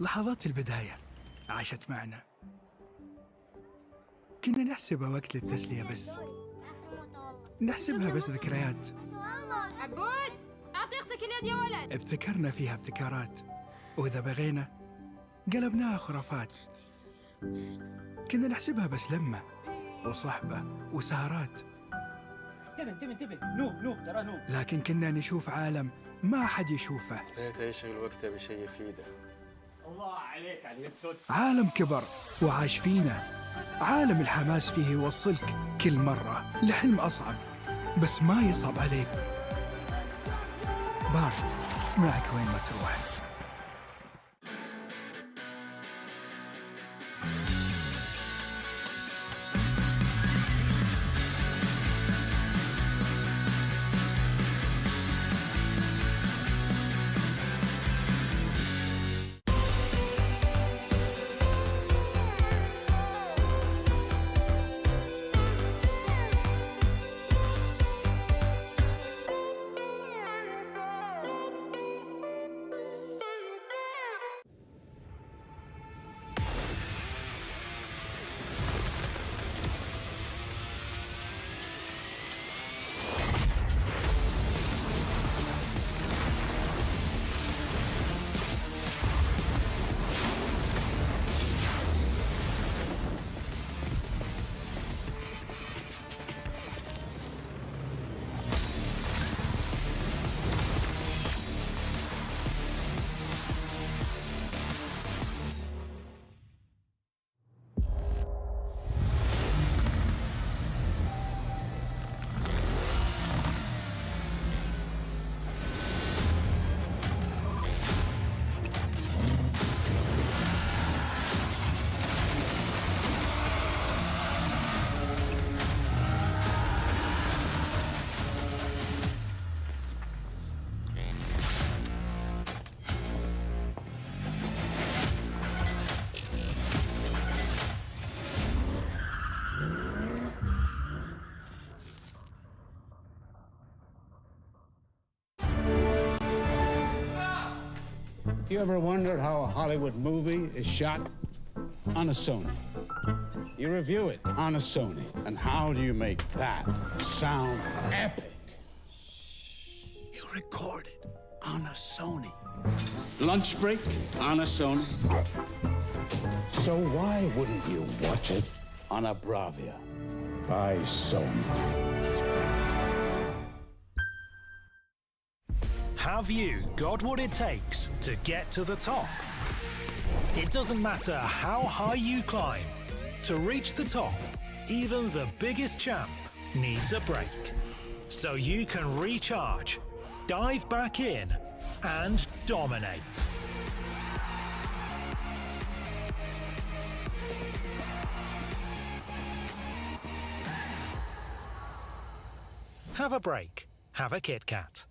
لحظات البداية عاشت معنا، كنا نحسبها وقت للتسلية بس، نحسبها بس ذكريات. عبود أعطي أختك اليد يا ولد. ابتكرنا فيها ابتكارات، وإذا بغينا قلبناها خرافات. كنا نحسبها بس لمة وصحبة وسهرات، انتبه نوب ترى نوب. لكن كنا نشوف عالم ما حد يشوفه. ليته يشغل وقته بشيء يفيده. الله عليك على اليد سود. عالم كبر وعاش فينا، عالم الحماس فيه يوصلك كل مرة لحلم أصعب، بس ما يصعب عليك. بارت معك وين ما تروح. You ever wondered how a Hollywood movie is shot? On a Sony. You review it on a Sony. And how do you make that sound epic? You record it on a Sony. Lunch break on a Sony. So why wouldn't you watch it on a Bravia by Sony? Have you got what it takes to get to the top? It doesn't matter how high you climb. To reach the top, even the biggest champ needs a break. So you can recharge, dive back in, and dominate. Have a break. Have a Kit Kat.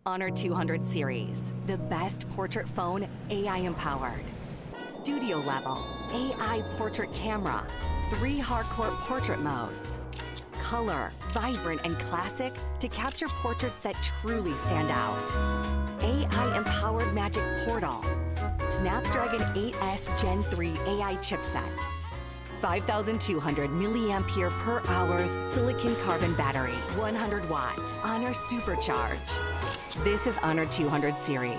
Honor 200 series, the best portrait phone AI-empowered. Studio level, AI portrait camera, 3 hardcore portrait modes. Color, vibrant and classic to capture portraits that truly stand out. AI-empowered Magic Portal. Snapdragon 8S Gen 3 AI chipset. 5,200 milliampere per hours silicon carbon battery, 100 watt, Honor Supercharge. This is Honor 200 series.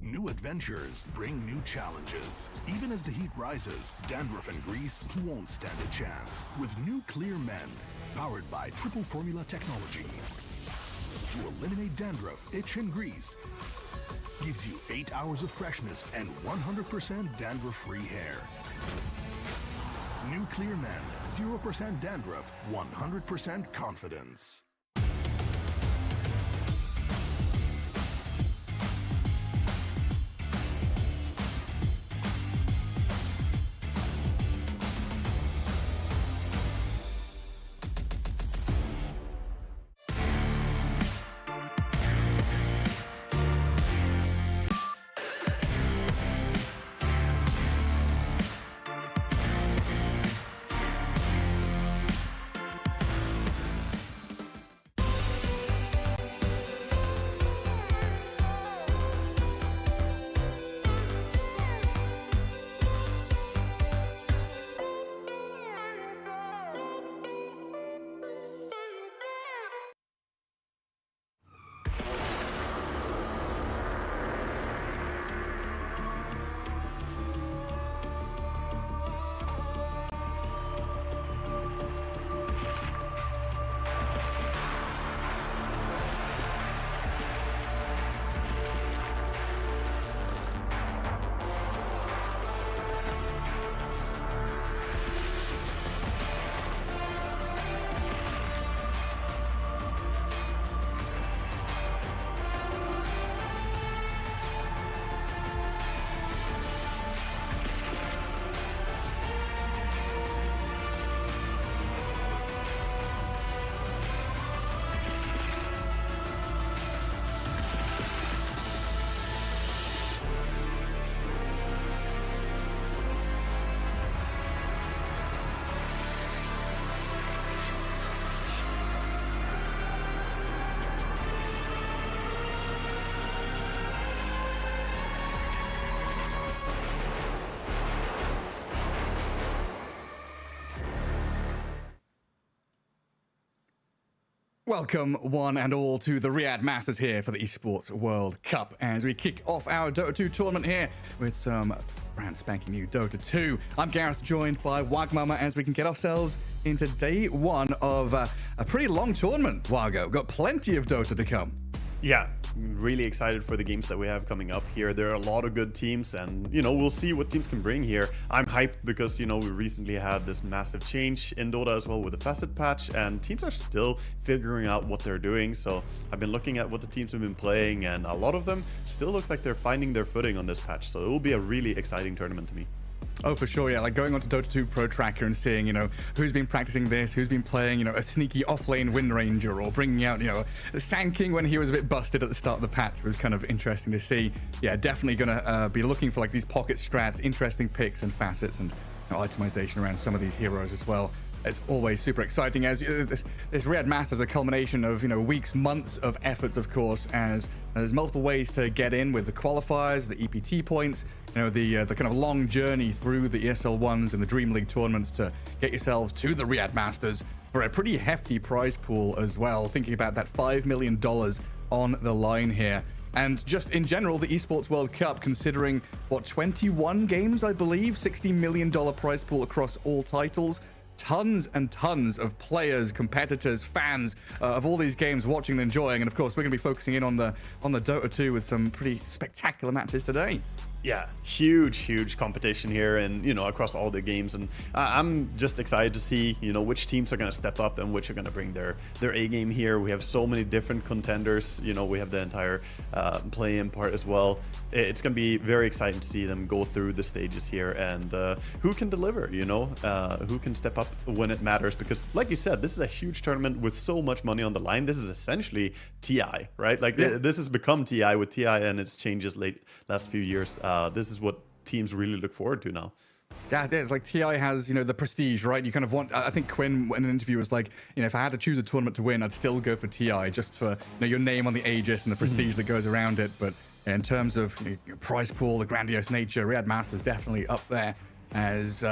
New adventures bring new challenges. Even as the heat rises, dandruff and grease won't stand a chance. With new Clear Men, powered by triple formula technology. To eliminate dandruff, itch and grease, gives you 8 hours of freshness and 100% dandruff-free hair. New Clear Men, 0% dandruff, 100% confidence. Welcome, one and all, to the Riyadh Masters here for the Esports World Cup as we kick off our Dota 2 tournament here with some brand spanking new Dota 2. I'm Gareth, joined by Wagmama as we can get ourselves into day one of a pretty long tournament, Wago. Got plenty of Dota to come. Yeah, really excited for the games that we have coming up here. There are a lot of good teams and, we'll see what teams can bring here. I'm hyped because, we recently had this massive change in Dota as well with the facet patch, and teams are still figuring out what they're doing. So I've been looking at what the teams have been playing, and a lot of them still look like they're finding their footing on this patch. So it will be a really exciting tournament to me. Oh, for sure, yeah. Like going onto Dota 2 Pro Tracker and seeing, who's been practicing this, who's been playing, a sneaky off-lane Wind Ranger, or bringing out, Sanking when he was a bit busted at the start of the patch was kind of interesting to see. Yeah, definitely gonna be looking for like these pocket strats, interesting picks and facets, and itemization around some of these heroes as well. It's always super exciting as this Riyadh Masters is a culmination of weeks, months of efforts, of course, as there's multiple ways to get in with the qualifiers, the EPT points, the kind of long journey through the ESL ones and the Dream League tournaments to get yourselves to the Riyadh Masters for a pretty hefty prize pool as well. Thinking about that $5 million on the line here. And just in general, the Esports World Cup, considering 21 games, I believe, $60 million prize pool across all titles. Tons and tons of players, competitors, fans of all these games watching and enjoying. And of course, we're going to be focusing in on the Dota 2 with some pretty spectacular matches today. Yeah, huge competition here, and across all the games, and I'm just excited to see which teams are going to step up and which are going to bring their A game here. We have so many different contenders. We have the entire play-in part as well. It's going to be very exciting to see them go through the stages here, and who can deliver, who can step up when it matters, because like you said, this is a huge tournament with so much money on the line. This is essentially TI, right? Like this has become TI with TI and its changes last few years. This is what teams really look forward to now. Yeah, it's like TI has, the prestige, right? You kind of want, I think Quinn in an interview was like, if I had to choose a tournament to win, I'd still go for TI just for your name on the Aegis and the prestige that goes around it. But in terms of your prize pool, the grandiose nature, Riyadh Masters definitely up there. As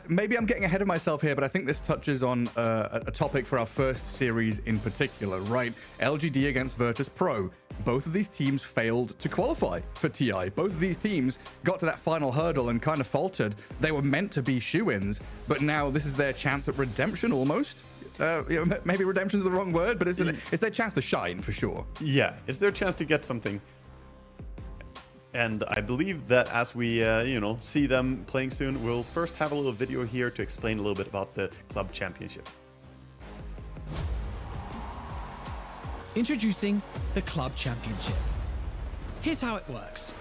maybe I'm getting ahead of myself here, but I think this touches on a topic for our first series in particular, right? LGD against virtus.pro. Both of these teams failed to qualify for TI. Both of these teams got to that final hurdle and kind of faltered. They were meant to be shoo-ins, but now this is their chance at redemption almost. Maybe redemption is the wrong word, but it's their chance to shine for sure. Yeah, it's their chance to get something. And I believe that as we, see them playing soon, we'll first have a little video here to explain a little bit about the club championship. Introducing the Club Championship. Here's how it works.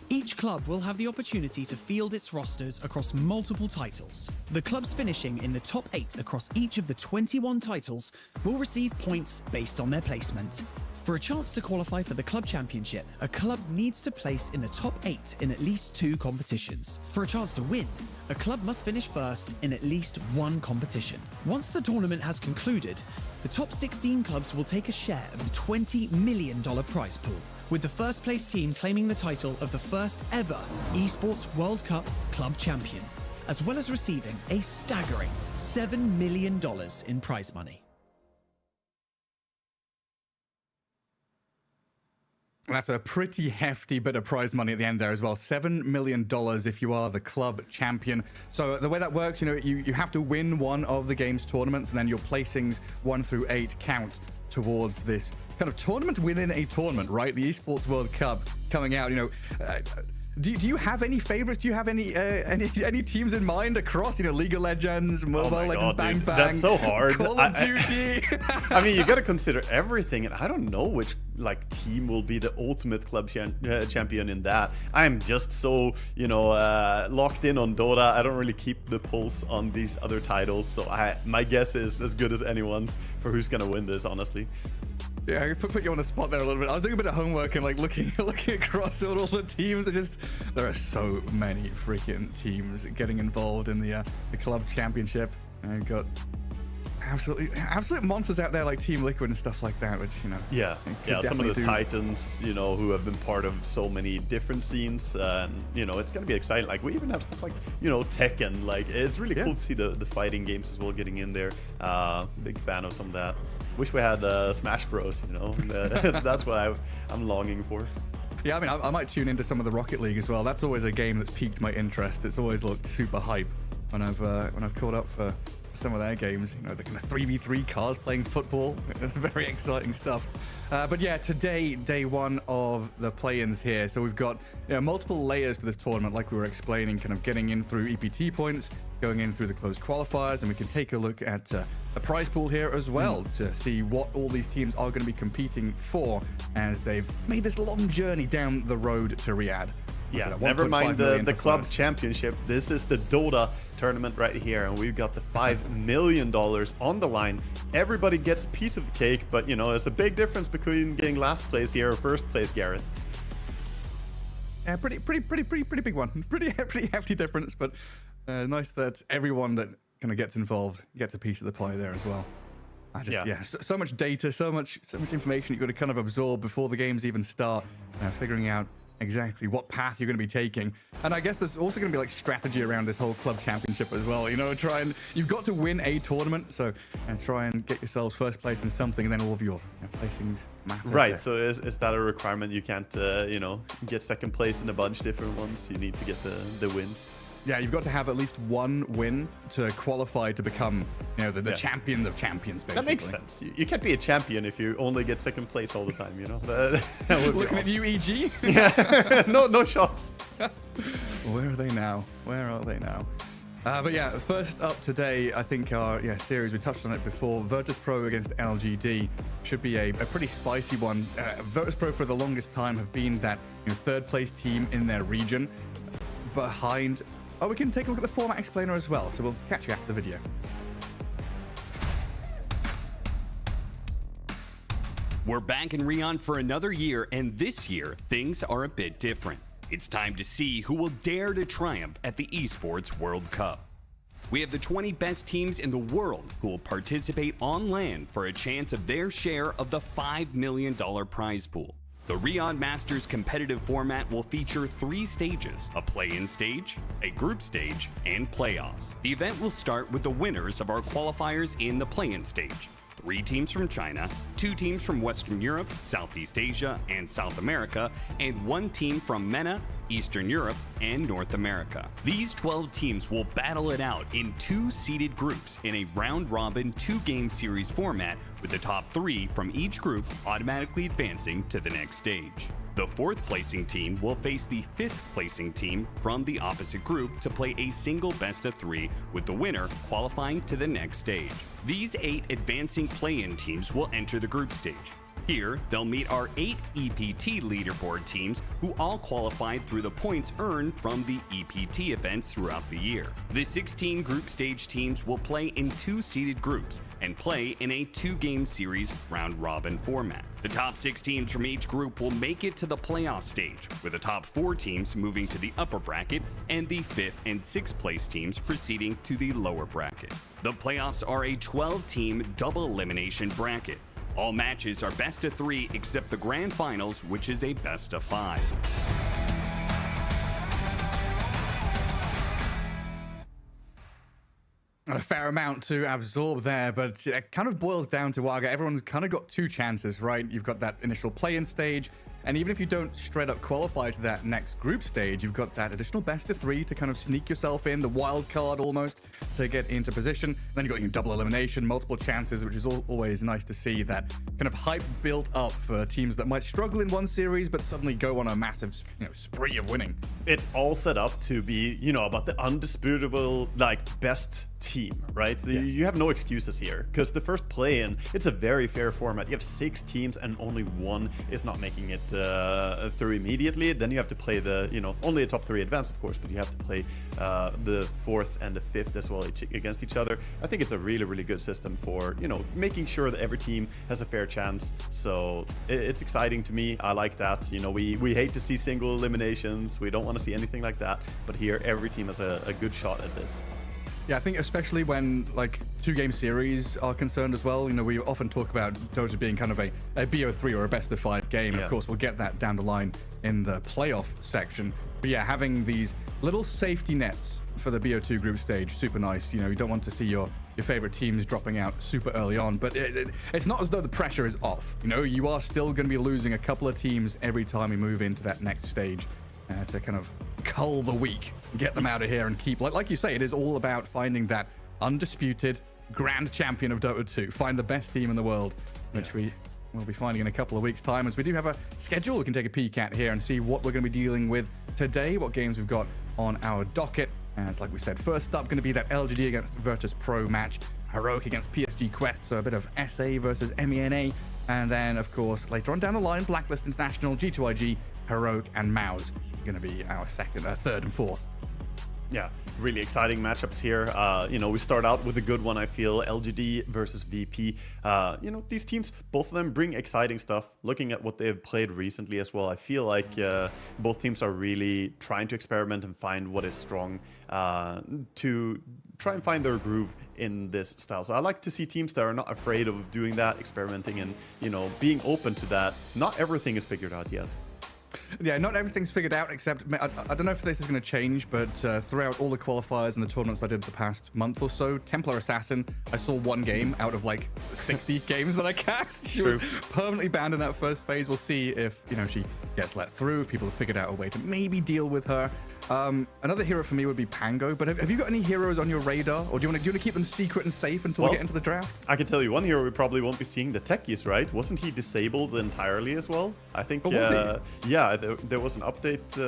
Each club will have the opportunity to field its rosters across multiple titles. The clubs finishing in the top 8 across each of the 21 titles will receive points based on their placement. For a chance to qualify for the Club Championship, a club needs to place in the top 8 in at least 2 competitions. For a chance to win, a club must finish first in at least 1 competition. Once the tournament has concluded, the top 16 clubs will take a share of the $20 million prize pool, with the first place team claiming the title of the first ever Esports World Cup Club Champion, as well as receiving a staggering $7 million in prize money. That's a pretty hefty bit of prize money at the end there as well. $7 million if you are the club champion. So the way that works, you have to win one of the game's tournaments, and then your placings 1 through 8 count towards this kind of tournament within a tournament, right? The Esports World Cup coming out, Do you have any favorites? Do you have any teams in mind across, League of Legends, Mobile Legends, Bang Bang? That's so hard. Call of Duty. I mean, you got to consider everything, and I don't know which team will be the ultimate club champion in that. I'm just so locked in on Dota. I don't really keep the pulse on these other titles, so my guess is as good as anyone's for who's gonna win this, honestly. Yeah, I put you on the spot there a little bit. I was doing a bit of homework and looking across all the teams. There are so many freaking teams getting involved in the club championship. I've got absolute monsters out there like Team Liquid and stuff like that, which yeah, some of the titans who have been part of so many different scenes, and it's gonna be exciting. Like we even have stuff like Tekken. It's really cool to see the fighting games as well getting in there. Big fan of some of that. wish we had Smash Bros. You know, that's what I'm longing for. Yeah, I mean, I might tune into some of the Rocket League as well. That's always a game that's piqued my interest. It's always looked super hype when I've caught up for some of their games. You know, the kind of 3v3 cars playing football. Very exciting stuff. But yeah, today, day one of the play-ins here. So we've got multiple layers to this tournament, like we were explaining, kind of getting in through EPT points, going in through the closed qualifiers, and we can take a look at the prize pool here as well to see what all these teams are going to be competing for as they've made this long journey down the road to Riyadh. Yeah, never mind the club championship. This is the Dota tournament right here, and we've got the $5 million on the line. Everybody gets a piece of the cake, but you know, there's a big difference between getting last place here or first place, Gareth. Yeah, pretty big one. Pretty hefty difference, but nice that everyone that kind of gets involved gets a piece of the pie there as well. So much data, so much information you've got to kind of absorb before the games even start, figuring out exactly what path you're going to be taking. And I guess there's also going to be like strategy around this whole club championship as well. You know, you've got to win a tournament, so try and get yourselves first place in something, and then all of your placings matter. Right. So is that a requirement? You can't get second place in a bunch of different ones. You need to get the wins. Yeah, you've got to have at least one win to qualify to become, the champion of champions, basically. That makes sense. You can't be a champion if you only get second place all the time, you know? Looking at you, EG? Yeah, no shots. Where are they now? But yeah, first up today, I think our series, we touched on it before, virtus.pro against LGD should be a pretty spicy one. virtus.pro for the longest time have been that third place team in their region behind... Oh, we can take a look at the format explainer as well, so we'll catch you after the video. We're back in Riyadh for another year, and this year, things are a bit different. It's time to see who will dare to triumph at the Esports World Cup. We have the 20 best teams in the world who will participate on land for a chance of their share of the $5 million prize pool. The Riyadh Masters competitive format will feature 3 stages, a play-in stage, a group stage, and playoffs. The event will start with the winners of our qualifiers in the play-in stage. 3 teams from China, 2 teams from Western Europe, Southeast Asia, and South America, and 1 team from MENA, Eastern Europe, and North America. These 12 teams will battle it out in 2 seeded groups in a round-robin 2-game series format, with the top 3 from each group automatically advancing to the next stage. The 4th placing team will face the 5th placing team from the opposite group to play a single best-of-3, with the winner qualifying to the next stage. These 8 advancing play-in teams will enter the group stage. Here, they'll meet our 8 EPT leaderboard teams who all qualified through the points earned from the EPT events throughout the year. The 16 group stage teams will play in 2 seeded groups and play in a 2-game series round-robin format. The top 6 teams from each group will make it to the playoff stage, with the top 4 teams moving to the upper bracket and the 5th and 6th place teams proceeding to the lower bracket. The playoffs are a 12-team double elimination bracket. All matches are best of 3 except the grand finals, which is a best of 5. A fair amount to absorb there, but it kind of boils down to Waga. Everyone's kind of got 2 chances, right? You've got that initial play-in stage, and even if you don't straight up qualify to that next group stage, you've got that additional best of 3 to kind of sneak yourself in, the wild card almost, to get into position. Then you've got your double elimination, multiple chances, which is always nice to see that kind of hype built up for teams that might struggle in one series, but suddenly go on a massive spree of winning. It's all set up to be, about the undisputable, best team, right? So you have no excuses here, because the first play-in, it's a very fair format. You have 6 teams and only 1 is not making it through immediately. Then you have to play the, only a top 3 advance, of course, but you have to play the 4th and the 5th as well against each other. I think it's a really, really good system for, making sure that every team has a fair chance. So it's exciting to me. I like that. We hate to see single eliminations. We don't want to see anything like that. But here, every team has a good shot at this. Yeah, I think especially when 2-game series are concerned as well. We often talk about Dota being kind of a BO3 or a best of 5 game. Yeah. Of course, we'll get that down the line in the playoff section. But yeah, having these little safety nets for the BO2 group stage, super nice. You know, you don't want to see your favorite teams dropping out super early on, but it's not as though the pressure is off. You know, you are still going to be losing a couple of teams every time we move into that next stage to kind of cull the weak, get them out of here and keep, like you say, it is all about finding that undisputed grand champion of Dota 2, find the best team in the world, which we will be finding in a couple of weeks' time, as we do have a schedule. We can take a peek at here and see what we're going to be dealing with today, what games we've got on our docket. As like we said, first up going to be that LGD against virtus.pro match, Heroic against PSG Quest, so a bit of SA versus MENA, and then of course later on down the line, Blacklist International, G2IG, Heroic and Mouse going to be our third and fourth. Yeah, really exciting matchups here. You know, we start out with a good one, I feel. LGD versus VP. You know, these teams, both of them bring exciting stuff. Looking at what they've played recently as well, I feel like both teams are really trying to experiment and find what is strong to try and find their groove in this style. So I like to see teams that are not afraid of doing that, experimenting and, you know, being open to that. Not everything is figured out yet. Yeah, not everything's figured out, except I don't know if this is going to change, but throughout all the qualifiers and the tournaments I did the past month or so, Templar Assassin, I saw one game out of like 60 games that I cast. She was permanently banned in that first phase. We'll see if, you know, she gets let through, if people have figured out a way to maybe deal with her. Another hero for me would be Pango, but have you got any heroes on your radar, or do you want to keep them secret and safe until we get into the draft? I can tell you one hero we probably won't be seeing, the Techies, right? Wasn't he disabled entirely as well? I think, yeah, there was an update,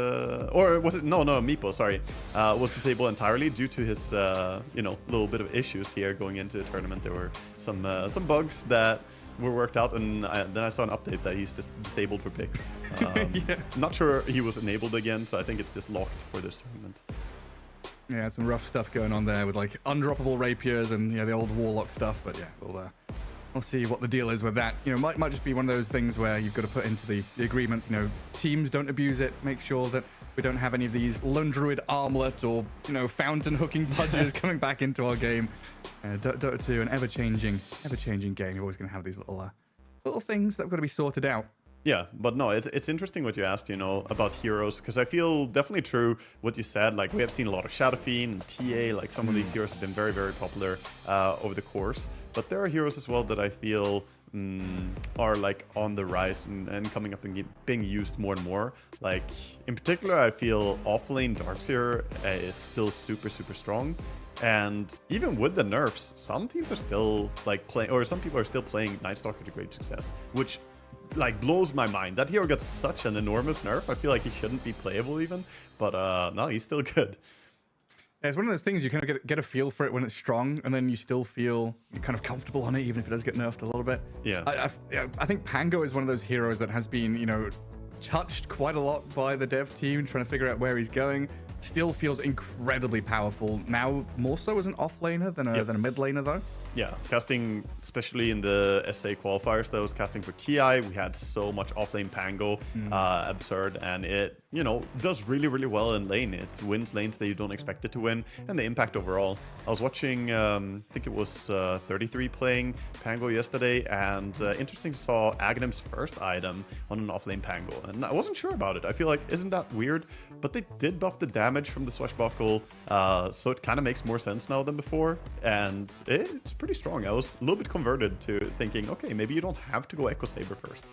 or was it, no, Meepo, sorry, was disabled entirely due to his, you know, little bit of issues here going into the tournament. There were some bugs that were worked out, and then I saw an update that he's just disabled for picks. Yeah. Not sure he was enabled again, so I think it's just locked for this tournament. Yeah, some rough stuff going on there with like undroppable rapiers and, you know, the old warlock stuff. But yeah, we'll see what the deal is with that. You know, might just be one of those things where you've got to put into the agreements, you know, teams don't abuse it. Make sure that we don't have any of these lone druid armlet or, you know, fountain hooking pudges coming back into our game. Dota 2, an ever-changing game. You're always going to have these little things that have got to be sorted out. Yeah, but no, it's interesting what you asked, you know, about heroes, because I feel definitely true what you said. Like, we have seen a lot of Shadow Fiend and TA, like some of these heroes have been very, very popular over the course. But there are heroes as well that I feel are like on the rise and coming up and being used more and more. Like, in particular, I feel offlane Darkseer is still super, super strong. And even with the nerfs, some teams are still like playing, or some people are still playing Nightstalker to great success, which like blows my mind. That hero got such an enormous nerf. I feel like he shouldn't be playable even, but no, he's still good. Yeah, it's one of those things you kind of get a feel for it when it's strong, and then you still feel kind of comfortable on it, even if it does get nerfed a little bit. Yeah. I think Pango is one of those heroes that has been, you know, touched quite a lot by the dev team, trying to figure out where he's going. Still feels incredibly powerful now, more so as an off-laner than a mid laner, though. Yeah, casting, especially in the SA qualifiers that I was casting for TI, we had so much offlane Pango, absurd, and it, you know, does really, really well in lane. It wins lanes that you don't expect it to win, and the impact overall. I was watching, I think it was 33 playing Pango yesterday, and interesting saw Aghanim's first item on an offlane Pango, and I wasn't sure about it. I feel like, isn't that weird? But they did buff the damage from the swashbuckle, so it kind of makes more sense now than before, and it's pretty strong. I was a little bit converted to thinking, okay, maybe you don't have to go Echo Saber first.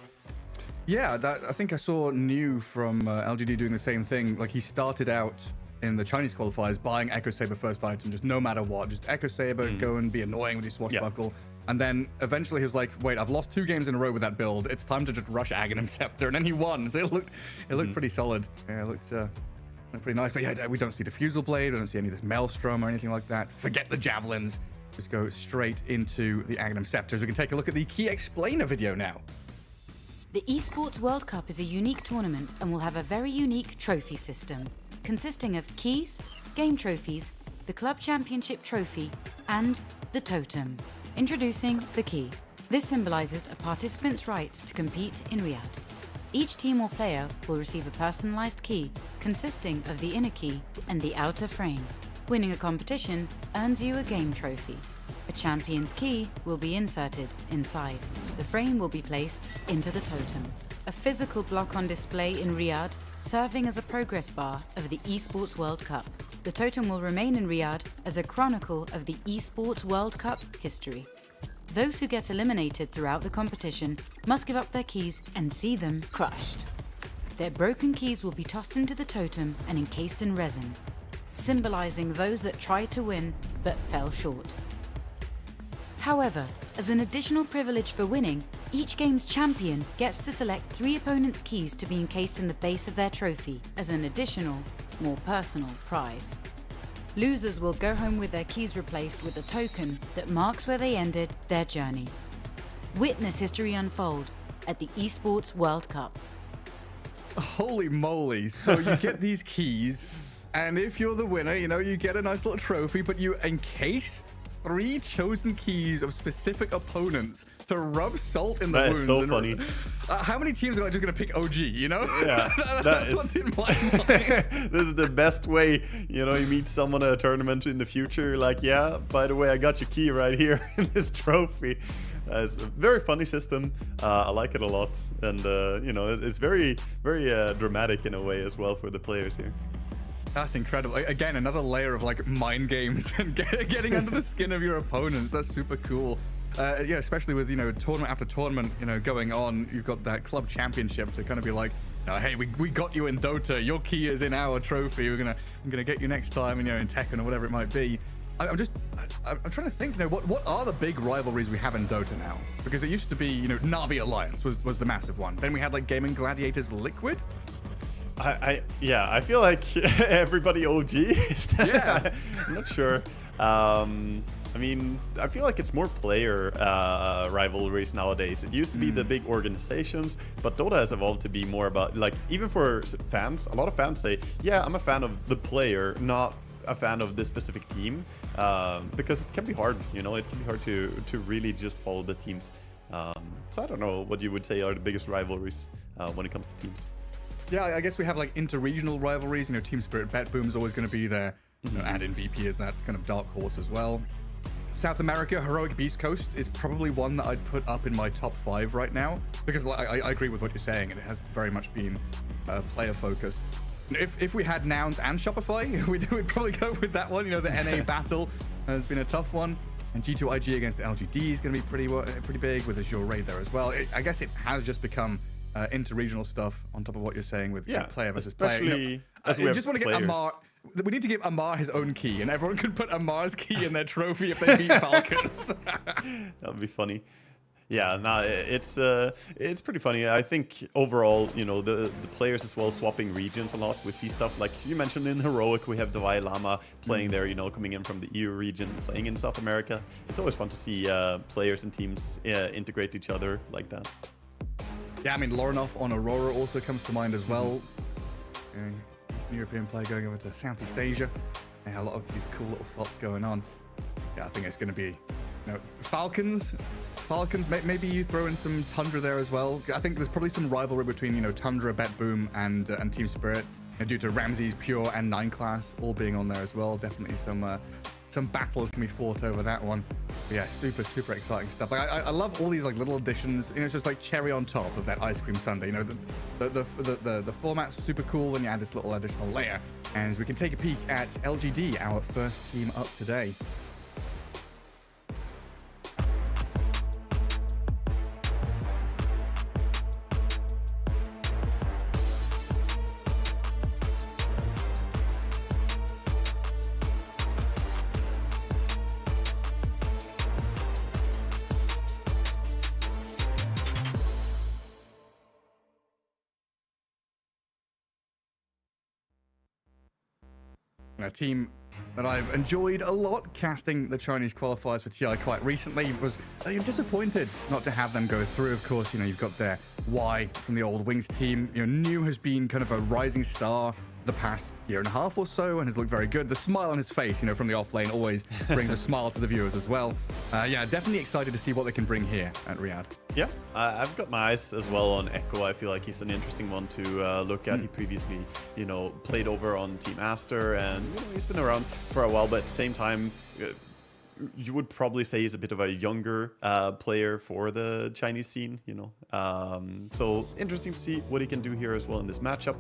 Yeah, I think I saw New from LGD doing the same thing. Like, he started out in the Chinese qualifiers buying Echo Saber first item, just no matter what, just Echo Saber, go and be annoying with your swashbuckle. And then eventually he was like, wait, I've lost 2 games in a row with that build. It's time to just rush Aghanim Scepter, and then he won. So it looked pretty solid. Yeah, it looked pretty nice. But yeah, we don't see Diffusal Blade, we don't see any of this Maelstrom or anything like that. Forget the Javelins. Just go straight into the Aghanim Scepters. We can take a look at the Key Explainer video now. The Esports World Cup is a unique tournament and will have a very unique trophy system, consisting of keys, game trophies, the Club Championship trophy, and the totem. Introducing the key. This symbolizes a participant's right to compete in Riyadh. Each team or player will receive a personalized key consisting of the inner key and the outer frame. Winning a competition earns you a game trophy. A champion's key will be inserted inside. The frame will be placed into the totem. a physical block on display in Riyadh, serving as a progress bar of the Esports World Cup. The totem will remain in Riyadh as a chronicle of the Esports World Cup history. Those who get eliminated throughout the competition must give up their keys and see them crushed. Their broken keys will be tossed into the totem and encased in resin, symbolizing those that tried to win but fell short. However, as an additional privilege for winning, each game's champion gets to select 3 opponents' keys to be encased in the base of their trophy as an additional, more personal prize. Losers will go home with their keys replaced with a token that marks where they ended their journey. Witness history unfold at the Esports World Cup. Holy moly. So you get these keys, and if you're the winner, you know, you get a nice little trophy, but you encase 3 chosen keys of specific opponents to rub salt in the wounds. That is so funny. How many teams are just going to pick OG, you know? Yeah, That's what's in my mind. This is the best way, you know, you meet someone at a tournament in the future, like, yeah, by the way, I got your key right here in this trophy. It's a very funny system. I like it a lot. And, you know, it's very, very dramatic in a way as well for the players here. That's incredible. Again, another layer of like mind games and getting under the skin of your opponents. That's super cool. Yeah, especially with, you know, tournament after tournament, you know, going on. You've got that club championship to kind of be like, hey, we got you in Dota. Your key is in our trophy. I'm gonna get you next time, you know, in Tekken or whatever it might be. I'm trying to think, you know, what are the big rivalries we have in Dota now? Because it used to be, you know, Na'Vi Alliance was the massive one. Then we had like Gaming Gladiators Liquid. Yeah, I feel like everybody OG is yeah. I'm not sure. I mean, I feel like it's more player rivalries nowadays. It used to be the big organizations, but Dota has evolved to be more about, like, even for fans, a lot of fans say, yeah, I'm a fan of the player, not a fan of this specific team, because it can be hard, you know, it can be hard to really just follow the teams. So I don't know what you would say are the biggest rivalries when it comes to teams. Yeah, I guess we have like inter-regional rivalries. You know, Team Spirit Bet Boom is always going to be there, you know, and in VP is that kind of dark horse as well. South America, Heroic Beast Coast is probably one that I'd put up in my top 5 right now, because I agree with what you're saying, and it has very much been player focused. If we had Nouns and Shopify, we'd probably go with that one. You know, the NA battle has been a tough one, and G2IG against the LGD is going to be pretty big with Azure Raid there as well. I guess it has just become inter-regional stuff on top of what you're saying with player versus player. You know, as we just want to get Amar. We need to give Amar his own key, and everyone can put Amar's key in their trophy if they beat Falcons. That would be funny. Yeah, no, it's pretty funny. I think overall, you know, the players as well swapping regions a lot. We see stuff like you mentioned in Heroic, we have Davai Lama playing there, you know, coming in from the EU region, playing in South America. It's always fun to see players and teams integrate each other like that. Yeah, I mean, Lorinov on Aurora also comes to mind as well. Eastern European player going over to Southeast Asia. Yeah, a lot of these cool little slots going on. Yeah, I think it's going to be, you know, Falcons. Maybe you throw in some Tundra there as well. I think there's probably some rivalry between, you know, Tundra, Bet Boom, and Team Spirit, you know, due to Ramses, Pure, and 9 Class all being on there as well. Definitely some battles can be fought over that one. But yeah, super exciting stuff. Like I love all these like little additions. You know, it's just like cherry on top of that ice cream sundae. You know, the format's super cool, and you add this little additional layer. And as we can take a peek at LGD, our first team up today. A team that I've enjoyed a lot casting the Chinese qualifiers for TI quite recently. Was disappointed not to have them go through. Of course, you know, you've got their Y from the old Wings team. You know, New has been kind of a rising star the past year and a half or so and has looked very good. The smile on his face, you know, from the off lane always brings a smile to the viewers as well. Yeah, definitely excited to see what they can bring here at Riyadh. Yeah, I've got my eyes as well on Echo. I feel like he's an interesting one to look at. He previously, you know, played over on Team Aster, and you know, he's been around for a while, but at the same time, you would probably say he's a bit of a younger player for the Chinese scene, you know. So interesting to see what he can do here as well in this matchup.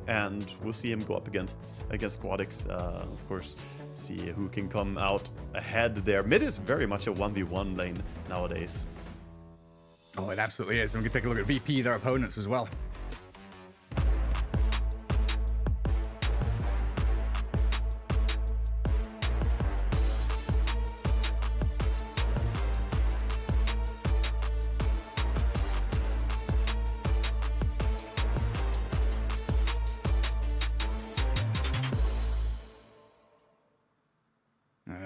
And we'll see him go up against Squadix, of course. See who can come out ahead there. Mid is very much a 1v1 lane nowadays. Oh, it absolutely is. And we can take a look at VP, their opponents as well.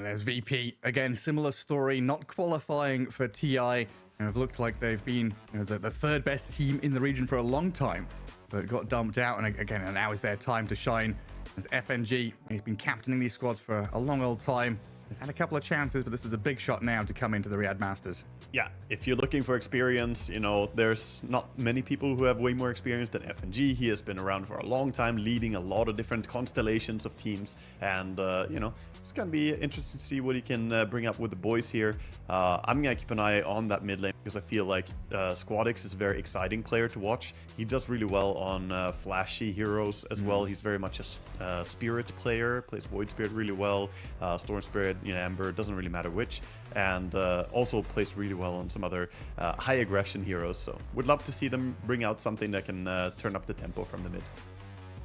There's VP. Again, similar story, not qualifying for TI. It looked like they've been the third best team in the region for a long time, but got dumped out. And again, now is their time to shine. As FNG, he's been captaining these squads for a long old time. He's had a couple of chances, but this is a big shot now to come into the Riyadh Masters. Yeah, if you're looking for experience, you know, there's not many people who have way more experience than FNG. He has been around for a long time, leading a lot of different constellations of teams. And, you know, it's going to be interesting to see what he can bring up with the boys here. I'm going to keep an eye on that mid lane because I feel like Squadix is a very exciting player to watch. He does really well on flashy heroes as well. He's very much a Spirit player, plays Void Spirit really well, Storm Spirit, you know, Ember, doesn't really matter which. And also plays really well on some other high aggression heroes. So would love to see them bring out something that can turn up the tempo from the mid.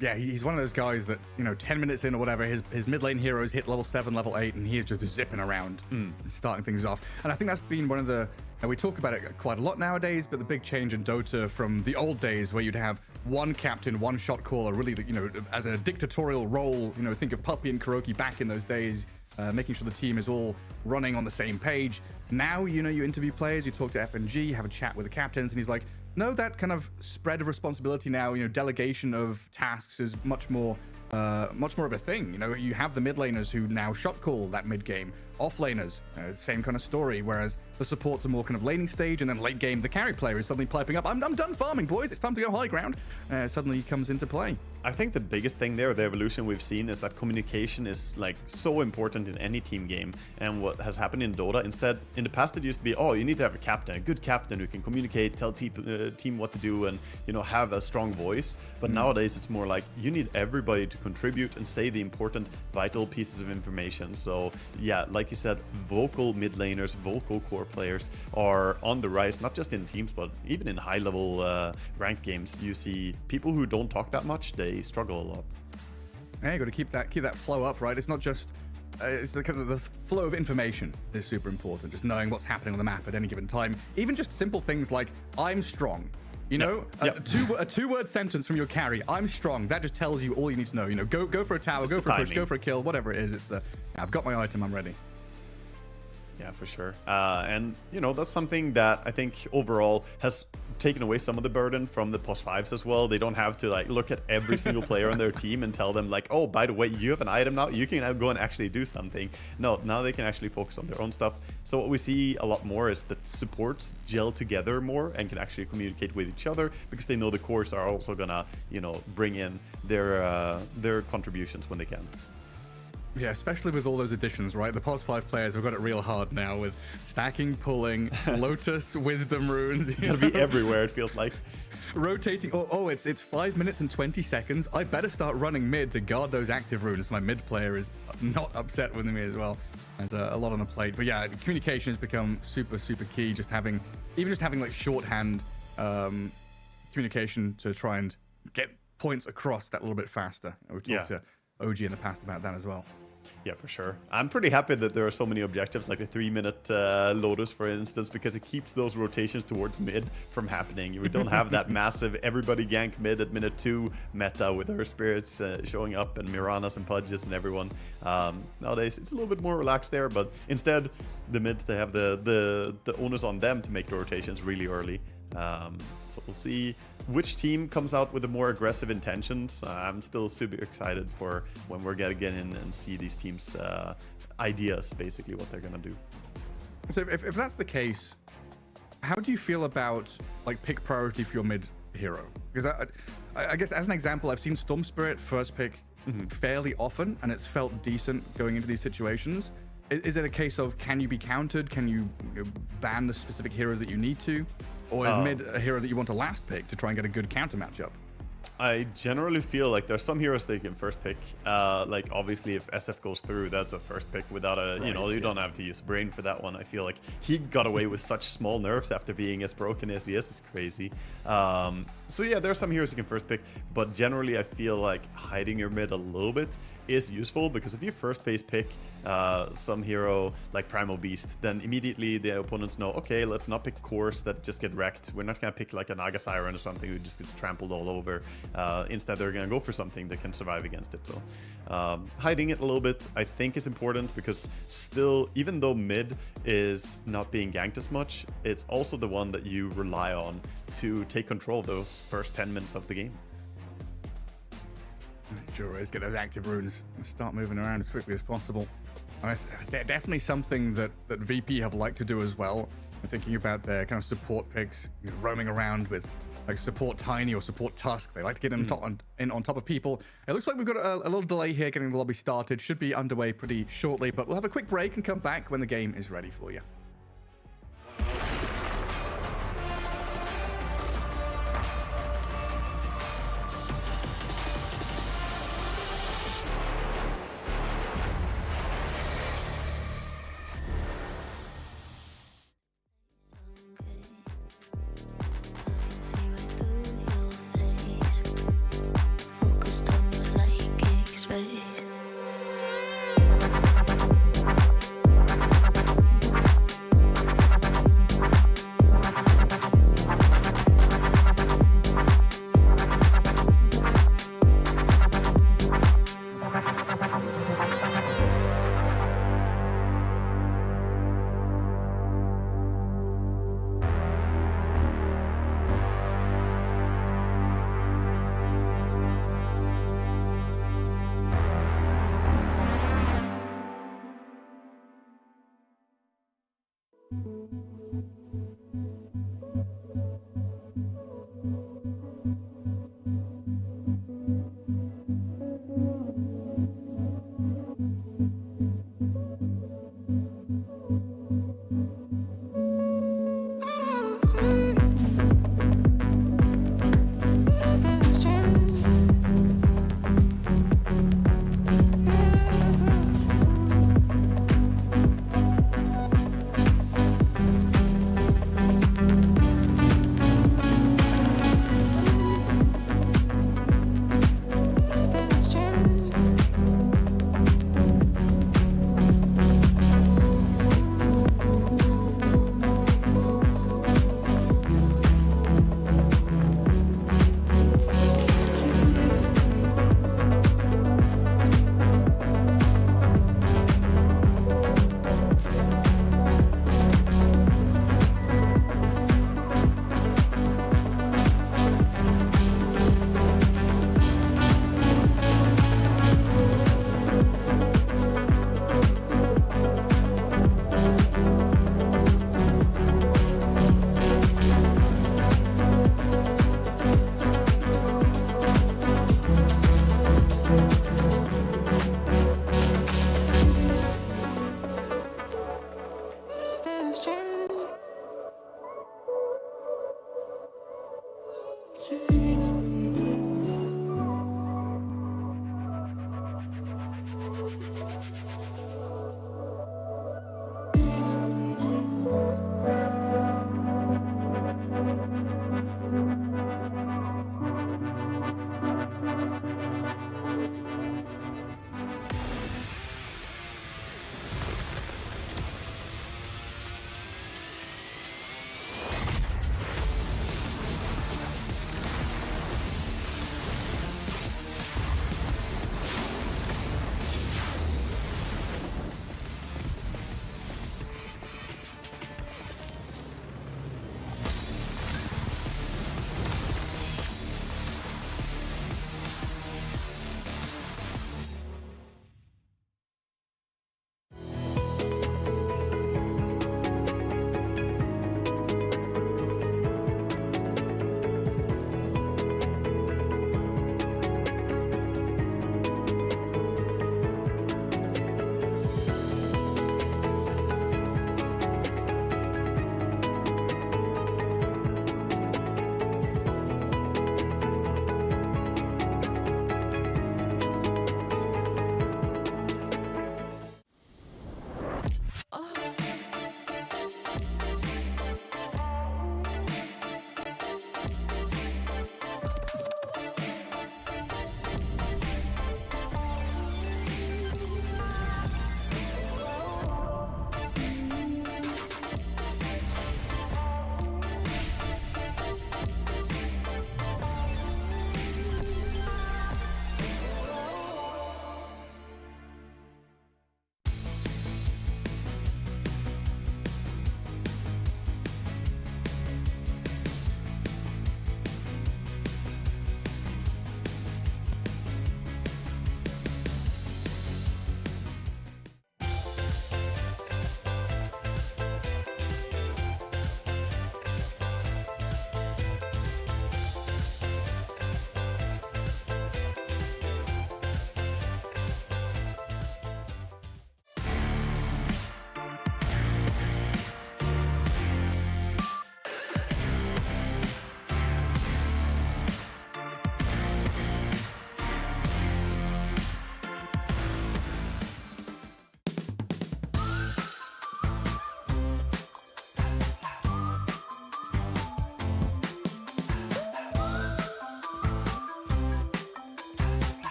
Yeah, he's one of those guys that, you know, 10 minutes in or whatever, his mid lane heroes hit level 7, level 8, and he is just zipping around, starting things off. And I think that's been one of the, and we talk about it quite a lot nowadays, but the big change in Dota from the old days where you'd have one captain, one shot caller, really, you know, as a dictatorial role, you know, think of Puppy and Kuroki back in those days, making sure the team is all running on the same page. Now, you know, you interview players, you talk to FNG, have a chat with the captains, and he's like, no, that kind of spread of responsibility now, you know, delegation of tasks is much more of a thing. You know, you have the mid laners who now shot call that mid game. Off laners, same kind of story, whereas the supports are more kind of laning stage, and then late game, the carry player is suddenly piping up. I'm done farming, boys. It's time to go high ground. Suddenly comes into play. I think the biggest thing there, the evolution we've seen, is that communication is like so important in any team game. And what has happened in Dota, instead, in the past it used to be, oh, you need to have a captain, a good captain who can communicate, tell team what to do, and, you know, have a strong voice. But nowadays it's more like you need everybody to contribute and say the important, vital pieces of information. So yeah, like you said, vocal mid laners, vocal core players are on the rise, not just in teams, but even in high level ranked games. You see people who don't talk that much, they struggle a lot. Yeah, you got to keep that flow up, right? It's not just it's the flow of information is super important. Just knowing what's happening on the map at any given time. Even just simple things like "I'm strong." You know, a two-word sentence from your carry. "I'm strong." That just tells you all you need to know. You know, go for a tower, go for a push, go for a kill, whatever it is. It's the I've got my item, I'm ready. Yeah, for sure. And, you know, that's something that I think overall has taken away some of the burden from the plus 5s as well. They don't have to, like, look at every single player on their team and tell them, like, oh, by the way, you have an item now. You can now go and actually do something. No, now they can actually focus on their own stuff. So what we see a lot more is that supports gel together more and can actually communicate with each other because they know the cores are also gonna, you know, bring in their contributions when they can. Yeah, especially with all those additions, right? The pos 5 players have got it real hard now with stacking, pulling, Lotus, Wisdom runes. You gotta be everywhere, it feels like. Rotating. Oh, it's 5 minutes and 20 seconds. I better start running mid to guard those active runes. My mid player is not upset with me as well. There's a lot on the plate. But yeah, communication has become super, super key. Just having like shorthand communication to try and get points across that little bit faster. We've talked to OG in the past about that as well. Yeah, for sure. I'm pretty happy that there are so many objectives, like the 3-minute Lotus, for instance, because it keeps those rotations towards mid from happening. We don't have that massive everybody gank mid at minute 2 meta with our spirits showing up and Miranas and Pudges and everyone. Nowadays, it's a little bit more relaxed there, but instead, the mids, they have the onus on them to make the rotations really early. So we'll see which team comes out with the more aggressive intentions. I'm still super excited for when we're gonna get in and see these teams' ideas, basically what they're gonna do. So if that's the case, how do you feel about like pick priority for your mid hero? Because I guess as an example, I've seen Storm Spirit first pick fairly often, and it's felt decent going into these situations. is it a case of can you be countered? Can you ban the specific heroes that you need to? Or is mid a hero that you want to last pick to try and get a good counter matchup? I generally feel like there's some heroes they can first pick. Like obviously if SF goes through, that's a first pick without a, you don't have to use brain for that one. I feel like he got away with such small nerfs after being as broken as he is. It's crazy. So yeah, there are some heroes you can first pick, but generally I feel like hiding your mid a little bit is useful, because if you first phase pick some hero like Primal Beast, then immediately the opponents know, okay, let's not pick cores that just get wrecked. We're not going to pick like a Naga Siren or something who just gets trampled all over. Instead, they're going to go for something that can survive against it. So hiding it a little bit, I think, is important, because still, even though mid is not being ganked as much, it's also the one that you rely on to take control of those first 10 minutes of the game. Sure is, get those active runes and start moving around as quickly as possible. And it's definitely something that VP have liked to do as well. I'm thinking about their kind of support picks, roaming around with like support Tiny or support Tusk. They like to get in on top of people. It looks like we've got a little delay here getting the lobby started. Should be underway pretty shortly, but we'll have a quick break and come back when the game is ready for you.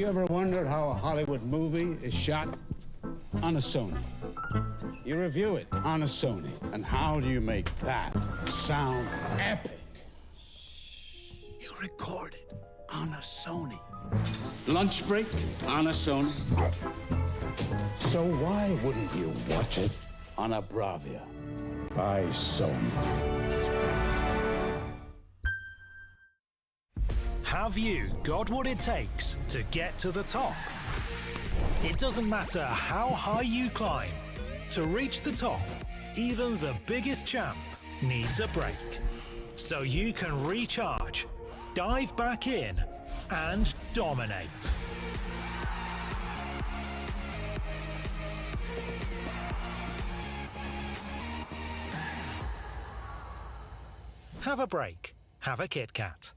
You ever wondered how a Hollywood movie is shot? On a Sony. You review it on a Sony. And how do you make that sound epic? You record it on a Sony. Lunch break on a Sony. So why wouldn't you watch it on a Bravia by Sony? Have you got what it takes to get to the top? It doesn't matter how high you climb. To reach the top, even the biggest champ needs a break. So you can recharge, dive back in, and dominate. Have a break. Have a Kit Kat.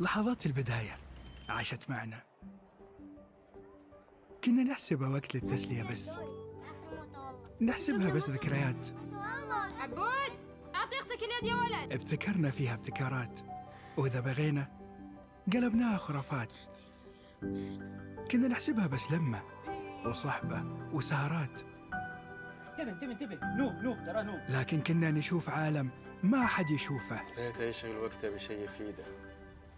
لحظات البداية عاشت معنا. كنا نحسبها وقت للتسلية بس. نحسبها بس ذكريات. عبود أعطي أختك اليد يا ولد. ابتكرنا فيها ابتكارات، وإذا بغينا قلبناها خرافات. كنا نحسبها بس لمة وصحبة وسهرات. انتبه نوب ترى نوب. لكن كنا نشوف عالم ما حد يشوفه. ليت يشغل وقته بشيء يفيده.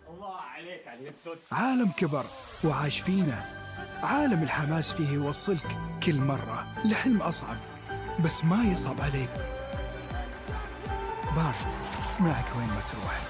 الله عليك على اليد سود. عالم كبر وعاش فينا. عالم الحماس فيه يوصلك كل مرة لحلم أصعب، بس ما يصعب عليك. بارد معك وين ما تروح.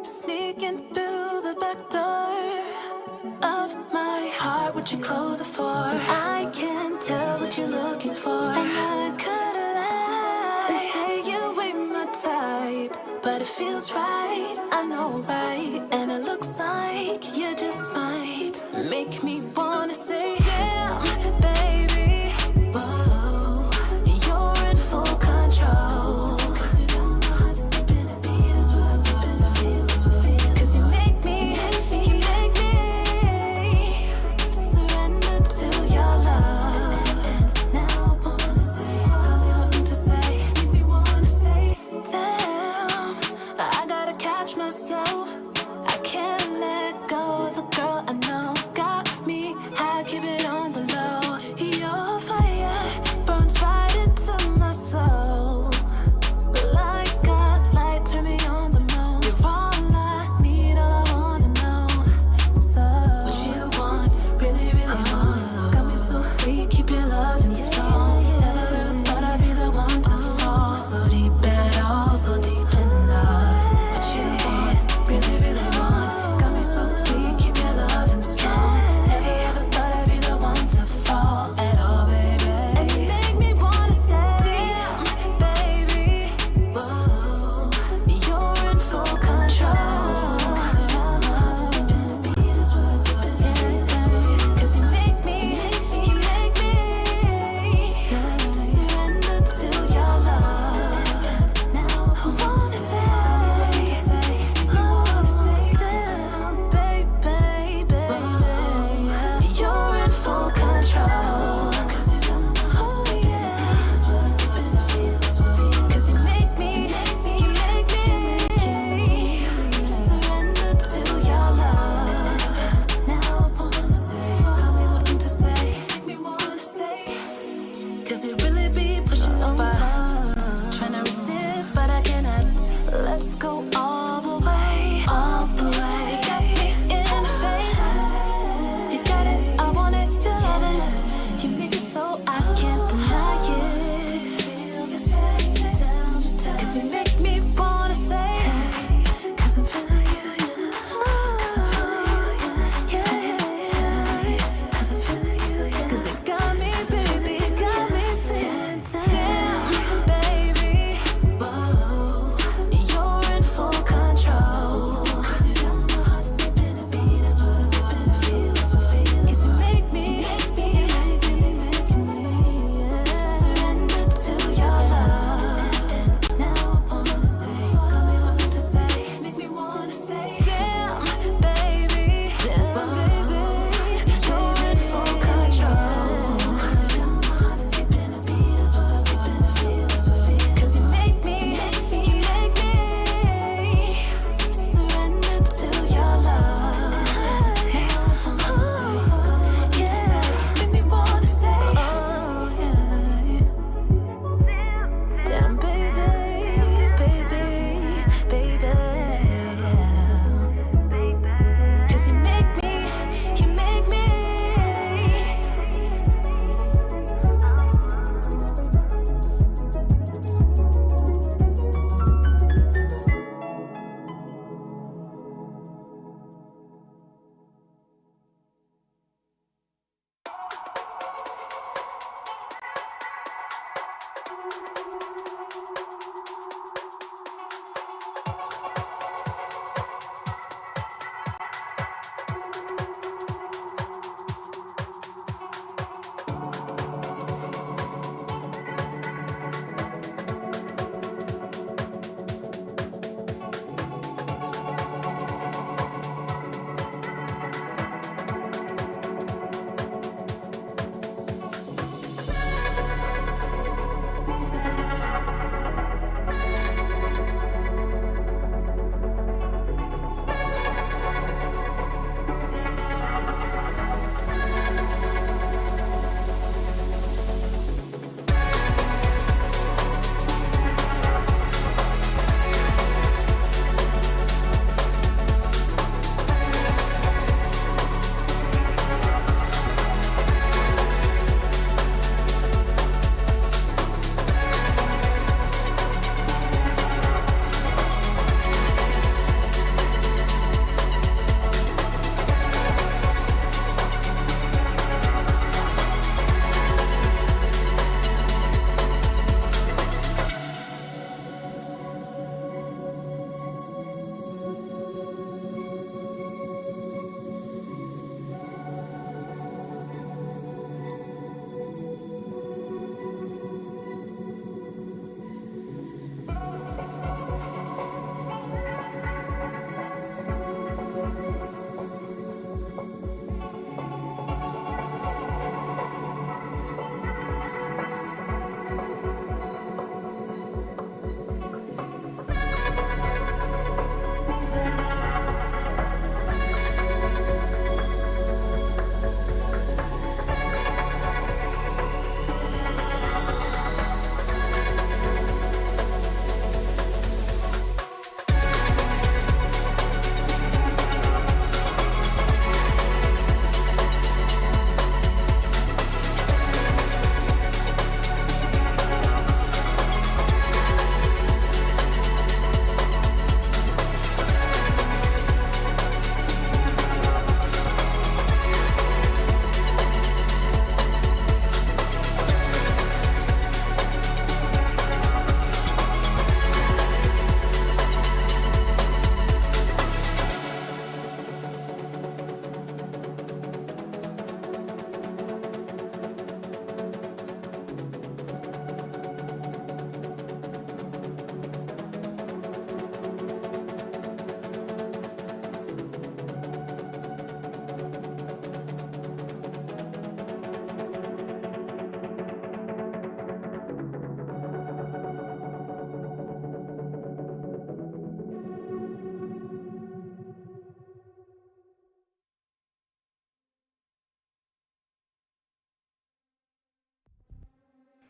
Sneaking through the back door of my heart, what you close it for? I can't tell what you're looking for, and I could lie and say you ain't my type, but it feels right, I know right, and it looks like you just might make me wanna say, damn, baby, whoa, you're in full control. Myself, I can't let go of the girl I know. Got me high, keep it on the low. Your fire burns right into my soul. Like a light, turn me on the moon. You're all I need, all I wanna know. So, what you want, really, really want. Got me so weak, keep your loving strong. Never ever thought I'd be the one to fall so deep at all, so deep in love. Really, really want. Got me so weak, keep your loving strong. Never ever thought I'd be the one to fall at all, baby. And you make me wanna say, damn, baby, whoa, you're in full control. Cause you make me surrender to your love. Now I wanna say, let's go all the way, all the way. Got me in the face. You got it, I want it, you love it. You make me so I can't deny it. Cause you make me wanna say, cause I'm feeling you, cause I'm feeling you, yeah. Cause I'm feeling you, cause it got me, baby, it got me saying, damn.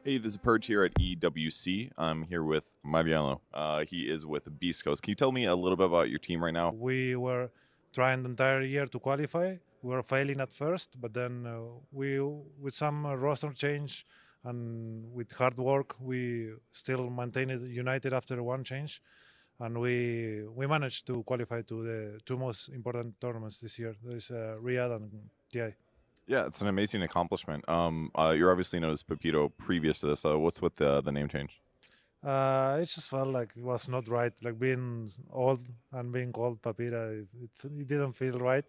Hey, this is Purge here at EWC. I'm here with Mariano. He is with Beast Coast. Can you tell me a little bit about your team right now? We were trying the entire year to qualify. We were failing at first, but then we, with some roster change and with hard work, we still maintained it united after one change, and we managed to qualify to the two most important tournaments this year. There's Riyadh and TI. Yeah, it's an amazing accomplishment. You're obviously known as Pepito previous to this. What's with the name change? It just felt like it was not right. Like being old and being called Papira, it didn't feel right.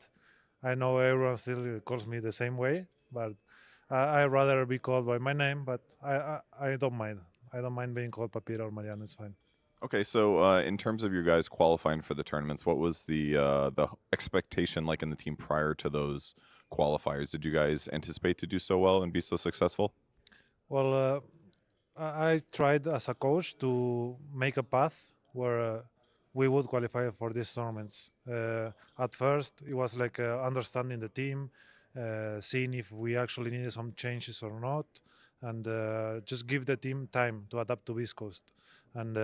I know everyone still calls me the same way, but I'd rather be called by my name. But I don't mind. I don't mind being called Papira or Mariano. It's fine. Okay, so in terms of your guys qualifying for the tournaments, what was the expectation like in the team prior to those qualifiers? Did you guys anticipate to do so well and be so successful? Well, I tried as a coach to make a path where we would qualify for these tournaments. At first, it was like understanding the team, seeing if we actually needed some changes or not, and just give the team time to adapt to East Coast. And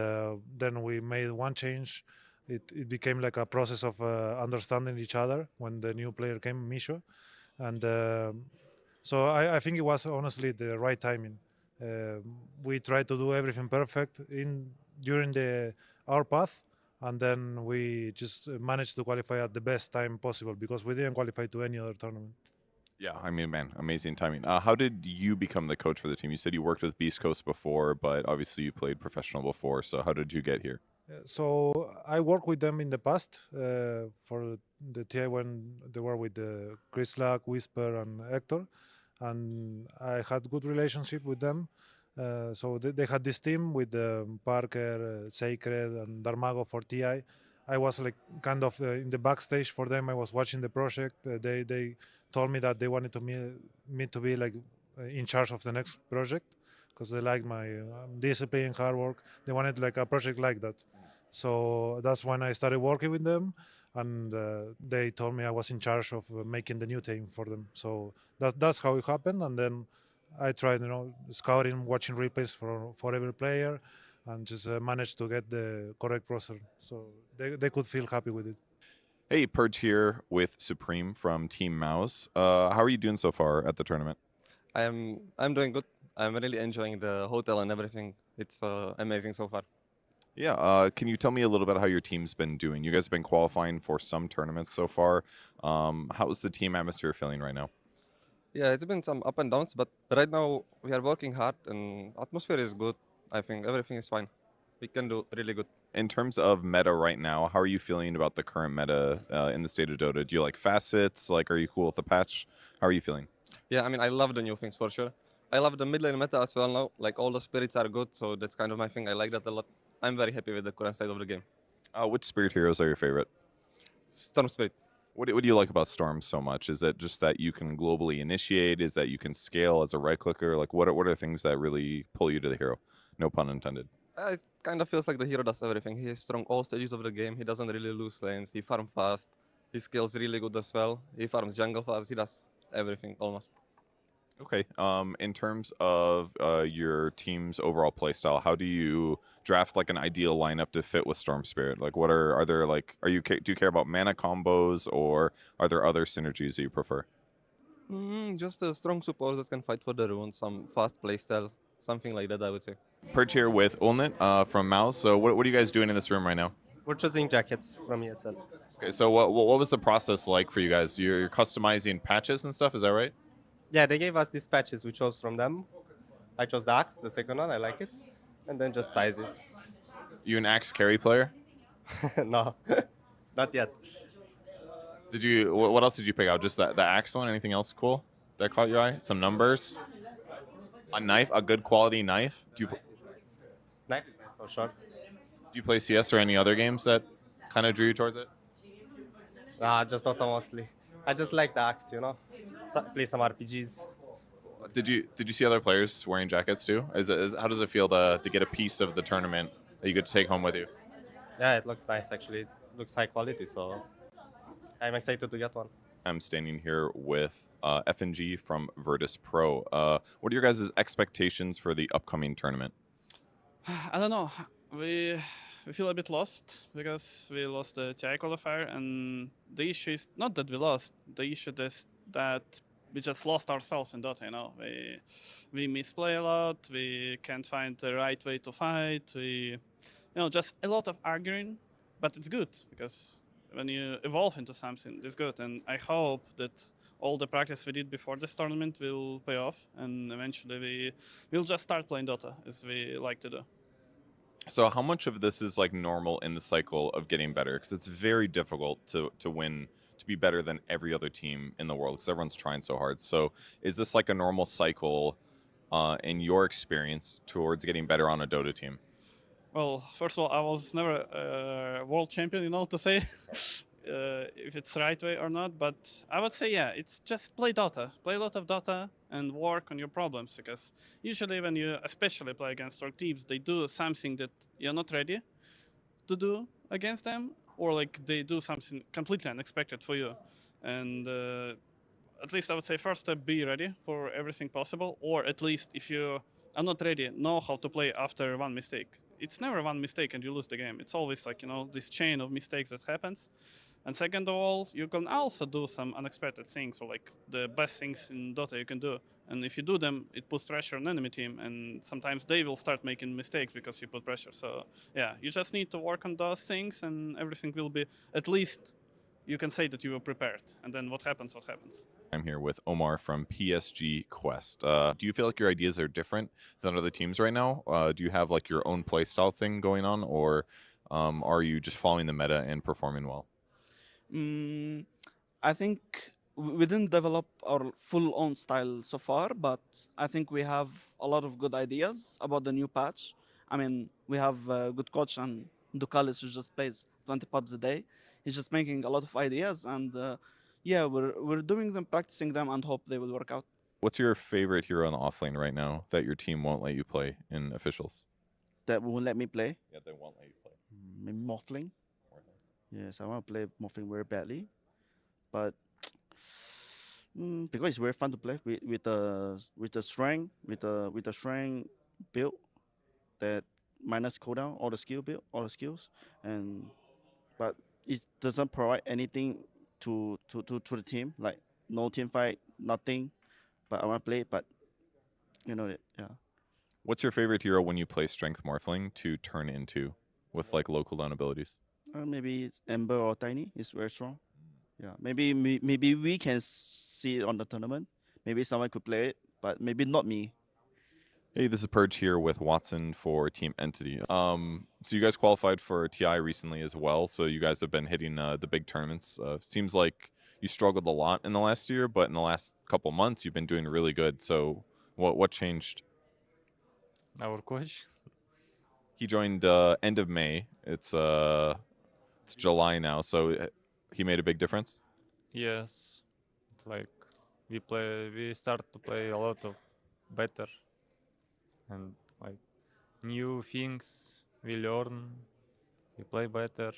then we made one change. It became like a process of understanding each other when the new player came, Misho. And so I think it was honestly the right timing. We tried to do everything perfect during our path, and then we just managed to qualify at the best time possible because we didn't qualify to any other tournament. Yeah, I mean, man, amazing timing. How did you become the coach for the team? You said you worked with Beast Coast before, but obviously you played professional before. So how did you get here? So I worked with them in the past for the TI when they were with Chris Luck, Whisper, and Hector, and I had good relationship with them. So they had this team with Parker, Sacred, and Darmago for TI. I was like kind of in the backstage for them. I was watching the project. They told me that they wanted me to be like in charge of the next project because they liked my discipline, hard work. They wanted like a project like that. So that's when I started working with them, and they told me I was in charge of making the new team for them. So that's how it happened, and then I tried, scouting, watching replays for every player, and just managed to get the correct roster, so they could feel happy with it. Hey, Purge here with Supreme from Team Mouse. How are you doing so far at the tournament? I'm doing good. I'm really enjoying the hotel and everything. It's amazing so far. Yeah, can you tell me a little bit how your team's been doing? You guys have been qualifying for some tournaments so far. How's the team atmosphere feeling right now? Yeah, it's been some up and downs, but right now we are working hard and atmosphere is good. I think everything is fine. We can do really good. In terms of meta right now, how are you feeling about the current meta in the state of Dota? Do you like facets? Like, are you cool with the patch? How are you feeling? Yeah, I mean, I love the new things for sure. I love the mid lane meta as well now. Like, all the spirits are good, so that's kind of my thing. I like that a lot. I'm very happy with the current state of the game. Which spirit heroes are your favorite? Storm Spirit. What do you like about Storm so much? Is it just that you can globally initiate? Is that you can scale as a right clicker? Like, what are things that really pull you to the hero? No pun intended. It kind of feels like the hero does everything. He is strong all stages of the game. He doesn't really lose lanes. He farms fast. His skills really good as well. He farms jungle fast. He does everything almost. Okay. In terms of your team's overall playstyle, how do you draft like an ideal lineup to fit with Storm Spirit? Like, do you care about mana combos, or are there other synergies that you prefer? Just a strong support that can fight for the runes, some fast playstyle, something like that, I would say. Perch here with Ulnit from Mouse. So what are you guys doing in this room right now? We're choosing jackets from ESL. Okay, so what was the process like for you guys? You're customizing patches and stuff, is that right? Yeah, they gave us these patches. We chose from them. I chose the Axe, the second one. I like it. And then just sizes. You an Axe carry player? No, not yet. Did you? What else did you pick out? Just the Axe one? Anything else cool that caught your eye? Some numbers? A knife? A good quality knife? Knife is nice for sure. Do you play CS or any other games that kind of drew you towards it? Nah, just Dota mostly. I just like the Axe, play some RPGs. Did you see other players wearing jackets too? How does it feel to get a piece of the tournament that you get to take home with you? Yeah, it looks nice actually. It looks high quality, so I'm excited to get one. I'm standing here with FNG from virtus.pro. What are your guys' expectations for the upcoming tournament? I don't know. We feel a bit lost because we lost the TI qualifier, and the issue is not that we lost. The issue is that we just lost ourselves in Dota. We misplay a lot. We can't find the right way to fight. Just a lot of arguing, but it's good because when you evolve into something, it's good. And I hope that all the practice we did before this tournament will pay off, and eventually we'll just start playing Dota as we like to do. So how much of this is like normal in the cycle of getting better? Because it's very difficult to win, to be better than every other team in the world because everyone's trying so hard. So is this like a normal cycle in your experience towards getting better on a Dota team? Well, first of all, I was never a world champion, to say if it's the right way or not. But I would say, yeah, it's just play Dota. Play a lot of Dota and work on your problems. Because usually when you especially play against strong teams, they do something that you're not ready to do against them. Or like they do something completely unexpected for you. And at least I would say first step, be ready for everything possible. Or at least if you are not ready, know how to play after one mistake. It's never one mistake and you lose the game. It's always like, this chain of mistakes that happens. And second of all, you can also do some unexpected things, or like the best things in Dota you can do. And if you do them, it puts pressure on enemy team, and sometimes they will start making mistakes because you put pressure. So yeah, you just need to work on those things and everything will be, at least you can say that you were prepared. And then what happens, what happens. I'm here with Omar from PSG Quest. Do you feel like your ideas are different than other teams right now? Do you have like your own play style thing going on, or are you just following the meta and performing well? I think we didn't develop our full own style so far, but I think we have a lot of good ideas about the new patch. I mean, we have a good coach and Ducalis who just plays 20 pubs a day. He's just making a lot of ideas, and yeah, we're doing them, practicing them, and hope they will work out. What's your favorite hero on the offlane right now that your team won't let you play in officials? That won't let me play? Yeah, they won't let you play. Maybe Morphling. Yes, I want to play Morphling very badly, but because it's very fun to play with the strength build that minus cooldown all the skills, and but it doesn't provide anything to the team, like no team fight, nothing. But I want to play, but you know it, yeah. What's your favorite hero when you play Strength Morphling to turn into with like low cooldown abilities? Maybe it's Ember or Tiny. It's very strong. Yeah, maybe we can see it on the tournament. Maybe someone could play it, but maybe not me. Hey, this is Purge here with Watson for Team Entity. So you guys qualified for TI recently as well. So you guys have been hitting the big tournaments. Seems like you struggled a lot in the last year, but in the last couple months you've been doing really good. So what changed? Our coach. He joined end of May. It's July now. So he made a big difference. Yes, like we start to play a lot of better. And like new things we learn, we play better.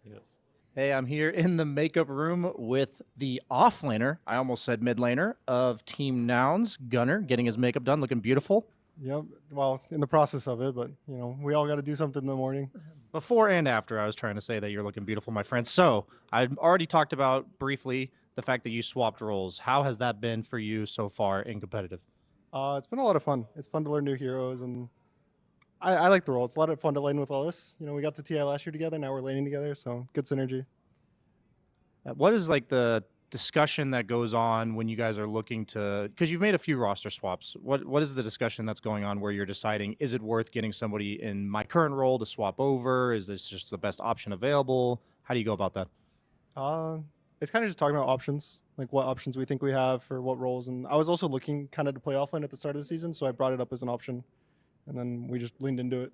Yes. Hey, I'm here in the makeup room with the offlaner, I almost said mid laner, of Team Nouns, Gunner, getting his makeup done, looking beautiful. Yep. Well, in the process of it, but you know, we all got to do something in the morning. Before and after, I was trying to say that you're looking beautiful, my friend. So I've already talked about briefly the fact that you swapped roles. How has that been for you so far in competitive? It's been a lot of fun. It's fun to learn new heroes, and I like the role. It's a lot of fun to lane with Ellis. You know, we got to TI last year together. Now we're laning together, so good synergy. What is like the discussion that goes on when you guys are looking to, because you've made a few roster swaps. What is the discussion that's going on where you're deciding, is it worth getting somebody in my current role to swap over? Is this just the best option available? How do you go about that? It's kind of just talking about options, like what options we think we have for what roles. And I was also looking kind of to play offline at the start of the season, so I brought it up as an option, and then we just leaned into it.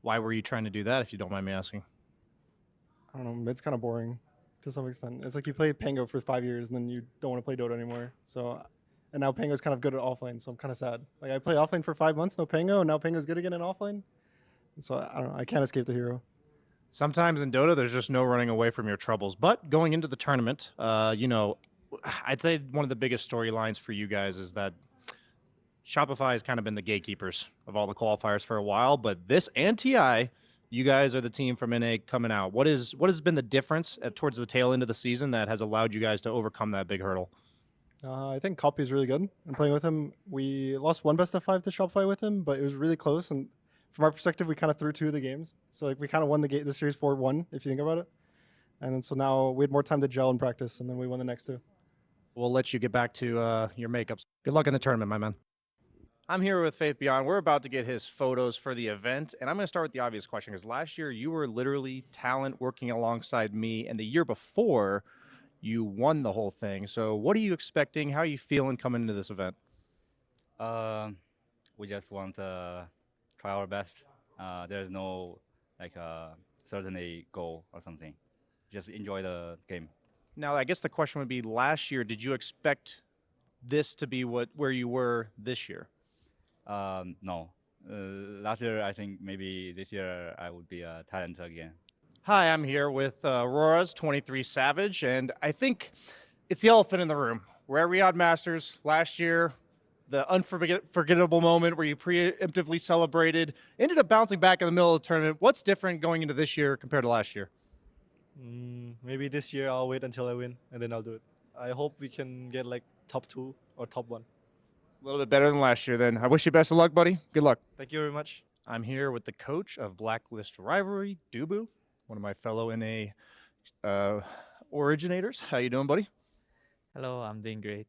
Why were you trying to do that, if you don't mind me asking? I don't know. It's kind of boring to some extent. It's like you play Pango for 5 years, and then you don't want to play Dota anymore. So, and now Pango's kind of good at offline, so I'm kind of sad. Like I play offline for 5 months, no Pango, and now Pango's good again in offline. And so I don't know. I can't escape the hero. Sometimes in Dota, there's just no running away from your troubles. But going into the tournament, you know, I'd say one of the biggest storylines for you guys is that Shopify has kind of been the gatekeepers of all the qualifiers for a while. But this and TI, you guys are the team from NA coming out. What has been the difference towards the tail end of the season that has allowed you guys to overcome that big hurdle? I think Copy is really good. And playing with him, we lost one best of 5 to Shopify with him, but it was really close. And from our perspective, we kind of threw 2 of the games. So like we kind of won the series 4-1, if you think about it. And then so now we had more time to gel and practice, and then we won the next 2. We'll let you get back to your makeups. Good luck in the tournament, my man. I'm here with Faith Beyond. We're about to get his photos for the event, and I'm going to start with the obvious question, because last year you were literally talent working alongside me, and the year before you won the whole thing. So what are you expecting? How are you feeling coming into this event? We just want to try our best. There's no like certainly goal or something. Just enjoy the game. Now, I guess the question would be, last year, did you expect this to be where you were this year? No. Last year, I think maybe this year I would be a talent again. Hi, I'm here with Aurora's 23 Savage, and I think it's the elephant in the room. We're at Riyadh Masters last year. The unforgettable moment where you preemptively celebrated, ended up bouncing back in the middle of the tournament. What's different going into this year compared to last year? Maybe this year I'll wait until I win, and then I'll do it. I hope we can get like top 2 or top 1. A little bit better than last year then. I wish you best of luck, buddy. Good luck. Thank you very much. I'm here with the coach of Blacklist Rivalry, Dubu, one of my fellow NA originators. How you doing, buddy? Hello, I'm doing great.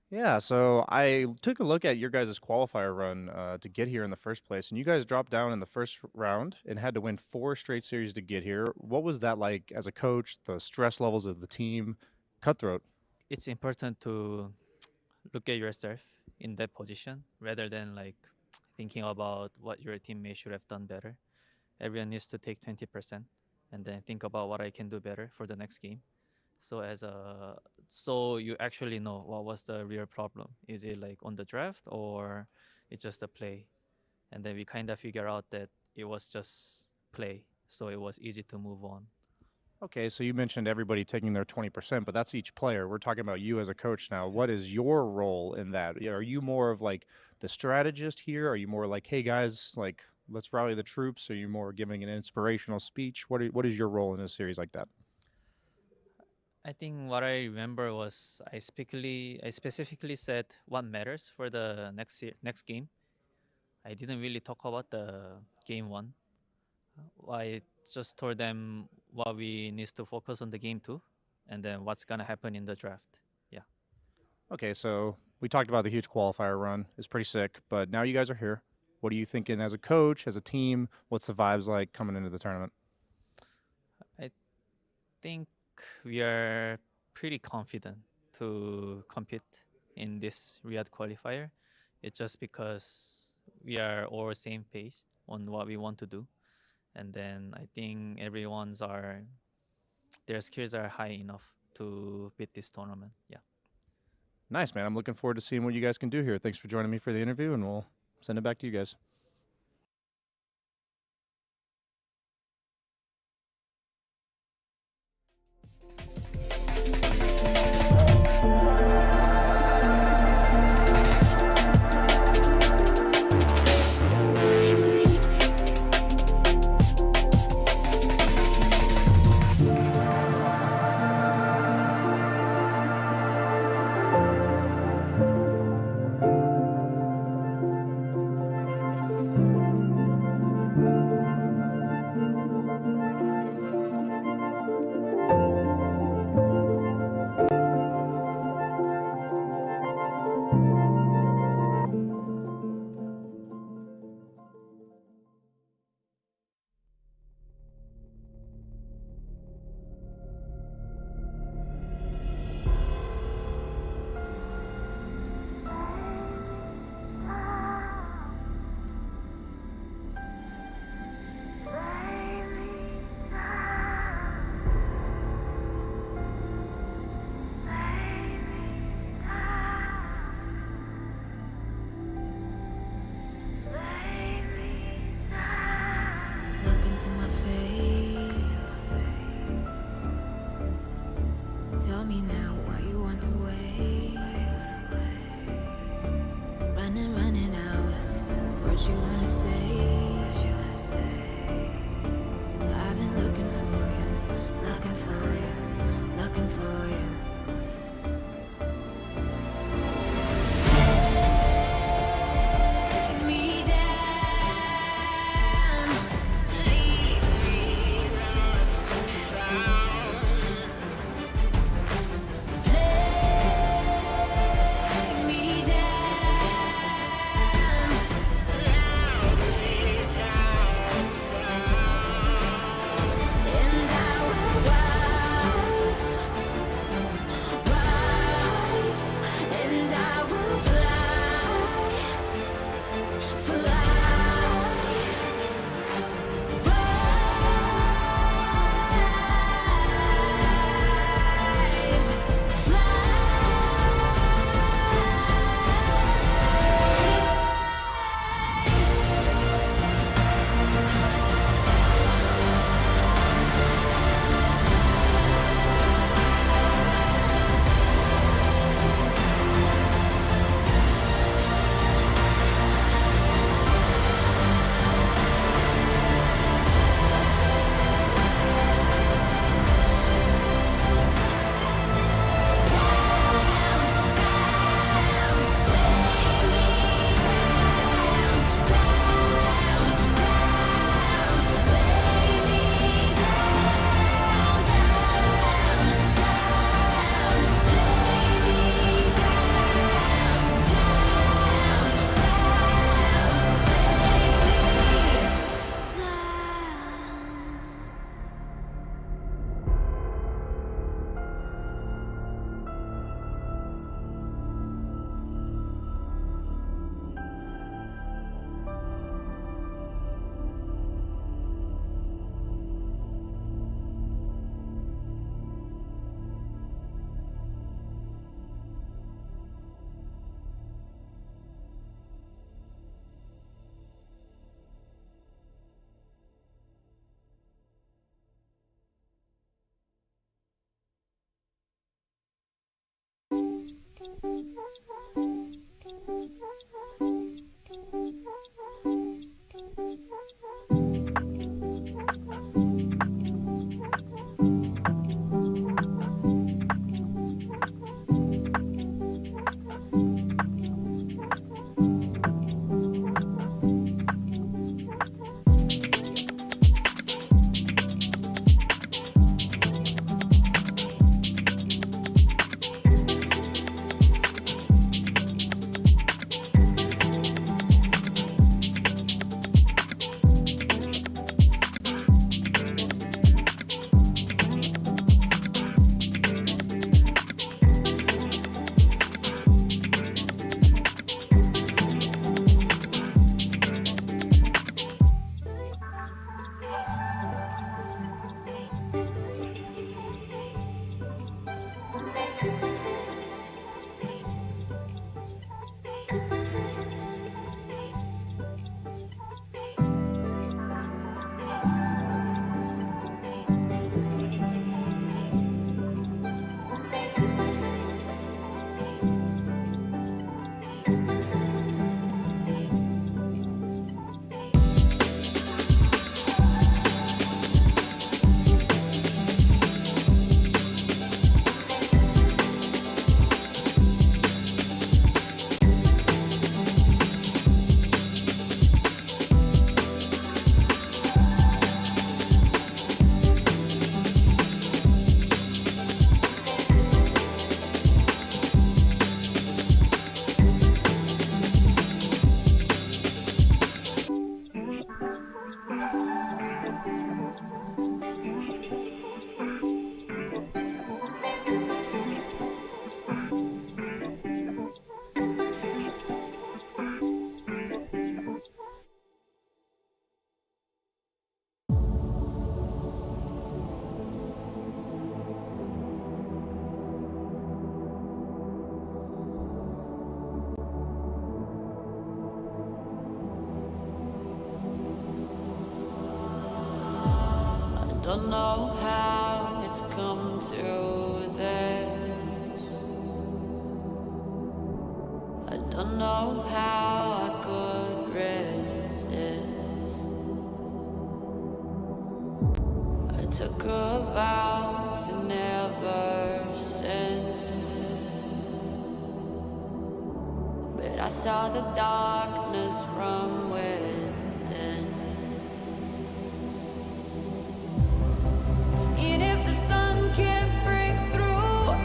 Yeah, so I took a look at your guys' qualifier run to get here in the first place, and you guys dropped down in the first round and had to win 4 straight series to get here. What was that like as a coach, the stress levels of the team? Cutthroat. It's important to look at yourself in that position rather than like thinking about what your teammate should have done better. Everyone needs to take 20% and then think about what I can do better for the next game. So you actually know what was the real problem. Is it like on the draft or it's just a play? And then we kind of figure out that it was just play, so it was easy to move on. Okay, so you mentioned everybody taking their 20%, but that's each player. We're talking about you as a coach now. What is your role in that? Are you more of like the strategist here? Are you more like, hey guys, like let's rally the troops? Are you more giving an inspirational speech? What is your role in a series like that? I think what I remember was I specifically said what matters for the next game. I didn't really talk about the game 1. I just told them what we need to focus on the game 2, and then what's gonna happen in the draft. Yeah. Okay, so we talked about the huge qualifier run. It's pretty sick, but now you guys are here. What are you thinking as a coach, as a team? What's the vibes like coming into the tournament? I think we are pretty confident to compete in this Riyadh qualifier. It's just because we are all same page on what we want to do. And then I think their skills are high enough to beat this tournament. Yeah. Nice, man. I'm looking forward to seeing what you guys can do here. Thanks for joining me for the interview, and we'll send it back to you guys. into my face. Tell me now why you want to wait. Running out of words you wanna say. I've been looking for you, looking for you, looking for you. Don't know how it's come to this. I don't know how I could resist. I took a vow to never sin, but I saw the darkness from within. And if the sun can't break through,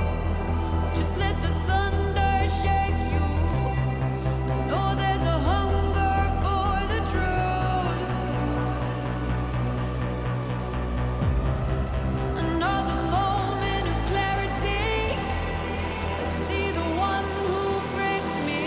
just let the thunder shake you. I know there's a hunger for the truth. Another moment of clarity. I see the one who breaks me.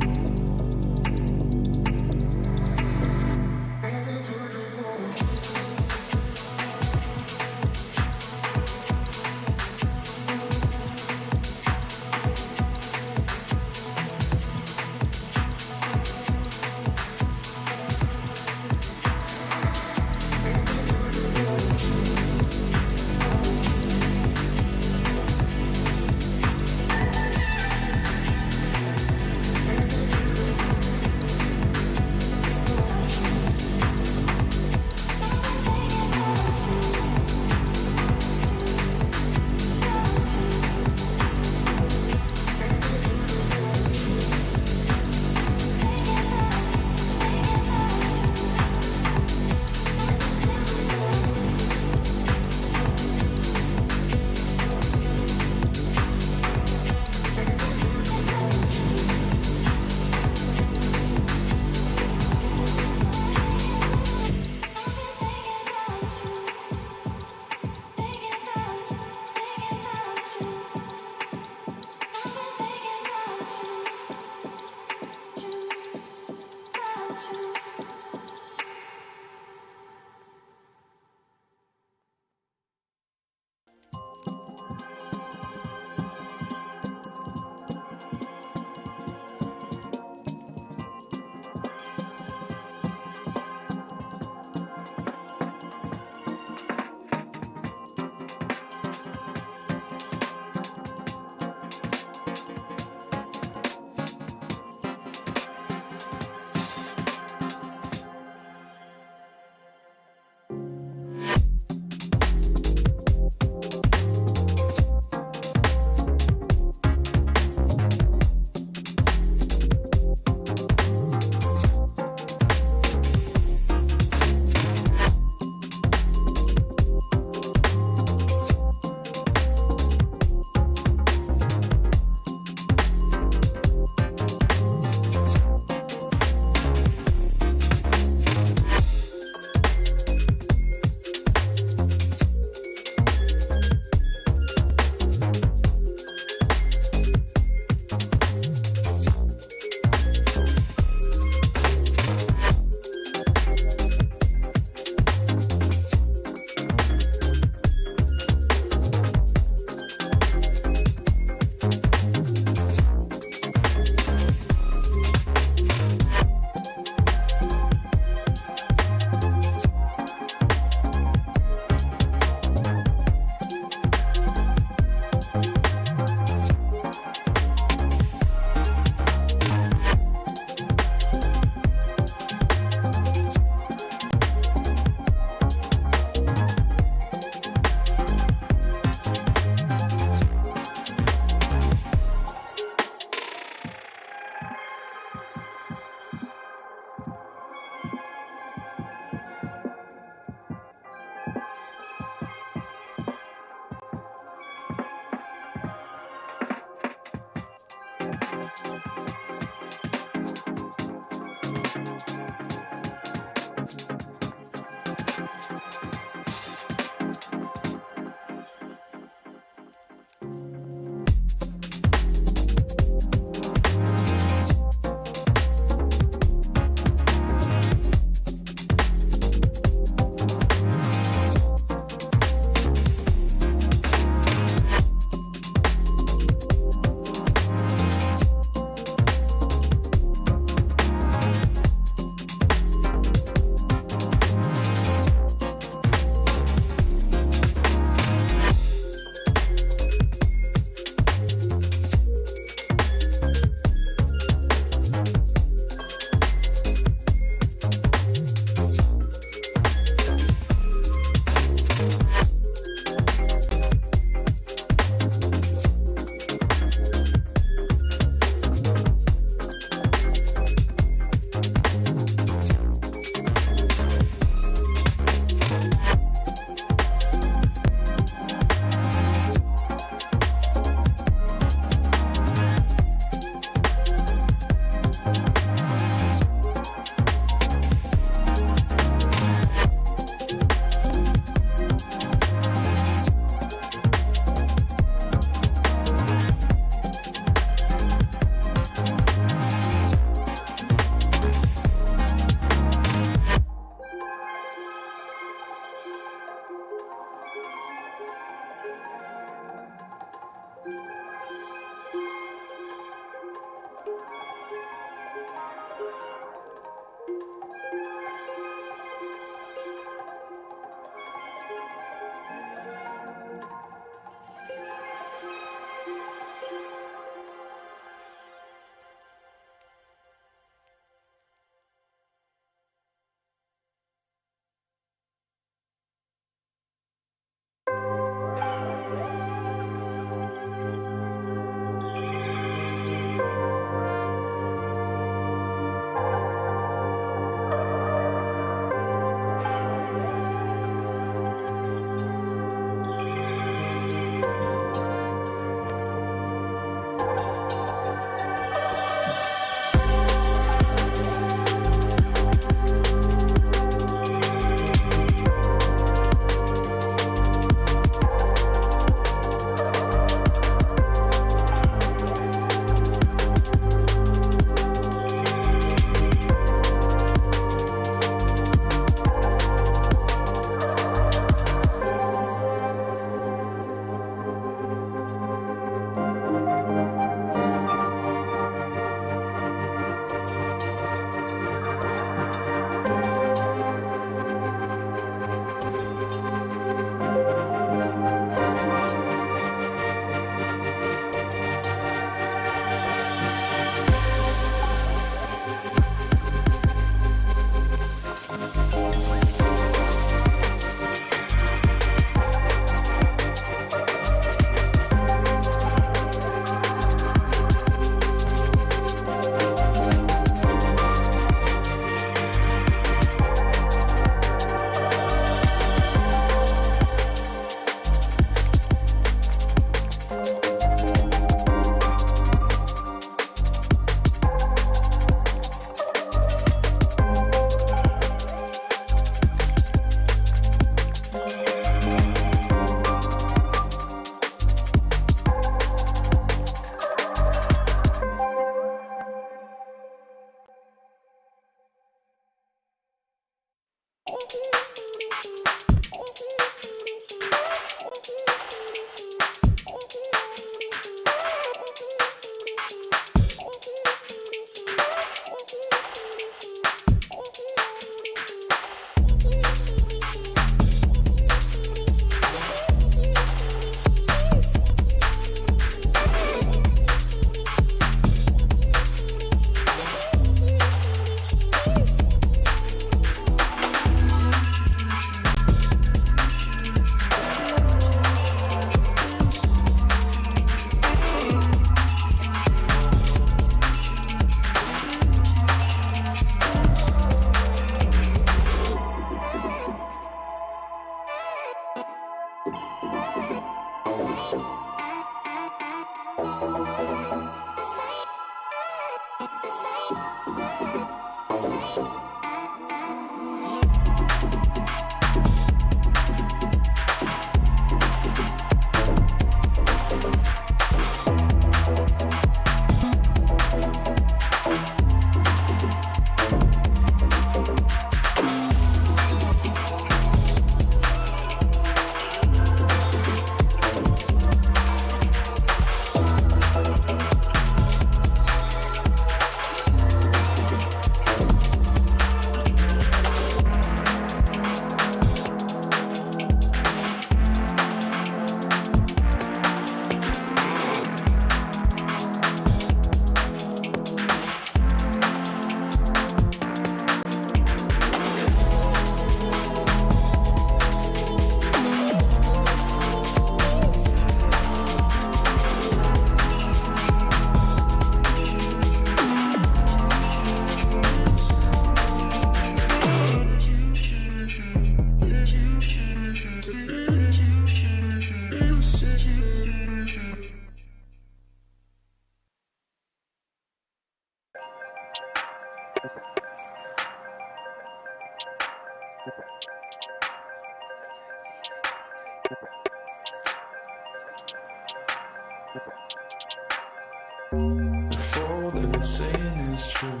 If all they've been saying is true,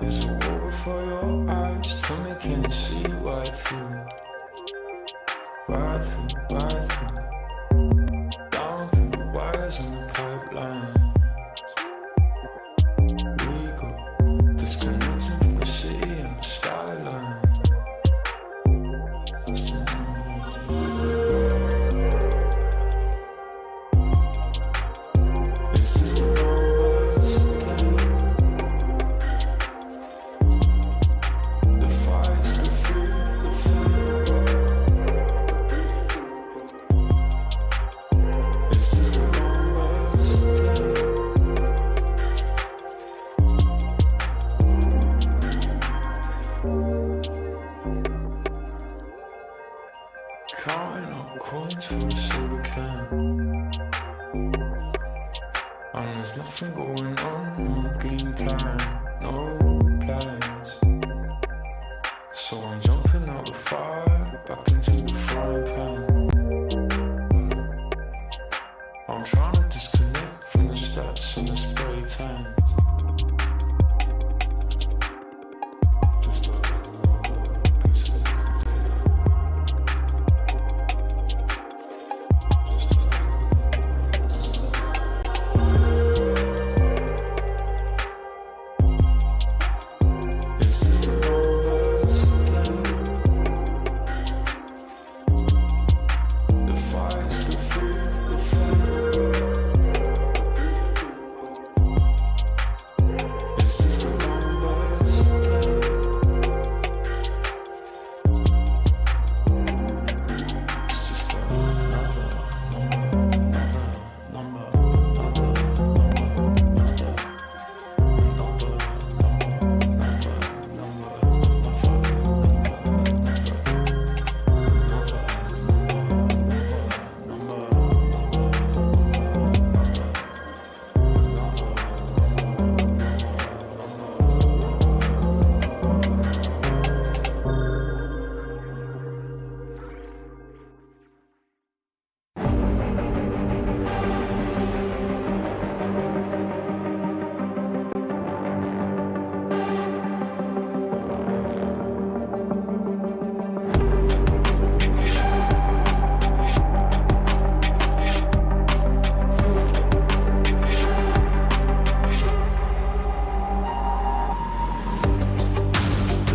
there's a wall before your eyes. Tell me, can you see right through? Right through, right through, down through the wires and the pipeline. We go disconnecting from the city and the skyline. Counting up coins for a soda can, and there's nothing going on, no game plan, no plans. So I'm jumping out the fire, back into the frying pan. I'm trying to disconnect from the stats and the spray tan.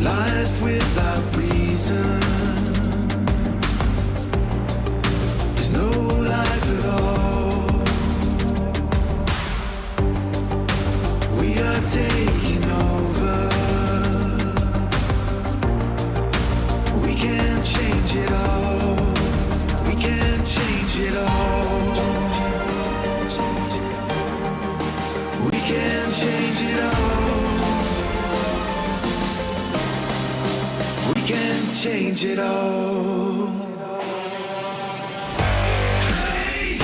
Life without reason is no life at all. We are taking over. We can change it all. We can change it all. We can change it all. We can change it all. Hey,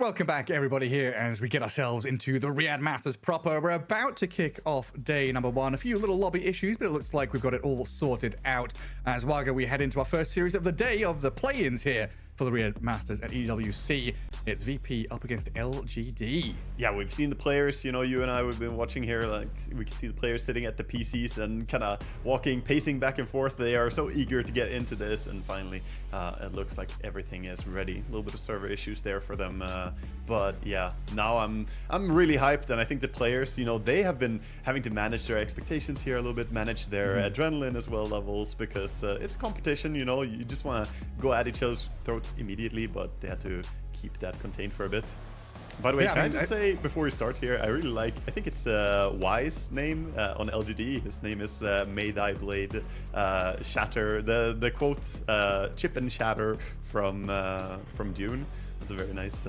Welcome back, everybody, here as we get ourselves into the Riyadh Masters proper. We're about to kick off day number 1. A few little lobby issues, but it looks like we've got it all sorted out. As Waga, we head into our first series of the day of the play-ins here for the Riyadh Masters at EWC. It's VP up against LGD. Yeah, we've seen the players, you know, you and I, we've been watching here, like, we can see the players sitting at the PCs and kind of walking, pacing back and forth. They are so eager to get into this, and finally, it looks like everything is ready. A little bit of server issues there for them, but yeah, now I'm really hyped, and I think the players, you know, they have been having to manage their expectations here a little bit, manage their adrenaline as well levels, because it's a competition, you know, you just want to go at each other's throats immediately, but they had to keep that contained for a bit. By the way, can I just say before we start here, I really like, I think it's Y's name on LGD. His name is May Thy Blade Shatter. The quote, chip and shatter from Dune. That's a very nice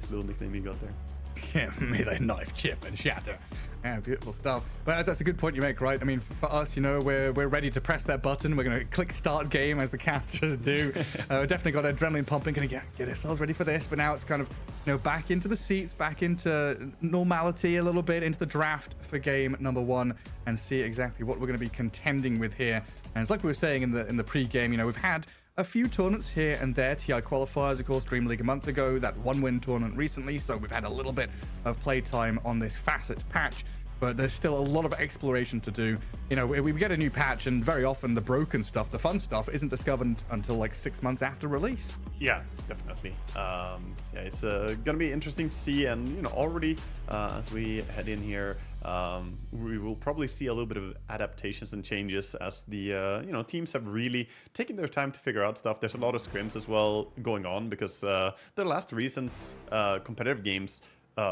little nickname you got there. Yeah, may thy knife chip and shatter. Yeah, beautiful stuff. But that's a good point you make, right? I mean, for us, you know, we're ready to press that button. We're going to click start game as the casters do. We've definitely got adrenaline pumping, going to get ourselves ready for this. But now it's kind of, you know, back into the seats, back into normality a little bit, into the draft for game number 1, and see exactly what we're going to be contending with here. And it's like we were saying in the pre-game, you know, we've had a few tournaments here and there, TI qualifiers, of course, Dream League a month ago, that 1-win tournament recently, so we've had a little bit of playtime on this Facet patch, but there's still a lot of exploration to do. You know, we get a new patch, and very often the broken stuff, the fun stuff, isn't discovered until like 6 months after release. Yeah, definitely. Yeah, it's gonna be interesting to see, and you know, already as we head in here, we will probably see a little bit of adaptations and changes as the you know, teams have really taken their time to figure out stuff. There's a lot of scrims as well going on, because the last recent competitive games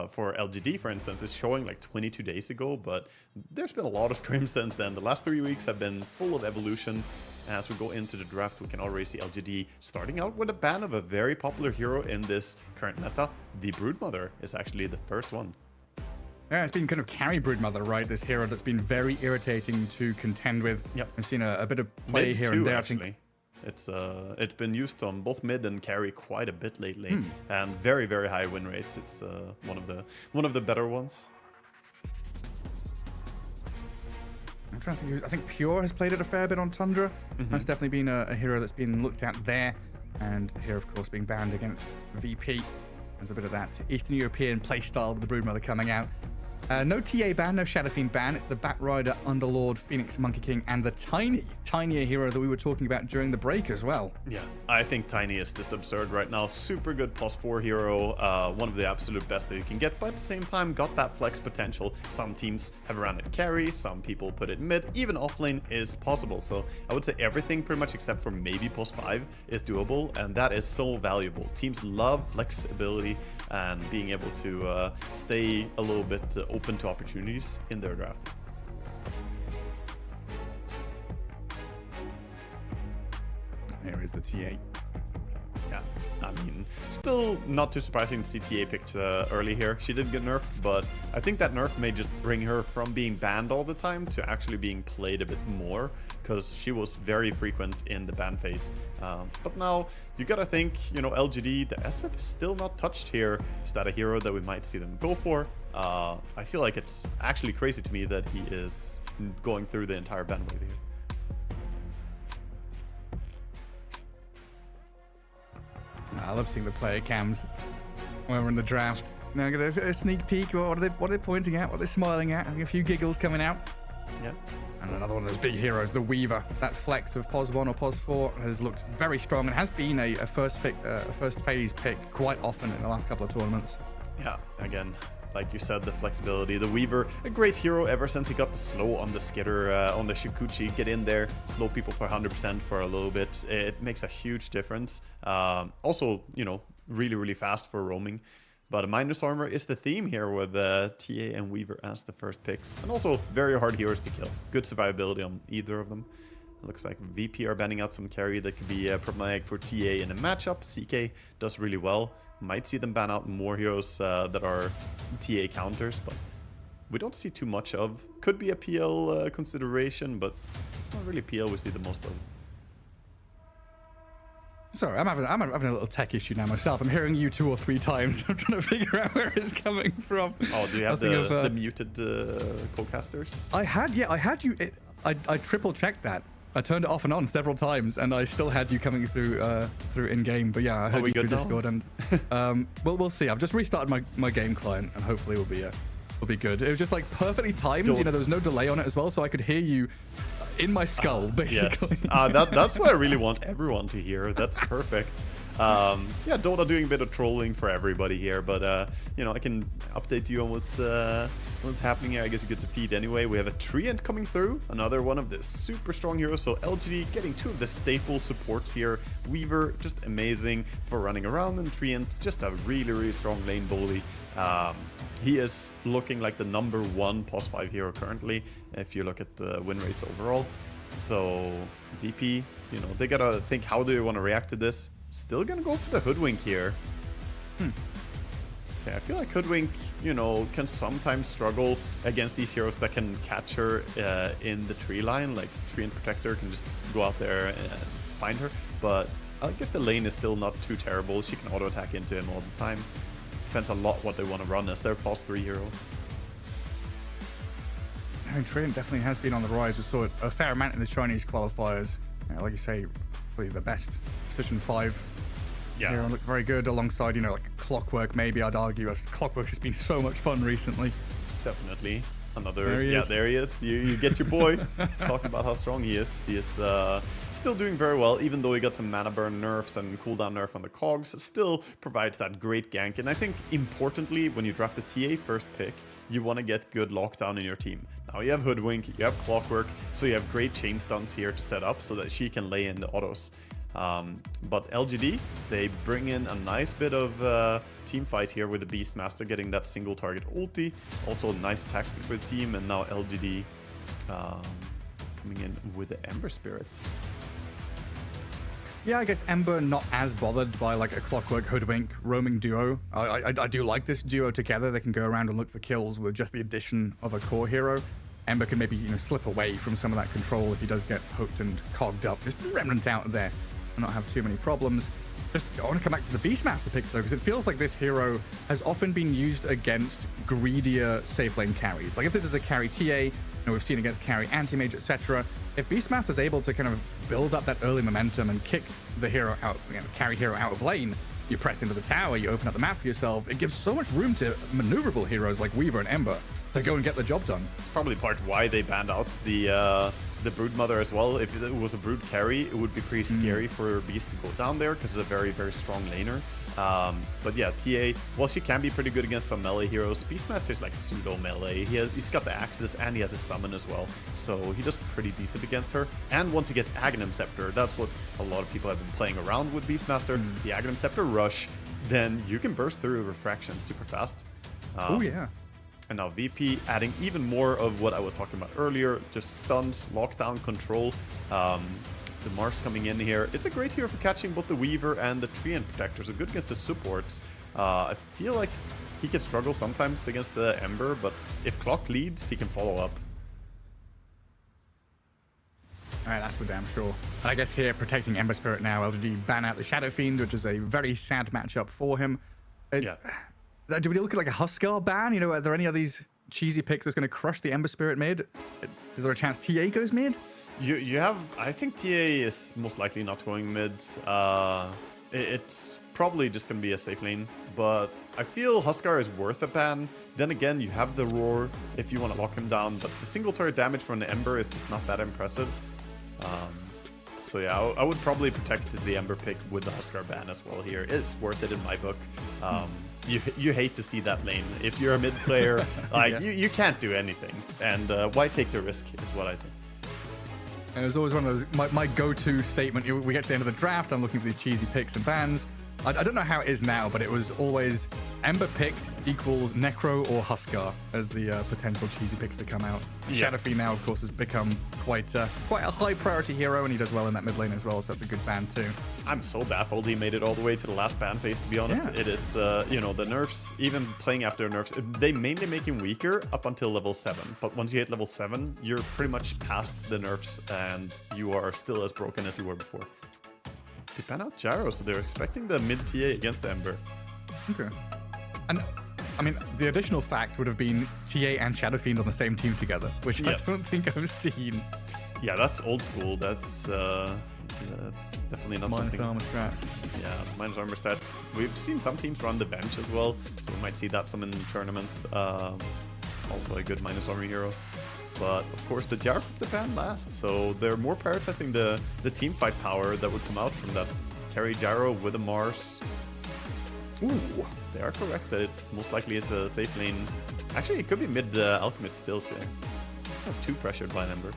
for LGD, for instance, is showing like 22 days ago, but there's been a lot of scrims since then. The last 3 weeks have been full of evolution. As we go into the draft, we can already see LGD starting out with a ban of a very popular hero in this current meta. The Broodmother is actually the first one. Yeah, it's been kind of carry Broodmother, right? This hero that's been very irritating to contend with. Yep. I've seen a bit of play Mid here too, and there. actually. It's been used on both mid and carry quite a bit lately, and very, very high win rate. It's one of the better ones. I'm trying to think. I think Pure has played it a fair bit on Tundra. That's definitely been a hero that's been looked at there. And here, of course, being banned against VP. There's a bit of that Eastern European playstyle with the Broodmother coming out. No TA ban, no Shadow Fiend ban. It's the Batrider, Underlord, Phoenix, Monkey King, and the tinier hero that we were talking about during the break as well. Yeah, I think Tiny is just absurd right now. Super good +4 hero, one of the absolute best that you can get, but at the same time got that flex potential. Some teams have ran it carry, some people put it mid, even offlane is possible. So I would say everything pretty much except for maybe +5 is doable, and that is so valuable. Teams love flexibility and being able to stay a little bit open to opportunities in their draft. Here is the TA. Yeah, I mean, still not too surprising to see TA picked early here. She did get nerfed, but I think that nerf may just bring her from being banned all the time to actually being played a bit more, because she was very frequent in the ban phase. But now you gotta think, you know, LGD, the SF is still not touched here. Is that a hero that we might see them go for? I feel like it's actually crazy to me that he is going through the entire ban wave here. I love seeing the player cams when we're in the draft. Now I get a sneak peek. What are they pointing at? What are they smiling at? Having a few giggles coming out. Yeah. And another one of those big heroes, the Weaver. That flex of POS 1 or POS 4 has looked very strong and has been a first phase pick quite often in the last couple of tournaments. Yeah, again, like you said, the flexibility. The Weaver, a great hero ever since he got the slow on the skitter, on the Shikuchi. Get in there, slow people for 100% for a little bit. It makes a huge difference. Also, you know, really, really fast for roaming. But minus armor is the theme here with TA and Weaver as the first picks. And also very hard heroes to kill. Good survivability on either of them. It looks like VP are banning out some carry that could be problematic for TA in a matchup. CK does really well. Might see them ban out more heroes that are TA counters, but we don't see too much of. Could be a PL consideration, but it's not really PL we see the most of. Sorry, I'm having a little tech issue now myself. I'm hearing you 2 or 3 times. I'm trying to figure out where it's coming from. Oh, do you have the muted co-casters? I had you. I triple checked that. I turned it off and on several times, and I still had you coming through in game. But yeah, I heard you through Discord, and we'll see. I've just restarted my game client, and hopefully we'll be good. It was just like perfectly timed. You know, there was no delay on it as well, so I could hear you in my skull, basically. Yes. That's what I really want everyone to hear. That's perfect. Yeah, Dota doing a bit of trolling for everybody here, but you know, I can update you on what's happening here. I guess you get to feed anyway. We have a Treant coming through, another one of the super strong heroes. So LGD getting 2 of the staple supports here. Weaver just amazing for running around, and Treant just a really strong lane bully. He is looking like the #1 POS 5 hero currently, if you look at the win rates overall. So VP, you know, they gotta think, how do they want to react to this? Still gonna go for the Hoodwink here. Okay, I feel like Hoodwink, you know, can sometimes struggle against these heroes that can catch her in the tree line. Like Tree and Protector can just go out there and find her. But I guess the lane is still not too terrible. She can auto attack into him all the time. Depends a lot what they want to run as their POS 3 hero. I mean, Treant definitely has been on the rise. We saw a fair amount in the Chinese qualifiers. Like you say, probably the best position 5. Yeah, look very good alongside, you know, like Clockwork. Maybe I'd argue Clockwork has been so much fun recently. Definitely. There he is. You get your boy talking about how strong he is. He is still doing very well, even though he got some mana burn nerfs and cooldown nerf on the cogs. Still provides that great gank. And I think importantly, when you draft the TA first pick, you want to get good lockdown in your team. Now you have Hoodwink, you have Clockwork, so you have great chain stuns here to set up so that she can lay in the autos. But LGD, they bring in a nice bit of team fight here with the Beastmaster getting that single target ulti. Also a nice attack speed for the team, and now LGD coming in with the Ember Spirit. Yeah, I guess Ember not as bothered by like a Clockwork Hoodwink roaming duo. I do like this duo together. They can go around and look for kills with just the addition of a core hero. Ember can maybe, you know, slip away from some of that control if he does get hooked and cogged up. Just remnant out there and not have too many problems. Just, I want to come back to the Beastmaster pick though, because it feels like this hero has often been used against greedier safe lane carries. Like if this is a carry TA, you know, we've seen against carry anti-mage, etc. If Beastmaster's able to kind of build up that early momentum and kick the hero out, you know, carry hero out of lane, you press into the tower, you open up the map for yourself. It gives so much room to maneuverable heroes like Weaver and Ember to go and get the job done. It's probably part why they banned out the Broodmother as well. If it was a Brood carry, it would be pretty scary for Beast to go down there because it's a very strong laner. But yeah, TA, well, she can be pretty good against some melee heroes. Beastmaster's like pseudo melee. He's got the Axis and he has a summon as well, so he does pretty decent against her. And once he gets Aghanim Scepter, that's what a lot of people have been playing around with Beastmaster. The Aghanim Scepter rush, then you can burst through Refraction super fast. Oh yeah. And now VP adding even more of what I was talking about earlier, just stuns, lockdown, control. The Mars coming in here is a great hero for catching both the Weaver and the Tree and Protector, so good against the supports. I feel like he can struggle sometimes against the Ember, but if Clock leads, he can follow up. Alright, that's for damn sure. And I guess here, protecting Ember Spirit now, LGD ban out the Shadow Fiend, which is a very sad matchup for him. Yeah. Do we look at like a Huskar ban? You know, are there any of these cheesy picks that's going to crush the Ember Spirit mid? Is there a chance TA goes mid? You have, I think TA is most likely not going mid. It's probably just going to be a safe lane, but I feel Huskar is worth a ban. Then again, you have the Roar if you want to lock him down, but the single turret damage from the Ember is just not that impressive. So yeah, I would probably protect the Ember pick with the Huskar ban as well here. It's worth it in my book. You hate to see that lane. If you're a mid player, like you can't do anything, and why take the risk is what I think. And it was always one of those, my go-to statement, we get to the end of the draft, I'm looking for these cheesy picks and bans. I don't know how it is now, but it was always Ember picked equals Necro or Huskar as the potential cheesy picks to come out. Shadow Fiend now, of course, has become quite a high priority hero, and he does well in that mid lane as well, so that's a good ban too. I'm so baffled he made it all the way to the last ban phase, to be honest. It is, you know, the nerfs, even playing after nerfs, they mainly make him weaker up until level 7. But once you hit level 7, you're pretty much past the nerfs, and you are still as broken as you were before. They ban out Gyro, so they're expecting the mid TA against the Ember. Okay. And I mean, the additional fact would have been TA and Shadow Fiend on the same team together, which I don't think I've seen. Yeah, that's old school. That's definitely not Minus something. armor stats. Yeah, minus armor stats. We've seen some teams run the bench as well, so we might see that some in tournaments. Also a good minus armor hero. But of course, the Gyro the ban last, so they're more prioritizing the team fight power that would come out from that. Carry Gyro with a Mars. Ooh, they are correct that it most likely is a safe lane. Actually, it could be mid Alchemist still today. It's not too pressured by an Ember.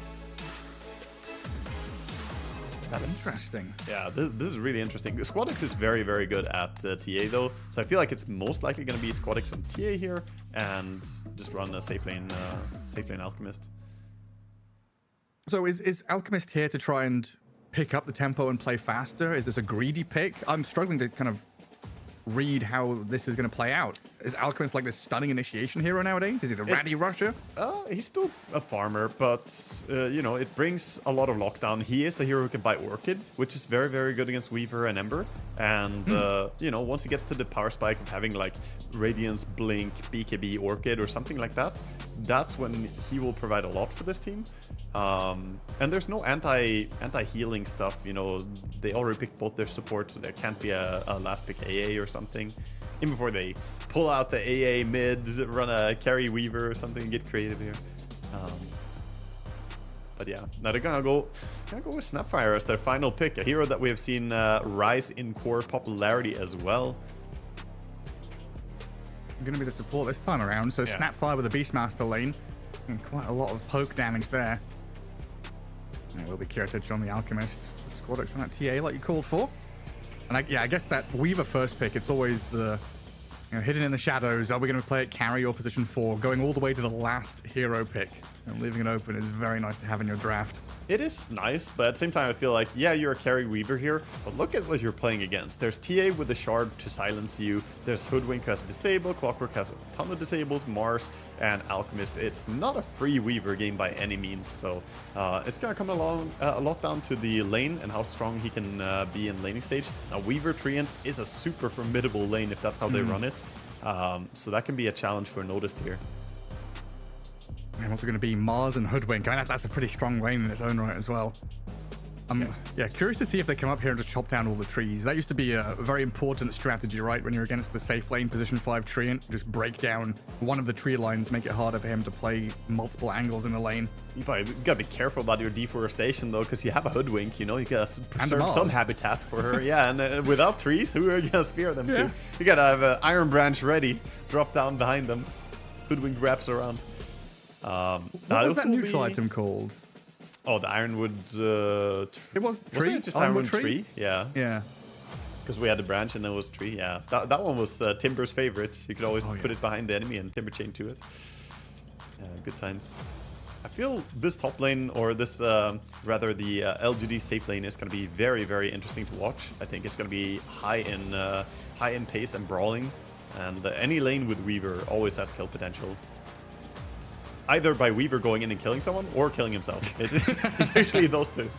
That's interesting. Yeah, this is really interesting. Squadix is very, very good at TA though, so I feel like it's most likely going to be Squadix on TA here and just run a safe lane Alchemist. So is Alchemist here to try and pick up the tempo and play faster? Is this a greedy pick? I'm struggling to kind of read how this is going to play out. Is Alchemist like this stunning initiation hero nowadays? Is he the ratty rusher? He's still a farmer, but you know, it brings a lot of lockdown. He is a hero who can buy Orchid, which is very, very good against Weaver and Ember. And you know, once he gets to the power spike of having like Radiance, Blink, BKB, Orchid, or something like that, that's when he will provide a lot for this team. And there's no anti-healing stuff. You know, they already picked both their supports, so there can't be a last pick AA or something. Even before they pull out the AA mid, run a carry Weaver or something, get creative here. But yeah, now they're gonna go with Snapfire as their final pick, a hero that we have seen rise in core popularity as well. Going to be the support this time around, so Yeah. Snapfire with a Beastmaster lane. And quite a lot of poke damage there. And it will be Kiritage on the Alchemist. Squadix on that TA like you called for. And I guess that Weaver first pick, it's always the hidden in the shadows. Are we going to play it carry or position 4? Going all the way to the last hero pick and leaving it open is very nice to have in your draft. It is nice, but at the same time, I feel like, yeah, you're a carry Weaver here, but look at what you're playing against. There's TA with the Shard to silence you. There's Hoodwink who has Disable, Clockwork has a ton of disables, Mars, and Alchemist. It's not a free Weaver game by any means, so it's going to come along a lot down to the lane and how strong he can be in laning stage. Now, Weaver Treant is a super formidable lane if that's how they run it, so that can be a challenge for Noticed here. And also going to be Mars and Hoodwink. I mean, that's a pretty strong lane in its own right as well. Yeah, curious to see if they come up here and just chop down all the trees. That used to be a very important strategy, right? When you're against the safe lane position 5 Treant, just break down one of the tree lines, make it harder for him to play multiple angles in the lane. You gotta be careful about your deforestation though, because you have a Hoodwink, you know, you gotta preserve some habitat for her. Yeah, and without trees, who are you gonna spear them to? You gotta have an Iron Branch ready, drop down behind them. Hoodwink wraps around. What was that neutral item called? Oh, the Ironwood. It was tree. Wasn't it just Ironwood tree? Yeah. Yeah. Because we had the branch and then it was tree. Yeah. That one was Timber's favorite. You could always put it behind the enemy and Timber chain to it. Good times. I feel this top lane, or this rather the LGD safe lane, is going to be very, very interesting to watch. I think it's going to be high in pace and brawling, and any lane with Weaver always has kill potential. Either by Weaver going in and killing someone or killing himself. It's usually those two.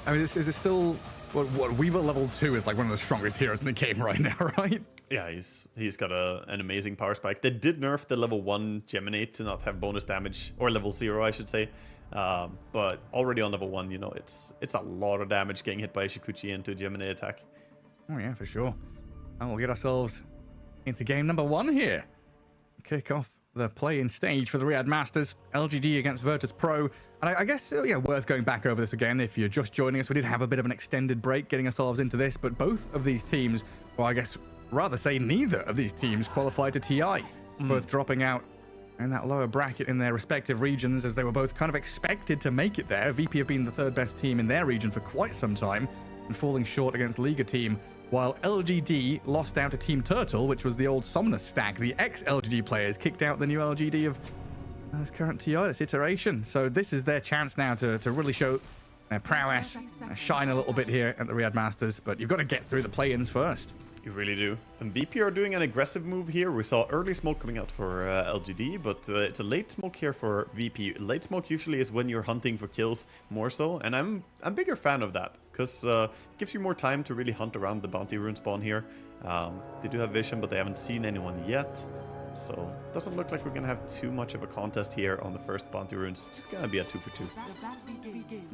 I mean, is it still what Weaver level 2 is like one of the strongest heroes in the game right now, right? Yeah, he's got an amazing power spike. They did nerf the level 1 Geminate to not have bonus damage, or level 0, I should say. But already on level 1, you know, it's a lot of damage getting hit by a Shikuchi into a Geminate attack. Oh yeah, for sure. And we'll get ourselves into game number 1 here. Kick off the play-in stage for the Riyadh Masters, LGD against virtus.pro. And I guess, yeah, worth going back over this again if you're just joining us. We did have a bit of an extended break getting ourselves into this, but both of these teams, or I guess rather say neither of these teams, qualified to TI, both dropping out in that lower bracket in their respective regions, as they were both kind of expected to make it there. VP have been the third best team in their region for quite some time, and falling short against Liga team, while LGD lost out to Team Turtle, which was the old Somnus stack. The ex-LGD players kicked out the new LGD of this current TI, this iteration. So this is their chance now to really show their prowess, shine a little bit here at the Riyadh Masters, but you've got to get through the play-ins first. You really do. And VP are doing an aggressive move here. We saw early smoke coming out for LGD, but it's a late smoke here for VP. Late smoke usually is when you're hunting for kills more so, and I'm a bigger fan of that. because it gives you more time to really hunt around the bounty rune spawn here. They do have vision, but they haven't seen anyone yet. So it doesn't look like we're going to have too much of a contest here on the first bounty runes. It's going to be a 2-for-2.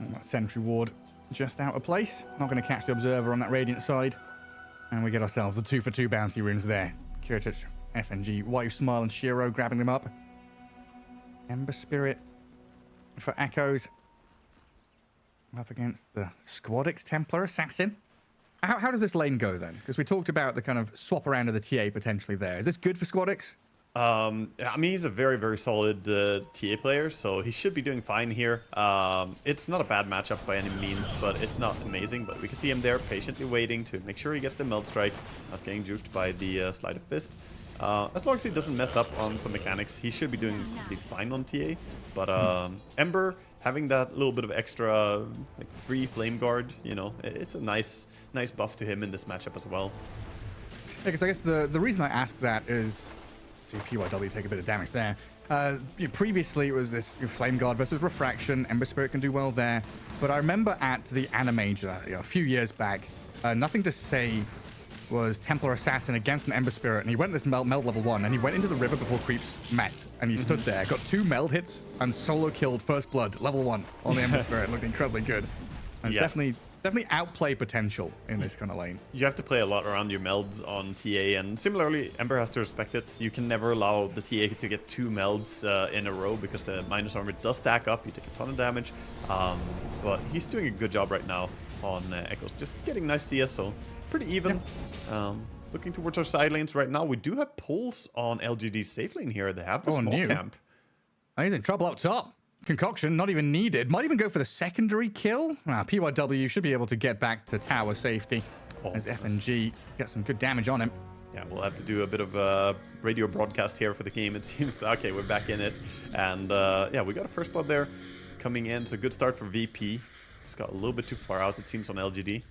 And that sentry ward just out of place. Not going to catch the observer on that radiant side. And we get ourselves the 2-for-2 bounty runes there. Kiritich, FNG, Wife, Smile, and Shiro grabbing them up. Ember Spirit for Echoes. Up against the Squadix Templar Assassin. How does this lane go then? Because we talked about the kind of swap around of the TA potentially there. Is this good for Squadix? I mean, he's a very, very solid TA player, so he should be doing fine here. It's not a bad matchup by any means, but it's not amazing. But we can see him there patiently waiting to make sure he gets the Meld Strike. Not getting juked by the Sleight of Fist. As long as he doesn't mess up on some mechanics, he should be doing completely fine on TA. But Ember, having that little bit of extra like free Flame Guard, you know, it's a nice buff to him in this matchup as well. Yeah, because I guess the reason I ask that is... See PYW take a bit of damage there. Previously, it was this Flame Guard versus Refraction. Ember Spirit can do well there. But I remember at the Animajor a few years back, Nothing to Say was Templar Assassin against an Ember Spirit. And he went this meld level 1, and he went into the river before creeps met. And he stood there, got 2 meld hits, and solo killed First Blood, level 1 on the Ember Spirit. Looked incredibly good. And it's definitely outplay potential in this kind of lane. You have to play a lot around your melds on TA, and similarly, Ember has to respect it. You can never allow the TA to get 2 melds in a row because the minus armor does stack up. You take a ton of damage, but he's doing a good job right now on Echoes. Just getting nice CS, so pretty even. Looking towards our side lanes right now. We do have pulls on LGD's safe lane here. They have the small camp. Oh, he's in trouble up top. Concoction, not even needed. Might even go for the secondary kill. PYW should be able to get back to tower safety as FNG get some good damage on him. Yeah, we'll have to do a bit of a radio broadcast here for the game, it seems. Okay, we're back in it. And yeah, we got a first blood there coming in. It's a good start for VP. Just got a little bit too far out, it seems, on LGD.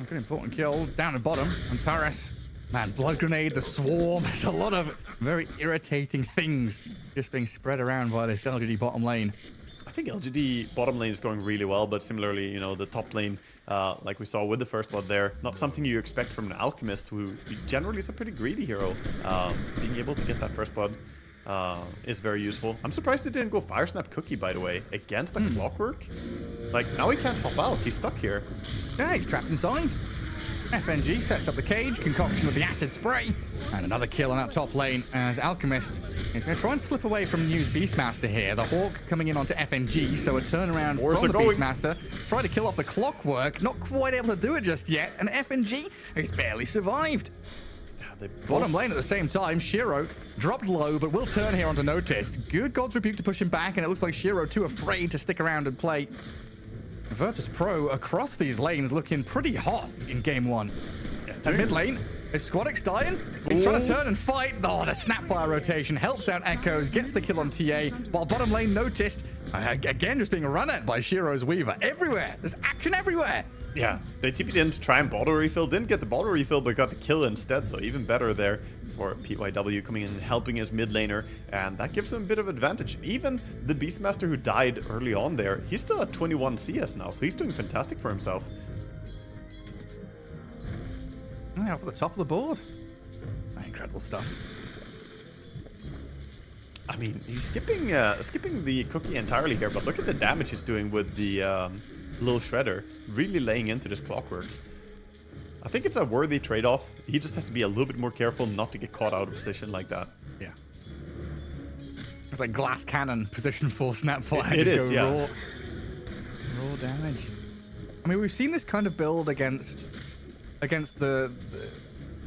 Good important kill down at bottom. Antares. Man, Blood Grenade, the Swarm. There's a lot of very irritating things just being spread around by this LGD bottom lane. I think LGD bottom lane is going really well, but similarly, you know, the top lane, like we saw with the first blood there, not something you expect from an Alchemist, who generally is a pretty greedy hero. Being able to get that first blood is very useful. I'm surprised they didn't go Fire Snap Cookie, by the way, against the Clockwork. Like, now he can't hop out. He's stuck here. Yeah, he's trapped inside. FNG sets up the cage, Concoction with the acid spray, and another kill on that top lane as Alchemist is going to try and slip away from News Beastmaster here. The Hawk coming in onto FNG, so a turnaround from the Beastmaster. Try to kill off the Clockwork, not quite able to do it just yet, and FNG has barely survived. Bottom lane at the same time, Shiro dropped low, but will turn here onto Notice. Good God's Rebuke to push him back, and it looks like Shiro too afraid to stick around and play. virtus.pro across these lanes looking pretty hot in game 1. And mid lane, is Squadix dying? He's trying to turn and fight. Oh, the Snapfire rotation helps out Echoes, gets the kill on TA, while bottom lane Noticed, again, just being run at by Shiro's Weaver. Everywhere, there's action everywhere. Yeah, they TP'd in to try and bottle refill, didn't get the bottle refill, but got the kill instead, so even better there for PYW coming in and helping his mid laner, and that gives him a bit of advantage. Even the Beastmaster who died early on there, he's still at 21 CS now, so he's doing fantastic for himself. Yeah, up at the top of the board. Incredible stuff. I mean, he's skipping the cookie entirely here, but look at the damage he's doing with the little shredder, really laying into this Clockwork. I think it's a worthy trade-off. He just has to be a little bit more careful not to get caught out of position like that. Yeah. It's like glass cannon position for Snapfire. It is, yeah. Raw damage. I mean, we've seen this kind of build against the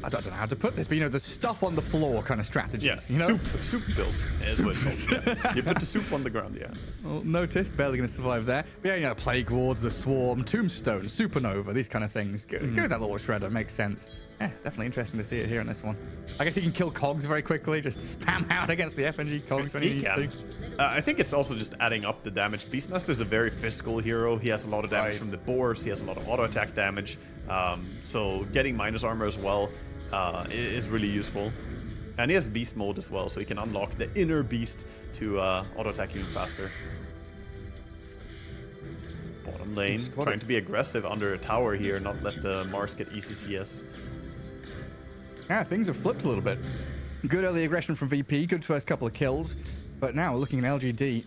I don't know how to put this, but you know, the stuff on the floor kind of strategies. Yeah, you know? soup build is what it's called. Yeah. You put the soup on the ground, yeah. Well, Noticed, barely going to survive there. But yeah, you know, Plague Wards, the Swarm, Tombstone, Supernova, these kind of things. Go with that little shredder, makes sense. Yeah, definitely interesting to see it here in this one. I guess he can kill Cogs very quickly, just spam out against the FNG Cogs when he needs to. I think it's also just adding up the damage. Beastmaster is a very physical hero. He has a lot of damage from the boars. He has a lot of auto attack damage. So getting minus armor as well is really useful. And he has beast mode as well, so he can unlock the inner beast to auto attack even faster. Bottom lane, trying to be aggressive under a tower here, not let the Mars get ECCS. Yeah, things have flipped a little bit. Good early aggression from VP, good first couple of kills. But now we're looking at LGD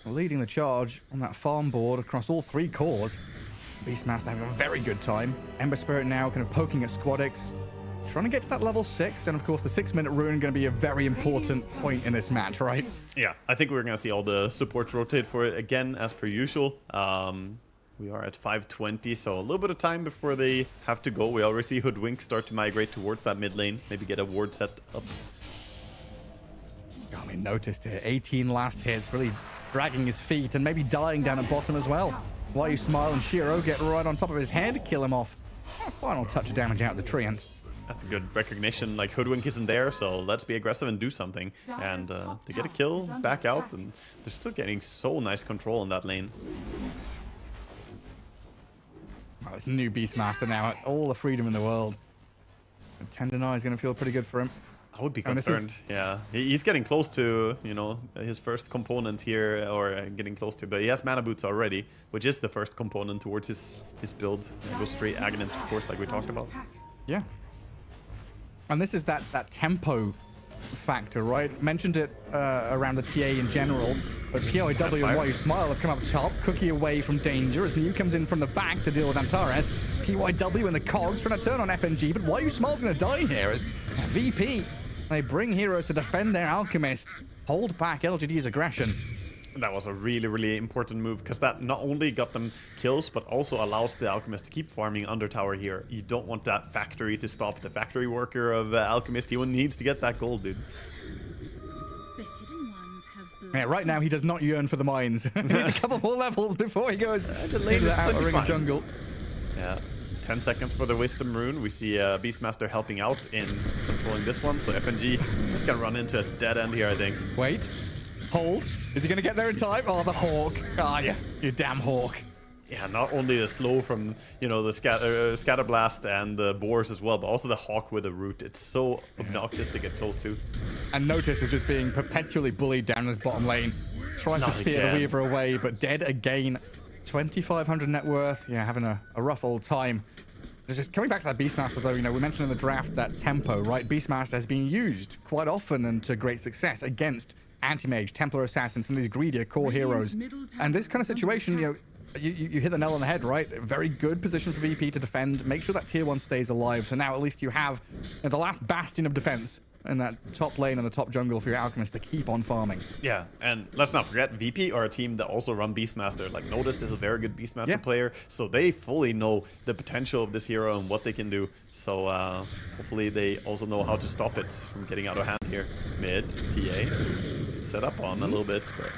leading the charge on that farm board across all 3 cores. Beastmaster having a very good time. Ember Spirit now kind of poking at Squadix, trying to get to that level 6, and of course the 6-minute rune going to be a very important point in this match, right? Yeah, I think we're going to see all the supports rotate for it again, as per usual. We are at 5:20, so a little bit of time before they have to go. We already see Hoodwink start to migrate towards that mid lane, maybe get a ward set up. I mean, noticed here, 18 last hits, really dragging his feet and maybe dying down at bottom as well. Why You Smile and Shiro get right on top of his head, kill him off. Final touch of damage out of the Treant. That's a good recognition. Like, Hoodwink isn't there, so let's be aggressive and do something. And they get a kill, back out, and they're still getting so nice control in that lane. Oh, this new Beastmaster now, all the freedom in the world. And Tender Eye is going to feel pretty good for him. I would be concerned. Yeah, he's getting close to, you know, his first component here, or getting close to, but he has mana boots already, which is the first component towards his build. Go straight Aghanim, of course, like we talked about. Yeah. And this is that tempo factor, right? Mentioned it around the TA in general, but POIW and Why You Smile have come up top, Cookie away from danger as New comes in from the back to deal with Antares. PYW and the Cogs trying to turn on FNG, but Why You Smile's going to die here as VP, they bring heroes to defend their Alchemist, hold back LGD's aggression. That was a really, really important move, because that not only got them kills, but also allows the Alchemist to keep farming under tower here. You don't want that factory to stop the factory worker of Alchemist. He needs to get that gold, dude. Yeah, right now he does not yearn for the mines. He needs a couple more levels before he goes the lane into is the outer ring of fine. jungle. Yeah, 10 seconds for the Wisdom Rune. We see Beastmaster helping out in controlling this one, so FNG just gonna run into a dead end here, I think. Wait. Hold. Is he going to get there in time? Oh, the Hawk. Ah, yeah. You damn Hawk. Yeah, not only the slow from, you know, the Scatterblast and the Boars as well, but also the Hawk with the root. It's so obnoxious to get close to. And Notice is just being perpetually bullied down his bottom lane. Tries to spear the Weaver away, but dead again. 2,500 net worth. Yeah, having a rough old time. Just coming back to that Beastmaster, though, you know, we mentioned in the draft that tempo, right? Beastmaster has been used quite often and to great success against Anti-Mage, Templar Assassins, and these greedier core heroes. And this kind of situation, you know, you hit the nail on the head, right? Very good position for VP to defend. Make sure that tier 1 stays alive. So now at least you have the last bastion of defense in that top lane and the top jungle for your Alchemist to keep on farming. Yeah, and let's not forget, VP are a team that also run Beastmaster. Like, Noticed is a very good Beastmaster player, so they fully know the potential of this hero and what they can do. So hopefully they also know how to stop it from getting out of hand here. Mid, TA, set up on a little bit, but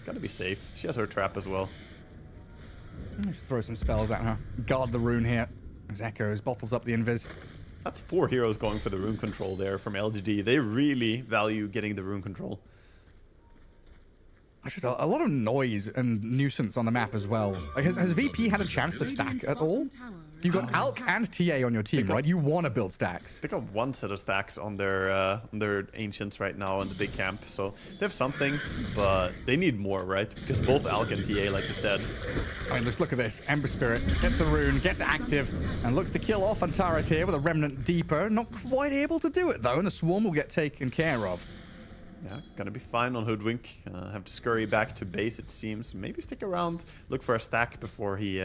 gotta be safe. She has her trap as well. Just throw some spells at her. Guard the rune here. As Echoes bottles up the invis. That's 4 heroes going for the rune control there from LGD. They really value getting the rune control. Actually, a lot of noise and nuisance on the map as well. Like, has VP had a chance to stack at all? You've got Alk and TA on your team, right? You want to build stacks. They got one set of stacks on their Ancients right now in the big camp. So they have something, but they need more, right? Because both Alk and TA, like you said. I mean, let's look at this. Ember Spirit gets a rune, gets active, and looks to kill off Antares here with a Remnant deeper. Not quite able to do it, though, and the Swarm will get taken care of. Yeah, gonna be fine on Hoodwink. Have to scurry back to base, it seems. Maybe stick around, look for a stack before he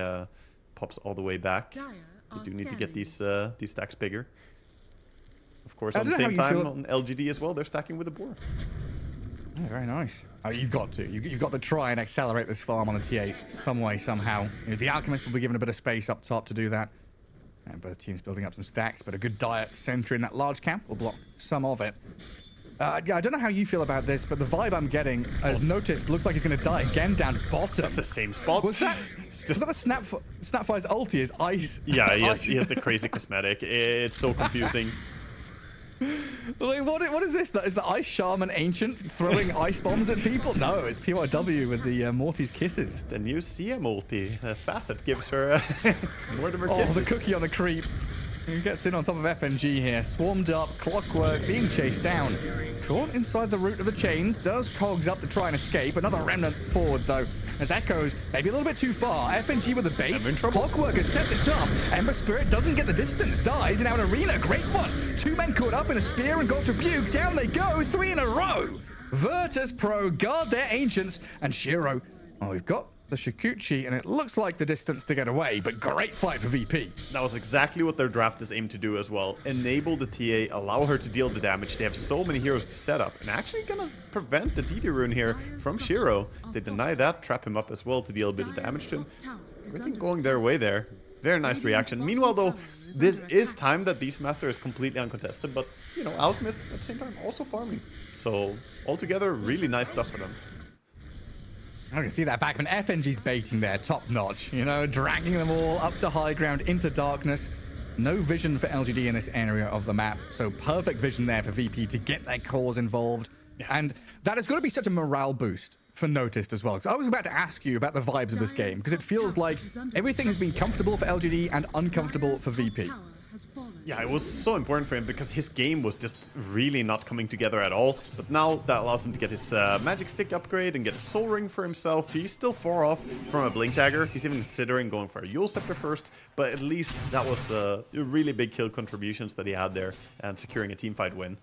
pops all the way back. They do need to get these stacks bigger. Of course, at the same time, on LGD as well, they're stacking with the boar. Yeah, very nice. Oh, you've got to. You've got to try and accelerate this farm on the TA some way, somehow. You know, the Alchemist will be given a bit of space up top to do that. And both teams building up some stacks, but a good diet sentry in that large camp will block some of it. Yeah, I don't know how you feel about this, but the vibe I'm getting, as Noticed, looks like he's going to die again down bottom. That's the same spot. Was that the Snapfire's ulti is ice? Yeah, he has the crazy cosmetic. It's so confusing. Like, what is this? Is the Ice Shaman Ancient throwing ice bombs at people? No, it's PYW with the Morty's Kisses. The new CM ulti. Facet gives her more than her kisses. Oh, the cookie on the creep. He gets in on top of FNG here. Swarmed up, Clockwork, being chased down. Caught inside the root of the chains. Does Cogs up to try and escape. Another Remnant forward, though. as Echoes maybe a little bit too far. FNG with the bait. Clockwork has set this up. Ember Spirit doesn't get the distance. Dies in our arena. Great one. 2 men caught up in a spear and got Rebuke. Down they go. 3 in a row. virtus.pro guard their ancients. And Shiro, oh, we've got the Shikuchi, and it looks like the distance to get away, but great fight for VP. That was exactly what their draft is aimed to do as well. Enable the TA, allow her to deal the damage. They have so many heroes to set up, and actually gonna prevent the DD rune here from Shiro. They deny that, trap him up as well to deal a bit of damage to him. Everything going their way there. Very nice reaction. Meanwhile, though, this is time that Beastmaster is completely uncontested, but, you know, Alchemist at the same time also farming. So, altogether, really nice stuff for them. I can see that back when FNG's baiting there, top notch, you know, dragging them all up to high ground into darkness. No vision for LGD in this area of the map, so perfect vision there for VP to get their cores involved. And that is going to be such a morale boost for Noticed as well. Because I was about to ask you about the vibes of this game, because it feels like everything has been comfortable for LGD and uncomfortable for VP. Yeah, it was so important for him because his game was just really not coming together at all. But now that allows him to get his magic stick upgrade and get a soul ring for himself. He's still far off from a blink dagger. He's even considering going for a Yule Scepter first. But at least that was really big kill contributions that he had there and securing a teamfight win.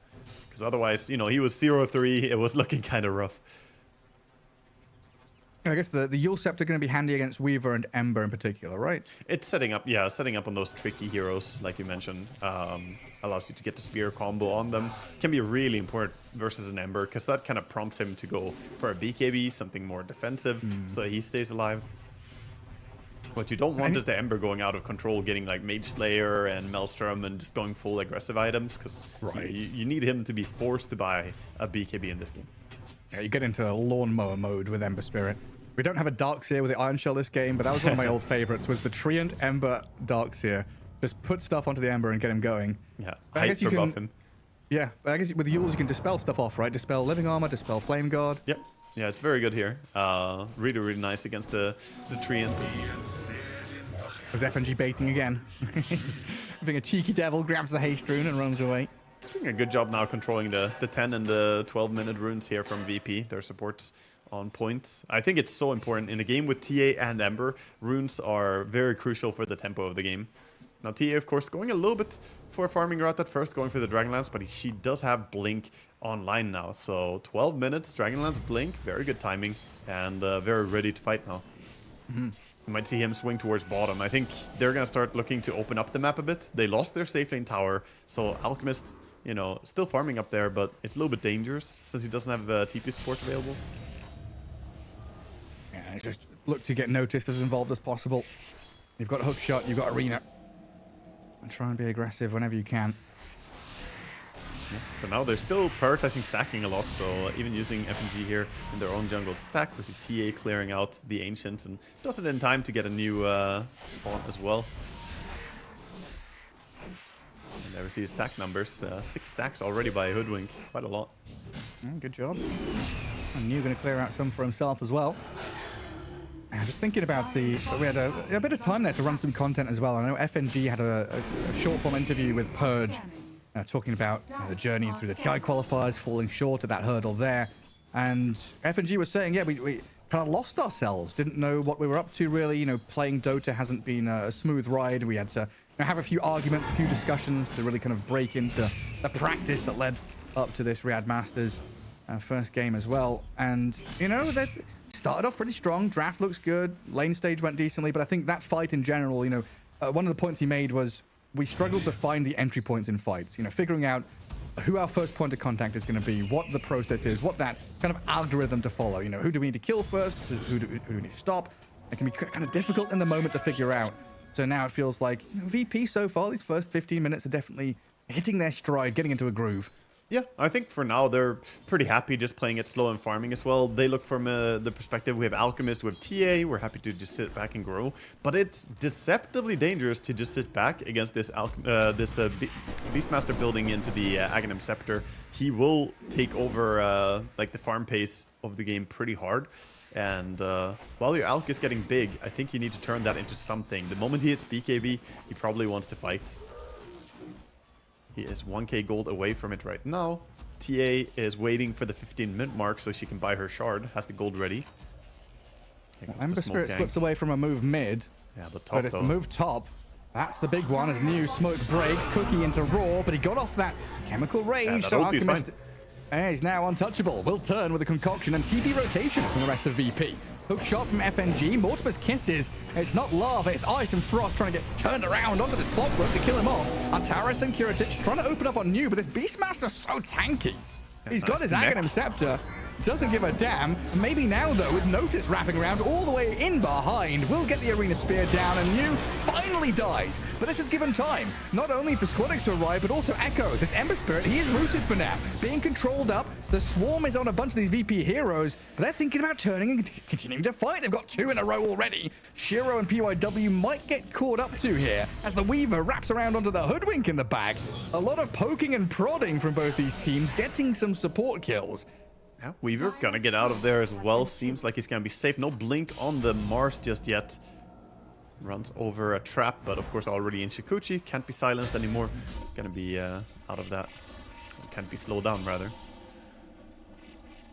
Because otherwise, you know, he was 0-3. It was looking kind of rough. I guess the Yule Scepter going to be handy against Weaver and Ember in particular, right? It's setting up on those tricky heroes, like you mentioned. Allows you to get the spear combo on them. Can be really important versus an Ember, because that kind of prompts him to go for a BKB, something more defensive, so that he stays alive. What you don't want is the Ember going out of control, getting like Mage Slayer and Maelstrom and just going full aggressive items, because you need him to be forced to buy a BKB in this game. Yeah, you get into lawnmower mode with Ember Spirit. We don't have a Darkseer with the Iron Shell this game, but that was one of my old favorites, was the Treant Ember Darkseer. Just put stuff onto the Ember and get him going. Yeah, I guess you can buff him. Yeah, but I guess with Yules you can dispel stuff off, right? Dispel Living Armor, dispel Flame Guard. Yep. Yeah, it's very good here. Really, really nice against the Treants. Was FNG baiting again? Being a cheeky devil, grabs the haste rune and runs away. Doing a good job now controlling the 10 and the 12-minute runes here from VP. Their supports on point. I think it's so important in a game with TA and Ember. Runes are very crucial for the tempo of the game. Now TA, of course, going a little bit for a farming route at first, going for the Dragonlance, but she does have Blink online now. So 12 minutes, Dragonlance, Blink, very good timing, and very ready to fight now. You might see him swing towards bottom. I think they're going to start looking to open up the map a bit. They lost their safe lane tower, so Alchemist, you know, still farming up there, but it's a little bit dangerous since he doesn't have TP support available. Yeah, just look to get Noticed as involved as possible. You've got a hook shot, you've got arena. And try and be aggressive whenever you can. Yeah, for now, they're still prioritizing stacking a lot, so even using FNG here in their own jungle to stack. We see TA clearing out the Ancients and does it in time to get a new spawn as well. And there we see the stack numbers. 6 stacks already by Hoodwink. Quite a lot. Good job. And New going to clear out some for himself as well. And just thinking about we had a bit of time there to run some content as well. I know FNG had a short form interview with Purge, talking about the journey through the TI qualifiers, falling short of that hurdle there. And FNG was saying, yeah, we kind of lost ourselves, didn't know what we were up to really. You know, playing Dota hasn't been a smooth ride. We had to have a few arguments, a few discussions to really kind of break into the practice that led up to this Riyadh Masters first game as well. And, you know, that started off pretty strong. Draft looks good. Lane stage went decently. But I think that fight in general, you know, one of the points he made was we struggled to find the entry points in fights. You know, figuring out who our first point of contact is going to be, what the process is, what that kind of algorithm to follow. You know, who do we need to kill first? Who do we need to stop? It can be kind of difficult in the moment to figure out. So now it feels like, you know, VP so far, these first 15 minutes are definitely hitting their stride, getting into a groove. Yeah, I think for now they're pretty happy just playing it slow and farming as well. They look from the perspective, we have Alchemist, we have TA, we're happy to just sit back and grow. But it's deceptively dangerous to just sit back against this Beastmaster building into the Aghanim Scepter. He will take over like the farm pace of the game pretty hard. And while your Alch is getting big, I think you need to turn that into something. The moment he hits BKB, he probably wants to fight. He is 1k gold away from it right now. TA is waiting for the 15-minute mark so she can buy her shard. Has the gold ready. Ember Spirit slips away from a move mid. Yeah, but top But it's the move top. That's the big one as new smoke break. Cookie into Raw, but he got off that chemical range. that So ulti's Alchemist he's now untouchable. Will turn with a concoction and TP rotation from the rest of VP. Hook shot from FNG. Mortimer's kisses. It's not lava, it's ice and frost trying to get turned around onto this clockwork to kill him off. Antares and Kiritich trying to open up on new, but this Beastmaster's so tanky. He's got his Aghanim Scepter. Doesn't give a damn. Maybe now, though, with Notice wrapping around all the way in behind, we'll get the Arena Spear down, and New finally dies. But this has given time, not only for Squadix to arrive, but also Echoes. This Ember Spirit, he is rooted for now. Being controlled up, the Swarm is on a bunch of these VP heroes, but they're thinking about turning and continuing to fight. They've got 2 in a row already. Shiro and PYW might get caught up to here, as the Weaver wraps around onto the Hoodwink in the back. A lot of poking and prodding from both these teams, getting some support kills. Yeah, Weaver gonna get out of there as well. Seems like he's gonna be safe. No blink on the Mars just yet. Runs over a trap, but of course already in Shikuchi. Can't be silenced anymore. Gonna be out of that. Can't be slowed down, rather.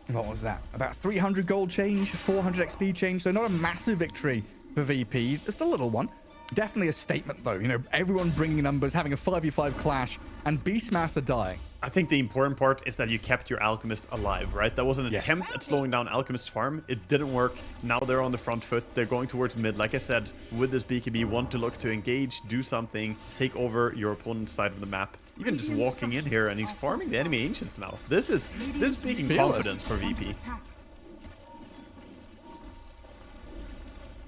What was that? About 300 gold change, 400 XP change. So not a massive victory for VP. Just a little one. Definitely a statement, though. You know, everyone bringing numbers, having a 5v5 clash, and Beastmaster dying. I think the important part is that you kept your Alchemist alive, right? That was an attempt at slowing down Alchemist's farm. It didn't work. Now they're on the front foot. They're going towards mid. Like I said, with this BKB, want to look to engage, do something, take over your opponent's side of the map. Even just walking in here, and he's farming the enemy Ancients now. This is speaking confidence for VP.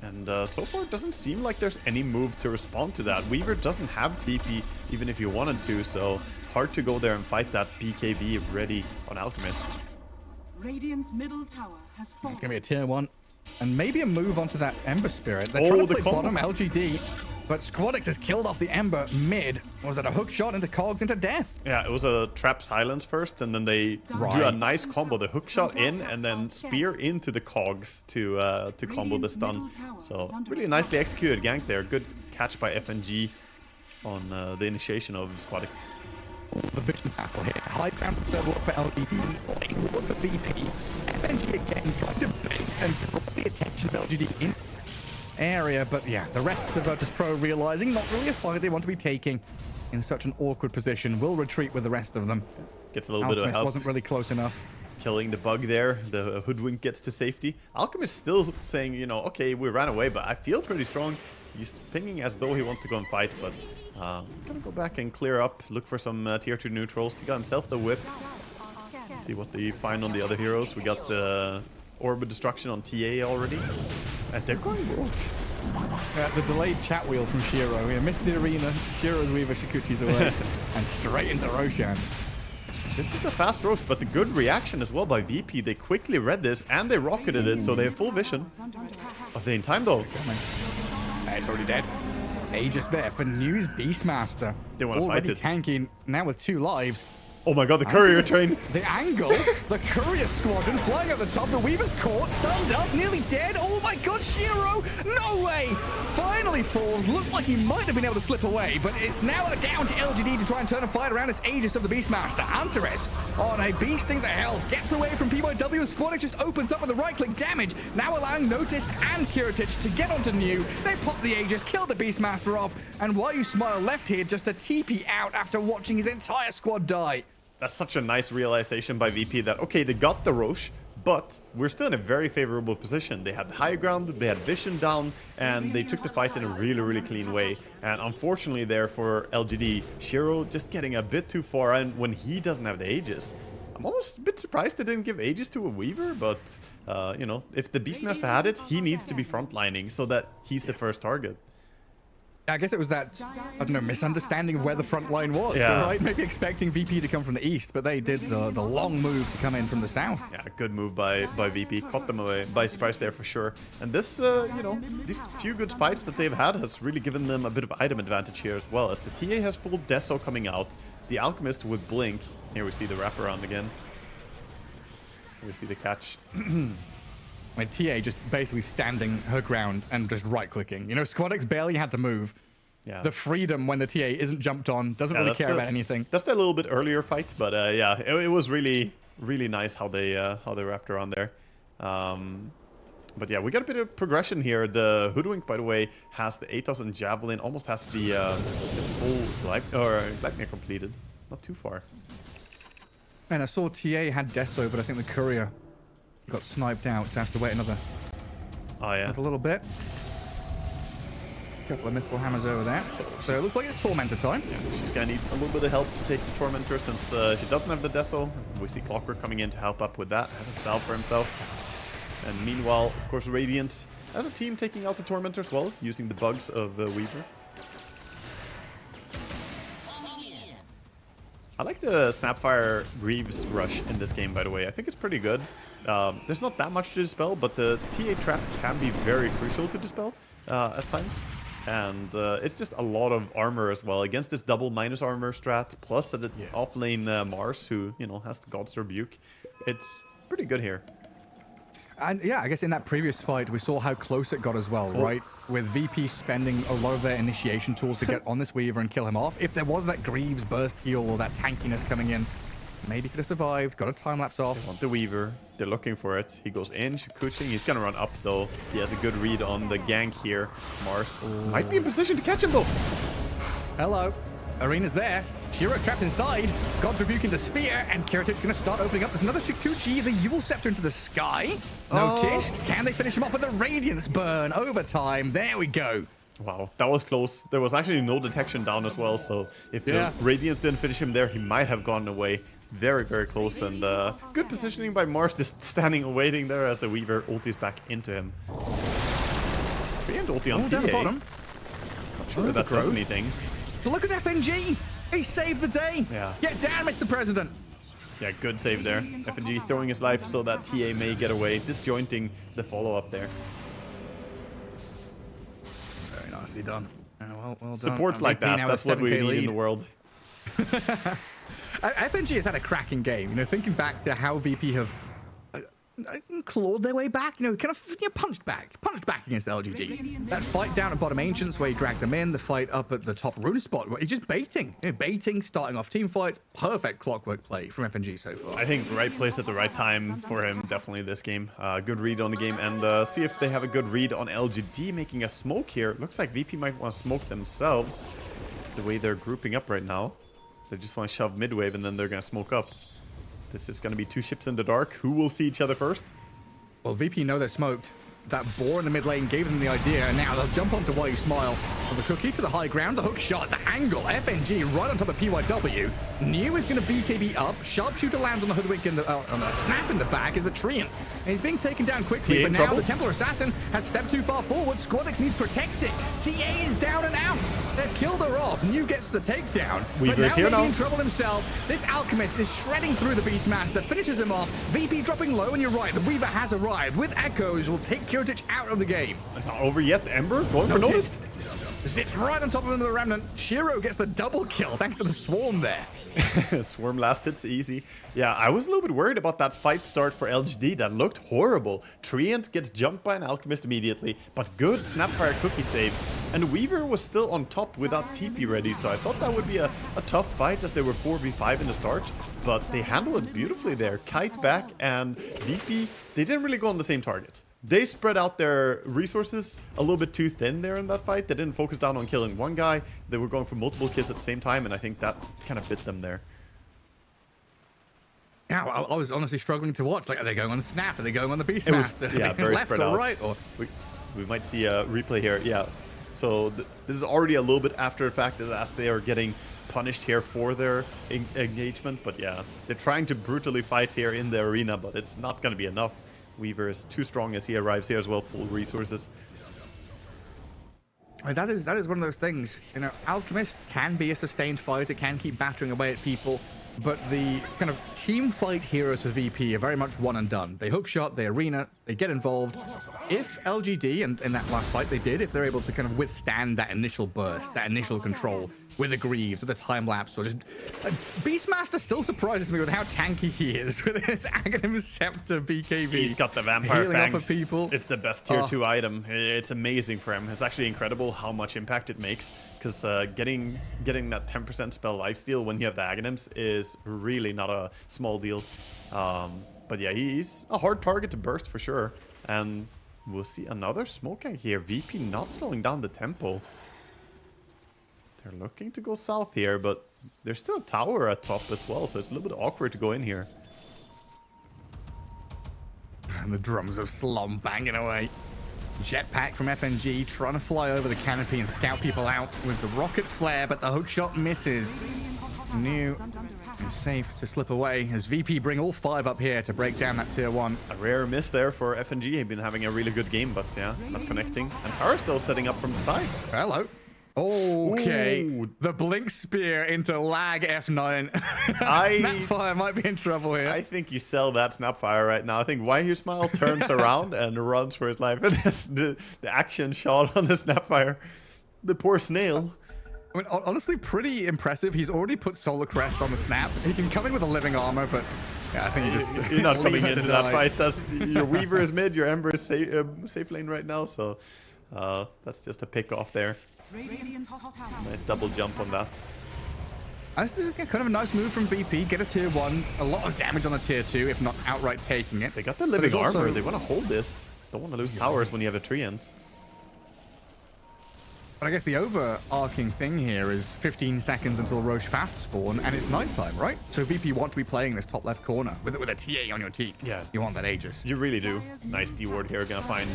And so far, it doesn't seem like there's any move to respond to that. Weaver doesn't have TP, even if you wanted to, so hard to go there and fight that BKB ready on Alchemist. Radiant's middle tower has fallen. It's going to be a tier 1. And maybe a move onto that Ember Spirit. They're trying to play bottom LGD, but Squadix has killed off the Ember mid. Was it a hook shot into Cogs into death? Yeah, it was a trap silence first, and then they do a nice combo. The hook shot in, and then spear into the Cogs to combo the stun. So really nicely executed gank there. Good catch by FNG on the initiation of Squadix. The vision battle here. High ground level for LGD, playing for VP. FNG again trying to bait and draw the attention of LGD in area, but yeah, the rest of virtus.pro realizing not really a fight they want to be taking in such an awkward position. Will retreat with the rest of them. Gets a little bit of help. Wasn't really close enough. Killing the bug there. The Hoodwink gets to safety. Alchemist still saying, you know, okay, we ran away, but I feel pretty strong. He's pinging as though he wants to go and fight, but gonna go back and clear up, look for some tier 2 neutrals. He got himself the whip. See what they find on the other heroes. We got the Orb of Destruction on TA already. And they're going Roche. The delayed chat wheel from Shiro. We missed the arena. Shiro's Weaver Shikuchi's away. And straight into Roshan. This is a fast Roche, but the good reaction as well by VP. They quickly read this and they rocketed it, so they have full vision. Are they in time though? It's already dead. Aegis there for News Beastmaster. They want to fight it. Tanking now with 2 lives. Oh my god, the courier train. The angle, the courier squadron flying at the top. The Weaver's caught, stunned up, nearly dead. Oh my god, Shiro! No way! Finally falls. Looked like he might have been able to slip away, but it's now down to LGD to try and turn a fight around this Aegis of the Beastmaster. Antares on a beasting the health. Gets away from PYW. Squadix just opens up with the right-click damage. Now allowing Notice and Kiritich to get onto New. They pop the Aegis, kill the Beastmaster off, and while you smile left here, just a TP out after watching his entire squad die. That's such a nice realization by VP that, okay, they got the Roche, but we're still in a very favorable position. They had high ground, they had vision down, and they took the fight in a really, really clean way. And unfortunately there for LGD, Shiro just getting a bit too far in when he doesn't have the Aegis. I'm almost a bit surprised they didn't give Aegis to a Weaver, but, you know, if the Beastmaster had it, he needs to be frontlining so that he's the first target. I guess it was that, I don't know, misunderstanding of where the front line was. Yeah. So, right? Maybe expecting VP to come from the east, but they did the long move to come in from the south. Yeah, good move by VP. Caught them away by surprise there for sure. And this, you know, these few good fights that they've had has really given them a bit of item advantage here as well, as the TA has full Deso coming out. The Alchemist with Blink. Here we see the wraparound again. Here we see the catch. I mean, TA just basically standing her ground and just right-clicking. You know, Squadix barely had to move. Yeah. The freedom when the TA isn't jumped on, doesn't really care about anything. That's the little bit earlier fight, but yeah, it was really, really nice how they wrapped around there. But yeah, we got a bit of progression here. The Hoodwink, by the way, has the 8,000 Javelin, almost has the full Gleipnir completed. Not too far. And I saw TA had Deso, but I think the Courier got sniped out, so has to wait another a little bit. Couple of Mythical Hammers over there. So it looks like it's Tormentor time. Yeah, she's going to need a little bit of help to take the Tormentor since she doesn't have the Deso. We see Clockwork coming in to help up with that. Has a salve for himself. And meanwhile, of course, Radiant as a team taking out the Tormentor as well, using the bugs of Weaver. I like the Snapfire Greaves rush in this game, by the way. I think it's pretty good. There's not that much to dispel, but the TA trap can be very crucial to dispel at times. And it's just a lot of armor as well against this double minus armor strat, plus the offlane Mars, who, you know, has the God's Rebuke. It's pretty good here. And yeah, I guess in that previous fight, we saw how close it got as well, right? With VP spending a lot of their initiation tools to get on this Weaver and kill him off. If there was that Greaves burst heal or that tankiness coming in, maybe could have survived, got a time-lapse off. They want the Weaver. They're looking for it. He goes in, Shikuching. He's going to run up, though. He has a good read on the gank here. Mars might be in position to catch him, though. Hello. Arena's there. Shiro trapped inside. God's Rebuke into Spear, and Kiratic's going to start opening up. There's another Shikuchi, the Yule Scepter into the sky. Noticed. Can they finish him off with a Radiance Burn? Overtime. There we go. Wow, that was close. There was actually no detection down as well, so if the Radiance didn't finish him there, he might have gone away. Very, very close, and good positioning by Mars, just standing and waiting there as the Weaver ultis back into him. And ulti on TA. Down the bottom. Not sure that does anything. But look at FNG. He saved the day. Yeah. Get down, Mr. President. Yeah, good save there. FNG throwing his life so that TA may get away, disjointing the follow-up there. Very nicely done. Well done. Supports like that, that's what we need in the world. FNG has had a cracking game. You know, thinking back to how VP have clawed their way back, you know, kind of punched back against LGD. That fight down at bottom Ancients where he dragged them in, the fight up at the top rune spot where he's just baiting, starting off team fights. Perfect Clockwork play from FNG so far. I think right place at the right time for him, definitely this game. Good read on the game, and see if they have a good read on LGD making a smoke here. Looks like VP might want to smoke themselves the way they're grouping up right now. They just want to shove mid-wave and then they're going to smoke up. This is going to be two ships in the dark. Who will see each other first? Well, VP know they're smoked. That boar in the mid lane gave them the idea, and now they'll jump onto Why You Smile. From the cookie to the high ground, the hook shot, the angle, FNG right on top of PYW. New is going to BKB up. Sharpshooter lands on the Hoodwink on the snap in the back is the Treant. And he's being taken down quickly, but now the Templar Assassin has stepped too far forward. Squadix needs protecting. TA is down and out. They've killed her off. New gets the takedown. Weaver's here now. In trouble himself. This Alchemist is shredding through the Beastmaster, finishes him off. VP dropping low, and you're right, the Weaver has arrived. With Echoes, will take Kiratic out of the game. Not over yet. Ember going for notice. Zips right on top of him, the Remnant. Shiro gets the double kill thanks to the Swarm there. Swarm last hits easy. Yeah, I was a little bit worried about that fight start for LGD. That looked horrible. Treant gets jumped by an Alchemist immediately, but good Snapfire cookie save. And Weaver was still on top without TP ready, so I thought that would be a tough fight as they were 4v5 in the start. But they handled it beautifully there. Kite back and VP, they didn't really go on the same target. They spread out their resources a little bit too thin there in that fight. They didn't focus down on killing one guy. They were going for multiple kills at the same time, and I think that kind of bit them there. Yeah, I was honestly struggling to watch. Like, are they going on the snap? Are they going on the Beastmaster? Yeah, very left spread or out. right? Or... We might see a replay here. Yeah, so this is already a little bit after the fact as they are getting punished here for their engagement. But yeah, they're trying to brutally fight here in the arena, but it's not going to be enough. Weaver is too strong as he arrives here as well, full resources. I mean, that is one of those things. You know, Alchemist can be a sustained fight. It can keep battering away at people. But the kind of team fight heroes for VP are very much one and done. They hookshot, they arena, they get involved. If LGD, and in that last fight they did, if they're able to kind of withstand that initial burst, that initial control with the Greaves, with the time lapse, or just... Beastmaster still surprises me with how tanky he is with his Aghanim Scepter BKB. He's got the Vampire Fangs. Off of people. It's the best tier 2 item. It's amazing for him. It's actually incredible how much impact it makes. Because getting that 10% spell lifesteal when you have the Aghanims is really not a small deal. But yeah, he's a hard target to burst for sure. And We'll see another smoke gank here. VP not slowing down the tempo. They're looking to go south here, but there's still a tower at top as well, so it's a little bit awkward to go in here. And the drums of Slum banging away. Jetpack from FNG trying to fly over the canopy and scout people out with the rocket flare, but the hook shot misses. New and safe to slip away as VP bring all 5 up here to break down that tier 1. A rare miss there for FNG. He'd been having a really good game, but yeah, not connecting. And Tara's still setting up from the side. Hello. Okay. Ooh. The blink spear into lag F9. Snapfire might be in trouble here. I think you sell that Snapfire right now. I think Why You Smile turns around and runs for his life. the action shot on the Snapfire. The poor snail. I mean, honestly, pretty impressive. He's already put Solar Crest on the Snap. He can come in with a living armor, but yeah, I think you're not coming into that fight. Your Weaver is mid, your Ember is safe lane right now, so that's just a pick off there. Nice double jump on that. This is kind of a nice move from VP. Get a tier 1, a lot of damage on the tier 2, if not outright taking it. They got the living armor. They want to hold this. Don't want to lose towers when you have a treant. But I guess the overarching thing here is 15 seconds until Roche Fast spawn, and it's nighttime, right? So VP want to be playing this top left corner with a TA on your team. Yeah. You want that Aegis. You really do. Nice D-ward here. Gonna find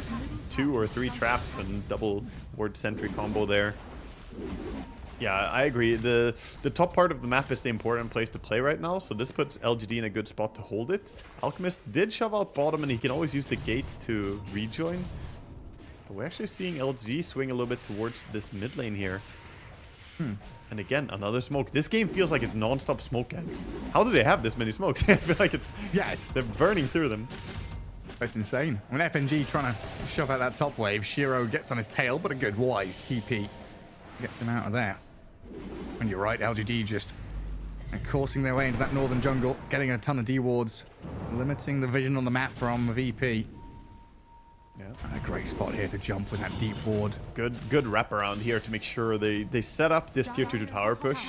2 or 3 traps and double ward sentry combo there. Yeah, I agree. The top part of the map is the important place to play right now, so this puts LGD in a good spot to hold it. Alchemist did shove out bottom, and he can always use the gate to rejoin. But we're actually seeing LG swing a little bit towards this mid lane here. And again, another smoke. This game feels like it's non-stop smoke ganks. How do they have this many smokes? I feel like they're burning through them. That's insane. When FNG trying to shove out that top wave, Shiro gets on his tail, but a good wise TP gets him out of there. And you're right, LGD just coursing their way into that northern jungle, getting a ton of D-wards, limiting the vision on the map from VP. Yeah, and a great spot here to jump with that deep ward. Good wraparound here to make sure they set up this tier 2 tower push,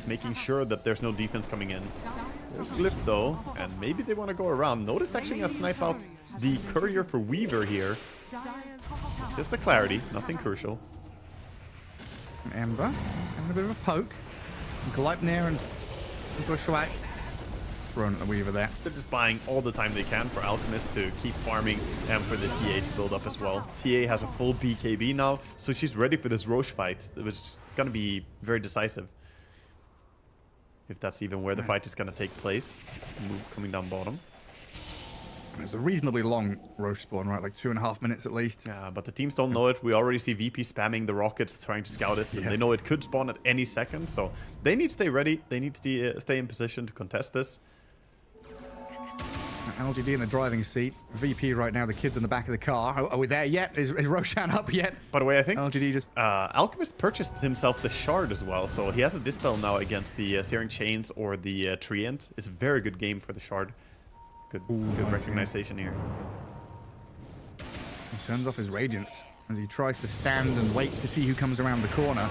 making sure that there's no defense coming in. There's Glyph though, and maybe they want to go around. Noticed actually gonna snipe out the courier for Weaver here. It's just a clarity, nothing crucial. Ember, and a bit of a poke. Gleipnir and Bushwhack thrown at the Weaver there. They're just buying all the time they can for Alchemist to keep farming and for the TA to build up as well. TA has a full BKB now, so she's ready for this Roche fight, which is going to be very decisive. If that's even where the fight is going to take place. Move coming down bottom. It's a reasonably long Roche spawn, right? Like 2.5 minutes at least. Yeah, but the teams don't know it. We already see VP spamming the rockets, trying to scout it. And they know it could spawn at any second, so they need to stay ready. They need to stay in position to contest this. LGD in the driving seat. VP right now, the kids in the back of the car. Are we there yet? Is Roshan up yet? By the way, I think LGD just... Alchemist purchased himself the Shard as well, so he has a Dispel now against the Searing Chains or the Treant. It's a very good game for the Shard. Good recognition here. He turns off his Radiance as he tries to stand and wait to see who comes around the corner.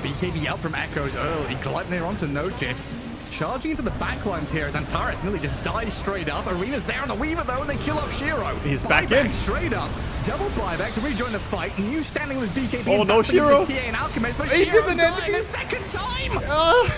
BKB out from Echoes early. Gleipnir onto Noticed. Charging into the backlines here as Antares nearly just dies straight up. Arena's there on the Weaver though, and they kill off Shiro. He's back in. Straight up. Double buyback to rejoin the fight. New standing with BKB. Oh no, Shiro! TA and Alchemist, but He Shiro's didn't dying a second time!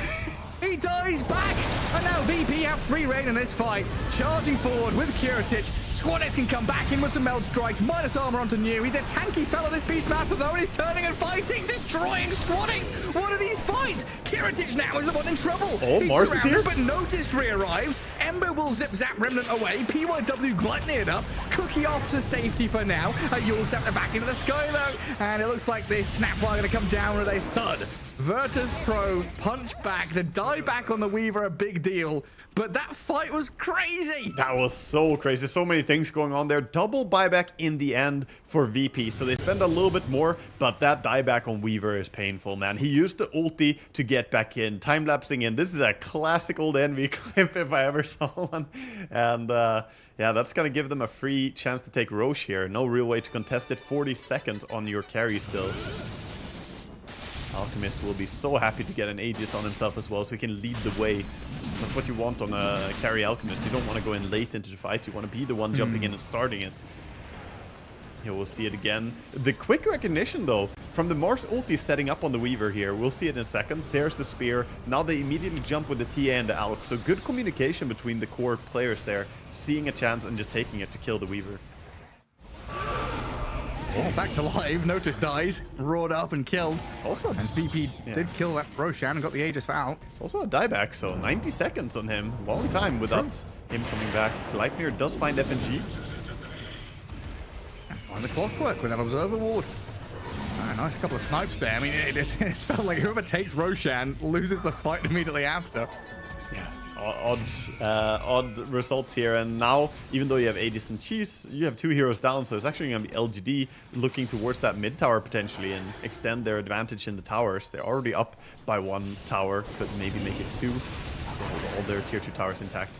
He dies back! And now VP have free reign in this fight. Charging forward with Kiritich. Squadex can come back in with some meld strikes. Minus armor onto New. He's a tanky fella, this Beastmaster, though, and he's turning and fighting, destroying Squadex. What are these fights? Kiritich now is the one in trouble. Oh, He's Mars is here? But Noticed re-arrives. Ember will zip-zap Remnant away. PYW Gleipnir up. Cookie off to safety for now. You'll zap back into the sky, though. And it looks like this Snapfire going to come down with a thud. virtus.pro punch back. The die back on the Weaver, a big deal. But that fight was crazy. That was so crazy. So many things going on there. Double buyback in the end for VP. So they spend a little bit more, but that dieback on Weaver is painful, man. He used the ulti to get back in, time-lapsing in. This is a classic old Envy clip if I ever saw one. And yeah, that's going to give them a free chance to take Roche here. No real way to contest it. 40 seconds on your carry still. Alchemist will be so happy to get an Aegis on himself as well, so he can lead the way. That's what you want on a carry Alchemist. You don't want to go in late into the fight. You want to be the one jumping in and starting it. Here we'll see it again. The quick recognition though, from the Mars ulti setting up on the Weaver here. We'll see it in a second. There's the spear. Now they immediately jump with the TA and the Alk. So good communication between the core players there, seeing a chance and just taking it to kill the Weaver. Oh, back to life. Notice dies, roared up and killed. It's also and VP did kill that Roshan and got the Aegis for Alk. It's also a dieback, so 90 seconds on him. Long time without him coming back. Gleipnir does find FNG. On the clockwork with that observer ward. Nice couple of snipes there. I mean, it felt like whoever takes Roshan loses the fight immediately after. Yeah, odd results here. And now, even though you have Aegis and Cheese, you have 2 heroes down. So it's actually going to be LGD looking towards that mid tower potentially and extend their advantage in the towers. They're already up by 1 tower. Could maybe make it 2. They hold all their tier 2 towers intact.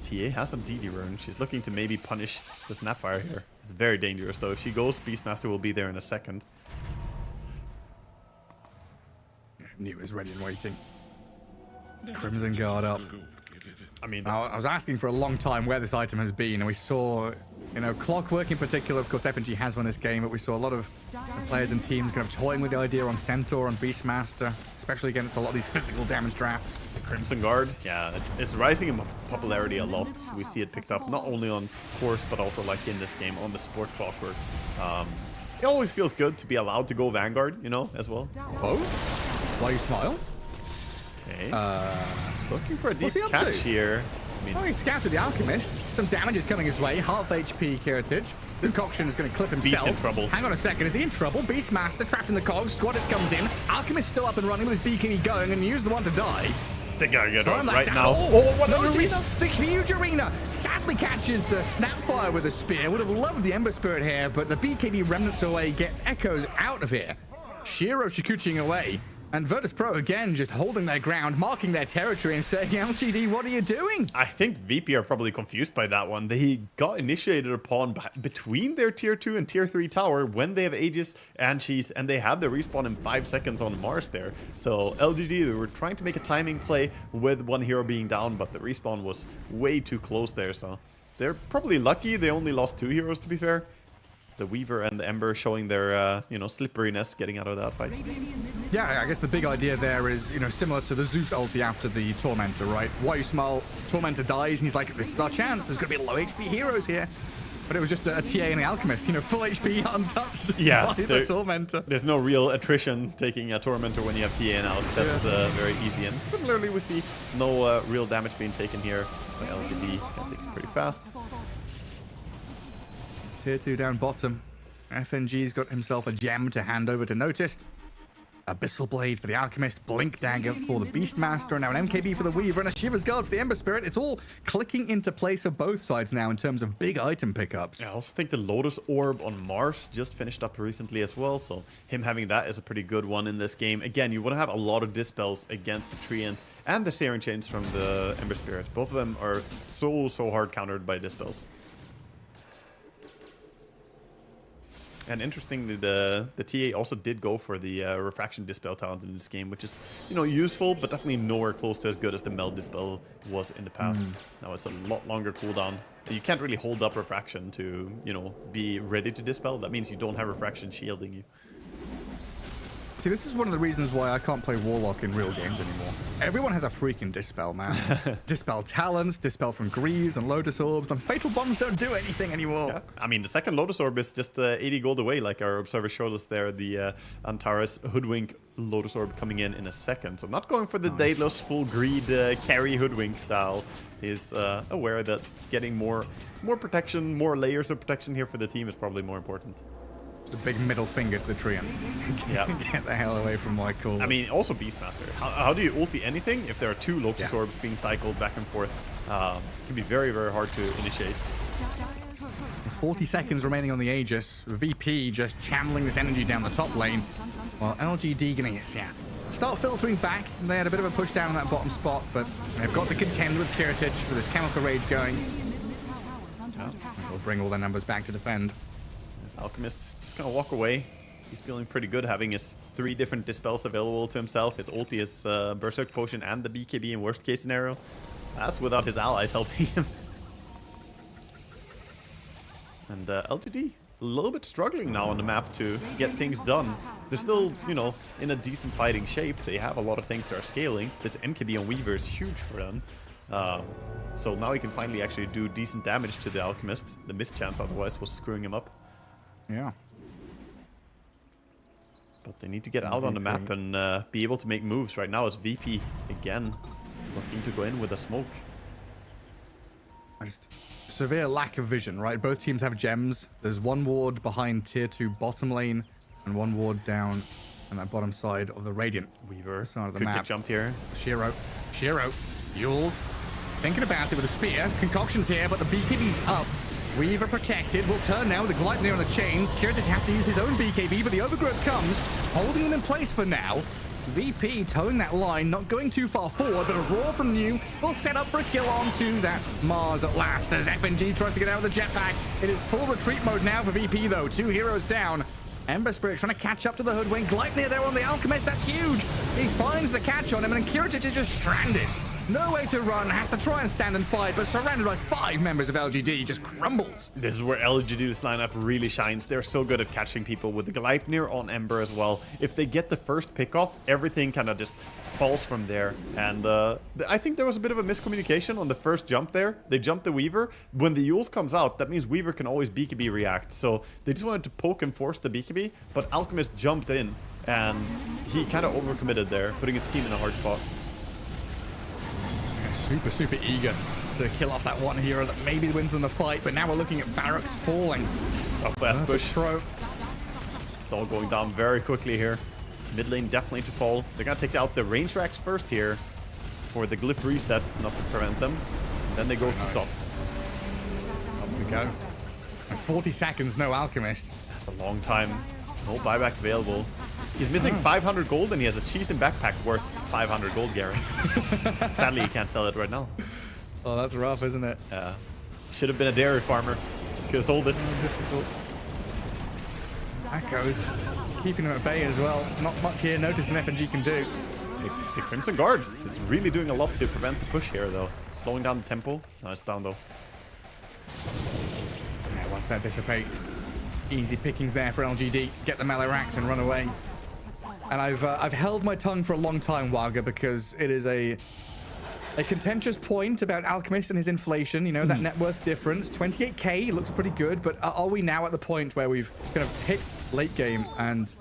TA has a DD rune. She's looking to maybe punish the Snapfire here. It's very dangerous though. If she goes, Beastmaster will be there in a second. Knew it was ready and waiting. Crimson Guard up. I mean, I was asking for a long time where this item has been, and we saw, you know, Clockwork in particular. Of course, FNG has won this game, but we saw a lot of players and teams kind of toying with the idea on Centaur, on Beastmaster, especially against a lot of these physical damage drafts. The Crimson Guard, yeah, it's rising in popularity a lot. We see it picked up not only on course, but also like in this game on the support Clockwork. It always feels good to be allowed to go Vanguard, you know, as well. Oh, why you smile? Okay. Looking for a deep catch here. I mean, he scouted the Alchemist. Some damage is coming his way. Half HP Kiritage. Concoction is going to clip himself. Beast in trouble. Hang on a second. Is he in trouble? Beastmaster trapped in the cogs. Squadus comes in. Alchemist still up and running with his BKB going, and use the one to die. They gotta get on right now. Oh, what an arena! The huge arena sadly catches the Snapfire with a spear. Would have loved the Ember Spirit here, but the BKB remnants away gets Echoes out of here. Shiro Shikuching away. And virtus.pro again just holding their ground, marking their territory and saying, LGD, what are you doing? I think VP are probably confused by that one. They got initiated upon between their tier 2 and tier 3 tower when they have Aegis and Cheese, and they had the respawn in 5 seconds on Mars there. So LGD, they were trying to make a timing play with 1 hero being down, but the respawn was way too close there. So they're probably lucky they only lost 2 heroes, to be fair. The Weaver and the Ember showing their, you know, slipperiness getting out of that fight. Yeah, I guess the big idea there is, you know, similar to the Zeus ulti after the Tormentor, right? Why you smile, Tormentor dies, and he's like, this is our chance. There's going to be low HP heroes here. But it was just a TA and the Alchemist, you know, full HP untouched by the Tormentor. There's no real attrition taking a Tormentor when you have TA and Alch. That's very easy. And similarly, we see no real damage being taken here by LGD. Can take it pretty fast. Tier 2 down bottom. FNG's got himself a gem to hand over to Noticed. Abyssal Blade for the Alchemist, Blink Dagger for the Beastmaster, and now an MKB for the Weaver, and a Shiver's Guard for the Ember Spirit. It's all clicking into place for both sides now in terms of big item pickups. Yeah, I also think the Lotus Orb on Mars just finished up recently as well, so him having that is a pretty good one in this game. Again, you want to have a lot of Dispels against the Treant and the Searing Chains from the Ember Spirit. Both of them are so hard countered by Dispels. And interestingly, the TA also did go for the Refraction Dispel talent in this game, which is, you know, useful, but definitely nowhere close to as good as the Meld Dispel was in the past. Now it's a lot longer cooldown. You can't really hold up Refraction to, you know, be ready to Dispel. That means you don't have Refraction shielding you. See, this is one of the reasons why I can't play Warlock in real games anymore. Everyone has a freaking Dispel, man. Dispel Talents, Dispel from Greaves and Lotus Orbs, and Fatal Bombs don't do anything anymore. Yeah. I mean, the second Lotus Orb is just 80 gold away, like our observer showed us there. The Antares Hoodwink Lotus Orb coming in a second. So not going for the Daedalus full greed carry Hoodwink style. He's aware that getting more protection, more layers of protection here for the team is probably more important. The big middle finger to the Treant. Yeah. Get the hell away from my calls. I mean, also Beastmaster. How do you ulti anything if there are 2 Lotus Orbs being cycled back and forth? It can be very hard to initiate. 40 seconds remaining on the Aegis. VP just channeling this energy down the top lane. While LGD gonna start filtering back. They had a bit of a push down in that bottom spot, but they've got to contend with Kiritage for this Chemical Rage going. They'll bring all their numbers back to defend. This Alchemist's just gonna walk away. He's feeling pretty good having his 3 different Dispels available to himself. His ulti is Berserk Potion and the BKB in worst case scenario. That's without his allies helping him. And LGD a little bit struggling now on the map to get things done. They're still, you know, in a decent fighting shape. They have a lot of things that are scaling. This MKB on Weaver is huge for them. So now he can finally actually do decent damage to the Alchemist. The missed chance otherwise was screwing him up. Yeah. But they need to get out on the map and be able to make moves. Right now it's VP again, looking to go in with a smoke. Severe lack of vision, right? Both teams have gems. There's one ward behind tier 2 bottom lane and one ward down on that bottom side of the Radiant. Weaver side of the could map. get jumped here. Shiro, Yules, thinking about it with a spear. Concoction's here, but the BKB's up. Weaver protected, will turn now with the Gleipnir on the chains. Kiritic has to use his own BKB, but the overgrowth comes, holding him in place for now. VP towing that line, not going too far forward, but a roar from New will set up for a kill onto that Mars at last as FNG tries to get out of the jetpack. It is full retreat mode now for VP though, 2 heroes down. Ember Spirit trying to catch up to the Hoodwink. Gleipnir there on the Alchemist, that's huge. He finds the catch on him and Kiritic is just stranded. No way to run, has to try and stand and fight, but surrounded by 5 members of LGD, just crumbles. This is where LGD's lineup really shines. They're so good at catching people with the Gleipnir on Ember as well. If they get the first pick off, everything kind of just falls from there. And I think there was a bit of a miscommunication on the first jump there. They jumped the Weaver. When the Yules comes out, that means Weaver can always BKB react. So they just wanted to poke and force the BKB, but Alchemist jumped in and he kind of overcommitted there, putting his team in a hard spot. Super eager to kill off that one hero that maybe wins them the fight, but now we're looking at Barracks falling. Southwest push. Throw. It's all going down very quickly here. Mid lane definitely to fall. They're gonna take out the range racks first here for the glyph reset, not to prevent them. And then they go to top. Up we go. And 40 seconds, no Alchemist. That's a long time. No buyback available. He's missing 500 gold and he has a cheese and backpack worth 500 gold, Gary. Sadly, he can't sell it right now. Oh, that's rough, isn't it? Yeah. Should have been a dairy farmer. Could have sold it. Difficult. That goes. Keeping him at bay as well. Not much here. Notice an FNG can do. The Crimson Guard is really doing a lot to prevent the push here, though. Slowing down the tempo. No, it's down, though. Yeah, once that dissipates, easy pickings there for LGD. Get the melee racks and run away. And I've held my tongue for a long time, Waga, because it is a contentious point about Alchemist and his inflation. You know, that net worth difference. 28k looks pretty good, but are we now at the point where we've kind of hit late game and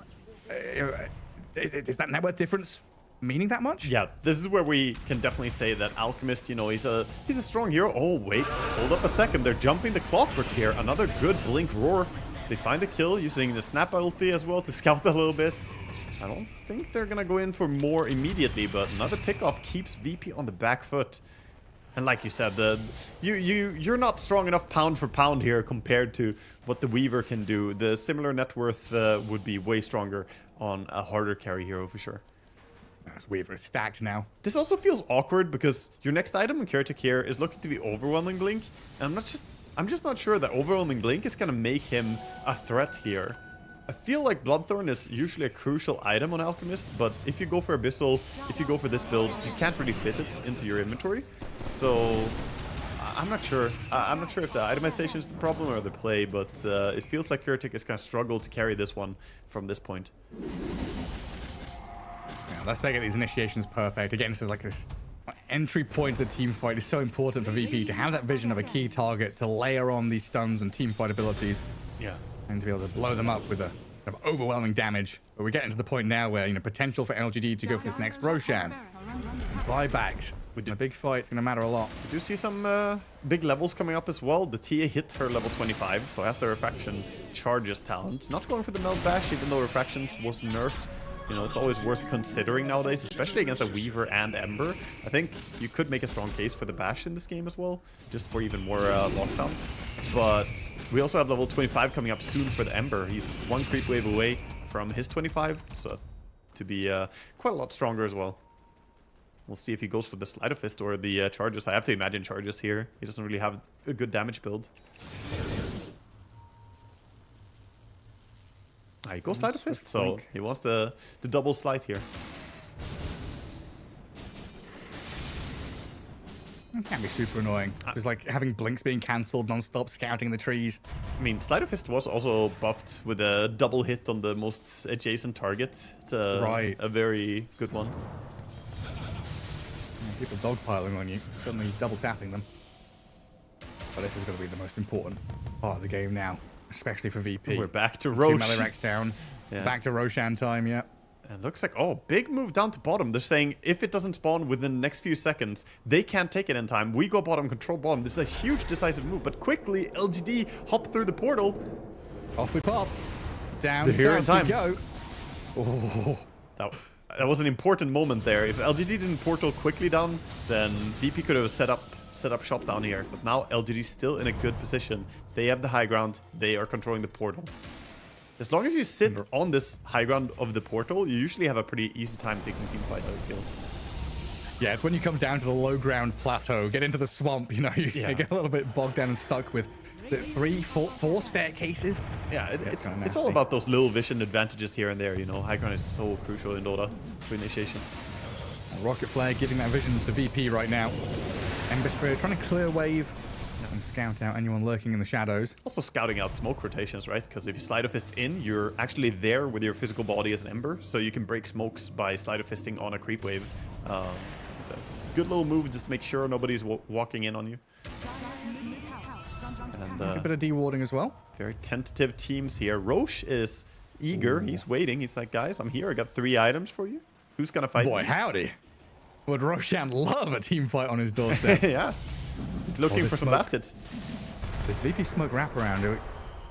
is that net worth difference meaning that much? Yeah, this is where we can definitely say that Alchemist, you know, he's a strong hero. Oh, wait, hold up a second. They're jumping the Clockwork here. Another good Blink Roar. They find a kill using the Snap ulti as well to scout a little bit. I don't think they're gonna go in for more immediately, but another pickoff keeps VP on the back foot. And like you said, you're not strong enough pound for pound here compared to what the Weaver can do. The similar net worth would be way stronger on a harder carry hero for sure. Weaver is stacked now. This also feels awkward because your next item in Kiritic here is looking to be Overwhelming Blink, and I'm just not sure that Overwhelming Blink is gonna make him a threat here. I feel like Bloodthorn is usually a crucial item on Alchemist, but if you go for Abyssal, if you go for this build, you can't really fit it into your inventory. So I'm not sure. I'm not sure if the itemization is the problem or the play, but it feels like Kiritic is going to struggle to carry this one from this point. Yeah, let's take it. These initiations perfect. Again, this is like this entry point to the team fight is so important for VP to have that vision of a key target, to layer on these stuns and team fight abilities. Yeah. And to be able to blow them up with a overwhelming damage. But we're getting to the point now where, you know, potential for LGD to go for this next Roshan. Buybacks. With a big fight, it's going to matter a lot. We do see some big levels coming up as well. The TA hit her level 25, so has the Refraction Charges talent. Not going for the Melt Bash, even though Refraction was nerfed. You know, it's always worth considering nowadays, especially against a Weaver and Ember. I think you could make a strong case for the Bash in this game as well, just for even more lockdown. But we also have level 25 coming up soon for the Ember. He's just one creep wave away from his 25, so to be quite a lot stronger as well. We'll see if he goes for the Sleight of Fist or the Charges. I have to imagine Charges here. He doesn't really have a good damage build. He goes Sleight of Fist, so he wants the double slide here. It can be super annoying. It's like having blinks being cancelled non-stop, scouting the trees. I mean, Sleight of Fist was also buffed with a double hit on the most adjacent target. It's a very good one. People dogpiling on you, suddenly double tapping them. But this is going to be the most important part of the game now, especially for VP. We're back to Roche. Melee racks down. Yeah. Back to Roshan time, yeah. It looks like, oh, big move down to bottom. They're saying if it doesn't spawn within the next few seconds, they can't take it in time. We go bottom, control bottom. This is a huge decisive move, but quickly, LGD hop through the portal. Off we pop. Down They're here in south time. we go. Oh, that was an important moment there. If LGD didn't portal quickly down, then VP could have set up shop down here. But now LGD still in a good position. They have the high ground. They are controlling the portal. As long as you sit on this high ground of the portal, you usually have a pretty easy time taking team fight, I feel. Yeah, it's when you come down to the low ground plateau, get into the swamp, you know, you get a little bit bogged down and stuck with the 3, 4 staircases. Yeah, it's all about those little vision advantages here and there, you know. High ground is so crucial in Dota for initiations. Rocket Flare giving that vision to VP right now. Ember Spirit trying to clear wave and scout out anyone lurking in the shadows. Also scouting out smoke rotations, right? Because if you Sleight of Fist in, you're actually there with your physical body as an Ember, so you can break smokes by Sleight of Fisting on a creep wave. It's a good little move, just make sure nobody's walking in on you. And, a bit of dewarding as well. Very tentative teams here. Roche is eager. He's waiting. He's like, guys, I'm here. I got 3 items for you. Who's going to fight Boy, me? howdy. Would Roshan love a team fight on his doorstep. Yeah. He's looking for some bastards. This VP smoke wraparound. We're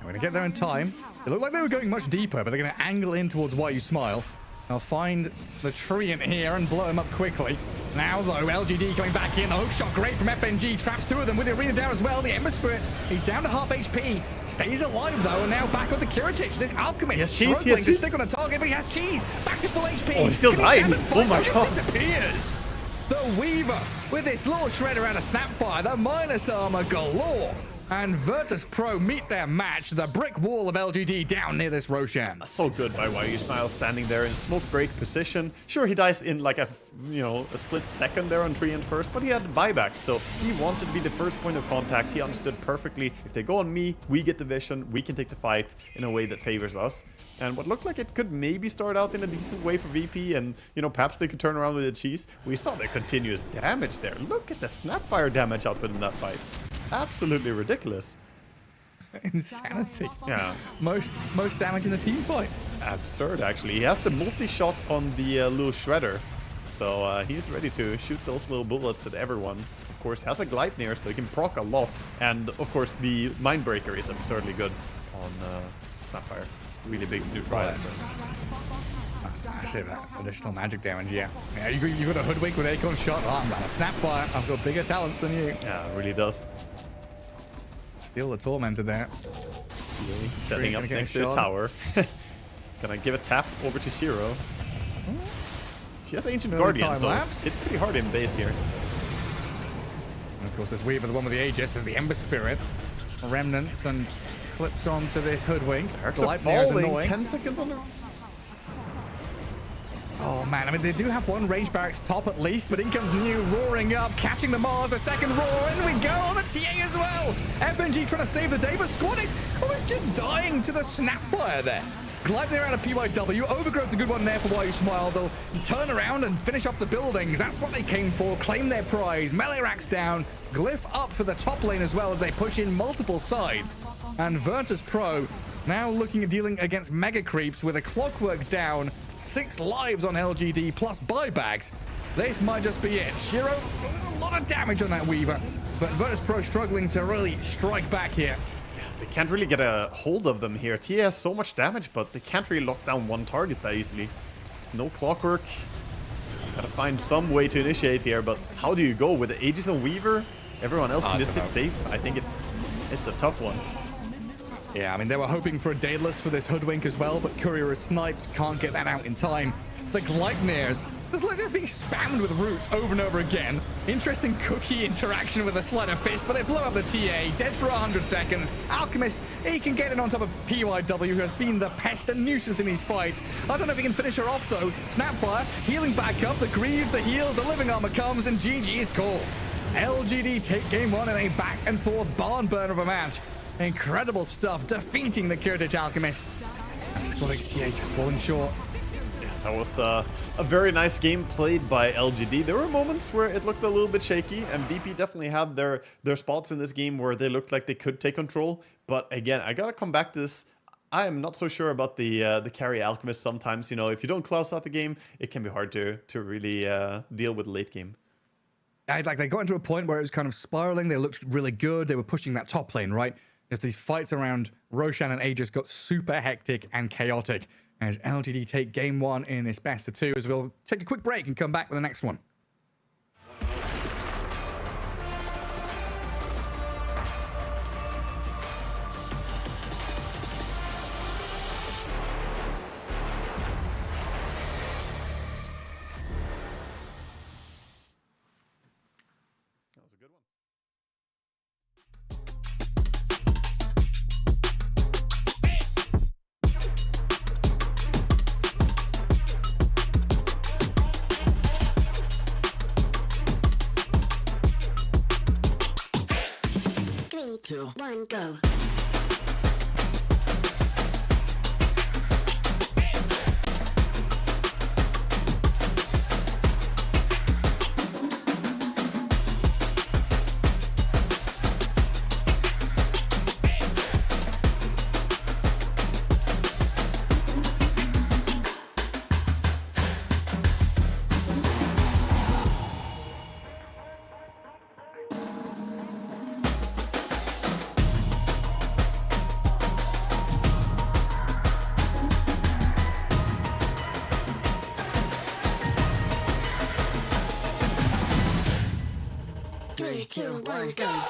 going to get there in time. It looked like they were going much deeper, but they're going to angle in towards Why You Smile. They'll find the tree in here and blow him up quickly. Now, though, LGD coming back in. The hook shot great from FNG. Traps 2 of them with the arena down as well. The Ember Spirit, he's down to half HP. Stays alive, though, and now back with the Kiritich. This Alchemist struggling to stick on a target, but he has cheese. Back to full HP. Oh, he's still dying. Oh, my God. Disappears. The Weaver with this little shredder and a Snapfire. The minus armor galore. And virtus.pro meet their match. The brick wall of LGD down near this Roshan. So good by Why You Smile standing there in smoke break position. Sure, he dies in like a split second there on tree and first, but he had buyback, so he wanted to be the first point of contact. He understood perfectly. If they go on me, we get the vision. We can take the fight in a way that favors us. And what looked like it could maybe start out in a decent way for VP, and perhaps they could turn around with the cheese. We saw the continuous damage there. Look at the Snapfire damage output in that fight. Absolutely ridiculous. Insanity. Yeah. Most damage in the team fight. Absurd, actually. He has the multi-shot on the little shredder. So he's ready to shoot those little bullets at everyone. Of course, has a Gleipnir, so he can proc a lot. And, of course, the Mindbreaker is absurdly good on Snapfire. Really big neutral. I see that additional magic damage, yeah. You got a Hoodwink with Acorn Shot. Oh, I'm a Snapfire. I've got bigger talents than you. Yeah, it really does. Still the Tormentor there. Setting up next to the tower. Gonna give a tap over to Shiro. She has Ancient Guardian, so it's pretty hard in base here. And of course, this Weaver, the one with the Aegis, is the Ember Spirit. Remnants and clips onto this Hoodwink. Arcs are falling. 10 seconds on the... Oh man, I mean, they do have one range barracks top at least, but in comes New roaring up, catching the Mars, the second roar, in we go on the TA as well. FNG trying to save the day, but Squad is almost just dying to the Snapfire there. Gleipnir out of PYW, Overgrowth's a good one there for Why You Smile. They'll turn around and finish off the buildings. That's what they came for, claim their prize. Melee racks down, Glyph up for the top lane as well as they push in multiple sides. And virtus.pro now looking at dealing against Mega Creeps with a Clockwork down. 6 lives on LGD plus buybacks. This might just be it. Shiro, a lot of damage on that Weaver, but virtus.pro struggling to really strike back here. Yeah, they can't really get a hold of them here. TA has so much damage, but they can't really lock down one target that easily. No Clockwork. Gotta find some way to initiate here, but how do you go with the Aegis on Weaver? Everyone else can just sit safe. I think it's a tough one. Yeah, I mean, they were hoping for a Daedalus for this Hoodwink as well, but Courier is sniped, can't get that out in time. The Gleipnirs, just being spammed with roots over and over again. Interesting cookie interaction with a Sleight of Fist, but they blow up the TA, dead for 100 seconds. Alchemist, he can get it on top of PYW, who has been the pest and nuisance in these fights. I don't know if he can finish her off, though. Snapfire, healing back up, the Greaves, the heals, the Living Armor comes, and GG is called. LGD take game one in a back and forth barn burner of a match. Incredible stuff, defeating the Kurdish Alchemist. Squad XTA just falling short. That was a very nice game played by LGD. There were moments where it looked a little bit shaky, and VP definitely had their spots in this game where they looked like they could take control. But again, I gotta come back to this. I am not so sure about the carry Alchemist sometimes. You know, if you don't close out the game, it can be hard to really deal with late game. They got into a point where it was kind of spiraling. They looked really good. They were pushing that top lane, right? As these fights around Roshan and Aegis got super hectic and chaotic. As LGD take game one in this best of two, as we'll take a quick break and come back with the next one. Two, one, go. Three, two, one, go.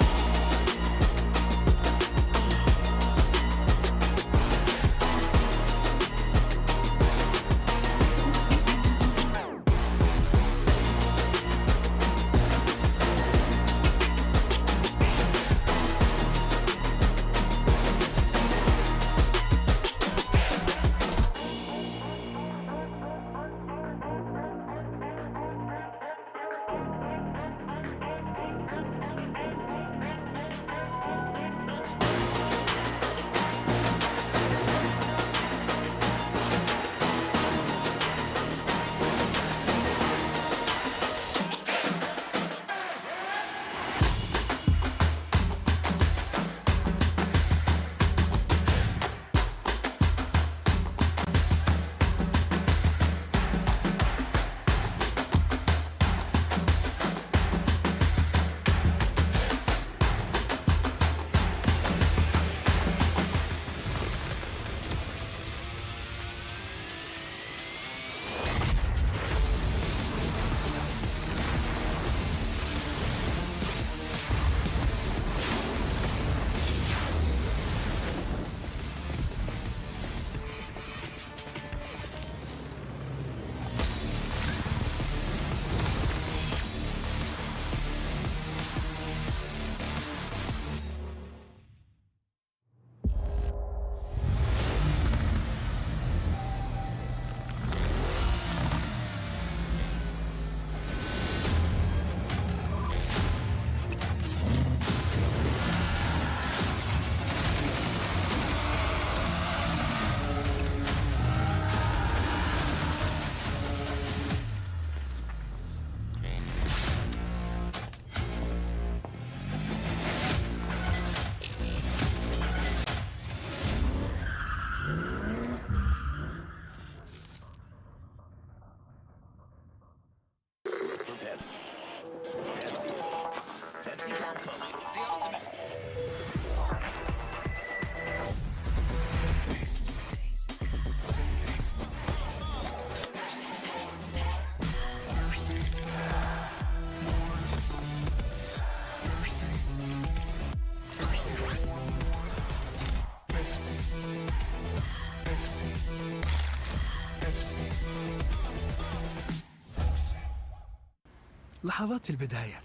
لحظات البداية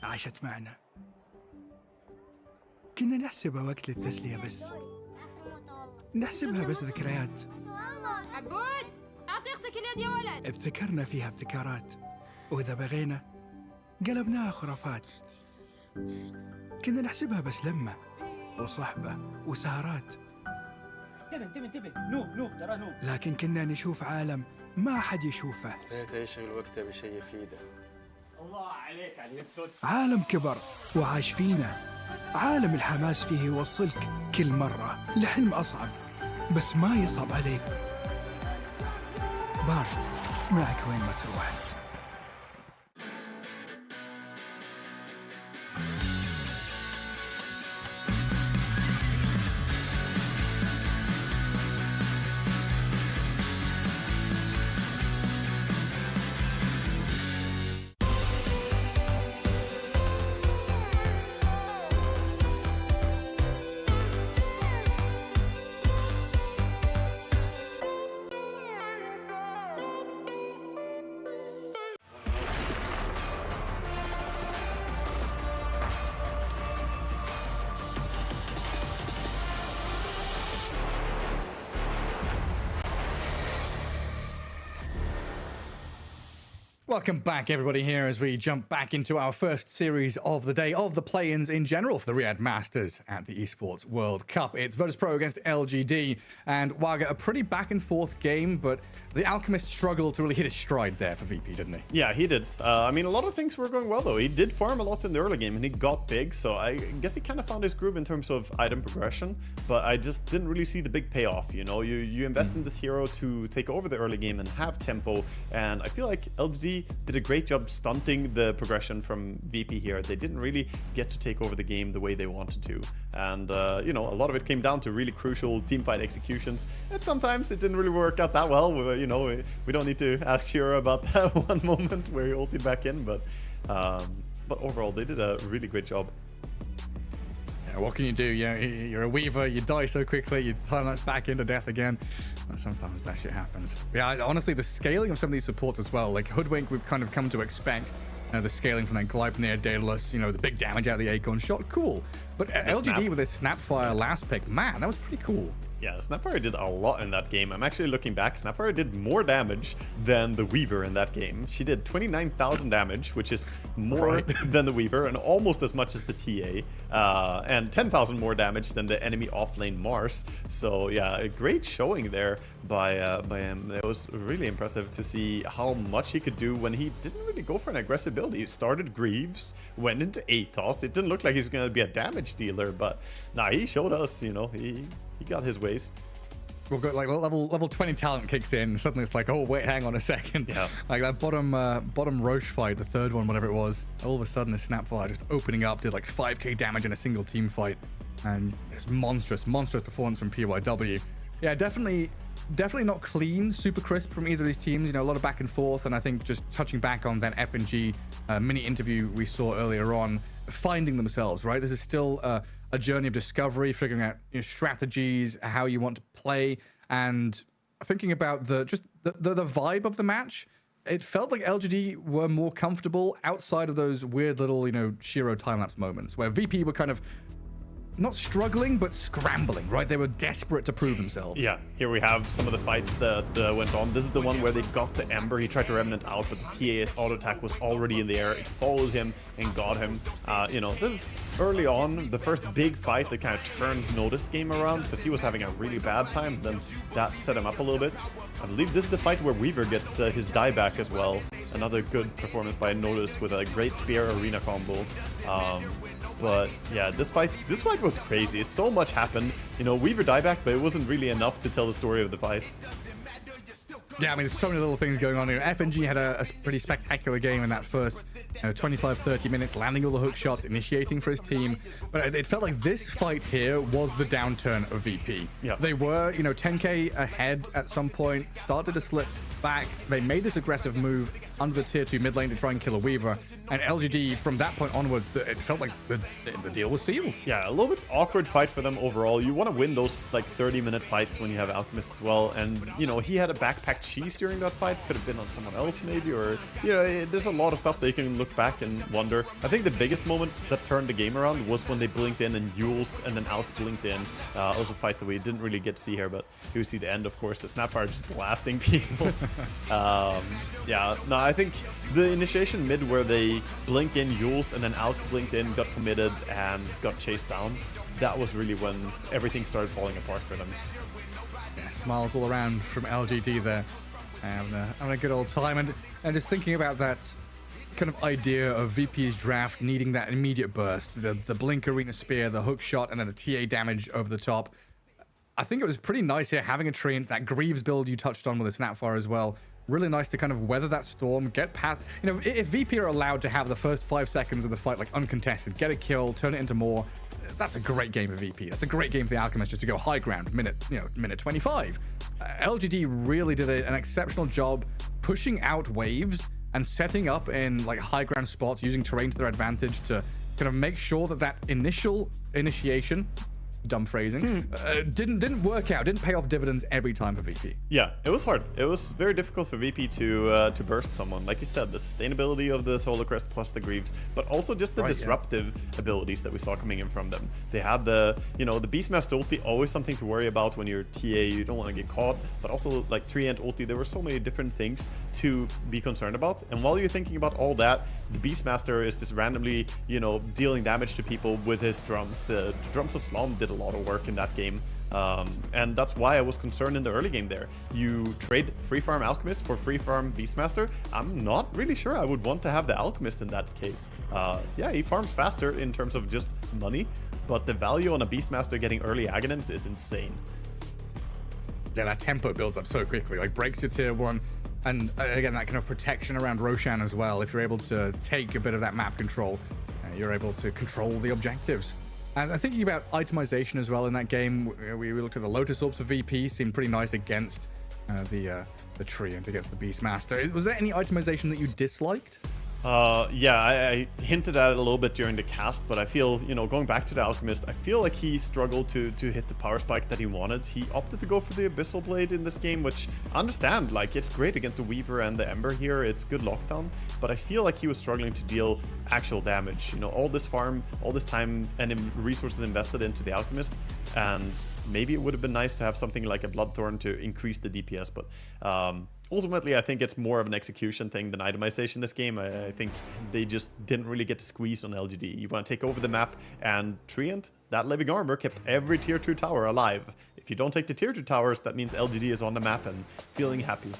عاشت معنا. كنا نحسبها وقت للتسلية بس. نحسبها بس ذكريات. عبود أعطي أختك اليد يا ولد. ابتكرنا فيها ابتكارات، وإذا بغينا قلبناها خرافات. كنا نحسبها بس لمة وصحبة وسهرات، انتبه نوب ترى نوب. لكن كنا نشوف عالم ما حد يشوفه. ليت يشغل وقته بشيء يفيده. الله عليك على اليد سود. عالم كبر وعاش فينا، عالم الحماس فيه يوصلك كل مرة لحلم أصعب بس ما يصعب عليك. بارت معك وين ما تروح. Welcome back, everybody, here as we jump back into our first series of the day of the play-ins in general for the Riyadh Masters at the Esports World Cup. It's virtus.pro against LGD, and Waga, a pretty back-and-forth game, but the Alchemist struggled to really hit his stride there for VP, didn't he? Yeah, he did. I mean, a lot of things were going well, though. He did farm a lot in the early game, and he got big, so I guess he kind of found his groove in terms of item progression, but I just didn't really see the big payoff, you know? You invest in this hero to take over the early game and have tempo, and I feel like LGD did a great job stunting the progression from VP here. They didn't really get to take over the game the way they wanted to. And, you know, a lot of it came down to really crucial teamfight executions. And sometimes it didn't really work out that well. You know, we don't need to ask Shira about that one moment where he ulted back in. But overall, they did a really great job. Yeah, what can you do? You're a Weaver, you die so quickly, you turn us back into death again. Sometimes that shit happens. Yeah, honestly, the scaling of some of these supports as well, like Hoodwink, we've kind of come to expect. The scaling from that Gleipnir, Daedalus, you know, the big damage out of the Acorn shot, cool. But LGD with his Snapfire last pick, man, that was pretty cool. Yeah, Snapfire did a lot in that game. I'm actually looking back. Snapfire did more damage than the Weaver in that game. She did 29,000 damage, which is more than the Weaver, and almost as much as the TA, and 10,000 more damage than the enemy offlane Mars. So yeah, a great showing there by him. It was really impressive to see how much he could do when he didn't really go for an aggressive build. He started Greaves, went into Atos. It didn't look like he's going to be a damage dealer, but nah, he showed us, you know, he got his ways. We've got like level 20 talent kicks in. Suddenly it's like, oh wait, hang on a second. Yeah. Like that bottom Roche fight, the third one, whatever it was. All of a sudden, the Snapfire just opening up did like 5k damage in a single team fight, and it's monstrous performance from PYW. Yeah, definitely not clean, super crisp from either of these teams. You know, a lot of back and forth, and I think just touching back on that FNG mini interview we saw earlier on, finding themselves, right? This is still a journey of discovery, figuring out strategies, how you want to play, and thinking about the vibe of the match. It felt like LGD were more comfortable outside of those weird little, you know, Shiro time-lapse moments where VP were kind of not struggling, but scrambling, right? They were desperate to prove themselves. Yeah, here we have some of the fights that went on. This is the one where they got the Ember. He tried to Remnant out, but the TA auto attack was already in the air. It followed him and got him. You know, this is early on, the first big fight that kind of turned Noticed game around, because he was having a really bad time. Then that set him up a little bit. I believe this is the fight where Weaver gets his dieback as well. Another good performance by Noticed with a great spear arena combo. But yeah, this fight was crazy. So much happened. You know, Weaver dieback, but it wasn't really enough to tell the story of the fight. Yeah, I mean, there's so many little things going on here. FNG had a pretty spectacular game in that first 25-30 minutes, landing all the hook shots, initiating for his team. But it felt like this fight here was the downturn of VP. Yeah. They were, you know, 10k ahead at some point, started to slip back. They made this aggressive move under the tier 2 mid lane to try and kill a Weaver. And LGD, from that point onwards, it felt like the deal was sealed. Yeah, a little bit awkward fight for them overall. You want to win those like 30-minute fights when you have Alchemist as well. And, you know, he had a backpack cheese during that fight. Could have been on someone else maybe, or there's a lot of stuff they can look back and wonder. I think the biggest moment that turned the game around was when they blinked in and Yulst and then out blinked in. Also a fight that we didn't really get to see here, but you see the end, of course, the Snapfire just blasting people. Yeah, no, I think the initiation mid where they blink in Yulst and then out blinked in, got committed and got chased down, that was really when everything started falling apart for them. Yeah, smiles all around from LGD there. Having a good old time. And just thinking about that kind of idea of VP's draft needing that immediate burst, the Blink Arena Spear, the hook shot, and then the TA damage over the top. I think it was pretty nice here having a Treant, that Greaves build you touched on with the Snapfire as well. Really nice to kind of weather that storm, get past, if VP are allowed to have the first 5 seconds of the fight like uncontested, get a kill, turn it into more, that's a great game for VP. That's a great game for the Alchemist just to go high ground, minute 25. LGD really did an exceptional job pushing out waves and setting up in like high ground spots, using terrain to their advantage to kind of make sure that initial initiation, dumb phrasing, didn't work out, didn't pay off dividends every time for VP. Yeah, it was hard. It was very difficult for VP to burst someone. Like you said, the sustainability of the Solar Crest plus the Greaves, but also just the disruptive abilities that we saw coming in from them. They had the Beastmaster ulti, always something to worry about when you're TA, you don't want to get caught, but also like Treant ulti, there were so many different things to be concerned about. And while you're thinking about all that, the Beastmaster is just randomly, dealing damage to people with his drums. The drums of Slam did a lot of work in that game. And that's why I was concerned in the early game there. You trade free farm Alchemist for free farm Beastmaster. I'm not really sure I would want to have the Alchemist in that case. Yeah, he farms faster in terms of just money, but the value on a Beastmaster getting early Aghanim's is insane. Yeah, that tempo builds up so quickly, like breaks your tier 1. And again, that kind of protection around Roshan as well. If you're able to take a bit of that map control, you're able to control the objectives. And thinking about itemization as well in that game, we looked at the Lotus Orbs for VP, seemed pretty nice against the Treant, against the Beastmaster. Was there any itemization that you disliked? Yeah, I hinted at it a little bit during the cast, but I feel, going back to the Alchemist, I feel like he struggled to hit the power spike that he wanted. He opted to go for the Abyssal Blade in this game, which I understand, like, it's great against the Weaver and the Ember here, it's good lockdown, but I feel like he was struggling to deal actual damage. All this farm, all this time and resources invested into the Alchemist, and maybe it would have been nice to have something like a Bloodthorn to increase the DPS, but ultimately, I think it's more of an execution thing than itemization this game. I think they just didn't really get to squeeze on LGD. You want to take over the map, and Treant, that living armor, kept every tier 2 tower alive. If you don't take the tier 2 towers, that means LGD is on the map and feeling happy.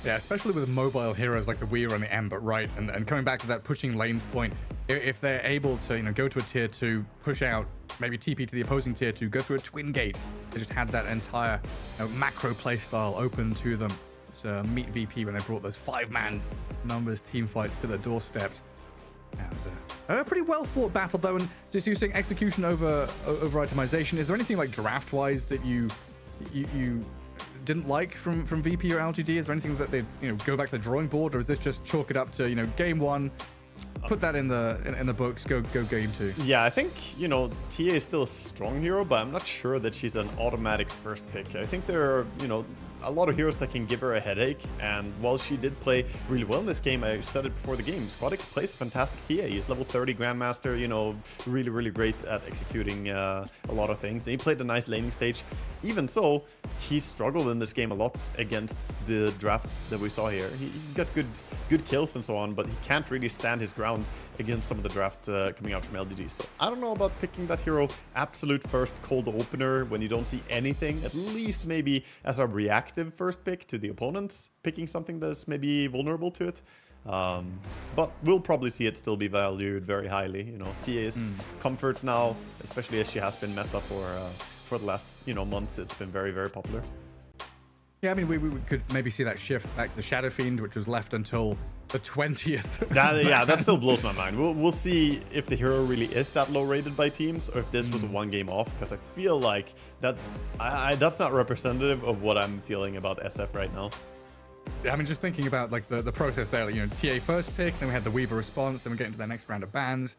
Yeah, especially with mobile heroes like the Weaver and the Ember, right? And coming back to that pushing lanes point, if they're able to, go to a tier 2, push out, maybe TP to the opposing tier 2, go through a twin gate, they just had that entire macro playstyle open to them to meet VP when they brought those 5-man numbers team fights to their doorsteps. That was a pretty well fought battle though, and just using execution over itemization. Is there anything like draft wise that you didn't like from VP or LGD? Is there anything that they go back to the drawing board, or is this just chalk it up to game 1, put that in the books, go game 2? Yeah, I think TA is still a strong hero, but I'm not sure that she's an automatic first pick. I think there are a lot of heroes that can give her a headache, and while she did play really well in this game, I said it before the game, Squadix plays a fantastic TA. He's level 30 Grandmaster, really great at executing a lot of things. And he played a nice laning stage. Even so, he struggled in this game a lot against the draft that we saw here. He got good kills and so on, but he can't really stand his ground against some of the draft coming out from LGD. So I don't know about picking that hero absolute first cold opener when you don't see anything, at least maybe as a reactive first pick to the opponents, picking something that's maybe vulnerable to it. But we'll probably see it still be valued very highly. TA's comfort now, especially as she has been meta for the last months, it's been very popular. Yeah, I mean, we could maybe see that shift back to the Shadow Fiend, which was left until the 20th. Yeah, that still blows my mind. We'll see if the hero really is that low rated by teams, or if this was a one game off, because I feel like that's not representative of what I'm feeling about SF right now. Yeah, I mean, just thinking about like the process there, TA first pick, then we had the Weaver response, then we get into the next round of bans.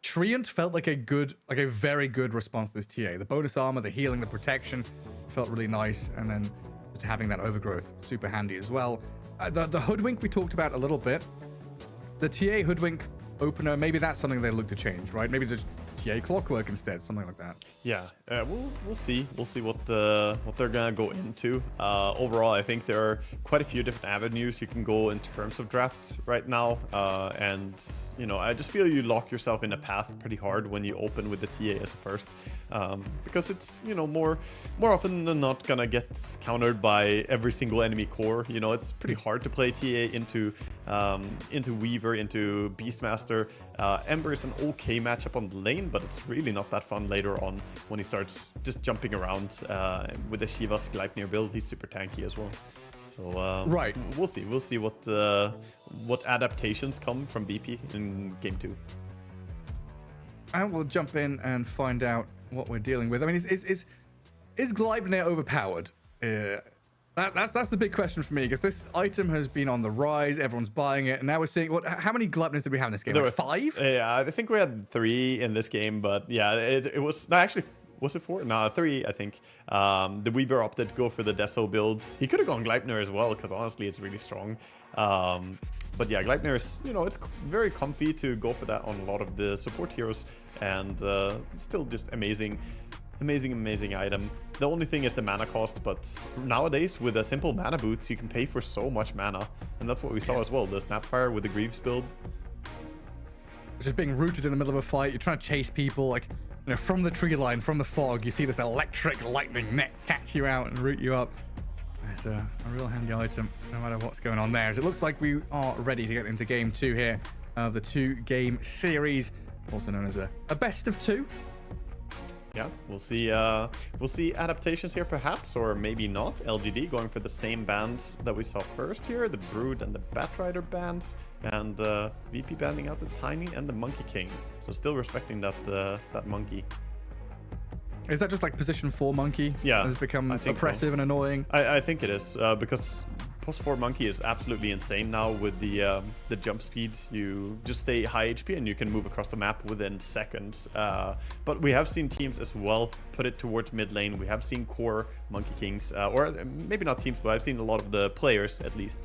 Treant felt like a very good response to this TA. The bonus armor, the healing, the protection felt really nice, and then having that overgrowth super handy as well. The Hoodwink we talked about a little bit. The TA Hoodwink opener, maybe that's something they look to change, right? Maybe just TA Clockwork instead, something like that. Yeah, we'll see. We'll see what they're gonna go into. Overall, I think there are quite a few different avenues you can go in terms of drafts right now, and you know, I just feel you lock yourself in a path pretty hard when you open with the TA as a first, because it's, you know, more often than not gonna get countered by every single enemy core. You know, it's pretty hard to play TA into Weaver, into Beastmaster. Ember is an okay matchup on the lane, but it's really not that fun later on when he starts just jumping around with the Shiva's Gleipnir build. He's super tanky as well. So right, we'll see. We'll see what adaptations come from BP in Game 2. And we'll jump in and find out what we're dealing with. I mean, is Gleipnir overpowered? That's the big question for me, because this item has been on the rise. Everyone's buying it, and now we're seeing how many Gleipnirs did we have in this game? There Like were 5? Yeah, I think we had 3 in this game, but yeah, it was no, actually. Was it 4? No, 3, I think. The Weaver opted to go for the Deso build. He could have gone Gleipnir as well, because honestly, it's really strong. But yeah, Gleipnir is, you know, it's very comfy to go for that on a lot of the support heroes, and still just amazing item. The only thing is the mana cost, but nowadays with a simple mana boots, you can pay for so much mana, and that's what we saw as well. The Snapfire with the Greaves build. Just being rooted in the middle of a fight, you're trying to chase people, like, you know, from the tree line, from the fog, you see this electric lightning net catch you out and root you up. It's a real handy item, no matter what's going on there. As it looks like we are ready to get into Game 2 here of the 2-game series, also known as a best of 2. Yeah, we'll see adaptations here perhaps, or maybe not. LGD going for the same bands that we saw first here, the Brood and the Batrider bands, and VP banding out the Tiny and the Monkey King. So still respecting that monkey. Is that just like position 4 monkey? Yeah, has become oppressive so. And annoying? I think it is, because post 4 monkey is absolutely insane now with the jump speed. You just stay high HP and you can move across the map within seconds. But we have seen teams as well put it towards mid lane. We have seen core Monkey Kings, or maybe not teams, but I've seen a lot of the players at least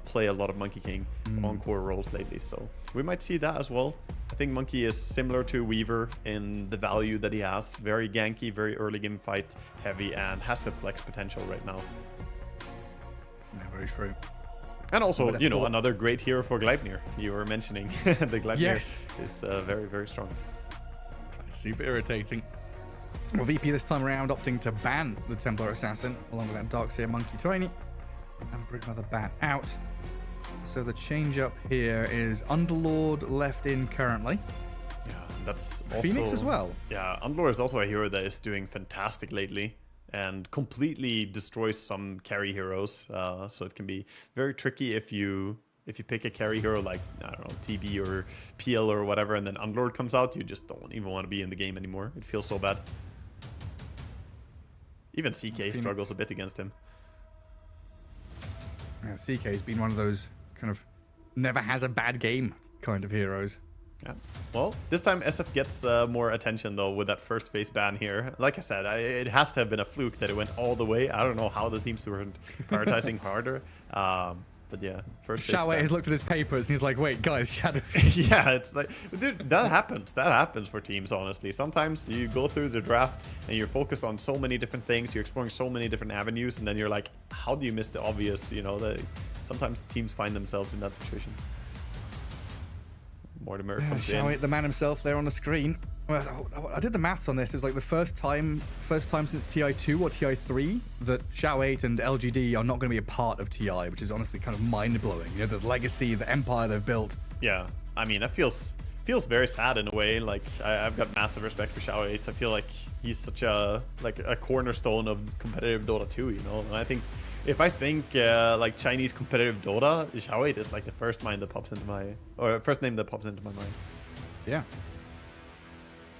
play a lot of Monkey King on core roles lately. So we might see that as well. I think Monkey is similar to Weaver in the value that he has. Very ganky, very early game fight heavy, and has the flex potential right now. Yeah, very true. And also, you know, another great hero for Gleipnir. You were mentioning the Gleipnir is very, very strong. Super irritating. Well, VP this time around opting to ban the Templar Assassin along with that Darkseer Monkey Tiny and bring another bat out. So the change up here is Underlord left in currently. Yeah, that's also Phoenix as well. Yeah, Underlord is also a hero that is doing fantastic lately and completely destroys some carry heroes. So it can be very tricky if you pick a carry hero like, I don't know, TB or PL or whatever, and then Underlord comes out, you just don't even want to be in the game anymore. It feels so bad. Even CK struggles a bit against him. Yeah, CK's been one of those kind of never has a bad game kind of heroes. Yeah. Well, this time SF gets more attention though with that first phase ban here. Like I said, it has to have been a fluke that it went all the way. I don't know how the teams were prioritizing harder. But yeah, first phase Xiaowei has looked at his papers and he's like, wait, guys, Shadow. Yeah, it's like, dude, that happens. That happens for teams, honestly. Sometimes you go through the draft and you're focused on so many different things. You're exploring so many different avenues. And then you're like, how do you miss the obvious? You know, sometimes teams find themselves in that situation. Mortimer comes in. The man himself there on the screen. Well, I did the maths on this. It was like the first time since TI2 or TI3 that Xiao8 and LGD are not going to be a part of TI, which is honestly kind of mind-blowing. You know, the legacy, the empire they've built. Yeah, I mean, that feels very sad in a way. Like, I've got massive respect for Xiao8. I feel like he's such a cornerstone of competitive Dota 2, you know? And I think if I think like Chinese competitive Dota, Xiao8 is like the first name that pops into my mind. Yeah.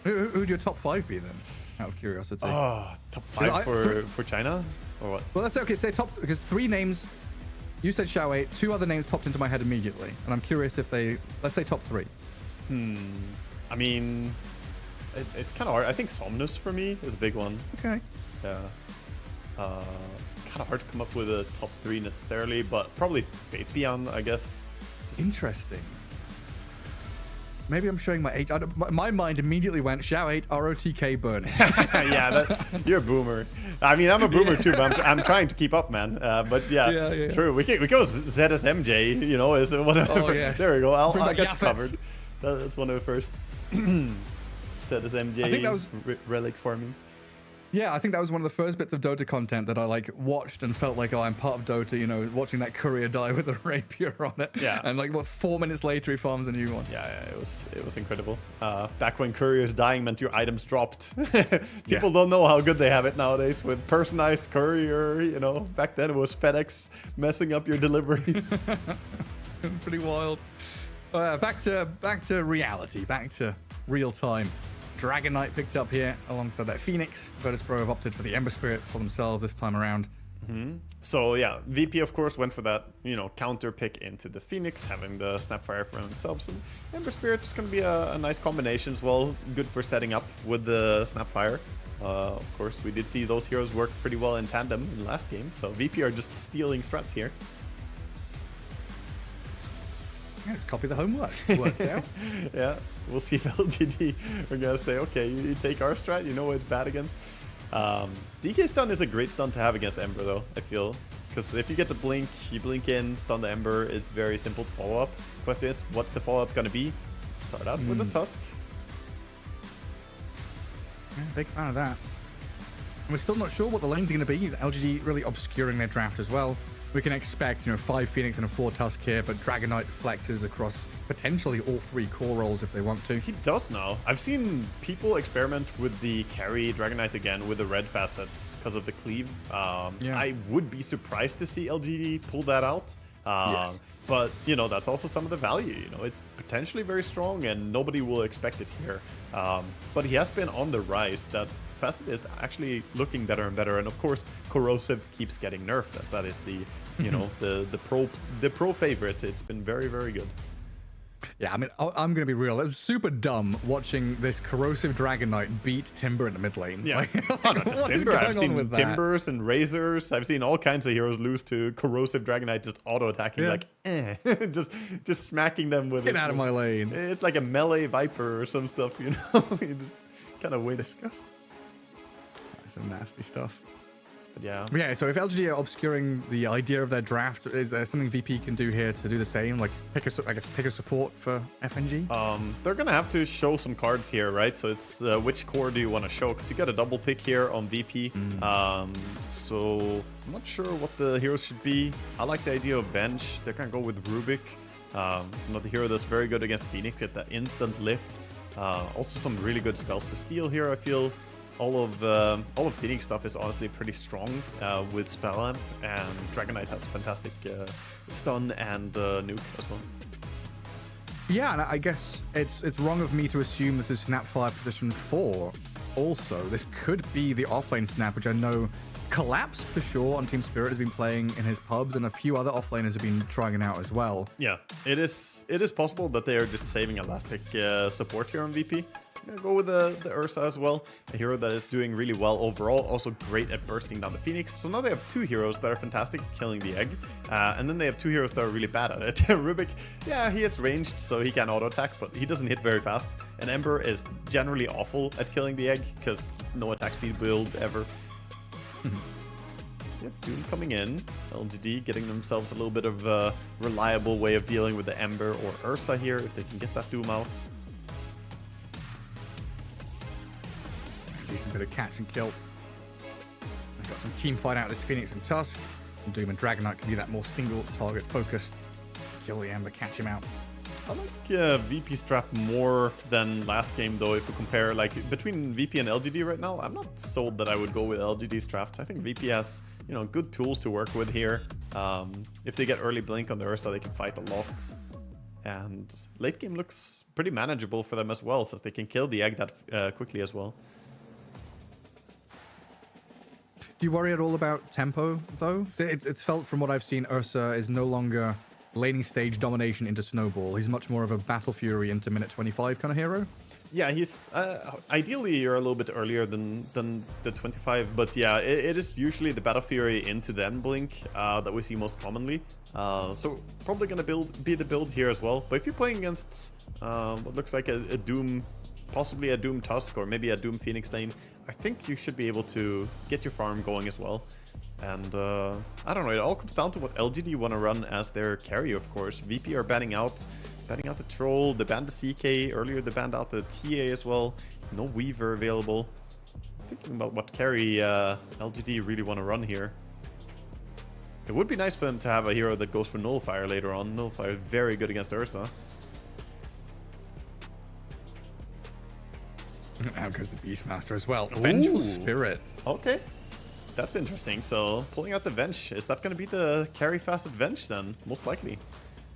Who'd your top 5 be then? Out of curiosity. Oh, top 5 for China, or what? Well, let's say top, because 3 names. You said Xiao8. 2 other names popped into my head immediately, and I'm curious if let's say top 3. I mean, it's kind of hard. I think Somnus for me is a big one. Okay. Yeah. kind of hard to come up with a top 3 necessarily, but probably Fatebian, I guess. Interesting. Maybe I'm showing my age. My mind immediately went, Xiao 8, ROTK burning. Yeah, you're a boomer. I mean, I'm a boomer too, but I'm trying to keep up, man. But yeah, true. We go ZSMJ, you know, is whatever. Oh, yes. There we go. I got you Yafets. covered. That's one of the first ZSMJ I think that was relic farming. Yeah, I think that was one of the first bits of Dota content that I like watched and felt like, oh, I'm part of Dota, you know, watching that courier die with a rapier on it. Yeah. And like, what, 4 minutes later he farms a new one. Yeah, it was incredible. Back when couriers dying meant your items dropped. People don't know how good they have it nowadays with personalized courier, you know. Back then it was FedEx messing up your deliveries. Pretty wild. Back to reality, back to real time. Dragon Knight picked up here alongside that Phoenix. virtus.pro have opted for the Ember Spirit for themselves this time around. So yeah, VP of course went for that, you know, counter pick into the Phoenix, having the Snapfire for themselves. And Ember Spirit is going to be a nice combination as well. Good for setting up with the Snapfire. Of course, we did see those heroes work pretty well in tandem in the last game. So VP are just stealing strats here. Yeah, copy the homework. Worked out. Yeah, we'll see if LGD are gonna say, okay, you take our strat, you know what it's bad against. DK stun is a great stun to have against Ember though, I feel. Because if you get the blink, you blink in, stun the Ember, it's very simple to follow up. Question is, what's the follow-up gonna be? Start out with a Tusk. Yeah, big fan of that. And we're still not sure what the lanes are going to be. LGD really obscuring their draft as well. We can expect, you know, 5 Phoenix and a 4 Tusk here, but Dragon Knight flexes across potentially all 3 core roles if they want to. He does now. I've seen people experiment with the carry Dragon Knight again with the red facets because of the cleave. I would be surprised to see LGD pull that out. Yes. But, you know, that's also some of the value. You know, it's potentially very strong and nobody will expect it here. But he has been on the rise. That facet is actually looking better and better. And of course, Corrosive keeps getting nerfed as that is the, you know, the pro favorite. It's been very, very good. Yeah, I mean, I'm going to be real. It was super dumb watching this Corrosive Dragon Knight beat Timber in the mid lane. Yeah, Like, not just what is Timber. going I've on seen with that? Timbers and Razors. I've seen all kinds of heroes lose to Corrosive Dragon Knight just auto-attacking, like, just smacking them with Get out of my lane. It's like a melee Viper or some stuff, you know? You just kind of win. Disgusting. That's some nasty stuff. But yeah. Yeah, so if LGD are obscuring the idea of their draft, is there something VP can do here to do the same? Like pick a support for FNG? They're gonna have to show some cards here, right? So it's which core do you want to show? Because you got a double pick here on VP. So I'm not sure what the heroes should be. I like the idea of bench. They're gonna go with Rubik. Another hero that's very good against Phoenix. Get that instant lift. Also some really good spells to steal here, I feel. All of Phoenix stuff is honestly pretty strong with Spell Amp, and Dragon Knight has fantastic stun and nuke as well. Yeah, and I guess it's wrong of me to assume this is Snapfire position 4. Also, this could be the offlane Snap, which I know Collapse for sure on Team Spirit has been playing in his pubs, and a few other offlaners have been trying it out as well. Yeah, it is possible that they are just saving a last pick support here on VP. Yeah, go with the Ursa as well, a hero that is doing really well overall, also great at bursting down the Phoenix. So now they have 2 heroes that are fantastic at killing the egg, and then they have 2 heroes that are really bad at it. Rubik, yeah, he is ranged, so he can auto-attack, but he doesn't hit very fast. And Ember is generally awful at killing the egg, because no attack speed build ever. So, Doom coming in, LGD getting themselves a little bit of a reliable way of dealing with the Ember or Ursa here, if they can get that Doom out. Decent bit of catch and kill. They've got some team fight out of this Phoenix and Tusk. And Doom and Dragon Knight can be that more single target focused. Kill the Ember, catch him out. I like VP's draft more than last game though. If we compare like between VP and LGD right now, I'm not sold that I would go with LGD's draft. I think VP has, you know, good tools to work with here. If they get early blink on the Ursa, they can fight a lot. And late game looks pretty manageable for them as well, since they can kill the egg that quickly as well. Do you worry at all about tempo, though? It's felt from what I've seen, Ursa is no longer laning stage domination into Snowball. He's much more of a Battle Fury into minute 25 kind of hero. Yeah, he's ideally you're a little bit earlier than the 25, but yeah, it is usually the Battle Fury into then Blink that we see most commonly. So probably gonna be the build here as well. But if you're playing against what looks like a Doom, possibly a Doom Tusk or maybe a Doom Phoenix Lane, I think you should be able to get your farm going as well. And I don't know, it all comes down to what LGD want to run as their carry, of course. VP are banning out the Troll, they banned the CK, earlier they banned out the TA as well. No Weaver available. Thinking about what carry LGD really want to run here. It would be nice for them to have a hero that goes for Nullifier later on. Nullifier very good against Ursa. Out goes the Beastmaster as well. Vengeful Spirit. Okay. That's interesting. So, pulling out the Venge. Is that going to be the carry facet Venge then? Most likely.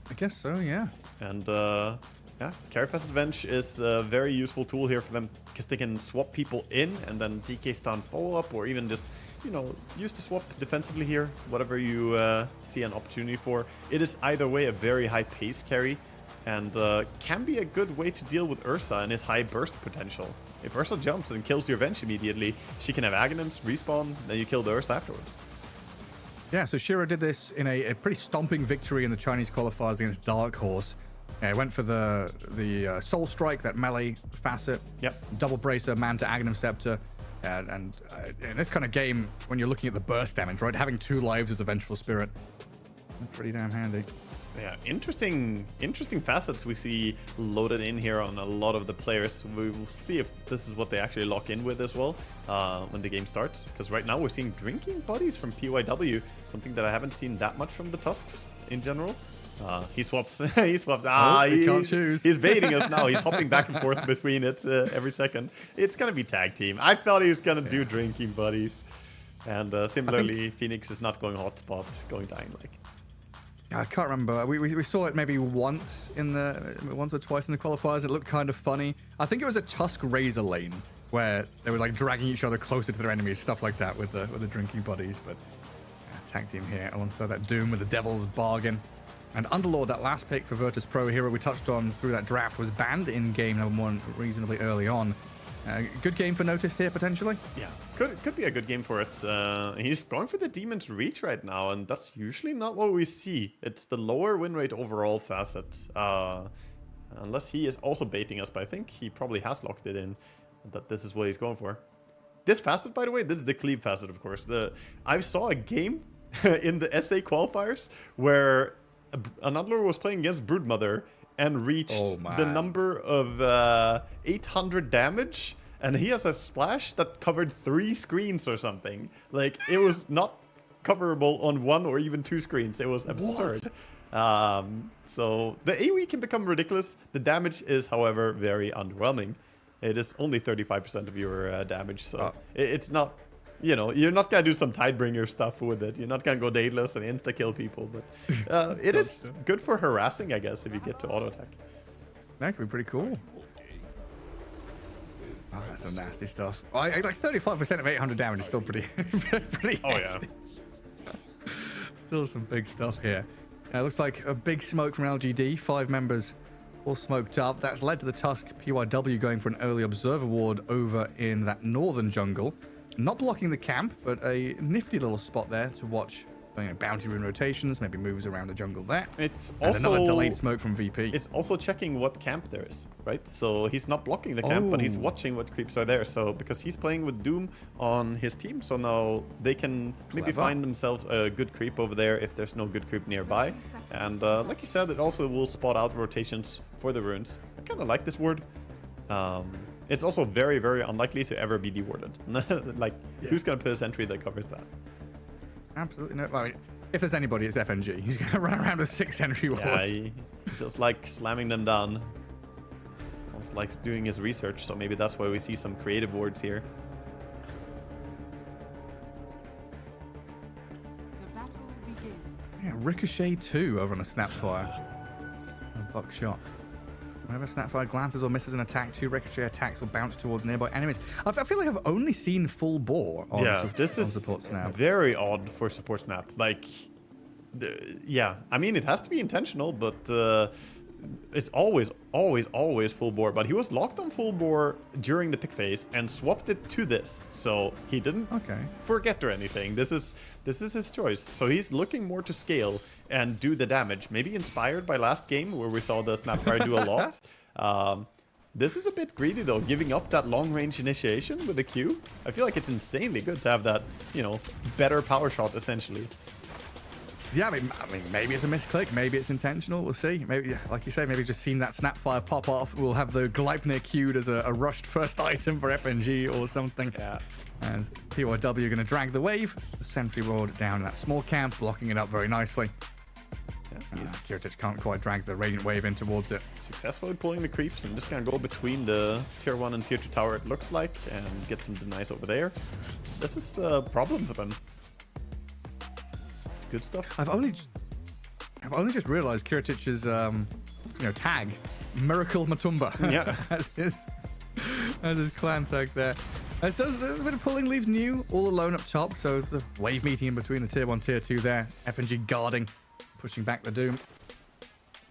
I guess so, yeah. And, yeah, carry facet Venge is a very useful tool here for them because they can swap people in and then DK stun follow-up or even just, you know, use the swap defensively here. Whatever you see an opportunity for. It is either way a very high pace carry and can be a good way to deal with Ursa and his high burst potential. If Ursa jumps and kills your Venge immediately, she can have Aghanims, respawn, then you kill the Ursa afterwards. Yeah, so Shira did this in a pretty stomping victory in the Chinese qualifiers against Dark Horse. Went for the Soul Strike, that melee facet. Yep. Double Bracer, Man to Aghanim Scepter. And in this kind of game, when you're looking at the burst damage, right, having 2 lives as a Vengeful Spirit, pretty damn handy. Yeah, interesting facets we see loaded in here on a lot of the players. We will see if this is what they actually lock in with as well when the game starts. Because right now we're seeing Drinking Buddies from PYW, something that I haven't seen that much from the Tusks in general. He swaps. He swaps. He can't choose. He's baiting us now. He's hopping back and forth between it every second. It's going to be tag team. I thought he was going to do Drinking Buddies. And similarly, Phoenix is not going hotspot, going Dying Light. I can't remember. We saw it maybe once or twice in the qualifiers. It looked kind of funny. I think it was a Tusk Razor lane where they were like dragging each other closer to their enemies, stuff like that with the Drinking Buddies. But tag team here alongside that Doom with the Devil's Bargain. And Underlord, that last pick for virtus.pro hero we touched on through that draft, was banned in game number 1 reasonably early on. Good game for Noticed here, potentially? Yeah, could be a good game for it. He's going for the Demon's Reach right now, and that's usually not what we see. It's the lower win rate overall facet. Unless he is also baiting us, but I think he probably has locked it in, that this is what he's going for. This facet, by the way, this is the Cleave facet, of course. I saw a game in the SA qualifiers where Anadler was playing against Broodmother and reached the number of 800 damage, and he has a splash that covered 3 screens or something. Like, it was not coverable on 1 or even 2 screens. It was absurd. So the AoE can become ridiculous. The damage is, however, very underwhelming. It is only 35% of your damage, so it's not, you know, you're not gonna do some Tidebringer stuff with it. You're not gonna go Daedalus and insta-kill people, but it is good for harassing, I guess, if you get to auto-attack. That could be pretty cool. Oh, that's some nasty stuff. Like 35% of 800 damage is still pretty Oh, yeah. Still some big stuff here. Looks like a big smoke from LGD. 5 members all smoked up. That's led to the Tusk PYW going for an early observer ward over in that northern jungle. Not blocking the camp, but a nifty little spot there to watch, you know, bounty rune rotations, maybe moves around the jungle there. It's and also another delayed smoke from VP. It's also checking what camp there is, right? So he's not blocking the camp, but he's watching what creeps are there. So because he's playing with Doom on his team, so now they can maybe find themselves a good creep over there if there's no good creep nearby. And like you said, it also will spot out rotations for the runes. I kind of like this word. It's also very, very unlikely to ever be dewarded. Like, who's going to put a sentry that covers that? Absolutely no. I mean, if there's anybody, it's FNG. He's going to run around with 6 sentry wards. Yeah, he just like slamming them down. Also likes doing his research, so maybe that's why we see some creative wards here. The battle begins. Yeah, Ricochet 2 over on a Snapfire. A buckshot. Whenever Snapfire glances or misses an attack, 2 Ricochet attacks will bounce towards nearby enemies. I feel like I've only seen full bore on, this is support snap. Very odd for support snap. Like, yeah, I mean, it has to be intentional, but it's always full bore, but he was locked on full bore during the pick phase and swapped it to this. So he didn't forget or anything. This is his choice. So he's looking more to scale and do the damage. Maybe inspired by last game where we saw the Snapfire do a lot. This is a bit greedy though, giving up that long range initiation with the Q. I feel like it's insanely good to have that, you know, better power shot essentially. Yeah, I mean, maybe it's a misclick, maybe it's intentional. We'll see. Maybe, like you say, maybe just seen that Snapfire pop off. We'll have the Gleipnir queued as a rushed first item for FNG or something. Yeah. As PYW are going to drag the wave. The sentry ward down in that small camp, blocking it up very nicely. Kiritich can't quite drag the Radiant Wave in towards it. Successfully pulling the creeps and just gonna go between the tier 1 and tier 2 tower, it looks like, and get some denies over there. This is a problem for them. Good stuff. I've only just realized Kiritich's tag, Miracle Matumba. Yeah. as his clan tag there. So there's a bit of pulling leaves new, all alone up top. So the wave meeting in between the tier 1, tier 2 there. FNG guarding, pushing back the Doom.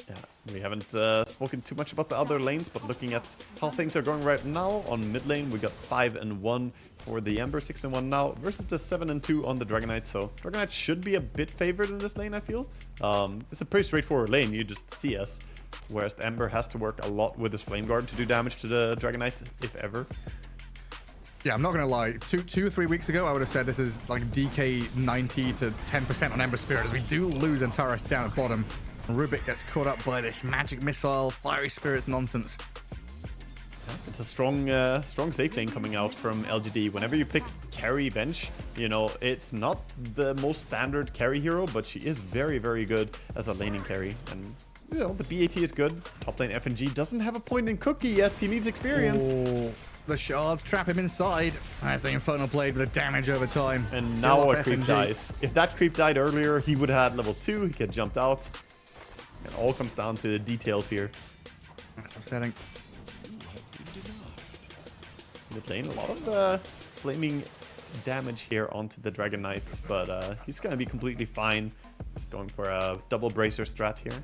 Yeah, we haven't spoken too much about the other lanes, but looking at how things are going right now on mid lane, we got 5-1 for the Ember, 6-1 now versus the 7-2 on the Dragon Knight. So Dragon Knight should be a bit favored in this lane, I feel. It's a pretty straightforward lane. You just see us, whereas the Ember has to work a lot with his Flame Guard to do damage to the Dragon Knight, if ever. Yeah, I'm not going to lie. Two or 3 weeks ago, I would have said this is like DK 90 to 10% on Ember Spirit, as we do lose Antares down at bottom. Rubik gets caught up by this magic missile, fiery spirits nonsense. It's a strong safe lane coming out from LGD. Whenever you pick carry bench, you know, it's not the most standard carry hero, but she is very, very good as a laning carry. And, you know, the BAT is good. Top lane FNG doesn't have a point in Cookie yet. He needs experience. Oh, the shards trap him inside as the Infernal Blade with the damage over time. And now a creep dies. If that creep died earlier, he would have had level 2. He could jumped out. It all comes down to the details here. That's upsetting. Mid lane, a lot of flaming damage here onto the Dragon Knights, but he's going to be completely fine. Just going for a double bracer strat here.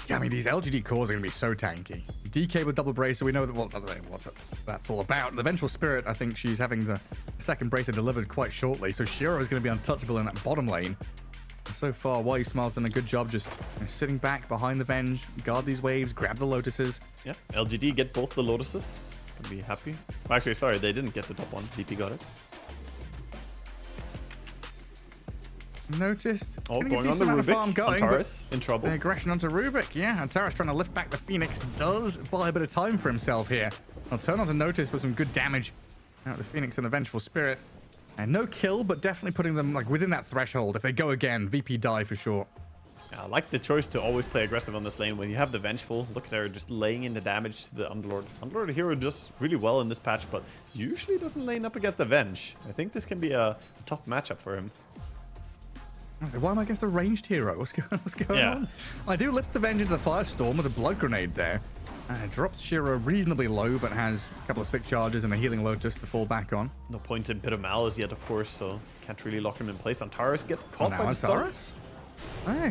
Yeah, I mean, these LGD cores are going to be so tanky. DK with double bracer, we know that that's all about. The Vengeful Spirit, I think she's having the second bracer delivered quite shortly, so Shiro is going to be untouchable in that bottom lane. So far, Why Smile's done a good job just sitting back behind the Venge, guard these waves, grab the Lotuses. Yeah, LGD get both the Lotuses. I'd be happy. Well, actually, sorry, they didn't get the top one. VP got it. Noticed. Oh, going on the Rubik. Antares in trouble. Aggression onto Rubik. Yeah, Antares trying to lift back the Phoenix. Does buy a bit of time for himself here. I'll turn on to Notice with some good damage out of the Phoenix and the Vengeful Spirit. And no kill, but definitely putting them like within that threshold. If they go again, VP die for sure. Yeah, I like the choice to always play aggressive on this lane. When you have the Vengeful, look at her just laying in the damage to the Underlord. Underlord hero does really well in this patch, but usually doesn't lane up against the Venge. I think this can be a tough matchup for him. Why am I against a ranged hero? What's going on? I do lift the Venge into the Firestorm with a Blood Grenade there. Drops Shiro reasonably low, but has a couple of stick charges and a Healing Lotus to fall back on. No point in Pit of Malice yet, of course, so can't really lock him in place. Antares gets caught by the stun.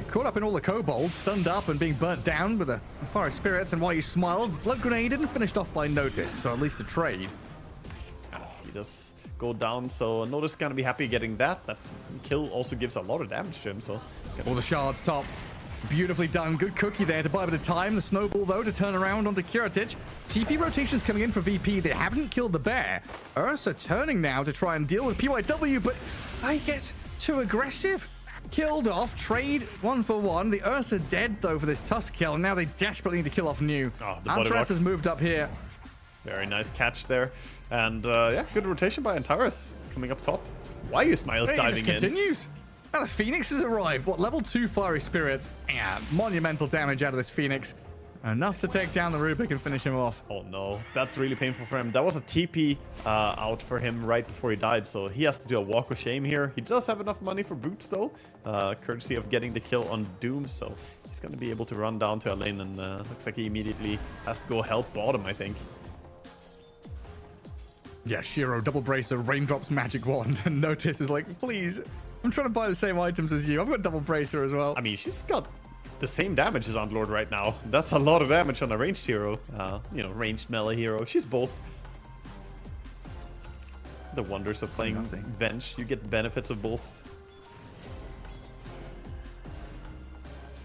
Caught up in all the kobolds, stunned up and being burnt down with the Fire Spirits, and Why You Smiled. Blood Grenade didn't finished off by Notice, so at least a trade. He does go down, so Notice gonna be happy getting that. That kill also gives a lot of damage to him, so... All the shards top. Beautifully done. Good cookie there to buy a bit of time. The snowball, though, to turn around onto Kiritich. TP rotations coming in for VP. They haven't killed the bear. Ursa turning now to try and deal with PYW, but he gets too aggressive. Killed off. Trade 1 for 1. The Ursa dead, though, for this Tusk kill, and now they desperately need to kill off New. Antares has moved up here. Very nice catch there. And, yeah, good rotation by Antares coming up top. Why You Smile's diving in. Continues. Now the Phoenix has arrived. What, level 2 Fiery Spirits? Yeah, monumental damage out of this Phoenix. Enough to take down the Rubik and finish him off. Oh no, that's really painful for him. That was a TP out for him right before he died, so he has to do a walk of shame here. He does have enough money for boots though, courtesy of getting the kill on Doom, so he's going to be able to run down to a lane, and looks like he immediately has to go help bottom, I think. Yeah, Shiro, double bracer, raindrops, magic wand, and Notice is like, please, I'm trying to buy the same items as you. I've got double bracer as well. I mean, she's got the same damage as Underlord right now. That's a lot of damage on a ranged hero. You know, ranged melee hero. She's both. The wonders of playing bench. You get benefits of both.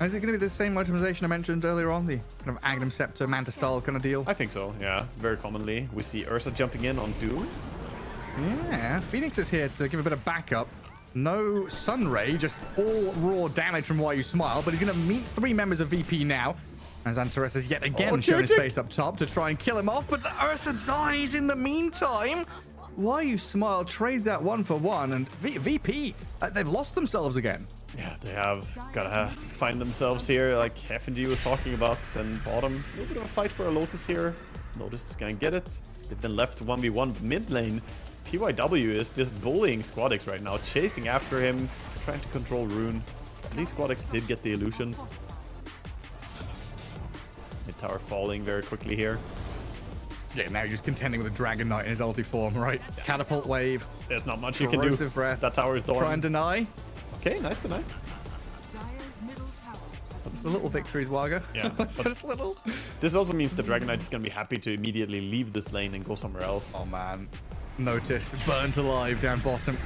Is it going to be the same itemization I mentioned earlier on? The kind of Agnum Scepter, Manta style kind of deal? I think so, yeah. Very commonly. We see Ursa jumping in on Doom. Yeah, Phoenix is here to give a bit of backup. No Sunray, just all raw damage from Why You Smile, but he's going to meet 3 members of VP now. As Antares has yet again shown his face up top to try and kill him off, but the Ursa dies in the meantime. Why You Smile trades that 1-for-1, and VP, they've lost themselves again. Yeah, they have gotta find themselves here, like FNG was talking about, and bottom. A little bit of a fight for a Lotus here. Lotus is gonna get it. They've been left 1v1 mid lane. PYW is just bullying Squadix right now, chasing after him, trying to control Rune. At least Squadix did get the illusion. Mid tower falling very quickly here. Yeah, now you're just contending with a Dragon Knight in his ulti form, right? Catapult wave. There's not much you can do. Breath. That tower is dormant. Try and deny. Okay, nice deny. That's the little victories, Waga. Yeah, just little. This also means the Dragon Knight is going to be happy to immediately leave this lane and go somewhere else. Oh, man. Noticed. Burnt alive down bottom.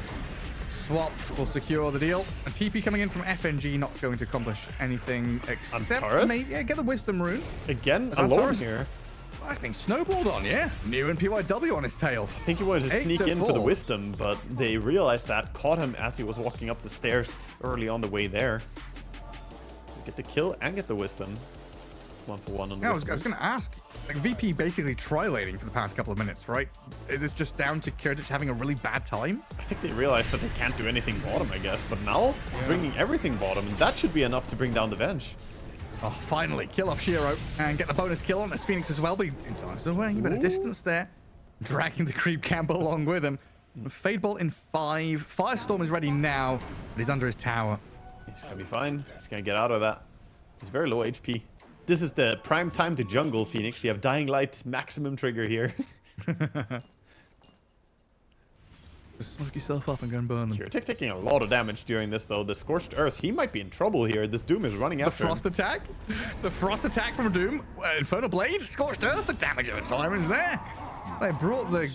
Swap will secure the deal. A TP coming in from FNG, not going to accomplish anything except maybe get the Wisdom Rune. Again, alone here. That's being snowballed on, yeah. New and PYW on his tail. I think he wanted to sneak in for the Wisdom, but they realized that, caught him as he was walking up the stairs early on the way there. So get the kill and get the Wisdom. 1-for-1 on the Wisdom. I was going to ask. Like, VP basically tri-laning for the past couple of minutes, right? Is this just down to Kiritich having a really bad time? I think they realized that they can't do anything bottom, I guess. But now, bringing everything bottom, and that should be enough to bring down the Venge. Oh, finally, kill off Shiro and get the bonus kill on this Phoenix as well, but he dives away. But a distance there, dragging the creep camp along with him. Fadebolt in 5. Firestorm is ready now, but he's under his tower. He's gonna be fine. He's gonna get out of that. He's very low HP. This is the prime time to jungle, Phoenix. You have Dying Light maximum trigger here. Just smoke yourself up and go and burn them. Kiritich taking a lot of damage during this, though. The Scorched Earth, he might be in trouble here. This Doom is running after him. The Frost attack? The Frost attack from Doom. Infernal Blade, Scorched Earth, the damage of the Tyrant's there. They brought the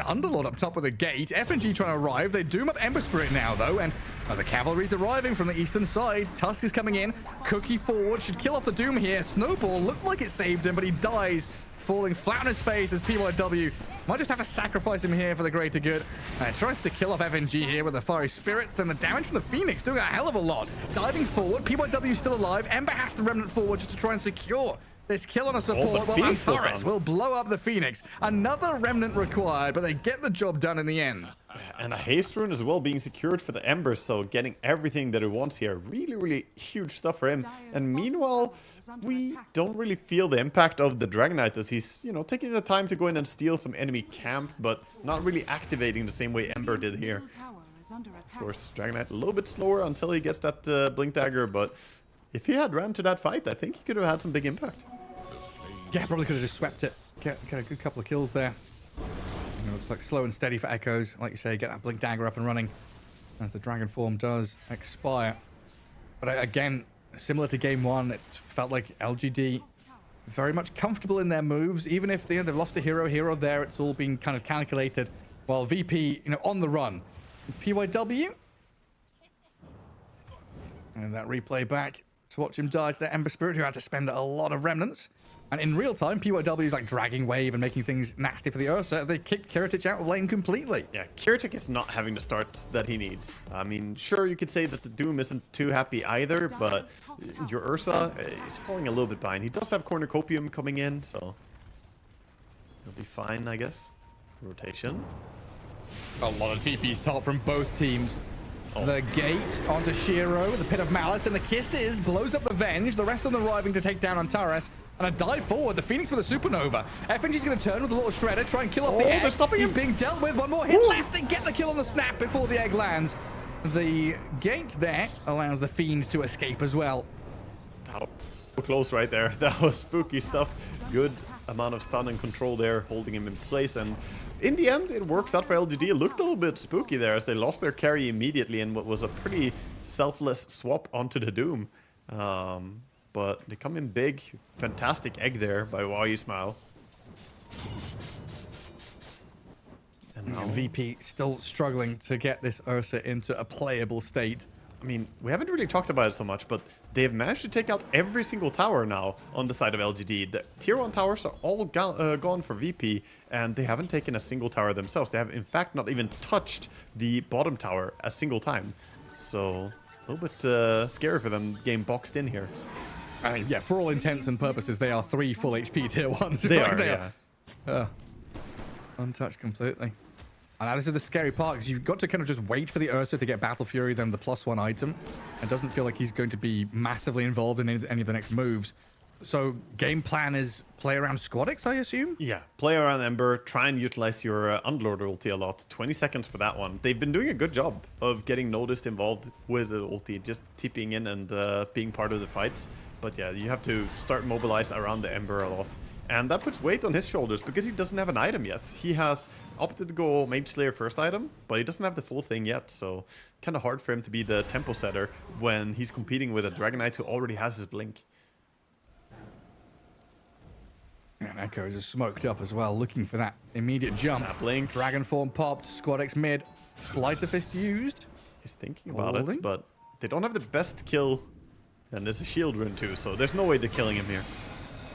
Underlord up top with a gate. FNG trying to arrive. They Doom up Ember Spirit now, though, and the cavalry's arriving from the eastern side. Tusk is coming in. Cookie forward. Should kill off the Doom here. Snowball looked like it saved him, but he dies, falling flat on his face as PYW might just have to sacrifice him here for the greater good. Tries to kill off FNG here with the Fiery Spirits, and the damage from the Phoenix doing a hell of a lot. Diving forward. PYW still alive. Ember has to Remnant forward just to try and secure this kill on a support. Well, Antares will blow up the Phoenix. Another Remnant required, but they get the job done in the end. And a Haste Rune as well being secured for the Ember, so getting everything that it wants here. Really, really huge stuff for him. And meanwhile, we don't really feel the impact of the Dragon Knight as he's, you know, taking the time to go in and steal some enemy camp, but not really activating the same way Ember did here. Of course, Dragon Knight a little bit slower until he gets that Blink Dagger, but if he had ran to that fight, I think he could have had some big impact. Yeah, probably could have just swept it. Get a good couple of kills there. You know, it's like slow and steady for Echoes. Like you say, get that Blink Dagger up and running as the Dragon form does expire. But again, similar to game 1, it's felt like LGD very much comfortable in their moves. Even if they've lost a hero there, it's all been kind of calculated. While VP, you know, on the run. PYW. And that replay back to watch him die to the Ember Spirit, who had to spend a lot of remnants. And in real time, PYW is like dragging wave and making things nasty for the Ursa. They kicked Kiritich out of lane completely. Yeah, Kiritich is not having the start that he needs. I mean, sure, you could say that the Doom isn't too happy either, but your Ursa is falling a little bit behind. He does have Cornucopium coming in, so he'll be fine, I guess. Rotation. A lot of TPs top from both teams. The gate onto Shiro, the Pit of Malice, and the Kisses blows up the Venge. The rest of them arriving to take down Antares. And a dive forward, the Phoenix with a Supernova. FNG's going to turn with a little Shredder, try and kill off the egg. They're stopping him. He's being dealt with. One more hit left and get the kill on the snap before the egg lands. The gate there allows the Fiend to escape as well. How close right there. That was spooky stuff. Good amount of stun and control there, holding him in place. And in the end, it works out for LGD. It looked a little bit spooky there as they lost their carry immediately in what was a pretty selfless swap onto the Doom. But they come in big. Fantastic egg there by Smile. And now VP still struggling to get this Ursa into a playable state. I mean, we haven't really talked about it so much, but they've managed to take out every single tower now on the side of LGD. The tier 1 towers are all gone for VP, and they haven't taken a single tower themselves. They have, in fact, not even touched the bottom tower a single time. So, a little bit scary for them getting boxed in here. I mean, yeah, for all intents and purposes, they are 3 full HP tier 1s. They right are, there. yeah. Untouched completely. And this is the scary part, because you've got to kind of just wait for the Ursa to get Battle Fury, then the +1 item. It doesn't feel like he's going to be massively involved in any of the next moves. So game plan is play around Squadix, I assume? Yeah, play around Ember, try and utilize your Underlord ulti a lot. 20 seconds for that one. They've been doing a good job of getting noticed involved with the ulti, just tipping in and being part of the fights. But yeah, you have to start mobilize around the Ember a lot. And that puts weight on his shoulders because he doesn't have an item yet. He has opted to go Mage Slayer first item, but he doesn't have the full thing yet. So kind of hard for him to be the tempo setter when he's competing with a Dragon Knight who already has his blink. And Echoes is smoked up as well, looking for that immediate jump. That blink. Dragon form popped, Squadix mid, Sleight of Fist used. He's thinking about it, but they don't have the best kill. And there's a shield rune too, so there's no way they're killing him here.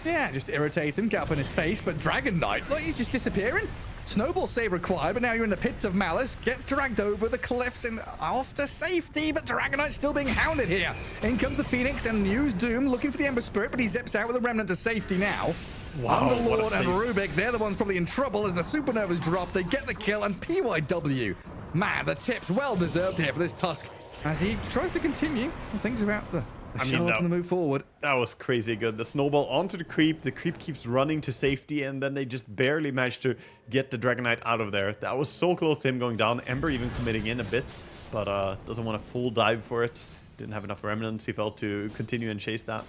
Yeah, just irritate him, get up in his face, but Dragon Knight, look, he's just disappearing. Snowball save required, but now you're in the pits of malice. Gets dragged over the cliffs and off to safety, but Dragon Knight's still being hounded here. In comes the Phoenix and News Doom looking for the Ember Spirit, but he zips out with a Remnant to safety now. Wow, Underlord and Rubik, they're the ones probably in trouble as the Supernovas drop. They get the kill, and PYW. Man, the tip's well deserved here for this Tusk as he tries to continue. Things about the Charlotte on the move forward. That was crazy good. The snowball onto the creep. The creep keeps running to safety, and then they just barely managed to get the Dragon Knight out of there. That was so close to him going down. Ember even committing in a bit, but doesn't want a full dive for it. Didn't have enough remnants, he felt, to continue and chase that.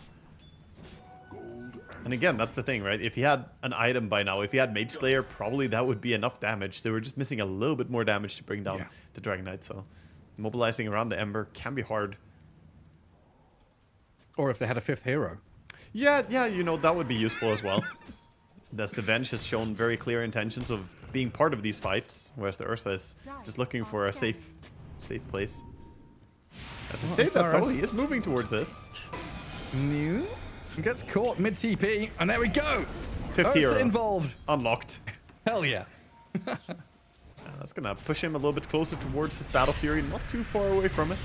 And again, that's the thing, right? If he had an item by now, if he had Mage Slayer, probably that would be enough damage. They were just missing a little bit more damage to bring down the Dragon Knight, so mobilizing around the Ember can be hard. Or if they had a 5th hero. Yeah, you know, that would be useful as well. Thus, the Venge has shown very clear intentions of being part of these fights, whereas the Ursa is just looking for a safe place. As I say that, though, he is moving towards this. New gets caught mid TP, and there we go. 5th Ursa hero involved. Unlocked. Hell yeah. That's gonna push him a little bit closer towards his Battle Fury, not too far away from it.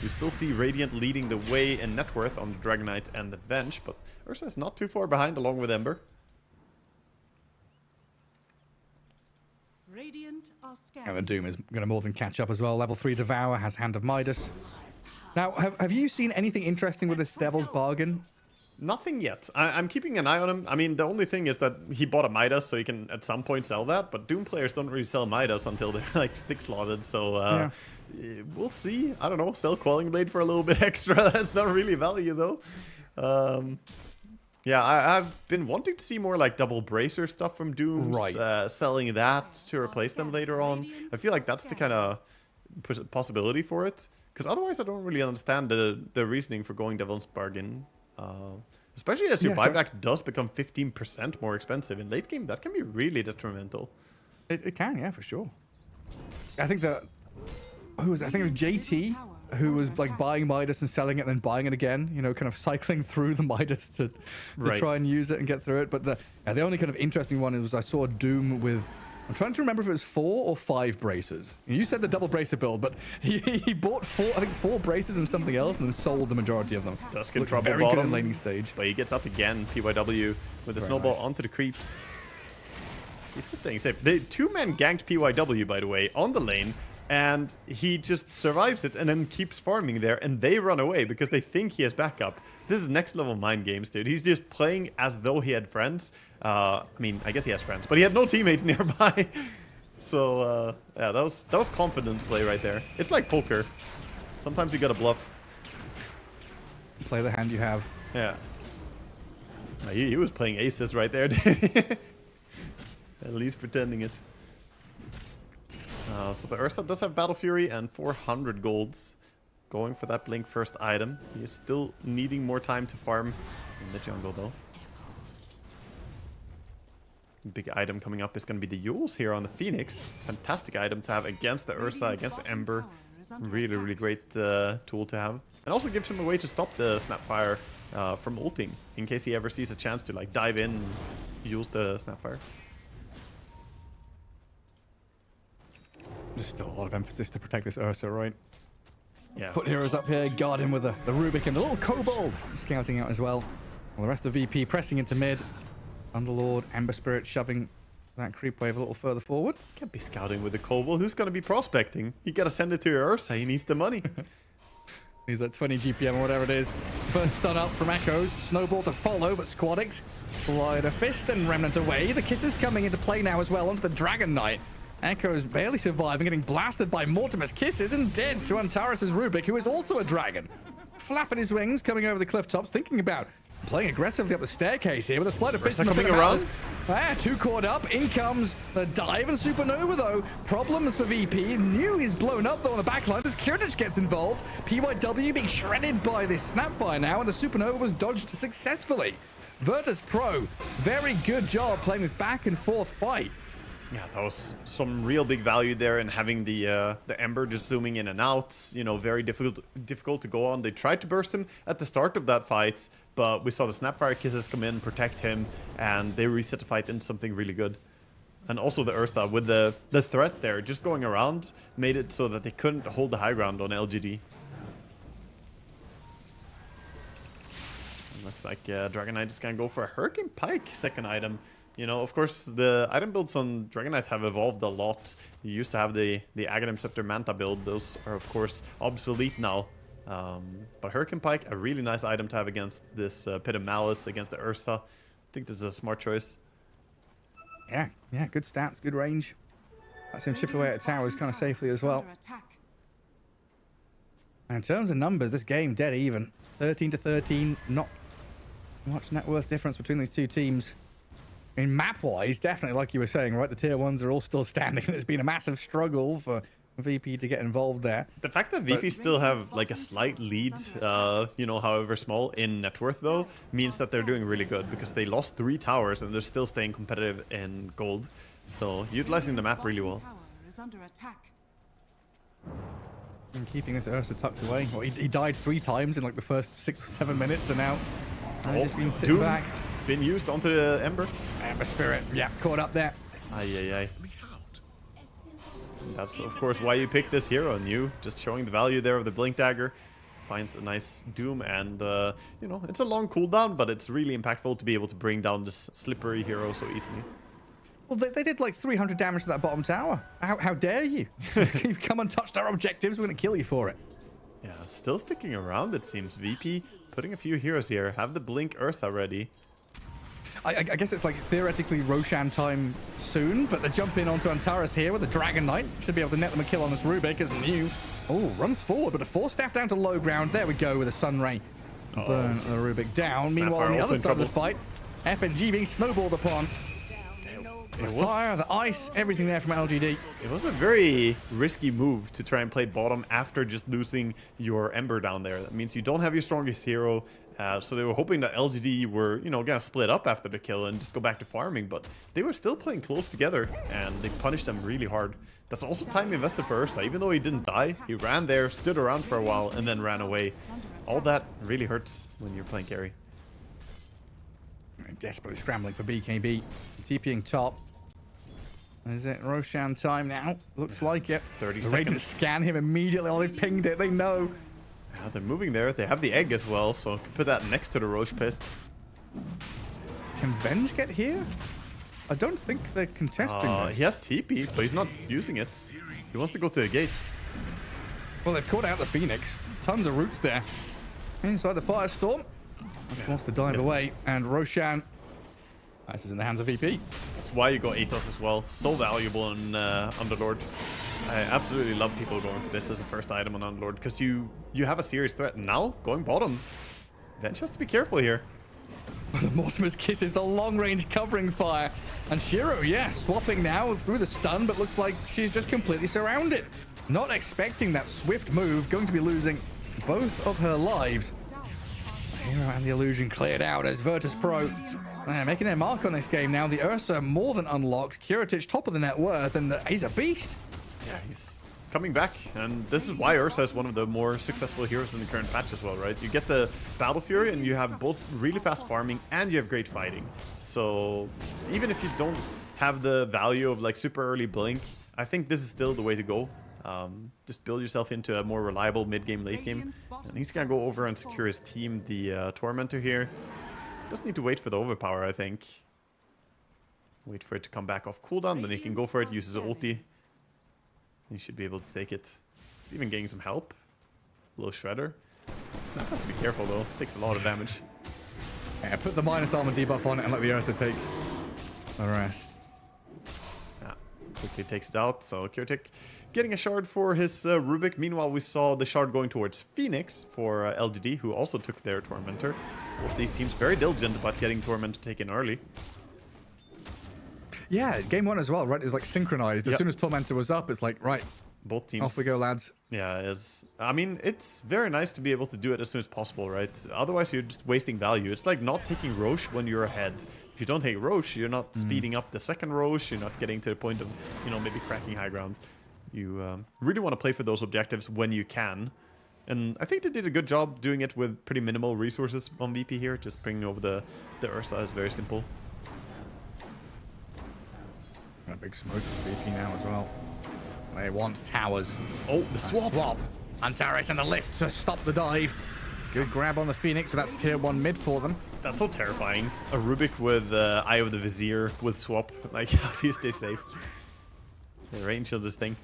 You still see Radiant leading the way in net worth on the Dragon Knight and the Venge, but Ursa is not too far behind along with Ember. Radiant are scared. And the Doom is going to more than catch up as well. Level 3 Devour has Hand of Midas. Now, have you seen anything interesting with this Devil's Bargain? Nothing yet. I'm keeping an eye on him. I mean, the only thing is that he bought a Midas, so he can at some point sell that. But Doom players don't really sell Midas until they're like 6-slotted. So we'll see. I don't know. Sell Quelling Blade for a little bit extra. That's not really value though. Yeah, I've been wanting to see more like double bracer stuff from Doom. Right. Selling that to replace them later on. I feel like that's the kind of possibility for it. Because otherwise, I don't really understand the reasoning for going Devil's Bargain. Especially as your buyback does become 15% more expensive in late game, that can be really detrimental. It can, yeah, for sure. I think that I think it was JT who was like buying Midas and selling it and then buying it again. You know, kind of cycling through the Midas to try and use it and get through it. But the only kind of interesting one was I saw Doom with. I'm trying to remember if it was 4 or 5 braces. You said the double bracer build, but he bought 4 braces and something else and then sold the majority of them. Dusk in trouble very bottom, good in laning stage. But he gets out again, PYW, with the snowball onto the creeps. He's just staying safe. The 2-man ganked PYW, by the way, on the lane, and he just survives it and then keeps farming there, and they run away because they think he has backup. This is next level mind games, dude. He's just playing as though he had friends. I mean, I guess he has friends, but he had no teammates nearby. So, yeah, that was confidence play right there. It's like poker. Sometimes you gotta bluff. Play the hand you have. Yeah. He was playing aces right there. At least pretending it. So the Ursa does have Battle Fury and 400 gold going for that Blink first item. He is still needing more time to farm in the jungle, though. Big item coming up is going to be the Yules here on the Phoenix. Fantastic item to have against the Ursa, against the Ember. Really, really great tool to have. And also gives him a way to stop the Snapfire from ulting, in case he ever sees a chance to like dive in and use the Snapfire. There's still a lot of emphasis to protect this Ursa, right? Yeah. Put heroes up here, guard him with the Rubik and the little Kobold scouting out as well. While the rest of VP pressing into mid. Underlord, Ember Spirit shoving that creep wave a little further forward. Can't be scouting with the Kobold. Who's going to be prospecting? You got to send it to your Ursa. He needs the money. He's at 20 GPM or whatever it is. First stun up from Echoes. Snowball to follow, but Squadix slide a fist and Remnant away. The kisses coming into play now as well onto the Dragon Knight. Echoes barely surviving, getting blasted by Mortimer's kisses and dead to Antares' Rubik, who is also a dragon. Flapping his wings, coming over the cliff tops, thinking about playing aggressively up the staircase here with a slight of fist coming around. Two caught up. In comes the dive and Supernova, though. Problems for VP. New is blown up, though, on the backline as Kiritich gets involved. PYW being shredded by this Snapfire now, and the Supernova was dodged successfully. virtus.pro, very good job playing this back and forth fight. Yeah, that was some real big value there in having the Ember just zooming in and out. You know, very difficult to go on. They tried to burst him at the start of that fight, but we saw the Snapfire kisses come in, protect him, and they reset the fight into something really good. And also the Ursa with the threat there, just going around, made it so that they couldn't hold the high ground on LGD. And looks like Dragon Knight is gonna go for a Hurricane Pike second item. You know, of course, the item builds on Dragon Knight have evolved a lot. You used to have the Aghanim Scepter Manta build. Those are, of course, obsolete now. But Hurricane Pike, a really nice item to have against this Pit of Malice, against the Ursa. I think this is a smart choice. Yeah, good stats, good range. That's him chip away at towers kind of safely as well. And in terms of numbers, this game dead even. 13-13, not much net worth difference between these two teams. I mean, map-wise, definitely, like you were saying, right? The tier 1s are all still standing, and it's been a massive struggle for VP to get involved there. The fact that VP still have, like, a slight lead, you know, however small, in net worth, though, means that they're doing really good, because they lost 3 towers, and they're still staying competitive in gold. So, utilizing the map really well. And keeping this Ursa tucked away. Well, he died 3 times in, like, the first 6 or 7 minutes, and now he's just been sitting back. Been used onto the Ember. Ember Spirit, yeah, caught up there. Aye. That's, of course, why you pick this hero. New, just showing the value there of the Blink Dagger. Finds a nice Doom, and, you know, it's a long cooldown, but it's really impactful to be able to bring down this slippery hero so easily. Well, they did like 300 damage to that bottom tower. How dare you? You've come and touched our objectives, we're going to kill you for it. Yeah, still sticking around, it seems. VP putting a few heroes here. Have the Blink Ursa ready. I guess it's like theoretically Roshan time soon, but they jump in onto Antares here with the Dragon Knight. Should be able to net them a kill on this Rubik as New. Oh, runs forward, but a 4-staff down to low ground. There we go with a Sunray. Burn the Rubik down. Meanwhile, on the other side of the fight, FNG being snowballed upon. The fire, the ice, everything there from LGD. It was a very risky move to try and play bottom after just losing your Ember down there. That means you don't have your strongest hero. So they were hoping that LGD were, you know, gonna split up after the kill and just go back to farming, but they were still playing close together, and they punished them really hard. That's also time invested for Ursa. Even though he didn't die, he ran there, stood around for a while, and then ran away. All that really hurts when you're playing carry. Desperately scrambling for BKB. TPing top. Is it Roshan time now? Looks like it. 30 the seconds. Radiant scan him immediately. Oh, they pinged it. They know. Yeah, they're moving there. They have the egg as well, so could put that next to the Roche pit. Can Venge get here? I don't think they're contesting this. He has TP, but he's not using it. He wants to go to the gate. Well, they've caught out the Phoenix. Tons of roots there. Inside the Firestorm. Wants to dive away, and Roshan. This is in the hands of VP. That's why you got Atos as well. So valuable in Underlord. I absolutely love people going for this as a first item on Underlord, because you have a serious threat. Now, going bottom, Venge has to be careful here. The Mortimer's Kiss is the long-range covering fire. And Shiro, yeah, swapping now through the stun, but looks like she's just completely surrounded. Not expecting that swift move, going to be losing both of her lives. Hero and the illusion cleared out as virtus.pro making their mark on this game now. The Ursa more than unlocked. Kiritich top of the net worth, and he's a beast. Yeah, he's coming back, and this is why Ursa is one of the more successful heroes in the current patch as well, right? You get the Battle Fury, and you have both really fast farming, and you have great fighting. So even if you don't have the value of like super early blink, I think this is still the way to go. Just build yourself into a more reliable mid-game, late-game. And he's gonna go over and secure his team, the Tormentor here. Doesn't need to wait for the overpower, I think. Wait for it to come back off cooldown, then he can go for it, use his ulti. He should be able to take it. He's even getting some help. Low Shredder. Snap has to be careful though, takes a lot of damage. Yeah, put the minus armor debuff on it and let the Ursa take the rest. Yeah, quickly takes it out, so Kiritich getting a shard for his Rubik. Meanwhile, we saw the shard going towards Phoenix for LGD, who also took their Tormentor. Both these teams very diligent about getting Tormentor taken early. Yeah, game one as well, right? It's like synchronized. As soon as Tormentor was up, it's like, right, both teams. Off we go, lads. Yeah, I mean, it's very nice to be able to do it as soon as possible, right? Otherwise, you're just wasting value. It's like not taking Roche when you're ahead. If you don't take Roche, you're not speeding up the second Roche. You're not getting to the point of, you know, maybe cracking high ground. You really want to play for those objectives when you can. And I think they did a good job doing it with pretty minimal resources on VP here. Just bringing over the Ursa is very simple. Got a big smoke for VP now as well. They want towers. Oh, the swap. Antares and the lift to stop the dive. Good grab on the Phoenix, so that's tier 1 mid for them. That's so terrifying. A Rubik with Eye of the Vizier with swap. Like, how do you stay safe? The range of this thing.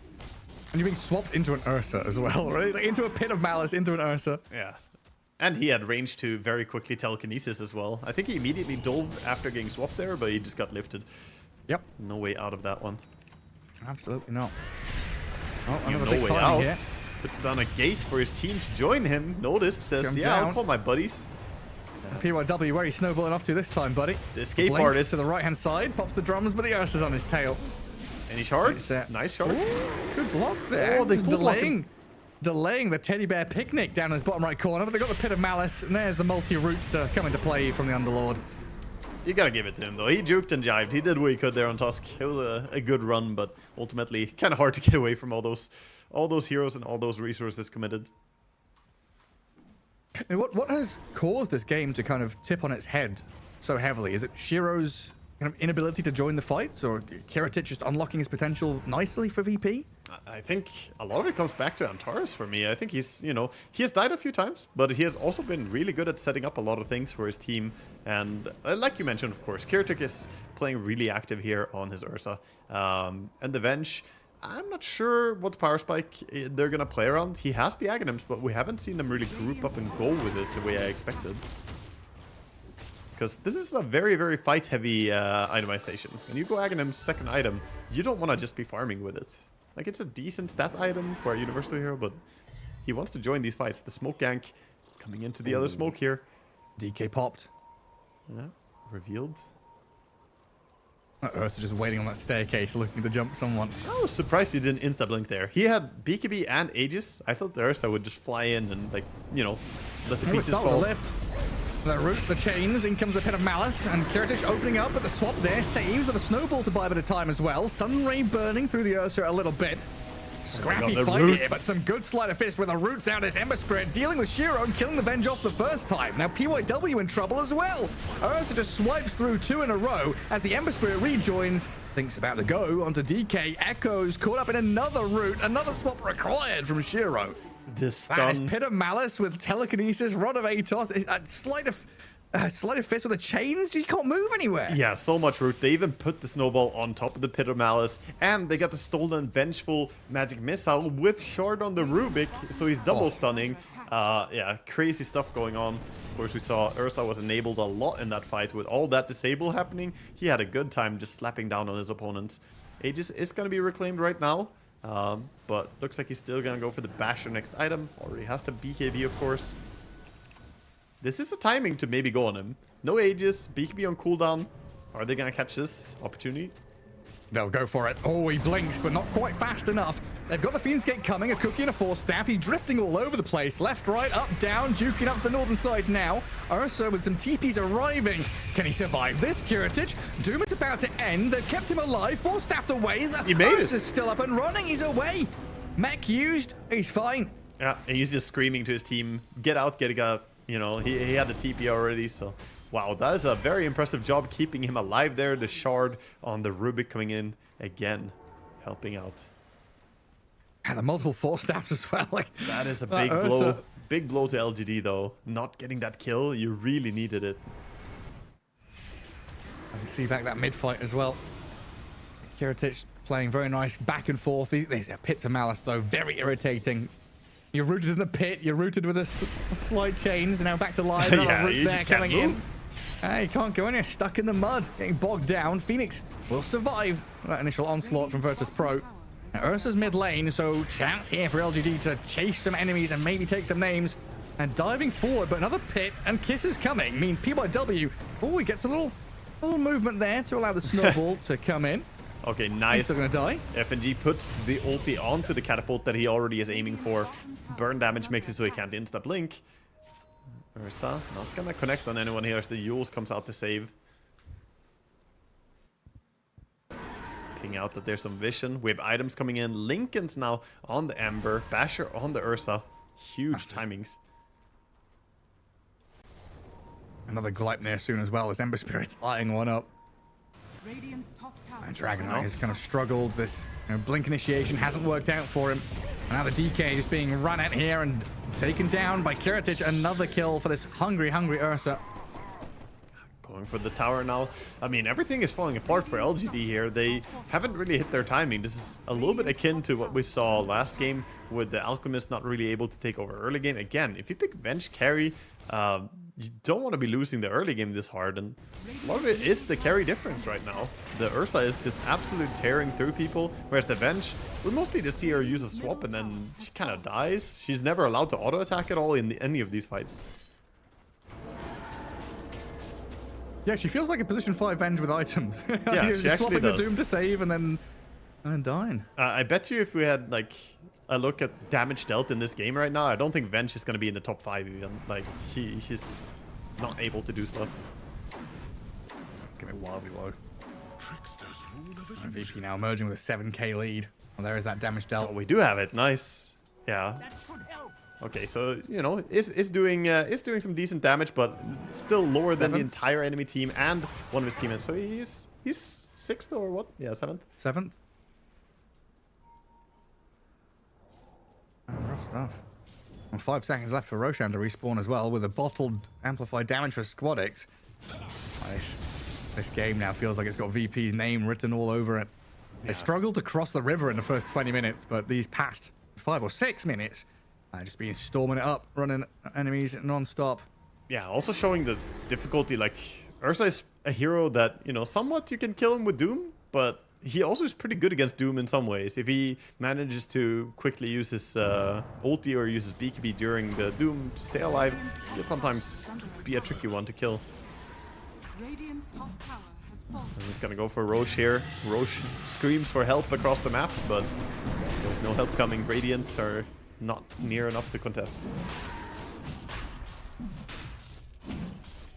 And you're being swapped into an Ursa as well, right? Like into a Pit of Malice, into an Ursa. Yeah. And he had range to very quickly telekinesis as well. I think he immediately dove after getting swapped there, but he just got lifted. Yep. No way out of that one. Absolutely not. Oh, no way out. Here. Puts down a gate for his team to join him. Noticed, says, I'll call my buddies. PYW, where are you snowballing off to this time, buddy? The escape Blink artist. To the right-hand side, pops the drums, but the Ursa's on his tail. Any shards? Nice shards. Good block there. Oh, they delaying the teddy bear picnic down in his bottom right corner, but they got the Pit of Malice, and there's the multi-route to come into play from the Underlord. You gotta give it to him, though. He juked and jived. He did what he could there on Tusk. It was a good run, but ultimately kind of hard to get away from all those heroes and all those resources committed. And what has caused this game to kind of tip on its head so heavily? Is it Shiro's kind of inability to join the fights, or Kiritich just unlocking his potential nicely for VP? I think a lot of it comes back to Antares for me. I think he's, he has died a few times, but he has also been really good at setting up a lot of things for his team. And like you mentioned, of course, Kiritich is playing really active here on his Ursa. And the Venge, I'm not sure what power spike they're going to play around. He has the Aghanims, but we haven't seen them really group up and go with it the way I expected. Because this is a very, very fight-heavy itemization. When you go Aghanim's second item, you don't want to just be farming with it. Like, it's a decent stat item for a Universal hero, but he wants to join these fights. The smoke gank coming into the other smoke here. DK popped. Yeah, revealed. Ursa just waiting on that staircase, looking to jump someone. I was surprised he didn't insta-blink there. He had BKB and Aegis. I thought the Ursa would just fly in and, like, let the pieces fall. The root, the chains, in comes the Pit of Malice, and Kiritich opening up, but the swap there saves with a snowball to buy a bit of time as well. Sunray burning through the Ursa a little bit. Scrappy fight here, but some good sleight of fist with the roots out as Ember Spirit, dealing with Shiro and killing the Venge off the first time. Now PYW in trouble as well. Ursa just swipes through 2 in a row as the Ember Spirit rejoins. Thinks about the go onto DK. Echoes caught up in another root, another swap required from Shiro. This stun. That is Pit of Malice with telekinesis, Rod of Atos, sleight of fist with the chains. You can't move anywhere. Yeah, so much root. They even put the snowball on top of the Pit of Malice, and they got the stolen vengeful magic missile with shard on the Rubik, so he's double stunning. Yeah, crazy stuff going on. Of course, we saw Ursa was enabled a lot in that fight with all that disable happening. He had a good time just slapping down on his opponents. Aegis is going to be reclaimed right now. But looks like he's still gonna go for the Basher next item. Already has the BKB, of course. This is the timing to maybe go on him. No Aegis, BKB on cooldown. Are they gonna catch this opportunity? They'll go for it. Oh, he blinks, but not quite fast enough. They've got the Fiend's Gate coming, a cookie and a force staff. He's drifting all over the place. Left, right, up, down, duking up the northern side now. Ursa with some TPs arriving. Can he survive this? Curatage. Doom is about to end. They've kept him alive. Force staffed away. He made it. Ursa's still up and running. He's away. Mech used. He's fine. Yeah, and he's just screaming to his team, get out, get out. You know, he had the TP already, so... Wow, that is a very impressive job keeping him alive there. The shard on the Rubik coming in again, helping out. And the multiple force staffs as well. Like, that is a big blow. Big blow to LGD though. Not getting that kill, you really needed it. I can see back that mid fight as well. Kiritich playing very nice back and forth. These are pits of malice though, very irritating. You're rooted in the pit. You're rooted with a slight chains. Now back to live. Yeah, root you there just can't coming move. in. You can't go anywhere. Stuck in the mud. Getting bogged down. Phoenix will survive that initial onslaught from virtus.pro. Now, Ursa's mid lane, so chance here for LGD to chase some enemies and maybe take some names. And diving forward, but another pit and kisses coming means PYW. Oh, he gets a little movement there to allow the snowball to come in. Okay, nice. He's still gonna die. FNG puts the ulti onto the catapult that he already is aiming for. Burn damage makes it so he can't insta-blink. Ursa not gonna connect on anyone here as the Yules comes out to save. Ping out that there's some vision. We have items coming in. Lincoln's now on the Ember. Basher on the Ursa. Huge timings. Another Gleipnir soon as well as Ember Spirit's eyeing one up. Radiant's top tower. And Dragonite has kind of struggled. This blink initiation hasn't worked out for him. And now the DK just being run at here and taken down by Kiritich. Another kill for this hungry Ursa. Going for the tower now. I mean, everything is falling apart for LGD here. They haven't really hit their timing. This is a little bit akin to what we saw last game with the Alchemist not really able to take over early game. Again, if you pick Venge carry, you don't want to be losing the early game this hard. And a lot of it is the carry difference right now. The Ursa is just absolutely tearing through people, whereas the Venge, we mostly just see her use a swap and then she kind of dies. She's never allowed to auto-attack at all in any of these fights. Yeah, she feels like a position 5 Venge with items. Yeah, she actually swapping does. the Doom to save and then dying. I bet you if we had like a look at damage dealt in this game right now, I don't think Venge is going to be in the top 5 even. Like, she's not able to do stuff. It's going to be wildly low. And VP now emerging with a 7k lead. Well, there is that damage dealt. Oh, we do have it. Nice. Yeah. Okay, so, you know, is doing some decent damage, but still lower than the entire enemy team and one of his teammates. So he's 6th or what? Yeah, 7th. 7th. Rough stuff. And 5 seconds left for Roshan to respawn as well with a bottled amplified damage for Squadix. This game now feels like it's got VP's name written all over it. They struggled to cross the river in the first 20 minutes, but these past 5 or 6 minutes, just been storming it up, running enemies non-stop. Yeah, also showing the difficulty. Like, Ursa is a hero that, you know, somewhat you can kill him with Doom, but he also is pretty good against Doom in some ways. If he manages to quickly use his ulti or use his BKB during the Doom to stay alive, it can sometimes be a tricky one to kill. Radiant's top tower has fallen. I'm just gonna go for Roche here. Roche screams for help across the map, but there's no help coming. Radiants are not near enough to contest.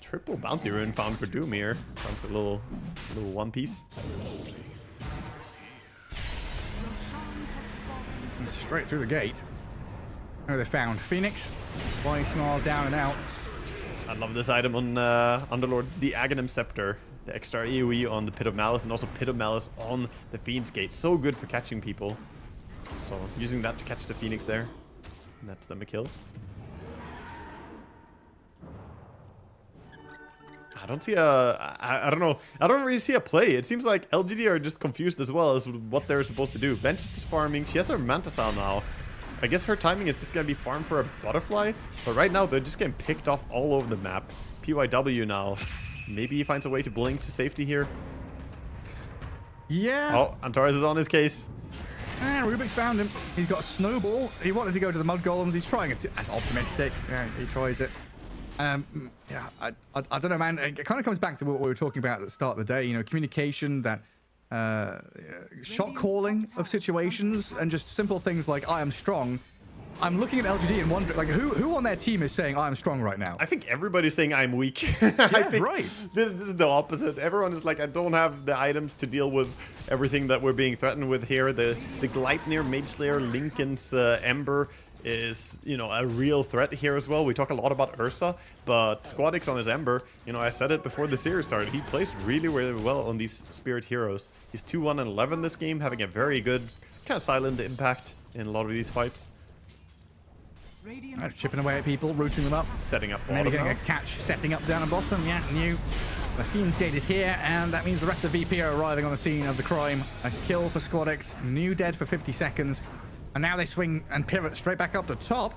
Triple bounty rune found for Doom here. Found a little one piece. Straight through the gate. Oh, they found Phoenix. Flying small down and out. I love this item on Underlord, the Aghanim Scepter. The extra AoE on the Pit of Malice and also Pit of Malice on the Fiend's Gate. So good for catching people. So using that to catch the Phoenix there. And that's them a kill. I don't see a... I don't know. I don't really see a play. It seems like LGD are just confused as well as what they're supposed to do. Venge is just farming. She has her Manta style now. I guess her timing is just going to be farm for a butterfly. But right now, they're just getting picked off all over the map. PYW now. Maybe he finds a way to blink to safety here. Yeah. Oh, Antares is on his case. And Rubik's found him. He's got a snowball. He wanted to go to the mud golems. He's trying it. That's optimistic. Yeah, he tries it. Yeah, I don't know, man. It kind of comes back to what we were talking about at the start of the day. You know, communication that shot calling of situations and just simple things like I am strong. I'm looking at LGD and wondering, like, who on their team is saying I am strong right now? I think everybody's saying I'm weak. I think right. This is the opposite. Everyone is like, I don't have the items to deal with everything that we're being threatened with here. The Gleipnir, Mage Slayer, Lincoln's Ember is, you know, a real threat here as well. We talk a lot about Ursa, but Squadix on his Ember, you know, I said it before the series started, he plays really, really well on these Spirit heroes. He's 2-1-11 this game, having a very good, kind of silent impact in a lot of these fights. Chipping away at people, rooting them up. Setting up Maybe bottom getting now. a catch, setting up down the bottom. Yeah, new. The Fiend's Gate is here, and that means the rest of VP are arriving on the scene of the crime. A kill for Squadix, new dead for 50 seconds. And now they swing and pivot straight back up to top.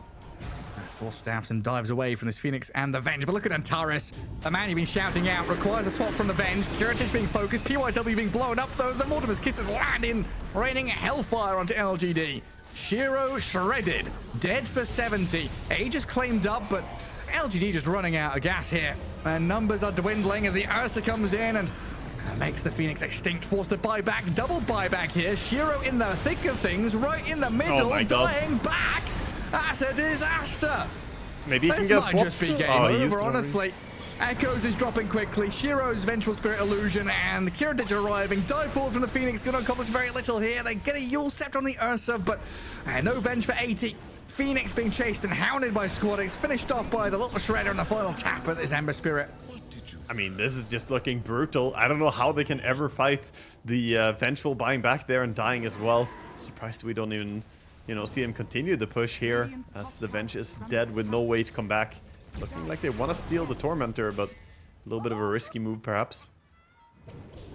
Four staffs and dives away from this Phoenix and the Venge. But look at Antares, the man you've been shouting out, requires a swap from the Venge. Curatage being focused, PYW being blown up, though the Mortimer's Kisses land in, raining hellfire onto LGD. Shiro shredded, dead for 70. Age is claimed up, but LGD just running out of gas here. And numbers are dwindling as the Ursa comes in and makes the Phoenix extinct, forced to buy back. Double buyback here. Shiro in the thick of things, right in the middle, dying back. That's a disaster. Maybe he can this get might swapped just be still? game Oh, he used over, it already. honestly. Echoes is dropping quickly. Shiro's Vengeful Spirit Illusion and the Curatage arriving. Dive forward from the Phoenix. Going to accomplish very little here. They get a Yule Scepter on the Ursa, but no Venge for 80. Phoenix being chased and hounded by Squadix. Finished off by the little Shredder in the final tap at this Ember Spirit. I mean, this is just looking brutal. I don't know how they can ever fight the Vengeful buying back there and dying as well. Surprised we don't even, you know, see him continue the push here as the Venge is dead with no way to come back. Looking like they want to steal the Tormentor, but a little bit of a risky move perhaps.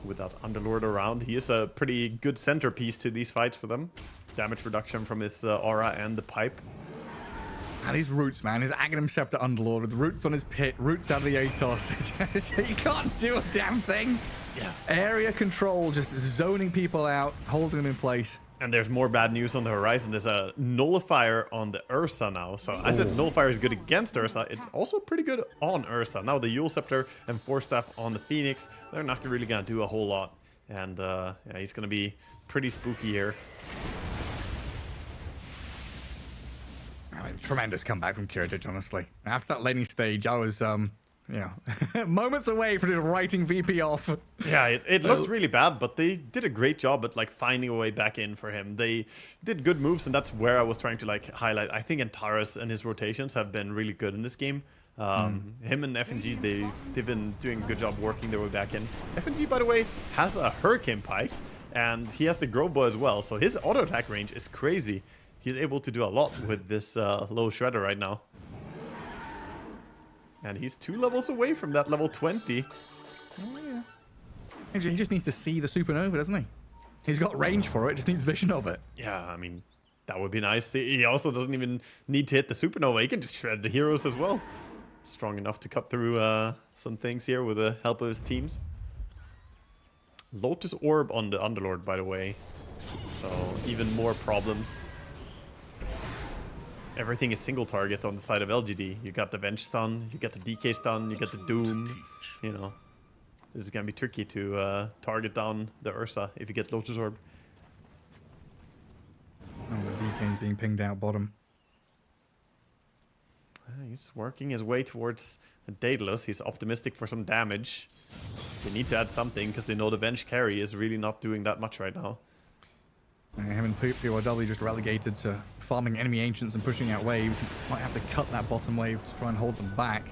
Without Underlord around, he is a pretty good centerpiece to these fights for them. Damage reduction from his aura and the pipe. And his roots, man, his Aghanim Scepter Underlord with roots on his pit, roots out of the Atos. You can't do a damn thing. Yeah. Area control, just zoning people out, holding them in place. And there's more bad news on the horizon. There's a Nullifier on the Ursa now. So I said Nullifier is good against Ursa. It's also pretty good on Ursa. Now the Yule Scepter and Force Staff on the Phoenix. They're not really going to do a whole lot. And yeah, he's going to be pretty spooky here. I mean, tremendous comeback from Curatage, honestly. After that laning stage, I was, moments away from just writing VP off. Yeah, it looked really bad, but they did a great job at like finding a way back in for him. They did good moves, and that's where I was trying to like highlight. I think Antares and his rotations have been really good in this game. Him and FNG, they've been doing a good job working their way back in. FNG, by the way, has a Hurricane Pike, and he has the Growbow as well, so his auto attack range is crazy. He's able to do a lot with this low Shredder right now. And he's 2 levels away from that level 20. Oh, yeah. He just needs to see the Supernova, doesn't he? He's got range for it, just needs vision of it. Yeah, I mean, that would be nice. He also doesn't even need to hit the Supernova. He can just shred the heroes as well. Strong enough to cut through some things here with the help of his teams. Lotus Orb on the Underlord, by the way. So, even more problems. Everything is single target on the side of LGD. You got the Venge stun, you got the DK stun, you got the Doom. You know, this is gonna be tricky to target down the Ursa if he gets Lotus Orb. Oh, the DK is being pinged out bottom. He's working his way towards Daedalus. He's optimistic for some damage. They need to add something because they know the Venge carry is really not doing that much right now. Him and PYW just relegated to farming enemy ancients and pushing out waves. Might have to cut that bottom wave to try and hold them back.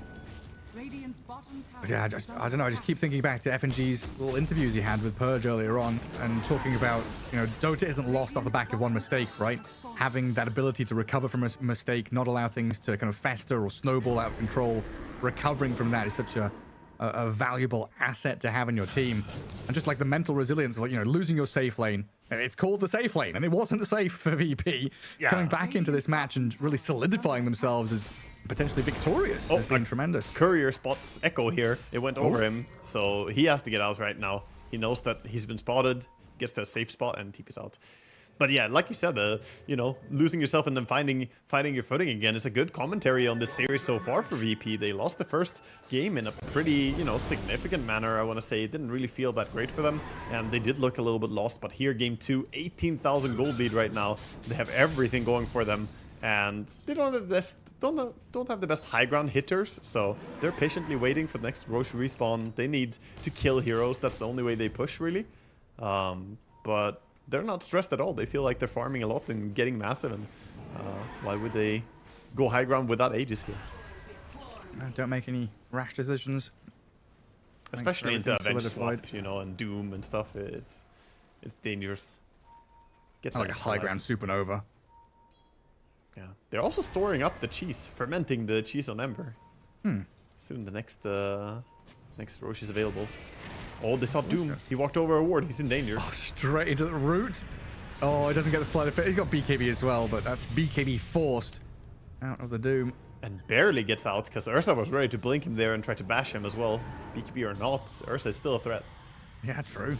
But yeah, I don't know. I just keep thinking back to FNG's little interviews he had with Purge earlier on and talking about, you know, Dota isn't lost off the back of one mistake, right? Having that ability to recover from a mistake, not allow things to kind of fester or snowball out of control. Recovering from that is such a valuable asset to have in your team. And just like the mental resilience, like, you know, losing your safe lane. It's called the safe lane, and it wasn't safe for VP. Yeah. Coming back into this match and really solidifying themselves as potentially victorious has been tremendous. Courier spots Echo here. It went over him, so he has to get out right now. He knows that he's been spotted, gets to a safe spot, and TP's out. But yeah, like you said, you know, losing yourself and then finding your footing again is a good commentary on this series so far for VP. They lost the first game in a pretty, you know, significant manner, I want to say. It didn't really feel that great for them, and they did look a little bit lost. But here, game 2, 18,000 gold lead right now. They have everything going for them, and they don't have the best, don't have the best high ground hitters, so they're patiently waiting for the next Roche respawn. They need to kill heroes. That's the only way they push, really. But they're not stressed at all. They feel like they're farming a lot and getting massive, and why would they go high ground without Aegis here? Don't make any rash decisions. Especially into Avenge swap, you know, and Doom and stuff. It's dangerous. Get like a high ground supernova. Yeah, they're also storing up the cheese, fermenting the cheese on Ember. Soon the next Roche is available. Oh, they saw Doom. He walked over a ward. He's in danger. Oh, straight into the root. Oh, he doesn't get the slider fit. He's got BKB as well, but that's BKB forced out of the Doom. And barely gets out, because Ursa was ready to blink him there and try to bash him as well. BKB or not, Ursa is still a threat. Yeah, true.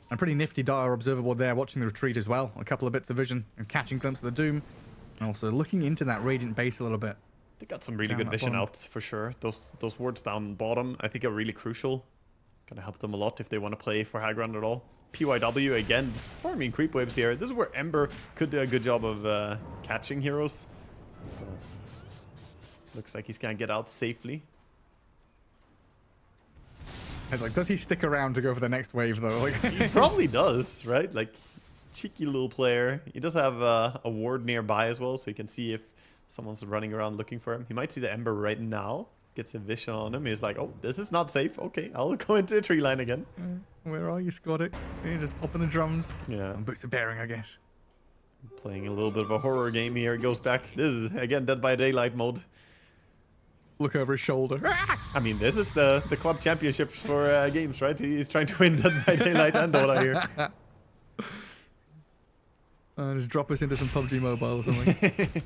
And pretty nifty Dire observer board there, watching the retreat as well. A couple of bits of vision and catching a glimpse of the Doom. And also looking into that Radiant base a little bit. They got some really good vision out, for sure. Those wards down bottom, I think, are really crucial. Gonna help them a lot if they want to play for high ground at all. PYW, again, just farming creep waves here. This is where Ember could do a good job of catching heroes. Looks like he's gonna get out safely. It's like, does he stick around to go for the next wave, though? Like, he probably does, right? Like, cheeky little player. He does have a ward nearby as well, so he can see if someone's running around looking for him. He might see the Ember right now. Gets a vision on him. He's like, oh, this is not safe. Okay, I'll go into a tree line again. Where are you, Squadix? You're just popping the drums. Yeah. And boots of bearing, I guess. Playing a little bit of a horror game here. Goes back. This is, again, Dead by Daylight mode. Look over his shoulder. I mean, this is the club championships for games, right? He's trying to win Dead by Daylight and Dota here. Just drop us into some PUBG Mobile or something.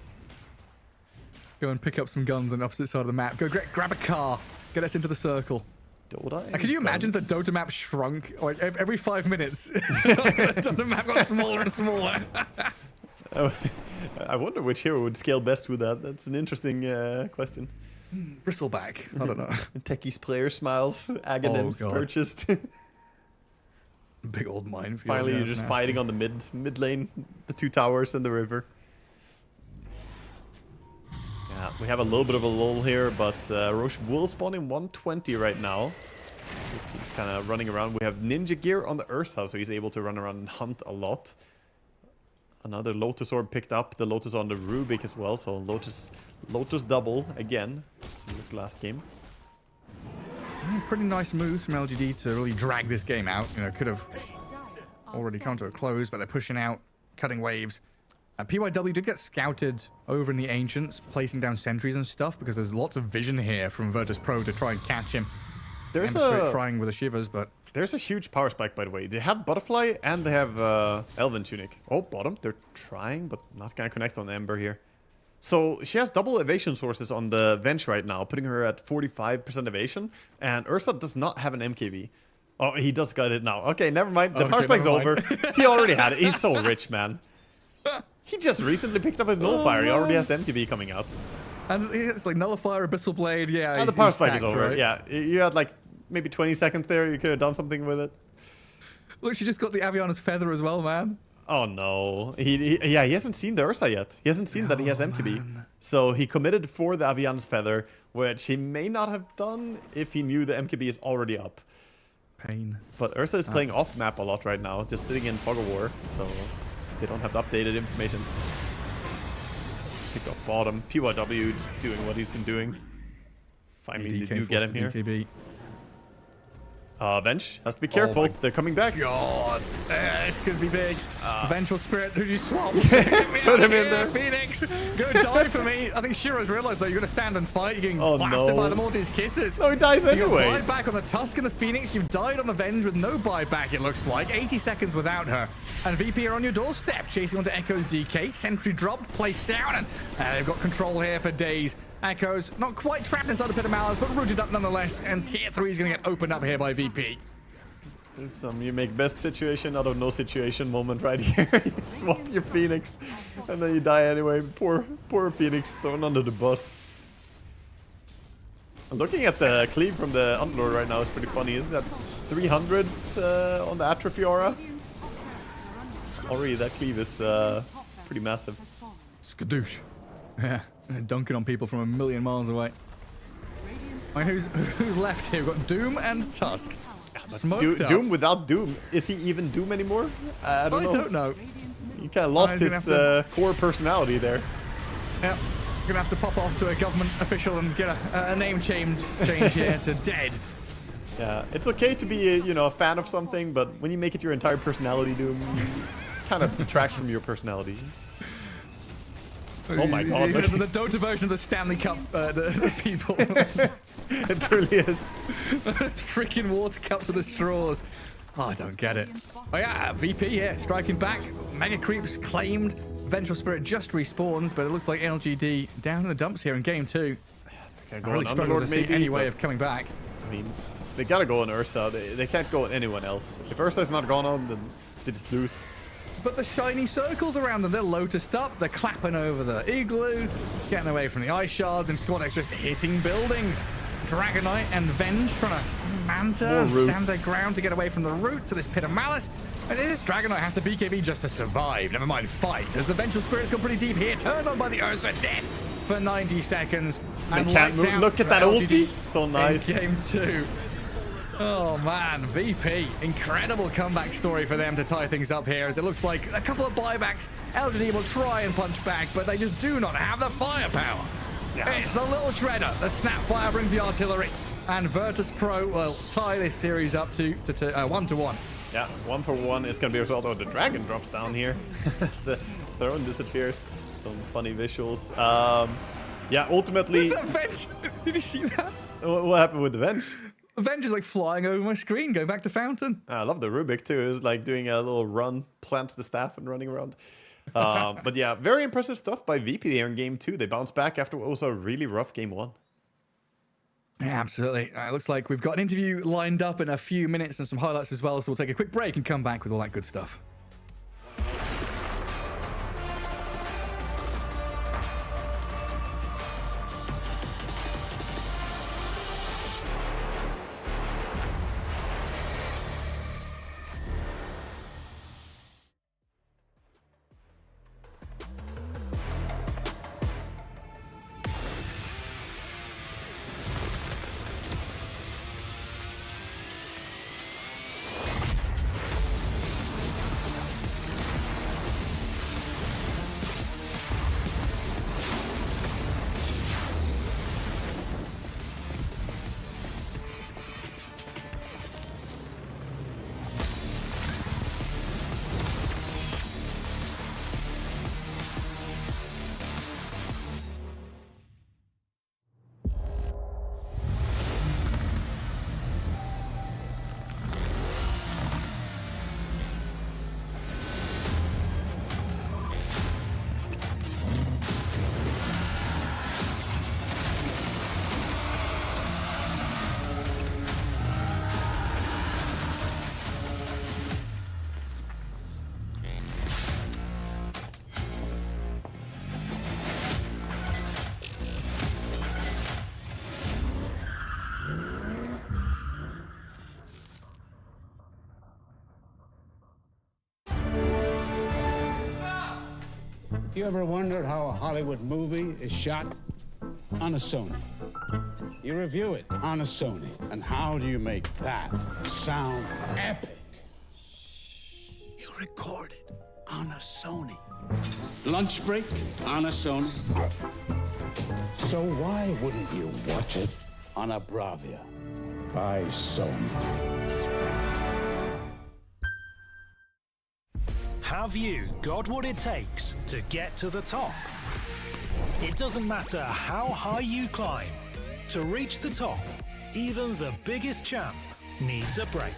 Go and pick up some guns on the opposite side of the map. Go grab a car. Get us into the circle. Dota? Can you imagine if the Dota map shrunk? Like every 5 minutes, the Dota map got smaller and smaller. I wonder which hero would scale best with that. That's an interesting question. Bristleback. I don't know. Techie's player smiles. Aghanims purchased. Big old minefield. Finally, you're just fighting on the mid lane, the 2 towers and the river. Yeah, we have a little bit of a lull here, but Roche will spawn in 120 right now. He keeps kind of running around. We have ninja gear on the Ursa, so he's able to run around and hunt a lot. Another Lotus Orb picked up. The Lotus on the Rubik as well, so Lotus double again. Similar to last game. Pretty nice moves from LGD to really drag this game out. You know, could have already come to a close, but they're pushing out, cutting waves. PYW did get scouted over in the Ancients, placing down sentries and stuff, because there's lots of vision here from virtus.pro to try and catch him. There's trying with the Shivers, but... There's a huge power spike, by the way. They have Butterfly and they have Elven Tunic. Oh, bottom. They're trying, but not going to connect on Ember here. So she has double evasion sources on the Venge right now, putting her at 45% evasion. And Ursa does not have an MKB. Oh, he does got it now. Okay, never mind. The power spike's over. He already had it. He's so rich, man. He just recently picked up his Nullifier. He already has the MKB coming out. And it's like Nullifier, Abyssal Blade, yeah. And the power spike is over, right? Yeah. You had like maybe 20 seconds there. You could have done something with it. Look, she just got the Aviana's Feather as well, man. Oh no. He hasn't seen the Ursa yet. He hasn't seen that he has MKB. Man. So he committed for the Aviana's Feather, which he may not have done if he knew the MKB is already up. Pain. But Ursa is playing off map a lot right now, just sitting in Fog of War, so they don't have the updated information. Pick up bottom. PYW just doing what he's been doing. Finally, they do get him here. BKB. Venge has to be careful. Oh They're coming back. God, this could be big. Vengeful Spirit, who do you swap? Put him in there. Phoenix, go die for me. I think Shiro's realized that you're going to stand and fight. You're getting blasted by the Morty's kisses. No, he dies anyway. You got buyback on the Tusk and the Phoenix. You've died on the Venge with no buyback, it looks like. 80 seconds without her. And VP are on your doorstep, chasing onto Echo's DK. Sentry dropped, placed down, and they've got control here for days. Echoes not quite trapped inside the Pit of Malice, but rooted up nonetheless. And tier 3 is going to get opened up here by VP. This is some you make best situation out of no situation moment right here. You swap your Phoenix and then you die anyway. Poor Phoenix thrown under the bus. Looking at the cleave from the Underlord right now is pretty funny. Isn't that 300s on the Atrophy aura? Already that cleave is pretty massive. Skadoosh. Yeah, dunking on people from a million miles away. I mean, who's left here? We've got Doom and Tusk. Smoked up. Doom without Doom. Is he even Doom anymore? I don't know. He kind of lost his core personality there. Yep. Gonna have to pop off to a government official and get a name change here to Dead. Yeah, it's okay to be a fan of something, but when you make it your entire personality, Doom, kind of detracts from your personality. Oh my god. The Dota version of the Stanley Cup, the people. It truly is. Those freaking water cups with the straws. Oh, I don't get it. Oh yeah, VP here, striking back. Mega Creeps claimed. Vengeful Spirit just respawns, but it looks like LGD down in the dumps here in game 2. I'm really struggling to see any way of coming back. I mean, they gotta go on Ursa. They can't go on anyone else. If Ursa's not gone on, then they just lose. But the shiny circles around them, they're lotused up, they're clapping over the igloo, getting away from the ice shards, and Squadex just hitting buildings. Dragonite and Venge trying to manta and stand their ground to get away from the roots of this Pit of Malice. And this Dragonite has to BKB just to survive, never mind fight, as the Vengeful Spirit's gone pretty deep here, turned on by the Ursa, dead for 90 seconds. And can't move. Look at that ulti, so nice. In game 2. Oh man, VP, incredible comeback story for them to tie things up here, as it looks like a couple of buybacks. LGD will try and punch back, but they just do not have the firepower. Yeah. It's the little shredder. The Snapfire brings the artillery, and virtus.pro will tie this series up to 1-1. Yeah, 1-for-1 is going to be a result of the dragon drops down here as the throne disappears. Some funny visuals. Yeah, ultimately... What's that Venge? Did you see that? What happened with the Venge? Venge is like flying over my screen, going back to Fountain. I love the Rubik too. It's like doing a little run, plants the staff and running around. But yeah, very impressive stuff by VP there in game 2. They bounced back after what was a really rough game 1. Yeah, absolutely. It looks like we've got an interview lined up in a few minutes and some highlights as well, so we'll take a quick break and come back with all that good stuff. You ever wondered how a Hollywood movie is shot? On a Sony. You review it on a Sony. And how do you make that sound epic? You record it on a Sony. Lunch break on a Sony. So why wouldn't you watch it on a Bravia by Sony? Have you got what it takes to get to the top? It doesn't matter how high you climb. To reach the top, even the biggest champ needs a break.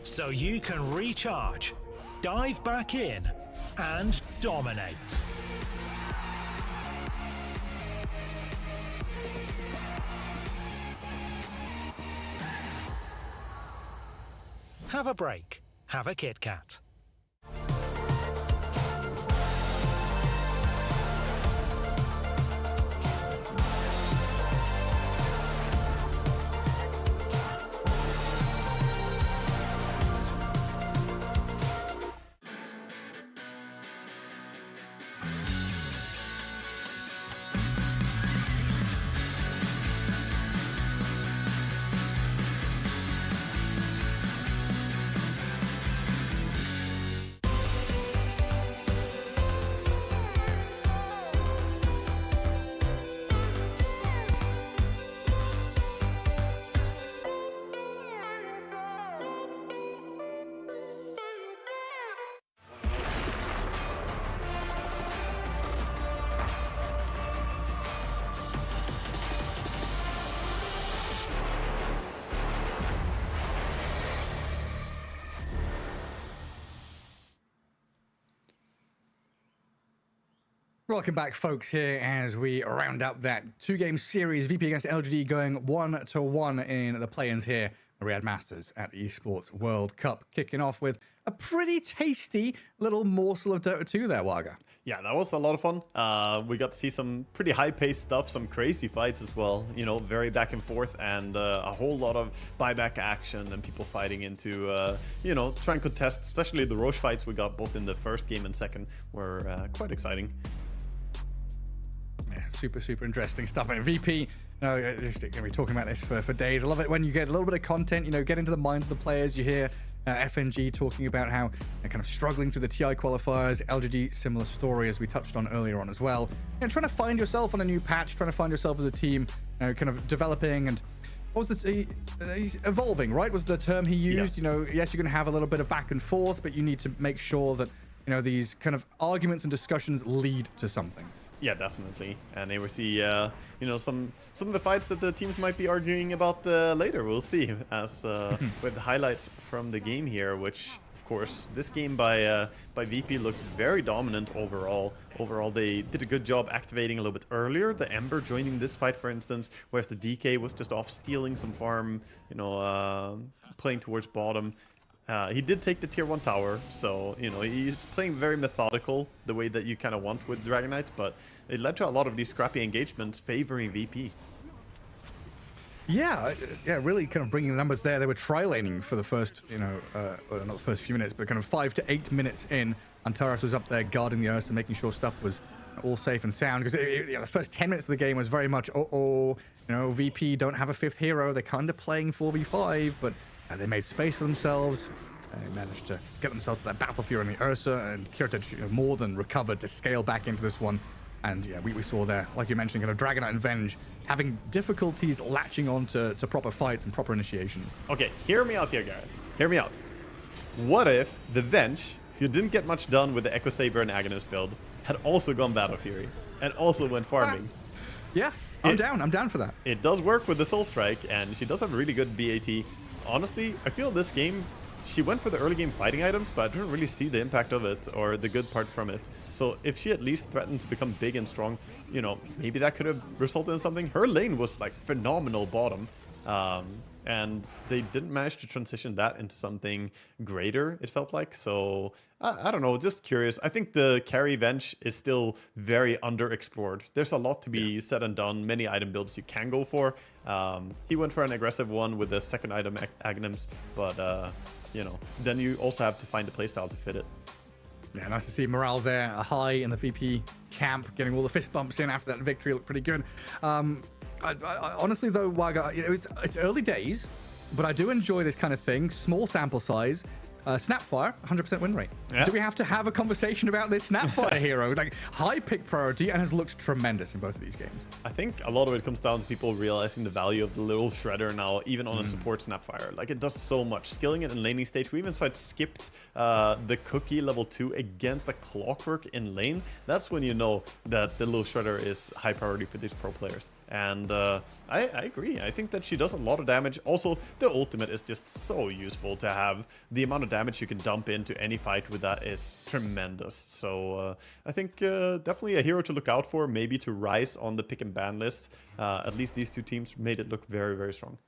So you can recharge, dive back in, and dominate. have a break, have a Kit Kat. Welcome back, folks, here as we round up that two-game series, VP against LGD, going 1-1 in the play-ins here, the Riyadh Masters at the Esports World Cup, kicking off with a pretty tasty little morsel of Dota 2 there, Waga. Yeah, that was a lot of fun. We got to see some pretty high-paced stuff, some crazy fights as well. You know, very back and forth, and a whole lot of buyback action and people fighting into, you know, try and contest. Especially the Roche fights we got both in the first game and second were quite exciting. Yeah, super interesting stuff. And VP, no, just gonna be talking about this for days. I love it when you get a little bit of content, you know, get into the minds of the players. You hear FNG talking about how they're kind of struggling through the TI qualifiers. LGD, similar story as we touched on earlier on as well. And trying to find yourself on a new patch, trying to find yourself as a team, you know, kind of developing and what was he's evolving, right? Was the term he used? Yeah. You know, yes, you're going to have a little bit of back and forth, but you need to make sure that, you know, these kind of arguments and discussions lead to something. Yeah, definitely. And they will see, you know, some of the fights that the teams might be arguing about later. We'll see as with the highlights from the game here, which, of course, this game by VP looked very dominant overall. Overall, they did a good job activating a little bit earlier. The Ember joining this fight, for instance, whereas the DK was just off stealing some farm, you know, playing towards bottom. He did take the tier 1 tower, so, you know, he's playing very methodical, the way that you kind of want with Dragon Knights, but it led to a lot of these scrappy engagements favoring VP. Yeah, really kind of bringing the numbers there. They were tri-laning for the first, you know, not the first few minutes, but kind of 5 to 8 minutes in. Antares was up there guarding the Ursa, making sure stuff was all safe and sound. Because the first 10 minutes of the game was very much, you know, VP don't have a 5th hero. They're kind of playing 4v5, but they made space for themselves. They managed to get themselves to that battlefield in the Ursa, and Kiritich, you know, more than recovered to scale back into this one. And yeah, we saw there, like you mentioned, kind of Dragon Knight and Venge having difficulties latching on to proper fights and proper initiations. Okay, hear me out here, Gareth. Hear me out. What if the Venge, who didn't get much done with the Echo Saber and Agonist build, had also gone Battle Fury and also went farming? Yeah, I'm down for that. It does work with the Soul Strike, and she does have a really good BAT. Honestly, I feel this game, she went for the early game fighting items, but I didn't really see the impact of it or the good part from it. So if she at least threatened to become big and strong, you know, maybe that could have resulted in something. Her lane was like phenomenal bottom. And they didn't manage to transition that into something greater, it felt like. So, I don't know, just curious. I think the carry Venge is still very underexplored. There's a lot to be said and done, many item builds you can go for. He went for an aggressive one with the second item Aghanim's, but, you know, then you also have to find a playstyle to fit it. Yeah, nice to see morale there high in the VP camp, getting all the fist bumps in after that victory looked pretty good. I honestly, though, Waga, you know, it's early days, but I do enjoy this kind of thing. Small sample size. Snapfire, 100% win rate. Yeah. Do we have to have a conversation about this Snapfire hero? Like, high pick priority and has looked tremendous in both of these games. I think a lot of it comes down to people realizing the value of the little shredder now, even on a support Snapfire. Like, it does so much. Skilling it in laning stage. We even saw it skipped the cookie level 2 against the clockwork in lane. That's when you know that the little shredder is high priority for these pro players. And I agree. I think that she does a lot of damage. Also, the ultimate is just so useful to have. The amount of damage you can dump into any fight with that is tremendous. So I think definitely a hero to look out for, maybe to rise on the pick and ban lists. At least these two teams made it look very, very strong.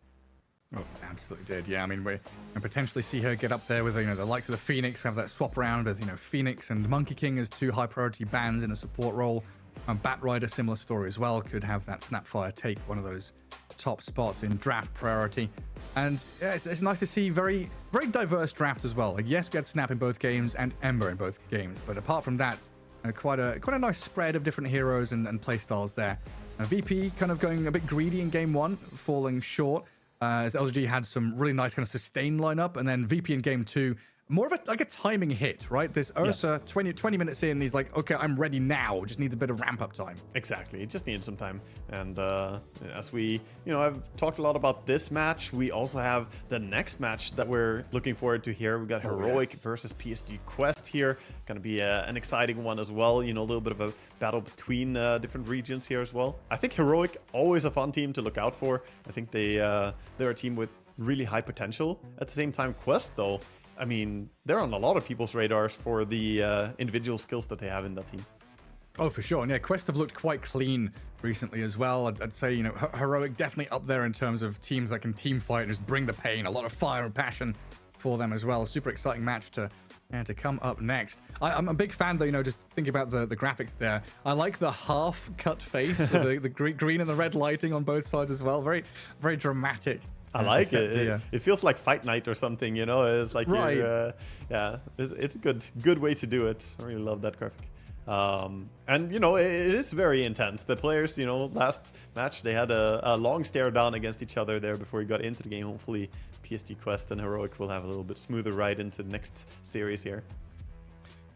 Oh, absolutely did. Yeah, I mean, we can potentially see her get up there with, the likes of the Phoenix, have that swap around with, Phoenix and Monkey King as two high priority bans in a support role. And Bat Rider, similar story as well, could have that Snapfire take one of those top spots in draft priority. And yeah, it's nice to see very, very diverse draft as well. Like, yes, we had Snap in both games and Ember in both games, but apart from that, quite a nice spread of different heroes and playstyles there. VP kind of going a bit greedy in game one, falling short. As LGG had some really nice kind of sustained lineup, and then VP in game two, more of a timing hit, right? This Ursa, 20 minutes in, he's like, okay, I'm ready now. Just needs a bit of ramp up time. Exactly, it just needed some time. And as we, I've talked a lot about this match. We also have the next match that we're looking forward to here. We've got Heroic versus PSG Quest here. Gonna be an exciting one as well. A little bit of a battle between different regions here as well. I think Heroic, always a fun team to look out for. I think they're a team with really high potential. At the same time, Quest, though, I mean, they're on a lot of people's radars for the individual skills that they have in that team. Oh, for sure. And yeah, Quest have looked quite clean recently as well. I'd say, Heroic definitely up there in terms of teams that can team fight and just bring the pain. A lot of fire and passion for them as well. Super exciting match to come up next. I'm a big fan, though, just thinking about the graphics there. I like the half-cut face with the green and the red lighting on both sides as well. Very, very dramatic. I like it. It feels like Fight Night or something, It's like, right. It's a good way to do it. I really love that graphic. And, it is very intense. The players, last match, they had a long stare down against each other there before we got into the game. Hopefully, PSG Quest and Heroic will have a little bit smoother ride into the next series here.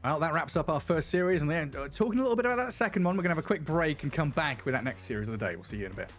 Well, that wraps up our first series. And then talking a little bit about that second one, we're going to have a quick break and come back with that next series of the day. We'll see you in a bit.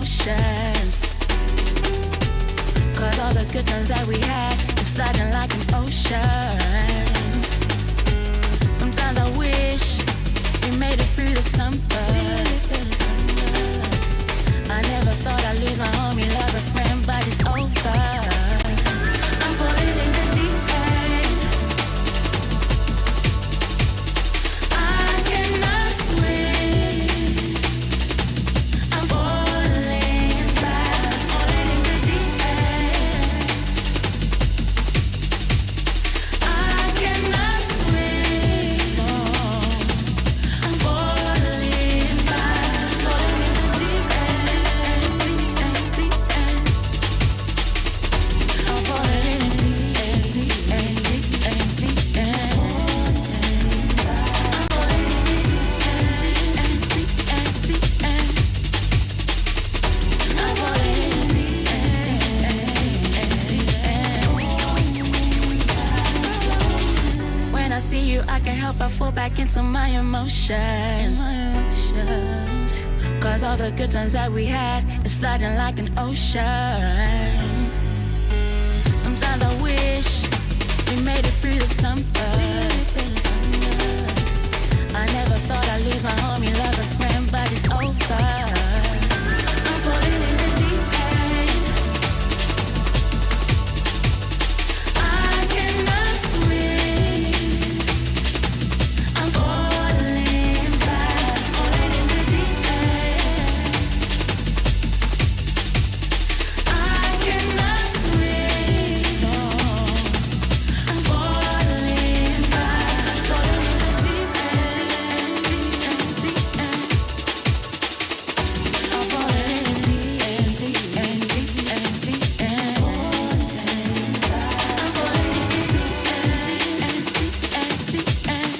emotions. Cause all the good times that we had is flooding like an ocean. Sometimes I wish we made it through the summers. I never thought I'd lose my homie, love a friend, but it's over. I'm falling in the deep end. I cannot swim. I'm falling fast, falling in the deep end. I cannot swim. No. I'm falling fast, falling in the deep end, deep end, deep end. I'm falling in the deep end, deep end, deep end, deep end. I'm falling in the deep end, deep end, deep end, deep end. I'm falling in the deep end, deep end. When I see you, I can't help but fall back into my emotions. Cause all the good times that we had is flooding like an ocean. Sometimes I wish we made it through the summers. I never thought I'd lose my homie, love a friend, but it's over. I'm falling in the deep end. I cannot swim. I'm falling fast, falling in the deep end. I cannot swim. No. I'm falling fast, falling in the deep end, deep end, deep end. I'm falling in the deep end, deep end, deep end, deep end. I'm falling in the deep end, deep end, deep end, deep end.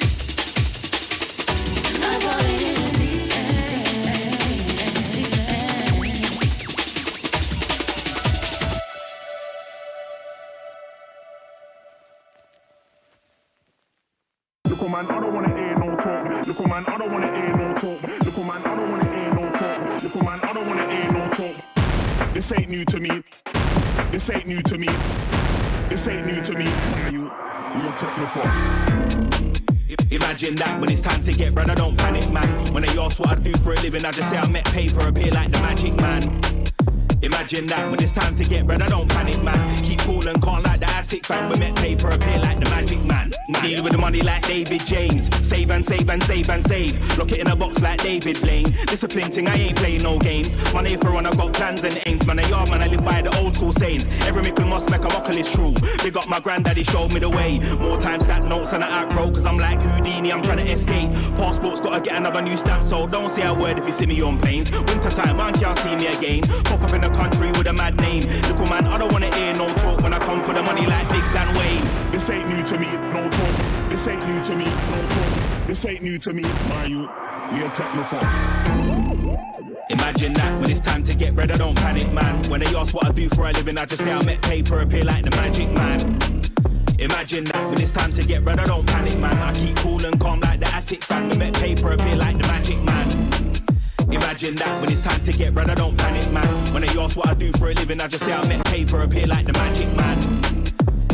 I'm falling in the deep end, deep end, deep end. Look, man, I don't wanna hear no talk. Look, man, I don't wanna hear no talk. Look, man, I don't wanna hear no talk. Look, man, I don't wanna hear no talk. This ain't new to me. This ain't new to me. This ain't new to me. You're technical. Imagine that when it's time to get bread, I don't panic, man. When they ask what I do for a living, I just say I met paper, appear like the magic man. Imagine that when it's time to get bread, I don't panic, man. Keep cool and calm like the attic fan. We met paper, appear like the magic man. Deal with the money like David James. Save and save and save and save. Lock it in a box like David Blaine. Discipline thing, I ain't playing no games. One A for one, I got plans and aims. Man, I yard, man, I live by the old school sayings. Every mickle must make a muckle is true. Big up my granddaddy, showed me the way. More times that notes and I act bro, cause I'm like Houdini, I'm trying to escape. Passport's gotta get another new stamp, so don't say a word if you see me on planes. Winter time, man, can't see me again. Pop up in the country with a mad name. Little man, I don't wanna hear no talk when I come for the money like Biggs and Wayne. This ain't new to me, no talk. This ain't new to me, no talk. This ain't new to me, you're technical. Imagine that when it's time to get bread, I don't panic, man. When they ask what I do for a living, I just say I met paper, appear like the magic man. Imagine that when it's time to get bread, I don't panic, man. I keep cool and calm like the attic fan. We met paper, appear like the magic man. Imagine that when it's time to get bread, I don't panic, man. When they ask what I do for a living, I just say I met paper, appear like the magic man.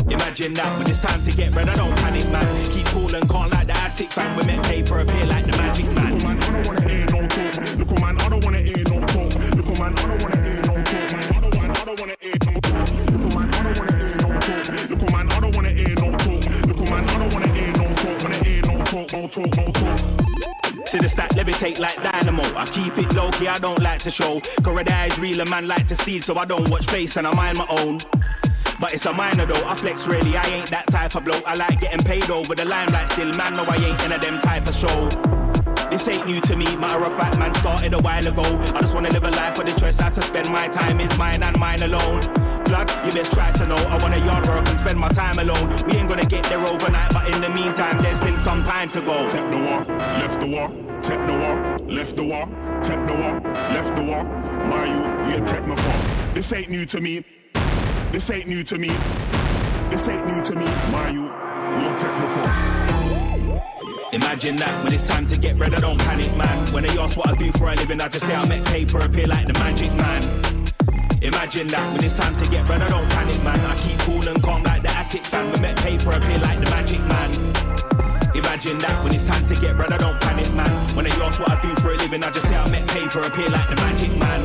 Imagine that when it's time to get bread, I don't panic, man. Keep cool and calm like the attic fan. We met paper, appear like the magic man. Look, man, I don't wanna hear no talk. Look, man, I don't wanna hear no talk. Look, man, I don't wanna hear no talk. I don't wanna hear no talk. Look, man, I don't wanna hear no talk. Look, man, I don't wanna hear no talk. Look, man, I don't wanna hear no talk. Wanna hear no talk, no talk, no talk. See the stack levitate like dynamo. I keep it low key, I don't like to show. Corridor is real, a man like to steal, so I don't watch face and I mind my own. But it's a minor though, I flex really, I ain't that type of bloke. I like getting paid over the limelight still, man, no I ain't in a them type of show. This ain't new to me, matter of fact, man, started a while ago. I just wanna live a life where the choice how to spend my time is mine and mine alone. Blood, you best try to know, I wanna yard work and spend my time alone. We ain't gonna get there overnight, but in the meantime, there's still some time to go. Take the war, left the war, take the war, left the war, take the war, left the war. You're technical. This ain't new to me. This ain't new to me. This ain't new to me. You're technical. Imagine that when it's time to get bread, I don't panic, man. When they ask what I do for a living, I just say I make paper appear like the magic man. Imagine that when it's time to get bread, I don't panic, man. I keep cool and calm like the attic fan. We make paper appear like the magic man. Imagine that when it's time to get bread, I don't panic, man. When they ask what I do for a living, I just say I make paper appear like the magic man.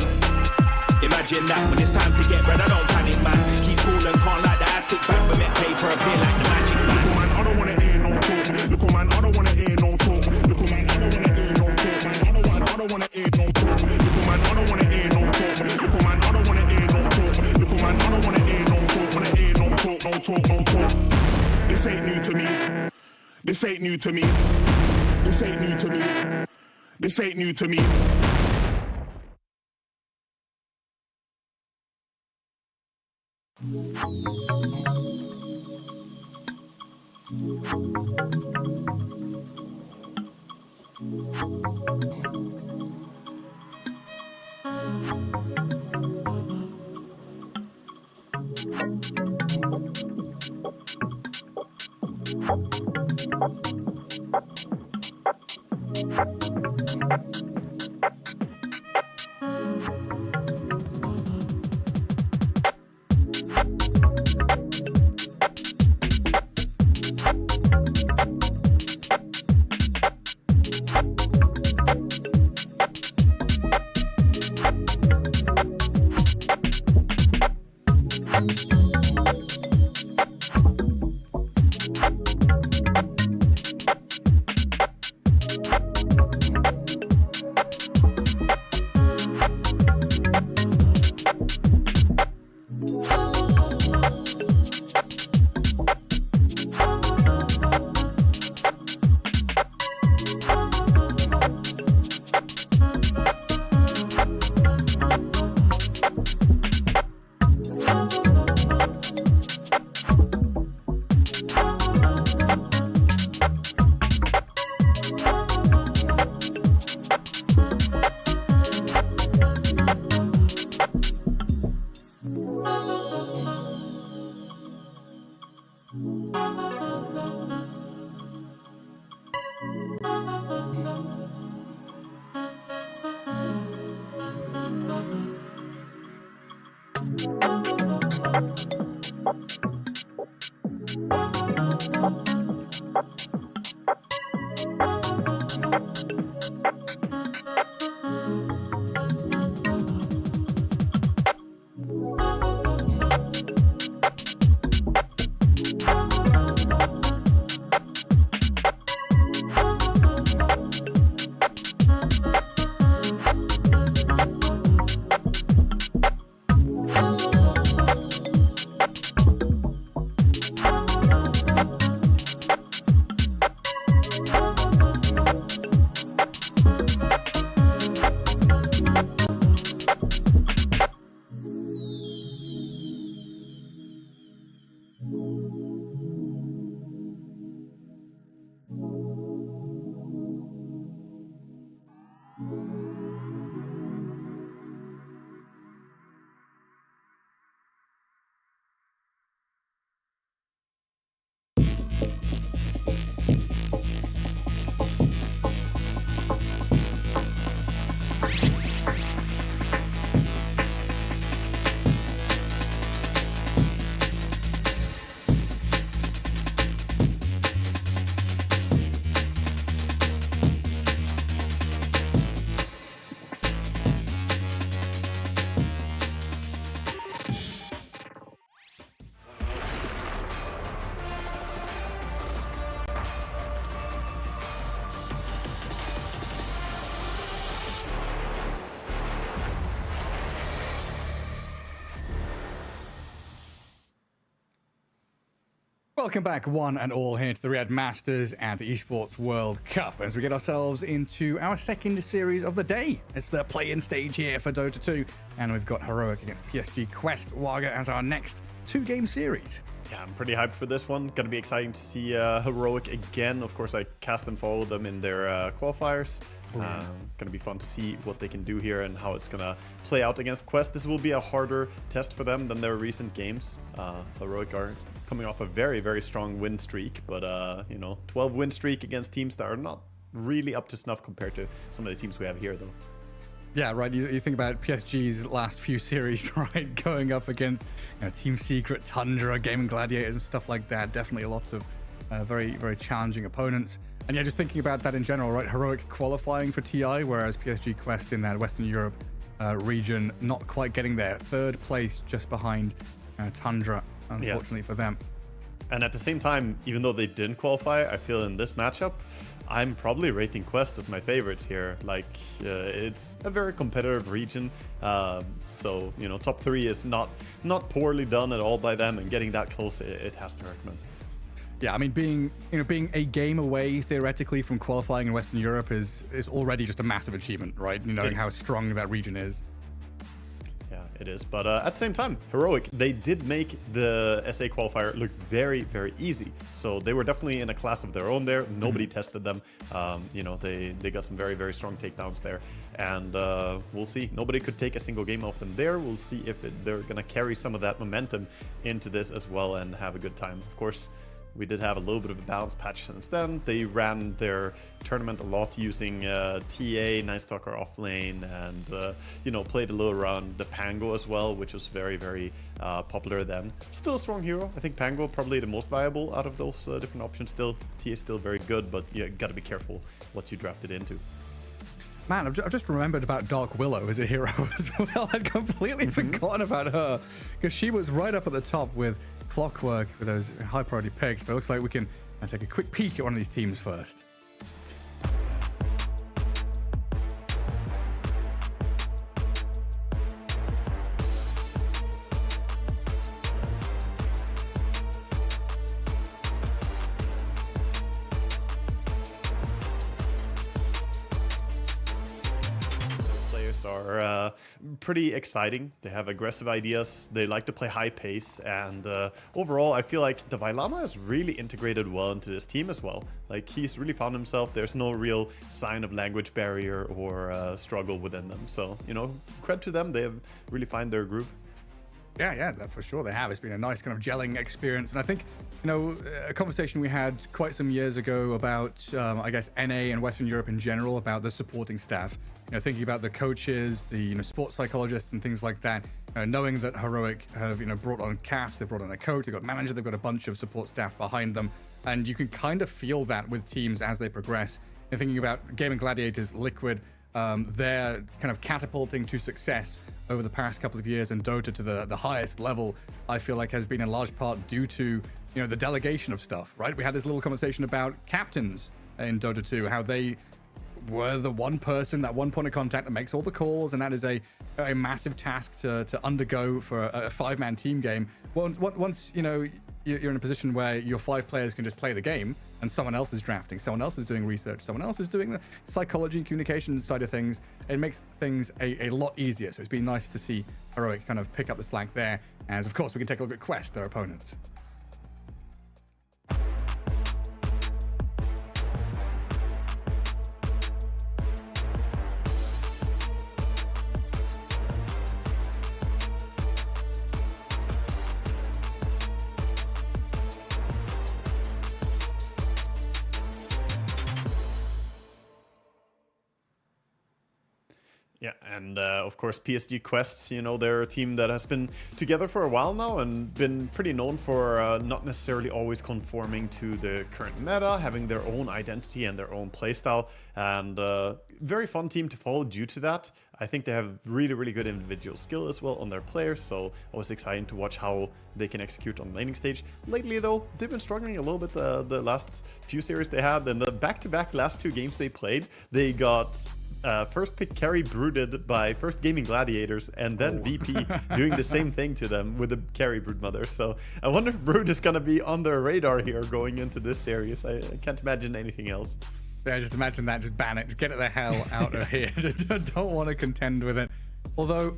Imagine that when it's time to get bread, I don't panic, man. Keep cool and calm like the attic fan. We make paper appear like the magic man. Look, man, I don't wanna hear no talk. Look, man, I don't wanna hear no talk. Look, man, I don't wanna hear no talk. Man, I don't wanna hear no talk. Look, man, I don't wanna hear no talk. Look, man, I don't wanna hear no talk. Look, man, I don't wanna hear no talk. Wanna hear no talk, no talk, no talk. This ain't new to me. This ain't new to me. This ain't new to me. This ain't new to me. Welcome back, one and all, here to the Riyadh Masters and the Esports World Cup as we get ourselves into our second series of the day. It's the play-in stage here for Dota 2, and we've got Heroic against PSG Quest Waga as our next two-game series. Yeah, I'm pretty hyped for this one. Gonna be exciting to see Heroic again. Of course, I cast and follow them in their qualifiers. Gonna be fun to see what they can do here and how it's gonna play out against Quest. This will be a harder test for them than their recent games. Heroic are coming off a very strong win streak, but 12 win streak against teams that are not really up to snuff compared to some of the teams we have here, though. Yeah, right. You think about PSG's last few series, right? Going up against Team Secret, Tundra, Gaming Gladiators, and stuff like that. Definitely lots of very challenging opponents. And yeah, just thinking about that in general, right? Heroic qualifying for TI, whereas PSG Quest in that Western Europe region not quite getting there. Third place just behind Tundra, unfortunately for them. And at the same time, even though they didn't qualify, I feel in this matchup, I'm probably rating Quest as my favorites here. Like, it's a very competitive region. So, top 3 is not poorly done at all by them, and getting that close, it has to hurt, man. Yeah, I mean, being a game away theoretically from qualifying in Western Europe is already just a massive achievement, right? Knowing how strong that region is. Yeah, it is. But at the same time, Heroic, they did make the SA qualifier look very easy. So they were definitely in a class of their own there. Nobody tested them. They got some very strong takedowns there. And we'll see. Nobody could take a single game off them there. We'll see if they're going to carry some of that momentum into this as well and have a good time. Of course, we did have a little bit of a balance patch since then. They ran their tournament a lot using TA, Night Stalker off lane, and played a little around the Pango as well, which was very popular then. Still a strong hero. I think Pango probably the most viable out of those different options. Still, TA is still very good, but you gotta be careful what you drafted into. Man, I've just remembered about Dark Willow as a hero as well. I'd completely forgotten about her, because she was right up at the top with Clockwork with those high priority picks. But it looks like we can take a quick peek at one of these teams first. Are pretty exciting. They have aggressive ideas. They like to play high pace, and overall, I feel like the Vailama is really integrated well into this team as well. Like, he's really found himself. There's no real sign of language barrier or struggle within them. So, credit to them. They have really found their groove. Yeah, that for sure they have. It's been a nice kind of gelling experience. And I think, a conversation we had quite some years ago about, I guess, NA and Western Europe in general, about the supporting staff. Thinking about the coaches, the sports psychologists and things like that, knowing that Heroic have, brought on caps, they've brought on a coach, they've got a manager, they've got a bunch of support staff behind them. And you can kind of feel that with teams as they progress. Thinking about Gaming Gladiators, Liquid, they're kind of catapulting to success over the past couple of years, and Dota to the highest level, I feel like has been in large part due to, the delegation of stuff, right? We had this little conversation about captains in Dota 2, how they were the one person, that one point of contact that makes all the calls, and that is a massive task to undergo for a 5-man team game. Once you're in a position where your 5 players can just play the game, and someone else is drafting, someone else is doing research, someone else is doing the psychology and communication side of things, it makes things a lot easier. So it's been nice to see Heroic kind of pick up the slack there, as of course we can take a look at Quest, their opponents. Yeah, and of course PSG Quests, they're a team that has been together for a while now and been pretty known for not necessarily always conforming to the current meta, having their own identity and their own playstyle, and very fun team to follow due to that. I think they have really good individual skill as well on their players, so always exciting to watch how they can execute on the laning stage. Lately though, they've been struggling a little bit the last few series they had, and the back-to-back last 2 games they played, they got first pick carry brooded by first Gaming Gladiators, and then VP doing the same thing to them with the carry broodmother. So I wonder if Brood is going to be on their radar here going into this series. I can't imagine anything else. Yeah, just imagine that. Just ban it. Just get it the hell out of here. Just don't want to contend with it. Although,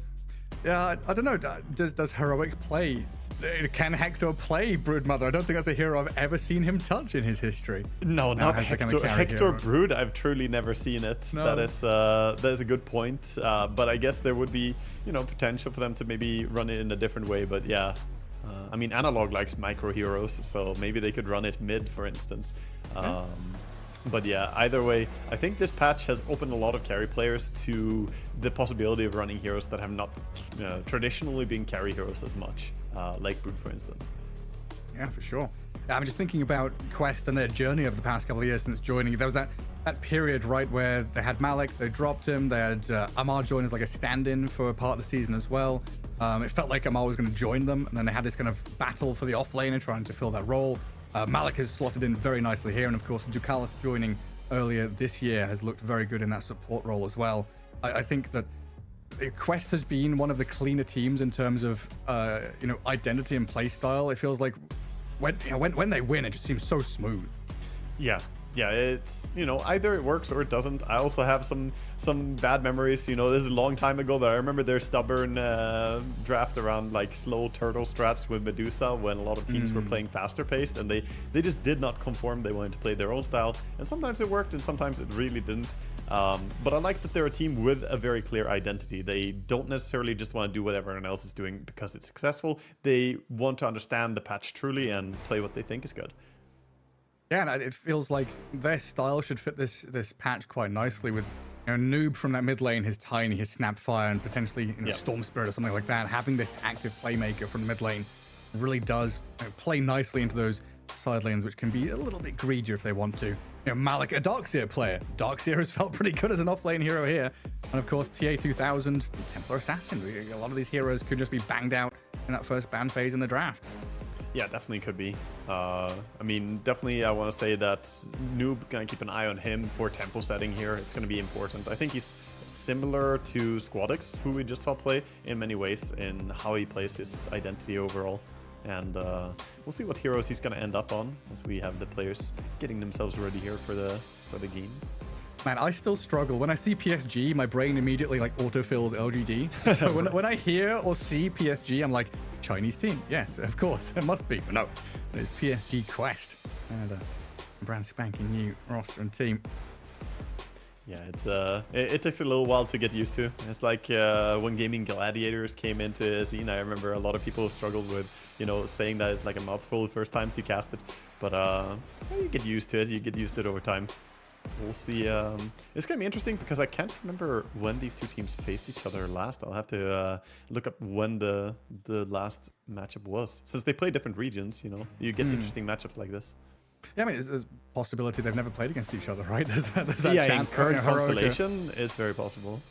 yeah, I don't know. Does Heroic play? Can Hector play Broodmother? I don't think that's a hero I've ever seen him touch in his history. No, not Hector. Hector Brood, I've truly never seen it. No. That is a good point. But I guess there would be, potential for them to maybe run it in a different way. But yeah, I mean, Analog likes micro heroes, so maybe they could run it mid, for instance. But yeah, either way, I think this patch has opened a lot of carry players to the possibility of running heroes that have not traditionally been carry heroes as much, like Brood, for instance. Yeah, for sure. I'm just thinking about Quest and their journey over the past couple of years since joining. There was that period, right, where they had Malik, they dropped him, they had Amar join as like a stand-in for a part of the season as well. It felt like Amar was going to join them, and then they had this kind of battle for the off-lane and trying to fill that role. Malik has slotted in very nicely here, and of course Ducalis joining earlier this year has looked very good in that support role as well. I think that Quest has been one of the cleaner teams in terms of identity and play style. It feels like when they win, it just seems so smooth. Yeah, it's, either it works or it doesn't. I also have some bad memories. This is a long time ago, but I remember their stubborn draft around like slow turtle strats with Medusa when a lot of teams were playing faster paced, and they just did not conform. They wanted to play their own style, and sometimes it worked and sometimes it really didn't. But I like that they're a team with a very clear identity. They don't necessarily just want to do what everyone else is doing because it's successful. They want to understand the patch truly and play what they think is good. Yeah, and it feels like their style should fit this patch quite nicely with Noob from that mid lane, his Tiny, his Snapfire, and potentially Storm Spirit or something like that. Having this active playmaker from the mid lane really does play nicely into those side lanes, which can be a little bit greedier if they want to. Malik, a Darkseer player. Darkseer has felt pretty good as an off-lane hero here. And of course, TA2000, Templar Assassin. A lot of these heroes could just be banged out in that first ban phase in the draft. Yeah, definitely could be. Definitely I want to say that Noob, gonna keep an eye on him for tempo setting here. It's going to be important. I think he's similar to Squadix, who we just saw play in many ways in how he plays his identity overall. And we'll see what heroes he's going to end up on as we have the players getting themselves ready here for the game. Man, I still struggle. When I see PSG, my brain immediately autofills LGD. So when I hear or see PSG, I'm like, Chinese team. Yes, of course, it must be. But no, it's PSG Quest. And a brand spanking new roster and team. Yeah, it takes a little while to get used to. It's like when Gaming Gladiators came into the scene. I remember a lot of people struggled with, saying that it's like a mouthful the first times you cast it. But you get used to it. You get used to it over time. We'll see. It's going to be interesting because I can't remember when these two teams faced each other last. I'll have to look up when the last matchup was. Since they play different regions, you get interesting matchups like this. Yeah, I mean, there's a possibility they've never played against each other, right? There's that yeah, chance. In current constellation, it's very possible.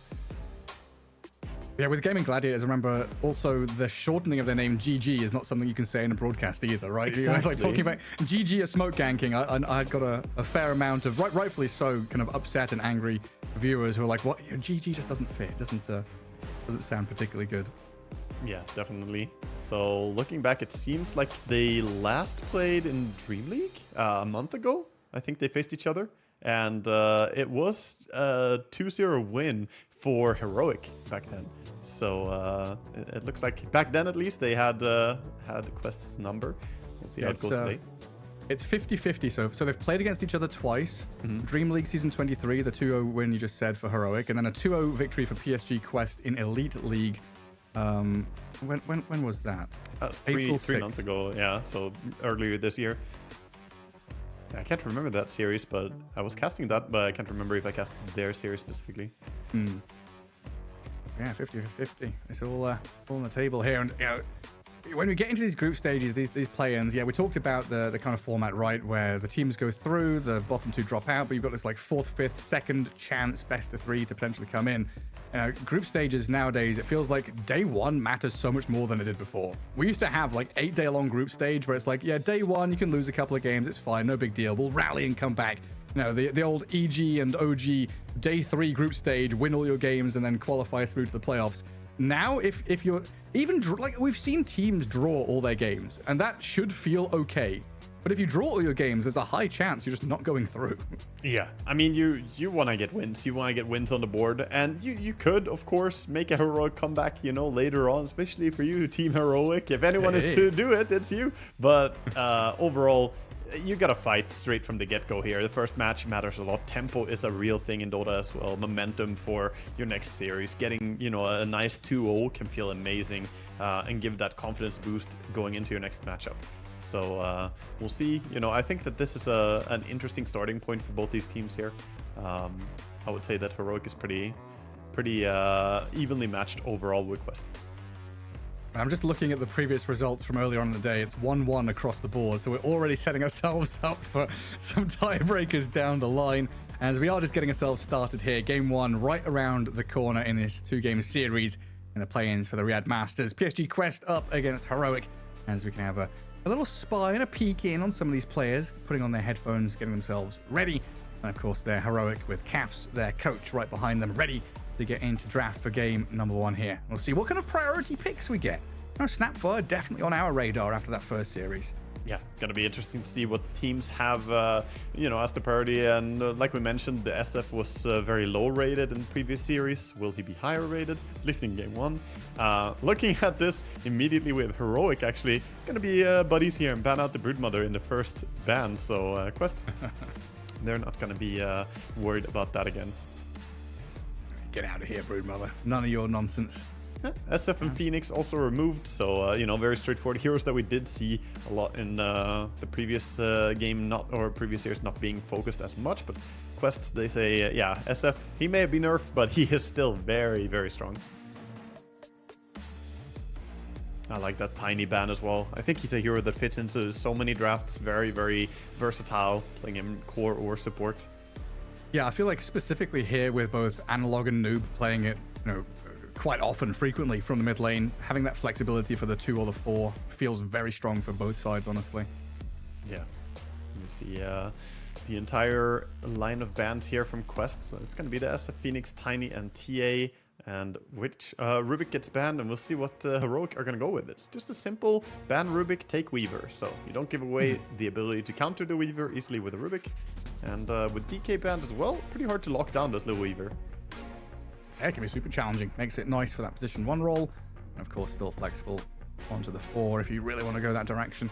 Yeah, with Gaming Gladiators, remember also the shortening of their name GG is not something you can say in a broadcast either, right? Exactly. It's like talking about GG or smoke ganking. I got a fair amount of, rightfully so, kind of upset and angry viewers who are like, what? GG just doesn't fit. It doesn't sound particularly good. Yeah, definitely. So looking back, it seems like they last played in Dream League a month ago. I think they faced each other. And it was a 2-0 win for Heroic back then. So it looks like back then, at least, they had Quest's number. Let's see how it goes today. It's 50-50, so they've played against each other twice. Dream League Season 23, the 2-0 win you just said for Heroic, and then a 2-0 victory for PSG Quest in Elite League. When was that? That was three months ago, yeah, so earlier this year. I can't remember that series, but I was casting that, but I can't remember if I cast their series specifically. Yeah, 50-50. It's all on the table here. And when we get into these group stages, these play-ins, we talked about the kind of format, right, where the teams go through, the bottom two drop out, but you've got this like 4th, 5th, second chance, best of 3 to potentially come in. Group stages nowadays, it feels like day one matters so much more than it did before. We used to have like 8-day-long group stage where it's like, yeah, day one, you can lose a couple of games, it's fine, no big deal, we'll rally and come back. The old EG and OG day 3 group stage, win all your games and then qualify through to the playoffs. Now, if you're even like we've seen teams draw all their games, and that should feel okay. But if you draw all your games, there's a high chance you're just not going through. Yeah, I mean, you want to get wins. You want to get wins on the board. And you could, of course, make a Heroic comeback, later on, especially for you, Team Heroic. If anyone is to do it, it's you. But overall, you gotta fight straight from the get-go here. The first match matters a lot. Tempo is a real thing in Dota as well. Momentum for your next series. Getting, you know, a nice 2-0 can feel amazing and give that confidence boost going into your next matchup. So we'll see. You know, I think that this is an interesting starting point for both these teams here. I would say that Heroic is pretty evenly matched overall with Quest. I'm just looking at the previous results from earlier on in the day. It's 1-1 across the board, so we're already setting ourselves up for some tiebreakers down the line, as we are just getting ourselves started here. Game 1 right around the corner in this 2-game series in the play-ins for the Riyadh Masters. PSG Quest up against Heroic, as we can have a little spy and a peek in on some of these players, putting on their headphones, getting themselves ready. And of course, they're Heroic with Cafs, their coach, right behind them, ready to get into draft for game number 1 here. We'll see what kind of priority picks we get. Now, Snapfire definitely on our radar after that first series. Yeah, gonna be interesting to see what the teams have, you know, as the priority. And like we mentioned, the SF was very low rated in the previous series. Will he be higher rated? At least in game 1. Looking at this, immediately with Heroic actually gonna be buddies here and ban out the Broodmother in the first ban. So Quest, they're not gonna be worried about that again. Get out of here, Broodmother. None of your nonsense. SF and Phoenix also removed, so you know, very straightforward heroes that we did see a lot in the previous game, previous years not being focused as much. But Quest, they say, yeah, SF, he may have been nerfed, but he is still very, very strong. I like that tiny ban as well. I think he's a hero that fits into so many drafts. Very, very versatile, playing him core or support. Yeah, I feel like specifically here with both Analog and Noob playing it, you know, quite often, frequently from the mid lane, having that flexibility for the 2 or the 4 feels very strong for both sides, honestly. Yeah. You see the entire line of bans here from Quest. So it's going to be the SF, Phoenix, Tiny, and TA. And which Rubik gets banned, and we'll see what Heroic are going to go with. It's just a simple ban Rubik, take Weaver. So you don't give away the ability to counter the Weaver easily with a Rubik. And with DK banned as well, pretty hard to lock down this little Weaver. Yeah, it can be super challenging. Makes it nice for that position 1 roll. And of course, still flexible onto the 4 if you really want to go that direction.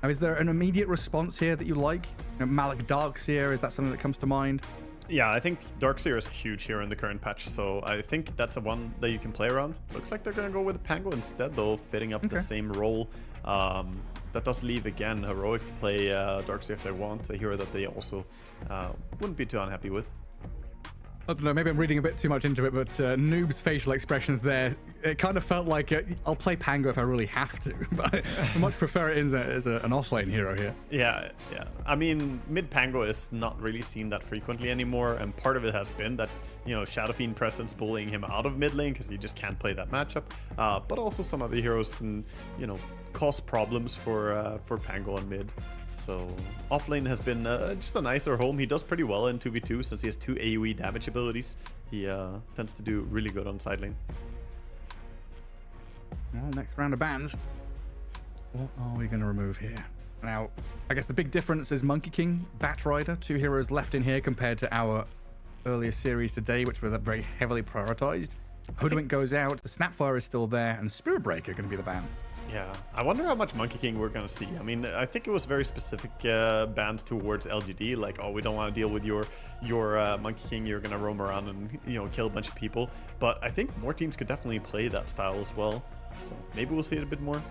Now, is there an immediate response here that you like? You know, Malik Darkseer, is that something that comes to mind? Yeah, I think Darkseer is huge here in the current patch, so I think that's the one that you can play around. Looks like they're going to go with Pango instead, though, fitting up the same role. That does leave, again, Heroic to play Darkseer if they want, a hero that they also wouldn't be too unhappy with. I don't know, maybe I'm reading a bit too much into it, but Noob's facial expressions there, it kind of felt like I'll play Pango if I really have to, but I much prefer it as an offlane hero here. Yeah. I mean, mid Pango is not really seen that frequently anymore, and part of it has been that, you know, Shadow Fiend presence bullying him out of mid lane because he just can't play that matchup. But also some other heroes can, you know, cause problems for Pango on mid. So offlane has been just a nicer home. He does pretty well in 2v2 since he has 2 AoE damage abilities. He tends to do really good on side lane. Well, next round of bans. What are we going to remove here? Now, I guess the big difference is Monkey King, Bat Rider, 2 heroes left in here compared to our earlier series today, which were very heavily prioritized. Hoodwink goes out, the Snapfire is still there, and Spirit Breaker going to be the ban. Yeah, I wonder how much Monkey King we're going to see. I mean, I think it was very specific bans towards LGD, like, oh, we don't want to deal with your Monkey King, you're going to roam around and, you know, kill a bunch of people. But I think more teams could definitely play that style as well. So maybe we'll see it a bit more.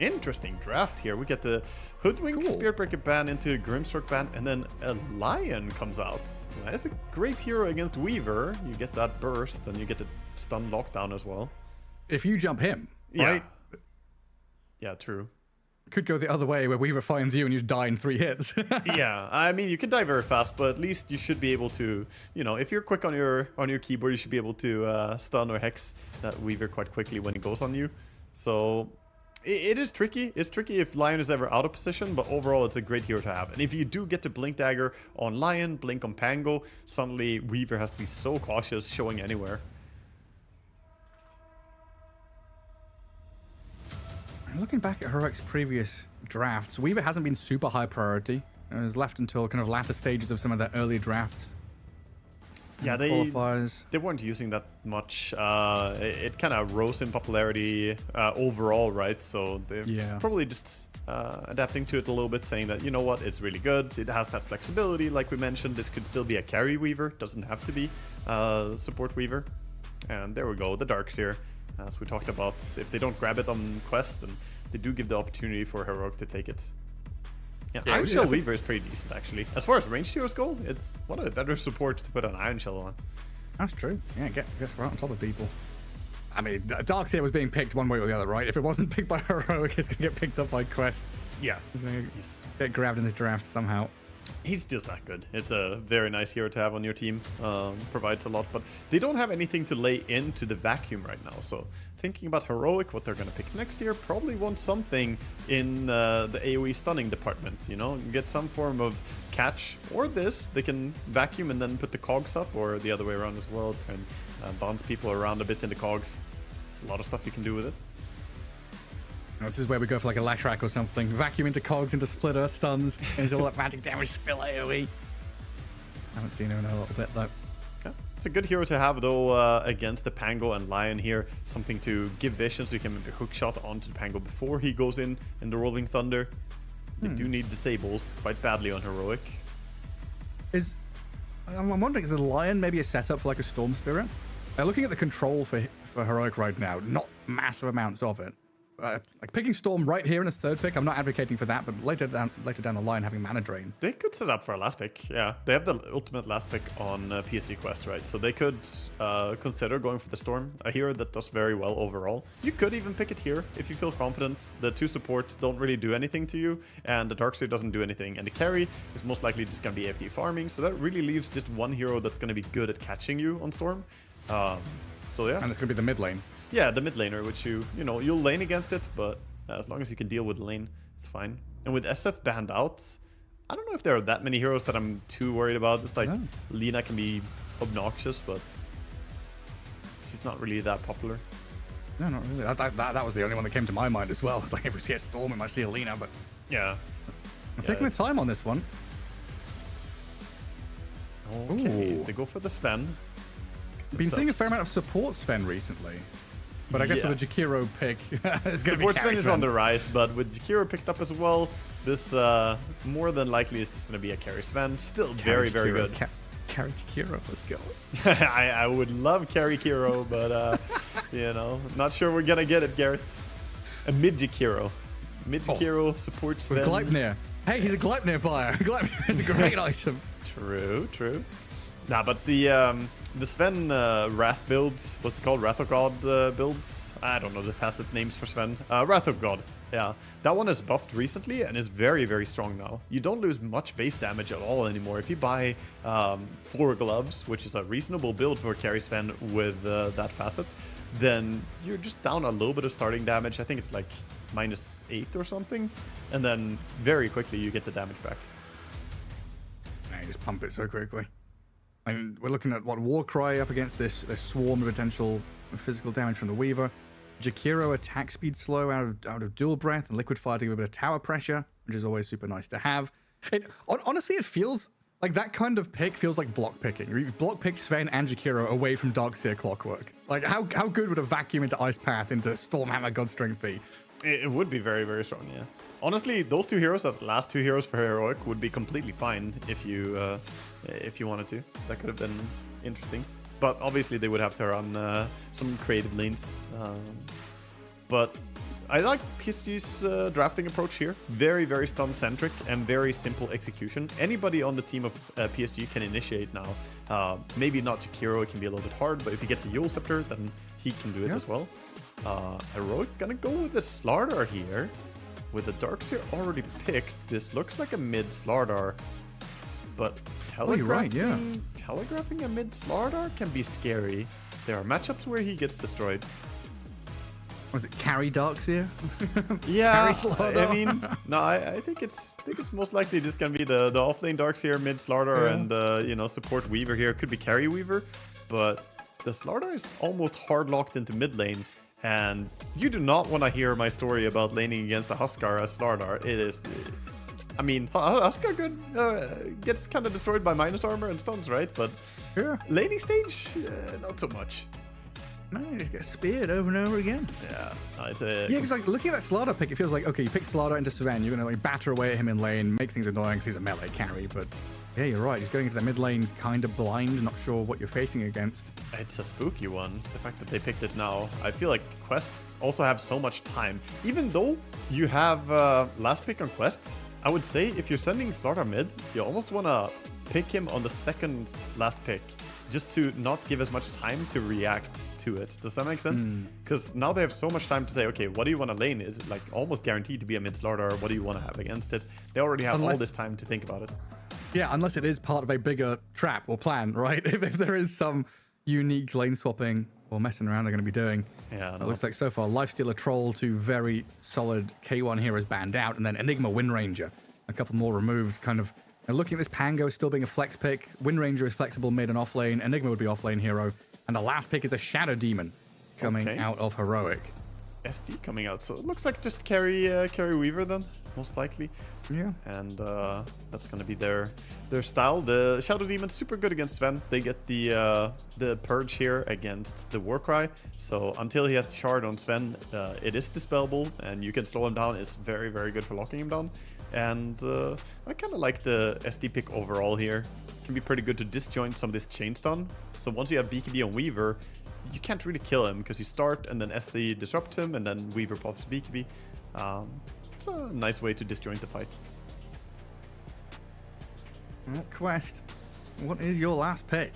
Interesting draft here. We get the Hoodwink Spirit Breaker ban into Grimstroke ban, and then a Lion comes out. That's a great hero against Weaver. You get that burst, and you get the stun lockdown as well. If you jump him, right? Yeah, true. Could go the other way where Weaver finds you and you die in 3 hits. Yeah, I mean, you can die very fast, but at least you should be able to, you know, if you're quick on your keyboard, you should be able to stun or hex that Weaver quite quickly when it goes on you. So it is tricky. It's tricky if Lion is ever out of position, but overall it's a great hero to have. And if you do get to Blink Dagger on Lion, Blink on Pango, suddenly Weaver has to be so cautious showing anywhere. Looking back at Heroic's previous drafts, Weaver hasn't been super high priority. It was left until kind of latter stages of some of their early drafts. Yeah, they weren't using that much. It kind of rose in popularity overall, right? So they probably just adapting to it a little bit, saying that, you know what, it's really good. It has that flexibility, like we mentioned. This could still be a carry weaver, doesn't have to be support weaver. And there we go, the Darkseer. As we talked about, if they don't grab it on quest, then they do give the opportunity for Heroic to take it. Yeah, Iron Shell Weaver is pretty decent, actually. As far as range heroes go, it's one of the better supports to put an Iron Shell on. That's true. Yeah, gets right on top of people. I mean, Darkseer was being picked one way or the other, right? If it wasn't picked by Heroic, it's going to get picked up by Quest. Yeah. He's get grabbed in this draft somehow. He's just that good. It's a very nice hero to have on your team. Provides a lot, but they don't have anything to lay into the vacuum right now. So thinking about Heroic, what they're going to pick next year, probably want something in the AoE stunning department, you know? Get some form of catch, or this. They can vacuum and then put the cogs up, or the other way around as well. Try and bounce people around a bit in the cogs. There's a lot of stuff you can do with it. This is where we go for like a Lashrak or something. Vacuum into cogs, into splitter, stuns, into all that magic damage, spill AoE. Haven't seen him in a little bit though. Yeah, it's a good hero to have though against the Pango and Lion here. Something to give vision so you can maybe hook shot onto the Pango before he goes in the Rolling Thunder. They do need disables quite badly on Heroic. I'm wondering, is the Lion maybe a setup for like a Storm Spirit? Looking at the control for Heroic right now, not massive amounts of it. Like picking Storm right here in his third pick, I'm not advocating for that, but later down the line having Mana Drain. They could set up for a last pick, yeah. They have the ultimate last pick on PSG Quest, right? So they could consider going for the Storm, a hero that does very well overall. You could even pick it here if you feel confident. The two supports don't really do anything to you, and the Darkseer doesn't do anything. And the carry is most likely just going to be AFK farming, so that really leaves just one hero that's going to be good at catching you on Storm. So yeah. And it's going to be the mid lane. Yeah, the mid laner, which you'll lane against it, but as long as you can deal with the lane, it's fine. And with SF banned out, I don't know if there are that many heroes that I'm too worried about. It's like Lina can be obnoxious, but she's not really that popular. No, not really. That was the only one that came to my mind as well. It's like if we see a Storm, we might see a Lina, but yeah. I'm taking my time on this one. Okay, they go for the Sven. Been seeing a fair amount of support Sven recently, but I guess with the Jakiro pick, support Sven is on the rise, but with Jakiro picked up as well, this more than likely is just going to be a carry Sven. Still very, very good. Carry Jakiro, let's go. I would love carry Kiro, but not sure we're going to get it, Gareth. A mid Jakiro. Mid Jakiro supports Sven. With Gleipnir. Hey, he's a Gleipnir buyer. Gleipnir is a great item. True. Nah, but the Sven Wrath builds, what's it called? Wrath of God builds? I don't know the facet names for Sven. Wrath of God, yeah. That one is buffed recently and is very, very strong now. You don't lose much base damage at all anymore. If you buy 4 gloves, which is a reasonable build for carry Sven with that facet, then you're just down a little bit of starting damage. I think it's like -8 or something. And then very quickly you get the damage back. Man, you just pump it so quickly. I mean, we're looking at Warcry up against this swarm of potential physical damage from the Weaver. Jakiro attack speed slow out of dual breath, and Liquid Fire to give a bit of tower pressure, which is always super nice to have. Honestly, it feels like that kind of pick feels like block picking. You've block picked Sven and Jakiro away from Darkseer Clockwork. Like how good would a vacuum into Ice Path into Stormhammer Godstrength be? It would be very, very strong, yeah. Honestly, those 2 heroes, as the last 2 heroes for Heroic, would be completely fine if you wanted to. That could have been interesting. But obviously they would have to run some creative lanes. But I like PSG's drafting approach here. Very, very stun-centric and very simple execution. Anybody on the team of PSG can initiate now. Maybe not Jakiro, it can be a little bit hard, but if he gets a Yule Scepter, then he can do it as well. Heroic gonna go with the Slardar here. With the Darkseer already picked, this looks like a mid Slardar. But telegraphing a mid Slardar can be scary. There are matchups where he gets destroyed. Was it carry Darkseer? Yeah, carry I mean, no, I think it's most likely just gonna be the offlane Darkseer, mid Slardar, and support Weaver here. Could be carry Weaver, but the Slardar is almost hard locked into mid lane. And you do not want to hear my story about laning against the Huskar as Slardar. It is... I mean, Huskar gets kind of destroyed by minus armor and stuns, right? But laning stage, not so much. No, you just get speared over and over again. Yeah, yeah, because like looking at that Slardar pick, it feels like, okay, you pick Slardar into Sven, you're gonna like batter away at him in lane, make things annoying because he's a melee carry, but yeah, you're right, he's going into the mid lane kind of blind, not sure what you're facing against. It's a spooky one, the fact that they picked it now. I feel like quests also have so much time. Even though you have last pick on quest, I would say if you're sending Slardar mid, you almost want to pick him on the second last pick, just to not give as much time to react to it. Does that make sense? Because now they have so much time to say, okay, what do you want to lane? Is it like almost guaranteed to be a mid Slardar? What do you want to have against it? They already have all this time to think about it. Yeah, unless it is part of a bigger trap or plan, right? If there is some unique lane swapping or messing around they're going to be doing. Yeah, It looks like so far Lifestealer Troll, two very solid K1 heroes banned out, and then Enigma Wind Ranger, a couple more removed. Kind of looking at this Pango still being a flex pick. Wind Ranger is flexible mid and off lane. Enigma would be off lane hero, and the last pick is a Shadow Demon coming out of Heroic. SD coming out, so it looks like just carry Weaver then, most likely. Yeah. And that's gonna be their style. The Shadow Demon super good against Sven. They get the purge here against the Warcry. So until he has the shard on Sven, it is dispellable, and you can slow him down. It's very, very good for locking him down. And I kind of like the SD pick overall here. Can be pretty good to disjoint some of this chain stun. So once you have BKB on Weaver, you can't really kill him because you start and then SD disrupt him and then Weaver pops BKB. It's a nice way to disjoint the fight. Well, Quest, what is your last pick?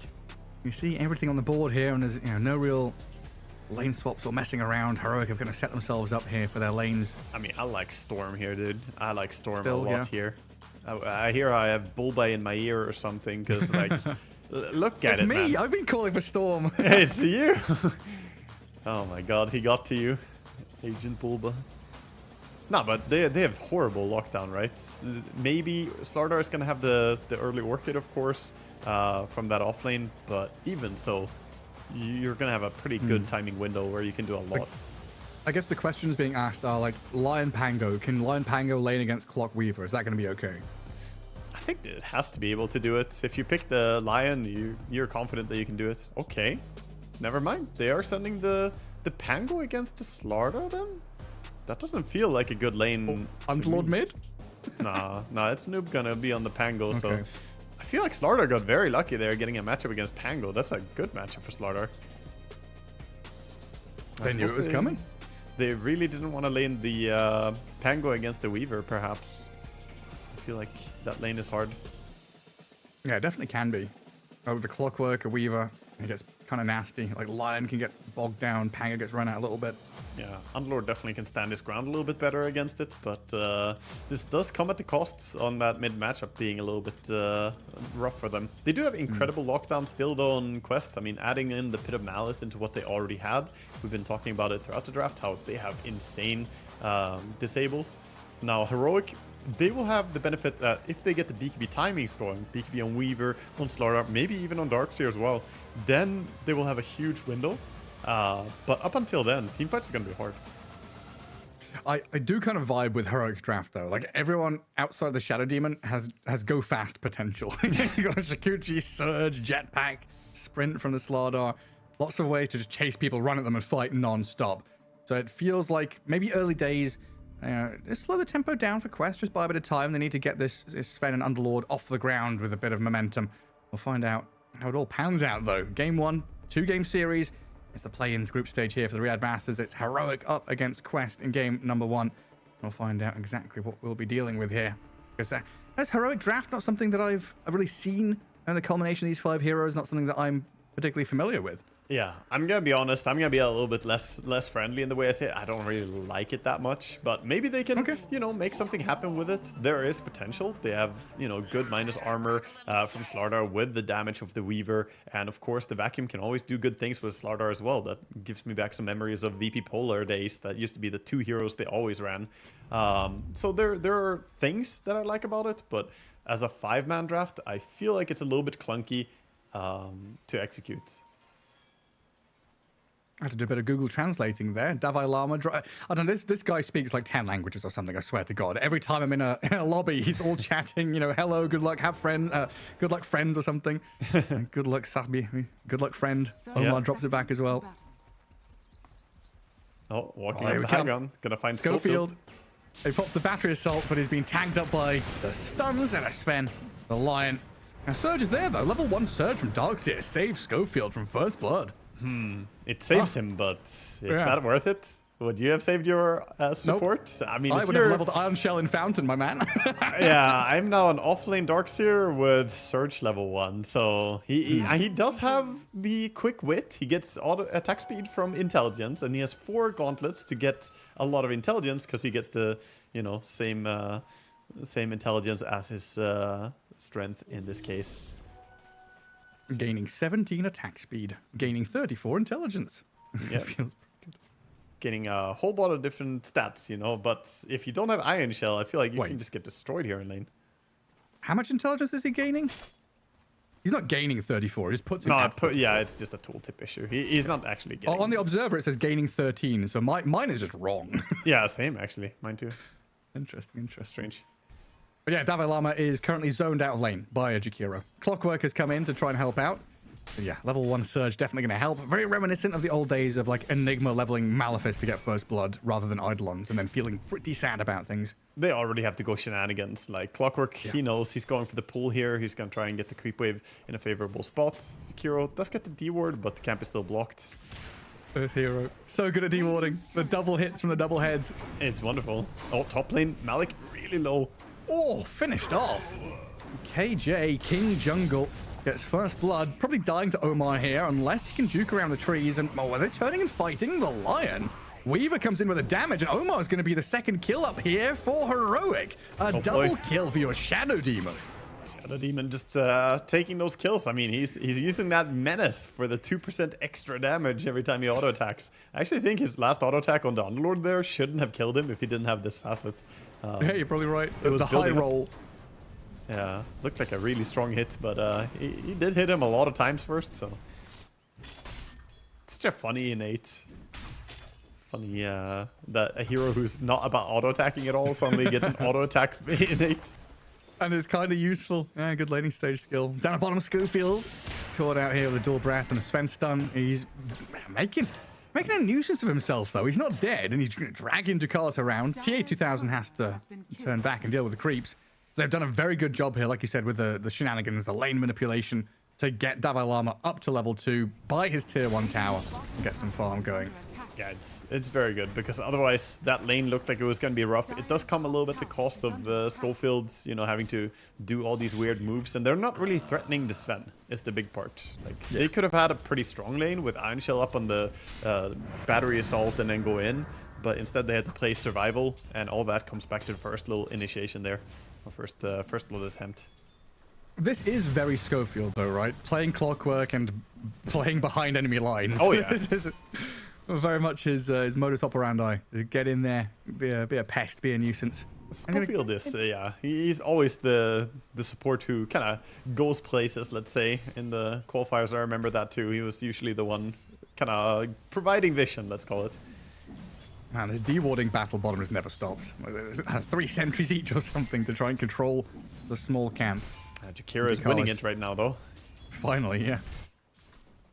You see everything on the board here, and there's no real lane swaps or messing around. Heroic are going to set themselves up here for their lanes. I mean, I like Storm here, dude. I like Storm Still, a lot here. I hear I have Bullbeye in my ear or something because, like, look at It's it, me. man. I've been calling for Storm. It's you. Oh my god, he got to you, Agent Bullbeye. No, but they have horrible lockdown, right? Maybe Slardar is going to have the early Orchid, of course, from that offlane, but even so, you're going to have a pretty good timing window where you can do a lot. I guess the questions being asked are like, Lion Pango, can Lion Pango lane against Clock Weaver? Is that going to be okay? I think it has to be able to do it. If you pick the Lion, you're confident that you can do it. Okay, never mind. They are sending the Pango against the Slardar then? That doesn't feel like a good lane. Underlord mid? Nah, it's Noob gonna be on the Pango, so Okay. I feel like Slardar got very lucky there getting a matchup against Pango. That's a good matchup for Slardar. They knew it was coming. They really didn't want to lane the Pango against the Weaver, perhaps. I feel like that lane is hard. Yeah, it definitely can be. Oh, the Clockwork, a Weaver, it gets kind of nasty. Like Lion can get bogged down, Pango gets run out a little bit. Yeah, Underlord definitely can stand his ground a little bit better against it, but this does come at the costs on that mid matchup being a little bit rough for them. They do have incredible lockdown still though on Quest. I mean, adding in the Pit of Malice into what they already had. We've been talking about it throughout the draft, how they have insane disables. Now, Heroic, they will have the benefit that if they get the BKB timings going, BKB on Weaver, on Slardar, maybe even on Darkseer as well, then they will have a huge window. But up until then, team fights are going to be hard. I do kind of vibe with Heroic draft though. Like everyone outside the Shadow Demon has go fast potential. You got a Shikuchi, Surge, Jetpack, Sprint from the Slardar. Lots of ways to just chase people, run at them and fight non-stop. So it feels like maybe early days, just slow the tempo down for Quest, just buy a bit of time. They need to get this Sven and Underlord off the ground with a bit of momentum. We'll find out how it all pans out though. Game 1, 2-game series. It's the play-ins group stage here for the Riyadh Masters. It's Heroic up against Quest in game number 1. We'll find out exactly what we'll be dealing with here. Because that's Heroic draft, not something that I've really seen. And the culmination of these 5 heroes, not something that I'm particularly familiar with. Yeah, I'm gonna be honest. I'm gonna be a little bit less friendly in the way I say it. I don't really like it that much, but maybe they can, make something happen with it. There is potential. They have, good minus armor from Slardar with the damage of the Weaver, and of course the Vacuum can always do good things with Slardar as well. That gives me back some memories of VP Polar days. That used to be the 2 heroes they always ran. So there are things that I like about it, but as a 5-man draft, I feel like it's a little bit clunky to execute. I had to do a bit of Google translating there. Davai Lama. I don't know, this guy speaks like 10 languages or something, I swear to God. Every time I'm in a lobby, he's all chatting, hello, good luck, have friends, good luck friends or something. Good luck, Sabi. Good luck, friend. Omar drops it back as well. Oh, walking here up we the high come. ground. Gonna find Schofield. He pops the battery assault, but he's being tagged up by the stuns and a Sven, the Lion. Now Surge is there though. Level 1 Surge from Darkseer saves Schofield from first blood. It saves him, but is that worth it? Would you have saved your support? Nope. I mean, I if would have you're... leveled Iron Shell in Fountain, my man. Yeah, I'm now an offlane Darkseer with Surge level 1, so he does have the quick wit. He gets auto attack speed from intelligence, and he has 4 gauntlets to get a lot of intelligence because he gets the same intelligence as his strength in this case. Gaining 17 attack speed, gaining 34 intelligence. Yeah. Getting a whole lot of different stats, but if you don't have Iron Shell, I feel like you can just get destroyed here in lane. How much intelligence is he gaining? He's not gaining 34, he just puts it yeah, it's just a tooltip issue. He's not actually getting... Oh, on the Observer it says gaining 13, so mine is just wrong. Yeah, same actually, mine too. Interesting. Strange. But yeah, Dalai Lama is currently zoned out of lane by a Jakiro. Clockwork has come in to try and help out. But yeah, level 1 Surge definitely going to help. Very reminiscent of the old days of like Enigma leveling Malefice to get first blood rather than Eidolons and then feeling pretty sad about things. They already have to go shenanigans. Like Clockwork, he knows he's going for the pull here. He's going to try and get the creep wave in a favorable spot. Kiro does get the D-ward, but the camp is still blocked. Earth Hero. So good at D-warding. The double hits from the double heads. It's wonderful. Oh, top lane. Malik really low. Oh, finished off. KJ, King Jungle, gets first blood. Probably dying to Omar here, unless he can juke around the trees. And, are they turning and fighting the Lion? Weaver comes in with a damage, and Omar's going to be the second kill up here for Heroic. A double kill for your Shadow Demon. Shadow Demon just taking those kills. I mean, he's using that menace for the 2% extra damage every time he auto attacks. I actually think his last auto attack on the Underlord there shouldn't have killed him if he didn't have this facet. Yeah, you're probably right. It was the high roll. Yeah, looked like a really strong hit, but he did hit him a lot of times first, so... Such a funny innate. Funny that a hero who's not about auto-attacking at all suddenly gets an auto-attack innate. And it's kind of useful. Yeah, good laning stage skill. Down at bottom, Schofield. Caught out here with a dual breath and a Sven stun. He's making a nuisance of himself, though. He's not dead, and he's going to drag Jakarta around. TA2000 has to turn back and deal with the creeps. They've done a very good job here, like you said, with the shenanigans, the lane manipulation, to get Dalai Lama up to level 2, buy his tier 1 tower, and get some farm going. Yeah, it's very good, because otherwise that lane looked like it was going to be rough. It does come a little bit at the cost of Schofield's, having to do all these weird moves, and they're not really threatening the Sven, is the big part. Like, they could have had a pretty strong lane with Iron Shell up on the battery assault and then go in, but instead they had to play survival, and all that comes back to the first little initiation there, or first blood attempt. This is very Schofield, though, right? Playing Clockwork and playing behind enemy lines. Oh, yeah. This is very much his modus operandi. Get in there, be a pest, be a nuisance. Schofield is, yeah, he's always the support who kind of goes places, let's say. In the qualifiers, I remember that too. He was usually the one kind of providing vision, let's call it. Man, this dewarding battle bottom just never stops. It has 3 sentries each or something to try and control the small camp. Jakiro is winning it right now, though. Finally, yeah.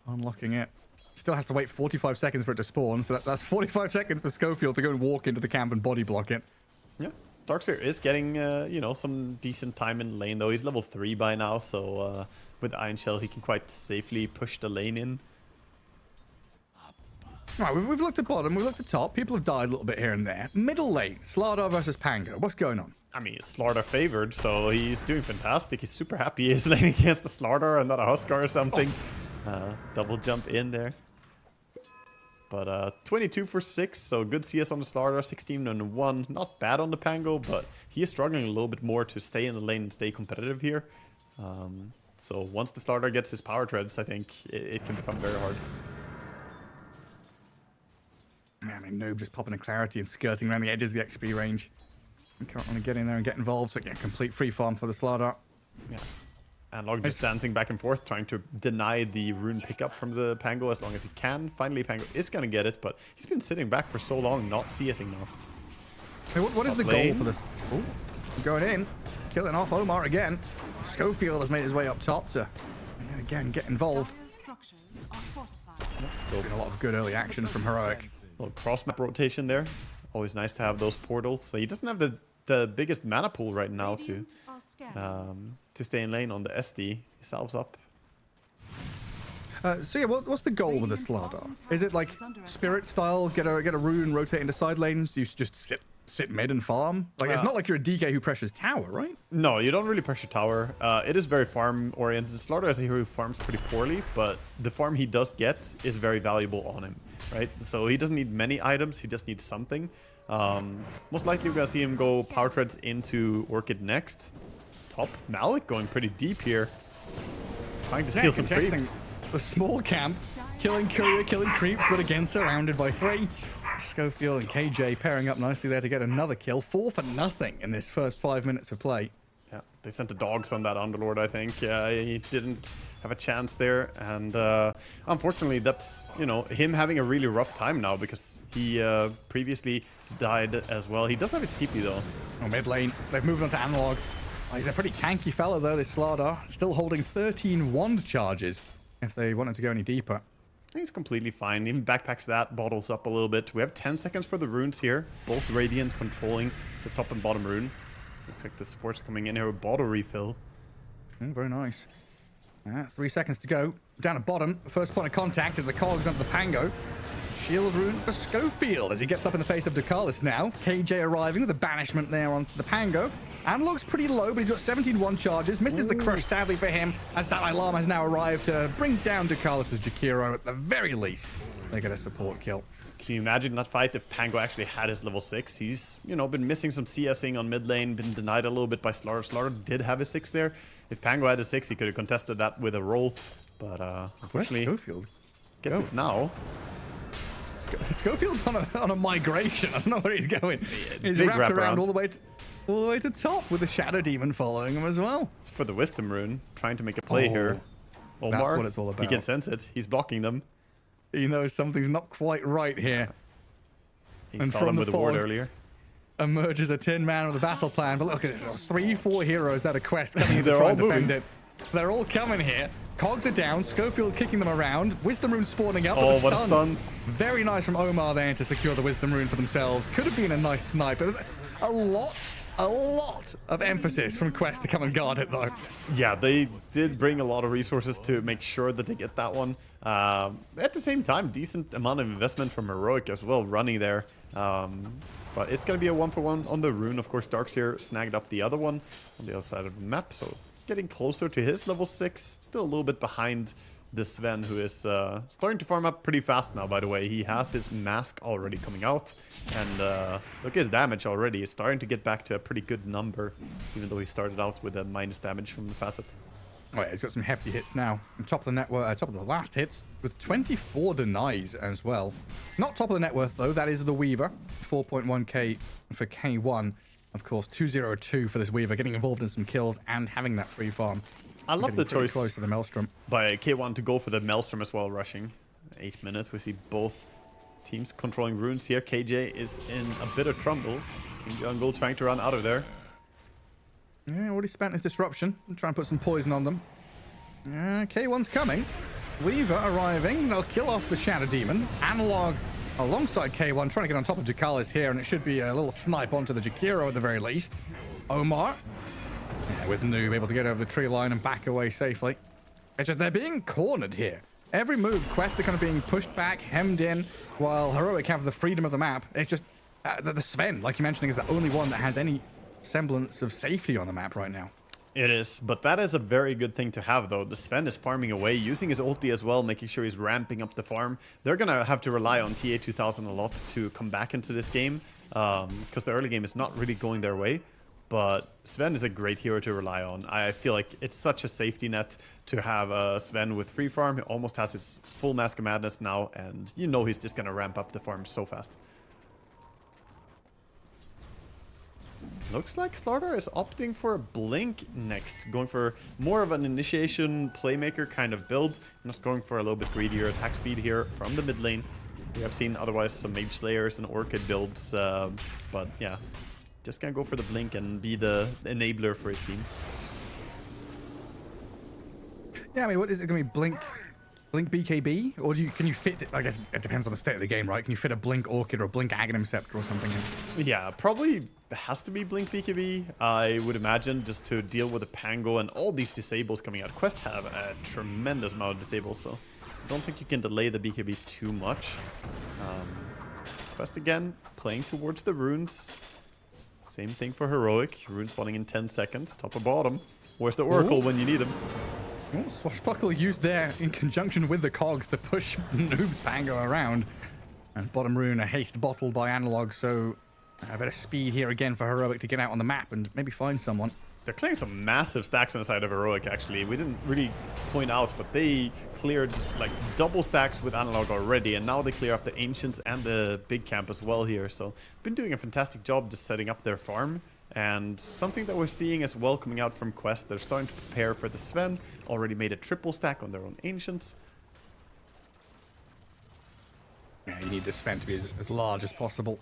Unlocking it. Still has to wait 45 seconds for it to spawn, so that's 45 seconds for Schofield to go and walk into the camp and body block it. Yeah, Darkseer is getting, some decent time in the lane, though. He's level 3 by now, so with Iron Shell, he can quite safely push the lane in. Right, we've looked at bottom, we've looked at top. People have died a little bit here and there. Middle lane, Slardar versus Pango. What's going on? I mean, Slardar favored, so he's doing fantastic. He's super happy he's laning against the Slardar and not a Huskar or something. Double jump in there. But 22 for 6, so good CS on the Slardar, 16 and 1. Not bad on the Pango, but he is struggling a little bit more to stay in the lane and stay competitive here. So once the Slardar gets his power treads, I think it can become very hard. I mean, Noob just popping a clarity and skirting around the edges of the XP range. We can't really get in there and get involved, so yeah, complete free farm for the Slardar. Yeah. And Log just dancing back and forth, trying to deny the rune pickup from the Pango as long as he can. Finally, Pango is going to get it, but he's been sitting back for so long, not CSing now. Hey, what is the goal for this? Ooh, going in, killing off Omar again. Schofield has made his way up top to, and then again, get involved. Been a lot of good early action from Heroic. Little cross-map rotation there. Always nice to have those portals. So he doesn't have the biggest mana pool right now to stay in lane on the SD. He salves up. So yeah, what's the goal with the Slardar? Is it like Spirit style, get a rune, rotate into side lanes, you just sit mid and farm? Like, it's not like you're a DK who pressures tower, right? No, you don't really pressure tower. It is very farm-oriented. Slardar is a hero who farms pretty poorly, but the farm he does get is very valuable on him, right? So he doesn't need many items, he just needs something. Most likely we're going to see him go Power Treads into Orchid next. Top Malik going pretty deep here. Trying to steal some creeps. A small camp, killing courier, killing creeps, but again surrounded by 3. Schofield and KJ pairing up nicely there to get another kill. 4 for nothing in this first 5 minutes of play. Yeah, they sent the dogs on that Underlord, I think. He didn't have a chance there. And unfortunately, that's, you know, him having a really rough time now because he previously died as well. He does have his TP though. Oh, mid lane. They've moved on to Analog. Oh, he's a pretty tanky fella though, this Slardar. Still holding 13 wand charges if they wanted to go any deeper. He's completely fine. Even backpacks that, bottles up a little bit. We have 10 seconds for the runes here. Both Radiant controlling the top and bottom rune. Looks like the supports are coming in here with bottle refill. Very nice. 3 seconds to go. Down at bottom, first point of contact is the cogs under the Pango. Shield rune for Schofield as he gets up in the face of Ducalis now. KJ arriving with a banishment there onto the Pango. Analog's pretty low, but he's got 17 wand charges. Misses the crush, sadly for him, as Dalai Lama has now arrived to bring down Ducalis' Jakiro at the very least. They get a support kill. Can you imagine that fight if Pango actually had his level 6? He's, you know, been missing some CSing on mid lane, been denied a little bit by Slardar. Slardar did have a 6 there. If Pango had a 6, he could have contested that with a roll. But unfortunately, Schofield gets it now. Schofield's on a migration. I don't know where he's going. He's wrapped around all the way to top with the Shadow Demon following him as well. It's for the Wisdom rune, trying to make a play here. Omar, that's what it's all about. He can sense it. He's blocking them. He knows something's not quite right here. He saw them with the ward earlier. Emerges a Tin Man with a battle plan, but look at it. 3-4 heroes out of Quest coming in to try and defend it. They're all coming here. Cogs are down. Schofield kicking them around. Wisdom Rune spawning up. Oh, what a stun. Very nice from Omar there to secure the Wisdom Rune for themselves. Could have been a nice snipe. There's a lot of emphasis from Quest to come and guard it, though. Yeah, they did bring a lot of resources to make sure that they get that one. At the same time, decent amount of investment from Heroic as well, running there. But it's going to be a 1-for-1 on the rune. Of course, Darkseer snagged up the other one on the other side of the map, so getting closer to his level 6. Still a little bit behind the Sven, who is starting to farm up pretty fast now, by the way. He has his mask already coming out. And look at his damage already. He's starting to get back to a pretty good number, even though he started out with a minus damage from the facet. Oh, yeah, he's got some hefty hits now. On top of the net worth, top of the last hits, with 24 denies as well. Not top of the net worth, though. That is the Weaver. 4.1k for K1. Of course, 202 for this Weaver, getting involved in some kills and having that free farm. I love the choice close to the Maelstrom by K1 to go for the Maelstrom as well, rushing. 8 minutes, we see both teams controlling runes here. KJ is in a bit of trouble in jungle, trying to run out of there. Yeah, already spent his disruption. I'm trying to put some poison on them. K1's coming. Weaver arriving. They'll kill off the Shadow Demon. Analog alongside K1, trying to get on top of Ducalis here, and it should be a little snipe onto the Jakiro at the very least. Omar, with Noob, able to get over the tree line and back away safely. It's just they're being cornered here. Every move, Quest are kind of being pushed back, hemmed in, while Heroic have the freedom of the map. It's just the Sven, like you're mentioning, is the only one that has any semblance of safety on the map right now. It is, but that is a very good thing to have, though. The Sven is farming away, using his ulti as well, making sure he's ramping up the farm. They're going to have to rely on TA2000 a lot to come back into this game, because the early game is not really going their way. But Sven is a great hero to rely on. I feel like it's such a safety net to have Sven with free farm. He almost has his full Mask of Madness now, and you know he's just going to ramp up the farm so fast. Looks like Slardar is opting for a Blink next, going for more of an initiation playmaker kind of build, not going for a little bit greedier attack speed here from the mid lane. We have seen otherwise some Mage Slayers and Orchid builds, but yeah, just gonna go for the Blink and be the enabler for his team. Yeah, I mean, what is it gonna be? Blink Blink BKB? Or can you fit, I guess it depends on the state of the game, right? Can you fit a Blink Orchid or a Blink Aghanim Scepter or something in? Yeah, probably has to be Blink BKB, I would imagine, just to deal with the Pango and all these disables coming out. Quest have a tremendous amount of disables, so I don't think you can delay the BKB too much. Quest again, playing towards the runes. Same thing for Heroic. Rune spawning in 10 seconds, top or bottom. Where's the Oracle when you need him? Oh, Swashbuckle used there in conjunction with the cogs to push Noob's Pango around. And bottom rune, a haste bottled by Analog, so a bit of speed here again for Heroic to get out on the map and maybe find someone. They're clearing some massive stacks on the side of Heroic, actually. We didn't really point out, but they cleared like double stacks with Analog already, and now they clear up the Ancients and the big camp as well here. So been doing a fantastic job just setting up their farm. And something that we're seeing as well coming out from Quest, they're starting to prepare for the Sven. Already made a triple stack on their own Ancients. Yeah, you need the Sven to be as large as possible.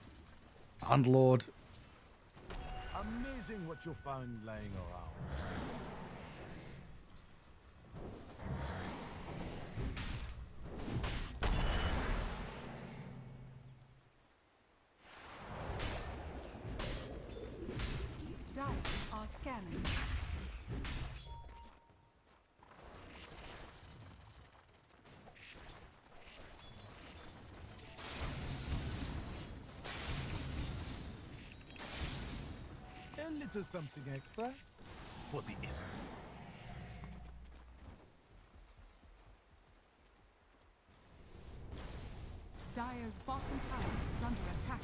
Underlord. Amazing what you'll find laying around. Dice are scanning. A little something extra for the effort. Dire's bottom tower is under attack.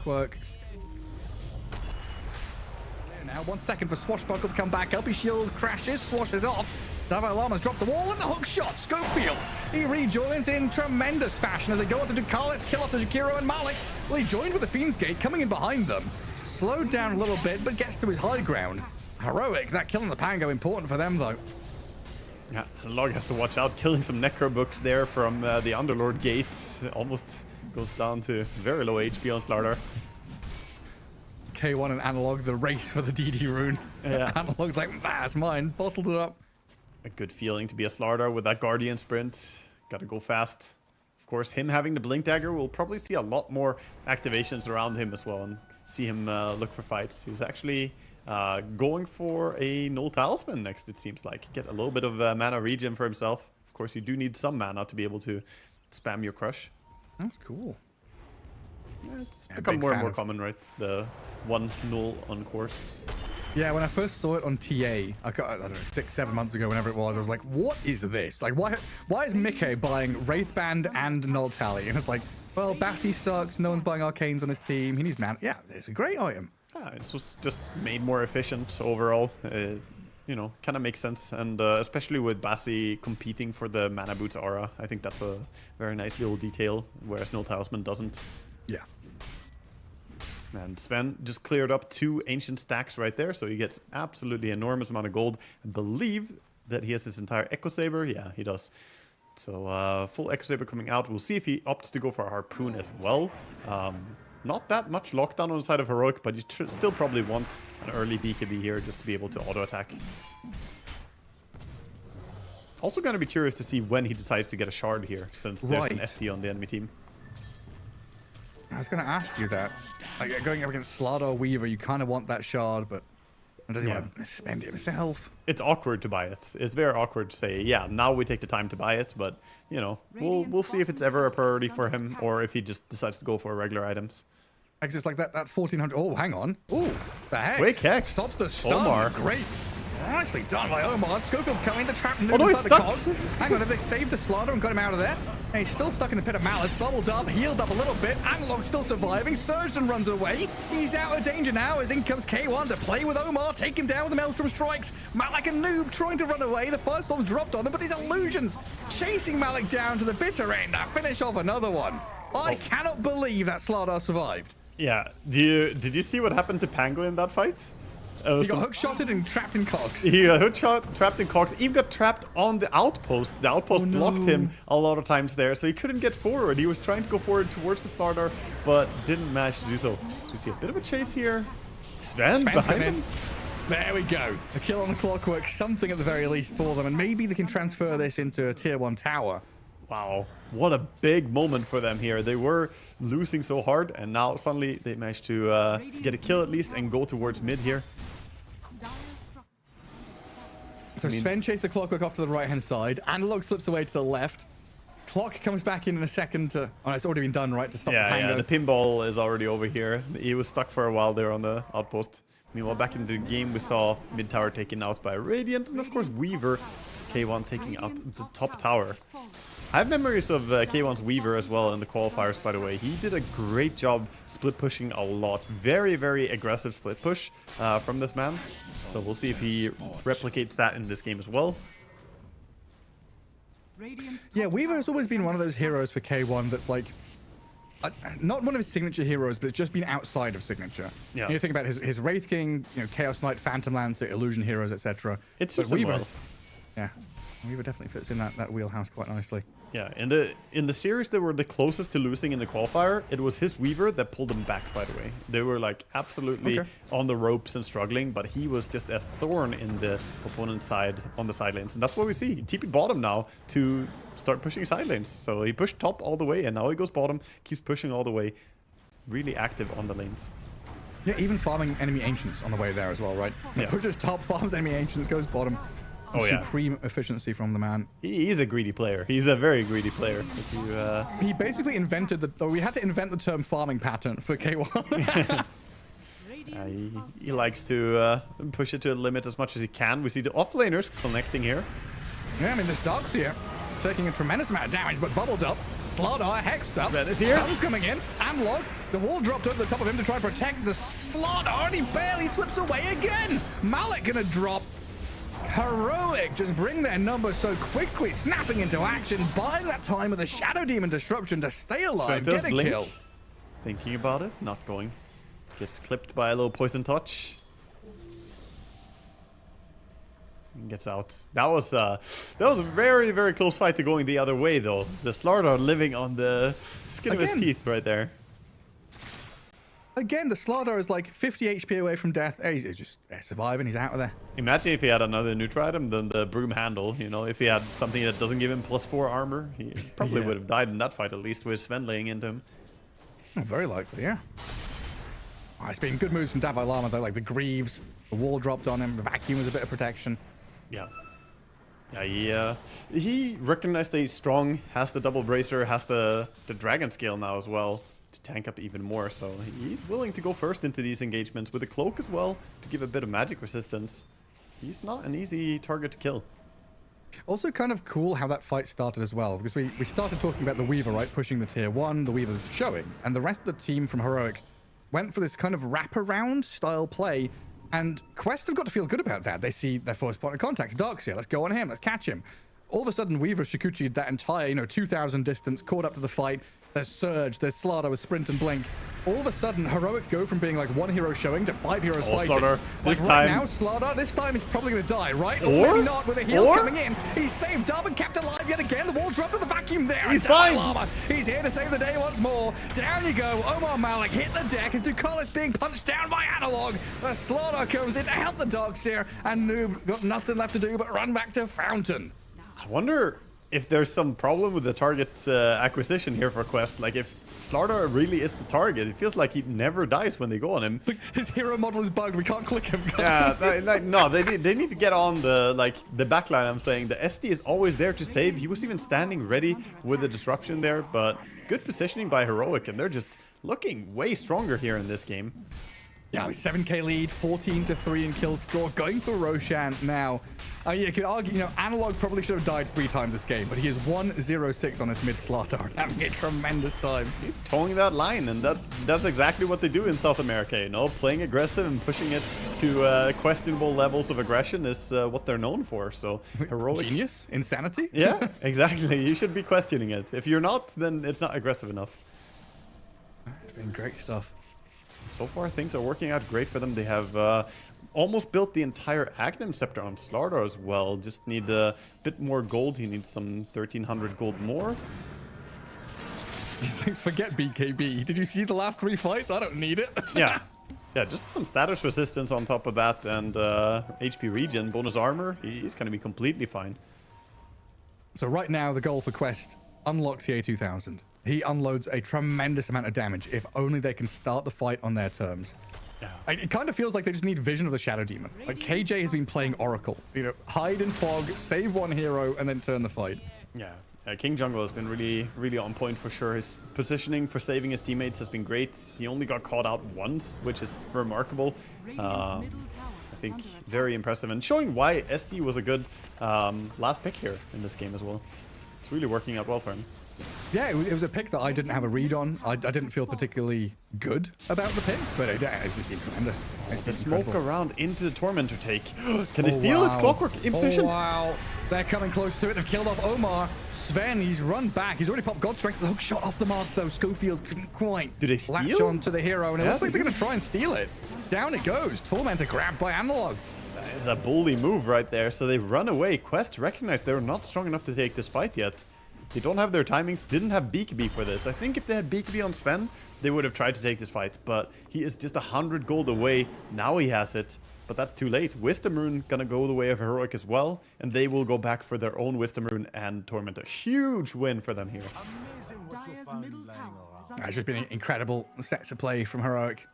Quirk. Now 1 second for Swashbuckle to come back up. His shield crashes, swashes off. Davai Lama's dropped the wall and the hook shot. Schofield, he rejoins in tremendous fashion as they go on to do Carlet's kill off to Jakiro and Malik. Well, he joined with the Fiend's Gate coming in behind them. Slowed down a little bit, but gets to his high ground. Heroic, that kill on the Pango, important for them though. Yeah, Log has to watch out, killing some Necro books there from the Underlord Gate. Almost goes down to very low HP on Slardar. K1 and Analog, the race for the DD rune. Yeah. Analog's like, that's mine, bottled it up. A good feeling to be a Slardar with that Guardian sprint. Gotta go fast. Of course, him having the Blink Dagger, we'll probably see a lot more activations around him as well and see him look for fights. He's actually going for a Null Talisman next, it seems like. Get a little bit of mana regen for himself. Of course, you do need some mana to be able to spam your Crush. That's cool. Yeah, it's become more and more common, right? The one Null on course. Yeah, when I first saw it on TA, I don't know, 6-7 months ago, whenever it was, I was like, what is this? Like, why is Mickey buying Wraithband and Null Tally? And it's like, well, Bassi sucks, no one's buying Arcanes on his team, he needs mana. Yeah, it's a great item. Yeah, this was just made more efficient overall. You know, kind of makes sense. And especially with Bassi competing for the Mana Boots aura, I think that's a very nice little detail, whereas Null Talisman doesn't. Yeah. And Sven just cleared up 2 ancient stacks right there, so he gets absolutely enormous amount of gold. I believe that he has his entire Echo Saber. Yeah, he does. So full Echo Saber coming out. We'll see if he opts to go for a Harpoon as well. Not that much lockdown on the side of Heroic, but you still probably want an early BKB here just to be able to auto-attack. Also going to be curious to see when he decides to get a Shard here, since there's an SD on the enemy team. I was going to ask you that. Like, going up against Slardar Weaver, you kind of want that Shard, but does he want to spend it himself? It's awkward to buy it. It's very awkward to say, yeah, now we take the time to buy it, but, you know, we'll see if it's ever a priority for him or if he just decides to go for regular items. It's like that 1400. Oh, hang on. Oh, the Hex. Quick Hex. Stops the stun. Omar. Great. Nicely done by Omar. Schofield's coming. The trap Oh no, he's inside stuck. the cogs. Hang on, did they save the Slardar and got him out of there? And he's still stuck in the Pit of Malice. Bubbled up, healed up a little bit. Analog still surviving. Surgeon runs away. He's out of danger now as in comes K1 to play with Omar. Take him down with the Maelstrom strikes. Malik and Noob trying to run away. The Firestorm's dropped on him, but these illusions chasing Malik down to the bitter end. Now finish off another one. I cannot believe that Slardar survived. Yeah, did you see what happened to Pango in that fight? He got hook-shotted and trapped in cogs. He got hook-shot, trapped in cogs, even got trapped on the outpost. The outpost blocked him a lot of times there, so he couldn't get forward. He was trying to go forward towards the Slardar, but didn't manage to do so. So we see a bit of a chase here. Sven's behind him. There we go. A kill on the clockwork, something at the very least for them, and maybe they can transfer this into a tier 1 tower. Wow, what a big moment for them here. They were losing so hard, and now suddenly they managed to get a kill at least and go towards mid here. So Sven chased the clockwork off to the right-hand side. Analog slips away to the left. Clock comes back in a second to... Oh, it's already been done, right? To stop the Pango. Yeah, the pinball is already over here. He was stuck for a while there on the outpost. Meanwhile, back into the game, we saw mid tower taken out by Radiant, and of course Weaver, K1 taking out the top tower. I have memories of K1's Weaver as well in the qualifiers, by the way. He did a great job split pushing a lot. Very, very aggressive split push from this man. So we'll see if he replicates that in this game as well. Yeah, Weaver has always been one of those heroes for K1 that's like... not one of his signature heroes, but it's just been outside of signature. Yeah. You think about his Wraith King, Chaos Knight, Phantom Lancer, Illusion Heroes, etc. It's but Weaver, well. yeah, Weaver definitely fits in that wheelhouse quite nicely. Yeah, in the series they were the closest to losing in the qualifier. It was his Weaver that pulled them back, by the way. They were like absolutely on the ropes and struggling, but he was just a thorn in the opponent's side on the side lanes. And that's what we see. He TP'd bottom now to start pushing side lanes. So he pushed top all the way, and now he goes bottom, keeps pushing all the way. Really active on the lanes. Yeah, even farming enemy ancients on the way there as well, right? Yeah. Pushes top, farms enemy ancients, goes bottom. Oh, yeah. Supreme efficiency from the man. He's a greedy player. He's a very greedy player. If you, He basically invented we had to invent the term farming pattern for K1. he likes to push it to a limit as much as he can. We see the offlaners connecting here. Yeah, I mean, this dog's here, taking a tremendous amount of damage, but bubbled up. Slardar hexed up. Sven is here. Sun's coming in. Analog. The wall dropped over the top of him to try and protect the Slardar, and he barely slips away again. Malik gonna drop. Heroic just bring their numbers so quickly, snapping into action, buying that time with a Shadow Demon disruption to stay alive, get a kill. Thinking about it, not going. Gets clipped by a little poison touch. Gets out. That was a very, very close fight to going the other way, though. The Slardar living on the skin of his teeth right there. Again, the Slardar is like 50 HP away from death. He's just surviving. He's out of there. Imagine if he had another neutral item than the broom handle. You know, if he had something that doesn't give him +4 armor, he probably would have died in that fight, at least with Sven laying into him. Oh, very likely, yeah. Oh, it's been good moves from Davai Lama, though, like the Greaves. The wall dropped on him. The vacuum was a bit of protection. Yeah. Yeah, he recognized that he's strong, has the double bracer, has the dragon scale now as well to tank up even more, so he's willing to go first into these engagements with a cloak as well to give a bit of magic resistance. He's not an easy target to kill. Also kind of cool how that fight started as well, because we started talking about the Weaver, right, pushing the tier 1, the Weaver's showing, and the rest of the team from Heroic went for this kind of wraparound style play, and Quest have got to feel good about that. They see their first point of contact, Darkseer, let's go on him, let's catch him. All of a sudden, Weaver Shikuchi'd that entire, 2,000 distance, caught up to the fight. There's Surge, there's Slardar with Sprint and Blink. All of a sudden, Heroic go from being like 1 hero showing to 5 heroes fighting. Slardar. Like right now, Slardar, this time he's probably going to die, right? Or maybe not, with the heals coming in. He's saved up and kept alive yet again. The wall dropped with the vacuum there. He's fine. Lama. He's here to save the day once more. Down you go. Omar Malik hit the deck as Ducalis being punched down by Analog. The Slardar comes in to help the Darkseer, and Noob got nothing left to do but run back to Fountain. I wonder if there's some problem with the target acquisition here for Quest. Like, if Slardar really is the target, it feels like he never dies when they go on him. His hero model is bugged. We can't click him. Yeah, no, they need to get on the backline. I'm saying the SD is always there to save. He was even standing ready with the disruption there, but good positioning by Heroic, and they're just looking way stronger here in this game. Yeah, 7k lead, 14-3 in kill score, going for Roshan now. You could argue, Analog probably should have died 3 times this game, but he is 1-0-6 on this mid Slardar, having a tremendous time. He's towing that line, and that's exactly what they do in South America, playing aggressive and pushing it to questionable levels of aggression is what they're known for. So Heroic, genius, insanity. Yeah, exactly. You should be questioning it. If you're not, then it's not aggressive enough. It's been great stuff. So far, things are working out great for them. They have almost built the entire Aghanim Scepter on Slardar as well. Just need a bit more gold. He needs some 1300 gold more. He's like, forget BKB. Did you see the last 3 fights? I don't need it. Yeah. Yeah, just some status resistance on top of that and HP regen, bonus armor. He's going to be completely fine. So right now, the goal for Quest, unlock TA 2000. He unloads a tremendous amount of damage if only they can start the fight on their terms. Yeah. It kind of feels like they just need vision of the Shadow Demon. Like KJ has been playing Oracle. You know, hide in fog, save one hero, and then turn the fight. Yeah. King Jungle has been really on point for sure. His positioning for saving his teammates has been great. He only got caught out once, which is remarkable. I think very impressive and showing why SD was a good last pick here in this game as well. It's really working out well for him. Yeah, it was a pick that I didn't have a read on. I didn't feel particularly good about the pick, but it's been tremendous. The smoke around into the Tormentor take. Can they steal it? Clockwork imposition. Oh, wow. They're coming close to it. They've killed off Omar. Sven, he's run back. He's already popped God Strength. The hook shot off the mark, though. Schofield couldn't quite latch on to the hero, and it looks like they're going to try and steal it. Down it goes. Tormentor grabbed by Analog. That is a bully move right there. So they run away. Quest recognized they're not strong enough to take this fight yet. They don't have their timings, didn't have BKB for this. I think if they had BKB on Sven, they would have tried to take this fight, but he is just 100 gold away. Now he has it, but that's too late. Wisdom Rune gonna go the way of Heroic as well, and they will go back for their own Wisdom Rune and Torment. A huge win for them here. It's just been incredible sets of play from Heroic.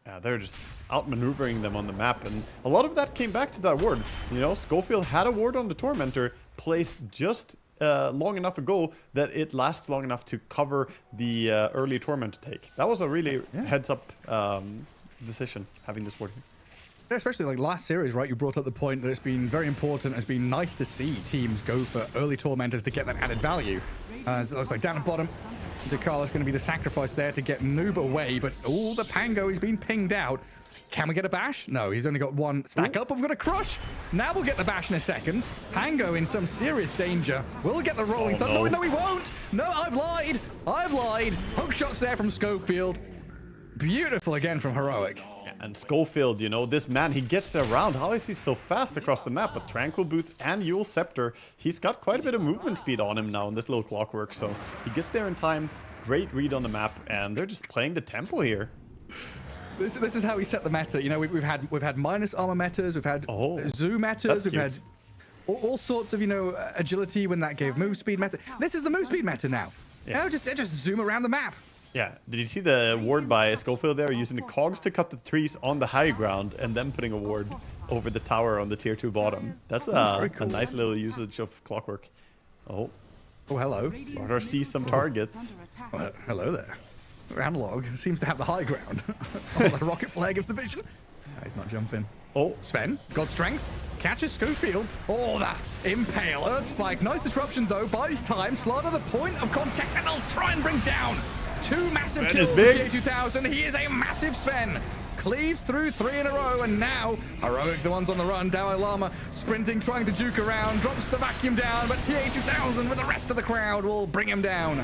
Yeah, they're just outmaneuvering them on the map, and a lot of that came back to that ward. You know, Schofield had a ward on the Tormentor, placed just long enough ago that it lasts long enough to cover the early Torment take. That was a really heads-up decision, having this ward here. Yeah, especially like last series, right? You brought up the point that it's been very important. It's been nice to see teams go for early Tormentors to get that added value. So it looks like down at bottom, Jakala's going to be the sacrifice there to get Noob away, but the Pango is being pinged out. Can we get a bash? No, he's only got one stack up. We've got a crush. Now we'll get the bash in a second. Pango in some serious danger. We'll get the rolling thunder. No, he won't. No, I've lied. I've lied. Hook shots there from Schofield. Beautiful again from Heroic. And Schofield, you know, this man, he gets around. How is he so fast across the map? But Tranquil Boots and Yule Scepter, he's got quite a bit of movement speed on him now in this little Clockwork. So he gets there in time. Great read on the map, and they're just playing the tempo here. This is how we set the meta. You know, we've had minus armor metas, we've had zoo metas, we've had all sorts of, you know, agility when that gave move speed meta. This is the move speed meta now. Yeah. Now just zoom around the map. Yeah. Did you see the ward by Schofield there? Using the cogs to cut the trees on the high ground and then putting a ward over the tower on the tier 2 bottom. That's a nice little usage of Clockwork. Oh, hello. Slardar sees some targets. Hello there. Analog seems to have the high ground. The rocket flare gives the vision. No, he's not jumping. Sven, God Strength, catches Schofield. That impale, Earth Spike. Nice disruption though, buys time. Slardar the point of contact, and they'll try and bring down 2 massive kills for TA 2000. He is a massive Sven. Cleaves through 3 in a row, and now Heroic, the ones on the run. Dalai Lama sprinting, trying to juke around, drops the vacuum down, but TA 2000 with the rest of the crowd will bring him down.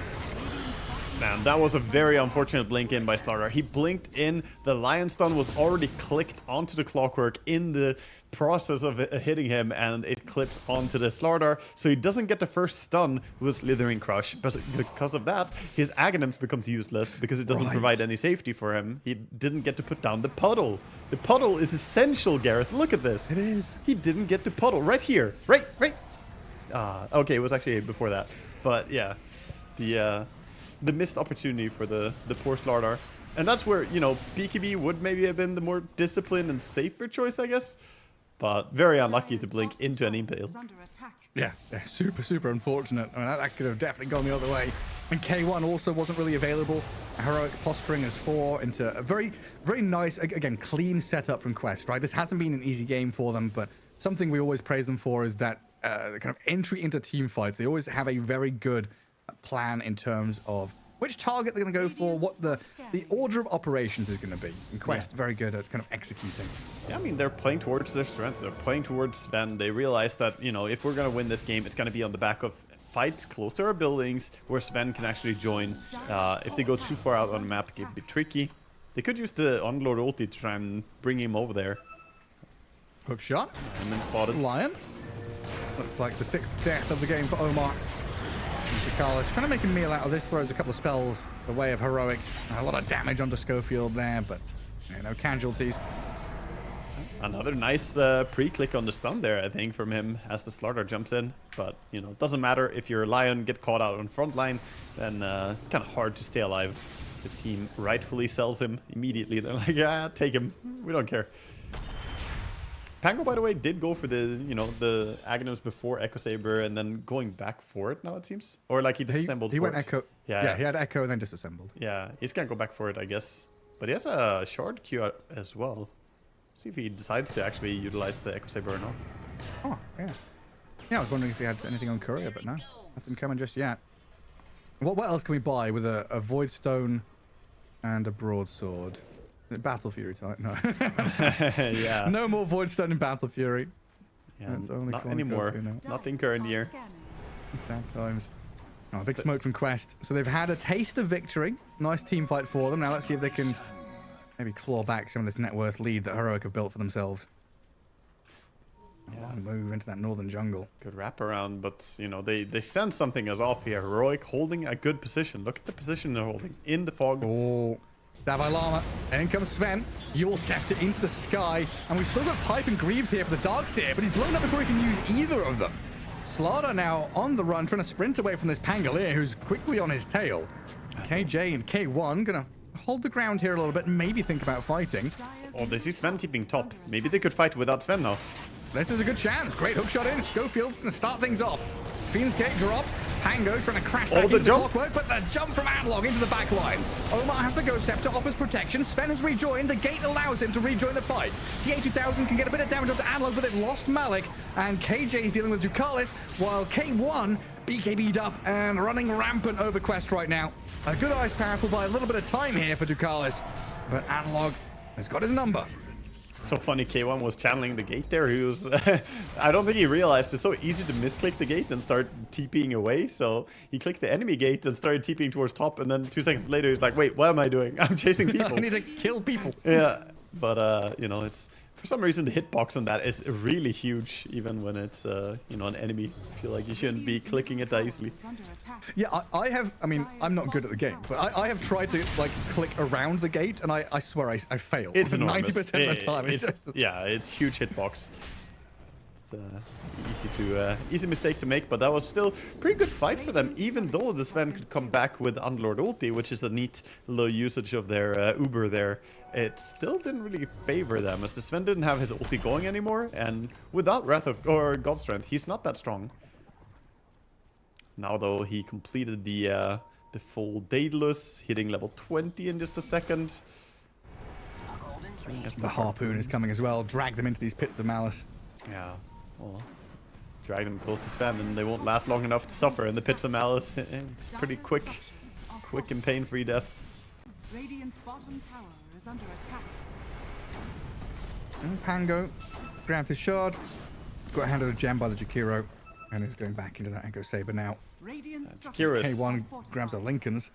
Man, that was a very unfortunate blink in by Slardar. He blinked in, the Lion Stun was already clicked onto the Clockwork in the process of hitting him, and it clips onto the Slardar, so he doesn't get the first stun with Slithering Crush, but because of that, his Aghanims becomes useless because it doesn't provide any safety for him. He didn't get to put down the puddle. The puddle is essential, Gareth. Look at this. It is. He didn't get the puddle right here. Right. Okay, it was actually before that, but yeah, the missed opportunity for the poor Slardar. And that's where, you know, BKB would maybe have been the more disciplined and safer choice, I guess. But very unlucky to blink into an impale. Yeah, super unfortunate. I mean, that could have definitely gone the other way. And K1 also wasn't really available. Heroic posturing as 4 into a very nice, again, clean setup from Quest, right? This hasn't been an easy game for them, but something we always praise them for is that kind of entry into team fights. They always have a very good plan in terms of which target they're going to go for, what the order of operations is going to be. And Quest, very good at kind of executing. Yeah, I mean, they're playing towards their strength. They're playing towards Sven. They realize that, you know, if we're going to win this game, it's going to be on the back of fights close to our buildings where Sven can actually join. If they go too far out on the map, it can be tricky. They could use the Onlord ulti to try and bring him over there. Hook shot. And then spotted. Lion. Looks like the 6th death of the game for Omar. Carlos trying to make a meal out of this. Throws a couple of spells the way of Heroic. A lot of damage onto Schofield there, but no casualties. Another nice pre-click on the stun there, I think, from him as the Slardar jumps in. But, you know, it doesn't matter if your Lion get caught out on front line, then it's kind of hard to stay alive. His team rightfully sells him immediately. They're like, yeah, take him. We don't care. Pango, by the way, did go for the, you know, the Aghanims before Echo Saber and then going back for it now, it seems. Or like he disassembled He went Echo. Yeah, he had Echo and then disassembled. Yeah, he's gonna go back for it, I guess. But he has a shard Q as well. See if he decides to actually utilize the Echo Saber or not. Oh, yeah. Yeah, I was wondering if he had anything on Courier, but no. Nothing coming just yet. What else can we buy with a Void Stone and a Broadsword? Battle Fury type? No. Yeah. No more Void Stone and Battle Fury. Yeah, not anymore. Not in current year. Sad times. Oh, big smoke from Quest. So they've had a taste of victory. Nice team fight for them. Now let's see if they can maybe claw back some of this net worth lead that Heroic have built for themselves. Yeah. Move into that northern jungle. Good wraparound, but you know they sense something is off here. Heroic holding a good position. Look at the position they're holding in the fog. Oh, Davai Lama. And in comes Sven. Yule Scepter into the sky, and we've still got Pipe and Greaves here for the Darkseer, but he's blown up before he can use either of them. Slardar now on the run, trying to sprint away from this Pangolier, who's quickly on his tail. KJ and K1 gonna hold the ground here a little bit and maybe think about fighting. Oh, this is Sven tipping top. Maybe they could fight without Sven now. This is a good chance. Great hook shot in. Schofield's gonna start things off. Fiend's Gate dropped. Pango trying to crash back into the clockwork, but the jump from Analog into the back line. Omar has the Ghost Scepter, offers protection. Sven has rejoined. The gate allows him to rejoin the fight. TA2000 can get a bit of damage onto Analog, but they've lost Malik. And KJ is dealing with Ducalis, while K1 BKB'd up and running rampant over Quest right now. A good ice powerful by a little bit of time here for Ducalis, but Analog has got his number. So funny, K1 was channeling the gate there. He was, I don't think he realized it's so easy to misclick the gate and start TPing away. So he clicked the enemy gate and started TPing towards top. And then 2 seconds later, he's like, wait, what am I doing? I'm chasing people. I need to kill people. Yeah, but, you know, it's for some reason the hitbox on that is really huge, even when it's, you know, an enemy. I feel like you shouldn't be clicking it that easily. Yeah, I mean, I'm not good at the game, but I have tried to, like, click around the gate, and I swear I fail. It's enormous. 90% of the time. Yeah, it's huge hitbox. It's easy mistake to make, but that was still pretty good fight for them, even though the Sven could come back with Underlord ulti, which is a neat little usage of their Uber there. It still didn't really favor them, as the Sven didn't have his ulti going anymore, and without Wrath of or God Strength, he's not that strong. Now though, he completed the full Daedalus, hitting level 20 in just a second. The Harpoon is coming as well. Drag them into these pits of malice. Yeah. Well, drag them close to Sven and they won't last long enough to suffer in the pits of malice. It's pretty quick and pain-free death. Radiant's bottom tower is under attack. And Pango grabbed his shard, got handed a gem by the Jakiro, and is going back into that Echo Saber now. K1 grabs the Lincolns.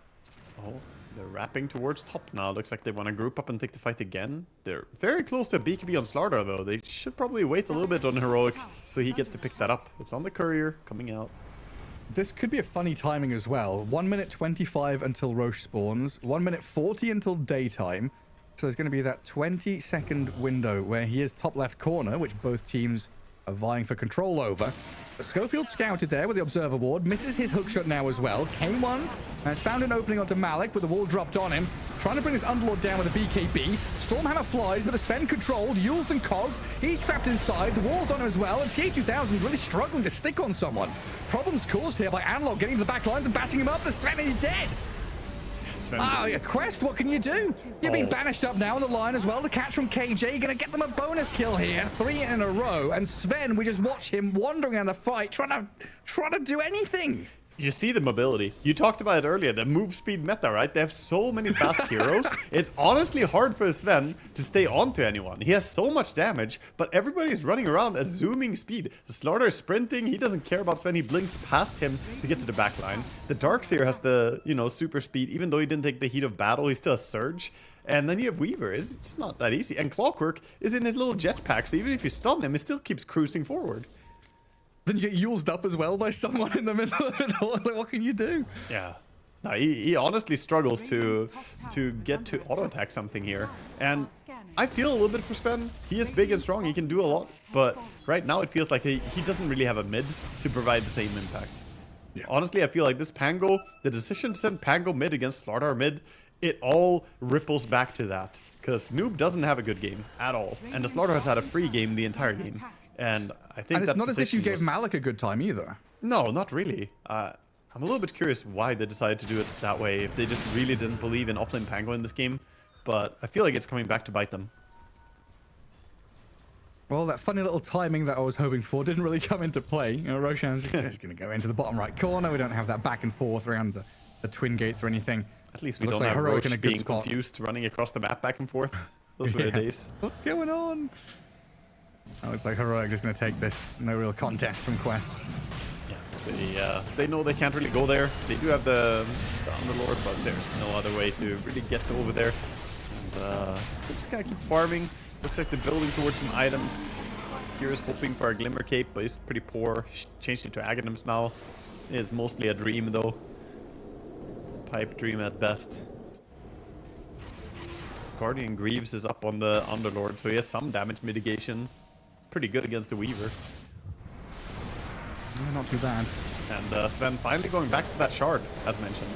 Oh, they're wrapping towards top now. Looks like they want to group up and take the fight again. They're very close to a BKB on Slardar though. They should probably wait a little bit on Heroic so he gets to pick that up. It's on the Courier coming out. This could be a funny timing as well. 1 minute 25 until Roche spawns. 1 minute 40 until daytime. So there's going to be that 20-second window where he is top left corner, which both teams are vying for control over. But Schofield scouted there with the Observer Ward, misses his hookshot now as well. K1 has found an opening onto Malik with the wall dropped on him, trying to bring his Underlord down with a BKB. Stormhammer flies, but the Sven controlled. Yules and Cogs, he's trapped inside. The wall's on him as well, and TA2000 is really struggling to stick on someone. Problems caused here by Analog getting to the back lines and bashing him up. The Sven is dead. Yeah, Quest, what can you do? You've been banished up now on the line as well. The catch from KJ gonna get them a bonus kill here, 3 in a row. And Sven, we just watch him wandering around the fight, trying to do anything. You see the mobility. You talked about it earlier, the move speed meta, right? They have so many fast heroes. It's honestly hard for Sven to stay onto anyone. He has so much damage, but everybody's running around at zooming speed. The Slaughter is sprinting. He doesn't care about Sven. He blinks past him to get to the backline. The Darkseer has the, you know, super speed. Even though he didn't take the heat of battle, he still has Surge. And then you have Weaver. It's not that easy. And Clockwork is in his little jetpack, so even if you stun him, he still keeps cruising forward. Then you get used up as well by someone in the middle of it all. Like, what can you do? Yeah. No, he honestly struggles to get to auto-attack something here. And I feel a little bit for Sven. He is big and strong. He can do a lot. But right now it feels like he doesn't really have a mid to provide the same impact. Yeah. Honestly, I feel like this Pango, the decision to send Pango mid against Slardar mid, it all ripples back to that. Because Noob doesn't have a good game at all. And the Slardar has had a free game the entire game. And I think it's not as if you gave Malik a good time either. No, not really. I'm a little bit curious why they decided to do it that way. If they just really didn't believe in offlane Pango in this game. But I feel like it's coming back to bite them. Well, that funny little timing that I was hoping for didn't really come into play. You know, Roshan's just going to go into the bottom right corner. We don't have that back and forth around the twin gates or anything. At least we don't have Roche being confused, running across the map back and forth. Those were the days. What's going on? Oh, it's like Heroic just going to take this. No real contest from Quest. Yeah, they know they can't really go there. They do have the Underlord, but there's no other way to really get over there. And they're just going to keep farming. Looks like they're building towards some items. Kira's hoping for a Glimmer Cape, but it's pretty poor. Changed it to Aghanims now. It's mostly a dream, though. Pipe dream at best. Guardian Greaves is up on the Underlord, so he has some damage mitigation. Pretty good against the Weaver. Yeah, not too bad. And Sven finally going back to that shard, as mentioned.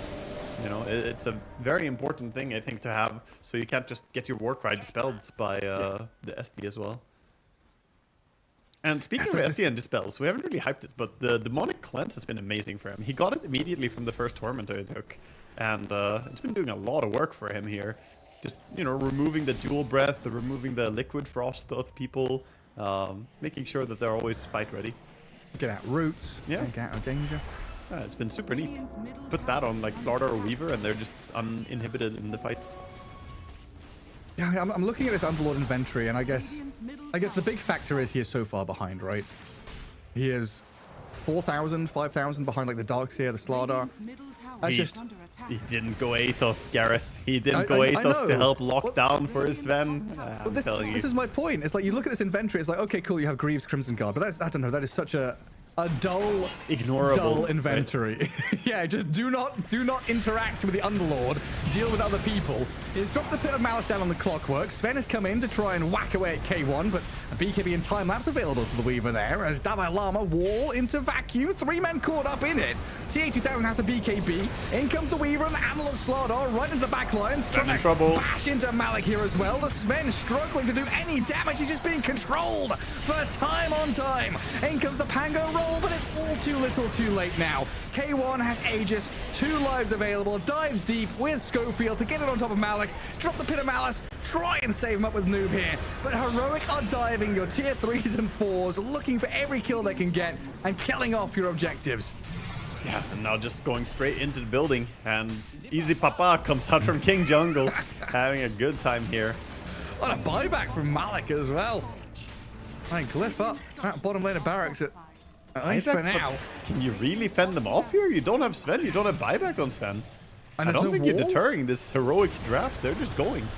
You know, it's a very important thing, I think, to have, so you can't just get your Warcry dispelled by the SD as well. And speaking of SD and dispels, we haven't really hyped it, but the Demonic Cleanse has been amazing for him. He got it immediately from the first Tormentor he took, and it's been doing a lot of work for him here. Just, you know, removing the dual breath, removing the liquid frost of people, making sure that they're always fight ready. Get out roots, yeah. Get out of danger. Yeah, it's been super neat. Put that on like Slardar or Weaver and they're just uninhibited in the fights. Yeah, I'm looking at this Underlord inventory, and I guess the big factor is he is so far behind, right? He is 4,000, 5,000 behind like the Darkseer, the Slardar. He didn't go Athos, Gareth. He didn't go Athos to help lock down for his Sven. This is my point. It's like you look at this inventory, it's like, okay, cool, you have Greaves, Crimson Guard, but that's, I don't know, that is such a dull, ignorable inventory. Right? Yeah, just do not interact with the Underlord. Deal with other people. He's dropped the Pit of Malice down on the Clockwork. Sven has come in to try and whack away at K1, but a BKB and time lapse available for the Weaver there. As Dalai Lama wall into vacuum. 3 men caught up in it. TA2000 has the BKB. In comes the Weaver and the Analog Slardar right into the back lines. Sven in trouble. Bash into Malik here as well. The Sven struggling to do any damage. He's just being controlled for time on time. In comes the Pango roll, but it's all too little too late now. K1 has Aegis, 2 lives available, dives deep with Schofield to get it on top of Malik, drop the Pit of Malice, try and save him up with Noob here, but Heroic are diving your tier 3s and 4s, looking for every kill they can get and killing off your objectives. Yeah, and now just going straight into the building, and Easy Papa comes out from King Jungle, having a good time here. What a buyback from Malik as well. Right, glyph up, that bottom lane of barracks at least for now. Can you really fend them off here? You don't have Sven, you don't have buyback on Sven. And I don't think you're deterring this heroic draft, they're just going.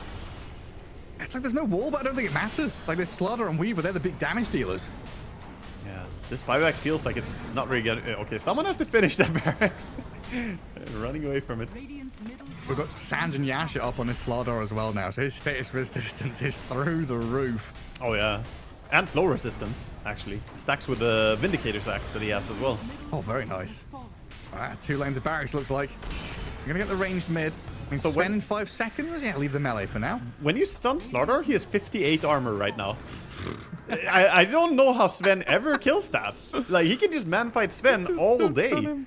It's like there's no wall, but I don't think it matters. Like this Slardar and Weaver, they're the big damage dealers. Yeah, this buyback feels like it's not really good. Okay, someone has to finish that barracks. Running away from it. We've got Sanj and Yasha up on this Slardar as well now, so his status resistance is through the roof. Oh yeah. And slow resistance, actually. Stacks with the Vindicator's axe that he has as well. Oh, very nice. Alright, 2 lanes of barracks looks like. We're going to get the ranged mid. I mean, so Sven in 5 seconds? Yeah, leave the melee for now. When you stun Slardar, he has 58 armor right now. I don't know how Sven ever kills that. Like, he can just man-fight Sven all day.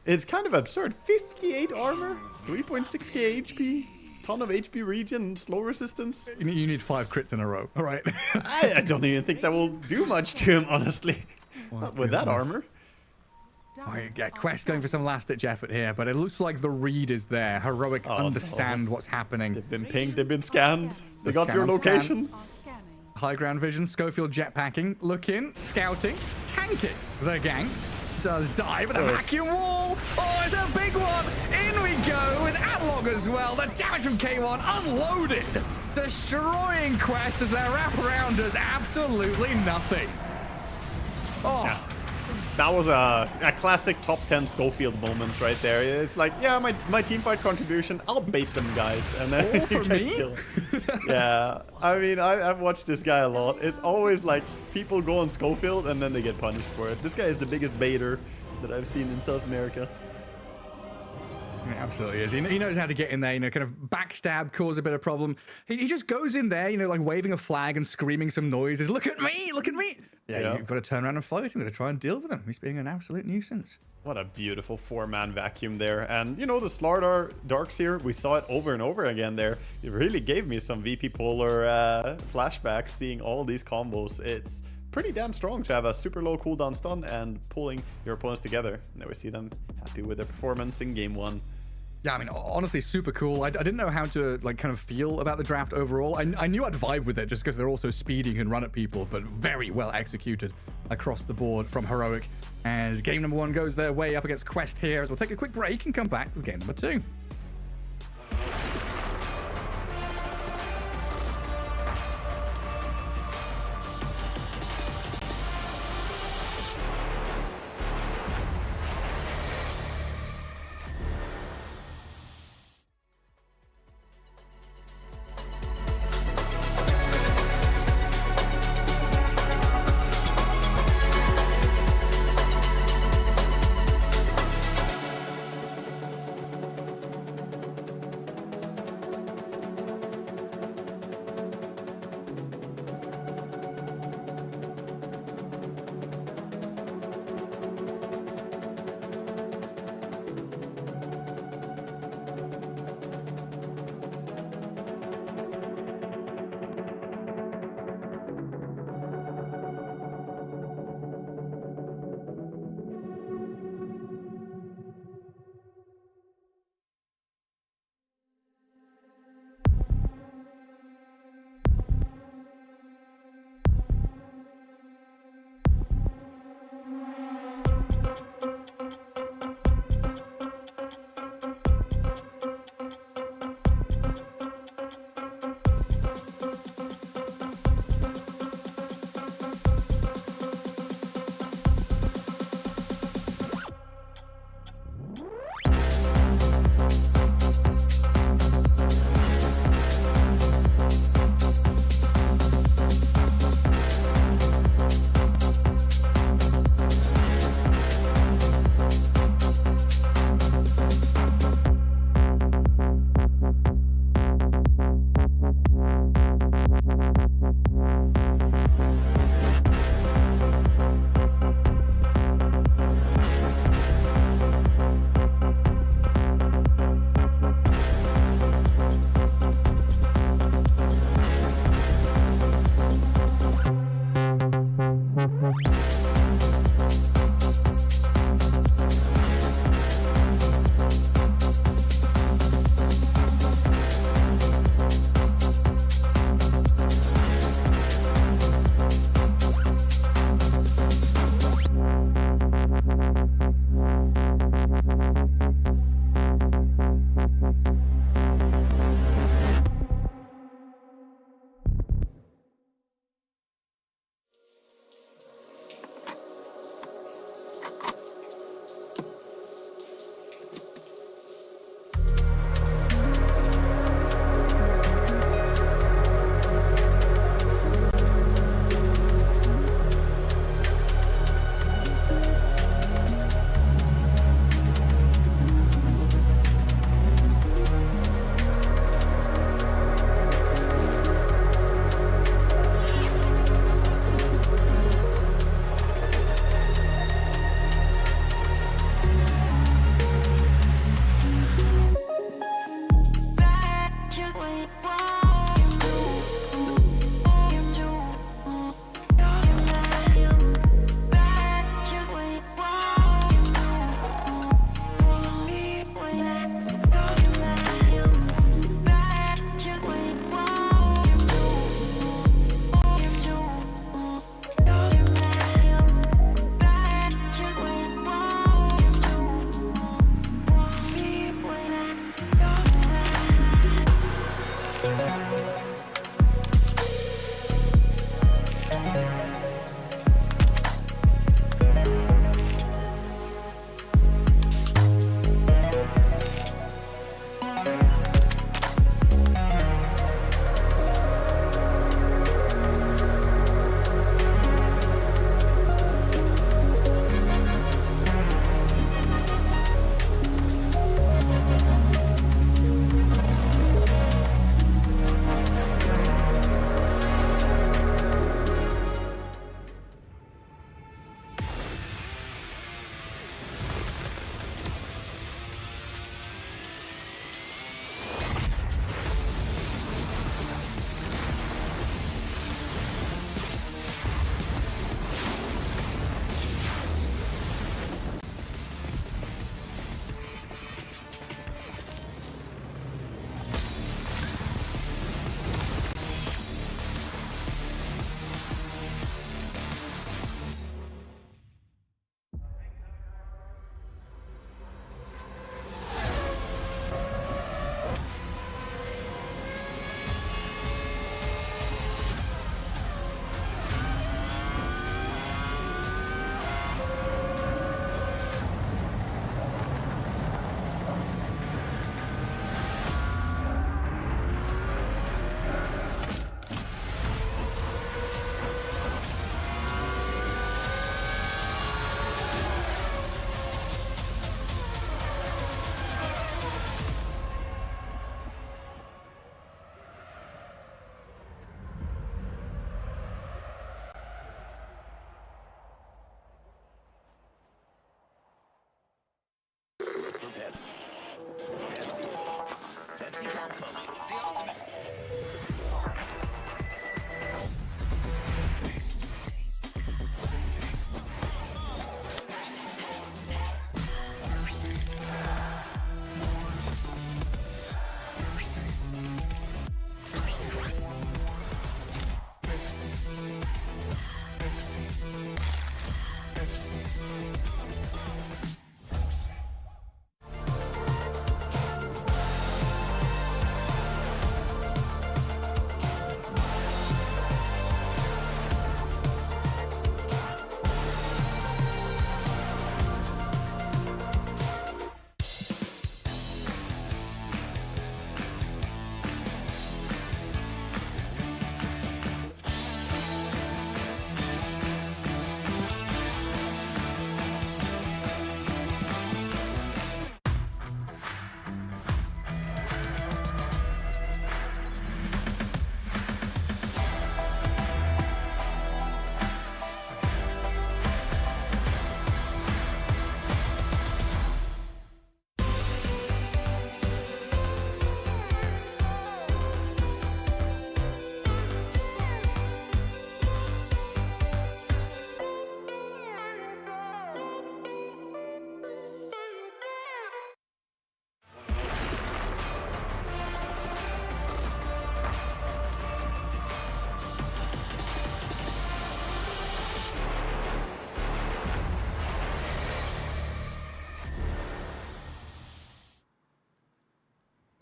It's kind of absurd. 58 armor, 3.6k HP. Ton of HP regen, slow resistance. You need 5 crits in a row, all right? I don't even think that will do much to him, honestly. Not with that armor. Oh, yeah, Quest going for some last-ditch effort here, but it looks like the read is there. Heroic understand what's happening. They've been pinged, they've been scanned. They got your location. High ground vision, Schofield jetpacking, looking, scouting, tanking the gank. Does die with a vacuum wall. Oh, it's a big one. In we go with Atlog as well. The damage from K1 unloaded. Destroying Quest as their wraparound does absolutely nothing. Oh. Yeah. That was a classic top 10 Schofield moment right there. It's like, yeah, my team fight contribution, I'll bait them, guys. And then for me? Yeah, I mean, I've watched this guy a lot. It's always like people go on Schofield and then they get punished for it. This guy is the biggest baiter that I've seen in South America. He absolutely is. He knows how to get in there, you know, kind of backstab, cause a bit of problem. He just goes in there, you know, like waving a flag and screaming some noises. Look at me! Look at me! Yeah, you've got to turn around and fight him. You've got to try and deal with him. He's being an absolute nuisance. What a beautiful 4-man vacuum there. And, you know, the Slardar Darks here, we saw it over and over again there. It really gave me some VP Polar flashbacks, seeing all these combos. It's pretty damn strong to have a super low cooldown stun and pulling your opponents together. And there we see them happy with their performance in game 1. Yeah, I mean, honestly, super cool. I didn't know how to, like, kind of feel about the draft overall. I knew I'd vibe with it just because they're also speedy and run at people, but very well executed across the board from Heroic. As game number 1 goes their way up against Quest here, as we'll take a quick break and come back with game number 2.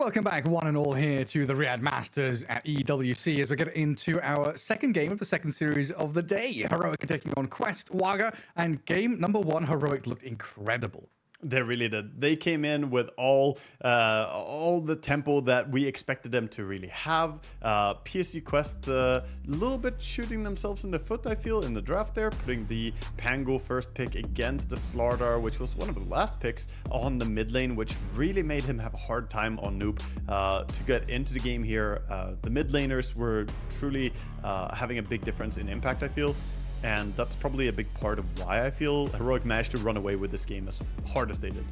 Welcome back, one and all, here to the Riyadh Masters at EWC as we get into our second game of the second series of the day. Heroic are taking on Quest Waga, and game number one, Heroic looked incredible. They really did. They came in with all the tempo that we expected them to really have. PSG Quest a little bit shooting themselves in the foot, I feel, in the draft there, putting the Pango first pick against the Slardar, which was one of the last picks on the mid lane, which really made him have a hard time on Noob to get into the game here. The mid laners were truly having a big difference in impact, I feel. And that's probably a big part of why I feel Heroic managed to run away with this game as hard as they did.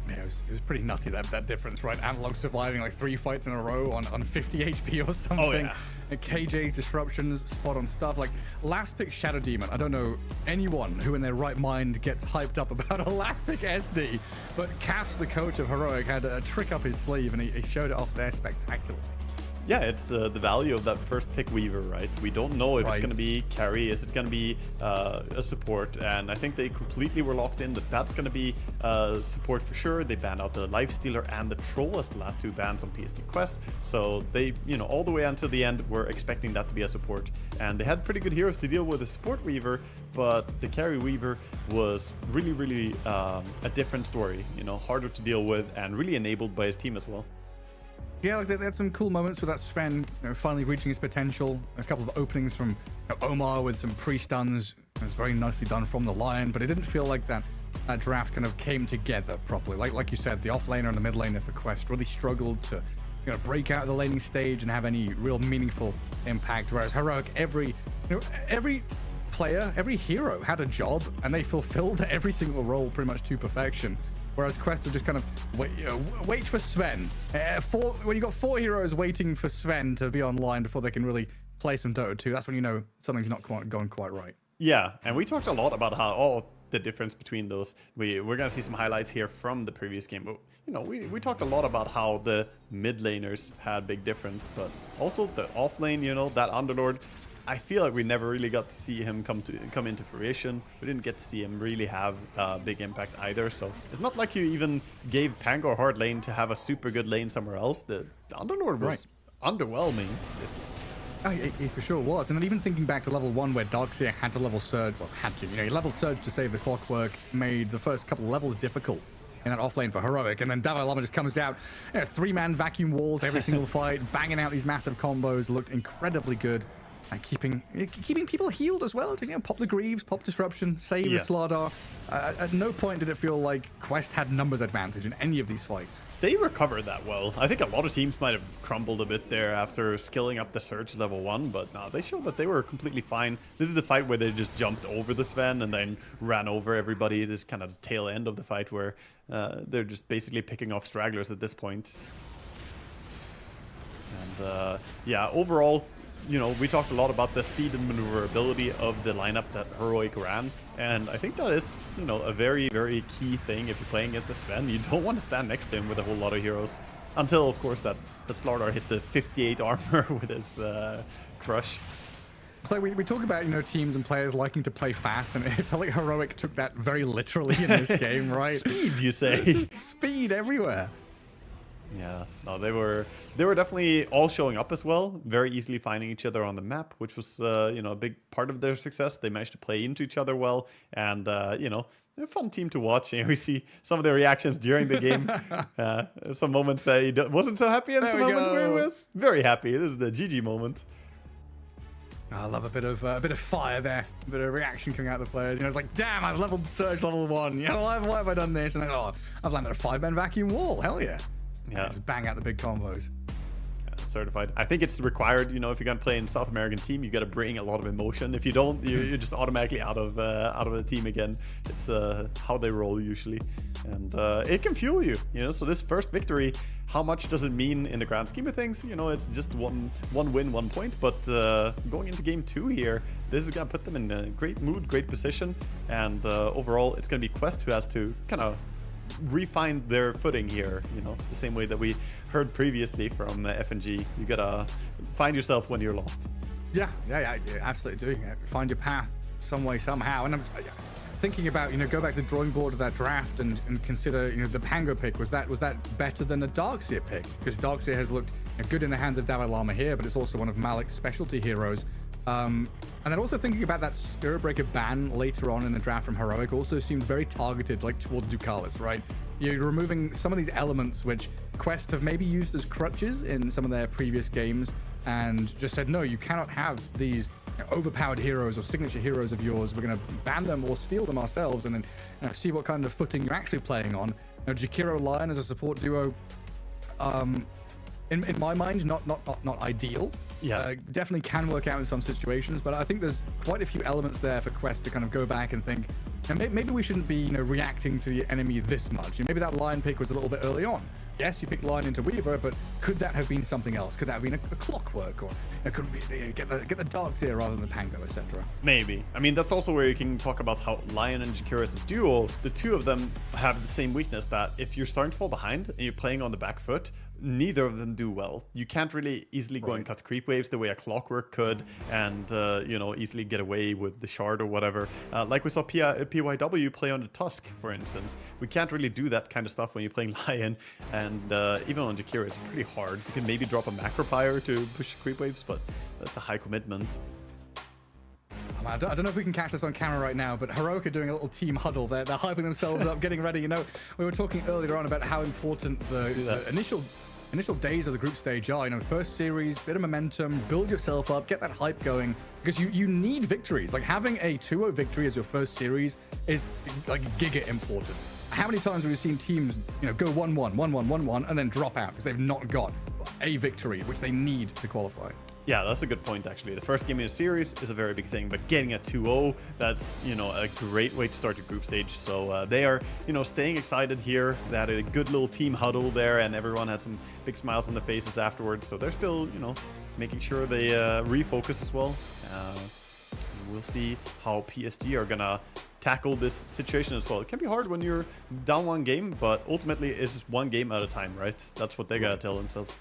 Yeah, it was pretty nutty, that difference, right? Analog surviving like 3 fights in a row on 50 HP or something. Oh, yeah. And KJ disruptions, spot on stuff. Like, last pick Shadow Demon. I don't know anyone who in their right mind gets hyped up about a last pick SD. But Caps, the coach of Heroic, had a trick up his sleeve and he showed it off there spectacularly. Yeah, it's the value of that first pick Weaver, right? We don't know if it's going to be carry, is it going to be a support, and I think they completely were locked in that that's going to be support for sure. They banned out the Lifestealer and the Troll as the last 2 bans on PSD Quest, so they, all the way until the end were expecting that to be a support, and they had pretty good heroes to deal with the support Weaver, but the carry Weaver was really a different story, harder to deal with and really enabled by his team as well. Yeah, like they had some cool moments with that Sven finally reaching his potential. A couple of openings from Omar with some pre-stuns. It was very nicely done from the Lion, but it didn't feel like that draft kind of came together properly. Like you said, the off-laner and the mid-laner for Quest really struggled to break out of the laning stage and have any real meaningful impact, whereas Heroic, every player, every hero had a job, and they fulfilled every single role pretty much to perfection. Whereas Quest will just kind of wait for Sven. When you got 4 heroes waiting for Sven to be online before they can really play some Dota 2, that's when you know something's not going quite right. Yeah, and we talked a lot about how the difference between those. We're gonna see some highlights here from the previous game, but we talked a lot about how the mid laners had big difference, but also the off lane, that Underlord. I feel like we never really got to see him come into fruition. We didn't get to see him really have a big impact either. So it's not like you even gave Pango a hard lane to have a super good lane somewhere else. The Underlord was underwhelming this game. He for sure was. And then even thinking back to level 1 where Darkseer had to level Surge, he leveled Surge to save the Clockwork, made the first couple of levels difficult in that offlane for Heroic, and then Dalai Lama just comes out, 3-man vacuum walls every single fight, banging out these massive combos, looked incredibly good. And keeping people healed as well. To, pop the Greaves, pop Disruption, save the Slardar. At no point did it feel like Quest had numbers advantage in any of these fights. They recovered that well. I think a lot of teams might have crumbled a bit there after skilling up the Surge level 1, but no, they showed that they were completely fine. This is the fight where they just jumped over the Sven and then ran over everybody. This is kind of the tail end of the fight where they're just basically picking off stragglers at this point. And yeah, overall, we talked a lot about the speed and maneuverability of the lineup that Heroic ran, and I think that is, a very, very key thing if you're playing against the Sven. You don't want to stand next to him with a whole lot of heroes, until, of course, that the Slardar hit the 58 armor with his crush. It's like we talk about, teams and players liking to play fast, and it felt like Heroic took that very literally in this game, right? Speed, you say? Speed everywhere. Yeah, no, they were definitely all showing up as well, very easily finding each other on the map, which was a big part of their success. They managed to play into each other well, and they're a fun team to watch. We see some of their reactions during the game. Some moments that he wasn't so happy, and some moments where he was very happy. This is the GG moment. I love a bit of fire there, a bit of reaction coming out of the players. It's like, damn, I've leveled Surge level 1. Why have I done this? And then, I've landed a 5-man vacuum wall. Hell yeah. Yeah, just bang out the big combos. Yeah, certified. I think it's required. If you're gonna play in a South American team, you got to bring a lot of emotion. If you don't, you're just automatically out of the team again. It's how they roll usually, and it can fuel you. So this first victory, how much does it mean in the grand scheme of things? It's just one win, 1 point. But going into game 2 here, this is gonna put them in a great mood, great position, and overall, it's gonna be Quest who has to kind of refine their footing here, the same way that we heard previously from FNG. You gotta find yourself when you're lost. Yeah, you absolutely do. Find your path some way, somehow. And thinking about, go back to the drawing board of that draft and consider, the Pango pick, was that better than the Darkseer pick? Because Darkseer has looked good in the hands of Dalai Lama here, but it's also one of Malik's specialty heroes. And then also thinking about that Spirit Breaker ban later on in the draft from Heroic also seemed very targeted, like towards Ducalis, right? You're removing some of these elements which Quest have maybe used as crutches in some of their previous games, and just said, no, you cannot have these overpowered heroes or signature heroes of yours. We're going to ban them or steal them ourselves, and then see what kind of footing you're actually playing on. Jakiro Lion as a support duo, in my mind, not ideal. Yeah, definitely can work out in some situations, but I think there's quite a few elements there for Quest to kind of go back and think, maybe we shouldn't be reacting to the enemy this much. Maybe that Lion pick was a little bit early on. Yes, you picked Lion into Weaver, but could that have been something else? Could that have been a Clockwork, or could we get the Darkseer rather than the Pango, etc.? Maybe. I mean, that's also where you can talk about how Lion and Jakiro as a duo, the two of them have the same weakness, that if you're starting to fall behind and you're playing on the back foot, neither of them do well. You can't really easily go and cut creep waves the way a Clockwork could, and easily get away with the shard or whatever. Like we saw PYW play on the Tusk, for instance. We can't really do that kind of stuff when you're playing Lion, and even on Jakiro it's pretty hard. You can maybe drop a Macropyre to push creep waves, but that's a high commitment. I don't know if we can catch this on camera right now, but Heroic are doing a little team huddle. They're hyping themselves up, getting ready. We were talking earlier on about how important the initial days of the group stage are. First series, bit of momentum, build yourself up, get that hype going, because you need victories. Like, having a 2-0 victory as your first series is like giga important. How many times have we seen teams, go 1-1, 1-1, 1-1, and then drop out because they've not got a victory, which they need to qualify? Yeah, that's a good point, actually. The first game in a series is a very big thing, but getting a 2-0, that's, a great way to start your group stage. So they are, staying excited here. They had a good little team huddle there, and everyone had some big smiles on their faces afterwards. So they're still, making sure they refocus as well. We'll see how PSG are gonna tackle this situation as well. It can be hard when you're down one game, but ultimately it's just one game at a time, right? That's what they gotta tell themselves.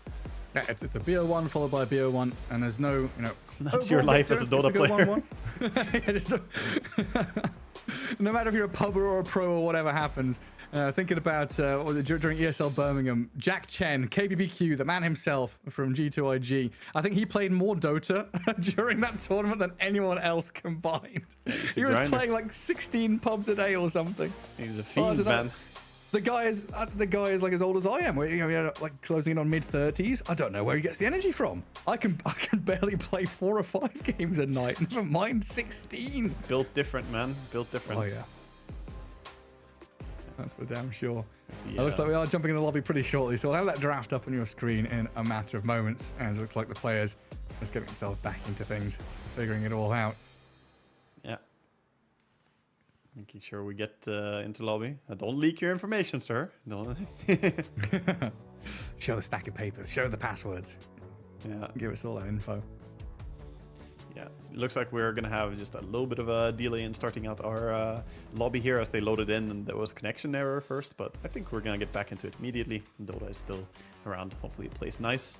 Yeah, it's a BO1 followed by a BO1, and there's no, That's your life as a Dota player. No matter if you're a pubber or a pro or whatever happens. Thinking about during ESL Birmingham, Jack Chen, KBBQ, the man himself from G2IG. I think he played more Dota during that tournament than anyone else combined. He was playing like 16 pubs a day or something. He's a fiend, man. The guy is like as old as I am. Like closing in on mid-30s. I don't know where he gets the energy from. I can barely play 4 or 5 games a night. Never mind 16. Built different, man. Built different. Oh yeah. That's for damn sure. Yeah. It looks like we are jumping in the lobby pretty shortly, so we'll have that draft up on your screen in a matter of moments. And it looks like the players are just getting themselves back into things, figuring it all out. Yeah. Making sure we get into lobby. Don't leak your information, sir. Don't. Show the stack of papers. Show the passwords. Yeah. Give us all that info. Yeah, it looks like we're going to have just a little bit of a delay in starting out our lobby here as they loaded in, and there was a connection error first, but I think we're going to get back into it immediately. Dota is still around. Hopefully it plays nice.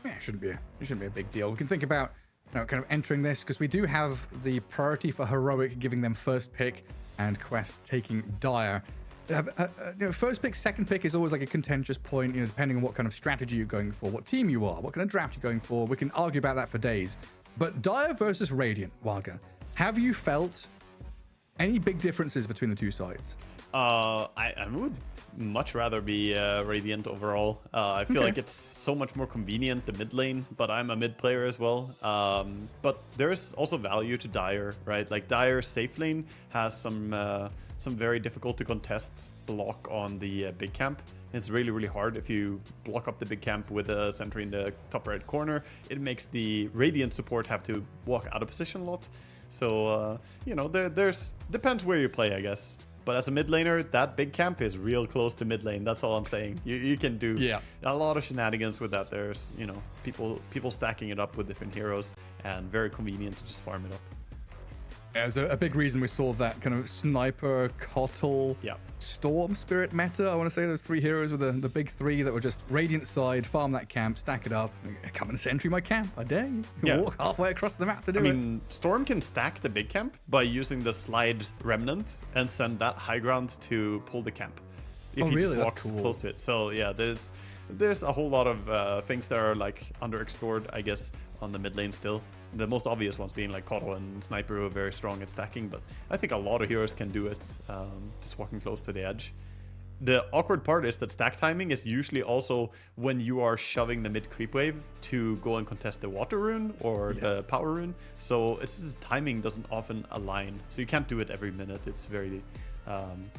Yeah, it shouldn't be a big deal. We can think about kind of entering this, because we do have the priority for Heroic giving them first pick and Quest taking Dire. First pick, second pick is always like a contentious point, depending on what kind of strategy you're going for, what team you are, what kind of draft you're going for. We can argue about that for days. But Dire versus Radiant, Wagga, have you felt any big differences between the two sides? I would much rather be Radiant overall. I feel like it's so much more convenient, the mid lane, but I'm a mid player as well. But there's also value to Dire, right? Like Dire's safe lane has some very difficult to contest block on the big camp. It's really, really hard if you block up the big camp with a sentry in the top right corner. It makes the Radiant support have to walk out of position a lot. So, there's depends where you play, I guess. But as a mid laner, that big camp is real close to mid lane. That's all I'm saying. You can do a lot of shenanigans with that. There's, people stacking it up with different heroes, and very convenient to just farm it up. Yeah, there's a big reason we saw that kind of sniper, Kotl, Storm Spirit meta. I want to say those 3 heroes were the big 3 that were just Radiant side, farm that camp, stack it up, come and sentry my camp. I dare you. Walk halfway across the map to do it. I mean, Storm can stack the big camp by using the slide remnant and send that high ground to pull the camp if he just walks close to it. So yeah, there's a whole lot of things that are like underexplored, I guess, on the mid lane still. The most obvious ones being like Kotl and Sniper, who are very strong at stacking, but I think a lot of heroes can do it, just walking close to the edge. The awkward part is that stack timing is usually also when you are shoving the mid creep wave to go and contest the water rune or the power rune. So it's just timing doesn't often align. So you can't do it every minute. It's very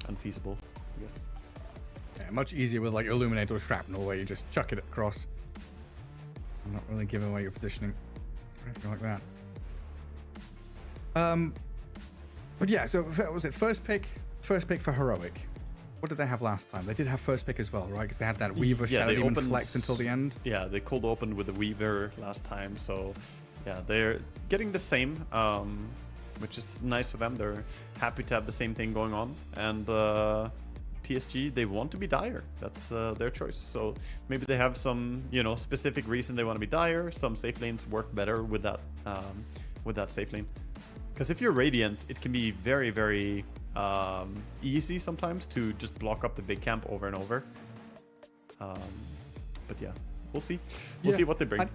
unfeasible, I guess. Yeah, much easier with like Illuminate or Shrapnel, where you just chuck it across. I'm not really giving away your positioning. Anything like that. But yeah, so was it first pick for Heroic? What did they have last time? They did have first pick as well, right? Because they had that Weaver Shadow Demon flex until the end. Yeah, they cold opened with the Weaver last time, so yeah, they're getting the same, which is nice for them. They're happy to have the same thing going on, and PSG, they want to be Dire. That's their choice. So maybe they have some, specific reason they want to be Dire. Some safe lanes work better with that safe lane. Because if you're Radiant, it can be very, very easy sometimes to just block up the big camp over and over. But yeah, we'll see. We'll see what they bring.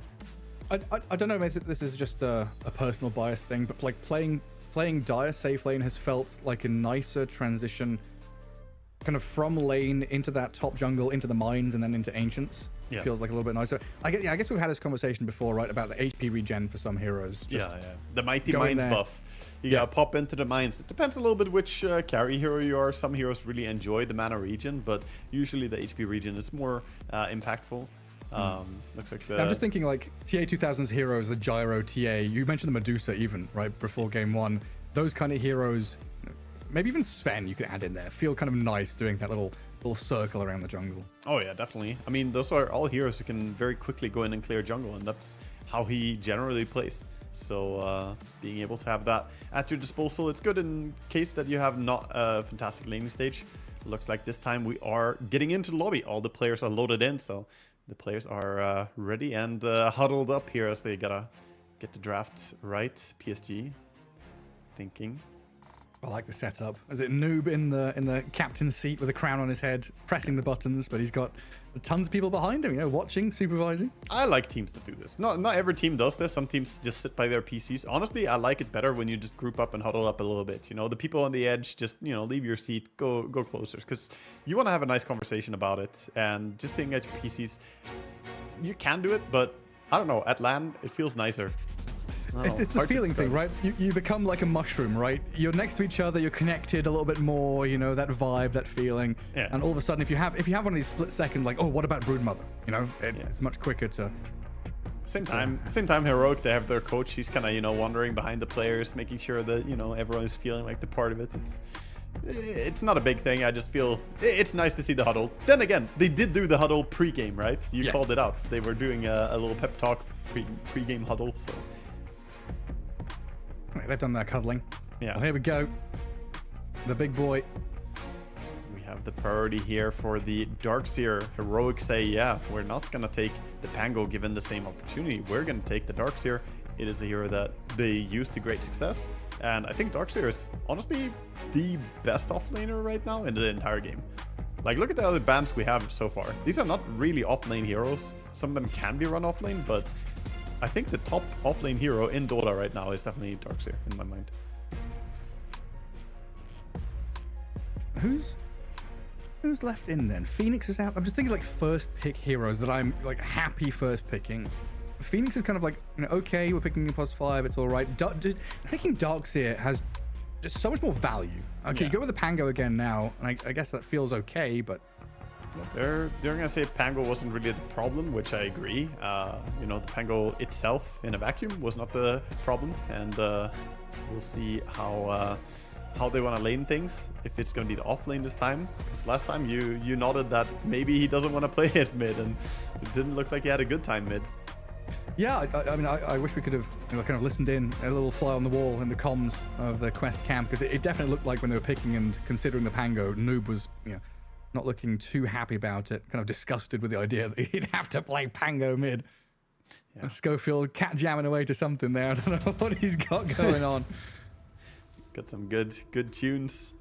I don't know if this is just a personal bias thing, but like playing Dire safe lane has felt like a nicer transition kind of from lane into that top jungle, into the mines, and then into Ancients. Yeah. Feels like a little bit nicer. I guess we've had this conversation before, right, about the HP regen for some heroes. The Mighty Mines buff. You gotta pop into the mines. It depends a little bit which carry hero you are. Some heroes really enjoy the mana regen, but usually the HP regen is more impactful. Looks like I'm just thinking like TA 2000's heroes, the Gyro TA. You mentioned the Medusa even, right, before game 1. Those kind of heroes, maybe even Sven you could add in there, feel kind of nice doing that little circle around the jungle. Oh yeah, definitely. I mean, those are all heroes who can very quickly go in and clear jungle, and that's how he generally plays. So being able to have that at your disposal, it's good in case that you have not a fantastic laning stage. Looks like this time we are getting into the lobby. All the players are loaded in, so the players are ready and huddled up here as they gotta get the draft right. PSG thinking. I like the setup. Is it Noob in the captain's seat with a crown on his head, pressing the buttons, but he's got tons of people behind him, watching, supervising? I like teams that do this. Not every team does this. Some teams just sit by their PCs. Honestly, I like it better when you just group up and huddle up a little bit. The people on the edge, just, leave your seat, go closer, because you want to have a nice conversation about it. And just sitting at your PCs, you can do it, but I don't know, at LAN, it feels nicer. It's the feeling thing, right? You become like a mushroom, right? You're next to each other, you're connected a little bit more, that vibe, that feeling. Yeah. And all of a sudden, if you have one of these split seconds, like, oh, what about Broodmother? It's much quicker to... Same time, Heroic, they have their coach. He's kind of, wandering behind the players, making sure that, everyone is feeling like the part of it. It's not a big thing. I just feel it's nice to see the huddle. Then again, they did do the huddle pre-game, right? You called it out. They were doing a little pep talk pre-game huddle, so... They've done their cuddling. Yeah. Well, here we go. The big boy. We have the priority here for the Darkseer. Heroic say, yeah, we're not going to take the Pango given the same opportunity. We're going to take the Darkseer. It is a hero that they use to great success. And I think Darkseer is honestly the best offlaner right now in the entire game. Like, look at the other bans we have so far. These are not really offlane heroes. Some of them can be run offlane, but I think the top offlane hero in Dota right now is definitely Darkseer in my mind. Who's left in then? Phoenix is out. I'm just thinking like first pick heroes that I'm like happy first picking. Phoenix is kind of like, okay, we're picking a +5, it's all right. Just picking Darkseer has just so much more value. Okay, you go with the Pango again now, and I guess that feels okay, but... They're gonna say Pango wasn't really the problem, which I agree. The Pango itself in a vacuum was not the problem, and we'll see how they want to lane things. If it's gonna be the off lane this time, because last time you nodded that maybe he doesn't want to play it mid, and it didn't look like he had a good time mid. Yeah, I mean, I wish we could have kind of listened in, a little fly on the wall in the comms of the Quest camp, because it definitely looked like when they were picking and considering the Pango, Noob was, not looking too happy about it, kind of disgusted with the idea that he'd have to play Pango mid. Yeah. Schofield cat jamming away to something there. I don't know what he's got going on. Got some good tunes.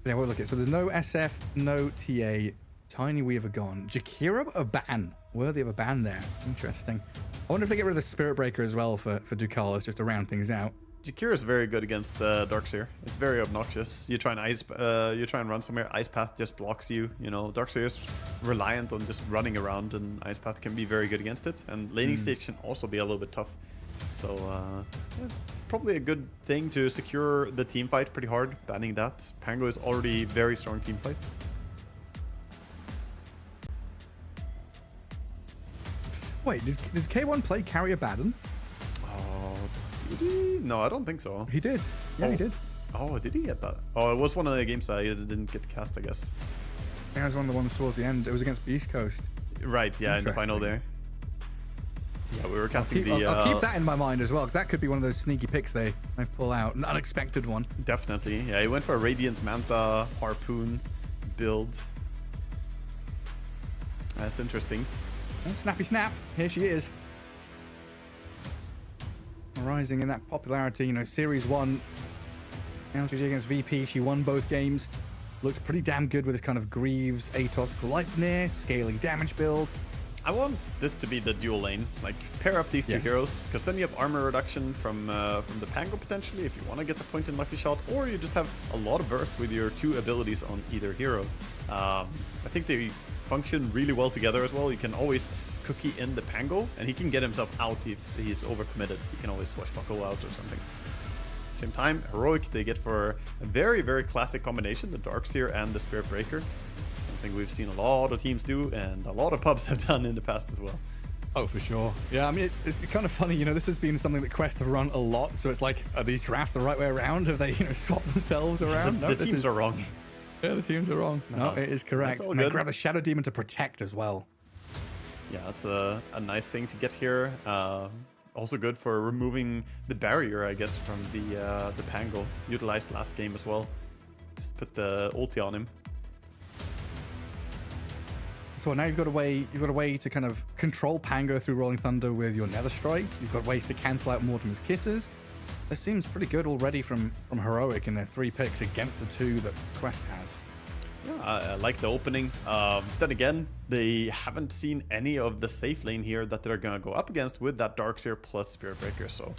Yeah, well, look at so there's no SF, no TA. Tiny Weaver gone. Jakira a ban. Worthy of a ban there. Interesting. I wonder if they get rid of the Spirit Breaker as well for Ducalis, just to round things out. Jakira is very good against the Darkseer. It's very obnoxious. You try and run somewhere, Ice Path just blocks you. Darkseer is reliant on just running around, and Ice Path can be very good against it. And laning stage can also be a little bit tough. So yeah, probably a good thing to secure the team fight pretty hard. Banning that. Pango is already very strong team fight. Wait, did K1 play Carrier Baden? Oh, did he? No, I don't think so. He did. Yeah, he did. Oh, did he get that? Oh, it was one of the games I didn't get cast, I guess. I think it was one of the ones towards the end. It was against East Coast. Right, yeah, in the final there. Yeah, we were casting I'll keep that in my mind as well, because that could be one of those sneaky picks they pull out. An unexpected one. Definitely. Yeah, he went for a Radiant Manta Harpoon build. That's interesting. Oh, snappy snap. Here she is. Rising in that popularity. Series 1. LGG against VP. She won both games. Looked pretty damn good with this kind of Greaves, Atos, Gleipnir, scaling damage build. I want this to be the dual lane. Like, pair up these two heroes, because then you have armor reduction from the Pango potentially, if you want to get the point in Lucky Shot, or you just have a lot of burst with your two abilities on either hero. I think they function really well together as well. You can always cookie in the Pango, and he can get himself out if he's overcommitted. He can always swashbuckle out or something. Same time, Heroic they get for a very, very classic combination, the Darkseer and the Spirit Breaker. Something we've seen a lot of teams do, and a lot of pubs have done in the past as well. Oh, for sure. Yeah, I mean, it's kind of funny, this has been something that Quest have run a lot, so it's like, are these drafts the right way around? Have they, swapped themselves around? The teams are wrong. Yeah, the teams are wrong. No, it is correct. And they grab the Shadow Demon to protect as well. Yeah, that's a nice thing to get here. Also good for removing the barrier, I guess, from the Pango. Utilized last game as well. Just put the ulti on him. So now you've got a way to kind of control Pango through Rolling Thunder with your Nether Strike. You've got ways to cancel out Mortimer's Kisses. This seems pretty good already from Heroic in their 3 picks against the 2 that Quest has. Yeah, I like the opening. Then again, they haven't seen any of the safe lane here that they're going to go up against with that Darkseer plus Spirit Breaker. So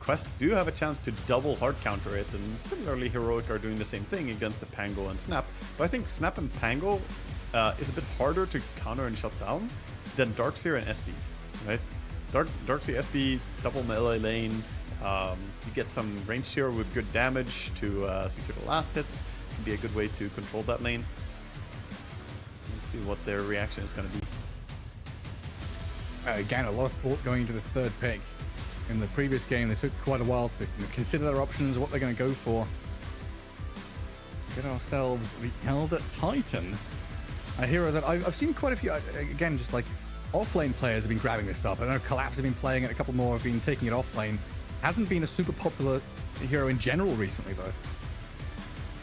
Quest do have a chance to double hard counter it, and similarly Heroic are doing the same thing against the Pango and Snap. But I think Snap and Pango is a bit harder to counter and shut down than Darkseer and SB, right? Darkseer, SB, double melee lane. You get some range here with good damage to secure the last hits. Can be a good way to control that lane. Let's see what their reaction is going to be. Again, a lot of thought going into this 3rd pick. In the previous game, they took quite a while to consider their options, what they're going to go for. Get ourselves the Elder Titan. A hero that I've seen quite a few, again, just like off-lane players have been grabbing this up. I know Collapse have been playing it, a couple more have been taking it off-lane. Hasn't been a super popular hero in general recently, though.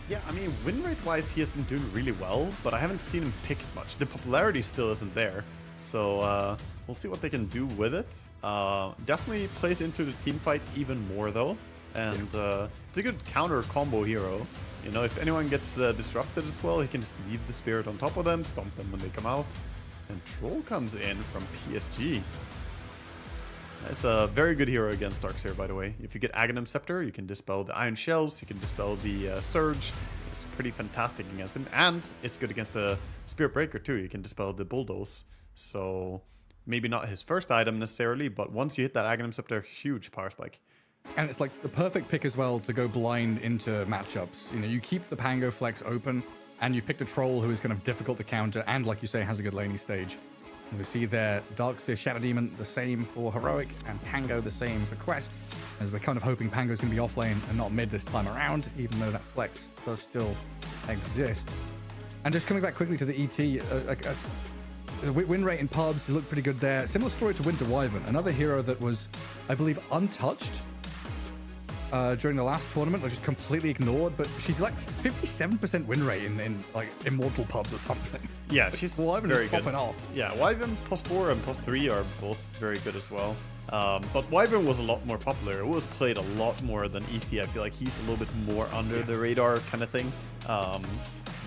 Yeah, I mean, win rate-wise, he has been doing really well, but I haven't seen him picked much. The popularity still isn't there, so we'll see what they can do with it. Definitely plays into the team fight even more, though, and it's a good counter combo hero. If anyone gets disrupted as well, he can just leave the Spirit on top of them, stomp them when they come out. And Troll comes in from PSG. That's a very good hero against Darkseer, by the way. If you get Aghanim Scepter, you can dispel the Iron Shells, you can dispel the Surge. It's pretty fantastic against him. And it's good against the Spirit Breaker, too. You can dispel the Bulldoze. So maybe not his first item necessarily, but once you hit that Aghanim Scepter, huge power spike. And it's like the perfect pick as well to go blind into matchups. You keep the Pango flex open, and you picked a Troll who is kind of difficult to counter, and like you say, has a good laning stage. And we see there, Darkseer, Shadow Demon, the same for Heroic, and Pango the same for Quest, as we're kind of hoping Pango's going to be off lane and not mid this time around, even though that flex does still exist. And just coming back quickly to the ET, The win rate in pubs looked pretty good there. Similar story to Winter Wyvern, another hero that was, I believe, untouched during the last tournament, like just completely ignored. But she's like 57% win rate in like Immortal pubs or something. Yeah, she's Wyvern very is good. popping off. Yeah, Wyvern +4 and +3 are both very good as well. But Wyvern was a lot more popular. It was played a lot more than ET. I feel like he's a little bit more under the radar kind of thing.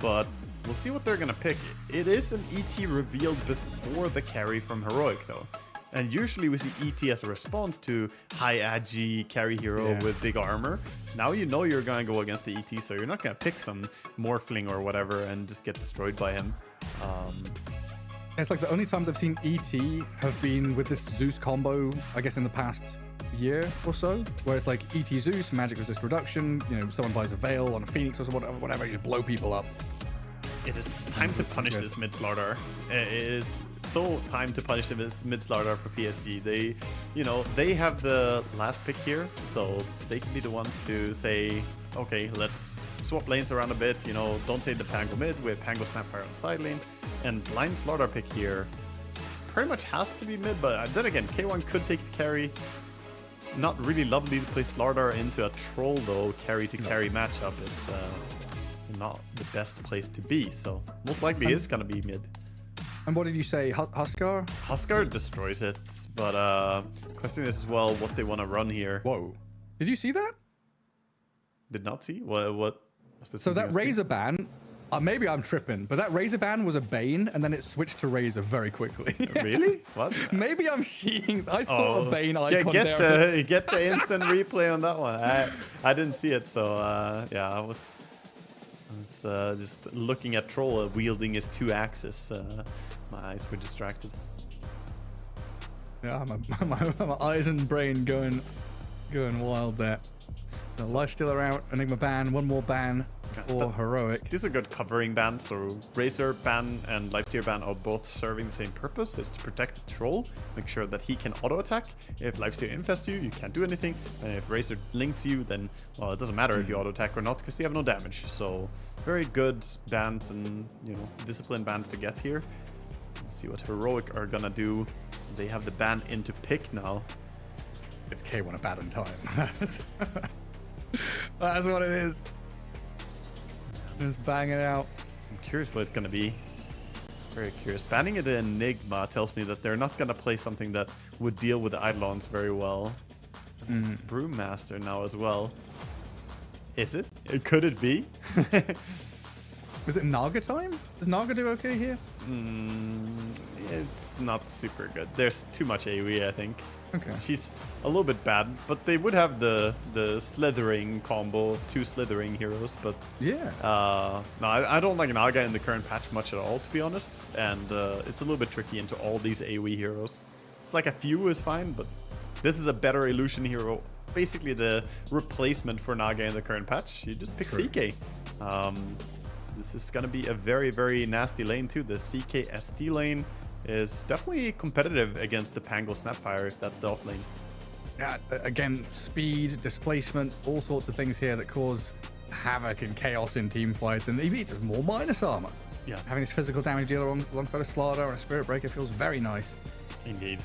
But we'll see what they're gonna pick. It is an ET revealed before the carry from Heroic though. And usually we see ET as a response to high agi carry hero with big armor. Now you know you're gonna go against the ET, so you're not gonna pick some Morphling or whatever and just get destroyed by him. It's like the only times I've seen ET have been with this Zeus combo, I guess in the past year or so, where it's like ET Zeus, magic resist reduction, you know, someone buys a Veil on a Phoenix or whatever, you just blow people up. It is time to punish this mid Slardar. It is so time to punish this mid Slardar for PSG. They, you know, they have the last pick here, so they can be the ones to say, okay, let's swap lanes around a bit. You know, don't say the Pango mid with Pango Snapfire on the side lane. And blind Slardar pick here pretty much has to be mid, but then again, K1 could take the carry. Not really lovely to play Slardar into a troll though, carry to carry matchup. It's not the best place to be, so most likely it's gonna be mid. And what did you say, Huskar? Huskar destroys it, but question is as well what they want to run here. Whoa, did you see that? Did not see? What was this? So that Razor ban, maybe I'm tripping, but that Razor ban was a Bane, and then it switched to Razor very quickly. Really? What? Maybe I'm seeing. I saw a Bane icon get there. Get the instant replay on that one. I didn't see it, so yeah, I was just looking at Troll wielding his two axes. My eyes were distracted. Yeah, my eyes and brain going wild there. The Lifestealer out, Enigma ban, one more ban for Heroic. These are good covering bans, so Razor ban and Lifestealer ban are both serving the same purpose, is to protect the Troll, make sure that he can auto-attack. If Lifestealer infests you, you can't do anything, and if Razor links you, then, well, it doesn't matter if you auto-attack or not, because you have no damage. So, very good bans and, you know, disciplined bans to get here. Let's see what Heroic are gonna do. They have the ban into pick now. It's K1 a bad in time. That's what it is. Just bang it out. I'm curious what it's going to be. Very curious. Banning it in Enigma tells me that they're not going to play something that would deal with the Eidolons very well. Brewmaster now as well. Is it? Could it be? Is it Naga time? Does Naga do okay here? It's not super good. There's too much AoE, I think. Okay. She's a little bit bad, but they would have the slithering combo of two slithering heroes, but yeah. No, I don't like Naga in the current patch much at all, to be honest, and it's a little bit tricky into all these AoE heroes. It's like a few is fine, but this is a better illusion hero, basically the replacement for Naga in the current patch. You just pick CK. This is gonna be a very, very nasty lane too. The CK SD lane is definitely competitive against the Pango Snapfire if that's the off lane. Yeah, again, speed, displacement, all sorts of things here that cause havoc and chaos in team fights, and even just more minus armor. Yeah. Having this physical damage dealer alongside a Slardar and a Spirit Breaker feels very nice. Indeed.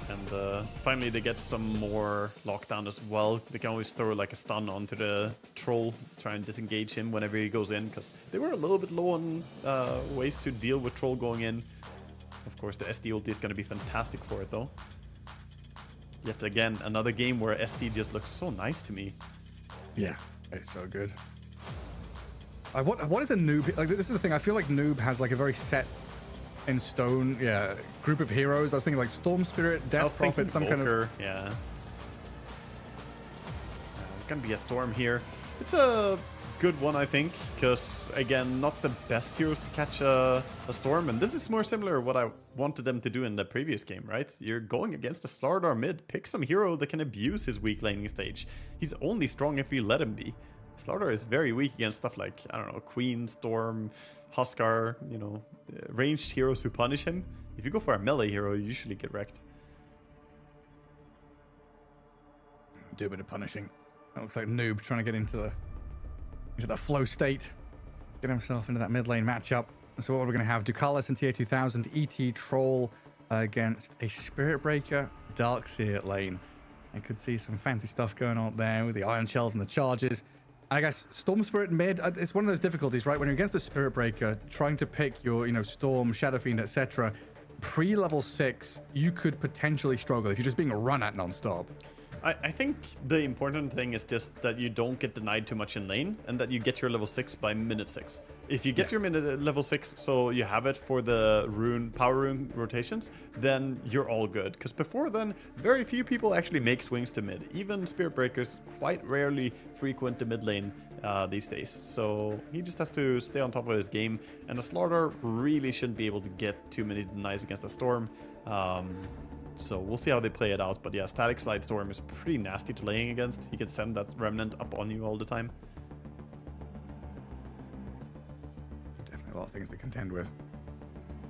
And finally they get some more lockdown as well. They can always throw like a stun onto the Troll, try and disengage him whenever he goes in, because they were a little bit low on ways to deal with Troll going in. Of course, the SD ulti is going to be fantastic for it, though. Yet again, another game where SD just looks so nice to me. Yeah, it's so good. What is a noob? Like, this is the thing. I feel like noob has like a very set in stone, group of heroes. I was thinking like Storm Spirit, Death Prophet, some kind of. Yeah. It's gonna be a Storm here. It's a good one, I think, because again, not the best heroes to catch a Storm, and this is more similar to what I wanted them to do in the previous game, right? You're going against a Slardar mid, pick some hero that can abuse his weak laning stage. He's only strong if you let him be. Slardar is very weak against stuff like, I don't know, Queen, Storm, Huskar, you know, ranged heroes who punish him. If you go for a melee hero, you usually get wrecked. Do a bit of punishing. That looks like noob trying to get into the flow state, get himself into that mid lane matchup. So what we're going to have, Ducalis and TA2000, ET Troll against a Spirit Breaker, Darkseer lane. I could see some fancy stuff going on there with the Iron Shells and the Charges. And I guess Storm Spirit mid, it's one of those difficulties, right? When you're against a Spirit Breaker, trying to pick your, Storm, Shadow Fiend, etc., pre-level 6, you could potentially struggle if you're just being run at non-stop. I think the important thing is just that you don't get denied too much in lane and that you get your level 6 by minute 6. If you get your level 6 so you have it for the power rune rotations, then you're all good. Because before then, very few people actually make swings to mid. Even Spirit Breakers quite rarely frequent the mid lane these days. So he just has to stay on top of his game. And the Slaughter really shouldn't be able to get too many denies against the Storm. So we'll see how they play it out. But yeah, Static Slide Storm is pretty nasty to laying against. He can send that Remnant up on you all the time. Definitely a lot of things to contend with.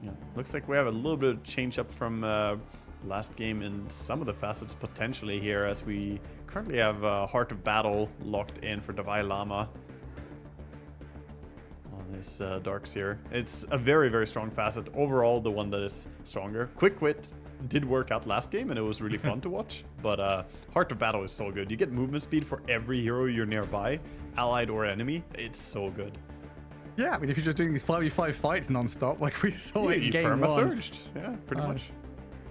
Yeah, looks like we have a little bit of change up from last game in some of the facets potentially here, as we currently have Heart of Battle locked in for Davai Lama on this Darkseer. It's a very, very strong facet. Overall, the one that is stronger. Quick Wit did work out last game and it was really fun to watch, but Heart of Battle is so good. You get movement speed for every hero you're nearby, allied or enemy. It's so good. Yeah, I mean, if you're just doing these 5v5 fights non-stop, like we saw in game 1. Perma-surged. Yeah, pretty much.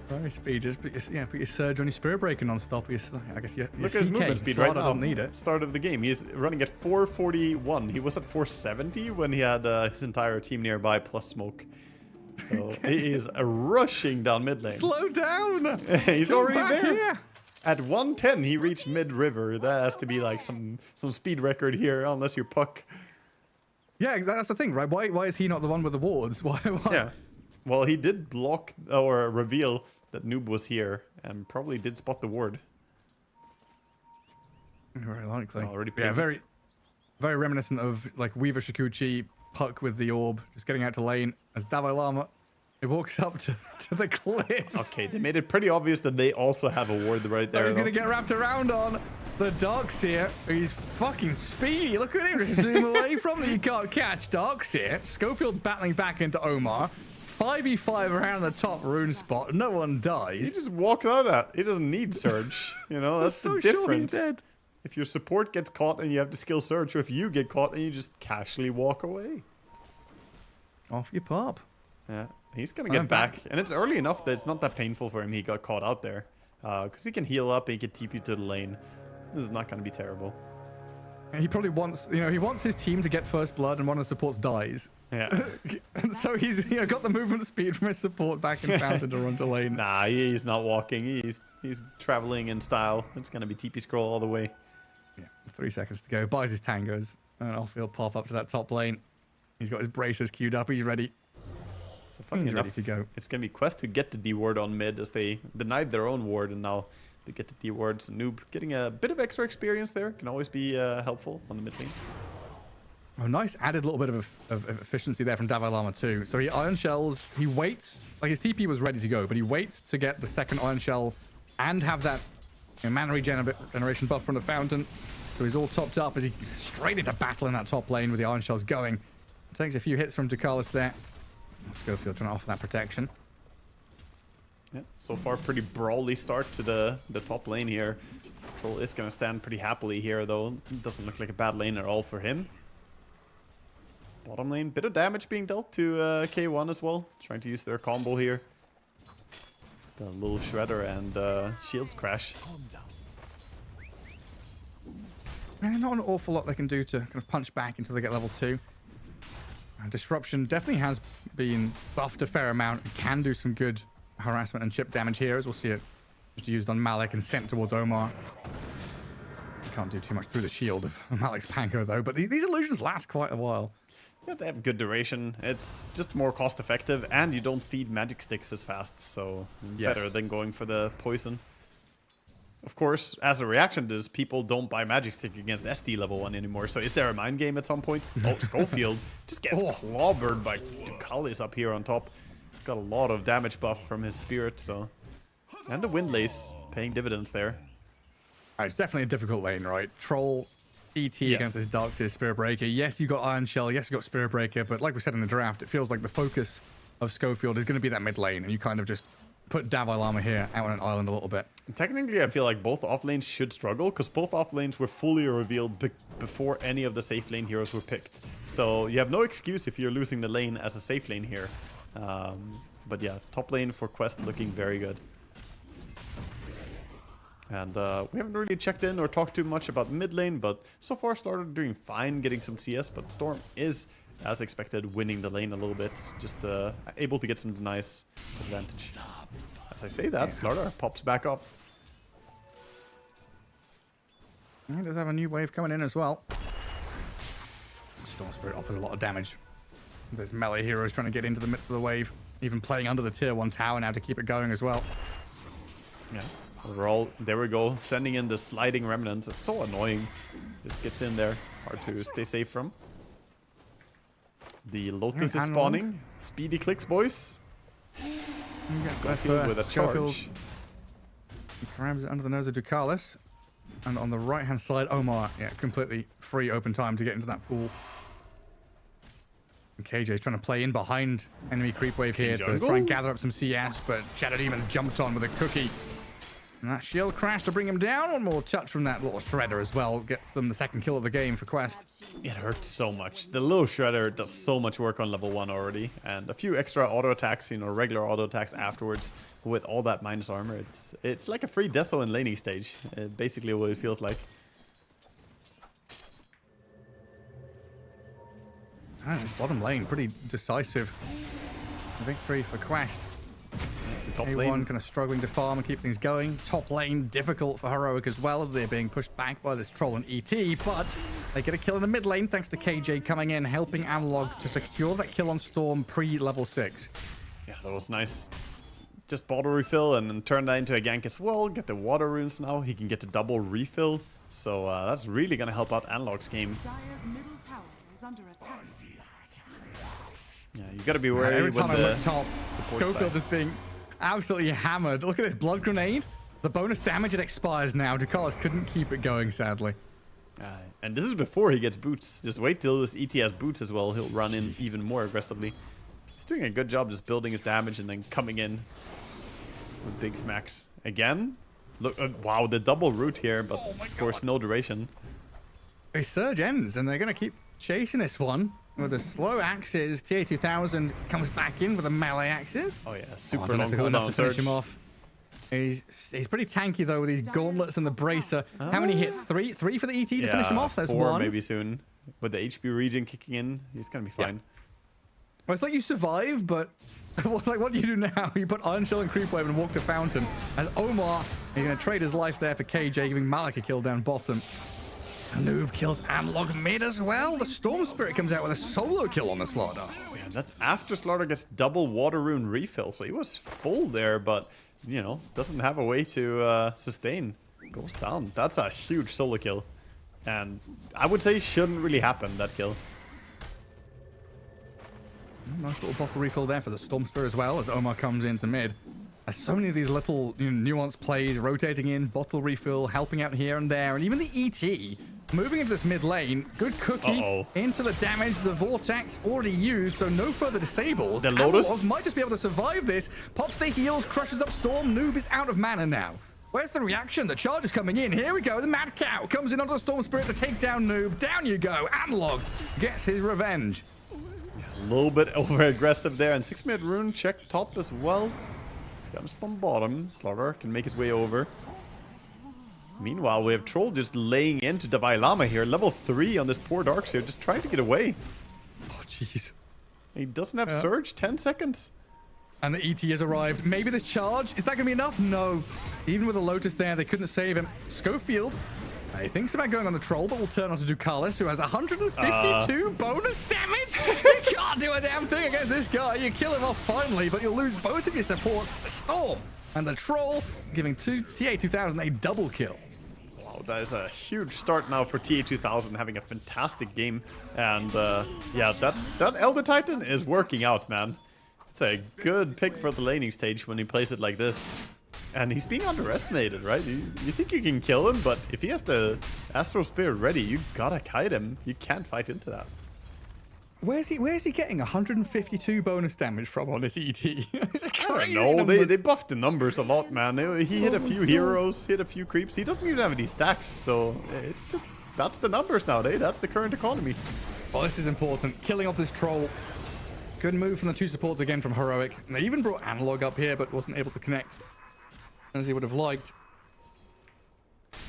Very speed. Just put your Surge on your Spirit Breaker non-stop. I guess your Look at his movement speed right now. Doesn't need it. Start of the game. He's running at 441. He was at 470 when he had his entire team nearby plus smoke. So he is rushing down mid lane. Slow down! He's Come already back there. here. At 110, he reached mid river. That has to be like some speed record here, unless you're Puck. Yeah, that's the thing, right? Why is he not the one with the wards? Why? Yeah. Well, he did block or reveal that Noob was here, and probably did spot the ward. Very likely. Already very reminiscent of like Weaver Shikuchi, Puck with the orb, just getting out to lane as Davai Lama. He walks up to the cliff. Okay, they made it pretty obvious that they also have a ward right there. He's going to get wrapped around on the Darkseer. He's fucking speedy. Look at him. Just zoom away from that. You can't catch Darkseer. Schofield's battling back into Omar. 5v5 around the top rune spot. No one dies. He just walked out at. He doesn't need Surge. You know, that's so the difference. sure he's dead. If your support gets caught and you have to skill Surge, or if you get caught and you just casually walk away. Off you pop. Yeah, he's going to get back. And it's early enough that it's not that painful for him he got caught out there. Because he can heal up, he can TP to the lane. This is not going to be terrible. And he probably wants, he wants his team to get first blood and one of the supports dies. Yeah. And so he's got the movement speed from his support back in fountain to run to lane. Nah, he's not walking. He's traveling in style. It's going to be TP scroll all the way. Yeah, 3 seconds to go. Buys his tangos. And off he'll pop up to that top lane. He's got his bracers queued up. He's ready. So funny enough, ready to go. It's going to be Quest to get the D ward on mid, as they denied their own ward and now they get the D ward. So Noob getting a bit of extra experience there. Can always be helpful on the mid lane. Oh, nice added little bit of efficiency there from Davai Lama too. So he Iron Shells, he waits, like his TP was ready to go, but he waits to get the second Iron Shell and have that mana regeneration buff from the fountain. So he's all topped up as he straight into battle in that top lane with the Iron Shells going. Takes a few hits from Ducalis there. Schofield trying to offer that protection. Yeah, so far pretty brawly start to the top lane here. Troll is going to stand pretty happily here though. Doesn't look like a bad lane at all for him. Bottom lane, bit of damage being dealt to K1 as well. Trying to use their combo here. The little shredder and shield crash. Not an awful lot they can do to kind of punch back until they get level 2. Disruption definitely has been buffed a fair amount and can do some good harassment and chip damage here, as we'll see it just used on Malik and sent towards Omar. Can't do too much through the shield of Malik's Pango though, but these illusions last quite a while. Yeah, they have good duration. It's just more cost effective and you don't feed magic sticks as fast, so better than going for the poison. Of course, as a reaction to this, people don't buy Magic Stick against SD level 1 anymore. So is there a mind game at some point? Oh, Schofield just gets clobbered by Ducalis up here on top. Got a lot of damage buff from his spirit, so... And the Windlace paying dividends there. It's definitely a difficult lane, right? Troll, ET against this Darkseer Spirit Breaker. Yes, you got Iron Shell. Yes, you got Spirit Breaker. But like we said in the draft, it feels like the focus of Schofield is going to be that mid lane. And you kind of just put Davai here out on an island a little bit. Technically, I feel like both off lanes should struggle because both off lanes were fully revealed before any of the safe lane heroes were picked. So you have no excuse if you're losing the lane as a safe lane here. But yeah, top lane for Quest looking very good. And we haven't really checked in or talked too much about mid lane, but so far Slaughter doing fine, getting some CS, but Storm is, as expected, winning the lane a little bit. Just able to get some nice advantage. As I say that, Slaughter pops back up. He does have a new wave coming in as well. Storm Spirit offers a lot of damage. There's melee heroes trying to get into the midst of the wave, even playing under the tier 1 tower now to keep it going as well. Yeah, overall, there we go, sending in the sliding remnants. It's so annoying. This gets in there, hard to stay safe from. The Lotus is spawning. Speedy clicks, boys. Schofield with a charge. He grabs it under the nose of Ducalis. And on the right-hand side, Omar, yeah, completely free open time to get into that pool. And KJ's trying to play in behind enemy creep wave here to try and gather up some CS, but Shadow Demon jumped on with a cookie. And that shield crash to bring him down. One more touch from that little shredder as well. Gets them the second kill of the game for Quest. It hurts so much. The little shredder does so much work on level 1 already. And a few extra auto attacks, you know, regular auto attacks afterwards with all that minus armor. It's like a free Deso in laning stage. Basically what it feels like. And it's bottom lane, pretty decisive victory for Quest. Top A1 lane kind of struggling to farm and keep things going. Top lane difficult for Heroic as well, as they're being pushed back by this troll and ET, but they get a kill in the mid lane thanks to KJ coming in, helping Analog to secure that kill on Storm pre-level 6. Yeah, that was nice. Just bottle refill and then turn that into a gank as well. Get the water runes now. He can get the double refill. So that's really going to help out Analog's game. Dire's middle tower is under attack. Yeah, you got to be wary every with time I the look top, Schofield is being absolutely hammered. Look at this blood grenade. The bonus damage, it expires now. Ducalis couldn't keep it going, sadly. And this is before he gets boots. Just wait till this ET has boots as well. He'll run in even more aggressively. He's doing a good job just building his damage and then coming in with big smacks. Again, look, wow, the double root here, but of course no duration. A surge ends, and they're going to keep chasing this one. With the slow axes, TA2000 comes back in with the melee axes. Oh yeah, super long cooldown enough to finish surge. him off. He's pretty tanky though with these gauntlets and the bracer. How many hits? Three for the ET to finish him off. There's 4 one. maybe soon. With the HP regen kicking in, he's gonna be fine. Well, it's like you survive, but what do you do now? You put Iron Shell and Creep Wave and walk to Fountain. As Omar, you're gonna trade his life there for KJ, giving Malik a kill down bottom. Noob kills Analog mid as well. The Storm Spirit comes out with a solo kill on the Slaughter. Yeah, that's after Slaughter gets double water rune refill. So he was full there, but, you know, doesn't have a way to sustain. Goes down. That's a huge solo kill. And I would say shouldn't really happen, that kill. Nice little bottle refill there for the Storm Spirit as well, as Omar comes into mid. There's so many of these little nuanced plays, rotating in, bottle refill, helping out here and there, and even the ET moving into this mid lane. Good cookie into the damage. The Vortex already used, so no further disables. The Lotus Analog might just be able to survive this. Pops the heals, crushes up Storm. Noob is out of mana now. Where's the reaction? The charge is coming in. Here we go. The Mad Cow comes in onto the Storm Spirit to take down Noob. Down you go. Analog gets his revenge. A little bit over aggressive there, and 6-minute rune check top as well. He's got to spawn bottom. Slaughter can make his way over. Meanwhile, we have Troll just laying into Davai Lama here. Level 3 on this poor Darkseer, just trying to get away. Oh, jeez. He doesn't have Surge. 10 seconds. And the ET has arrived. Maybe this charge, is that going to be enough? No. Even with a Lotus there, they couldn't save him. Schofield, he thinks about going on the Troll, but will turn on to Ducalis, who has 152 bonus damage. You can't do a damn thing against this guy. You kill him off finally, but you'll lose both of your supports. The Storm and the Troll, giving TA2000 a double kill. Wow, that is a huge start now for TA2000, having a fantastic game. And yeah, that Elder Titan is working out, man. It's a good pick for the laning stage when he plays it like this. And he's being underestimated, right? You think you can kill him, but if he has the Astro Spear ready, you gotta kite him. You can't fight into that. Where's he getting 152 bonus damage from on his ET? I don't know. They buffed the numbers a lot, man. He hit a few heroes, hit a few creeps. He doesn't even have any stacks, so it's just that's the numbers nowadays. That's the current economy. Well, this is important. Killing off this troll. Good move from the two supports again from Heroic. And they even brought Analog up here, but wasn't able to connect as he would have liked.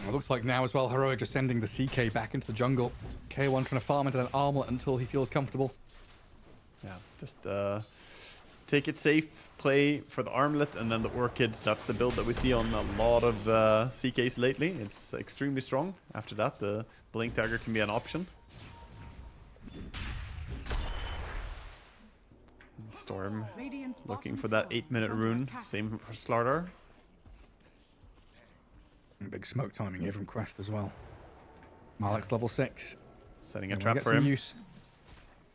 It looks like now as well, Heroic just sending the CK back into the jungle. K1 trying to farm into that armlet until he feels comfortable. Yeah, just take it safe, play for the armlet, and then the orchids. That's the build that we see on a lot of CKs lately. It's extremely strong. After that, the Blink Dagger can be an option. Storm looking for that 8-minute rune. Same for Slardar. Big smoke timing here from Quest as well. Malik's level 6. Setting a trap for him. Use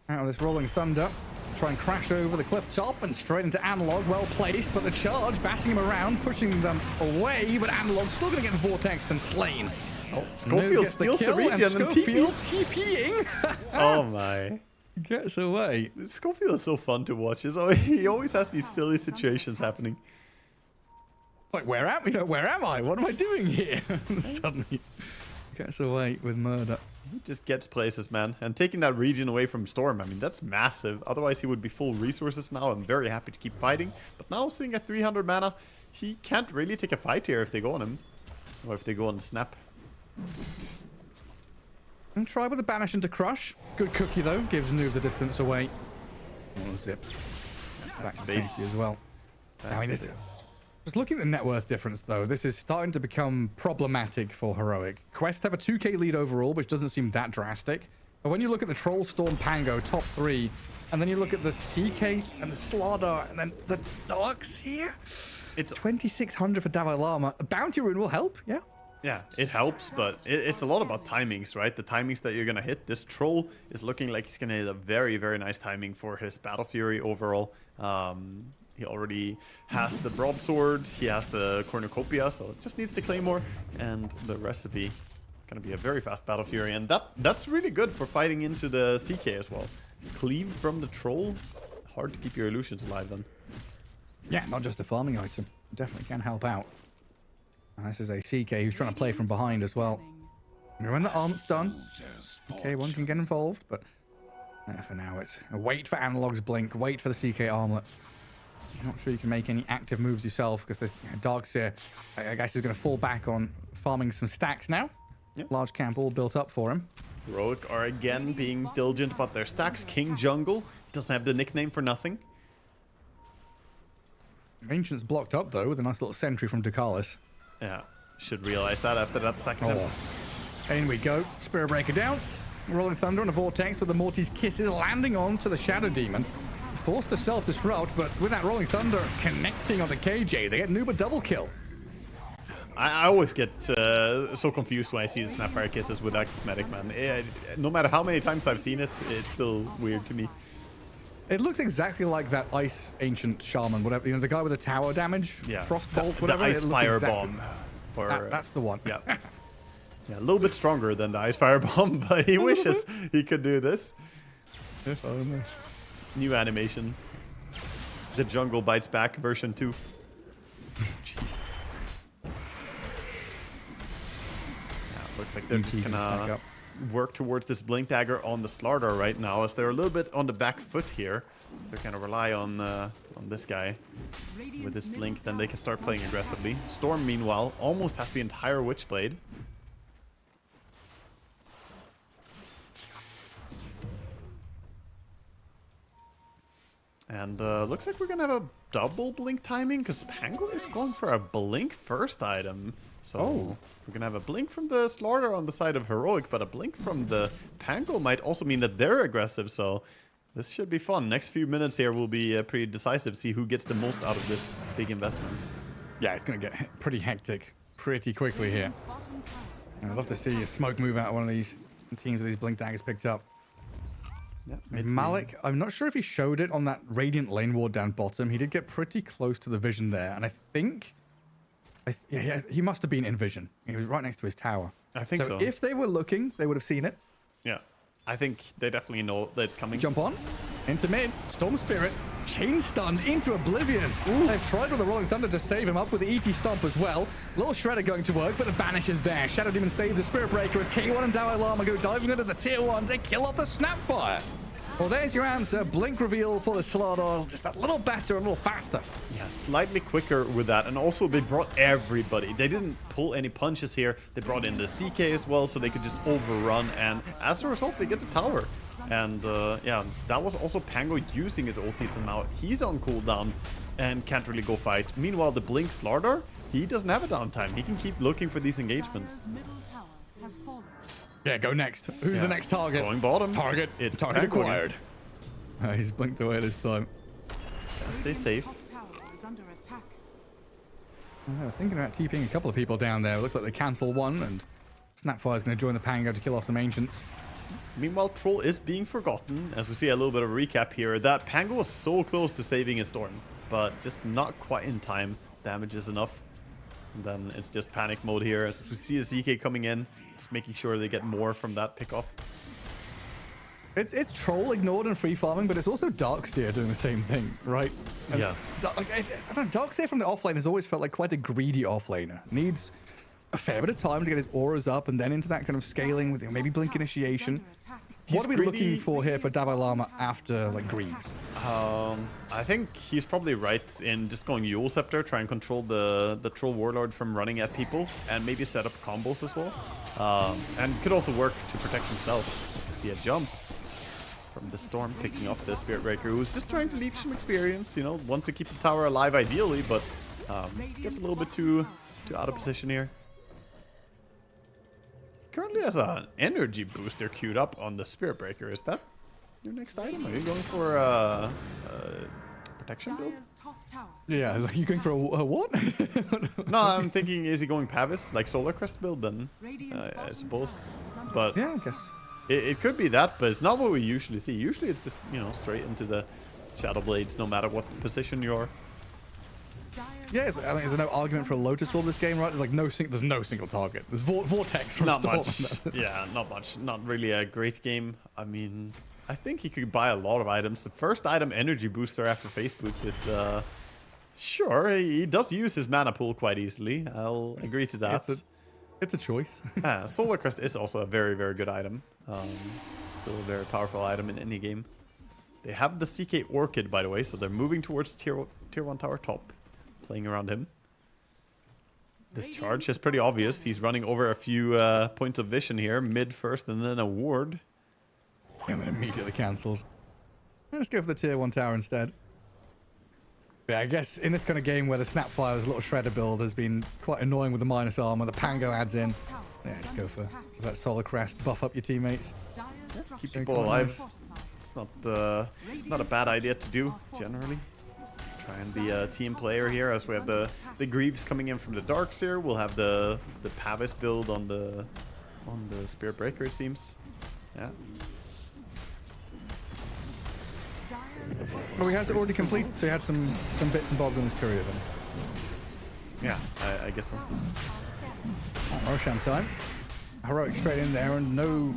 out of this Rolling Thunder. Try and crash over the cliff top and straight into Analog. Well placed, but the charge bashing him around, pushing them away. But Analog's still going to get vortexed and slain. Oh, Schofield steals the regen and TPing. Oh my. Gets away. Schofield is so fun to watch. He always has these silly situations happening. Like, where am I? What am I doing here? Suddenly gets away with murder. He just gets places, man. And taking that region away from Storm, I mean, that's massive. Otherwise, he would be full resources now. I'm very happy to keep fighting. But now, seeing at 300 mana, he can't really take a fight here if they go on him. Or if they go on Snap. And try with a Banish into Crush. Good cookie, though. Gives Nuve the distance away. Oh, zip. Back to safety as well. I mean, just looking at the net worth difference, though, this is starting to become problematic for Heroic. Quest have a 2k lead overall, which doesn't seem that drastic. But when you look at the Troll, Storm, Pango, top 3, and then you look at the CK and the Slardar, and then the Darks here, it's 2,600 for Dalai Lama. A Bounty Rune will help, yeah? Yeah, it helps, but it's a lot about timings, right? The timings that you're going to hit. This Troll is looking like he's going to hit a very, very nice timing for his Battle Fury overall. He already has the Broadsword, he has the Cornucopia, so it just needs the Claymore and the Recipe. Gonna be a very fast Battle Fury, and that's really good for fighting into the CK as well. Cleave from the Troll, hard to keep your illusions alive then. Yeah, not just a farming item. Definitely can help out. And this is a CK who's trying to play from behind as well. And when the arm's done, K1 can get involved, but for now it's a wait for Analog's Blink, wait for the CK armlet. Not sure you can make any active moves yourself because this Darkseer, I guess, is going to fall back on farming some stacks now. Yep. Large camp all built up for him. Heroic are again being diligent about their stacks. King Jungle doesn't have the nickname for nothing. Ancient's blocked up though with a nice little sentry from Ducalis. Yeah, should realize that after that stack. In we go. Spirit Breaker down. Rolling Thunder on a Vortex with the Morty's Kisses landing onto the Shadow Demon. Forced to self-disrupt, but with that Rolling Thunder connecting on the KJ, they get Nuba double kill. I always get so confused when I see the Snapfire Kisses with that cosmetic, man. No matter how many times I've seen it, it's still weird to me. It looks exactly like that Ice Ancient Shaman, whatever. You know, the guy with the tower damage? Yeah. Frostbolt, whatever. The Ice Fire Bomb. That's the one. Yeah. Yeah, a little bit stronger than the Ice Fire Bomb, but he wishes he could do this. If only. New animation. The Jungle Bites Back version 2. Jeez. Yeah, looks like they're just gonna work towards this Blink Dagger on the Slardar right now, as they're a little bit on the back foot here. They're gonna rely on this guy with this Blink, then they can start playing aggressively. Storm, meanwhile, almost has the entire Witchblade. And looks like we're gonna have a double Blink timing, because Pango is going for a Blink first item. So we're gonna have a Blink from the Slardar on the side of Heroic, but a Blink from the Pango might also mean that they're aggressive. So this should be fun. Next few minutes here will be pretty decisive. See who gets the most out of this big investment. Yeah, it's gonna get pretty hectic pretty quickly here. And I'd love to see a smoke move out of one of these teams with these Blink Daggers picked up. Yeah, Malik, I'm not sure if he showed it on that Radiant lane ward down bottom. He did get pretty close to the vision there, and I think Yeah, he must have been in vision. He was right next to his tower. I think so. If they were looking, they would have seen it. Yeah. I think they definitely know that it's coming. Jump on. Into mid. Storm Spirit. Chain stunned into Oblivion. They've tried with the Rolling Thunder to save him up with the ET Stomp as well. Little Shredder going to work, but the Banish is there. Shadow Demon saves the Spirit Breaker as K1 and Dalai Lama go diving into the tier 1 to kill off the Snapfire. Well, there's your answer. Blink reveal for the Slardar. Just a little better, a little faster. Yeah, slightly quicker with that. And also, they brought everybody. They didn't pull any punches here. They brought in the CK as well, so they could just overrun. And as a result, they get the tower. And yeah, that was also Pango using his ulti, so now he's on cooldown and can't really go fight. Meanwhile, the Blink Slardar, he doesn't have a downtime. He can keep looking for these engagements. Yeah, go next. Who's the next target? Going bottom. Target. It's target Pango acquired. He's blinked away this time. Stay safe. I was thinking about TPing a couple of people down there. It looks like they cancel one, and Snapfire's going to join the Pango to kill off some Ancients. Meanwhile, Troll is being forgotten, as we see a little bit of a recap here, that Pango was so close to saving his Storm, but just not quite in time. Damage is enough. And then it's just panic mode here, as we see a ZK coming in, just making sure they get more from that pickoff. It's Troll ignored and free farming, but it's also Darkseer doing the same thing, right? And yeah. I don't know, Darkseer from the offlane has always felt like quite a greedy offlaner. Needs a fair bit of time to get his auras up and then into that kind of scaling with maybe Blink Initiation. What are we looking for here for Dalai Lama after like Greaves? I think he's probably right in just going Yule Scepter, try and control the Troll Warlord from running at people, and maybe set up combos as well. And could also work to protect himself. You see a jump from the Storm picking off the Spirit Breaker, who's just trying to leech some experience, you know, want to keep the tower alive ideally, but gets a little bit too out of position here. Currently has an energy booster queued up on the Spirit Breaker. Is that your next item? Are you going for protection build? Yeah, like you going for a what? No, I'm thinking, is he going Pavis, like Solar Crest build then? I suppose. But yeah, I guess. It could be that, but it's not what we usually see. Usually it's just, you know, straight into the Shadow Blades, no matter what position you are. Yeah, I mean, is there no argument for a Lotus Orb this game, right? There's like there's no single target. There's Vortex from Not Storm. much. Yeah, not much. Not really a great game. I mean, I think he could buy a lot of items. The first item, Energy Booster after Face Boots, is sure, he does use his mana pool quite easily. I'll agree to that. It's a choice. Solar Crest is also a very, very good item. Still a very powerful item in any game. They have the CK Orchid, by the way, so they're moving towards tier 1 tower top. Playing around him. This charge is pretty obvious. He's running over a few points of vision here. Mid first and then a ward. And then immediately cancels. Let's go for the tier 1 tower instead. Yeah, I guess in this kind of game where the Snapfire's little Shredder build has been quite annoying with the minus armor, the Pango adds in. Yeah, just go for that Solar Crest. Buff up your teammates. Keep people alive. It's not a bad idea to do, generally. Try and be a team player here, as we have the Greaves coming in from the Darkseer. We'll have the Pavis build on the Spirit Breaker, it seems. Yeah. Oh, he has it already complete, so he had some bits and bobs in his career then. Yeah, I guess so. Roshan time. Heroic straight in there, and no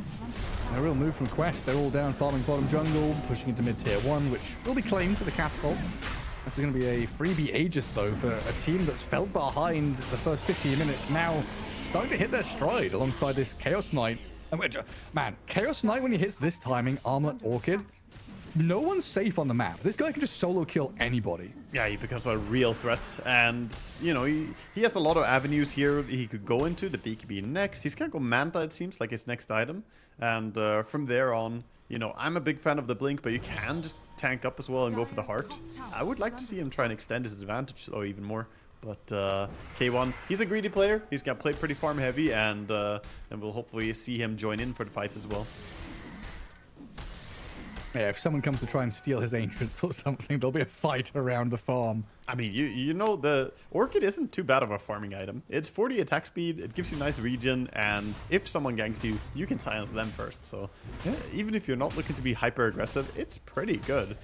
real move from Quest. They're all down farming bottom jungle, pushing into mid tier 1, which will be claimed for the catapult. This is going to be a freebie Aegis, though, for a team that's felt behind the first 15 minutes. Now starting to hit their stride alongside this Chaos Knight. And man, Chaos Knight, when he hits this timing, Armlet Orchid, no one's safe on the map. This guy can just solo kill anybody. Yeah, he becomes a real threat. And, you know, he has a lot of avenues here he could go into. The BKB next. He's going to go Manta, it seems, like his next item. And from there on, you know, I'm a big fan of the Blink, but you can just tank up as well and go for the Heart. I would like to see him try and extend his advantage, though, even more. But K1, he's a greedy player. He's going to play pretty farm heavy, and we'll hopefully see him join in for the fights as well. Yeah, if someone comes to try and steal his Ancients or something, there'll be a fight around the farm. I mean, you know, the Orchid isn't too bad of a farming item. It's 40 attack speed, it gives you nice regen, and if someone ganks you, you can silence them first. So even if you're not looking to be hyper aggressive, it's pretty good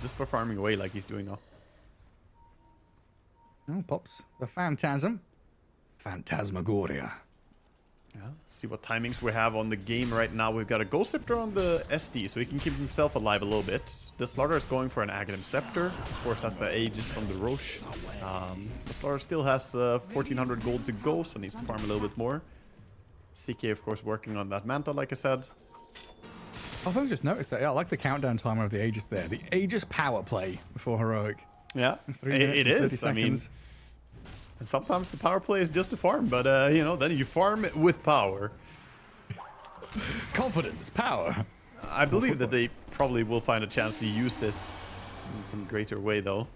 just for farming away like he's doing now. Oh, pops the Phantasm. Phantasmagoria. Yeah, see what timings we have on the game right now. We've got a Ghost Scepter on the SD, so he can keep himself alive a little bit. The Slaughter is going for an Aghanim Scepter. Of course, has the Aegis from the Roche. The Slaughter still has 1400 gold to go, so needs to farm a little bit more. CK, of course, working on that Manta, like I said. I've only just noticed that. Yeah, I like the countdown timer of the Aegis there. The Aegis power play before Heroic. Yeah, it is. I mean, sometimes the power play is just a farm, but you know, then you farm it with power. Confidence, power. I believe that they probably will find a chance to use this in some greater way, though.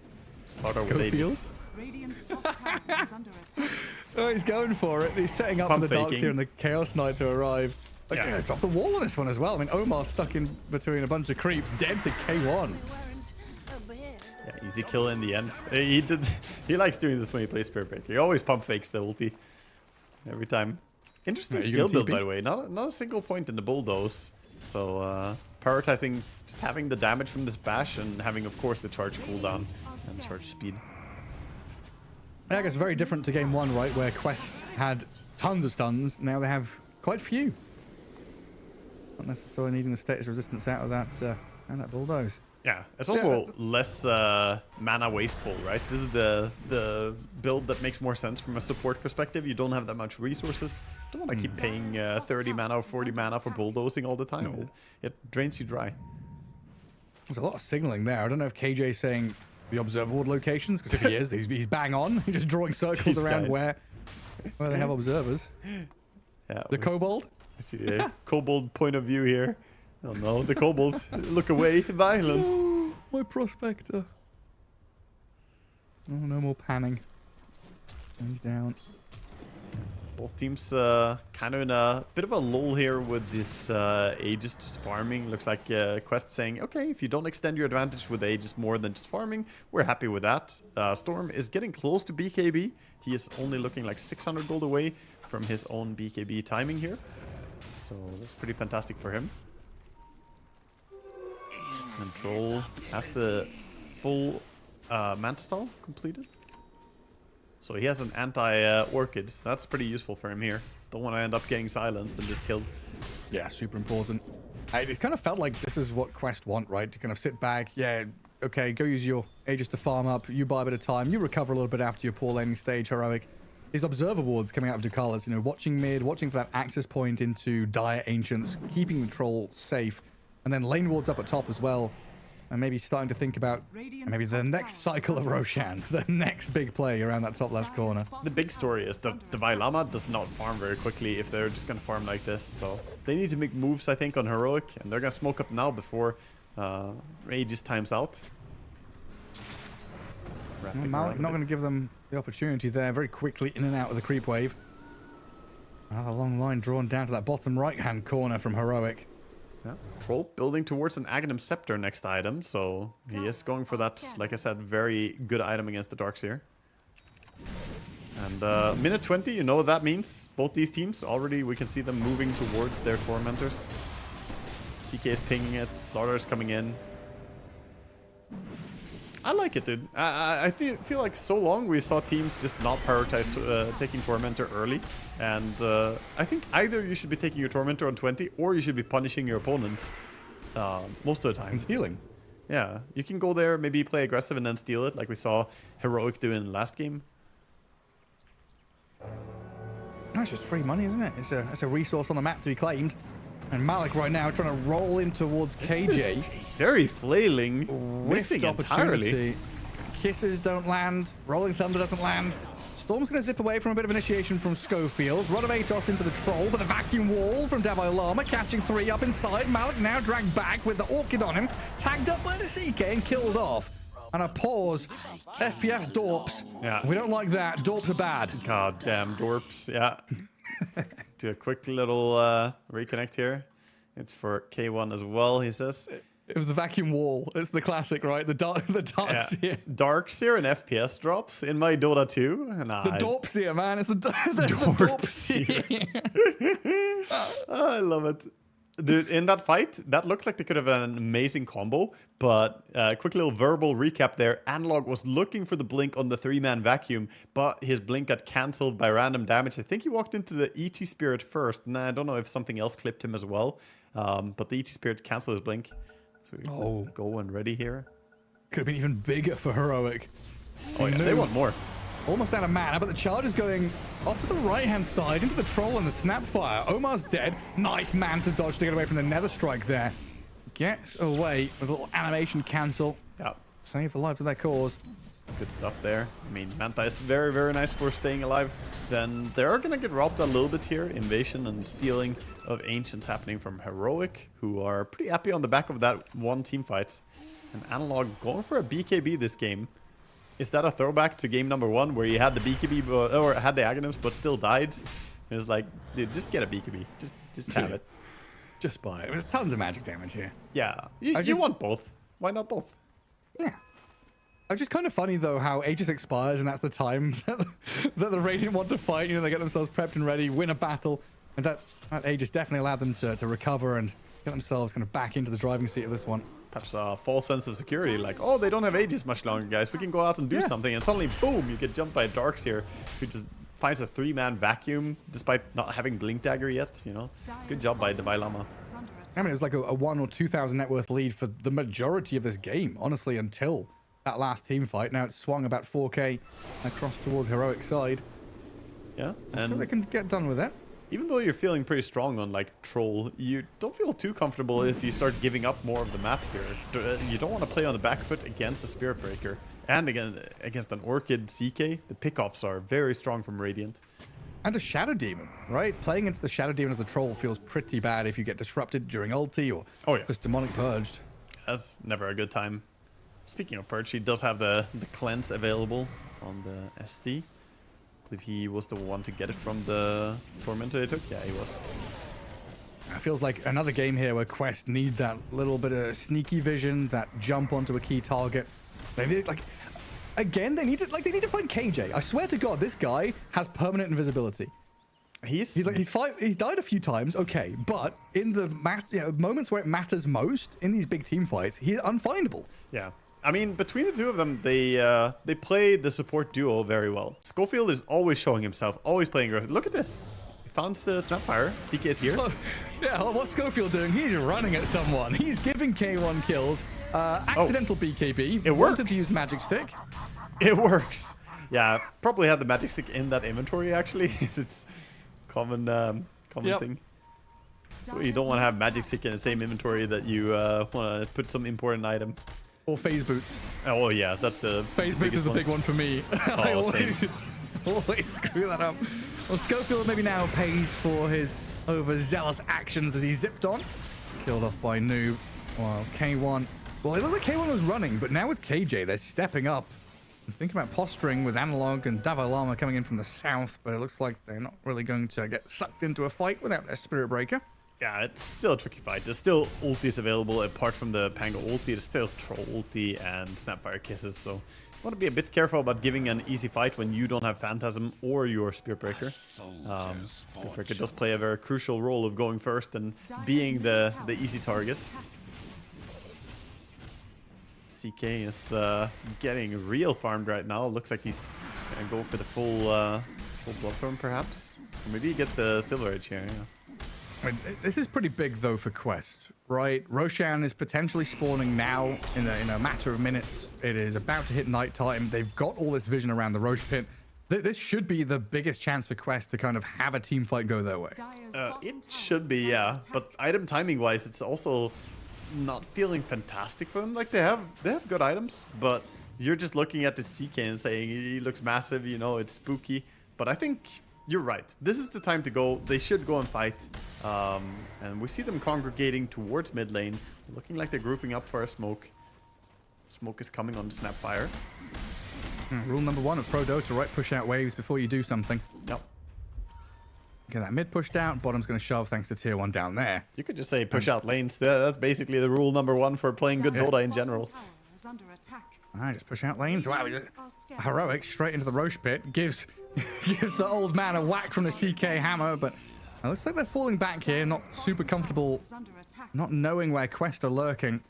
Start with Aegis. Radiant's top tower is under attack. Oh, he's going for it. He's setting up for the Darkseer and the Chaos Knight to arrive. Like, yeah, drop the wall on this one as well. I mean, Omar's stuck in between a bunch of creeps, dead to K1. Yeah, easy kill in the end. He likes doing this when he plays Spirit Breaker. He always pump fakes the ulti every time. Interesting skill build, by the way. Not a single point in the bulldoze. So prioritizing just having the damage from this bash and having, of course, the charge cooldown and charge speed. Yeah, I guess very different to game one, right, where Quest had tons of stuns. Now they have quite few. Not necessarily needing the status resistance out of that bulldoze. Yeah, it's also less mana wasteful, right? This is the build that makes more sense from a support perspective. You don't have that much resources. You don't want to keep paying 30 mana or 40 mana for bulldozing all the time. No. It drains you dry. There's a lot of signaling there. I don't know if KJ's saying the observer ward locations, because if he is, he's bang on. He's just drawing circles around where they have observers. Yeah, the Kobold? I see the Kobold point of view here. Oh no, the Kobold. Look away, violence. Oh, my Prospector. Oh, no more panning. He's down. Both teams kind of in a bit of a lull here with this Aegis just farming. Looks like Quest saying, okay, if you don't extend your advantage with Aegis more than just farming, we're happy with that. Storm is getting close to BKB. He is only looking like 600 gold away from his own BKB timing here. So that's pretty fantastic for him. And Troll has the full Manta style completed. So he has an anti-Orchid. That's pretty useful for him here. Don't want to end up getting silenced and just killed. Yeah, super important. It's kind of felt like this is what Quest want, right? To kind of sit back. Yeah, okay, go use your Aegis to farm up. You buy a bit of time. You recover a little bit after your poor laning stage, Heroic. These observer wards coming out of Ducalis, you know, watching mid, watching for that access point into Dire Ancients, keeping the Troll safe. And then lane wards up at top as well. And maybe starting to think about maybe the next cycle of Roshan, the next big play around that top left corner. The big story is that the Vailama does not farm very quickly if they're just going to farm like this. So they need to make moves, I think, on Heroic. And they're going to smoke up now before Aegis times out. Malik not going to give them the opportunity there. Very quickly in and out of the creep wave. Another long line drawn down to that bottom right-hand corner from Heroic. Yeah. Troll building towards an Aghanim Scepter next item, so he is going for that, like I said, very good item against the Darkseer. And minute 20, you know what that means. Both these teams, already we can see them moving towards their Tormentors. CK is pinging it, Slaughter is coming in. I like it, dude. I feel like so long we saw teams just not prioritize taking Tormentor early. And I think either you should be taking your Tormentor on 20 or you should be punishing your opponents most of the time. And stealing. Yeah, you can go there, maybe play aggressive and then steal it like we saw Heroic do in the last game. That's just free money, isn't it? It's a resource on the map to be claimed. And Malik right now trying to roll in towards KJ. This is very flailing, missing entirely. Kisses don't land. Rolling Thunder doesn't land. Storm's going to zip away from a bit of initiation from Schofield. Rod of Atos into the Troll, but the vacuum wall from Davo Lama catching 3 up inside. Malik now dragged back with the Orchid on him. Tagged up by the CK and killed off. And a pause. FPS Dorps. Yeah. We don't like that. Dorps are bad. God damn Dorps. Yeah. Do a quick little reconnect here. It's for K1 as well, he says. It was the vacuum wall. It's the classic, right? The Darkseer. Darkseer and FPS drops in my Dota 2. Nah, the Dorpseer, man. It's the Dorpseer. I love it. Dude, in that fight, that looked like they could have had an amazing combo, but quick little verbal recap there. Analog was looking for the blink on the 3-man vacuum, but his blink got cancelled by random damage. I think he walked into the ET Spirit first, and I don't know if something else clipped him as well, but the ET Spirit canceled his blink. So we go and ready here. Could have been even bigger for Heroic. Oh yeah, they want more. Almost out of mana, but the charge is going off to the right-hand side into the troll and the snapfire. Omar's dead. Nice man to dodge to get away from the nether strike there. Gets away with a little animation cancel. Yeah. Save the lives of their cause. Good stuff there. I mean, Manta is very, very nice for staying alive. Then they're going to get robbed a little bit here. Invasion and stealing of Ancients happening from Heroic, who are pretty happy on the back of that one team fight. And Analog going for a BKB this game. Is that a throwback to game number 1 where you had the BKB or had the Aghanims but still died? It was like, dude, just get a BKB. Just have it. Just buy it. There's tons of magic damage here. Yeah. You want both. Why not both? Yeah. It's just kind of funny, though, how Aegis expires, and that's the time that the Radiant want to fight. You know, they get themselves prepped and ready, win a battle, and that Aegis definitely allowed them to recover and get themselves kind of back into the driving seat of this one. Perhaps a false sense of security, like, oh, they don't have Aegis much longer, guys. We can go out and do something, and suddenly, boom, you get jumped by Darks here, who just finds a 3-man vacuum, despite not having Blink Dagger yet, you know. Good job by Debai Lama. I mean, it was like a 1,000 or 2,000 net worth lead for the majority of this game, honestly, until that last team fight. Now it's swung about 4k across towards Heroic side. Yeah, and so they can get done with it. Even though you're feeling pretty strong on like Troll, you don't feel too comfortable if you start giving up more of the map here. You don't want to play on the back foot against a Spirit Breaker. And again, against an Orchid CK, the pickoffs are very strong from Radiant. And a Shadow Demon, right? Playing into the Shadow Demon as a Troll feels pretty bad if you get disrupted during ulti or just Demonic Purged. That's never a good time. Speaking of Purge, he does have the Cleanse available on the SD. I believe he was the one to get it from the Tormentor they took. Yeah, he was. It feels like another game here where Quest need that little bit of sneaky vision, that jump onto a key target. They need, like, again, they need to find KJ. I swear to God, this guy has permanent invisibility. He's died a few times, okay, but in the moments where it matters most in these big team fights, he's unfindable. Yeah. I mean, between the two of them, they play the support duo very well. Schofield is always showing himself, always playing great. Look at this. He found the Snapfire. CK is here. Yeah, what's Schofield doing? He's running at someone. He's giving K1 kills. Accidental BKB. It works. Wanted to use Magic Stick. It works. Yeah, probably had the Magic Stick in that inventory, actually. It's common thing. So you don't want to have Magic Stick in the same inventory that you want to put some important item. Or phase boots. Oh yeah, that's the phase boots is the big one for me. I always screw that up. Well, Schofield maybe now pays for his overzealous actions as he zipped on. Killed off by Noob. While K1, well, it looked like K1 was running, but now with KJ, they're stepping up. I'm thinking about posturing with Analog and Davai Lama coming in from the south, but it looks like they're not really going to get sucked into a fight without their Spirit Breaker. Yeah, it's still a tricky fight. There's still ultis available apart from the Pango ulti. There's still Troll ulti and Snapfire Kisses. So you want to be a bit careful about giving an easy fight when you don't have Phantasm or your Spirit Breaker. Spirit Breaker does play a very crucial role of going first and being the easy target. CK is getting real farmed right now. Looks like he's going to go for the full Bloodthorn perhaps. Or maybe he gets the Silver Edge here, yeah. I mean, this is pretty big, though, for Quest, right? Roshan is potentially spawning now in a matter of minutes. It is about to hit nighttime. They've got all this vision around the Roche pit. This should be the biggest chance for Quest to kind of have a team fight go their way. It should be, yeah. But item timing-wise, it's also not feeling fantastic for them. Like, they have good items, but you're just looking at the CK and saying, he looks massive, you know, it's spooky. But I think you're right. This is the time to go. They should go and fight. And we see them congregating towards mid lane. Looking like they're grouping up for a smoke. Smoke is coming on the Snapfire. Rule number 1 of Pro Dota, right? Push out waves before you do something. Yep. Get that mid pushed out. Bottom's going to shove thanks to tier 1 down there. You could just say push out lanes. That's basically the rule number 1 for playing good Dota in general. Alright, just push out lanes. Wow, Heroic straight into the Roche pit. Gives the old man a whack from the CK hammer, but It looks like they're falling back here, not super comfortable, not knowing where Quest are lurking.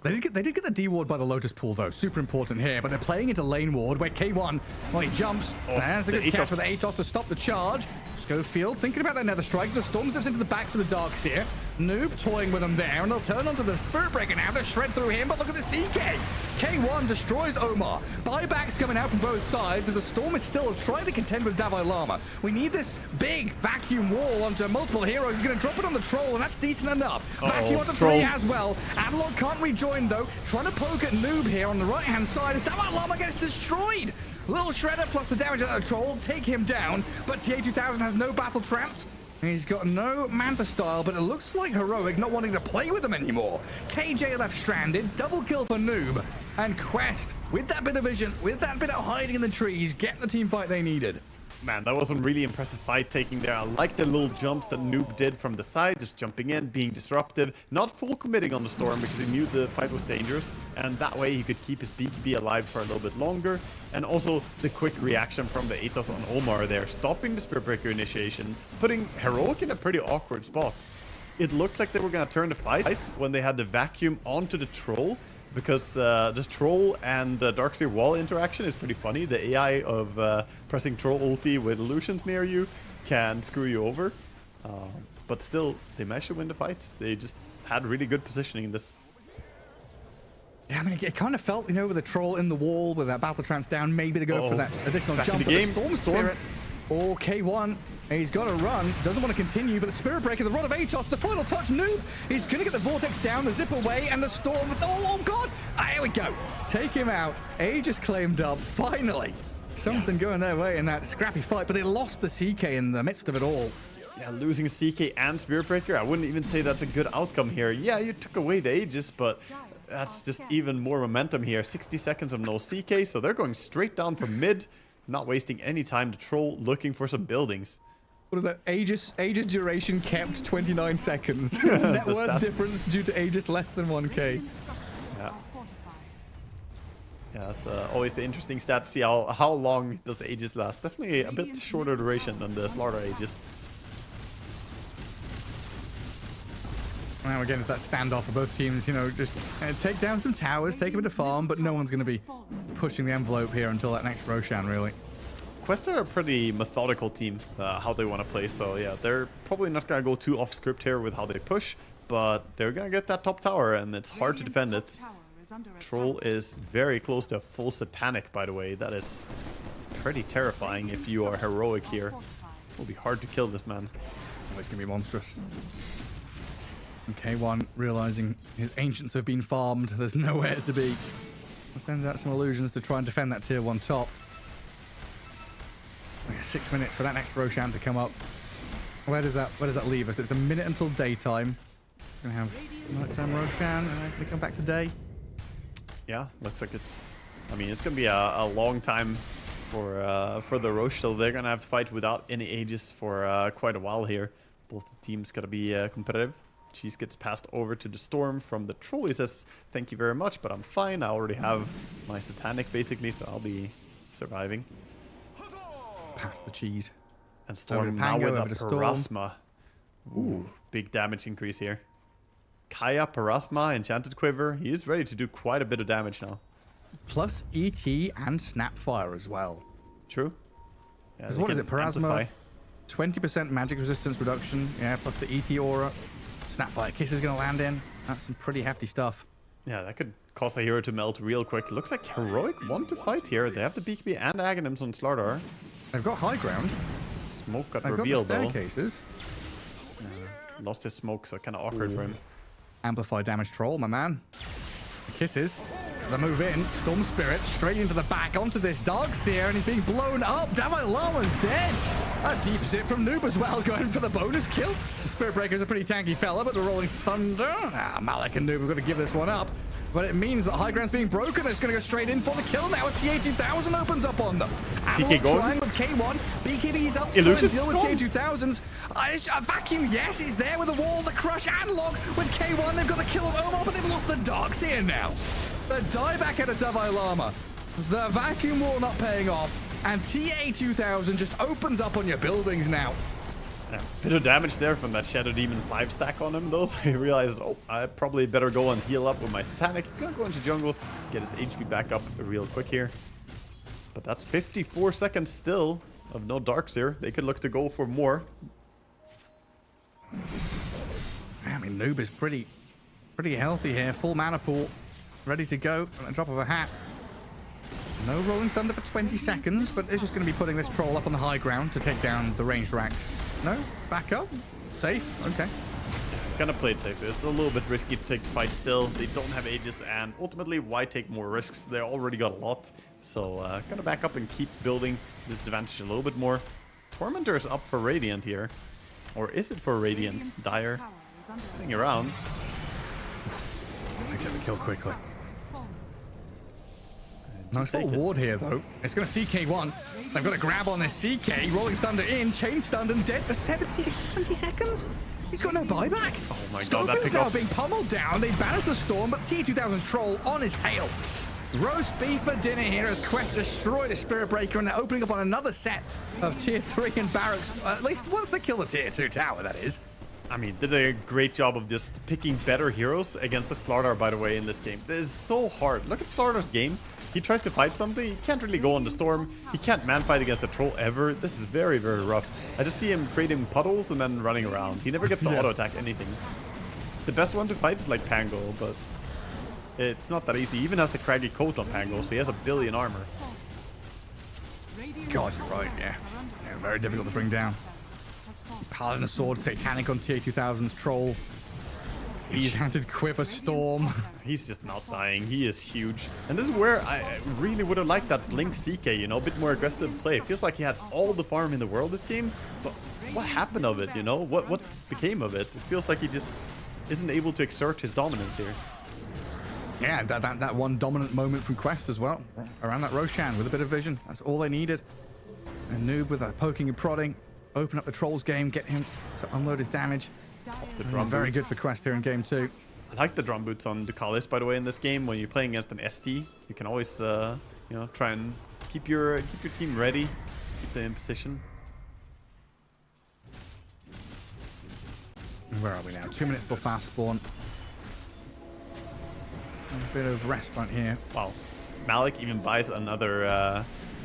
They did get the D ward by the Lotus Pool, though. Super important here, but they're playing into lane ward where K1, well, he jumps. There's a good catch for the Atos to stop the charge. Schofield thinking about that Nether Strike. The Storm zips into the back for the Darkseer. Noob toying with them there, and they'll turn onto the Spirit Breaker now to shred through him, but look at the CK. K1 destroys Omar. Buybacks coming out from both sides as the Storm is still trying to contend with Davai Lama. We need this big vacuum wall onto multiple heroes. He's going to drop it on the Troll, and that's decent enough. Vacuum onto Troll. 3 as well. Analog can't rejoin, though. Trying to poke at Noob here on the right-hand side as Davai Lama gets destroyed. Little Shredder plus the damage of the Troll take him down, but TA2000 has no battle traps. He's got no Manta style, but it looks like Heroic not wanting to play with them anymore. KJ left stranded, double kill for Noob, and Quest, with that bit of vision, with that bit of hiding in the trees, get the team fight they needed. Man, that was a really impressive fight taking there. I like the little jumps that Noob did from the side, just jumping in, being disruptive, not full committing on the Storm because he knew the fight was dangerous, and that way he could keep his BKB alive for a little bit longer. And also the quick reaction from the Atos on Omar there, stopping the Spirit Breaker initiation, putting Heroic in a pretty awkward spot. It looked like they were going to turn the fight when they had the vacuum onto the Troll, because the Troll and the Darkseer wall interaction is pretty funny. The AI of pressing Troll ulti with illusions near you can screw you over. But still, they managed to win the fights. They just had really good positioning in this. Yeah, I mean, it kind of felt, you know, with the Troll in the wall, with that battle trance down, maybe they go for that additional Back jump. in the game. Storm Spirit or K1. He's got to run, doesn't want to continue, but the Spirit Breaker, the Rod of Atos, the final touch, Noob, he's going to get the Vortex down, the Zip away, and the Storm, oh God, here we go. Take him out, Aegis claimed up, finally. Something going their way in that scrappy fight, but they lost the CK in the midst of it all. Yeah, losing CK and Spirit Breaker, I wouldn't even say that's a good outcome here. Yeah, you took away the Aegis, but that's just even more momentum here. 60 seconds of no CK, so they're going straight down from mid, not wasting any time. The Troll looking for some buildings. What is that? Aegis duration kept 29 seconds. Net worth difference due to Aegis less than 1k. Yeah. Yeah, that's always the interesting stat to see how long does the Aegis last. Definitely a bit shorter duration than the Slaughter Aegis. Now again, it's that standoff for both teams, you know, just take down some towers, take a bit of farm, but no one's going to be pushing the envelope here until that next Roshan, really. Quest are a pretty methodical team, how they want to play, so yeah, they're probably not going to go too off script here with how they push, but they're going to get that top tower, and it's hard to defend it. Troll is very close to a full Satanic, by the way. That is pretty terrifying if you are Heroic here. It will be hard to kill this man. Oh, it's going to be monstrous. And K1 realizing his Ancients have been farmed, there's nowhere to be. I'll send out some illusions to try and defend that tier 1 top. 6 minutes for that next Roshan to come up. Where does that leave us? It's a minute until daytime. We're gonna have nighttime Roshan, and it's gonna come back to day. Yeah, looks like it's. I mean, it's gonna be a long time for the Roche, so they're gonna have to fight without any Aegis for quite a while here. Both teams gotta be competitive. Cheese gets passed over to the Storm from the Troll. He says, "Thank you very much, but I'm fine. I already have my Satanic basically, so I'll be surviving." Pass the cheese. And Storm now with a Parasma. Ooh, big damage increase here. Kaya, Parasma, Enchanted Quiver. He is ready to do quite a bit of damage now. Plus ET and Snapfire as well. True. Yeah, what is it? Parasma, 20% magic resistance reduction. Yeah, plus the ET aura. Snapfire Kiss is going to land in. That's some pretty hefty stuff. Yeah, that could cause a hero to melt real quick. Looks like Heroic want to fight here. They have the BKB and Aghanims on Slardar. They've got high ground. Smoke got They've revealed got the though. Staircases. Lost his smoke, so kind of awkward for him. Amplify damage Troll, my man. The kisses. The move in. Storm Spirit straight into the back onto this Darkseer, and he's being blown up. Davai Lama's dead. A deep zip from Noob as well, going for the bonus kill. The Spirit Breaker's a pretty tanky fella, but the Rolling Thunder. Malik and Noob have got to give this one up. But it means that high ground's being broken. It's going to go straight in for the kill now as TA2000 opens up on them. CK going. Trying with K1. BKB's up. Illusion's deal with TA2000s. A vacuum, yes, is there with the wall. The crush Analog with K1. They've got the kill of Omar, but they've lost the Darkseer now. The dieback out of Davai Lama. The vacuum wall not paying off. And TA2000 just opens up on your buildings now. Yeah, bit of damage there from that Shadow Demon 5 stack on him though, so he realized, oh, I probably better go and heal up with my Satanic. Gonna go into jungle, get his HP back up real quick here. But that's 54 seconds still of no darks here. They could look to go for more. I mean, Noob is pretty healthy here. Full mana pool, ready to go at the drop of a hat. No Rolling Thunder for 20 seconds, but it's just going to be putting this troll up on the high ground to take down the ranged racks. No? Back up? Safe? Okay. Gonna play it safe. It's a little bit risky to take the fight still. They don't have Aegis, and ultimately, why take more risks? They already got a lot. So, gonna back up and keep building this advantage a little bit more. Tormentor is up for Radiant here. Or is it for Radiant? Dire. Sitting around. I get the kill quickly. Nice little ward here, though. It's going to CK1. They've got to grab on this CK. Rolling Thunder in. Chain stunned and dead for 70 seconds. He's got no buyback. Oh my god, that pick now up. being pummeled down. They banished the Storm, but T2000's Troll on his tail. Roast beef for dinner here as Quest destroy the Spirit Breaker, and they're opening up on another set of Tier 3 and Barracks. At least once they kill the Tier 2 tower, that is. I mean, did a great job of just picking better heroes against the Slardar, by the way, in this game. This is so hard. Look at Slardar's game. He tries to fight something, he can't really go on the Storm. He can't man-fight against the Troll ever. This is very, very rough. I just see him creating puddles and then running around. He never gets to auto-attack anything. The best one to fight is like Pango, but it's not that easy. He even has the craggy coat on Pango, so he has a billion armor. God, you're right, yeah. Very difficult to bring down. Paladin of Sword, Satanic on Tier 2000's Troll. Enchanted Quiver Storm. He's just not dying. He is huge. And this is where I really would have liked that Blink CK, you know, a bit more aggressive play. It feels like he had all the farm in the world this game, but what happened of it, you know? What became of it? It feels like he just isn't able to exert his dominance here. Yeah, that one dominant moment from Quest as well. Around that Roshan with a bit of vision. That's all they needed. And Noob with a poking and prodding. Open up the Trolls game, get him to unload his damage. The drum very boots. good for Quest here in game 2. I like the drum boots on Ducalis, by the way, in this game. When you're playing against an ST, you can always, you know, try and keep your team ready, keep them in position. Where are we now? 2 minutes till fast spawn. A bit of respite here. Wow. Malik even buys another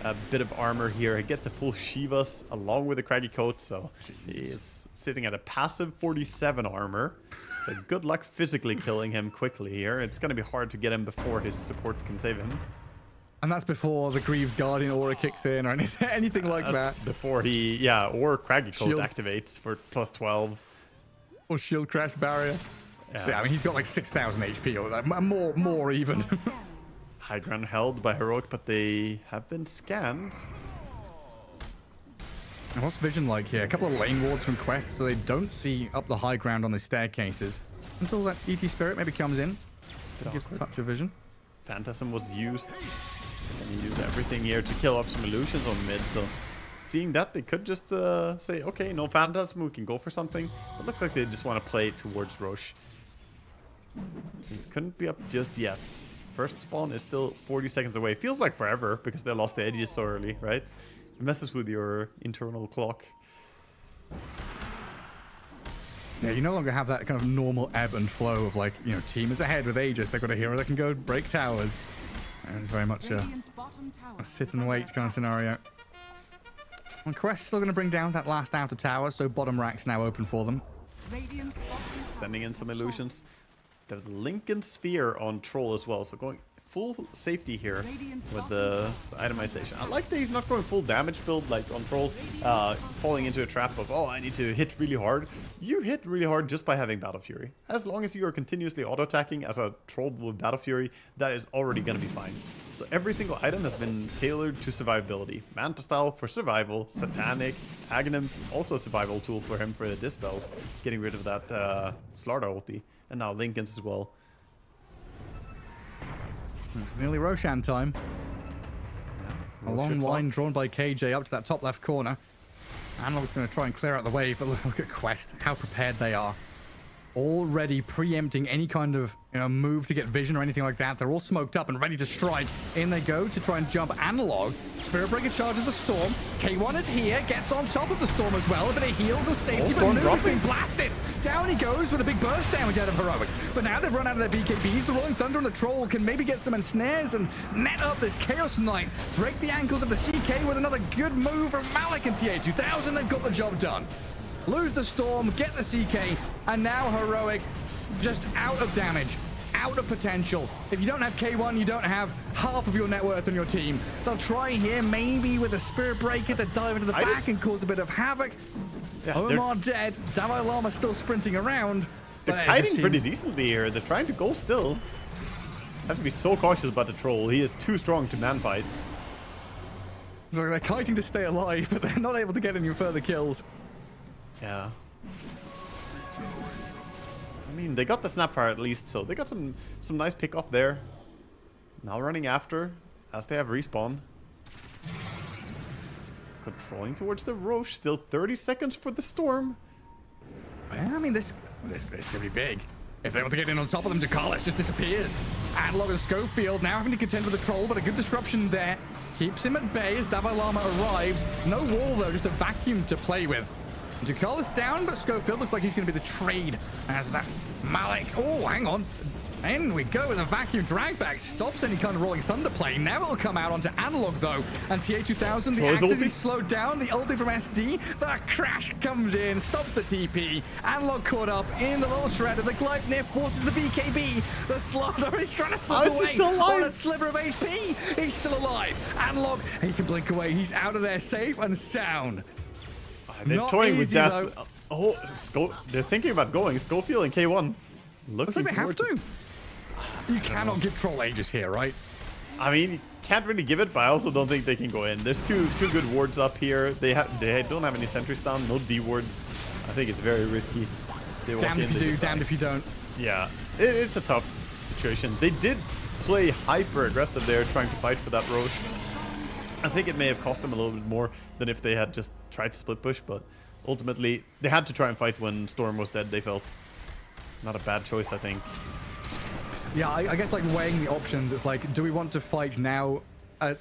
a bit of armor here. He gets the full Shivas along with the craggy coat, so he is sitting at a passive 47 armor. So good luck physically killing him quickly here. It's going to be hard to get him before his supports can save him. And that's before the Greaves Guardian aura kicks in or anything like that. Before he, yeah, or craggy coat activates for plus 12. Or shield crash barrier. Yeah, I mean, he's got like 6,000 HP or that, more even. High ground held by Heroic, but they have been scanned. And what's vision like here? A couple of lane wards from Quest, so they don't see up the high ground on the staircases until that ET Spirit maybe comes in. Gives a touch of vision. Phantasm was used. And he used everything here to kill off some illusions on mid, so seeing that, they could just say, okay, no Phantasm, we can go for something. It looks like they just want to play towards Roche. It couldn't be up just yet. First spawn is still 40 seconds away. Feels like forever because they lost the edges so early, right? It messes with your internal clock. Yeah, you no longer have that kind of normal ebb and flow of like, you know, team is ahead with Aegis. They've got a hero that can go break towers. And it's very much a sit and wait kind of scenario. And Quest still going to bring down that last outer tower, so bottom rack's now open for them. Sending in some illusions. The Lincoln Sphere on Troll as well, so going full safety here with the itemization. I like that he's not going full damage build like on Troll, falling into a trap of, oh, I need to hit really hard. You hit really hard just by having Battle Fury. As long as you are continuously auto-attacking as a Troll with Battle Fury, that is already going to be fine. So every single item has been tailored to survivability. Manta Style for survival, Satanic, Aghanim's also a survival tool for him for the Dispels, getting rid of that Slardar ulti. And now Lincoln's as well. It's nearly Roshan time. Yeah, a long line drawn by KJ up to that top left corner. Analog's going to try and clear out the way, but look at Quest, how prepared they are. already preempting any kind of move to get vision or anything like that. They're all smoked up and ready to strike. In they go to try and jump Analog. Spirit Breaker charges the Storm. K1 is here, gets on top of the Storm as well. A bit of heals and safety, but Nouns being blasted. Down he goes with a big burst damage out of Heroic. But now they've run out of their BKBs. The Rolling Thunder and the Troll can maybe get some ensnares and net up this Chaos Knight. Break the ankles of the CK with another good move from Malik and TA2000. They've got the job done. Lose the Storm, get the CK, and now Heroic just out of damage, out of potential. If you don't have K1, you don't have half of your net worth on your team. They'll try here maybe with a Spirit Breaker to dive into the back and cause a bit of havoc. Yeah, Omar dead, Davai Lama still sprinting around. They're kiting pretty decently here. They're trying to go still. Have to be so cautious about the Troll. He is too strong to man fight. So they're kiting to stay alive, but they're not able to get any further kills. Yeah. I mean, they got the Snapfire at least, so they got some nice pick off there. Now running after, as they have respawn. Controlling towards the Roche, still 30 seconds for the Storm. Yeah, I mean, this could be big. If they want to get in on top of them, Ducalis just disappears. Analog and Schofield now having to contend with the Troll, but a good disruption there. Keeps him at bay as Davai Lama arrives. No wall, though, just a vacuum to play with. Ducalis down, but Schofield looks like he's going to be the trade as that Malik. Oh, hang on. In we go with a vacuum drag back. Stops any kind of Rolling Thunder play. Now it'll come out onto Analog, though. And TA2000, the axis is slowed down. The ulti from SD. The crash comes in, stops the TP. Analog caught up in the little shredder. The Gleipnir forces the BKB. The Slaughter is trying to slip away on a sliver of HP. He's still alive. Analog, he can blink away. He's out of there safe and sound. They're toying with death. They're thinking about going. Schofield and K1. Looks like they have to. You cannot give Troll Aegis here, right? I mean, you can't really give it, but I also don't think they can go in. There's two good wards up here. They don't have any sentries down, no D wards. I think it's very risky. Damned if you do, damned if you don't. Yeah, it's a tough situation. They did play hyper aggressive there, trying to fight for that Roche. I think it may have cost them a little bit more than if they had just tried to split push, but ultimately they had to try and fight when Storm was dead, they felt. Not a bad choice, I think. Yeah, I guess like weighing the options, it's like, do we want to fight now at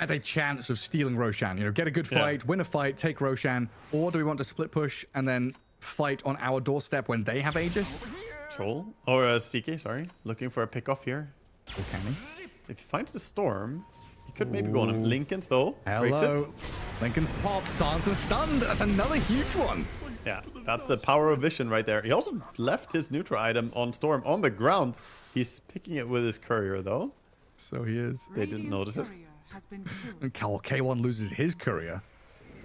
a chance of stealing Roshan? Get a good fight, win a fight, take Roshan, or do we want to split push and then fight on our doorstep when they have Aegis? Troll? Or CK, sorry. Looking for a pick off here. Okay. If he finds the Storm, he could maybe go on Lincoln's though. Hello. Lincoln's popped, silenced and stunned. That's another huge one. Yeah, that's the power of vision right there. He also left his neutral item on Storm on the ground. He's picking it with his courier though. So he is. They didn't notice it. And K1 loses his courier.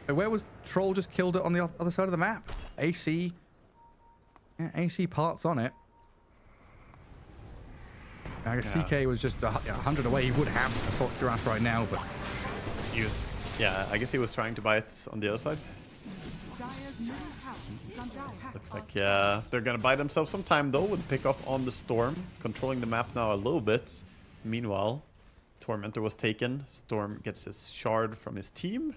Where was Troll just killed it on the other side of the map? AC. Yeah, AC parts on it. I guess CK was just 100 away. He would have a Giraffe right now, but he was. Yeah, I guess he was trying to buy it on the other side. Looks like they're gonna buy themselves some time though with pick off on the Storm, controlling the map now a little bit. Meanwhile, Tormentor was taken. Storm gets his shard from his team.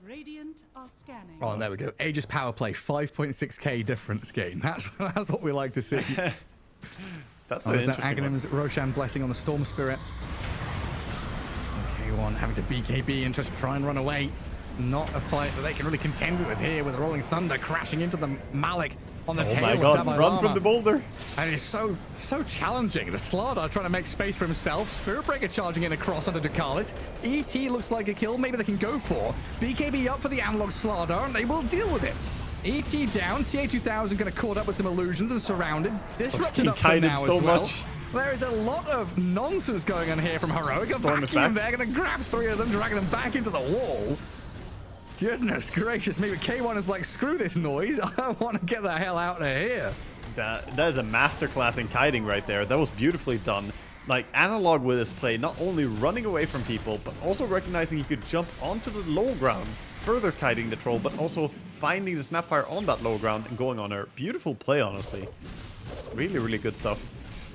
Radiant are scanning. Oh, there we go. Aegis power play, 5.6k difference gain. That's what we like to see. That's an interesting Aghanim's Roshan blessing on the Storm Spirit. K1 having to BKB and just try and run away. Not a fight that they can really contend with here, with the Rolling Thunder crashing into the Malik on the tail. Oh my god, run from the boulder. And it's so challenging. The Slardar trying to make space for himself. Spirit Breaker charging in across onto Ducalis. ET looks like a kill, maybe they can go for. BKB up for the Analog Slardar, and they will deal with it. ET down, TA2000 going to caught up with some illusions and surrounded. Disrupted up for now so as well. Much. There is a lot of nonsense going on here from Heroic. A vacuum there, going to grab 3 of them, dragging them back into the wall. Goodness gracious me, but K1 is like, screw this noise. I want to get the hell out of here. That is a masterclass in kiting right there. That was beautifully done. Like, Analog with his play, not only running away from people, but also recognizing he could jump onto the low ground, further kiting the Troll, but also finding the Snapfire on that low ground and going on her. Beautiful play, honestly. Really, really good stuff.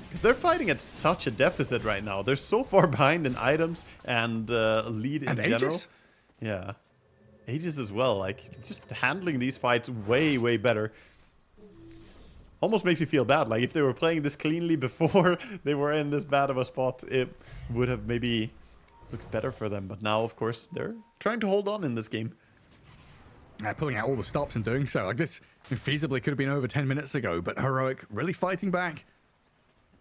Because they're fighting at such a deficit right now. They're so far behind in items and lead in general. Aegis? Yeah. Aegis as well. Like, just handling these fights way, way better. almost makes you feel bad. Like if they were playing this cleanly before they were in this bad of a spot, it would have maybe looked better for them. But now, of course, they're trying to hold on in this game. Pulling out all the stops and doing so. Like this feasibly could have been over 10 minutes ago, but Heroic really fighting back.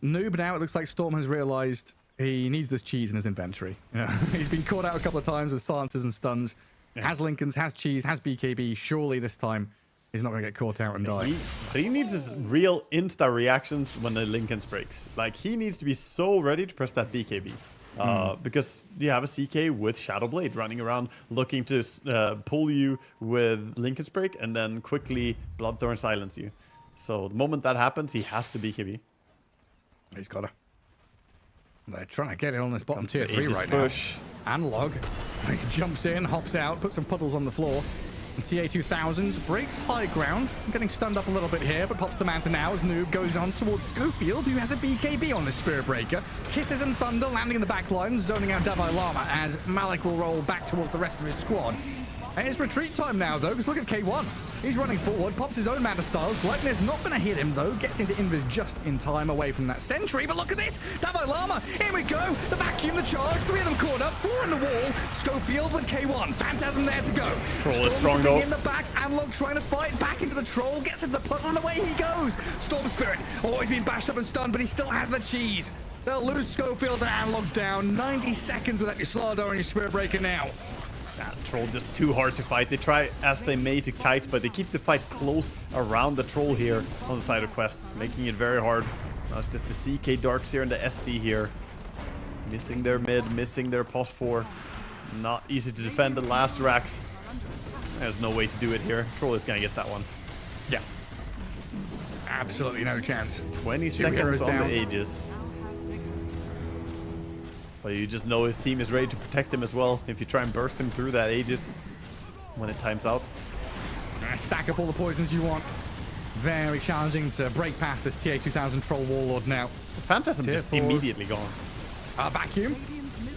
Noob now, it looks like Storm has realized he needs this cheese in his inventory. You know, he's been caught out a couple of times with silences and stuns. Yeah. Has Lincolns, has cheese, has BKB. Surely this time he's not going to get caught out and die. He needs his real insta reactions when the Lincolns breaks. Like he needs to be so ready to press that BKB. Because you have a CK with Shadow Blade running around looking to pull you with Lincoln's Break and then quickly Bloodthorn silence you. So the moment that happens, he has to BKB. He's got to. They're trying to get it on this bottom tier 3 right push. Now. Analog. He jumps in, hops out, puts some puddles on the floor. And TA2000 breaks high ground. Getting stunned up a little bit here, but pops the Manta now as Noob goes on towards Schofield, who has a BKB on the Spirit Breaker. Kisses and Thunder landing in the back line, zoning out Davai Lama as Malik will roll back towards the rest of his squad. And it's retreat time now, though, because look at K1. He's running forward, pops his own Manta Styles. Gleipnir's not going to hit him, though. Gets into Invis just in time away from that sentry. But look at this. Davai Lama, here we go. The vacuum, the charge. 3 of them caught up, 4 in the wall. Schofield with K1. Phantasm there to go. Troll is strong, though. In the back, Analog trying to fight back into the Troll. Gets into the puddle and away he goes. Storm Spirit, always been bashed up and stunned, but he still has the cheese. They'll lose Schofield and Analog's down. 90 seconds without your Slardar and your Spirit Breaker now. That Troll just too hard to fight. They try as they may to kite, but they keep the fight close around the Troll here on the side of quests, making it very hard. Now it's just the CK Darks here and the SD here. Missing their mid, missing their pos 4. Not easy to defend the last racks. There's no way to do it here. Troll is gonna get that one. Yeah. Absolutely no chance. 20 seconds on the Aegis. But you just know his team is ready to protect him as well if you try and burst him through that Aegis when it times out. Stack up all the poisons you want. Very challenging to break past this TA2000 Troll Warlord now. The Phantasm just immediately gone. Vacuum.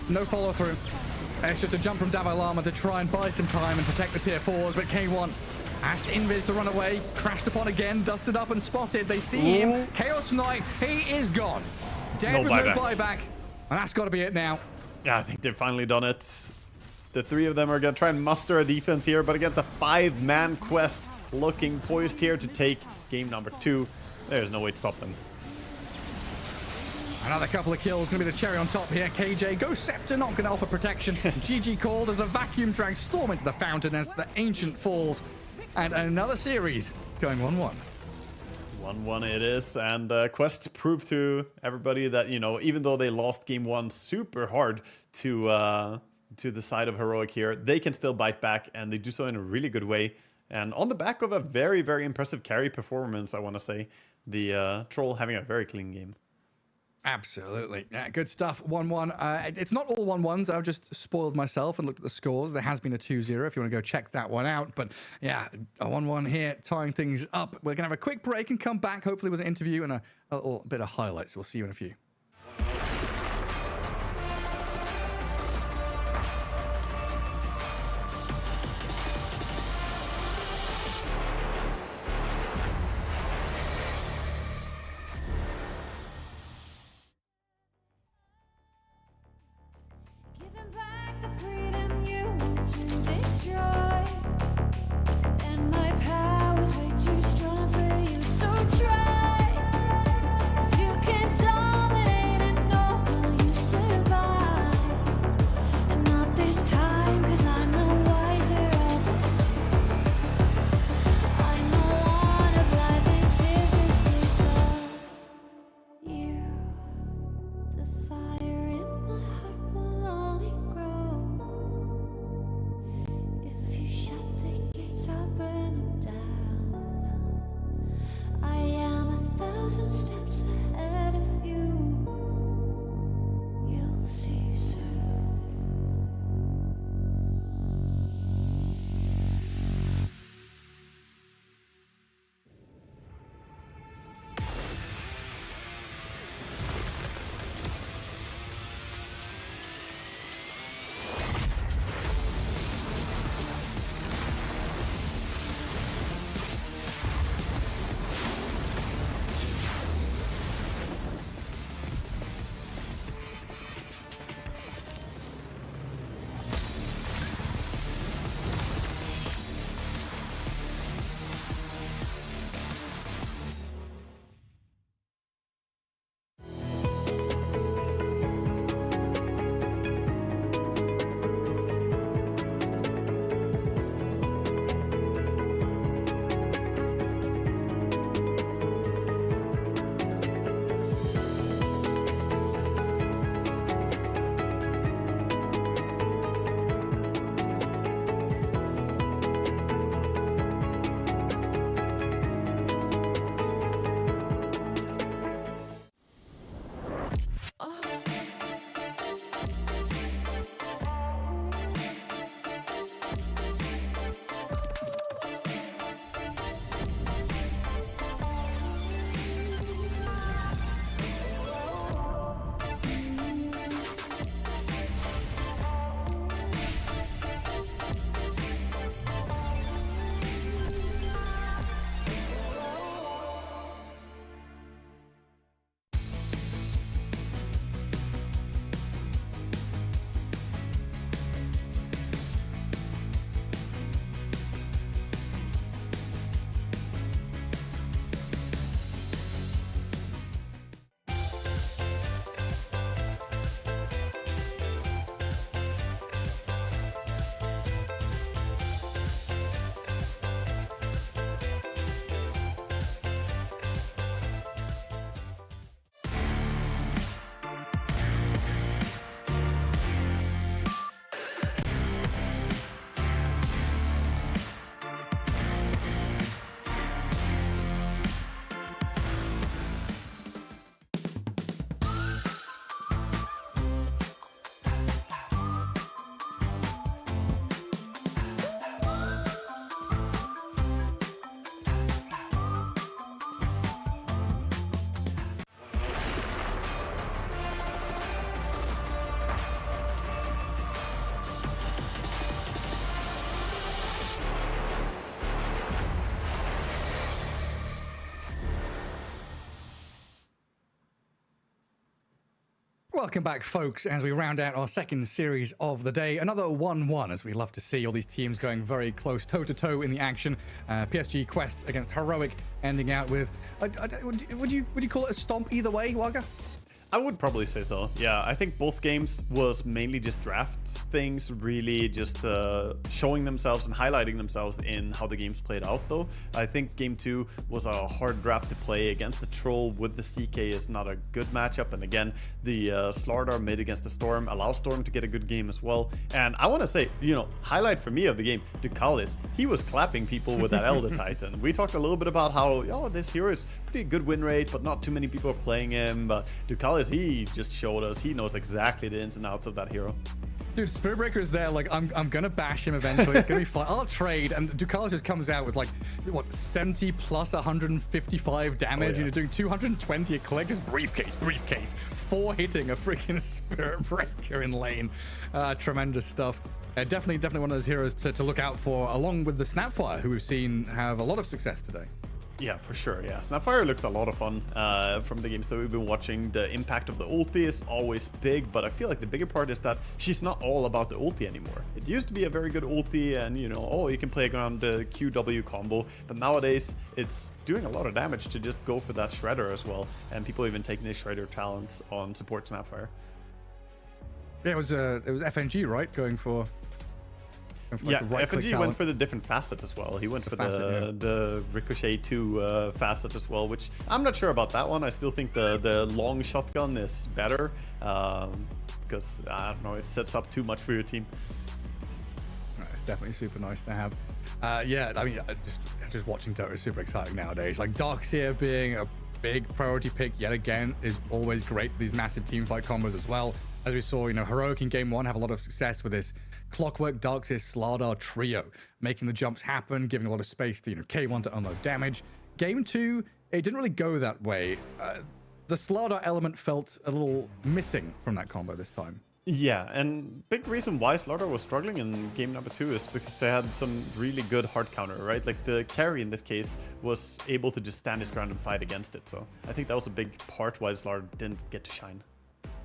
No follow through. It's just a jump from Davai Lama to try and buy some time and protect the tier 4s, but K1 asked Invis to run away. Crashed upon again, dusted up and spotted. They see him. Chaos Knight, he is gone. Dead with no buyback. And that's got to be it now. Yeah, I think they've finally done it. The 3 of them are going to try and muster a defense here, but against a 5-man quest, looking poised here to take game number 2. There's no way to stop them. Another couple of kills, going to be the cherry on top here. KJ goes Scepter, not going to offer protection. GG called as the vacuum drags Storm into the fountain as the Ancient falls. And another series going 1-1. 1-1 it is, and Quest proved to everybody that, you know, even though they lost game 1 super hard to the side of Heroic here, they can still bite back, and they do so in a really good way. And on the back of a very, very impressive carry performance, I want to say. The Troll having a very clean game. Absolutely. Yeah, good stuff. 1-1. It's not all 1-1s. I've just spoiled myself and looked at the scores. There has been a 2-0 if you want to go check that one out. But yeah, a 1-1 here, tying things up. We're going to have a quick break and come back, hopefully with an interview and a little bit of highlights. We'll see you in a few. Try, 'cause you can dominate. Welcome back, folks, as we round out our second series of the day. Another 1-1, as we love to see all these teams going very close, toe-to-toe in the action. PSG Quest against Heroic, ending out with... would you call it a stomp either way, Waga? I would probably say so. Yeah, I think both games was mainly just draft things, really just showing themselves and highlighting themselves in how the games played out, though. I think game 2 was a hard draft to play against the Troll with the CK is not a good matchup. And again, the Slardar mid against the Storm allows Storm to get a good game as well. And I want to say, highlight for me of the game, Ducalis, he was clapping people with that Elder Titan. We talked a little bit about how, this hero is pretty good win rate, but not too many people are playing him. But Ducalis, he just showed us he knows exactly the ins and outs of that hero. Dude, Spiritbreaker is there. Like, I'm gonna bash him eventually. It's gonna be fun. I'll trade, and Ducalis just comes out with like 70 plus 155 damage, and you're doing 220 a click. Just briefcase, 4 hitting a freaking Spiritbreaker in lane. Tremendous stuff. Definitely one of those heroes to look out for, along with the Snapfire, who we've seen have a lot of success today. Yeah, for sure. Yeah, Snapfire looks a lot of fun from the games that we've been watching. The impact of the ulti is always big, but I feel like the bigger part is that she's not all about the ulti anymore. It used to be a very good ulti and, you can play around the QW combo, but nowadays it's doing a lot of damage to just go for that Shredder as well, and people even taking the Shredder talents on support Snapfire. Yeah, it was FNG, right? Going for... Yeah, FNG went for the different facet as well. He went for the Ricochet 2 facet as well, which I'm not sure about that one. I still think the long shotgun is better because, I don't know, it sets up too much for your team. It's definitely super nice to have. Yeah, I mean, just watching Dota is super exciting nowadays. Like, Darkseer being a big priority pick yet again is always great for these massive teamfight combos as well. As we saw, Heroic in game 1 have a lot of success with this Clockwork, Darkseer, Slardar trio, making the jumps happen, giving a lot of space to K1 to unload damage. Game 2, it didn't really go that way. The Slardar element felt a little missing from that combo this time. Yeah, and big reason why Slardar was struggling in game number 2 is because they had some really good hard counter, right? Like the carry in this case was able to just stand his ground and fight against it. So I think that was a big part why Slardar didn't get to shine.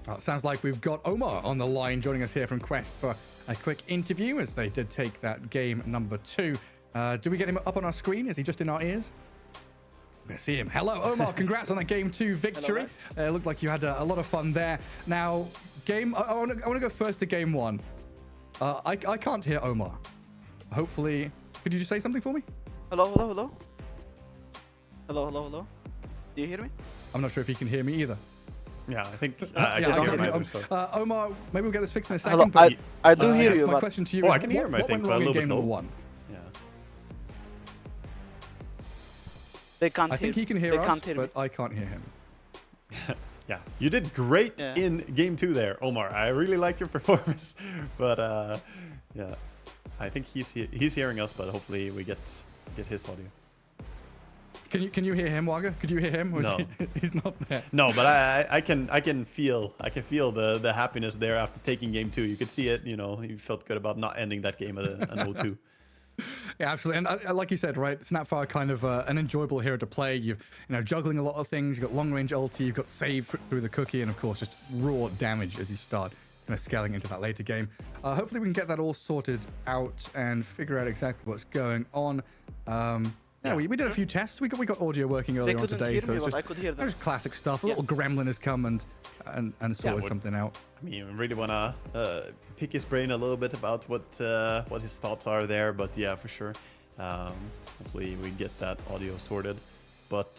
It sounds like we've got Omar on the line joining us here from Quest for a quick interview, as they did take that game number 2. Do we get him up on our screen? Is he just in our ears? I'm going to see him. Hello, Omar. Congrats on the game 2 victory. It looked like you had a lot of fun there. Now, I want to go first to game 1. I can't hear Omar. Hopefully, could you just say something for me? Hello. Do you hear me? I'm not sure if he can hear me either. Yeah, I think I can hear him either, so. Omar, maybe we'll get this fixed in a second. Hello, but, I do hear you, my but... question to you is, I can hear him, I think, what went wrong in game number low. 1? Yeah. They can't I think he can hear us, but I can't hear him. Yeah, you did great in game 2 there, Omar. I really liked your performance, but yeah, I think he's hearing us, but hopefully we get his audio. Can you hear him, Waga? Could you hear him? No, he's not there. No, but I can feel the happiness there after taking game 2. You could see it. You felt good about not ending that game at an 0-2. Yeah, absolutely. And like you said, right, Snapfire kind of an enjoyable hero to play. You're juggling a lot of things. You've got long range ulti. You've got save through the cookie, and of course just raw damage as you start kind of scaling into that later game. Hopefully we can get that all sorted out and figure out exactly what's going on. Yeah, we did a few tests. We got audio working earlier on today, so it's just classic stuff. A little gremlin has come and sorted something out. I mean, I really want to pick his brain a little bit about what his thoughts are there, but yeah, for sure. Hopefully we get that audio sorted. But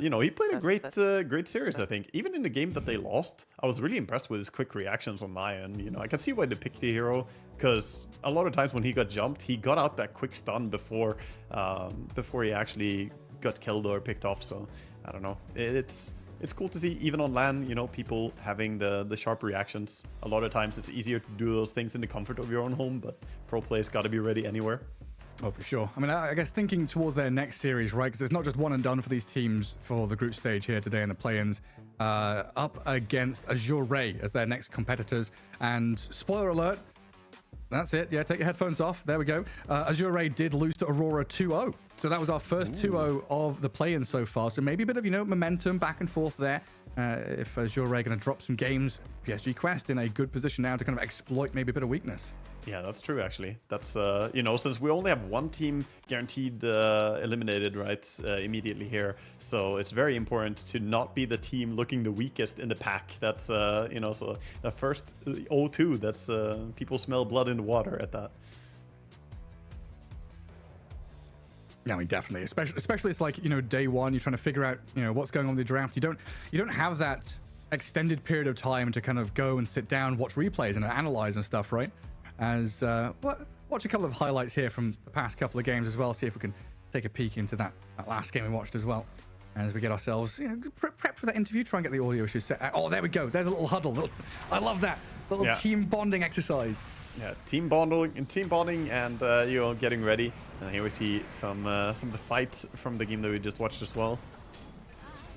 he played a great series, I think. Even in the game that they lost, I was really impressed with his quick reactions on my end. I can see why they picked the hero, because a lot of times when he got jumped, he got out that quick stun before he actually got killed or picked off. So I don't know. It's cool to see, even on LAN, people having the sharp reactions. A lot of times it's easier to do those things in the comfort of your own home, but pro players got to be ready anywhere. Oh, for sure. I mean, I guess thinking towards their next series, right? Because it's not just one and done for these teams for the group stage here today in the play-ins. Up against Azure Ray as their next competitors. And spoiler alert, that's it. Yeah, take your headphones off. There we go. Azure Ray did lose to Aurora 2-0. So that was our first 2-0 of the play-in so far. So maybe a bit of, momentum back and forth there. if Jure going to drop some games, PSG Quest in a good position now to kind of exploit maybe a bit of weakness. Yeah, that's true, actually. That's, you know, since we only have one team guaranteed eliminated, right, immediately here. So it's very important to not be the team looking the weakest in the pack. That's, you know, so the first 0-2, that's, people smell blood in the water at that. Yeah, I mean, definitely. Especially it's like, you know, day one, you're trying to figure out, you know, what's going on with the draft. You don't have that extended period of time to kind of go and sit down, watch replays and analyze and stuff, right? As watch a couple of highlights here from the past couple of games as well. See if we can take a peek into that last game we watched as well. As we get ourselves, you know, prep for that interview, try and get the audio issues set. Oh, there we go. There's a little huddle. I love that little team bonding exercise. Yeah, team bonding, and you know, getting ready. And here we see some of the fights from the game that we just watched as well.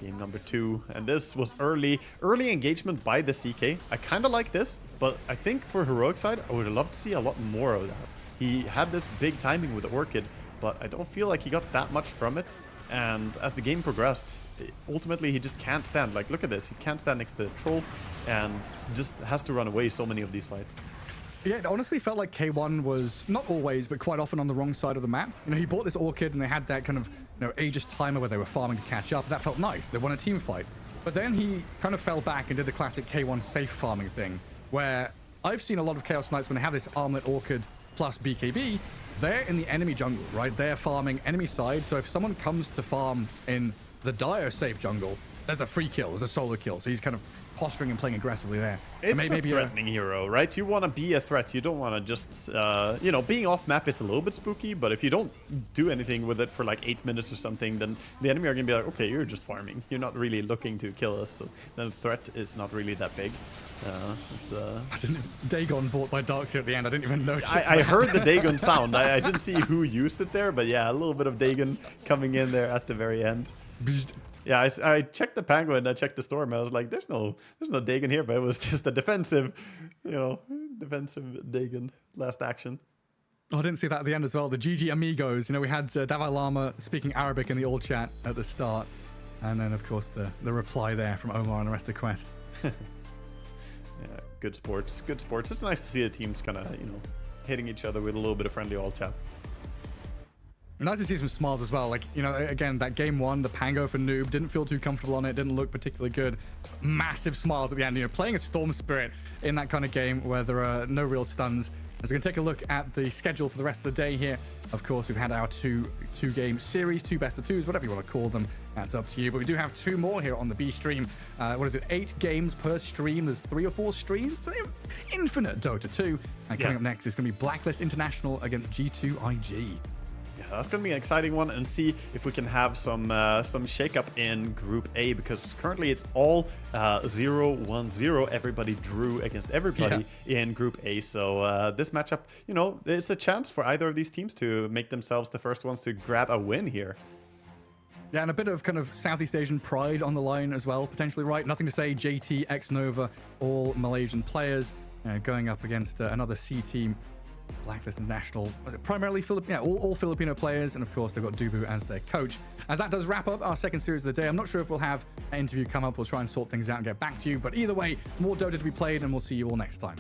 Game number 2, and this was early engagement by the CK. I kind of like this, but I think for Heroic side, I would love to see a lot more of that. He had this big timing with Orchid, but I don't feel like he got that much from it. And as the game progressed, ultimately he just can't stand. Like, look at this, he can't stand next to the Troll, and just has to run away so many of these fights. Yeah, it honestly felt like K1 was, not always, but quite often on the wrong side of the map. You know, he bought this Orchid and they had that kind of, you know, Aegis timer where they were farming to catch up. That felt nice. They won a team fight. But then he kind of fell back and did the classic K1 safe farming thing, where I've seen a lot of Chaos Knights when they have this Armlet Orchid plus BKB, they're in the enemy jungle, right? They're farming enemy side. So if someone comes to farm in the Dire safe jungle, there's a free kill, there's a solo kill. So he's kind of posturing and playing aggressively there. It's maybe a threatening hero, right? You want to be a threat. You don't want to just, you know, being off map is a little bit spooky, but if you don't do anything with it for like 8 minutes or something, then the enemy are going to be like, okay, you're just farming. You're not really looking to kill us. So then the threat is not really that big. Dagon bought by Darkseer at the end. I didn't even notice. I heard the Dagon sound. I didn't see who used it there, but yeah, a little bit of Dagon coming in there at the very end. Yeah, I checked the Pango and I checked the Storm. I was like, there's no Dagon here, but it was just a defensive, you know, Dagon last action. Oh, I didn't see that at the end as well. The GG Amigos. You know, we had Davai Lama speaking Arabic in the all chat at the start. And then, of course, the reply there from Omar and the rest of the quest. Yeah, good sports. Good sports. It's nice to see the teams kind of, you know, hitting each other with a little bit of friendly all chat. Nice to see some smiles as well. Like, you know, again, that game 1, the Pango for Noob, didn't feel too comfortable on it, didn't look particularly good. Massive smiles at the end. You know, playing a Storm Spirit in that kind of game where there are no real stuns. As we're going to take a look at the schedule for the rest of the day here. Of course, we've had our two-game series, 2 best-of-2s, whatever you want to call them. That's up to you. But we do have 2 more here on the B stream. What is it? 8 games per stream. There's 3 or 4 streams. So infinite Dota 2. And coming up next is going to be Blacklist International against G2IG. Yeah, that's going to be an exciting one, and see if we can have some shakeup in Group A, because currently it's all 0-1-0. Everybody drew against everybody in Group A. So this matchup, you know, there's a chance for either of these teams to make themselves the first ones to grab a win here. Yeah, and a bit of kind of Southeast Asian pride on the line as well, potentially, right? Nothing to say, JT, X-Nova, all Malaysian players going up against another C team. Blacklist International, primarily all Filipino players, and of course they've got Dubu as their coach. As that does wrap up our second series of the day. I'm not sure if we'll have an interview come up. We'll try and sort things out and get back to you, but either way, more Dota to be played, and we'll see you all next time.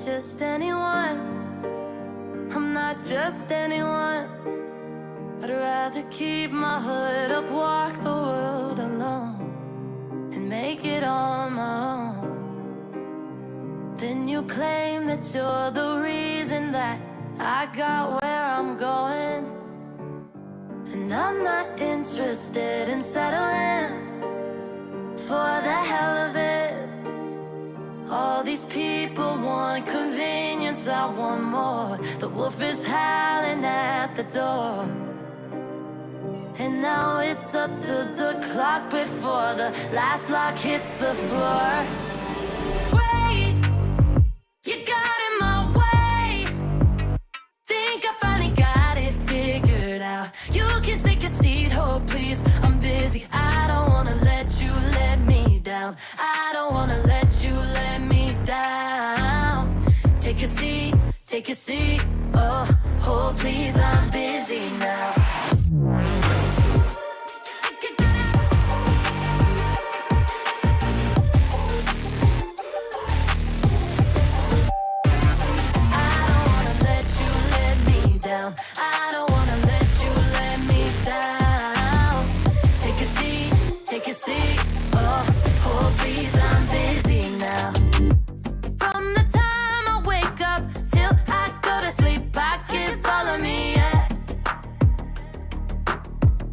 just anyone. I'm not just anyone. I'd rather keep my hood up, walk the world alone, and make it on my own. Then you claim that you're the reason that I got where I'm going. And I'm not interested in settling for the hell of it. All these people want convenience, I want more. The wolf is howling at the door. And now it's up to the clock before the last lock hits the floor. Wait, you got in my way. Think I finally got it figured out. You can take a seat, oh please, I'm busy. I don't wanna let you let me down. I don't wanna let you let me down. Take a seat, oh please, I'm busy now. I don't wanna let you let me down. Take a seat, oh please, I'm busy now. From the time I wake up till I go to sleep, I give all of me, yeah.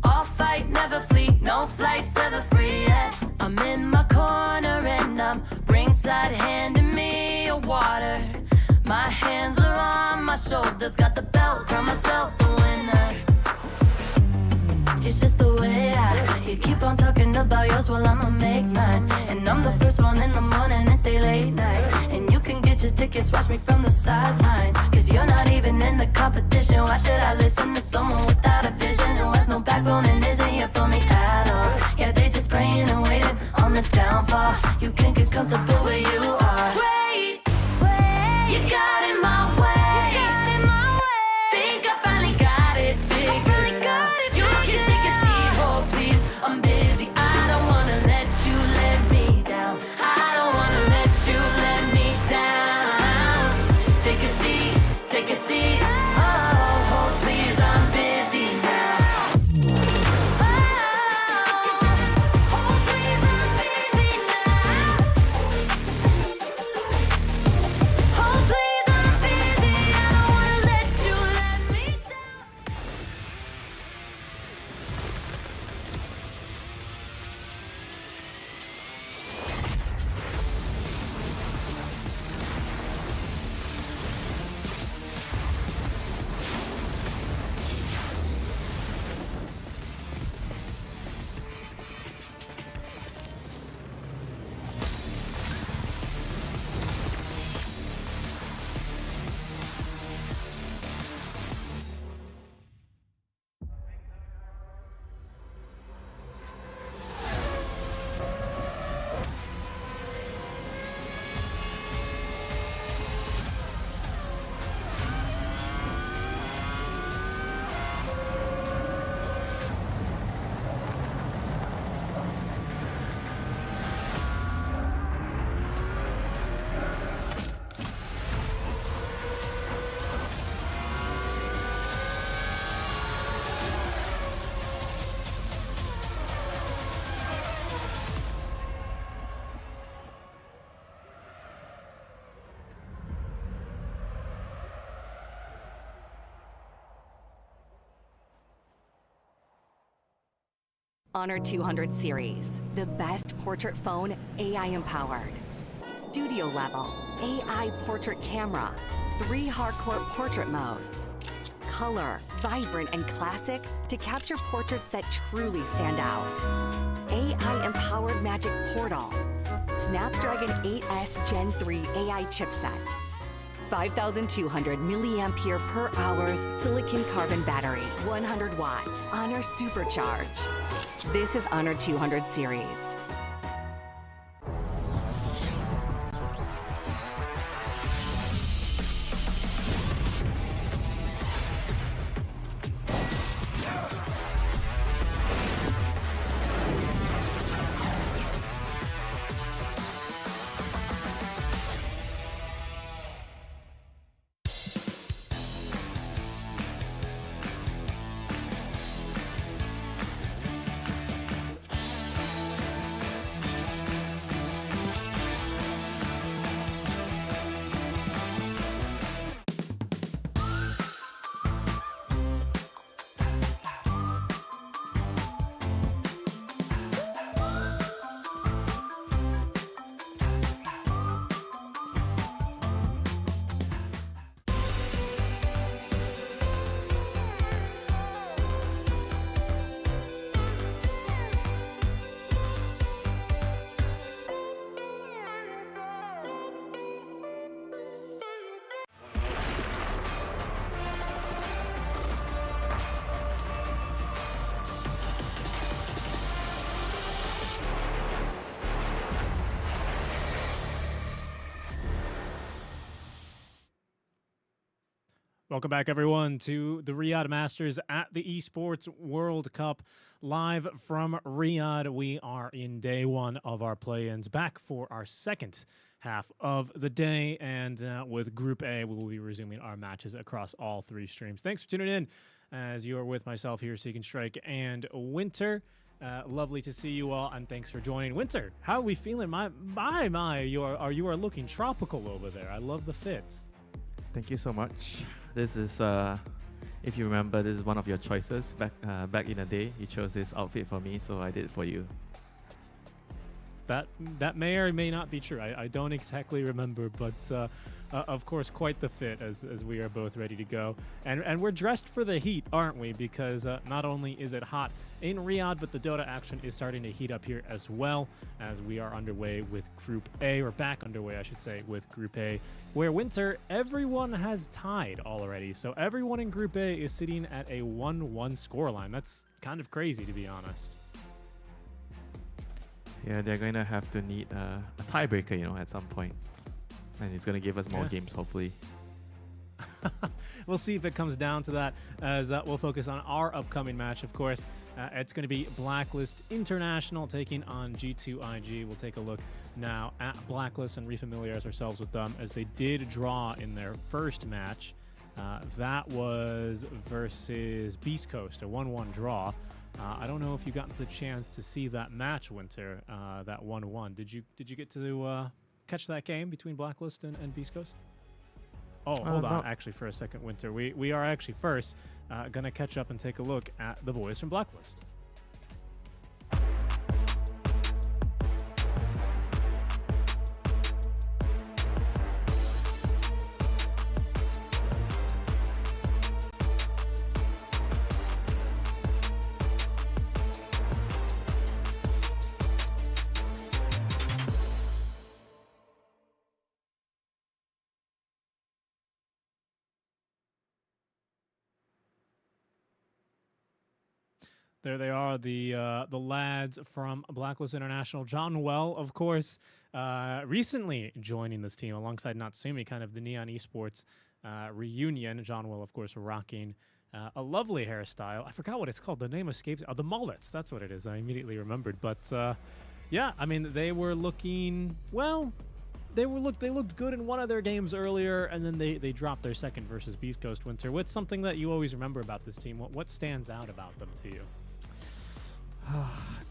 All fight, never flee, no flights ever free, yeah. I'm in my corner and I'm ringside handing me a water. My hands are on my shoulders, got the belt, crown myself the winner. It's just the way you keep on talking about yours while I'ma make mine. And I'm the first one in the morning and stay late night. And you can get your tickets, watch me from the sidelines. Cause you're not even in the competition. Why should I listen to someone without a vision who has no backbone and isn't here for me at all? Yeah, they just praying and waiting on the downfall. You can get comfortable where you are. Wait, you got in my way. Think I finally got it figured out. You can take a seat, hold please. I'm busy. I don't wanna let you let me down. I don't wanna let you let me down. Take a seat, take a seat. Oh, hold please, I'm busy now. Hold please, I'm busy now. Hold please, I'm busy. I don't wanna let you let me down. Honor 200 series, the best portrait phone AI empowered. Studio level, AI portrait camera, 3 hardcore portrait modes. Color, vibrant and classic to capture portraits that truly stand out. AI empowered magic portal. Snapdragon 8S Gen 3 AI chipset. 5,200 milliampere per hours silicon carbon battery, 100 watt, Honor Supercharge. This is Honor 200 series. Welcome back, everyone, to the Riyadh Masters at the Esports World Cup. Live from Riyadh, we are in day one of our play-ins, back for our second half of the day. And with Group A, we will be resuming our matches across all 3 streams. Thanks for tuning in as you are with myself here, Seek and Strike, and Winter. Lovely to see you all, and thanks for joining. Winter, how are we feeling? You are looking tropical over there. I love the fit. Thank you so much. This is, if you remember, this is one of your choices back in the day. You chose this outfit for me, so I did it for you. That may or may not be true. I don't exactly remember, but of course, quite the fit as we are both ready to go. And we're dressed for the heat, aren't we? Because not only is it hot in Riyadh, but the Dota action is starting to heat up here as well, as we are underway with Group A, or back underway, I should say, with Group A, where Winter, everyone has tied already. So everyone in Group A is sitting at a 1-1 scoreline. That's kind of crazy, to be honest. Yeah, they're going to have to need a tiebreaker, you know, at some point. And it's going to give us more games, hopefully. We'll see if it comes down to that, as we'll focus on our upcoming match, of course. It's going to be Blacklist International taking on G2IG. We'll take a look now at Blacklist and refamiliarize ourselves with them, as they did draw in their first match. That was versus Beast Coast, a 1-1 draw. I don't know if you got the chance to see that match, Winter, that 1-1. Did you get to catch that game between Blacklist and Beast Coast? Oh, hold on, actually, for a second, Winter. We are actually first going to catch up and take a look at the boys from Blacklist. There they are, the lads from Blacklist International. John Well, of course, recently joining this team alongside Natsumi, kind of the Neon Esports reunion. John Well, of course, rocking a lovely hairstyle. I forgot what it's called. The name escapes. Oh, the mullets. That's what it is. I immediately remembered. But yeah, I mean, they were looking, well, they looked good in one of their games earlier, and then they dropped their second versus Beast Coast. Winter, what's something that you always remember about this team? What stands out about them to you?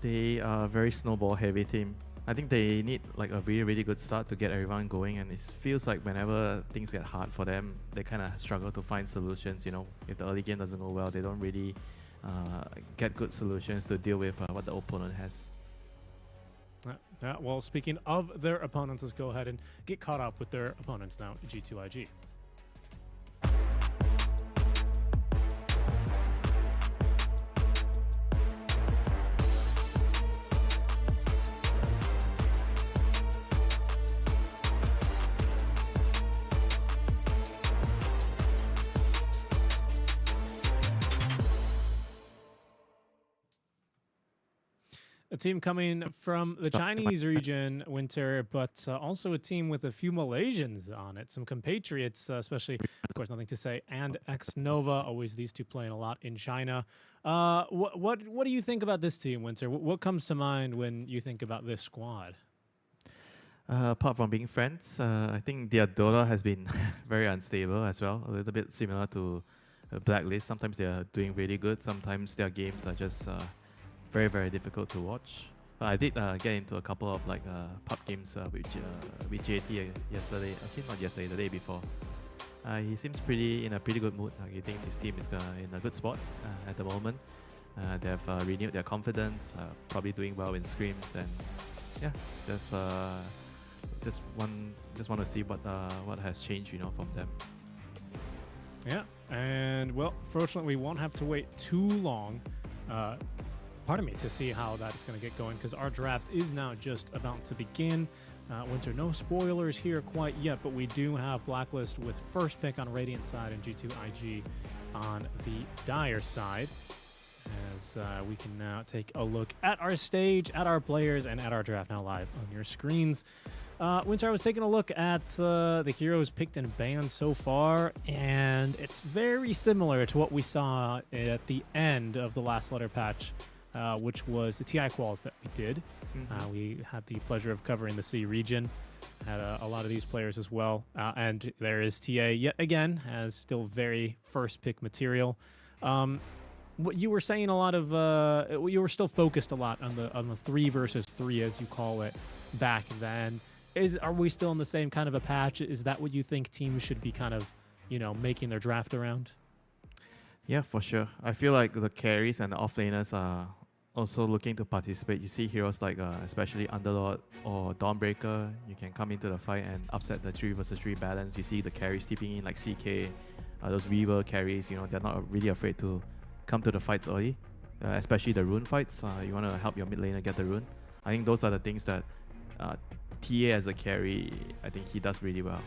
They are a very snowball heavy team. I think they need like a really, really good start to get everyone going, and it feels like whenever things get hard for them, they kind of struggle to find solutions. You know, if the early game doesn't go well, they don't really get good solutions to deal with what the opponent has. Well, speaking of their opponents, let's go ahead and get caught up with their opponents now, G2IG. A team coming from the Chinese region, Winter, but also a team with a few Malaysians on it, some compatriots, especially, of course, Nothing to Say, and X-Nova. Always these two playing a lot in China. What do you think about this team, Winter? What comes to mind when you think about this squad? Apart from being friends, I think their Dota has been very unstable as well, a little bit similar to Blacklist. Sometimes they are doing really good, sometimes their games are just very, very difficult to watch. I did get into a couple of like pub games with JT yesterday. Okay, not yesterday, the day before. He seems in a pretty good mood. He thinks his team is in a good spot at the moment. They have renewed their confidence, probably doing well in scrims, and yeah, just want to see what has changed, you know, from them. Yeah, and well, fortunately, we won't have to wait too long. Pardon me, to see how that's going to get going, because our draft is now just about to begin. Winter, no spoilers here quite yet, but we do have Blacklist with first pick on Radiant side and G2IG on the Dire side. As we can now take a look at our stage, at our players, and at our draft now live on your screens. Winter, I was taking a look at the heroes picked and banned so far, and it's very similar to what we saw at the end of the last letter patch, which was the TI quals that we did. We had the pleasure of covering the C region, had a lot of these players as well, and there is TA yet again, as still very first pick material. What you were saying, a lot of you were still focused a lot on the 3 versus 3, as you call it, back then. Are we still in the same kind of a patch? Is that what you think teams should be kind of, you know, making their draft around? Yeah, for sure. I feel like the carries and the offlaners are also looking to participate. You see heroes like especially Underlord or Dawnbreaker, you can come into the fight and upset the 3 versus 3 balance. You see the carries tipping in like CK, those Weaver carries, you know, they're not really afraid to come to the fights early, especially the rune fights. You want to help your mid laner get the rune. I think those are the things that TA as a carry, I think he does really well.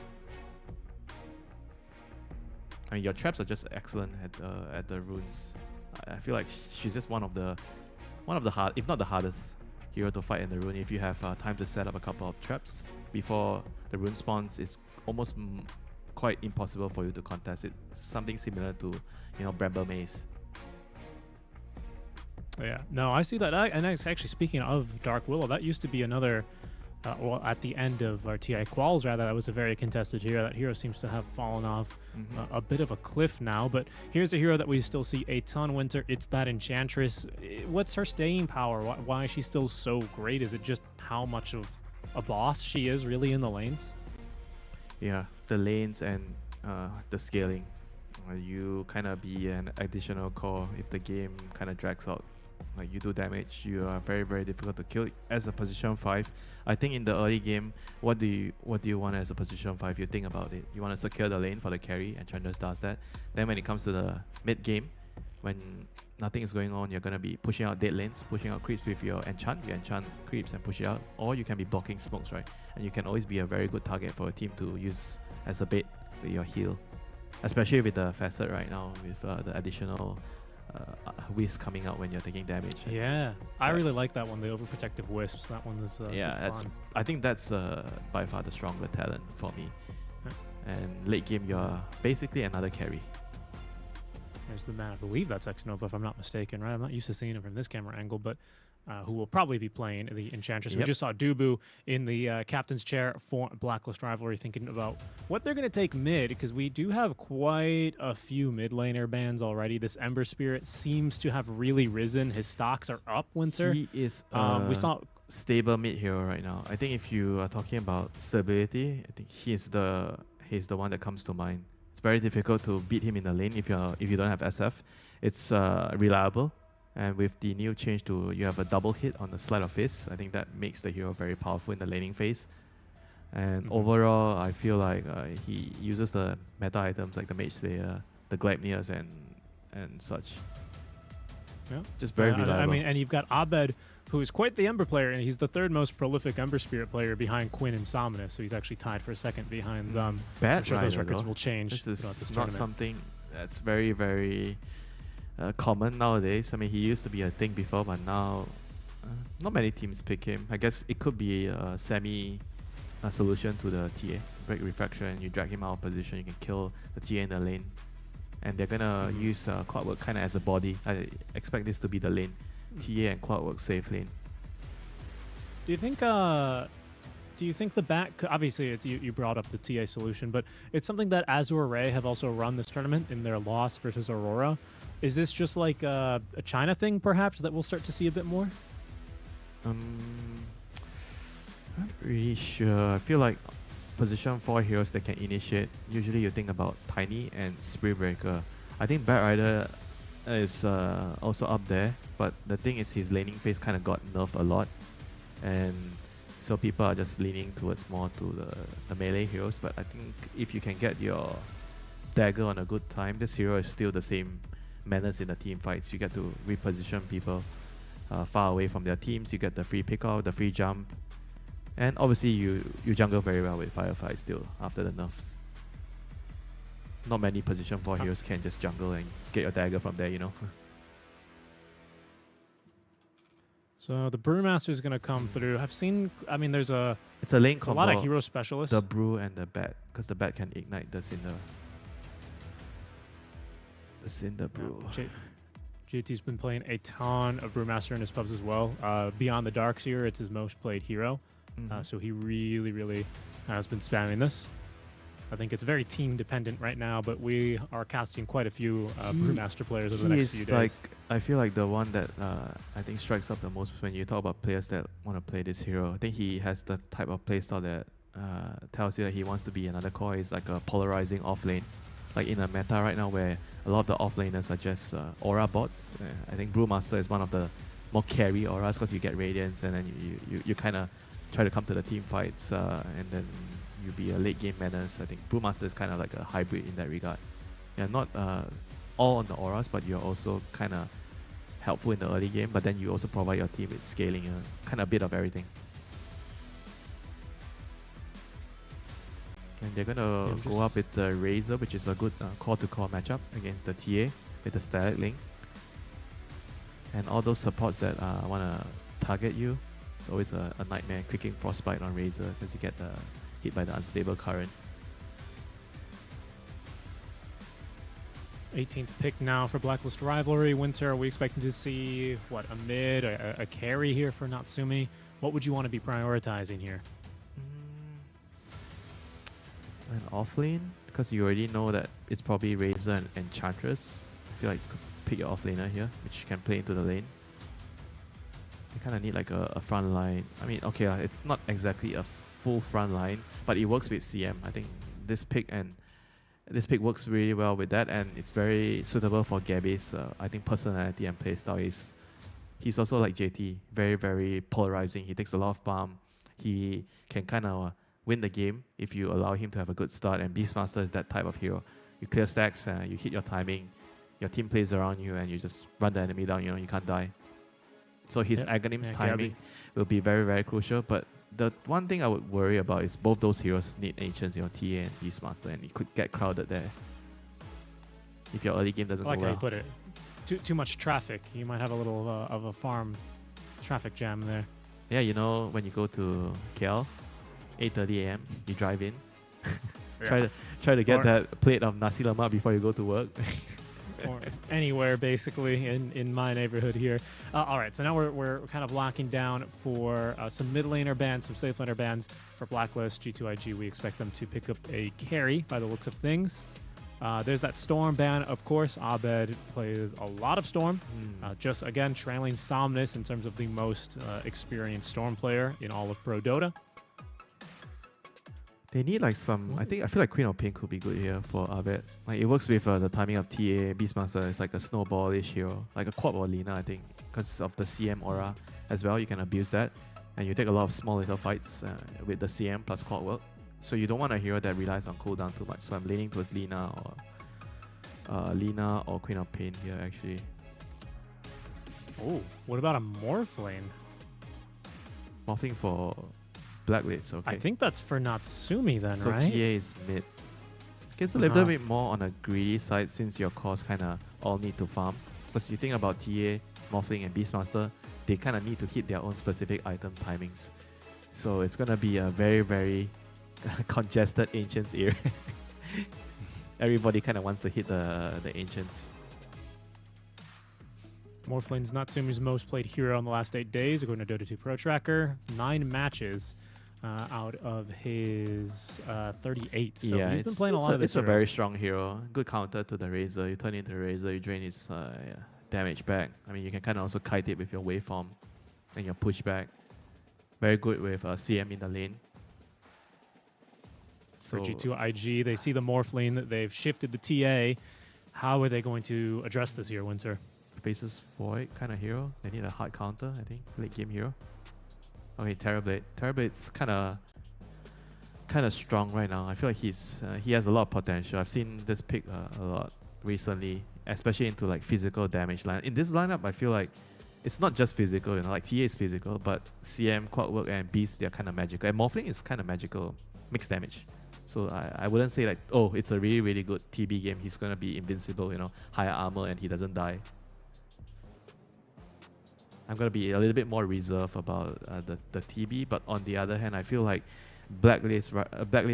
I mean, your traps are just excellent at the runes. I feel like she's just one of the hard, if not the hardest hero to fight in the rune. If you have time to set up a couple of traps before the rune spawns, it's almost quite impossible for you to contest it. Something similar to, you know, Bramble Maze. Yeah, no, I see that. And that's actually, speaking of Dark Willow, that used to be another, well, at the end of our TI quals, rather, that was a very contested hero. That hero seems to have fallen off a bit of a cliff now, but here's a hero that we still see a ton, Winter. It's that Enchantress. What's her staying power? Why is she still so great? Is it just how much of a boss she is really in the lanes? Yeah, the lanes and the scaling. You kind of be an additional core if the game kind of drags out. Like, you do damage, you are very, very difficult to kill as a position 5. I think in the early game, what do you want as a position 5? You think about it. You want to secure the lane for the carry, and Chandras does that. Then when it comes to the mid game, when nothing is going on, you're going to be pushing out dead lanes, pushing out creeps with your enchant. You enchant creeps and push it out. Or you can be blocking smokes, right? And you can always be a very good target for a team to use as a bait with your heal. Especially with the facet right now, with the additional wisp coming out when you're taking damage. Yeah, I really like that one, the overprotective wisps. That one is I think that's by far the stronger talent for me. And late game, you're basically another carry. There's the man, I believe that's Xnova, if I'm not mistaken, right? I'm not used to seeing him from this camera angle, but who will probably be playing the Enchantress. Yep. We just saw Dubu in the captain's chair for Blacklist Rivalry, thinking about what they're going to take mid, because we do have quite a few mid laner bans already. This Ember Spirit seems to have really risen. His stocks are up, Winter. He is we saw stable mid hero right now. I think if you are talking about stability, I think he's the one that comes to mind. It's very difficult to beat him in the lane if you don't have SF. It's reliable. And with the new change to you have a double hit on the Sleight of Fist, I think that makes the hero very powerful in the laning phase. And overall, I feel like he uses the meta items like the Mage Slayer, the Gleipnirs, and such. Yeah, just very reliable. I mean, and you've got Abed, who is quite the Ember player, and he's the 3rd most prolific Ember Spirit player behind Quinn and Somnus, so he's actually tied for 2nd behind them. I'm sure those records will change. This is not something that's very, very common nowadays. I mean, he used to be a thing before, but now not many teams pick him. I guess it could be a solution to the TA. Break Refraction, you drag him out of position, you can kill the TA in the lane. And they're gonna use Clockwork kind of as a body. I expect this to be the lane. TA and Clockwork safe lane. Do you think the back, obviously it's, you brought up the TA solution, but it's something that Azure Ray have also run this tournament in their loss versus Aurora. Is this just like a China thing, perhaps, that we'll start to see a bit more? Not really sure. I feel like position 4 heroes that can initiate, usually you think about Tiny and Spirit Breaker. I think Batrider is also up there, but the thing is his laning phase kind of got nerfed a lot. And so people are just leaning towards more to the melee heroes. But I think if you can get your dagger on a good time, this hero is still the same menace in the team fights. You get to reposition people far away from their teams. You get the free pick out, the free jump, and obviously you jungle very well with Firefly still after the nerfs. Not many position 4 heroes can just jungle and get your dagger from there, you know. So the Brewmaster is going to come through. I've seen, I mean, it's a lane combo. A lot of hero specialists. The Brew and the Bat, because the Bat can ignite the Cinder. The Cinder Brew. JT's been playing a ton of Brewmaster in his pubs as well. Beyond the Darkseer, it's his most played hero. So he really, really has been spamming this. I think it's very team dependent right now, but we are casting quite a few Brewmaster players over the next few days. I feel like the one that I think strikes up the most when you talk about players that want to play this hero. I think he has the type of playstyle that tells you that he wants to be another core. Is like a polarizing offlane. Like in a meta right now where a lot of the offlaners are just aura bots. I think Brewmaster is one of the more carry auras because you get Radiance, and then you kind of try to come to the team fights, and then you be a late game menace. I think Brewmaster is kind of like a hybrid in that regard. Yeah, not all on the auras, but you're also kind of helpful in the early game, but then you also provide your team with scaling, kind of a bit of everything. And they're going to go up with the Razor, which is a good core-to-core matchup against the TA with the Static Link. And all those supports that want to target you, it's always a nightmare clicking Frostbite on Razor because you get hit by the unstable current. 18th pick now for Blacklist Rivalry. Winter, are we expecting to see, what, a mid, a carry here for Natsumi? What would you want to be prioritizing here? An offlane, because you already know that it's probably Razor and Enchantress. I feel like you could pick your offlaner here, which can play into the lane. You kind of need like a front line. I mean, okay, it's not exactly a full front line, but it works with CM. I think this pick works really well with that, and it's very suitable for Gabby's I think personality and playstyle. He's also like JT, very, very polarizing. He takes a lot of farm. He can kind of win the game if you allow him to have a good start, and Beastmaster is that type of hero. You clear stacks, you hit your timing, your team plays around you, and you just run the enemy down, you can't die. So his Aghanim's timing will be very, very crucial, but the one thing I would worry about is both those heroes need Ancients, TA and Beastmaster, and it could get crowded there if your early game doesn't go well. Like how you put it. Too much traffic. You might have a little of a farm traffic jam there. Yeah, when you go to KL, 8:30 a.m. you drive in, try to get that plate of nasi lemak before you go to work. Or anywhere basically in my neighborhood here. All right, so now we're kind of locking down for some mid laner bans, some safe laner bans for Blacklist. G2IG, we expect them to pick up a carry by the looks of things. There's that Storm ban, of course. Abed plays a lot of Storm, just again trailing Somnus in terms of the most experienced Storm player in all of Pro Dota. They need like some. I feel like Queen of Pain could be good here for Abed. Like it works with the timing of TA. Beastmaster is like a snowballish hero, like a Quap or Lina, I think, because of the CM aura as well. You can abuse that, and you take a lot of small little fights with the CM plus Clockwork. So you don't want a hero that relies on cooldown too much. So I'm leaning towards Lina or Queen of Pain here actually. Oh, what about a Morphlane? Morphing for Blacklist, okay. I think that's for Natsumi then, so right? So TA is mid. Gets a little bit more on a greedy side since your cores kind of all need to farm. Because you think about TA, Morphling and Beastmaster, they kind of need to hit their own specific item timings. So it's going to be a very, very congested Ancients era. Everybody kind of wants to hit the Ancients. Morphlane's Natsumi's most played hero in the last 8 days, according to Dota 2 Pro Tracker. 9 matches out of his 38. So he's been playing a lot of this. It's a very strong hero. Good counter to the Razor. You turn into the Razor, you drain his damage back. I mean, you can kind of also kite it with your waveform and your pushback. Very good with CM in the lane. For G2IG, they see the Morphlane that they've shifted the TA. How are they going to address this here, Winter? Faces Void kind of hero. They need a hard counter, I think. Late game hero. Okay, Terrorblade. Terrorblade's kind of strong right now. I feel like he has a lot of potential. I've seen this pick a lot recently, especially into like physical damage line. In this lineup, I feel like it's not just physical, like TA is physical, but CM, Clockwork, and Beast, they're kind of magical. And Morphling is kind of magical, mixed damage. So I wouldn't say like, oh, it's a really, really good TB game. He's going to be invincible, higher armor, and he doesn't die. I'm going to be a little bit more reserved about the TB, but on the other hand, I feel like Blacklist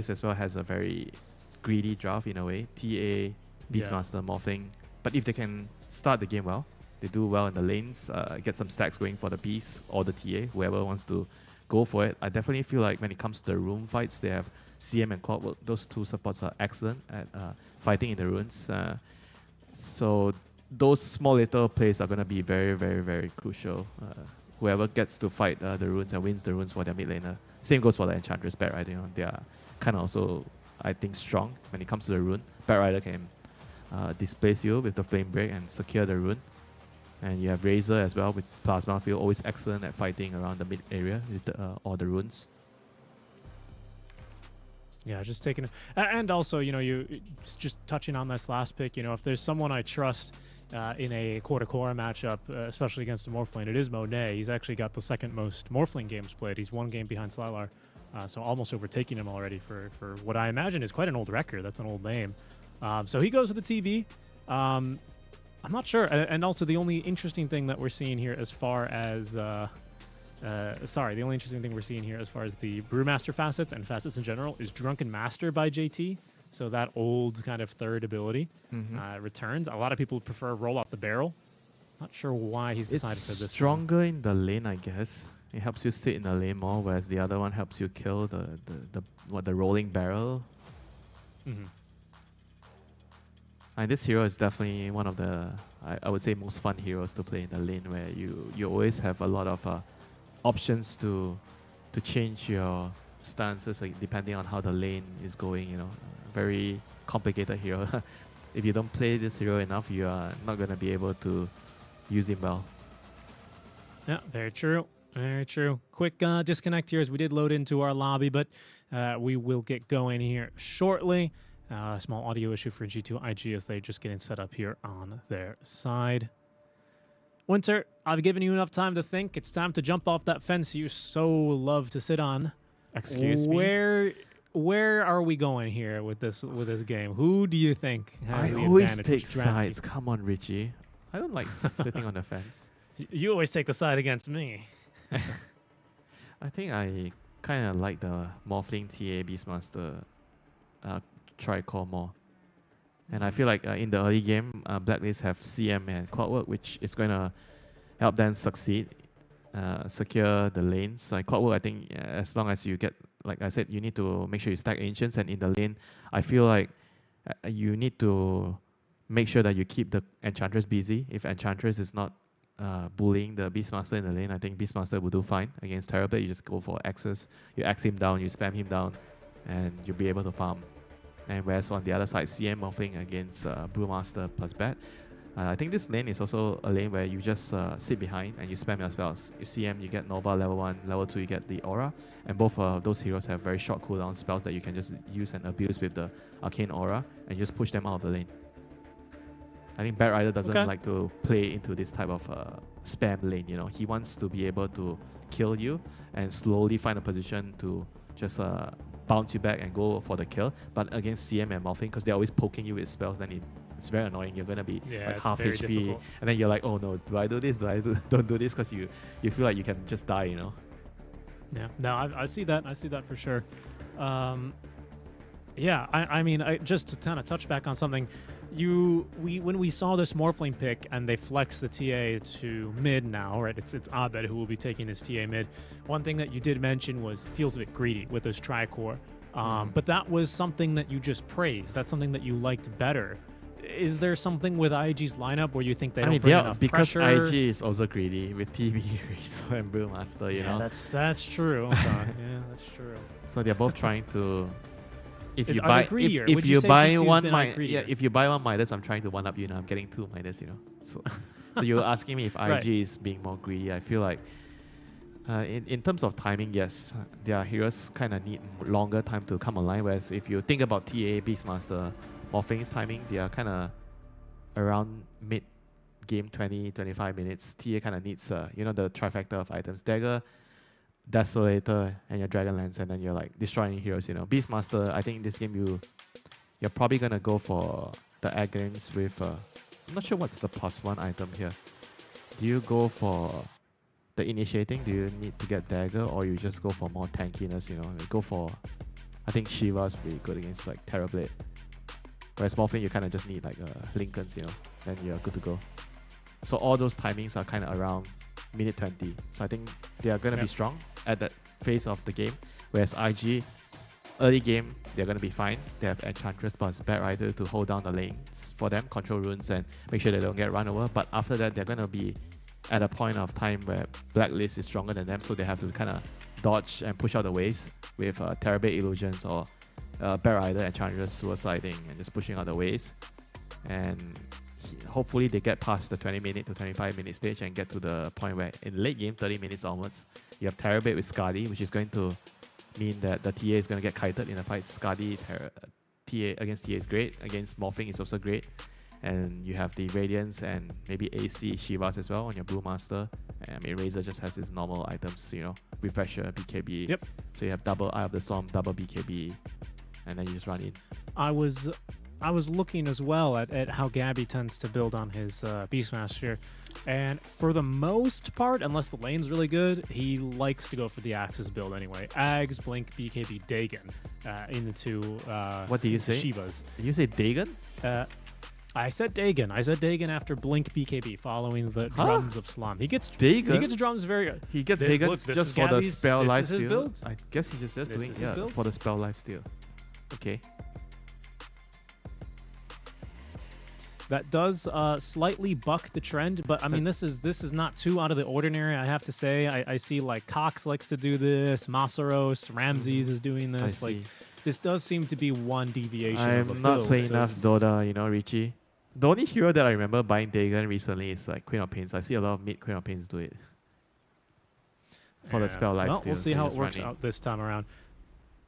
as well has a very greedy draft in a way. TA, Beastmaster, Morphling. But if they can start the game well, they do well in the lanes, get some stacks going for the Beast or the TA, whoever wants to go for it. I definitely feel like when it comes to the room fights, they have CM and Clockwork. Those two supports are excellent at fighting in the runes. So those small little plays are going to be very, very, very crucial. Whoever gets to fight the runes and wins the runes for their mid laner. Same goes for the Enchantress Bat Rider. They are kind of also, I think, strong when it comes to the rune. Bat Rider can displace you with the Flame Break and secure the rune. And you have Razor as well with Plasma Field, always excellent at fighting around the mid area with all the runes. Yeah, just taking it. And also, you know, you just touching on this last pick, you know, if there's someone I trust in a Core matchup, especially against a Morphling, it is Monet. He's actually got the second most Morphling games played. He's one game behind Slylar, so almost overtaking him already for what I imagine is quite an old record. That's an old name. So he goes with the TB. I'm not sure. And also, the only interesting thing that we're seeing here as far as... the only interesting thing we're seeing here as far as the Brewmaster facets and facets in general is Drunken Master by JT. So that old kind of third ability returns. A lot of people prefer Roll Out the Barrel. Not sure why he's decided for this. It's stronger in the lane, I guess. It helps you sit in the lane more, whereas the other one helps you kill the rolling barrel. And this hero is definitely one of the, I would say, most fun heroes to play in the lane, where you always have a lot of options to change your stances depending on how the lane is going. You know, very complicated hero. If you don't play this hero enough, you are not going to be able to use him well. Yeah, very true. Very true. Quick disconnect here as we did load into our lobby, but we will get going here shortly. Small audio issue for G2IG as they're just getting set up here on their side. Winter, I've given you enough time to think. It's time to jump off that fence you so love to sit on. Excuse me? Where are we going here with this game? Who do you think has the always advantage? take sides. Come on, Richie. I don't like sitting on the fence. You always take the side against me. I think I kind of like the Morphling TA Beastmaster Tricore more. And I feel like in the early game, Blacklist have CM and Clockwork, which is going to help them succeed, secure the lanes. Like Clockwork, I think as long as you get, like I said, you need to make sure you stack Ancients, and in the lane, I feel like you need to make sure that you keep the Enchantress busy. If Enchantress is not bullying the Beastmaster in the lane, I think Beastmaster will do fine against Terrorblade. You just go for Axes, you axe him down, you spam him down, and you'll be able to farm. And whereas on the other side, CM Morphling against Brewmaster plus Bat, I think this lane is also a lane where you just sit behind and you spam your spells. You CM, you get Nova level 1, level 2 you get the Aura, and both of those heroes have very short cooldown spells that you can just use and abuse with the Arcane Aura and just push them out of the lane. I think Bat Rider doesn't like to play into this type of spam lane, you know. He wants to be able to kill you and slowly find a position to just bounce you back and go for the kill. But against CM and Morphling, because they're always poking you with spells, then it's very annoying. You're going to be like half HP. Difficult. And then you're like, oh no, do I do this? Don't do this? Because you feel like you can just die, you know? Yeah, no, I see that. I see that for sure. Yeah, I mean, just to kind of touch back on something, when we saw this Morphling pick and they flex the TA to mid now, right? It's Abed who will be taking his TA mid. One thing that you did mention was feels a bit greedy with this Tricore, but that was something that you just praised. That's something that you liked better. Is there something with IG's lineup where you think they don't bring enough pressure? Because IG is also greedy with TV, Razor, and Brewmaster, you know? That's true. Yeah, that's true. So they're both trying to... If you buy one Midas, I'm trying to one up you now. I'm getting 2 Midas, you know. So you're asking me if IG is being more greedy. I feel like in terms of timing, yes, their heroes kind of need longer time to come online. Whereas if you think about TA, Beastmaster, Morphling's timing, they are kind of around mid game 20-25 minutes. TA kind of needs the trifecta of items: Dagger, Desolator, and your Dragonlance, and then you're like destroying heroes, you know. Beastmaster, I think this game you're probably gonna go for the Aghanim with I'm not sure what's the +1 item here. Do you go for the initiating? Do you need to get Dagger, or you just go for more tankiness, you know? You go for, I think Shiva's pretty good against like Terrorblade. Whereas Morphling, you kind of just need like Lincolns, you know, then you're good to go. So all those timings are kind of around minute 20. So I think they are going to be strong at that phase of the game. Whereas IG, early game, they're going to be fine. They have Enchantress plus Bat Rider to hold down the lanes for them, control runes, and make sure they don't get run over. But after that, they're going to be at a point of time where Blacklist is stronger than them, so they have to kind of dodge and push out the waves with Terrorblade Illusions or Bat Rider Enchantress suiciding and just pushing out the waves. And hopefully they get past the 20-minute to 25-minute stage and get to the point where in late game, 30 minutes onwards, you have Terrorbait with Skadi, which is going to mean that the TA is going to get kited in a fight. Skadi TA against TA is great, against Morphing is also great. And you have the Radiance and maybe AC Shivas as well on your Blue Master. And I mean, Razor just has his normal items, you know, Refresher, BKB. Yep. So you have double Eye of the Storm, double BKB, and then you just run in. I was looking as well at how Gabby tends to build on his Beastmaster, and for the most part, unless the lane's really good, he likes to go for the Axis build anyway. Ags, Blink, BKB, Dagon in the two. What did you say? Shivas. Did you say Dagon? I said Dagon. I said Dagon after Blink BKB, following the drums of Slum. He gets Dagon. He gets drums very. He gets Dagon look, just for the spell life steal. Build? I guess he's just doing for the spell life steal. Okay. That does slightly buck the trend, but I mean this is not too out of the ordinary. I have to say. I see like Cox likes to do this. Masaros, Ramses is doing this. Like this does seem to be one deviation. I'm not playing enough Dota, you know, Richie. The only hero that I remember buying Dagon recently is like Queen of Pains. I see a lot of mid Queen of Pains do it. For the spell life steal. We'll see how it works out this time around.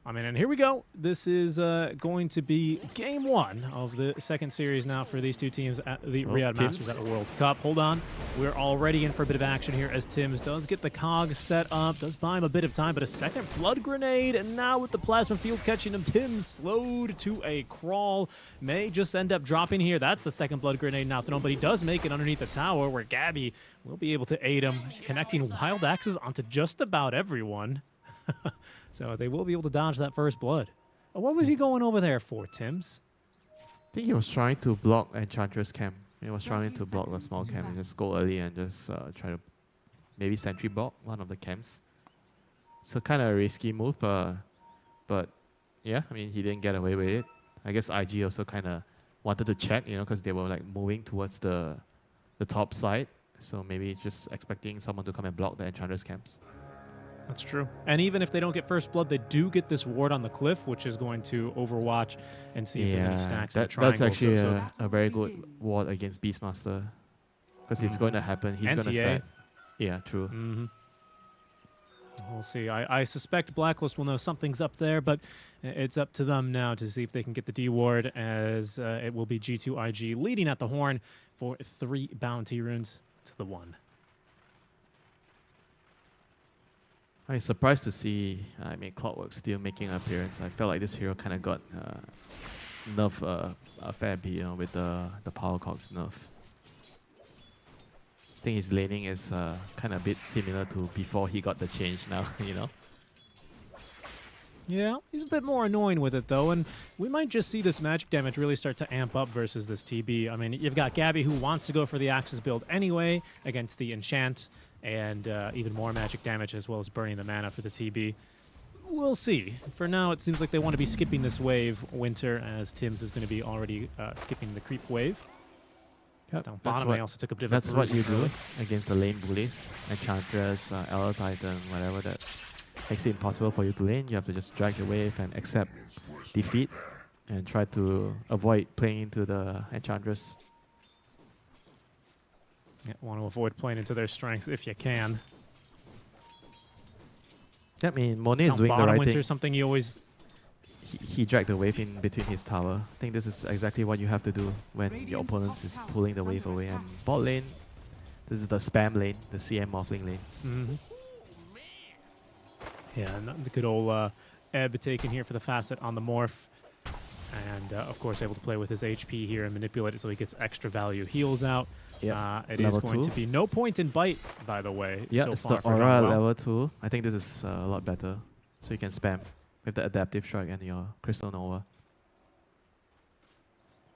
I mean, and here we go. This is going to be game one of the second series now for these two teams at the Riyadh Masters at the World Cup. Hold on. We're already in for a bit of action here as Tims does get the cogs set up. Does buy him a bit of time, but a second blood grenade. And now with the plasma field catching him, Tims slowed to a crawl. May just end up dropping here. That's the second blood grenade now thrown, but he does make it underneath the tower where Gabby will be able to aid him, connecting wild axes onto just about everyone. So they will be able to dodge that first blood. Oh, what was he going over there for, Tims? I think he was trying to block Enchantress camp. He was trying to block the small camp and just go early and just try to maybe sentry block one of the camps. It's a kind of risky move, but yeah, I mean, he didn't get away with it. I guess IG also kind of wanted to check, you know, because they were like moving towards the top side. So maybe it's just expecting someone to come and block the Enchantress camps. That's true. And even if they don't get first blood, they do get this ward on the cliff, which is going to overwatch and see if there's any stacks in the triangle. That's actually a very good ward against Beastmaster. Because it's going to happen. He's going to start. Yeah, true. We'll see. I suspect Blacklist will know something's up there, but it's up to them now to see if they can get the D ward, as it will be G2IG leading at the horn for 3 bounty runes to the 1. I'm surprised to see, Clockwork still making an appearance. I felt like this hero kind of got nerfed a fair bit, you know, with the Power Cogs nerf. I think his laning is kind of a bit similar to before he got the change now, you know? Yeah, he's a bit more annoying with it, though, and we might just see this magic damage really start to amp up versus this TB. I mean, you've got Gabby, who wants to go for the Axis build anyway against the Enchant, and even more magic damage, as well as burning the mana for the TB. We'll see. For now, it seems like they want to be skipping this wave, Winter, as Tims is going to be already skipping the creep wave. Down bottom, I also took a bit of a That's what you do against the lane bullies, Enchantress, Elder Titan, whatever that makes it impossible for you to lane. You have to just drag the wave and accept defeat and try to avoid playing into the Enchantress. Yeah, want to avoid playing into their strengths if you can. Yeah, I mean, Monet is doing the bottom, right Winter, thing. something you always... He dragged the wave in between his tower. I think this is exactly what you have to do when your opponent is pulling the wave away. And bot lane, this is the spam lane, the CM morphling lane. Yeah, the good old Ebb taken here for the facet on the morph. And, of course, able to play with his HP here and manipulate it so he gets extra value. Heals out. It is going to be no point in bite, by the way. Yeah, so it's far the for Aura Jean-Well. level 2. I think this is a lot better. So you can spam with the Adaptive Strike and your Crystal Nova.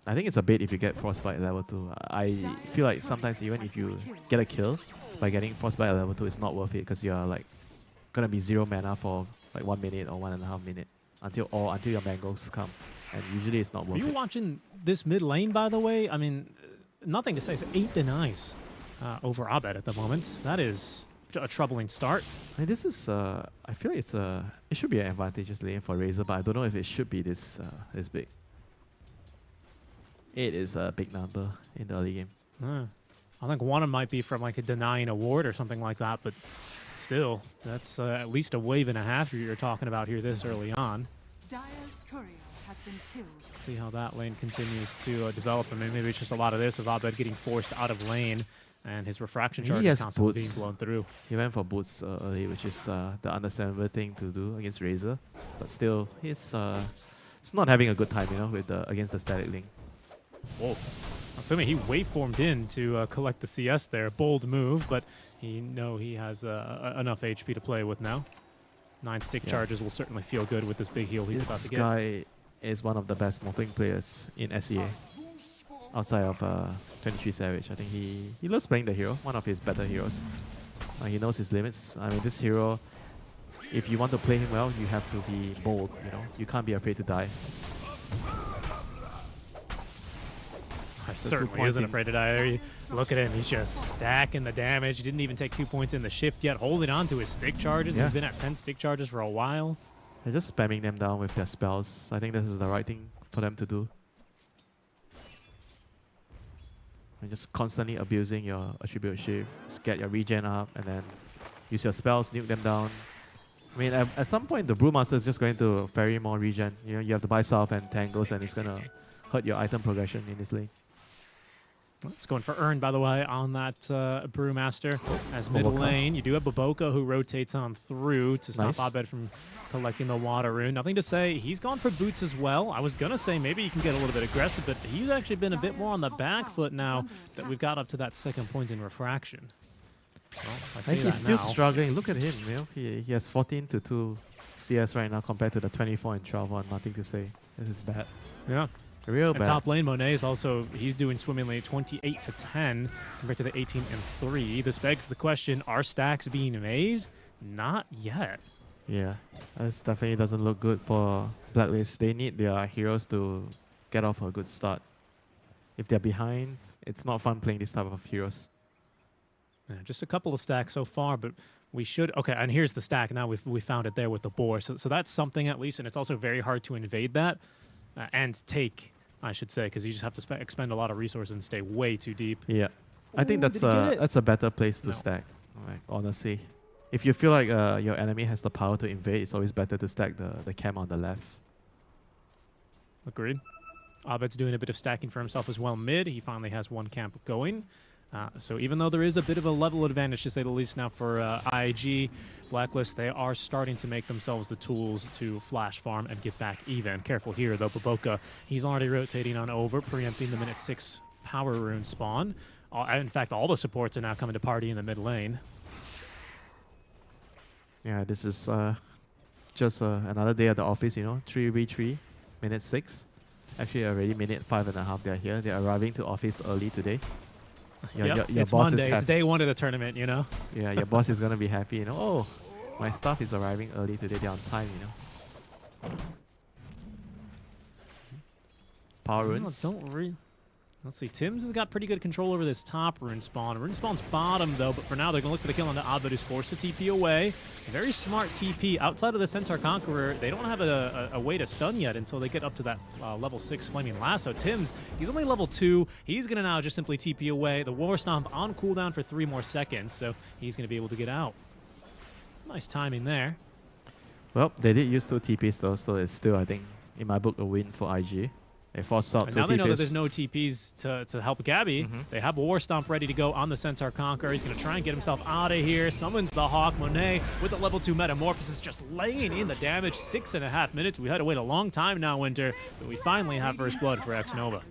I think it's a bait if you get Frostbite level 2. I feel like sometimes even if you get a kill by getting Frostbite at level 2, it's not worth it because you're like gonna be 0 mana for like 1 minute or 1.5 minutes until your mangoes come. And usually it's not worth Are you it. watching this mid lane, by the way? I mean, nothing to say. It's 8 denies over Abed at the moment. That is a troubling start. I mean, this is I feel like it should be an advantageous lane for Razor, but I don't know if it should be this big. 8 is a big number in the early game. I think one of them might be from like a denying award or something like that, but still, that's at least a wave and a half you're talking about here this early on. Dire's courier has been killed. See how that lane continues to develop. I mean, maybe it's just a lot of this with Abed getting forced out of lane and his refraction charge is constantly being blown through. He went for boots early, which is the understandable thing to do against Razor. But still, he's not having a good time, you know, with against the static link. Whoa. Assuming he waveformed in to collect the CS there. Bold move, but he has enough HP to play with now. 9 stick charges will certainly feel good with this big heal he's about to get. This guy is one of the best morphing players in SEA. Outside of 23 Savage. I think he loves playing the hero, one of his better heroes. He knows his limits. I mean, this hero, if you want to play him well, you have to be bold, you know. You can't be afraid to die. Certainly isn't afraid to die there. Look at him, he's just stacking the damage. He didn't even take 2 points in the shift yet, holding on to his stick charges. He's been at 10 stick charges for a while. They're just spamming them down with their spells. I think this is the right thing for them to do. And just constantly abusing your attribute shift. Just get your regen up and then use your spells, nuke them down. I mean, at some point, the Brewmaster is just going to ferry more regen. You know, you have to buy South and Tangles, and it's going to hurt your item progression in this lane. It's going for Earn, by the way, on that Brewmaster. As middle lane, you do have Baboka, who rotates on through to stop Abed from collecting the water rune. Nothing to say. He's gone for boots as well. I was going to say maybe you can get a little bit aggressive, but he's actually been a bit more on the back foot now that we've got up to that 2nd point in refraction. Well, I think he's still struggling. Look at him. You know, he has 14-2 CS right now compared to the 24 and 12 on. Nothing to say. This is bad. Yeah. Real bad. Top lane, Monet is also, he's doing swimmingly 28-10 compared to the 18-3. This begs the question, are stacks being made? Not yet. Yeah, this definitely doesn't look good for Blacklist. They need their heroes to get off a good start. If they're behind, it's not fun playing this type of heroes. Yeah, just a couple of stacks so far, but we should... Okay, and here's the stack. Now we found it there with the boar. So that's something at least, and it's also very hard to invade that and take, I should say, because you just have to expend a lot of resources and stay way too deep. Yeah, I think that's a better place to stack, like, honestly. If you feel like your enemy has the power to invade, it's always better to stack the camp on the left. Agreed. Abed's doing a bit of stacking for himself as well mid. He finally has one camp going. So even though there is a bit of a level advantage, to say the least, now for IG, Blacklist, they are starting to make themselves the tools to flash farm and get back even. Careful here, though. Baboka, he's already rotating on over, preempting the minute 6 power rune spawn. In fact, all the supports are now coming to party in the mid lane. Yeah, this is just another day at the office, you know, 3v3, minute 6. Actually, already minute 5.5 they're here. They're arriving to office early today. Your it's boss Monday. It's day 1 of the tournament, you know? Yeah, your boss is going to be happy, you know. Oh, my staff is arriving early today. They're on time, you know. Power runes. Let's see. Tim's has got pretty good control over this top rune spawn. Rune spawn's bottom, though, but for now they're going to look for the kill on the Abed, who's forced to TP away. Very smart TP. Outside of the Centaur Conqueror, they don't have a way to stun yet until they get up to that level 6 Flaming Lasso. Tim's, he's only level 2. He's going to now just simply TP away. The War Stomp on cooldown for 3 more seconds, so he's going to be able to get out. Nice timing there. Well, they did use 2 TPs, though, so it's still, I think, in my book, a win for IG. They forced out 2 TPs. Now they know that there's no TPs to help Gabby. They have a War Stomp ready to go on the Centaur Conqueror. He's going to try and get himself out of here. Summons the Hawk. Monet with the level 2 Metamorphosis, just laying in the damage. 6.5 minutes. We had to wait a long time now, Winter, but we finally have first blood for X-Nova.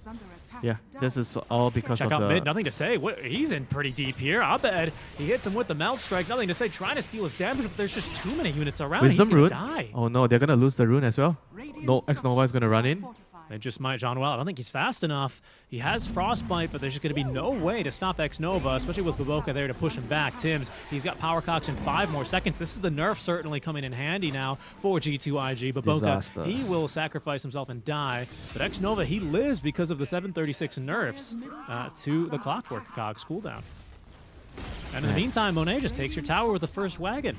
Yeah, this is all because Check of out the... mid. Nothing to say. He's in pretty deep here. Abed, he hits him with the Melt Strike. Nothing to say. Trying to steal his damage, but there's just too many units around. Wisdom He's rune. gonna die. Oh no, they're going to lose the rune as well. No, X-Nova is going to run in. They just might John well. I don't think he's fast enough. He has Frostbite, but there's just going to be no way to stop X-Nova, especially with Baboka there to push him back. Tim's, he's got Power Cox in 5 more seconds. This is the nerf certainly coming in handy now for G2IG. Baboka, he will sacrifice himself and die, but X-Nova, he lives because of the 736 nerfs to the Clockwork Cogs cooldown. And in the meantime, Monet just takes your tower with the first wagon.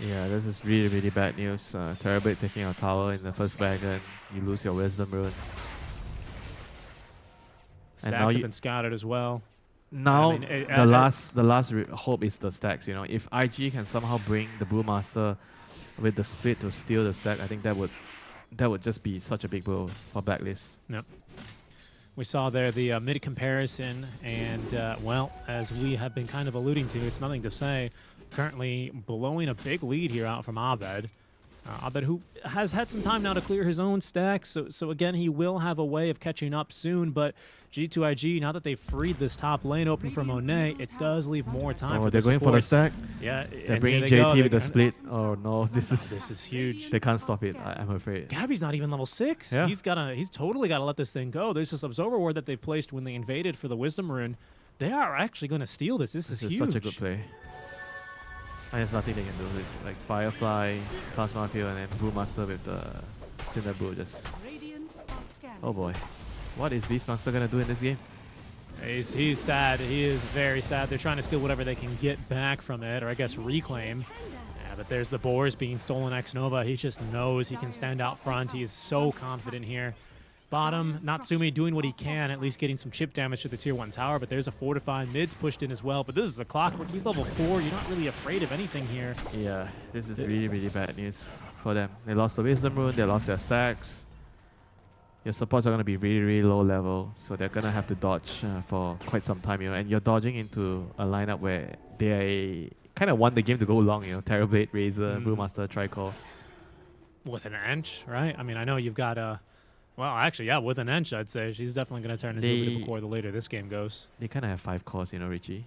Yeah, this is really, really bad news. Terabit taking your tower in the first wagon. You lose your Wisdom rune. And Stacks have been scouted as well. Now I mean, the last hope is the stacks. You know, if IG can somehow bring the Brewmaster with the split to steal the stack, I think that would just be such a big blow for Blacklist. Yep. We saw there the mid comparison, and well, as we have been kind of alluding to, it's nothing to say. Currently blowing a big lead here out from Abed. Abed, who has had some time now to clear his own stacks, so again, he will have a way of catching up soon, but G2IG, now that they've freed this top lane open for Monet, it does leave more time for they're going for the stack. Yeah, they're bringing JT with the split. Oh no, this is huge. They can't stop it, I'm afraid. Gabby's not even level 6. Yeah. He's totally got to let this thing go. There's this Absorber Ward that they've placed when they invaded for the Wisdom Rune. They are actually going to steal this. This is huge. Such a good play. There's nothing they can do with like Firefly, Plasma Field, and then Brewmaster with the Cinder Brew. Just oh boy, what is Beastmaster gonna do in this game? He's sad. He is very sad. They're trying to steal whatever they can get back from it, or I guess reclaim. Yeah, but there's the boars being stolen. X-Nova. He just knows he can stand out front. He is so confident here. Bottom, Natsumi doing what he can, at least getting some chip damage to the tier 1 tower, but there's a fortified. Mid's pushed in as well, but this is a clockwork. He's level 4. You're not really afraid of anything here. Yeah, this is really, really bad news for them. They lost the Wisdom Rune, they lost their stacks. Your supports are going to be really, really low level, so they're going to have to dodge for quite some time, you know, and you're dodging into a lineup where they kind of want the game to go long, you know, Terrorblade, Razor, Brewmaster, Tricore. With an Ench, right? I mean, I know you've got a... Well, actually, yeah, with an Ench, I'd say. She's definitely going to turn into a bit of a core the later this game goes. They kind of have 5 cores, you know, Richie.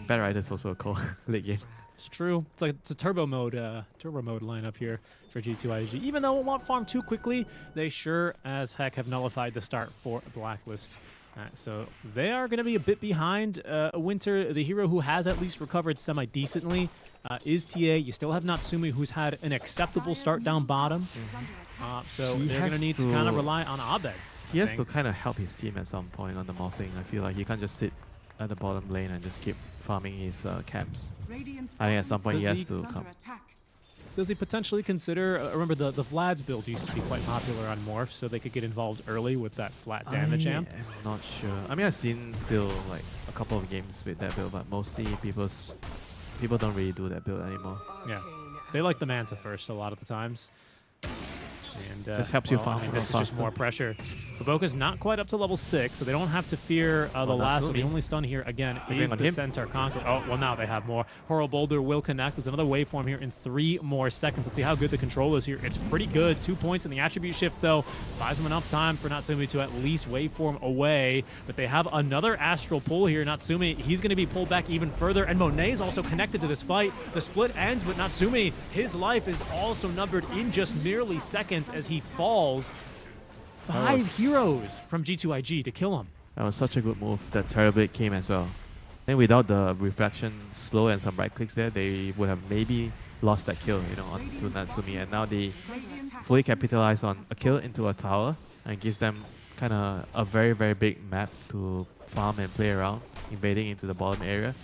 Bad Rider's also a core late game. It's true. It's a turbo mode lineup here for G2IG. Even though it won't farm too quickly, they sure as heck have nullified the start for Blacklist. So they are going to be a bit behind. Winter, the hero who has at least recovered semi-decently, is TA. You still have Natsumi, who's had an acceptable start down bottom. So they're going to need to kind of rely on Abed. He has to kind of help his team at some point on the morphing. I feel like he can't just sit at the bottom lane and just keep farming his camps. I think at some point he has to come. Does he potentially consider, remember the Vlad's build used to be quite popular on Morph, so they could get involved early with that flat damage amp? I'm not sure. I mean, I've seen still like a couple of games with that build, but mostly people don't really do that build anymore. Yeah, they like the Manta first a lot of the times. And just helps you farm. I mean, this is just more pressure. Baboka's not quite up to level 6, so they don't have to fear the last one. The only stun here, again, is the Centaur Conqueror. Oh, well, now they have more. Horror Boulder will connect. There's another waveform here in 3 more seconds. Let's see how good the control is here. It's pretty good. 2 points in the attribute shift, though. Buys them enough time for Natsumi to at least waveform away. But they have another Astral pull here. Natsumi, he's going to be pulled back even further. And Monet is also connected to this fight. The split ends, but Natsumi, his life is also numbered in just merely seconds as he falls. 5 heroes from G2IG to kill him. That was such a good move. That Terrorblade came as well. Then without the reflection slow and some right clicks there, they would have maybe lost that kill, you know, onto Natsumi. And now they fully capitalize on a kill into a tower and gives them kind of a very, very big map to farm and play around, invading into the bottom area.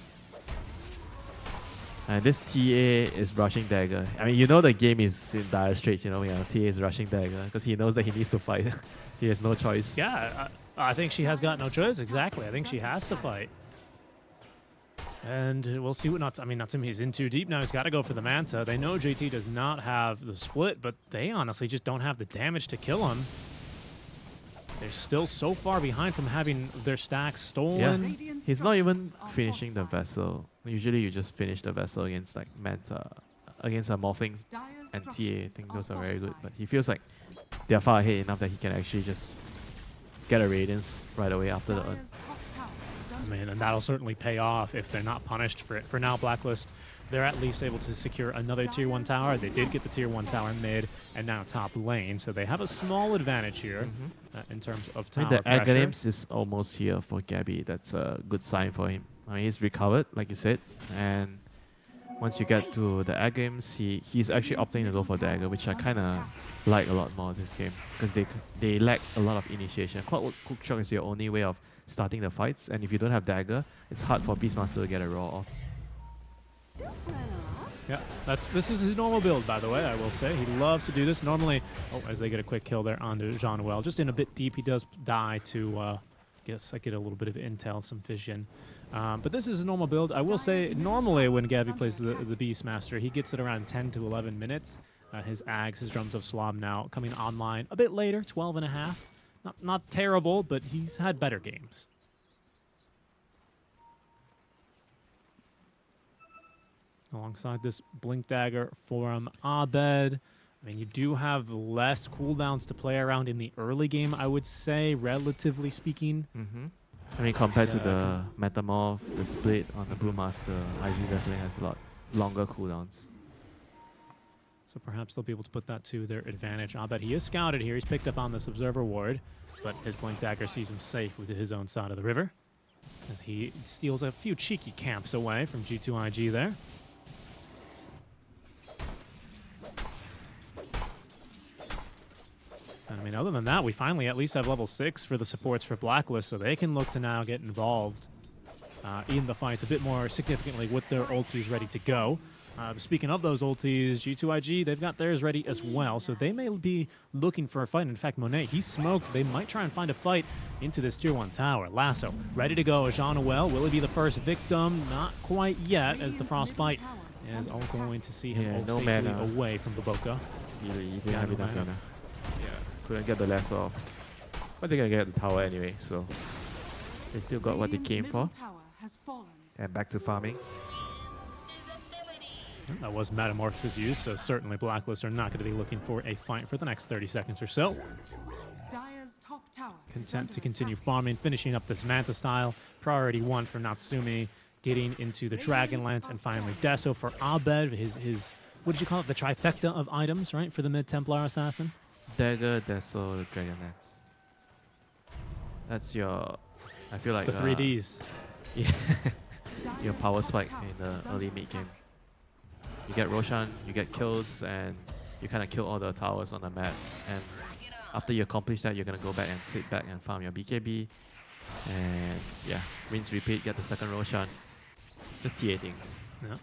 And this TA is rushing dagger. I mean, you know the game is in dire straits, you know, yeah, TA is rushing dagger because he knows that he needs to fight. He has no choice. Yeah, I think she has got no choice, exactly. I think she has to fight. And we'll see what Natsumi's in too deep now. He's got to go for the Manta. They know JT does not have the split, but they honestly just don't have the damage to kill him. They're still so far behind from having their stacks stolen. Yeah. He's not even finishing the vessel. Usually you just finish the vessel against like Manta, against a Morphling and TA. I think those are very good. But he feels like they're far ahead enough that he can actually just get a Radiance right away after the urn. I mean, and that'll certainly pay off if they're not punished for it. For now, Blacklist, they're at least able to secure another tier 1 tower. They did get the tier 1 tower mid and now top lane, so they have a small advantage here in terms of tower pressure. The Aghanim is almost here for Gabby. That's a good sign for him. I mean, he's recovered, like you said, and once you get to the Aghanim, he's actually opting to go for dagger, which I kind of like a lot more this game because they lack a lot of initiation. Clockwork Shock is your only way of starting the fights, and if you don't have dagger, it's hard for Beastmaster to get a raw off. Yeah, this is his normal build, by the way, I will say. He loves to do this. Normally, as they get a quick kill there onto Jean-Noel. Just in a bit deep, he does die to Guess I get a little bit of intel, some vision. But this is a normal build. I will say, normally when Gabby plays the Beastmaster, he gets it around 10 to 11 minutes. His Ags, his Drums of Slom now coming online a bit later, 12 and a half. Not terrible, but he's had better games. Alongside this Blink Dagger from Abed. I mean, you do have less cooldowns to play around in the early game, I would say, relatively speaking. I mean, compared to the Metamorph, the Split on the Brewmaster, IG definitely has a lot longer cooldowns. So perhaps they'll be able to put that to their advantage. Abed, he is scouted here. He's picked up on this Observer Ward, but his Blink Dagger sees him safe with his own side of the river, as he steals a few cheeky camps away from G2IG there. I mean, other than that, we finally at least have level 6 for the supports for Blacklist, so they can look to now get involved in the fights a bit more significantly with their ultis ready to go. Speaking of those ultis, G2IG, they've got theirs ready as well, so they may be looking for a fight. In fact, Monet, he's smoked. They might try and find a fight into this Tier 1 tower. Lasso, ready to go. Jean-Noel, will he be the first victim? Not quite yet, as the Frostbite is all going to see him safely away from Baboka. He didn't have enough mana. Yeah, couldn't get the Lasso off. But they're going to get the tower anyway, so they still got what they came for. And back to farming. That was Metamorph's use, so certainly Blacklist are not going to be looking for a fight for the next 30 seconds or so. Content to continue farming, finishing up this Manta style. Priority 1 for Natsumi, getting into the Dragonlance, and finally Deso for Abed, his what did you call it? The trifecta of items, right, for the mid-Templar Assassin? Dagger, Deso, Dragonlance. That's your, I feel like... The 3Ds. Yeah, your power spike in the early mid-game. You get Roshan, you get kills, and you kind of kill all the towers on the map. And after you accomplish that, you're going to go back and sit back and farm your BKB. And yeah, rinse, repeat, get the second Roshan. Just TA things. Yeah.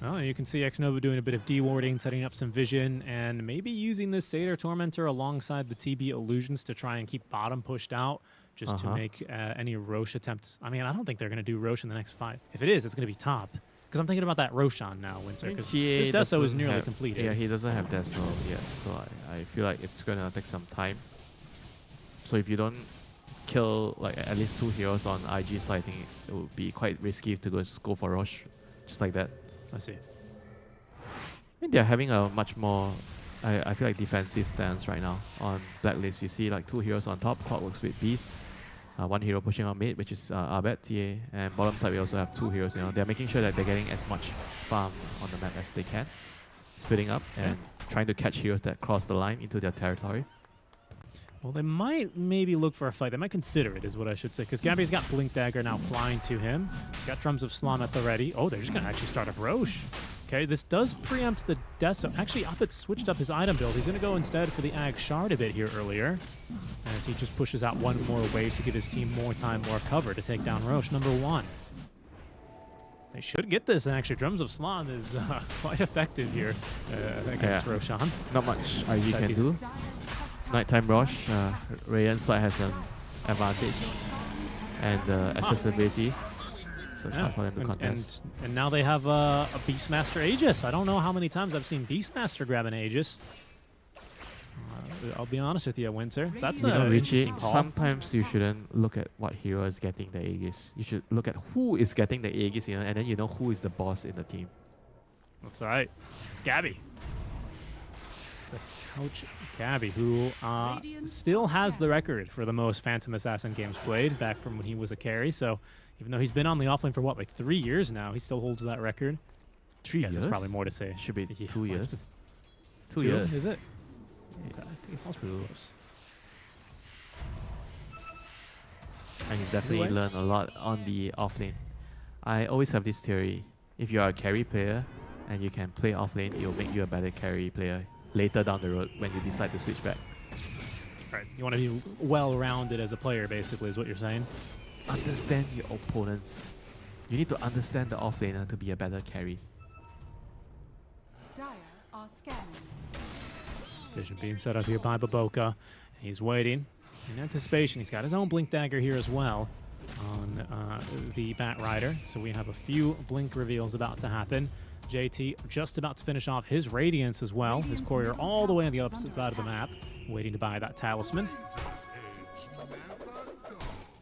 Well, you can see X-Nova doing a bit of dewarding, setting up some vision, and maybe using this Satyr Tormentor alongside the TB Illusions to try and keep bottom pushed out, just to make any Rosh attempts. I mean, I don't think they're going to do Rosh in the next fight. If it is, it's going to be top. Because I'm thinking about that Roshan now, Winter, because this Deso is nearly completed. Yeah, he doesn't have Deso yet, so I feel like it's going to take some time. So if you don't kill like at least 2 heroes on IG side, I think it would be quite risky to go for Rosh, just like that. I see. I mean, they're having a much more, I feel like, defensive stance right now on Blacklist. You see like 2 heroes on top, Clockworks with Beast. 1 hero pushing on mid, which is Abed, TA, and bottom side we also have 2 heroes. You know, they're making sure that they're getting as much farm on the map as they can, splitting up and trying to catch heroes that cross the line into their territory. Well, they might maybe look for a fight. They might consider it, is what I should say, because Gabby's got Blink Dagger now flying to him. He's got Drums of Slom at the ready. Oh, they're just going to actually start a Rosh. Okay, this does preempt the Deso. Actually, Abed switched up his item build. He's going to go instead for the Ag Shard a bit here earlier, as he just pushes out 1 more wave to give his team more time, more cover to take down Rosh number 1. They should get this, and actually Drums of Slom is quite effective here against Roshan. Not much IG can do. Nighttime Rosh, Radiant's side has an advantage and accessibility, so it's hard for them to contest. And now they have a Beastmaster Aegis. I don't know how many times I've seen Beastmaster grab an Aegis. I'll be honest with you, Winter. That's an interesting call. Sometimes you shouldn't look at what hero is getting the Aegis. You should look at who is getting the Aegis, you know, and then you know who is the boss in the team. That's right. It's Gabby. The Couch Gabby, who still has the record for the most Phantom Assassin games played back from when he was a carry. So even though he's been on the offlane for what, like 3 years now, he still holds that record. 3 years? There's probably more to say. Should be 2 years. 2 years? Is it? Yeah, I think it's 2. And he's definitely learned a lot on the offlane. I always have this theory: if you are a carry player and you can play offlane, it will make you a better carry player later down the road when you decide to switch back. Right. You want to be well-rounded as a player, basically, is what you're saying? Understand your opponents. You need to understand the offlaner to be a better carry. Dire are scanning. Vision being set up here by Baboka. He's waiting. In anticipation, he's got his own Blink Dagger here as well on the Bat Rider. So we have a few Blink reveals about to happen. JT just about to finish off his Radiance as well. His Courier all the way on the opposite side of the map, waiting to buy that Talisman.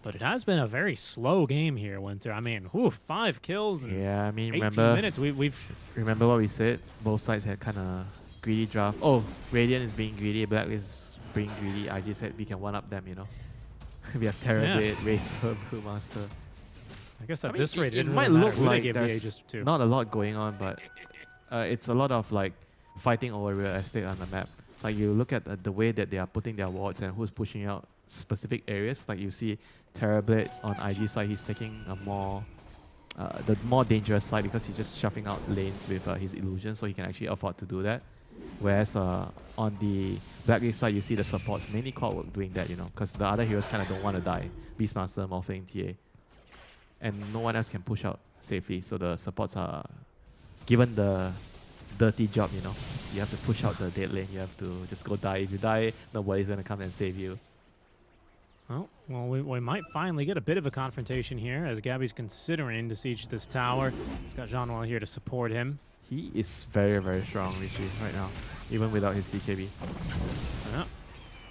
But it has been a very slow game here, Winter. I mean, 5 kills in 18 minutes. Remember what we said? Both sides had kind of greedy draft. Oh, Radiant is being greedy, Blacklist is being greedy. I just said we can one-up them, you know. We have Terrorblade, Racer, Brewmaster. I guess at this rate, it really might matter look who they like gave the there's Aegis to. not a lot going on, but it's a lot of like fighting over real estate on the map. Like you look at the way that they are putting their wards and who's pushing out specific areas. Like you see Terrorblade on IG side, he's taking a more the more dangerous side because he's just shuffling out lanes with his illusion, so he can actually afford to do that. Whereas on the Blacklist side, you see the supports, mainly Clockwork doing that, you know, because the other heroes kind of don't want to die. Beastmaster, Morphling, TA. And no one else can push out safely, so the supports are given the dirty job, you know. You have to push out the dead lane, you have to just go die. If you die, nobody's going to come and save you. Well, we might finally get a bit of a confrontation here as Gabby's considering to siege this tower. He's got Jean-Noel here to support him. He is very, very strong, Richie, right now, even without his BKB. Yeah.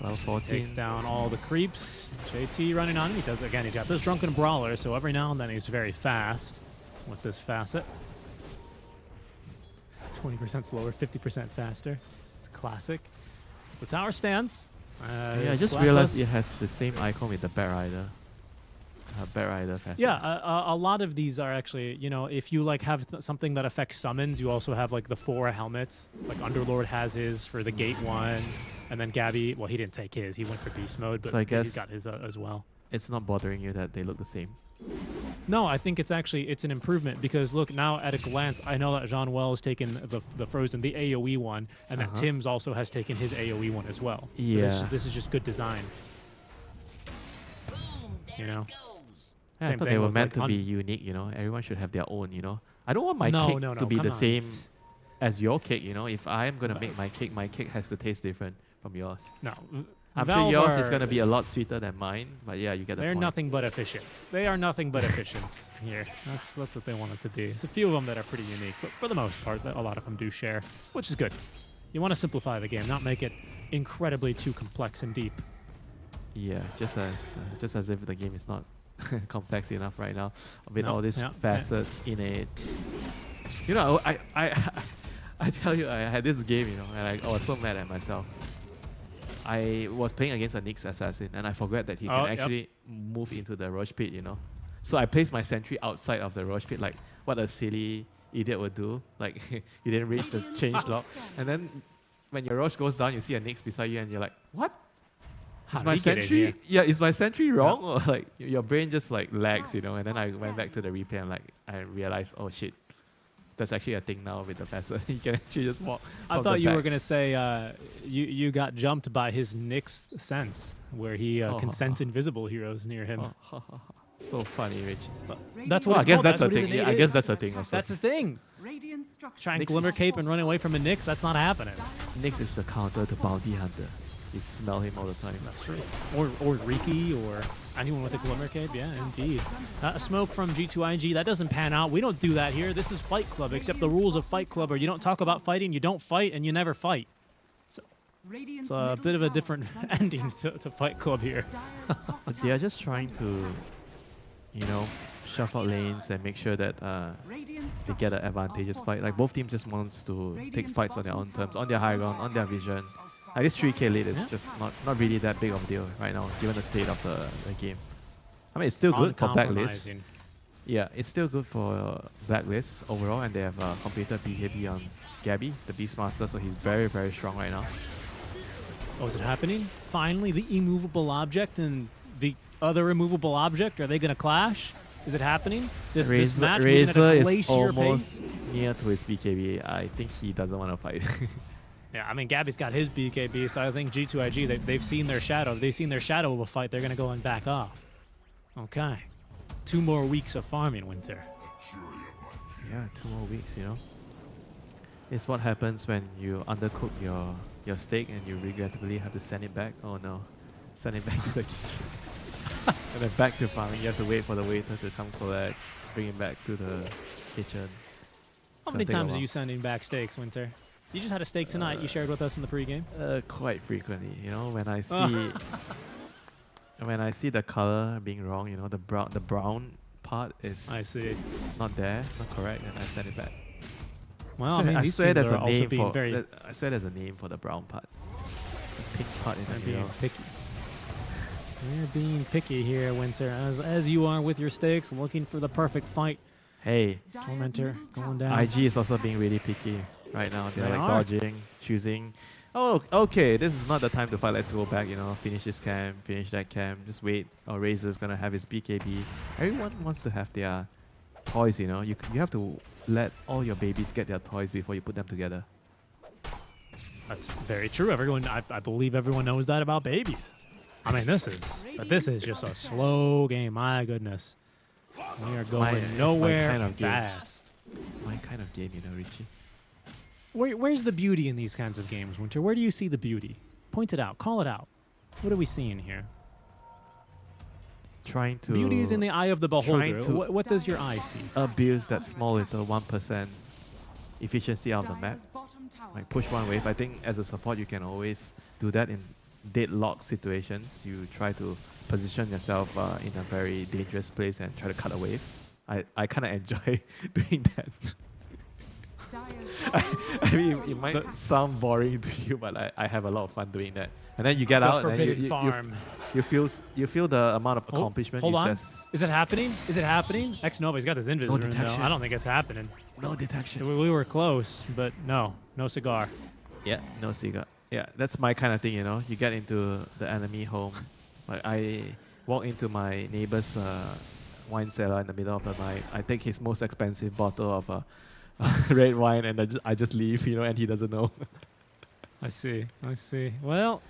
Well, 14. Takes down all the creeps. JT running on him. He does again. He's got this Drunken Brawler, so every now and then he's very fast with this facet. 20% slower, 50% faster. It's classic. The tower stands. Yeah, I just realized it has the same icon with the Bat Rider. Bat Rider facet. Yeah, a lot of these are actually, you know, if you like have something that affects summons, you also have like the 4 helmets. Like Underlord has his for the gate one, and then Gabby, well, he didn't take his. He went for beast mode, but so I guess he's got his as well. It's not bothering you that they look the same. No, I think it's an improvement because look, now at a glance, I know that Jean-Noel has taken the Frozen, the AoE one, and that Tim's also has taken his AoE one as well. Yeah. This is just good design. You know? Yeah, I thought they were meant to be unique, you know. Everyone should have their own, you know. I don't want my cake to be the same as your cake, you know. If I am going to make my cake has to taste different from yours. No. I'm sure yours is going to be a lot sweeter than mine, but yeah, you get the point. They're nothing but efficient. They are nothing but efficient here. That's what they want it to be. There's a few of them that are pretty unique, but for the most part, a lot of them do share, which is good. You want to simplify the game, not make it incredibly too complex and deep. Yeah, just as if the game is not complex enough right now with all these facets in it. You know, I tell you, I had this game, you know, and I was so mad at myself. I was playing against a Nyx assassin, and I forgot that he can actually move into the Roche pit, you know. So I placed my sentry outside of the Roche pit, like what a silly idiot would do. Like, you didn't reach the change lock. And then when your Roche goes down, you see a Nyx beside you, and you're like, what? Is my sentry? Yeah, is my sentry wrong? Or like your brain just like lags, you know? And then I went back to the replay and like I realized, oh shit, that's actually a thing now with the Fessa. You can actually just walk. I thought you were gonna say you got jumped by his Nyx sense, where he can sense invisible heroes near him. So funny, Rich. That's what I guess that's a thing. Yeah, I guess that's a thing. Also. That's a thing. Try and Glimmer Cape and run away from a Nyx. That's not happening. Nyx is the counter to Bounty Hunter. You smell him all the time. That's true. Or Riki, or anyone with a Glimmer Cape. Yeah, indeed. A smoke from G2IG. That doesn't pan out. We don't do that here. This is Fight Club, except the rules of Fight Club are you don't talk about fighting, you don't fight, and you never fight. So it's a bit of a different ending to Fight Club here. They are just trying to, you know, shuffle lanes and make sure that they get an advantageous fight. Like both teams just wants to take fights on their own terms, on their high ground, on their vision. Like this 3k lead is just not really that big of a deal right now, given the state of the game. I mean, it's still good for Blacklist. Yeah, it's still good for Blacklist overall, and they have completed BKB on Gabby, the Beastmaster, so he's very, very strong right now. Oh, is it happening? Finally, the immovable object and the other immovable object, are they going to clash? Is it happening? This match Razor is almost near to his BKB. I think he doesn't want to fight. Yeah, I mean, Gabby's got his BKB, so I think G2IG, they've seen their shadow. They've seen their shadow of a fight. They're going to go and back off. Okay. 2 more weeks of farming, Winter. Yeah, 2 more weeks, you know. It's what happens when you undercook your steak and you regrettably have to send it back. Oh no. send it back to the kitchen. And then back to farming. You have to wait for the waiter to come collect, bring it back to the kitchen. How many times are you sending back steaks, Winter? You just had a steak tonight. You shared with us in the pregame. Quite frequently, you know, when I see when I see the color being wrong, you know, the brown part is not there, not correct, and I send it back. Well, so I mean, I these swear teams there's are a also name being for. very I swear there's a name for the brown part. The pink part in the being middle. picky. You're being picky here, Winter, as you are with your steaks, looking for the perfect fight. Hey, Tormentor going down. IG is also being really picky right now. They're They like are. dodging, choosing. Oh, okay, this is not the time to fight. Let's go back, you know, finish this camp, finish that camp, just wait. Or Razor's gonna have his BKB. Everyone wants to have their toys, you know. You have to let all your babies get their toys before you put them together. That's very true. I believe everyone knows that about babies. I mean, this is just a slow game. My goodness, we are going nowhere kind of fast. My kind of game, you know, Richie. Where's the beauty in these kinds of games, Winter? Where do you see the beauty? Point it out. Call it out. What are we seeing here? Trying to. Beauty is in the eye of the beholder. Trying to What does your eye see? Abuse that small little 1% efficiency out of the map. Like push one wave. I think as a support you can always do that in deadlock situations. You try to position yourself in a very dangerous place and try to cut a wave. I kind of enjoy doing that. I mean, it might sound boring to you, but I have a lot of fun doing that. And then you get out and you feel the amount of accomplishment. Hold on. Just Is it happening? Is it happening? X-Nova's got this invis room, though. detection. I don't think it's happening. No detection. We were close, but no cigar. Yeah, no cigar. Yeah, that's my kind of thing, you know. You get into the enemy home. Like I walk into my neighbor's wine cellar in the middle of the night. I take his most expensive bottle of red wine and I just leave, you know, and he doesn't know. I see. Well,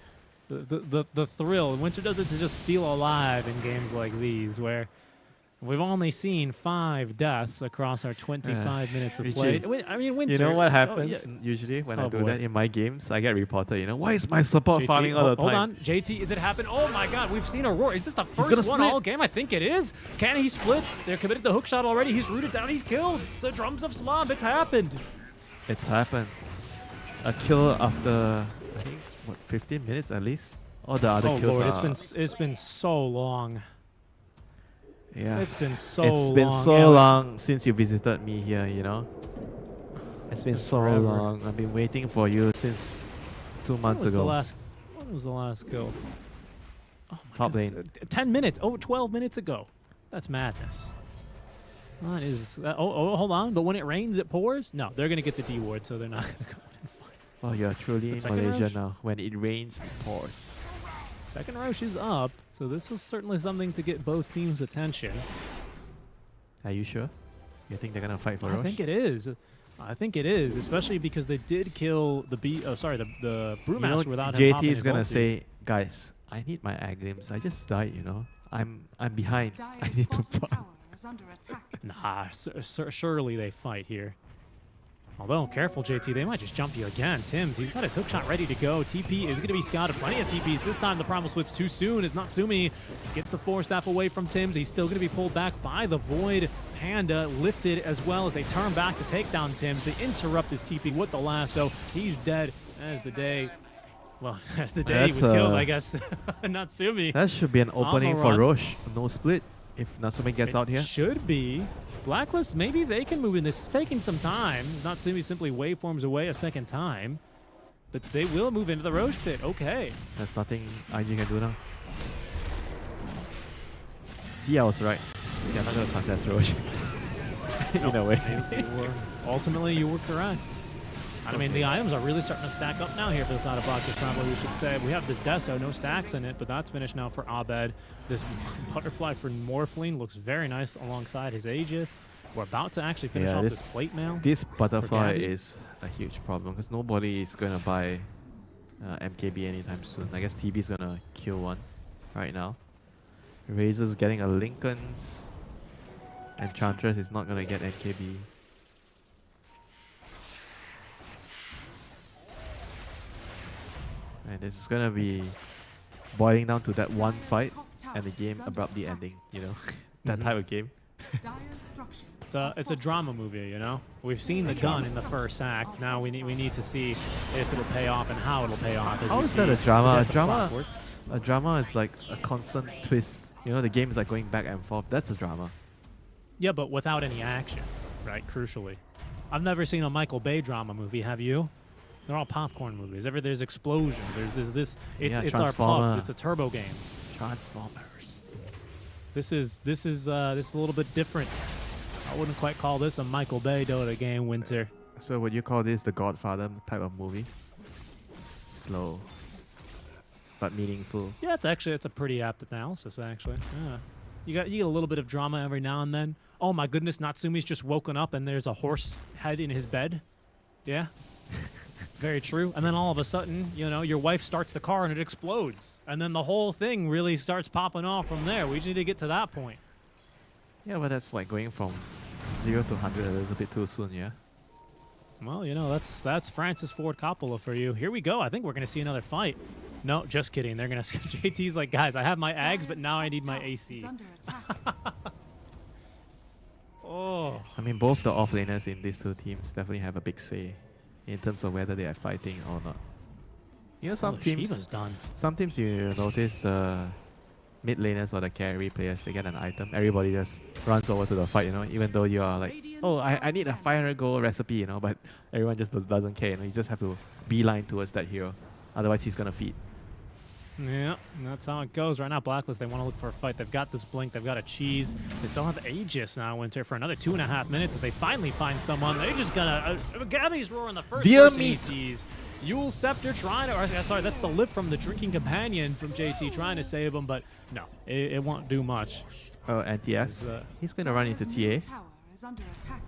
the thrill. Winter does it to just feel alive in games like these, where we've only seen 5 deaths across our 25 minutes of play. I mean, Winter. You know what happens usually when I do that in my games? I get reported, you know, why is my support farming all the time? Hold on, JT, is it happen? Oh my god, we've seen a roar. Is this the first one all game? I think it is. Can he split? They're committed to hook shot already. He's rooted down. He's killed. The drums of Slab. It's happened. It's happened. A kill after, I think, what, 15 minutes at least? All the other kills Lord, are... it's been so long. Yeah. It's been so long since you visited me here, you know? It's been so long. I've been waiting for you since 2 months ago. When was the last kill? Oh my Top goodness. lane. 10 minutes. 12 minutes ago. That's madness. That is... hold on. But when it rains, it pours? No, they're going to get the D ward, so they're not going to go and fight. Oh, you're truly in Second Malaysia Roche? now. When it rains, it pours. Second Roche is up, so this is certainly something to get both teams' attention. Are you sure? You think they're going to fight for Roche? I think it is. I think it is, especially because they did kill the the Brewmaster without him JT popping is his gonna ulti. say, guys, I need my ag glimpse. I just died, you know. I'm behind. I need to fight. Nah, surely they fight here. Although, careful, JT, they might just jump you again. Tims, he's got his hookshot ready to go. TP is going to be scouted. Plenty of TPs. This time, the Primal splits too soon as Natsumi gets the 4-staff away from Tims. He's still going to be pulled back by the Void. Panda lifted as well as they turn back to take down Tims. They interrupt his TP with the lasso. He's dead as the day... Well, as the day he was killed, I guess. Natsumi. That should be an opening for run. Roche. No split if Natsumi gets out here. Should be. Blacklist, maybe they can move in. This is taking some time. Natsumi simply waveforms away a second time. But they will move into the Roche pit. Okay. There's nothing IG can do now. See, I was right. They're not going to contest Roche. In a way. Ultimately, you were correct. I mean, the items are really starting to stack up now here for the side of Blacklist, probably we should say. We have this Deso, no stacks in it, but that's finished now for Abed. This Butterfly for Morphling looks very nice alongside his Aegis. We're about to actually finish off this Slate Mail. This Butterfly is a huge problem because nobody is going to buy MKB anytime soon. I guess TB is going to kill one right now. Razor's getting a Lincoln's. Enchantress is not going to get MKB. And this is going to be boiling down to that one fight and the game abruptly ending, you know? That type of game. It's a drama movie, you know? We've seen the gun in the first act. Now we need to see if it'll pay off and how it'll pay off. How is that a drama? A drama is like a constant twist. You know, the game is like going back and forth. That's a drama. Yeah, but without any action, right? Crucially. I've never seen a Michael Bay drama movie, have you? They're all popcorn movies. There's explosions. There's this. It's our pubs. It's a turbo game. Transformers. This is a little bit different. I wouldn't quite call this a Michael Bay Dota game, Winter. So would you call this the Godfather type of movie? Slow, but meaningful. Yeah, it's a pretty apt analysis, actually. Yeah. You get a little bit of drama every now and then. Oh my goodness, Natsumi's just woken up and there's a horse head in his bed. Yeah. Very true. And then all of a sudden, you know, your wife starts the car and it explodes. And then the whole thing really starts popping off from there. We just need to get to that point. Yeah, but that's like going from 0 to 100 a little bit too soon, yeah? Well, you know, that's Francis Ford Coppola for you. Here we go. I think we're going to see another fight. No, just kidding. They're going to... JT's like, guys, I have my Ags, but now I need my AC. Oh. I mean, both the offlaners in these two teams definitely have a big say in terms of whether they are fighting or not. You know, some teams you notice the mid laners or the carry players, they get an item. Everybody just runs over to the fight, you know, even though you are like, oh, I need a 500 gold recipe, you know, but everyone just doesn't care. You know, you just have to beeline towards that hero. Otherwise, he's going to feed. Yeah, that's how it goes. Right now, Blacklist, they want to look for a fight. They've got this blink. They've got a cheese. They still have Aegis now, Winter, for another 2.5 minutes. If they finally find someone, they're just going to... Gabby's roaring the first person he sees. Yule Scepter trying to... Sorry, that's the lift from the Drinking Companion from JT trying to save him, but no, it won't do much. Oh, NTS. He's going to run into TA.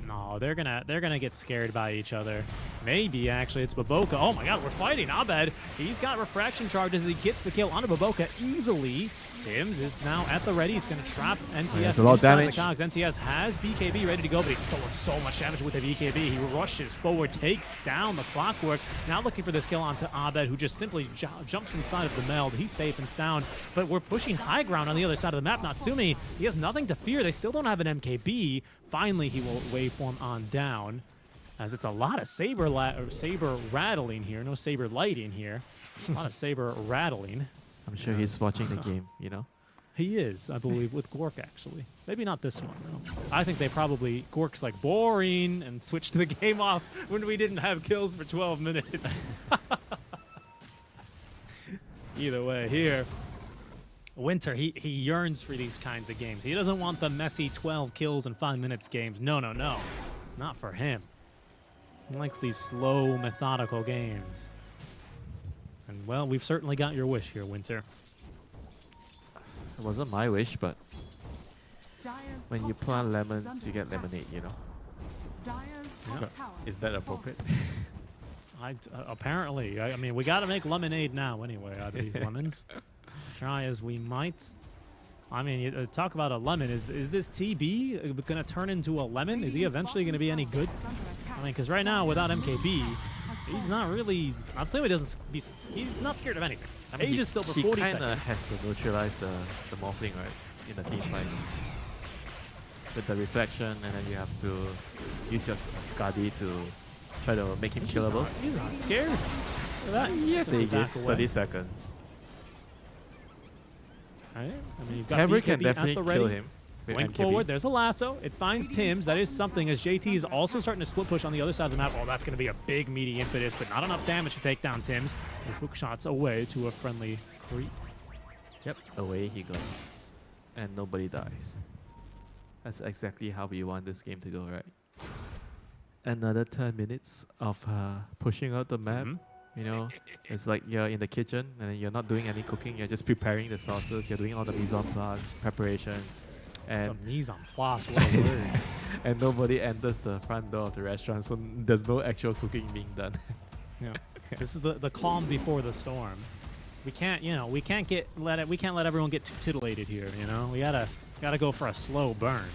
No, they're gonna get scared by each other. Maybe actually it's Baboka. Oh my God, we're fighting. Abed, he's got refraction charges. He gets the kill onto Baboka easily. Tims is now at the ready. He's gonna trap NTS. That's a lot of damage. NTS has BKB ready to go, but he's stolen so much damage with the BKB. He rushes forward, takes down the Clockwork. Now looking for this kill onto Abed, who just simply jumps inside of the meld. He's safe and sound, but we're pushing high ground on the other side of the map. Natsumi, he has nothing to fear. They still don't have an MKB. Finally, he will waveform on down, as it's a lot of saber rattling here. No saber lighting here. A lot of saber rattling. I'm sure he's watching the game, you know? He is, I believe, with Gork, actually. Maybe not this one, though. I think they probably... Gork's like, boring, and switched the game off when we didn't have kills for 12 minutes. Either way, here... Winter, he yearns for these kinds of games. He doesn't want the messy 12 kills in 5 minutes games. No. Not for him. He likes these slow, methodical games. And, well, we've certainly got your wish here, Winter. It wasn't my wish, but when you plant lemons, you get lemonade, you know? Is that appropriate? Apparently. I mean, we got to make lemonade now anyway out of these lemons. Try as we might. I mean, you talk about a lemon. Is this TB going to turn into a lemon? Is he eventually going to be any good? I mean, because right now, without MKB, he's not really... I'd say he's not scared of anything. I mean, Age is still for 40 He seconds. kind of has to neutralize the Morphling, right? In the team fight. With the reflection, and then you have to use your Skadi to try to make him killable. He's not scared. Look at that. Yes, he gets 30 seconds. Right. I mean, you've got Tabrik BKB can definitely at the ready. kill him. Blink forward, there's a lasso. It finds Tims. That is something, as JT is also starting to split push on the other side of the map. Oh, that's going to be a big, meaty impetus, but not enough damage to take down Tims. And hook shots away to a friendly creep. Yep, away he goes. And nobody dies. That's exactly how we want this game to go, right? Another 10 minutes of pushing out the map. You know, it's like you're in the kitchen and you're not doing any cooking. You're just preparing the sauces. You're doing all the mise en place preparation. And the mise en place, what a word. And nobody enters the front door of the restaurant, so there's no actual cooking being done. Yeah, this is the calm before the storm. We can't, you know, we can't let everyone get too titillated here. You know, we gotta go for a slow burn.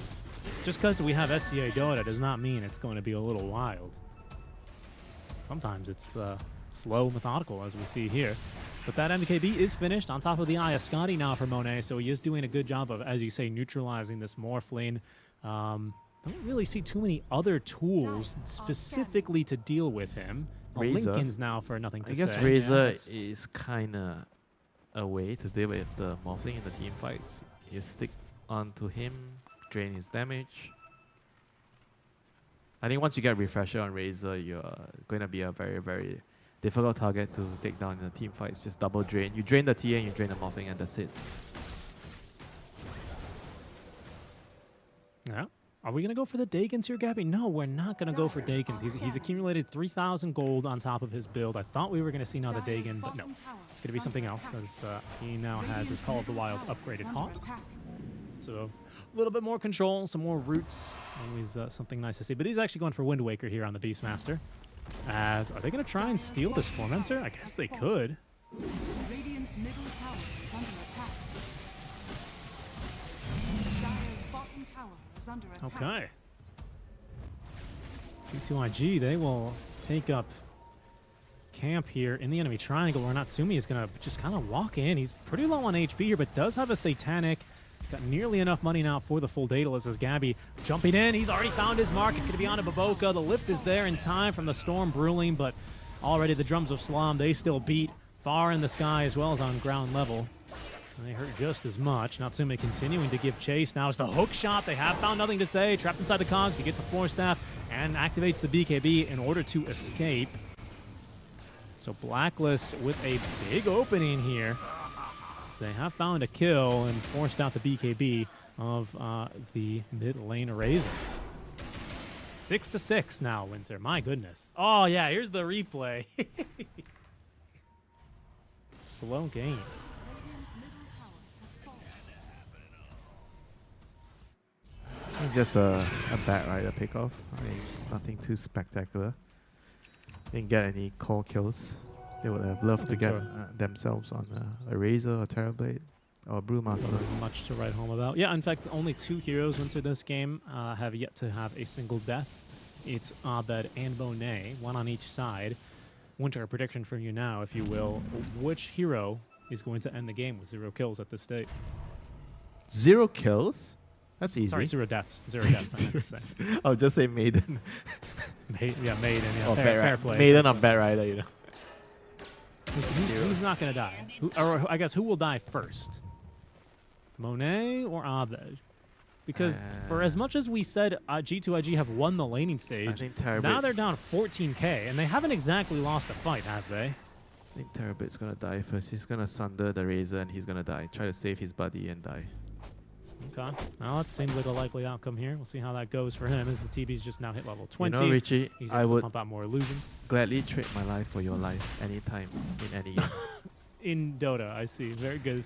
Just because we have SCA Dota does not mean it's going to be a little wild. Sometimes it's slow, methodical, as we see here. But that MKB is finished on top of the Scotty now for Monet, so he is doing a good job of, as you say, neutralizing this Morph lane. Don't really see too many other tools specifically to deal with him. Well, Lincoln's now for nothing to say. I guess Razor is kind of a way to deal with the Morphling in the team fights. You stick onto him, drain his damage. I think once you get Refresher on Razor, you're going to be a very, very difficult target to take down in the team fights. Just double drain. You drain the TA and you drain the Morphling, and that's it. Yeah. Are we going to go for the Dakins here, Gabby? No, we're not going to go for Dakins. He's accumulated 3,000 gold on top of his build. I thought we were going to see another Dagon, but no. It's going to be something else, as he now has his Call of the Wild upgraded hawk. So a little bit more control, some more roots. Always something nice to see. But he's actually going for Wind Waker here on the Beastmaster. Are they going to try and steal this Tormentor? I guess they could. Radiant's middle tower is under attack. Dire's bottom tower is under attack. Okay. G2IG, they will take up camp here in the enemy triangle, where Natsumi is going to just kind of walk in. He's pretty low on HP here, but does have a Satanic. He's got nearly enough money now for the full Daedalus as Gabby jumping in. He's already found his mark. It's going to be on to Baboka. The lift is there in time from the Storm Brewing, but already the Drums of Slam, they still beat far in the sky as well as on ground level. And they hurt just as much. Natsume continuing to give chase. Now it's the hook shot. They have found nothing to say. Trapped inside the cogs. He gets a Force Staff and activates the BKB in order to escape. So Blacklist with a big opening here. They have found a kill and forced out the BKB of the mid lane Razor. 6-6 now, Winter. My goodness. Oh, yeah, here's the replay. Slow game. Just a bad rider pickoff. I mean, nothing too spectacular. Didn't get any core kills. They would have loved to get themselves on a Razor, a Terrorblade, or a Brewmaster. Much to write home about. Yeah, in fact, only 2 heroes into this game have yet to have a single death. It's Abed and Monet, one on each side. Winter, a prediction from you now, if you will. Which hero is going to end the game with 0 kills at this state? 0 kills? That's easy. Sorry, 0 deaths. 0 deaths, I meant to say. I'll just say Maiden. Maiden, yeah. Oh, fair play. Maiden on Bad Rider, you know. Who's not going to die? Or I guess who will die first? Monet or Abed? Because for as much as we said G2IG have won the laning stage, now they're down 14k, and they haven't exactly lost a fight, have they? I think Terrabit's going to die first. He's going to sunder the Razor, and he's going to die. Try to save his buddy and die. Okay. Well, it seems like a likely outcome here. We'll see how that goes for him as the TB's just now hit level 20. You know, Richie, He's I able to would pump out more illusions. gladly trade my life for your life anytime, in any game. In Dota, I see. Very good.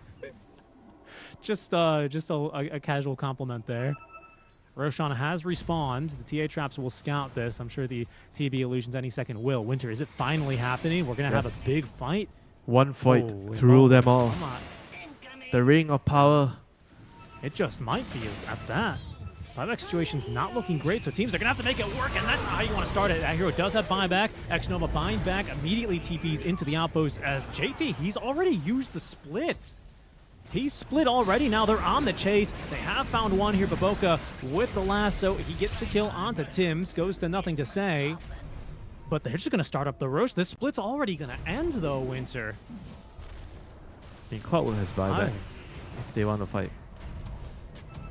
just a casual compliment there. Roshan has respawned. The TA traps will scout this. I'm sure the TB illusions any second will. Winter, is it finally happening? We're going to have a big fight. One fight to rule them all. The Ring of Power. It just might be at that. 5x situation's not looking great, so teams are going to have to make it work, and that's how you want to start it. That hero does have buyback. X-Nova buying back, immediately TPs into the outpost as JT, he's already used the split. He's split already. Now they're on the chase. They have found one here. Baboka with the lasso. He gets the kill onto Tims. Goes to nothing to say. But they're just going to start up the rush. This split's already going to end, though, Winter. I mean, Cloudwood has buyback if they want to fight.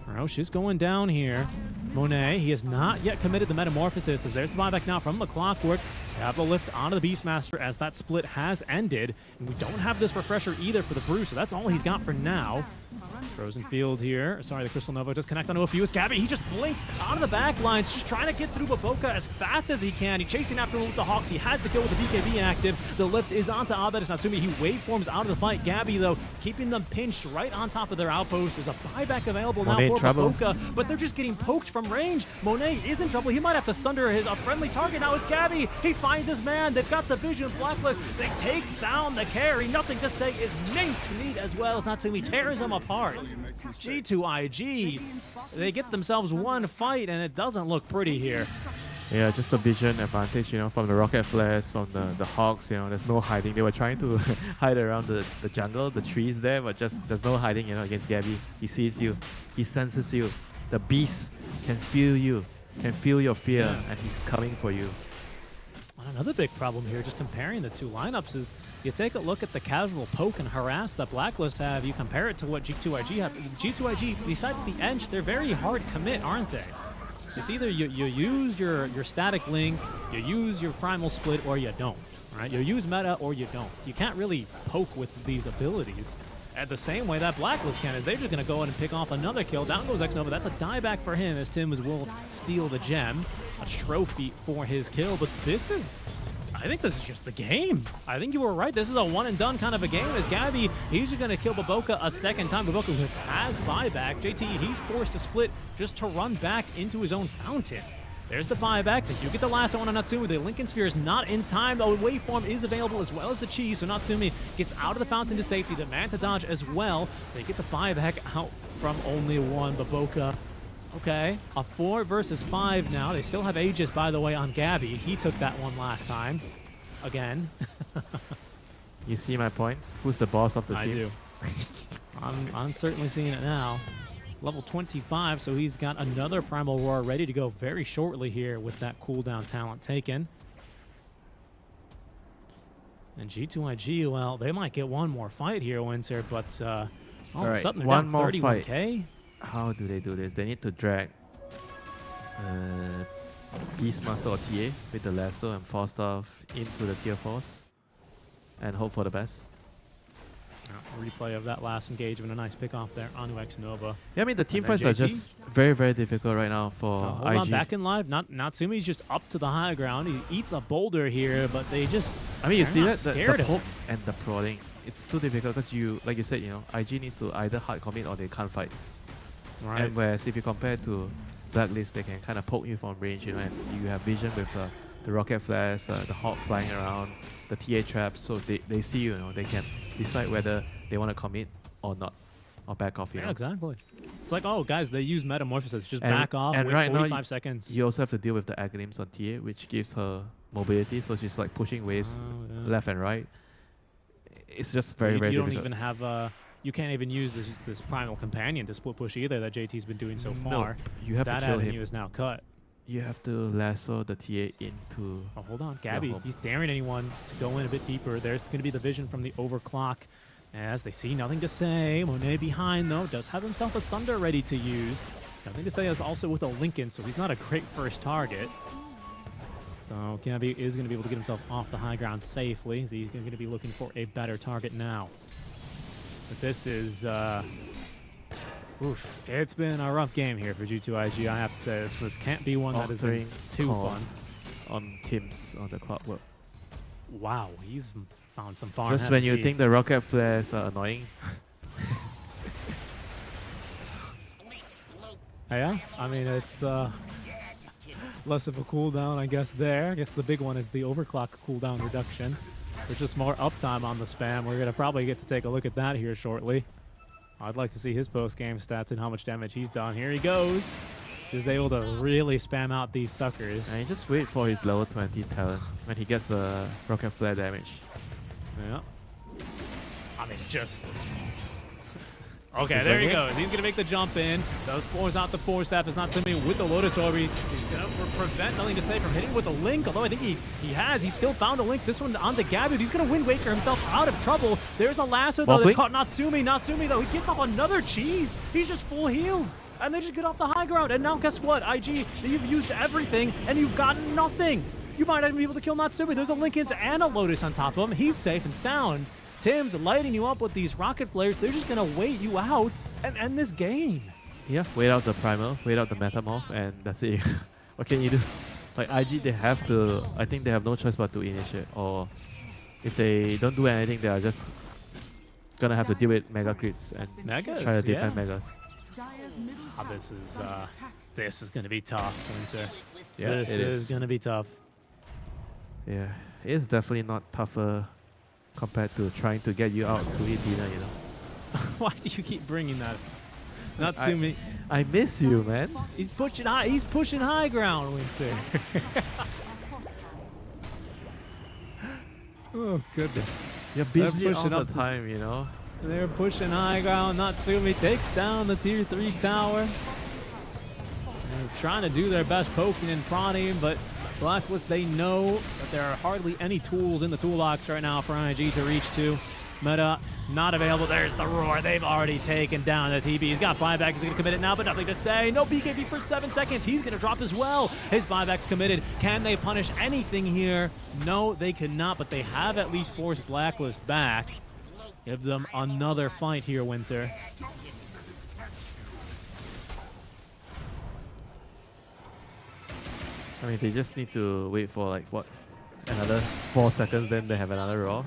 Roche is going down here. Monet, he has not yet committed the Metamorphosis, as there's the buyback now from the Clockwork. They have the lift onto the Beastmaster as that split has ended. And we don't have this refresher either for the Brew, so that's all he's got for now. Frozen Field here. Sorry, the Crystal Nova does connect onto a few. Gabby, he just blinks onto the back lines, just trying to get through Baboka as fast as he can. He's chasing after him with the Hawks. He has the kill with the BKB active. The lift is onto Abed. It's Natsumi. He waveforms out of the fight. Gabby, though, keeping them pinched right on top of their outpost. There's a buyback available now for Baboka, but they're just getting poked from range. Monet is in trouble. He might have to sunder a friendly target. Now it's Gabby. He finds his man. They've got the vision. Blacklist. They take down the carry. Nothing to say is minced meat as well as Natsumi tears him apart. G2IG, they get themselves one fight, and it doesn't look pretty here. Yeah, just the vision advantage, you know, from the rocket flares, from the Hawks, you know, there's no hiding. They were trying to hide around the jungle, the trees there, but just there's no hiding, you know, against Gabby. He sees you, he senses you. The beast can feel you, can feel your fear, and he's coming for you. Another big problem here, just comparing the two lineups, is you take a look at the casual poke and harass that Blacklist have, you compare it to what G2IG have. G2IG, besides the Ench, they're very hard commit, aren't they? It's either you use your static link, you use your primal split, or you don't. Right? You use meta or you don't. You can't really poke with these abilities. At the same way that Blacklist can, is they're just going to go in and pick off another kill. Down goes Xnova. That's a dieback for him, as Tims will steal the gem. A trophy for his kill, but this is... I think this is just the game. I think you were right. This is a one-and-done kind of a game. As Gabby, he's just going to kill Baboka a second time. Baboka has buyback. JT, he's forced to split just to run back into his own fountain. There's the buyback. They do get the last one on Natsumi. The Lincoln Sphere is not in time. The waveform is available as well as the cheese. So Natsumi gets out of the fountain to safety. The man to dodge as well. So they get the buyback out from only one. Baboka. Okay, a 4 versus 5 now. They still have Aegis, by the way, on Gabby. He took that one last time. Again. You see my point? Who's the boss of the team? I do. I'm certainly seeing it now. Level 25, so he's got another Primal Roar ready to go very shortly here with that cooldown talent taken. And G2IG, well, they might get one more fight here, Winter, but all of a sudden they're down 31K. Fight. How do they do this? They need to drag Beastmaster or TA with the lasso and force stuff into the tier 4s and hope for the best. Replay of that last engagement, a nice pick off there onto Xnova. Yeah, I mean the team fights are just very, very difficult right now for hold IG. on, back in live. Natsumi's just up to the high ground. He eats a boulder here, but they just... I mean, you see that the poke and the prodding. It's too difficult because you, like you said, you know, IG needs to either hard commit or they can't fight. Right. And whereas if you compare to Blacklist, they can kind of poke you from range, you know, and you have vision with the rocket flares, the Hawk flying around, the TA traps, so they see you, you know, they can decide whether they want to commit or not, or back off, you know. Exactly. It's like, oh, guys, they use Metamorphosis. Just back off, and wait right 45 now, seconds. You also have to deal with the Aghanim's on TA, which gives her mobility, so she's like pushing waves left and right. It's just very, very difficult. You don't even have... you can't even use this Primal Companion to split push either that JT's been doing so far. You have that to kill him. avenue is now cut. You have to lasso the TA into... Oh, hold on. Gabby, he's daring anyone to go in a bit deeper. There's going to be the vision from the overclock. As they see nothing to say. Monet behind, though, does have himself a Sunder ready to use. Nothing to say is also with a Lincoln, so he's not a great first target. So Gabby is going to be able to get himself off the high ground safely. So he's going to be looking for a better target now. But this is... oof, it's been a rough game here for G2IG, I have to say. This can't be one that has been too fun. On Tims on the clockwork. Wow, he's found some far. Just when you think the rocket flares are annoying. Yeah, I mean, it's less of a cooldown, I guess, there. I guess the big one is the overclock cooldown reduction. There's just more uptime on the spam. We're going to probably get to take a look at that here shortly. I'd like to see his post-game stats and how much damage he's done. Here he goes. He's able to really spam out these suckers. And you just wait for his level 20 talent when he gets the rocket flare damage. Yeah. I mean, just... Okay, there he goes. He's going to make the jump in. Those fours out the 4-step. It's not to me with the Lotus Orb. He's going to prevent nothing to say from hitting with a Link, although I think he has. He still found a Link. This one onto Gabby. He's going to Wind Waker himself out of trouble. There's a lasso, though, that caught Natsumi. Natsumi, though, he gets off another cheese. He's just full healed. And they just get off the high ground. And now, guess what? IG, you've used everything, and you've gotten nothing. You might not even be able to kill Natsumi. There's a Lincolns and a Lotus on top of him. He's safe and sound. Tim's lighting you up with these rocket flares. They're just going to wait you out and end this game. Yeah, wait out the primal, wait out the metamorph, and that's it. What can you do? Like IG, they have to... I think they have no choice but to initiate. Or if they don't do anything, they are just going to have to deal with Mega Creeps and try to defend Megas. Oh, this is going to be tough, Winter. Yeah, this is going to be tough. Yeah, it's definitely not tougher compared to trying to get you out to eat dinner, you know. Why do you keep bringing that? Natsumi. I miss you, man. He's pushing high. He's pushing high ground, Winter. Oh goodness. You're busy all the time, you know. They're pushing high ground. Natsumi takes down the tier 3 tower. They're trying to do their best poking and prodding, but Blacklist, they know that there are hardly any tools in the toolbox right now for IG to reach to. Meta not available. There's the roar. They've already taken down the TB. He's got buyback. He's going to commit it now, but nothing to say. No BKB for 7 seconds. He's going to drop as well. His buyback's committed. Can they punish anything here? No, they cannot, but they have at least forced Blacklist back. Give them another fight here, Winter. I mean, they just need to wait for like, what, another 4 seconds, then they have another roar.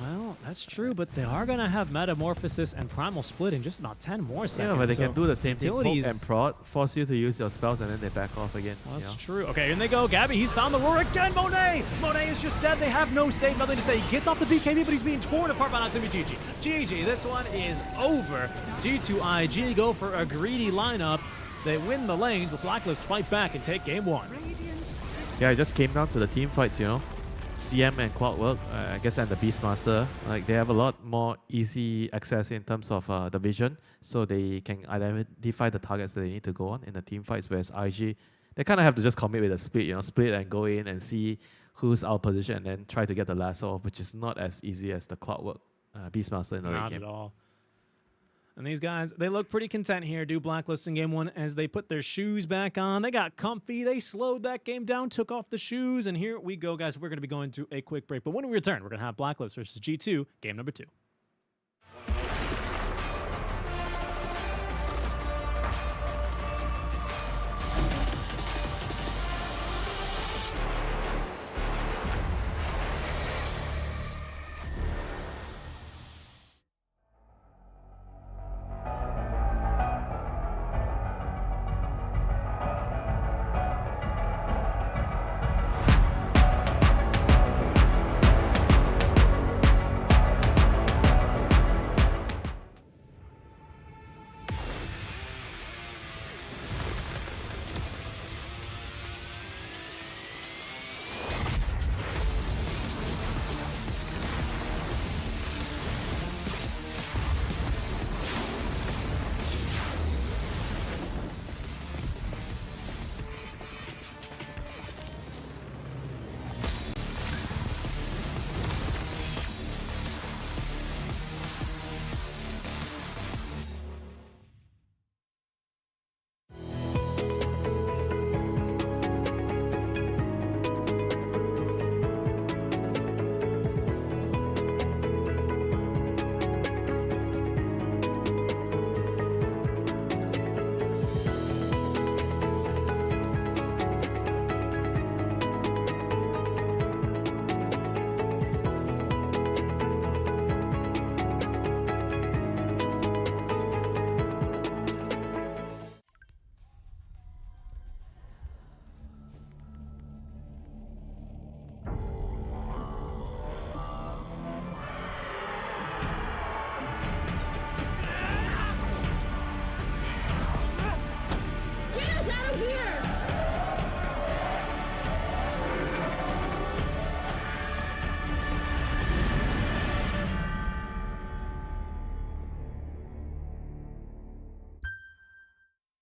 Well, that's true, but they are going to have Metamorphosis and Primal Split in just about 10 more seconds. Yeah, but they can do the same thing, poke utilities- and prod, force you to use your spells, and then they back off again. Well, that's you know? true. Okay, in they go. Gabby, he's found the roar again. Monet! Monet is just dead. They have no save, nothing to say. He gets off the BKB, but he's being torn apart by Natsumi. GG. GG, this one is over. G2IG go for a greedy lineup. They win the lanes, but Blacklist fight back and take game 1. Yeah, it just came down to the team fights, you know. CM and Clockwork, I guess, and the Beastmaster, like they have a lot more easy access in terms of the vision, so they can identify the targets that they need to go on in the team fights. Whereas IG, they kind of have to just commit with a split, you know, split and go in and see who's out of position and then try to get the lasso off, which is not as easy as the Clockwork Beastmaster in the late game. Not at all. And these guys, they look pretty content here, do Blacklist in game 1 as they put their shoes back on. They got comfy. They slowed that game down, took off the shoes, and here we go, guys. We're going to be going to a quick break. But when we return, we're going to have Blacklist versus G2, game number 2.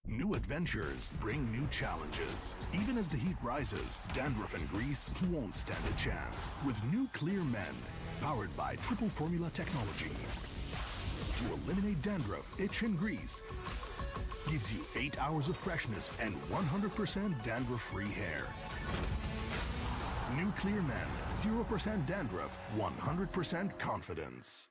New adventures bring new challenges. Even as the heat rises, dandruff and grease won't stand a chance. With new Clear Men, powered by triple formula technology. To eliminate dandruff, itch and grease, gives you 8 hours of freshness and 100% dandruff-free hair. New Clear Men, 0% dandruff, 100% confidence.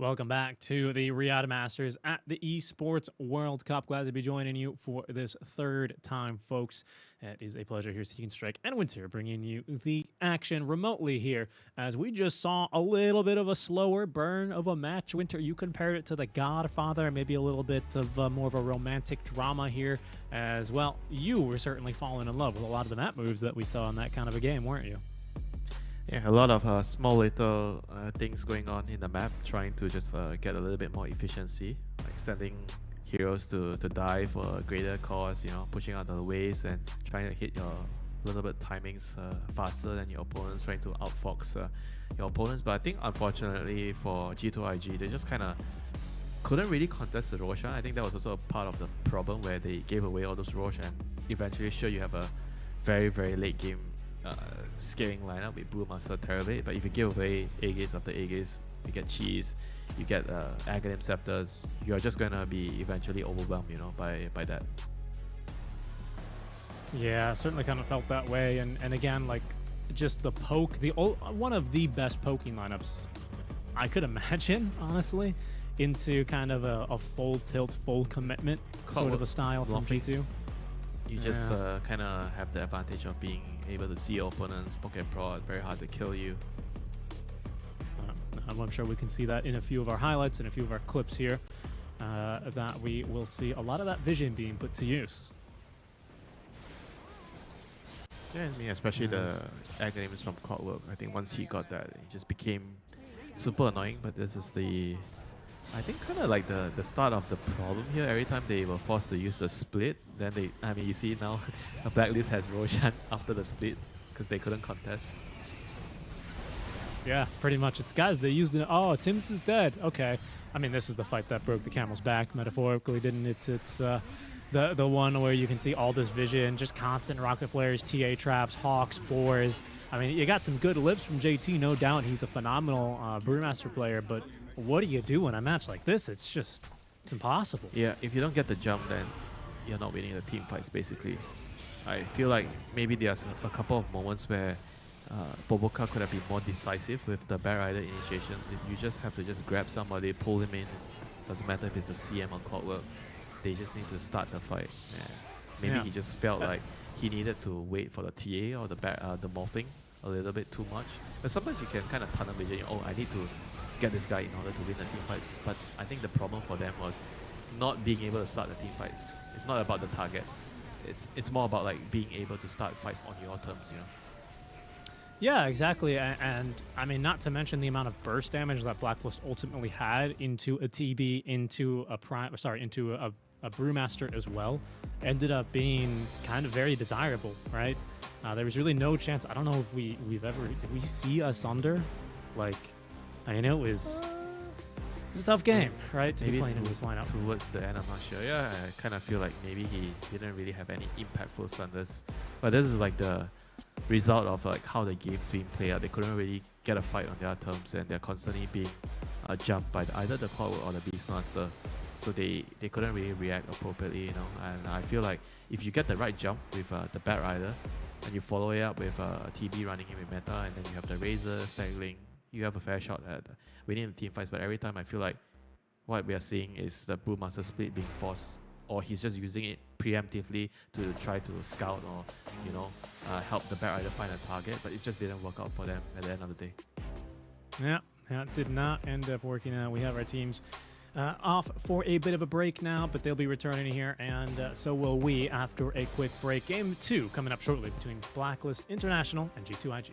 Welcome back to the Riyadh Masters at the Esports World Cup. Glad to be joining you for this third time, folks. It is a pleasure here, Seeking Strike and Winter, bringing you the action remotely here, as we just saw a little bit of a slower burn of a match. Winter, you compared it to The Godfather, maybe a little bit of more of a romantic drama here as well. You were certainly falling in love with a lot of the map moves that we saw in that kind of a game, weren't you? Yeah, a lot of small little things going on in the map, trying to just get a little bit more efficiency, like sending heroes to die for a greater cause, you know, pushing out the waves and trying to hit your little bit timings faster than your opponents, trying to outfox your opponents. But I think unfortunately for G2IG, they just kind of couldn't really contest the Roshan. I think that was also a part of the problem where they gave away all those Rosh, and eventually sure you have a very, very late game scaling lineup with Brewmaster Terrorblade, but if you give away A-Gaze after A-Gaze, you get cheese, you get Aghanim Scepters, you're just gonna be eventually overwhelmed, you know, by that. Yeah, certainly kind of felt that way, and again, like, just the poke, one of the best poking lineups I could imagine, honestly, into kind of a full tilt, full commitment sort of a style from G2. You just kind of have the advantage of being able to see your opponents pocket prod, very hard to kill you. I'm sure we can see that in a few of our highlights and a few of our clips here, that we will see a lot of that vision being put to use. Yeah, I mean, especially the Aghanims from Clockwork. I think once he got that, it just became super annoying, but this is the... I think kind of like the start of the problem here. Every time they were forced to use the split, then they, I mean, you see now a Blacklist has Roshan after the split because they couldn't contest. Yeah, pretty much. It's guys, they used it. Oh, Tims is dead. Okay. I mean, this is the fight that broke the camel's back, metaphorically, didn't it? It's the one where you can see all this vision, just constant rocket flares, TA traps, hawks, boars. I mean, you got some good lifts from JT, no doubt. He's a phenomenal Brewmaster player, but what do you do in a match like this? It's impossible. Yeah, if you don't get the jump, then you're not winning the team fights, basically. I feel like maybe there's a couple of moments where Boboka could have been more decisive with the Bear Rider initiations. You just have to just grab somebody, pull him in. Doesn't matter if it's a CM or Clockwork. They just need to start the fight. Maybe he just felt like he needed to wait for the TA or the morphing a little bit too much. But sometimes you can kind of tunnel vision. Oh, I need to get this guy in order to win the team fights. But I think the problem for them was not being able to start the team fights. It's not about the target. It's more about like being able to start fights on your terms, you know. Yeah, exactly. And I mean, not to mention the amount of burst damage that Blacklist ultimately had into a TB, into a Brewmaster as well, ended up being kind of very desirable, right? There was really no chance. I don't know if we've ever, did we see a Sunder? Like, I know it was a tough game, right? To be playing in this lineup. Towards the end, I'm not sure. Yeah, I kind of feel like maybe he didn't really have any impactful Sunders. But this is like the result of like how the game's being played out. They couldn't really get a fight on their terms, and they're constantly being jumped by either the Clockwork or the Beastmaster. So they couldn't really react appropriately, you know. And I feel like if you get the right jump with the Bat Rider, and you follow it up with TB running in with meta, and then you have the Razor staggering, you have a fair shot at winning the team fights. But every time I feel like what we are seeing is the Brewmaster split being forced, or he's just using it preemptively to try to scout or, you know, help the Bat Rider find a target, but it just didn't work out for them at the end of the day. Yeah, it did not end up working out. We have our teams off for a bit of a break now, but they'll be returning here, and so will we after a quick break. Game 2 coming up shortly between Blacklist International and G2IG.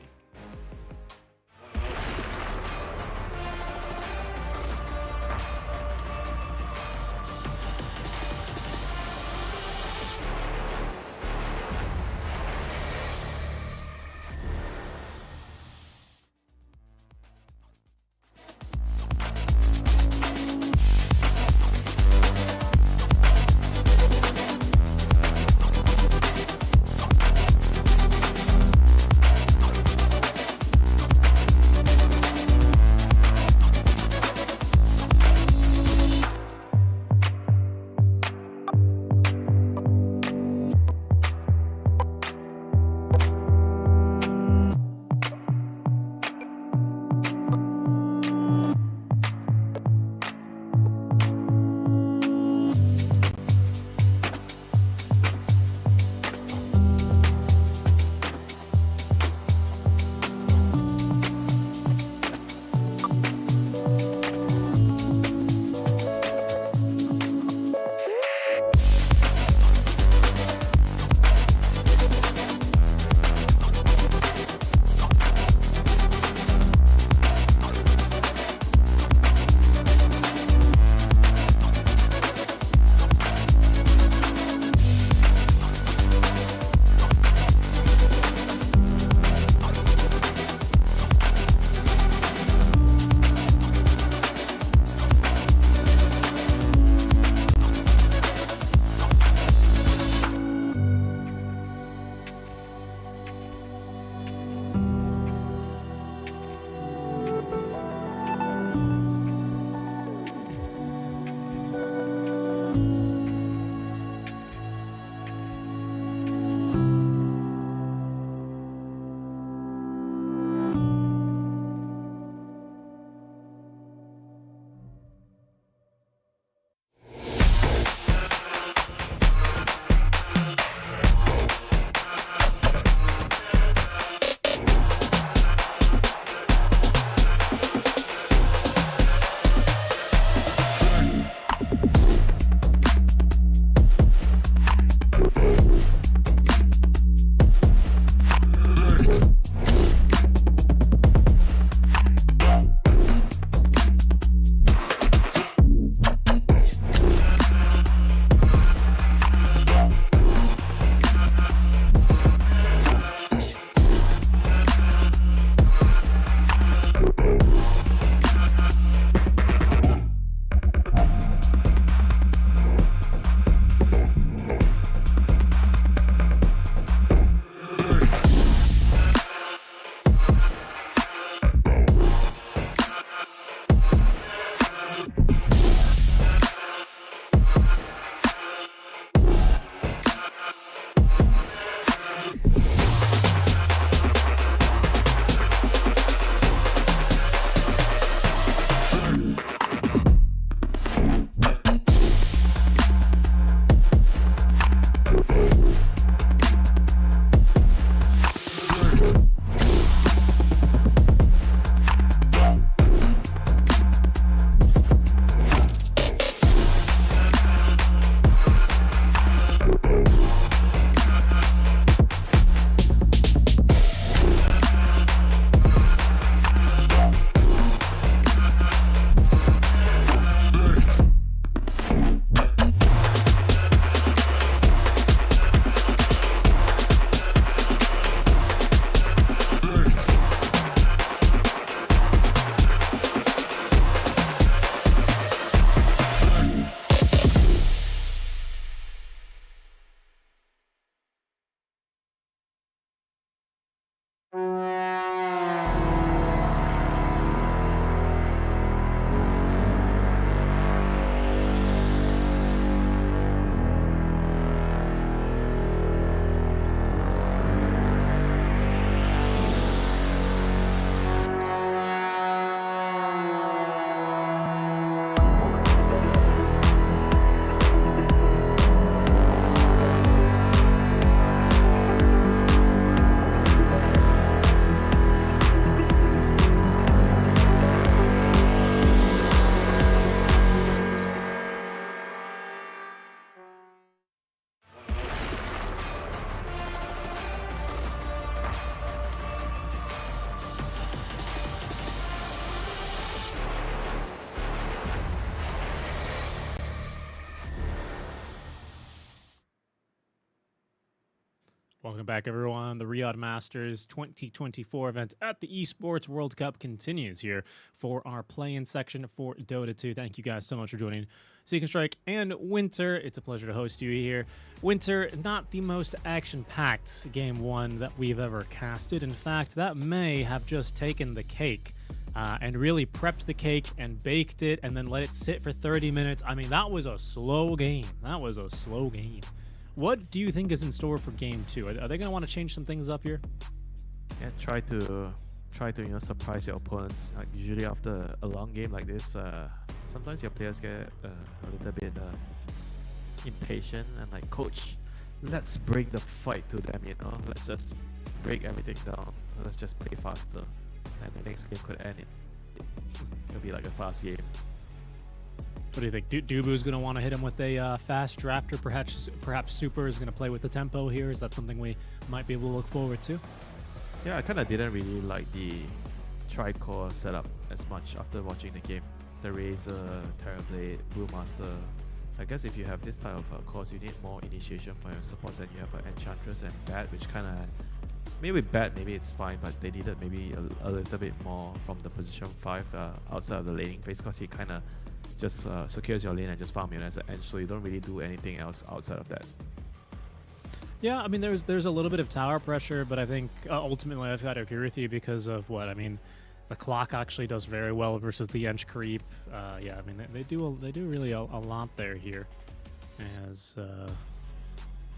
Welcome back, everyone. The Riyadh Masters 2024 event at the Esports World Cup continues here for our play-in section for Dota 2. Thank you guys so much for joining Seek and Strike and Winter. It's a pleasure to host you here. Winter, not the most action-packed game one that we've ever casted. In fact, that may have just taken the cake and really prepped the cake and baked it and then let it sit for 30 minutes. I mean, that was a slow game. That was a slow game. What do you think is in store for game two? Are they going to want to change some things up here? Yeah, try to surprise your opponents. Like usually after a long game like this, sometimes your players get a little bit impatient and like, coach, let's bring the fight to them. Let's just break everything down. Let's just play faster, and the next game could end it'll be like a fast game. What do you think? Dubu's going to want to hit him with a fast draft, or perhaps Super is going to play with the tempo here? Is that something we might be able to look forward to? Yeah, I kind of didn't really like the tri-core setup as much after watching the game. The Razor, Terrorblade, Brewmaster. I guess if you have this type of cores, you need more initiation for your supports, and you have Enchantress and Bat, which kind of... Maybe with Bat, maybe it's fine, but they needed maybe a little bit more from the position 5 outside of the laning phase, because he kind of just secures your lane and just farm your as an edge, so you don't really do anything else outside of that. Yeah, I mean, there's a little bit of tower pressure, but I think ultimately I've got to agree with you because of what I mean. The clock actually does very well versus the Ench creep. Yeah, I mean they do really a lot there here. As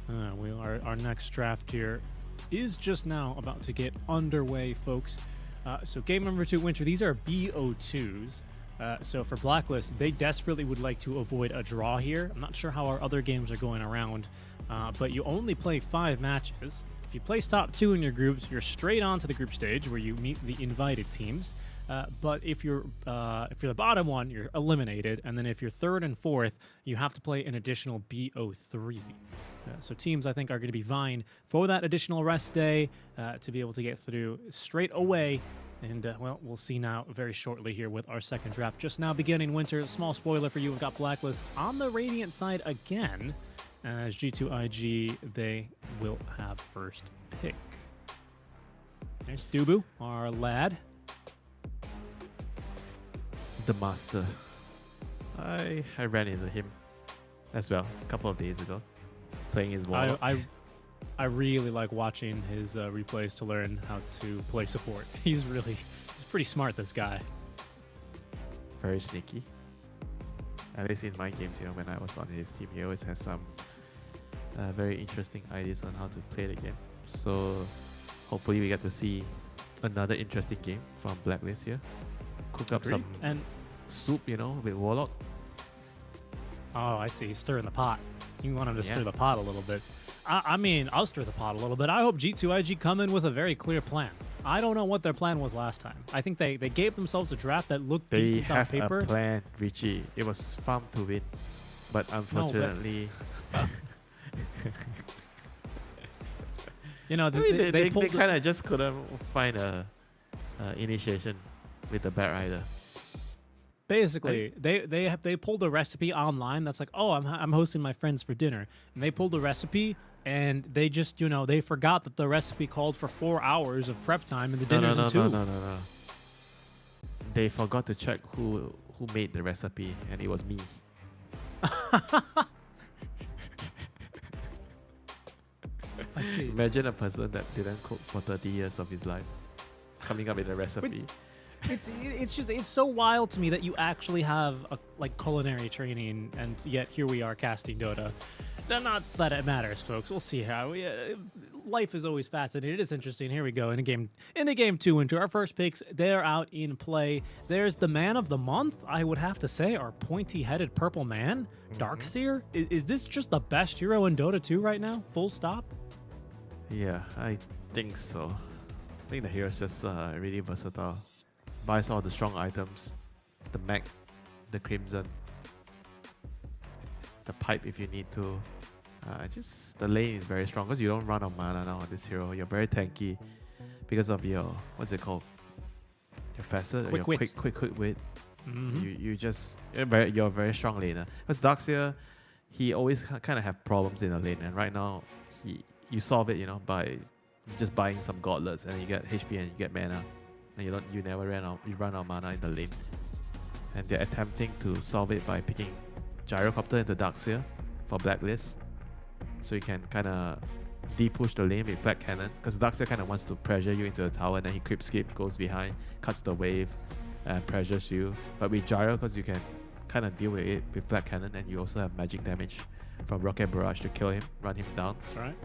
our next draft here is just now about to get underway, folks. So game number 2, Winter. These are BO2s. So for Blacklist, they desperately would like to avoid a draw here. I'm not sure how our other games are going around, but you only play 5 matches. If you place top 2 in your groups, you're straight on to the group stage where you meet the invited teams. But if you're the bottom one, you're eliminated, and then if you're 3rd and 4th, you have to play an additional BO3. So teams, I think, are going to be vying for that additional rest day to be able to get through straight away. And, well, we'll see now very shortly here with our second draft. Just now beginning, Winter. Small spoiler for you, we've got Blacklist on the Radiant side again. As G2IG, they will have first pick. There's Dubu, our lad. The Master. I ran into him as well a couple of days ago, playing his wall. I really like watching his replays to learn how to play support. He's pretty smart, this guy. Very sneaky. At least in my games, when I was on his team, he always has some very interesting ideas on how to play the game. So hopefully we get to see another interesting game from Blacklist here. Cook up some soup, with Warlock. Oh, I see. He's stirring the pot. You want him to stir the pot a little bit. I mean, I'll stir the pot a little bit. I hope G2IG come in with a very clear plan. I don't know what their plan was last time. I think they gave themselves a draft that looked decent on paper. They have a plan, Richie. It was fun to win, but unfortunately... You know, they kind of just couldn't find a initiation with the Bat Rider. Basically, they pulled a recipe online that's like, oh, I'm hosting my friends for dinner, and they pulled a recipe, and they just they forgot that the recipe called for 4 hours of prep time, and the dinner's in 2. No. They forgot to check who made the recipe, and it was me. I see. Imagine a person that didn't cook for 30 years of his life coming up with a recipe. It's so wild to me that you actually have a culinary training, and yet here we are casting Dota. Not that it matters, folks. We'll see how. Life is always fascinating. It is interesting. Here we go in game 2 into our first picks. They're out in play. There's the man of the month. I would have to say our pointy-headed purple man, Darkseer. Is this just the best hero in Dota 2 right now? Full stop. Yeah, I think so. I think the hero's just really versatile. Buys all the strong items, the mech, the crimson, the pipe if you need to. Just the lane is very strong because you don't run on mana now on this hero. You're very tanky because of your what's it called? Your facet, quick wit. Quick wit. You're a very strong laner. Because Darkseer, he always kind of have problems in the lane, and right now you solve it, by just buying some gauntlets, and you get HP and you get mana. And you never run out of mana in the lane. And they're attempting to solve it by picking Gyrocopter into Darkseer for Blacklist. So you can kind of de-push the lane with Flat Cannon. Because Darkseer kind of wants to pressure you into the tower, and then he creep skip, goes behind, cuts the wave, and pressures you. But with Gyro, because you can kind of deal with it with Flat Cannon, and you also have magic damage from Rocket Barrage to kill him, run him down. That's right.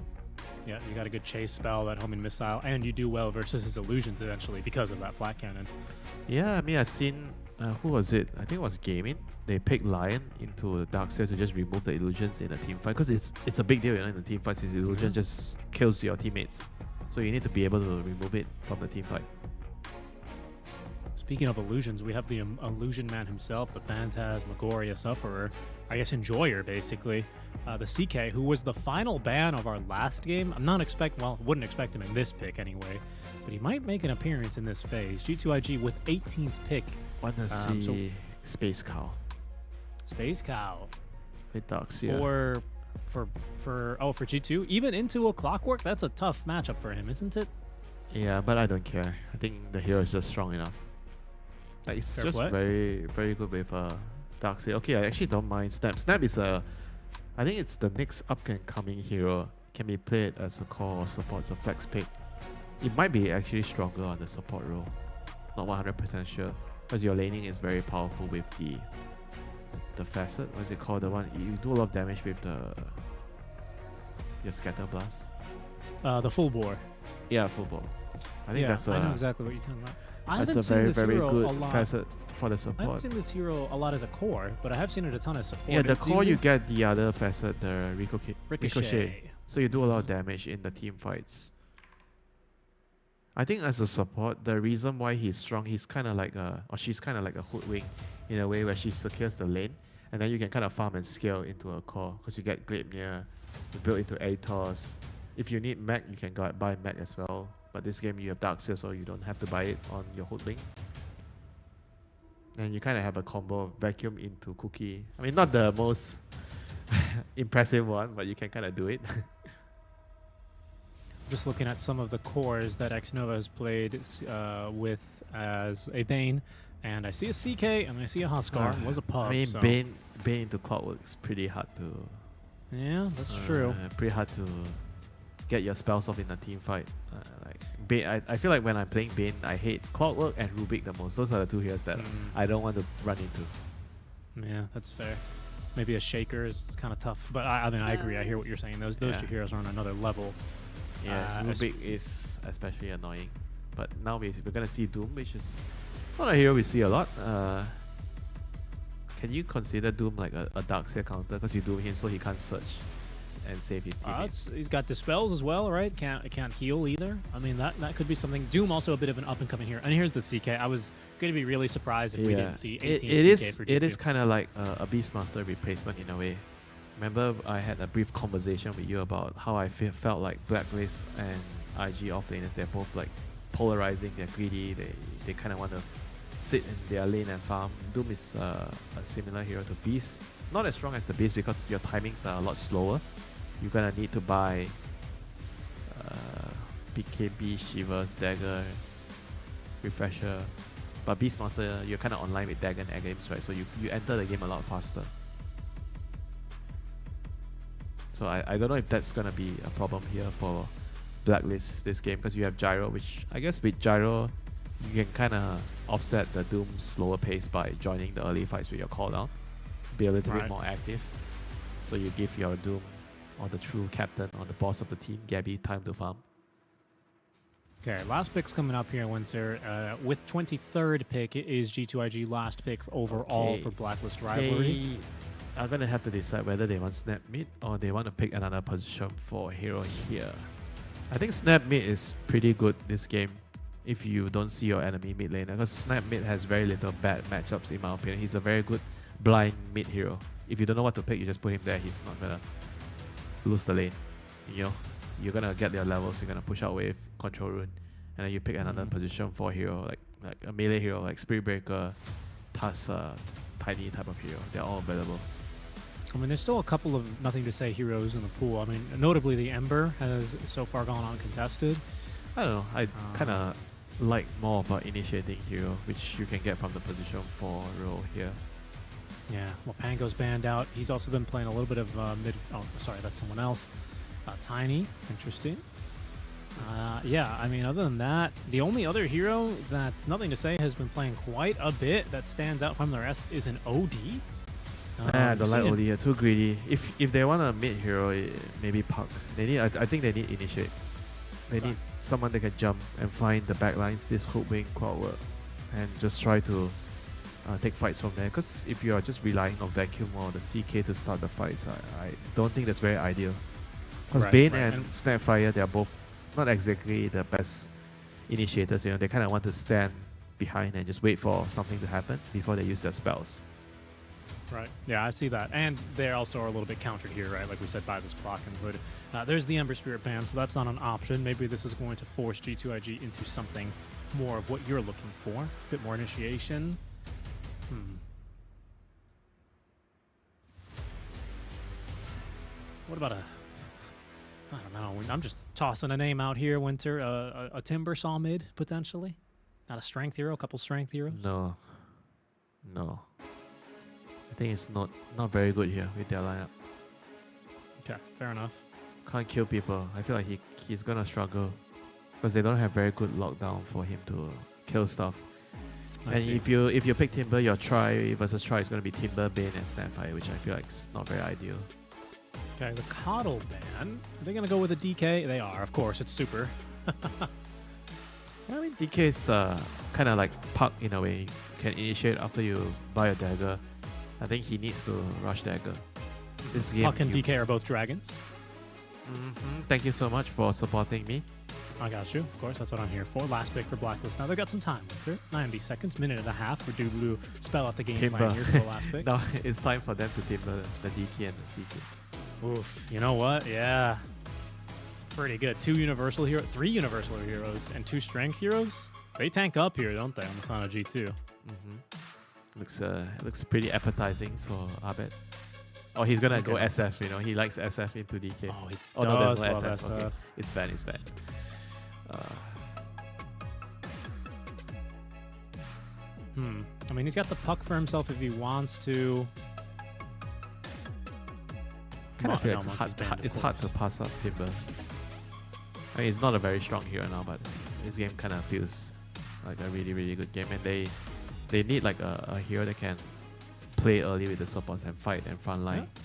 Yeah, you got a good chase spell, that homing missile, and you do well versus his illusions eventually because of that flat cannon. Yeah, I mean, I've seen, who was it? I think it was Gaming. They picked Lion into Darkseer to just remove the illusions in a team fight, because it's a big deal, in the team fights. His illusion just kills your teammates. So you need to be able to remove it from the team fight. Speaking of illusions, we have the illusion man himself, the Phantasmagoria Sufferer, I guess Enjoyer, basically. The CK, who was the final ban of our last game. Wouldn't expect him in this pick anyway, but he might make an appearance in this phase. G2IG with 18th pick. Wanna see Space Cow. Space Cow. With Darkseer. For G2, even into a Clockwork, that's a tough matchup for him, isn't it? Yeah, but I don't care. I think the hero is just strong enough. It's just very, very good with Darkseer. Okay, I actually don't mind Snap. Snap is I think it's the next up-and-coming hero. Can be played as a core or support. It's a flex pick. It might be actually stronger on the support role. Not 100% sure. Because your laning is very powerful with the facet. What's it called? The one you do a lot of damage with your scatter blast. The full bore. Yeah, full bore. I think that's I know exactly what you're talking about. I that's haven't a seen very, this very hero good a lot. facet for the I support. haven't seen this hero a lot as a core, but I have seen it a ton as support. Yeah, the core you get the other facet, the ricochet. So you do a lot of damage in the team fights. I think as a support, the reason why he's strong, he's kind of like she's kind of like a hoodwink in a way where she secures the lane, and then you can kind of farm and scale into a core because you get Gleipnir, you build into Atos. If you need mech, you can go buy mech as well. But this game you have Darkseer, so you don't have to buy it on your hoodwink. And you kind of have a combo of vacuum into Cookie. I mean, not the most impressive one, but you can kind of do it. Just looking at some of the cores that Xnova has played with as a Bane, and I see a CK and I see a Huskar. Was a pub. I mean, so. Bane into Clockwork is pretty hard to. Yeah, that's true. Pretty hard to get your spells off in a team fight. Like Bane, I feel like when I'm playing Bane, I hate Clockwork and Rubik the most. Those are the two heroes that I don't want to run into. Yeah, that's fair. Maybe a Shaker is kind of tough, but I mean, I agree. I hear what you're saying. Those two heroes are on another level. Yeah, Rubik is especially annoying. But now we're going to see Doom, which is not a hero we see a lot. can you consider Doom like a Darkseer counter? Because you Doom him so he can't search and save his teammates. He's got dispels as well, right? Can't heal either. I mean, that could be something. Doom also a bit of an up and coming here. And here's the CK. I was going to be really surprised if we didn't see 18 CK for G2. It is kind of like a Beastmaster replacement in a way. Remember, I had a brief conversation with you about how I felt like Blacklist and IG offlaners, they're both like polarizing, they're greedy, they kind of want to sit in their lane and farm. Doom is a similar hero to Beast. Not as strong as the Beast because your timings are a lot slower. You're gonna need to buy BKB, Shivers, Dagger, Refresher. But Beastmaster, you're kind of online with Dagger and games, right? So you enter the game a lot faster. So I don't know if that's gonna be a problem here for Blacklist this game, because you have Gyro, which I guess with Gyro you can kind of offset the Doom's slower pace by joining the early fights with your cooldown, be a little bit more active. So you give your Doom or the true captain or the boss of the team, Gabby, time to farm. Okay, last pick's coming up here, Winter. With 23rd pick, it is G2IG last pick overall for Blacklist Rivalry. They are going to have to decide whether they want Snap Mid or they want to pick another position for hero here. I think Snap Mid is pretty good this game if you don't see your enemy mid laner, because Snap Mid has very little bad matchups in my opinion. He's a very good blind mid hero. If you don't know what to pick, you just put him there. He's not going to lose the lane. You know, you're going to get your levels, you're going to push out wave, control rune, and then you pick another position for a hero, like a melee hero, like Spirit Breaker, Tassa, Tiny type of hero. They're all available. I mean, there's still a couple of nothing to say heroes in the pool. I mean, notably the Ember has so far gone uncontested. I don't know. I kind of like more of an initiating hero, which you can get from the position 4 role here. Yeah, well, Pango's banned out. He's also been playing a little bit of mid... Oh, sorry, that's someone else. Tiny, interesting. Yeah, I mean, other than that, the only other hero that's nothing to say has been playing quite a bit that stands out from the rest is an OD. I don't like OD, too greedy. If they want a mid hero, maybe Puck. They need. I think they need initiate. They need someone that can jump and find the backlines, this hook wing, quad work, and just try to take fights from there. Because if you are just relying on vacuum or the CK to start the fights, I don't think that's very ideal. Because Bane and Snapfire, they are both not exactly the best initiators. You know, they kind of want to stand behind and just wait for something to happen before they use their spells. Right. Yeah, I see that. And they also are a little bit countered here, right? Like we said, by this block and hood. There's the Ember Spirit ban, so that's not an option. Maybe this is going to force G2IG into something more of what you're looking for. A bit more initiation. What about I don't know. I'm just tossing a name out here, Winter. A Timber Saw mid, potentially? Not a strength hero, a couple strength heroes? No. I think it's not very good here with their lineup. Okay, fair enough. Can't kill people. I feel like he's gonna struggle because they don't have very good lockdown for him to kill stuff. And if you pick Timber, your try versus try is gonna be Timber, Bane, and Snapfire, which I feel like is not very ideal. Okay, the Coddle ban. Are they gonna go with a DK? They are, of course. It's super. I mean, DK is kind of like Puck in a way. You can initiate after you buy a dagger. I think he needs to rush dagger. This game, Puck and DK are both dragons. Thank you so much for supporting me. I got you. Of course, that's what I'm here for. Last pick for Blacklist. Now they've got some time. Sir. 90 seconds, minute and a half for Dooblu. Spell out the game plan here for the last pick. No, it's time for them to timber the DK and the CK. Oof. You know what? Yeah. Pretty good. 3 universal heroes, and 2 strength heroes. They tank up here, don't they, on the Sana G2? Looks pretty appetizing for Abed. Oh, he's gonna go SF, you know. He likes SF into DK. Oh, he no, does there's no love SF. Okay. It's bad. I mean, he's got the Puck for himself if he wants to. Kind of feel it's hard to pass up Timber. I mean, it's not a very strong hero now, but this game kind of feels like a really, really good game, and they need like a hero that can play early with the supports and fight and front line. Yeah.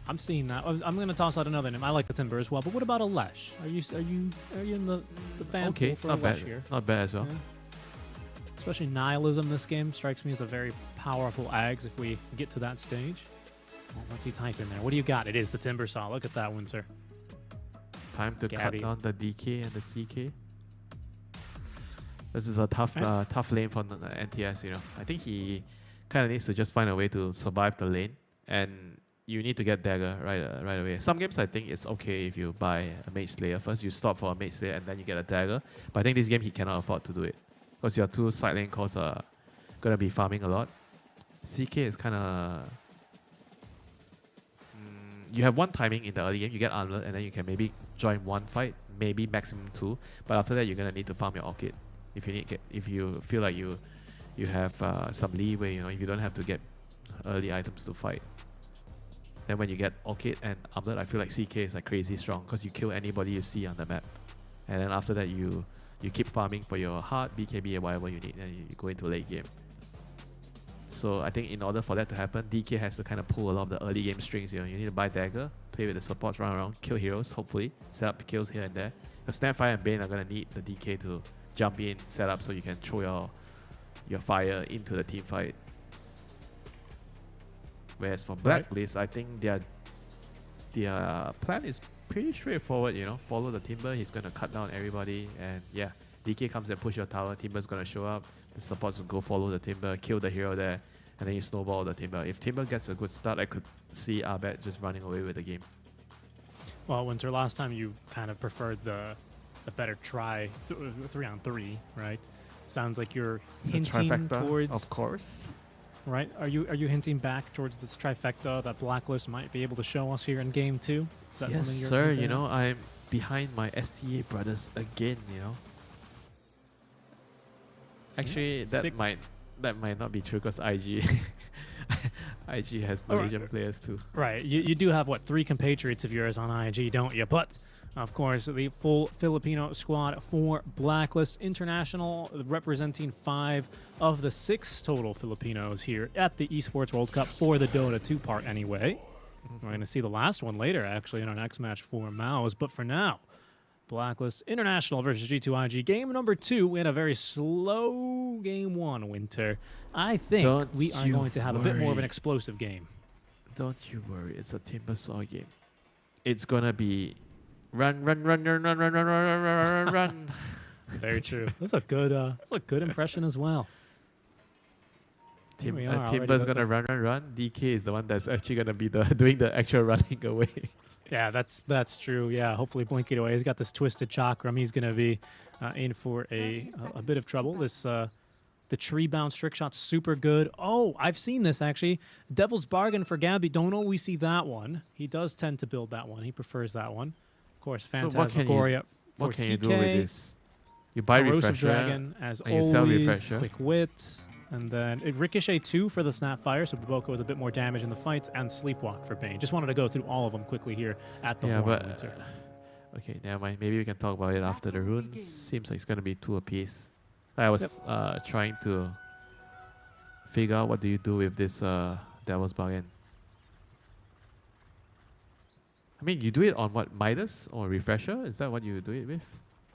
I'm seeing that. I'm going to toss out another name. I like the Timber as well, but what about a Lesh? Are you in the fan pool for a Lesh here? Not bad as well. Yeah. especially Nihilism this game, strikes me as a very powerful Ags if we get to that stage. Well, what's he type in there? What do you got? It is the Timber Saw. Look at that, Winter. Time to Gabby. cut down the DK and the CK. This is a tough lane for NTS, you know. I think he kind of needs to just find a way to survive the lane, and you need to get dagger right away. Some games I think it's okay if you buy a Mage Slayer first, you stop for a Mage Slayer and then you get a dagger. But I think this game he cannot afford to do it because your two side lane cores are gonna be farming a lot. CK is kind of you have one timing in the early game, you get armlet and then you can maybe join one fight, maybe maximum two. But after that you're gonna need to farm your orchid. If you feel like you have some leeway, you know, if you don't have to get early items to fight. Then when you get Orchid and Armlet, I feel like CK is like crazy strong because you kill anybody you see on the map. And then after that you keep farming for your heart, BKB, and whatever you need, and you go into late game. So I think in order for that to happen, DK has to kind of pull a lot of the early game strings. You know, you need to buy dagger, play with the supports, run around, kill heroes, hopefully, set up kills here and there. Because Snapfire and Bane are gonna need the DK to jump in, set up so you can throw your fire into the team fight. Whereas for Blacklist, I think their plan is pretty straightforward, you know. Follow the Timber, he's gonna cut down everybody, and yeah, DK comes and push your tower, Timber's gonna show up, the supports will go follow the Timber, kill the hero there, and then you snowball the Timber. If Timber gets a good start, I could see Abed just running away with the game. Well, Winter, last time you kind of preferred the better try 3-on-3, right? Sounds like you're hinting towards, of course. Right? Are you hinting back towards this trifecta that Blacklist might be able to show us here in game 2? Is that Yes, something you're sir. hinting You know, at? I'm behind my SCA brothers again. You know. Actually, that might not be true because IG has Malaysian players too. Right. You do have, what, 3 compatriots of yours on IG, don't you? But, of course, the full Filipino squad for Blacklist International, representing 5 of the 6 total Filipinos here at the Esports World Cup for the Dota 2 part anyway. We're going to see the last one later, actually, in our next match for Maos. But for now, Blacklist International versus G2IG. Game number 2. We had a very slow game 1, Winter. I think we are going to have a bit more of an explosive game. Don't you worry. It's a Timber Saw game. It's going to be run. Very true. That's a good impression as well. Timber's gonna run. DK is the one that's actually gonna be doing the actual running away. Yeah, that's true. Yeah, hopefully blink it away. He's got this twisted chakram. He's gonna be in for a bit of trouble. This the tree bounce trick shot's super good. Oh, I've seen this actually. Devil's Bargain for Gabby. Don't always see that one. He does tend to build that one. He prefers that one. Of course, Phantasmagoria for what can CK. you do with this? You buy Corrosive Refresher, Dragon, as and you always. sell Refresher. Quick Wit. And then Ricochet 2 for the Snapfire, so Boboka with a bit more damage in the fights, and Sleepwalk for Bane. Just wanted to go through all of them quickly here at the Winter. Okay, never mind. Maybe we can talk about it after the runes. Seems like it's going to be 2 apiece. I was trying to figure out what do you do with this Devil's Bargain. I mean, you do it on what, Midas or Refresher? Is that what you do it with?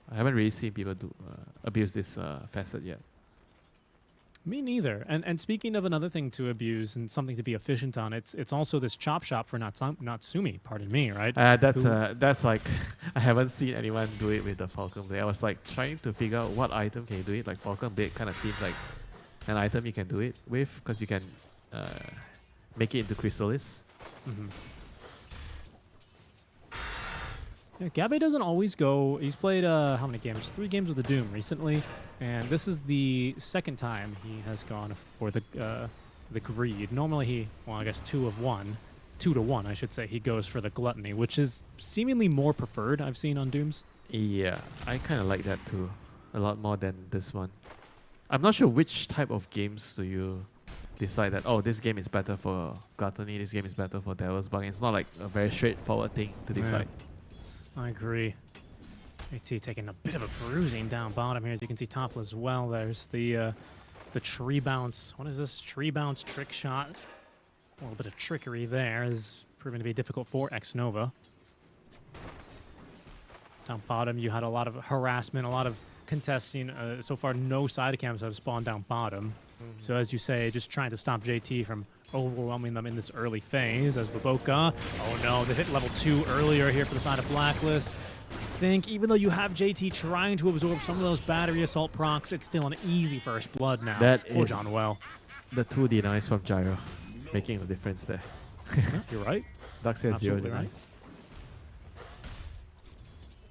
I haven't really seen people abuse this facet yet. Me neither. And speaking of another thing to abuse and something to be efficient on, it's also this chop shop for Natsumi, pardon me, right? That's like, I haven't seen anyone do it with the Falcon Blade. I was like trying to figure out what item can you do it. Like Falcon Blade kind of seems like an item you can do it with because you can make it into Chrysalis. Yeah, Gabe doesn't always go. He's played how many games? 3 games with the Doom recently, and this is the 2nd time he has gone for the Greed. Normally I guess 2 to 1, I should say. He goes for the Gluttony, which is seemingly more preferred. I've seen on Dooms. Yeah, I kind of like that too, a lot more than this one. I'm not sure which type of games do you decide that, oh, this game is better for Gluttony, this game is better for Devil's Bargain. It's not like a very straightforward thing to decide. Yeah. I agree. AT taking a bit of a bruising down bottom here, as you can see top as well. There's the tree bounce. What is this? Tree bounce trick shot. A little bit of trickery there is proving to be difficult for X-Nova. Down bottom, you had a lot of harassment, a lot of contesting. So far, no side cams have spawned down bottom. So as you say, just trying to stop JT from overwhelming them in this early phase. As Baboka, oh no, they hit level 2 earlier here for the side of Blacklist. I think even though you have JT trying to absorb some of those battery assault procs, it's still an easy first blood now. That for is John Well. the 2 denies from Gyro, making the difference there. You're right. Dux has 0 Absolutely right. denies.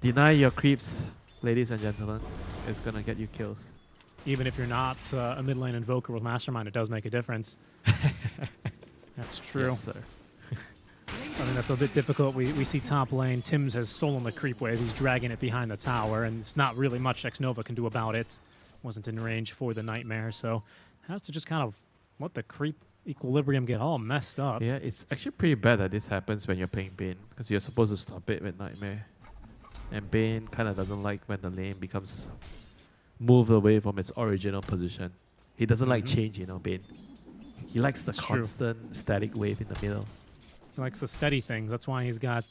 Deny your creeps, ladies and gentlemen. It's gonna get you kills. Even if you're not a mid lane invoker with Mastermind, it does make a difference. That's true. Yes, sir. I mean, that's a bit difficult. We see top lane. Tims has stolen the creep wave. He's dragging it behind the tower, and it's not really much Xnova can do about it. Wasn't in range for the Nightmare, so has to just kind of let the creep equilibrium get all messed up. Yeah, it's actually pretty bad that this happens when you're playing Bane, because you're supposed to stop it with Nightmare. And Bane kind of doesn't like when the lane becomes moved away from its original position. He doesn't like change, you know, Bane. He likes the constant static wave in the middle. He likes the steady things. That's why he's got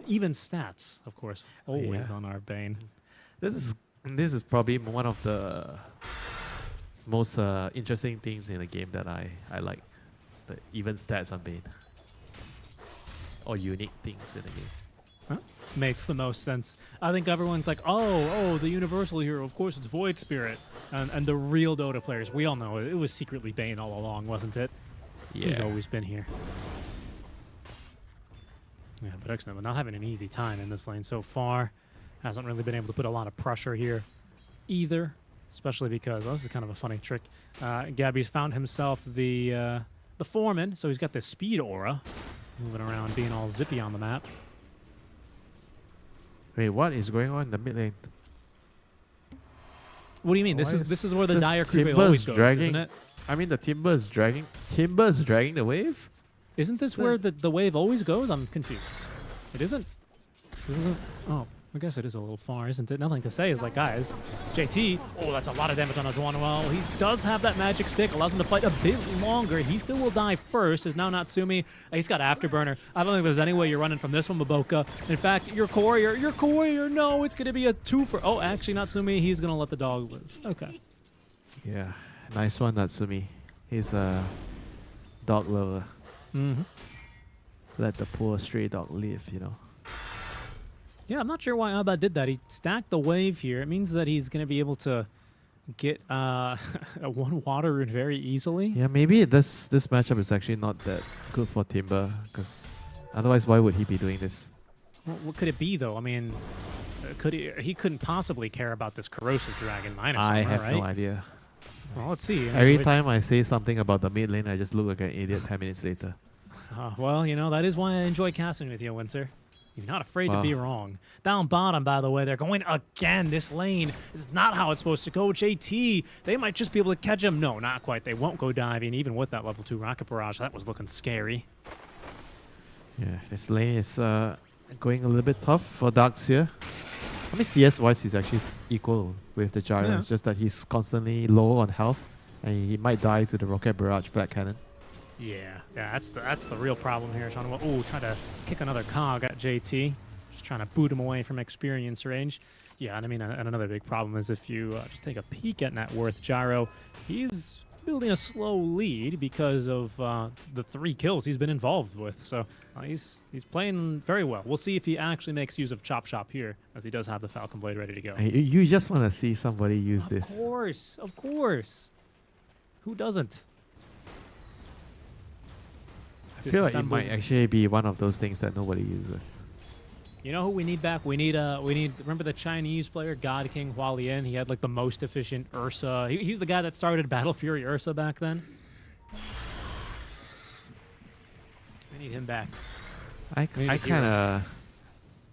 even stats, of course, always Yeah. on our Bane. This is probably one of the most interesting things in the game that I like. The even stats on Bane. Or unique things in the game. Huh? Makes the most sense. I think everyone's like, oh, the universal hero, of course it's Void Spirit. And the real Dota players, we all know it was secretly Bane all along, wasn't it? Yeah. He's always been here. Yeah, but Xnova not having an easy time in this lane so far. Hasn't really been able to put a lot of pressure here either, especially because, well, this is kind of a funny trick. Gabby's found himself the Foreman, so he's got this speed aura, moving around, being all zippy on the map. Wait, what is going on in the mid lane? What do you mean? This is where the dire creep wave always goes, dragging, isn't it? I mean, the Timber's dragging. Timber's dragging the wave? Isn't this where the wave always goes? I'm confused. It isn't. This isn't. Oh, I guess it is a little far, isn't it? Nothing to say is like, guys, JT. Oh, that's a lot of damage on Ajuanuel. He does have that magic stick, allows him to fight a bit longer. He still will die first. Is now Natsumi. He's got Afterburner. I don't think there's any way you're running from this one, Baboka. In fact, your courier. No, it's gonna be a 2 for. Oh, actually, Natsumi. He's gonna let the dog live. Okay. Yeah, nice one, Natsumi. He's a dog lover. Mm-hmm. Let the poor stray dog live, you know. Yeah, I'm not sure why Abba did that. He stacked the wave here. It means that he's going to be able to get a 1 water rune very easily. Yeah, maybe this matchup is actually not that good for Timber, because otherwise why would he be doing this? Well, what could it be, though? I mean, he couldn't possibly care about this Corrosive Dragon minus I armor, have right? no idea. Well, let's see. Every time I say something about the mid lane, I just look like an idiot 10 minutes later. Well, you know, that is why I enjoy casting with you, Winter. You're not afraid to be wrong. Down bottom, by the way, they're going again. This lane is not how it's supposed to go. JT, they might just be able to catch him. No, not quite. They won't go diving, even with that level 2 rocket barrage. That was looking scary. Yeah, this lane is going a little bit tough for Dux here. I mean, CS-wise, he's actually equal with the Gyro. Yeah. It's just that he's constantly low on health, and he might die to the rocket barrage Black Cannon. Yeah, that's the real problem here, Sean. Oh, trying to kick another cog at JT. Just trying to boot him away from experience range. Yeah, and I mean, and another big problem is if you just take a peek at net worth, Gyro, he's building a slow lead because of the 3 kills he's been involved with. So he's playing very well. We'll see if he actually makes use of Chop Shop here, as he does have the Falcon Blade ready to go. You just want to see somebody use this. Of course. Who doesn't? I feel like it might actually be one of those things that nobody uses. You know who we need back? We need remember the Chinese player God King Hualien? He had like the most efficient Ursa. He's the guy that started Battle Fury Ursa back then. I need him back. I kind of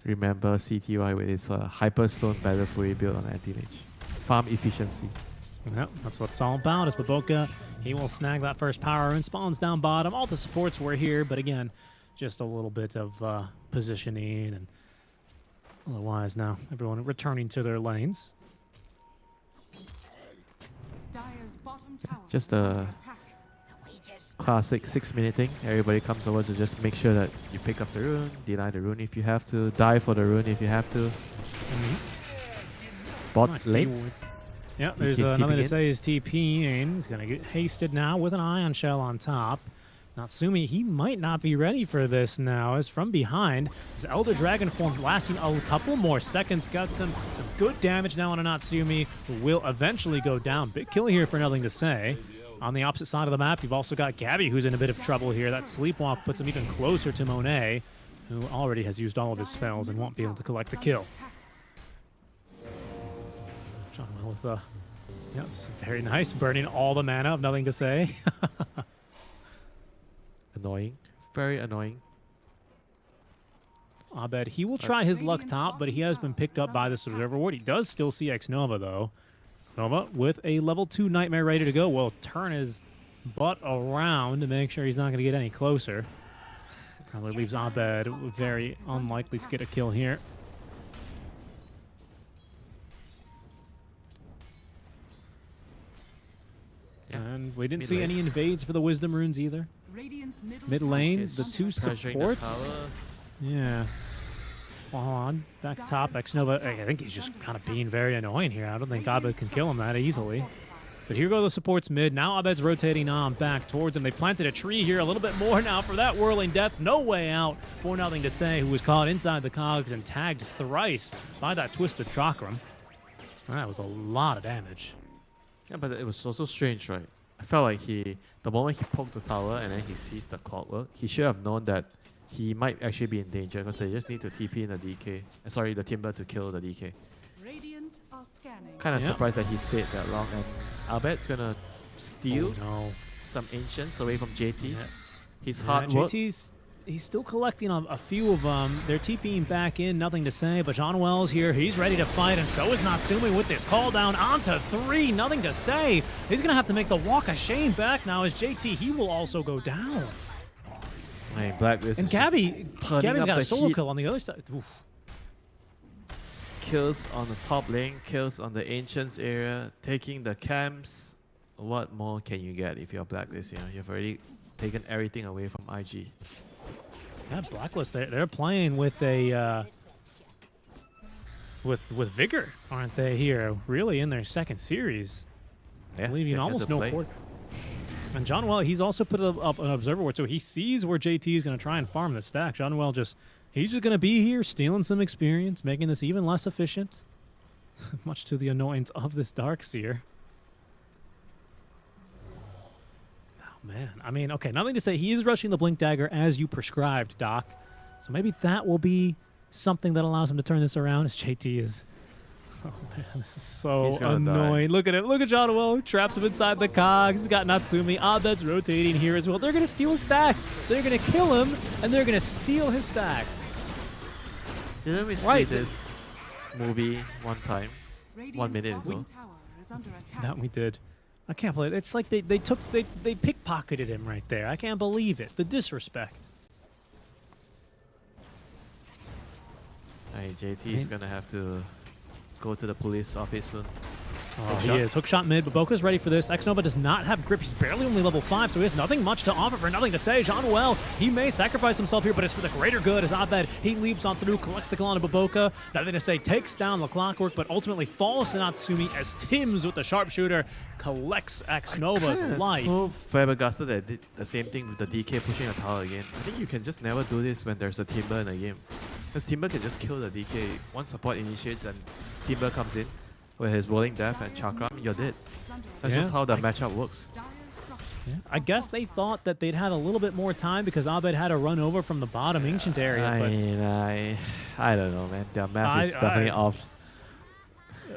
remember CTY with his Hyperstone Battle Fury build on anti-mage. Farm efficiency. Yep, that's what it's all about. Is Baboka. He will snag that first power and spawns down bottom. All the supports were here, but again, just a little bit of positioning and otherwise now everyone returning to their lanes. Dire's bottom tower Just a classic 6-minute thing. Everybody comes over to just make sure that you pick up the rune, deny the rune if you have to, die for the rune if you have to. bot Nice lane. deal. Yeah, DK there's stepping nothing to in. say. Is TP in. He's gonna get hasted now with an ion shell on top. Natsumi, he might not be ready for this now, as from behind, his Elder Dragon form lasting a couple more seconds, got some good damage now on a Natsumi, who will eventually go down. Big kill here for Nothing to Say. On the opposite side of the map, you've also got Gabby, who's in a bit of trouble here. That Sleepwalk puts him even closer to Monet, who already has used all of his spells and won't be able to collect the kill. John Will with the... Yep, very nice, burning all the mana of Nothing to Say. Annoying. Very annoying. Abed, he will try his luck top, but he has been picked up by this Observer Ward. He does still see X-Nova, though. Nova with a level 2 Nightmare ready to go will turn his butt around to make sure he's not going to get any closer. Probably leaves Abed very unlikely to get a kill here. And we didn't see any invades for the Wisdom Runes either. Mid lane, the two supports. Yeah. Hold on. Back top, X-Nova. I think he's just kind of being very annoying here. I don't think Abed can kill him that easily. But here go the supports mid. Now Abed's rotating on back towards him. They planted a tree here a little bit more now for that Whirling Death. No way out for Nothing to Say, who was caught inside the cogs and tagged thrice by that Twisted Chakram. That was a lot of damage. Yeah, but it was also strange, right? I felt like the moment he poked the tower and then he sees the clockwork, he should have known that he might actually be in danger because they just need to TP in the DK. Sorry, the Timber to kill the DK. Kind of surprised that he stayed that long, and Abed's gonna steal some Ancients away from JT. Yeah. His hard work. He's still collecting a few of them. They're TPing back in, Nothing to Say, but John Wells here, he's ready to fight, and so is Natsumi with this call down onto 3, Nothing to Say. He's going to have to make the walk of shame back now as JT, he will also go down. Man, Blacklist and Gabby got a solo kill on the other side. Oof. Kills on the top lane, kills on the Ancients area, taking the camps. What more can you get if you're Blacklist? You know, you've already taken everything away from IG. Yeah, Blacklist, they're playing with a with vigor, aren't they? Here, really in their second series, yeah, leaving almost no port. And John Well, he's also put up an observer ward, so he sees where JT is going to try and farm the stack. John Well he's just going to be here, stealing some experience, making this even less efficient, much to the annoyance of this Darkseer. Man, I mean, okay, Nothing to Say. He is rushing the Blink Dagger as you prescribed, Doc. So maybe that will be something that allows him to turn this around as JT is... Oh, man, this is so annoying. Look at him. Look at John Will, who traps him inside the cogs. He's got Natsumi. Abed's rotating here as well. They're going to steal his stacks. They're going to kill him, and they're going to steal his stacks. Didn't we see this movie one time? 1 minute ago. That we did. I can't believe it. It's like they pickpocketed him right there. I can't believe it. The disrespect. Hey, JT is gonna have to go to the police office soon. Oh, he is. Hookshot mid, but Boka's ready for this. X-Nova does not have grip. He's barely only level 5, so he has nothing much to offer for Nothing to Say. Jean Well, he may sacrifice himself here, but it's for the greater good as Abed, he leaps on through, collects the kill on Boka. Nothing to Say takes down the Clockwork, but ultimately falls to Natsumi as Tim's with the sharpshooter collects X-Nova's life. So flabbergasted that did the same thing with the DK pushing the tower again. I think you can just never do this when there's a Timber in the game. Because Timber can just kill the DK. One support initiates and Timber comes in with his Whirling Death and Chakram, you're dead. That's just how the matchup works. Yeah. I guess they thought that they'd had a little bit more time because Abed had to run over from the bottom Ancient area. I don't know, man. Their math is definitely off.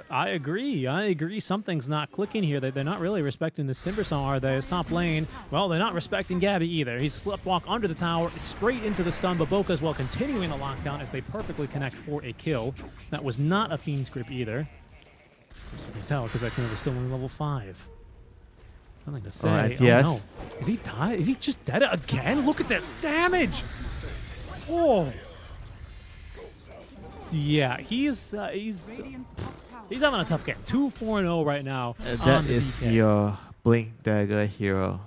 I agree. Something's not clicking here. They're not really respecting this Timber Song, are they? His top lane, well, they're not respecting Gabby either. He's Slipwalk under the tower, straight into the stun. Boka as well, continuing the lockdown as they perfectly connect for a kill. That was not a Fiend's Grip either. You can tell because that is still only level 5. Nothing to say. Yes. Oh, no. Is he died? Is he just dead again? Look at this damage! Oh. Yeah, he's having a tough game. 2-4-0 right now. That is your Blink Dagger hero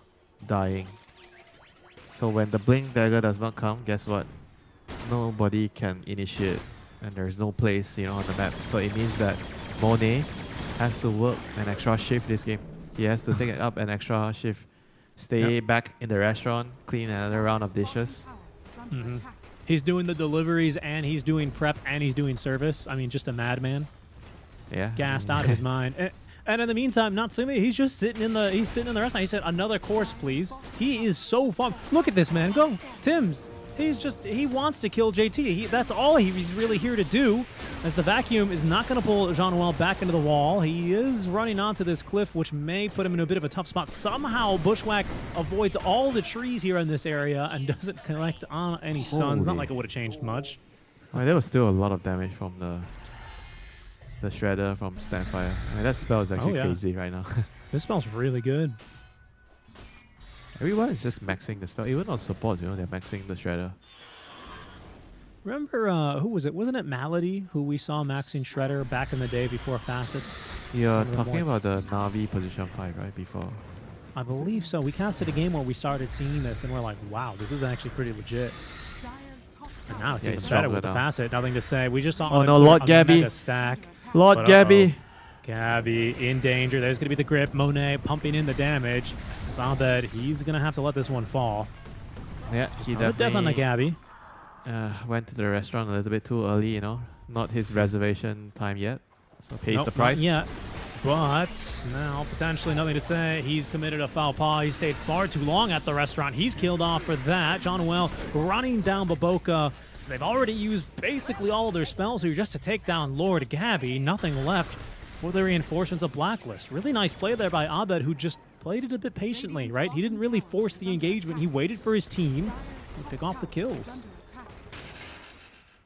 dying. So when the Blink Dagger does not come, guess what? Nobody can initiate, and there's no place, on the map. So it means that Monet has to work an extra shift this game. He has to take it up an extra shift. Stay back in the restaurant, clean another round of dishes. He's doing the deliveries, and he's doing prep, and he's doing service. I mean, just a madman. Yeah. Gassed out of his mind. And in the meantime, Natsume, he's just sitting in the restaurant. He said, "Another course, please." He is so fun. Look at this man go, Tim's. He wants to kill JT. That's all he's really here to do. As the vacuum is not going to pull Jean-Noel back into the wall. He is running onto this cliff, which may put him in a bit of a tough spot. Somehow, Bushwhack avoids all the trees here in this area and doesn't collect on any stuns. Not like it would have changed much. I mean, there was still a lot of damage from the Shredder from Standfire. I mean, that spell is actually crazy right now. This spell's really good. Everyone is just maxing the spell. Even on support, they're maxing the Shredder. Remember, who was it? Wasn't it Malady who we saw maxing Shredder back in the day before Facets? You're talking about the Na'Vi position 5, right? Before. I believe so. We casted a game where we started seeing this, and we're like, wow, this is actually pretty legit. And now it's even better with the Facet. Nothing to say. We just saw Lord Gabby. Mega stack. Lord Gabby. Gabby in danger. There's going to be the grip. Monet pumping in the damage. Abed, he's going to have to let this one fall. Yeah, he definitely on the Gabby. Went to the restaurant a little bit too early, Not his reservation time yet. So pays the price. Yeah, but now potentially nothing to say. He's committed a foul paw. He stayed far too long at the restaurant. He's killed off for that. Jean-Noel running down Baboka. So they've already used basically all of their spells here just to take down Lord Gabby. Nothing left for the reinforcements of Blacklist. Really nice play there by Abed, who just played it a bit patiently, right? He didn't really force the engagement. He waited for his team to pick off the kills.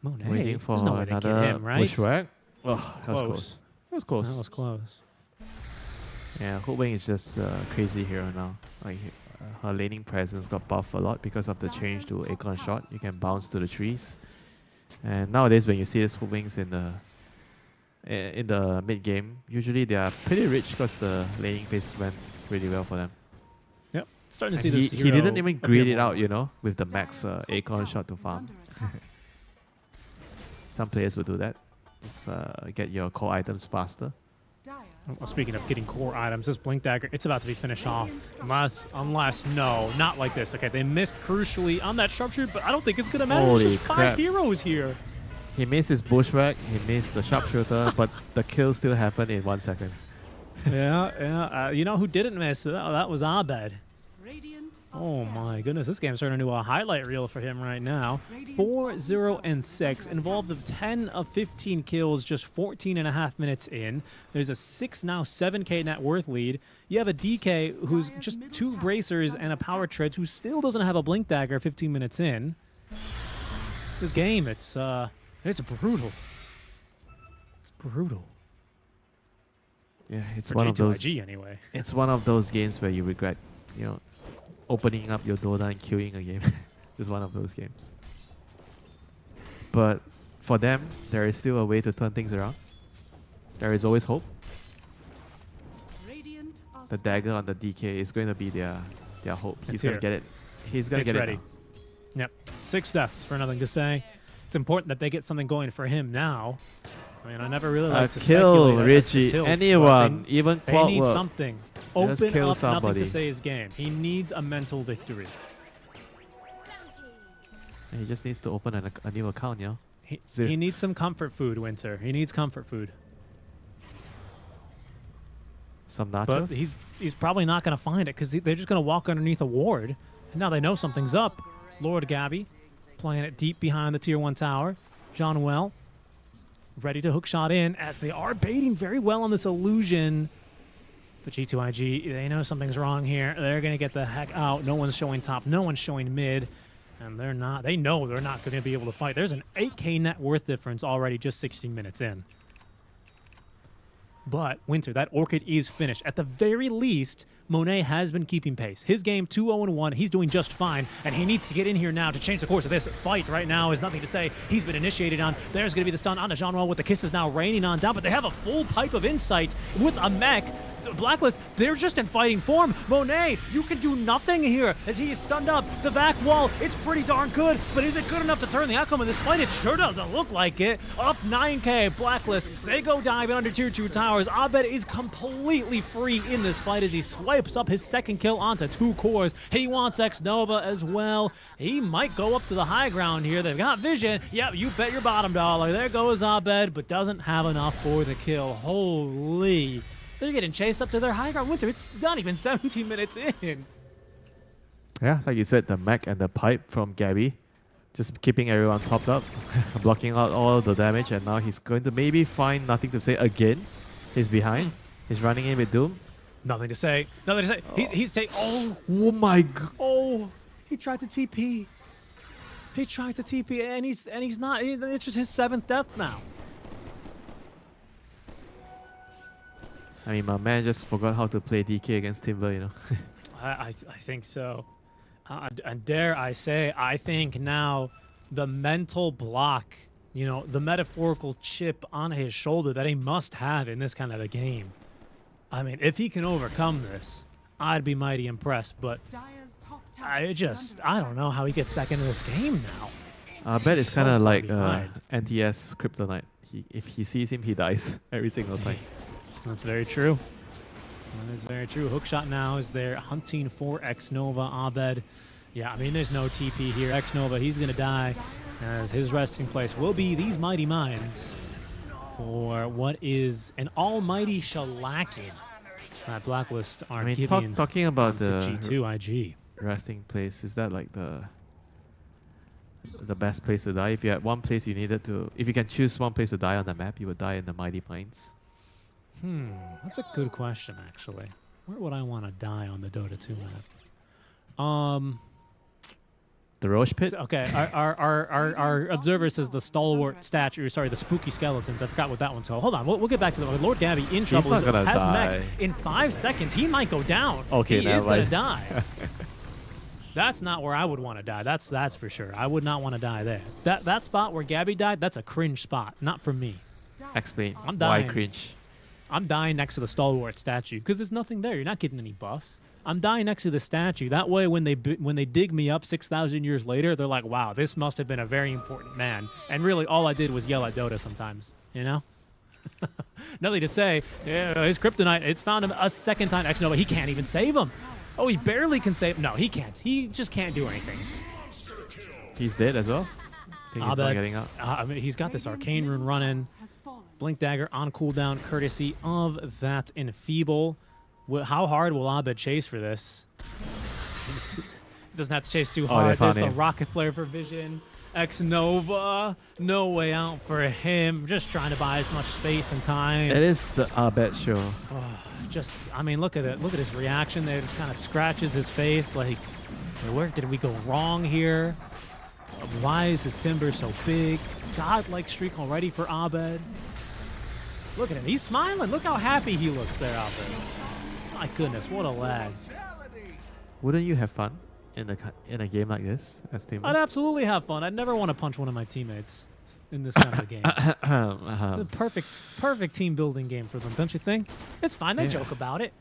Monet, waiting for there's no way to another get him, right? Bushwhack. Oh, that was close. That was close. That was close. Yeah, Hoodwink is just crazy hero now. Like her laning presence got buffed a lot because of the change to Acorn Shot. You can bounce to the trees. And nowadays when you see these Hoodwinks in the mid game, usually they are pretty rich because the laning phase went really well for them. Yep, starting to and see this. He didn't even grid it out, with the max Acorn Shot to farm. Some players will do that. Just get your core items faster. Well, speaking of getting core items, this Blink Dagger, it's about to be finished off. Unless, no, not like this. Okay, they missed crucially on that sharpshooter, but I don't think it's going to matter. Holy There's just crap. 5 heroes here. He missed his Bushwhack, he missed the sharpshooter, but the kill still happened in 1 second. Yeah. You know who didn't miss? That was Abed. Oh my goodness, this game's turning into a highlight reel for him right now. 4-0-6, involved of 10 of 15 kills, just 14.5 minutes in. There's a 7K net worth lead. You have a DK who's just 2 bracers and a power treads who still doesn't have a Blink Dagger 15 minutes in. This game, it's brutal. It's brutal. Yeah, it's For one of those. G2IG anyway. It's one of those games where you regret, opening up your Dota and queuing a game. It's one of those games. But for them, there is still a way to turn things around. There is always hope. The dagger on the DK is going to be their hope. He's going to get it. He's going to get ready. it now. Yep. 6 deaths for nothing to say. It's important that they get something going for him now. I mean, I never really like to kill speculate Richie. tilts, Anyone, they, even they need Clockwork. something. Just Open kill up somebody. nothing to say his game. He needs a mental victory. He just needs to open a new account, He needs some comfort food, Winter. He needs comfort food. Some nachos? But he's probably not going to find it because they're just going to walk underneath a ward. And now they know something's up. Lord Gabby playing it deep behind the tier 1 tower. Jean-Noel ready to hook shot in as they are baiting very well on this illusion. But G2IG, they know something's wrong here. They're going to get the heck out. No one's showing top. No one's showing mid. And they know they're not going to be able to fight. There's an 8K net worth difference already just 16 minutes in. But, Winter, that Orchid is finished. At the very least, Monet has been keeping pace. His game 2-0-1. He's doing just fine. And he needs to get in here now to change the course of this fight. Right now is nothing to say. He's been initiated on. There's going to be the stun on the Jean-Noel with the kisses now raining on down. But they have a full pipe of insight with a mech. Blacklist, they're just in fighting form. Monet, you can do nothing here as he is stunned up. The back wall, it's pretty darn good, but is it good enough to turn the outcome of this fight? It sure doesn't look like it. Up 9K, Blacklist, they go diving under tier 2 towers. Abed is completely free in this fight as he swipes up his second kill onto 2 cores. He wants X-Nova as well. He might go up to the high ground here. They've got vision. Yep, you bet your bottom dollar. There goes Abed, but doesn't have enough for the kill. Holy. They're getting chased up to their high ground. Winter, it's not even 17 minutes in. Yeah, like you said, the mech and the pipe from Gabby. Just keeping everyone topped up, blocking out all the damage, and now he's going to maybe find nothing to say again. He's behind. He's running in with Doom. Nothing to say. Nothing to say. He's taking. Oh. Oh my god. Oh. He tried to TP. He tried to TP, and he's not. It's just his 7th death now. I mean, my man just forgot how to play DK against Timber, you know. I think so. And dare I say, I think now the mental block, you know, the metaphorical chip on his shoulder that he must have in this kind of a game. I mean, if he can overcome this, I'd be mighty impressed. But I don't know how he gets back into this game now. I bet it's kind of like NTS Kryptonite. If he sees him, he dies every single time. That's very true. That is very true. Hookshot now is there hunting for X-Nova. Abed. Yeah, I mean, there's no TP here. X-Nova, he's going to die as his resting place will be these mighty mines for what is an almighty shellacking that Blacklist are giving. Talking about the G2 IG resting place, is that like the best place to die? If you had one place you needed to, if you can choose one place to die on the map, you would die in the mighty mines. That's a good question, actually. Where would I want to die on the Dota 2 map? The Roche Pit? Okay, our observer says the stalwart statue, sorry, the spooky skeletons. I forgot what that one's called. Hold on, we'll get back to that. Lord Gabby in trouble. He's not gonna has die. mech. In 5 seconds, he might go down. Okay, he is going to die. That's not where I would want to die. That's for sure. I would not want to die there. That spot where Gabby died, that's a cringe spot. Not for me. Explain. I'm dying. Why cringe? I'm dying next to the stalwart statue because there's nothing there. You're not getting any buffs. I'm dying next to the statue. That way, when they dig me up 6,000 years later, they're like, "Wow, this must have been a very important man." And really, all I did was yell at Dota sometimes. You know. Nothing to say. Yeah, his kryptonite. It's found him a second time. X-Nova. He can't even save him. Oh, he barely can save. No, he can't. He just can't do anything. He's dead as well. I think he's not getting up. I mean, he's got this arcane rune running. Blink Dagger on cooldown, courtesy of that Enfeeble. How hard will Abed chase for this? Doesn't have to chase too hard. There's the Rocket Flare for vision. X-Nova, no way out for him. Just trying to buy as much space and time. It is the Abed show. I mean, look at it. Look at his reaction there. Just kind of scratches his face like, where did we go wrong here? Why is his timber so big? Godlike streak already for Abed. Look at him. He's smiling. Look how happy he looks there out there. My goodness, what a lad. Wouldn't you have fun in a game like this as team? I'd absolutely have fun. I'd never want to punch one of my teammates in this kind of a game. The perfect team building game for them, don't you think? It's fine. They joke about it.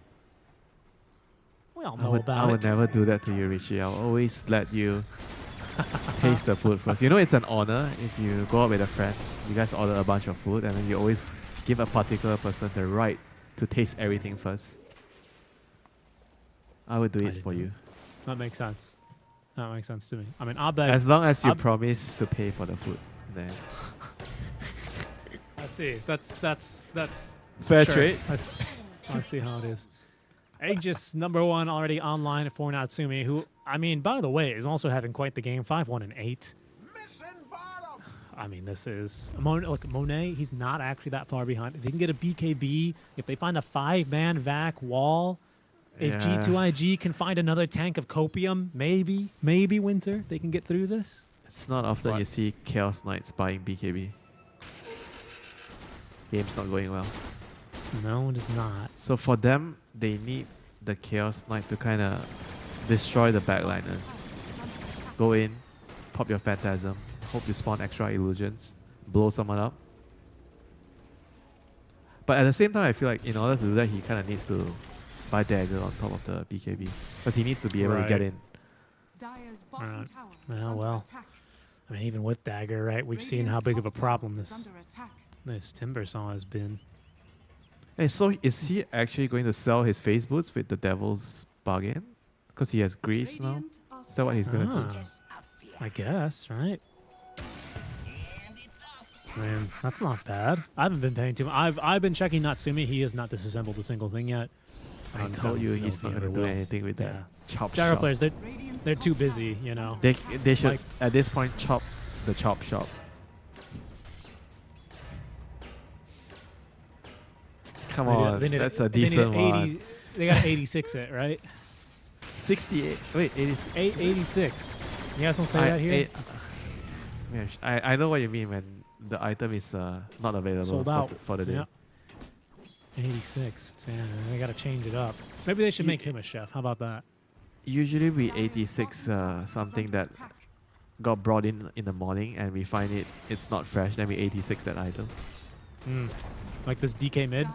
We all know about it. I would never do that to you, Richie. I'll always let you taste the food first. You know, it's an honor if you go out with a friend, you guys order a bunch of food, and then you always give a particular person the right to taste everything first. I would do it for you. That makes sense. That makes sense to me. I mean, Abed... As long as you promise to pay for the food, then... I see. That's fair trade. Let's see how it is. Aegis #1 already online for Natsumi, who, I mean, by the way, is also having quite the game. 5-1-8. I mean, this is... Look, Monet, he's not actually that far behind. If they can get a BKB, if they find a 5-man vac wall, if G2IG can find another tank of Copium, maybe Winter, they can get through this. It's not often you see Chaos Knights buying BKB. Game's not going well. No, it is not. So for them, they need the Chaos Knight to kind of destroy the backliners. Go in, pop your Phantasm, hope you spawn extra illusions, blow someone up. But at the same time, I feel like in order to do that, he kind of needs to buy dagger on top of the BKB because he needs to be able to get in. Well, I mean, even with dagger, right? We've seen how big of a problem this Timber Saw has been. Hey, so is he actually going to sell his face boots with the Devil's Bargain? Because he has Greaves now? Is that what he's going to do? I guess, right? Man, that's not bad. I haven't been paying too much. I've been checking Natsumi. He has not disassembled a single thing yet. I told you he's not going to do anything with that. Chop Gyro shop. players, they're too busy, you know. They should, at this point, chop the chop shop. Come on, that's a decent one. They got 86 it, right? 68. Wait, 86. You guys don't say that here? I know what you mean when the item is not available Sold out for the day. Yep. 86. Yeah, they got to change it up. Maybe they should make him a chef. How about that? Usually we 86 something that got brought in the morning and we find it's not fresh, then we 86 that item. Like this DK mid?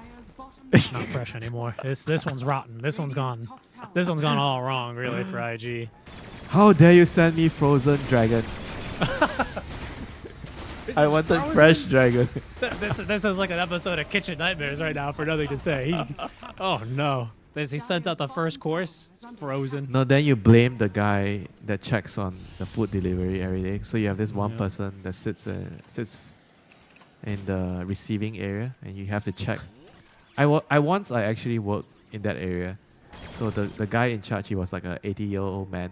It's not fresh anymore. This one's rotten. This one's gone. This one's gone all wrong, really, for IG. How dare you send me frozen dragon? I want the fresh dragon. This is like an episode of Kitchen Nightmares right now for nothing to say. Oh no. He sent out the first course. It's frozen. No, then you blame the guy that checks on the food delivery every day. So you have this one person that sits in the receiving area and you have to check. I actually worked in that area. So the guy in charge, he was like an 80-year-old man.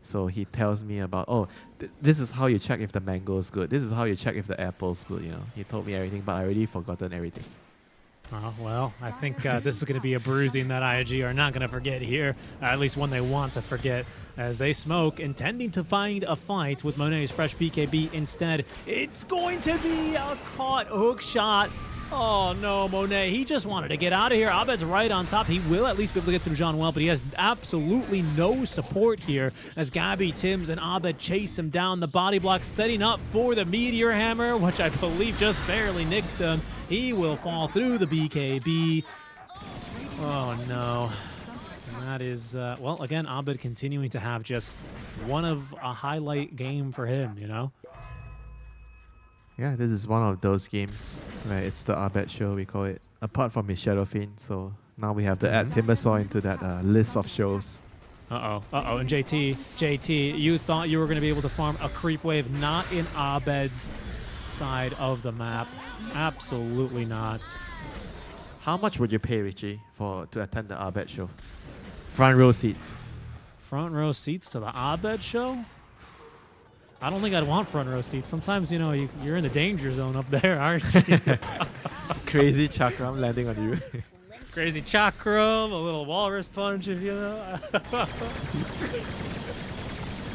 So he tells me about, this is how you check if the mango is good. This is how you check if the apple is good, you know. He told me everything, but I already forgotten everything. Oh, well, I think this is going to be a bruising that IG are not going to forget here, at least one they want to forget, as they smoke, intending to find a fight with Monet's fresh BKB instead. It's going to be a caught hook shot. Oh, no, Monet. He just wanted to get out of here. Abed's right on top. He will at least be able to get through John well, but he has absolutely no support here as Gabby, Tims, and Abed chase him down. The body block setting up for the Meteor Hammer, which I believe just barely nicked them. He will fall through the BKB. Oh, no. And that is, well, again, Abed continuing to have just one of a highlight game for him, you know? Yeah, this is one of those games where it's the Abed show, we call it, apart from his Shadow Fiend. So now we have to add Timbersaw into that list of shows. And JT, you thought you were going to be able to farm a creep wave, not in Abed's side of the map. Absolutely not. How much would you pay, Richie, to attend the Abed show? Front row seats. Front row seats to the Abed show? I don't think I'd want front row seats. Sometimes, you know, you're in the danger zone up there, aren't you? Crazy chakram landing on you. Crazy chakram, a little walrus punch, if you know.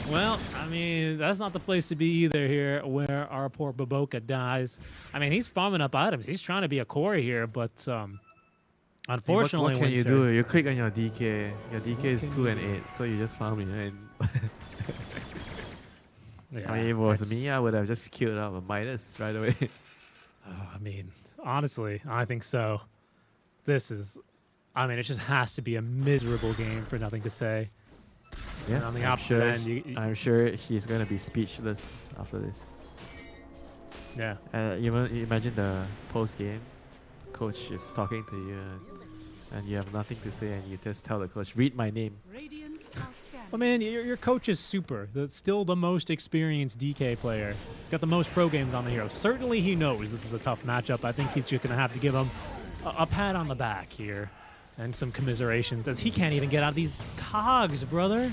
Well, I mean, that's not the place to be either here where our poor Baboka dies. I mean, he's farming up items. He's trying to be a core here, but unfortunately... What can you do? You click on your DK. Your DK is 2 and 8, so you just farm it. And yeah, I mean, if it was me, I would have just killed out a minus right away. I mean, honestly, I think so. This is... I mean, it just has to be a miserable game for nothing to say. Yeah, and on the opposite end, I'm sure he's going to be speechless after this. Yeah. You imagine the post-game, coach is talking to you and you have nothing to say and you just tell the coach, read my name. Well, man, your coach is super. Still the most experienced DK player. He's got the most pro games on the hero. Certainly he knows this is a tough matchup. I think he's just going to have to give him a pat on the back here and some commiserations as he can't even get out of these cogs, brother.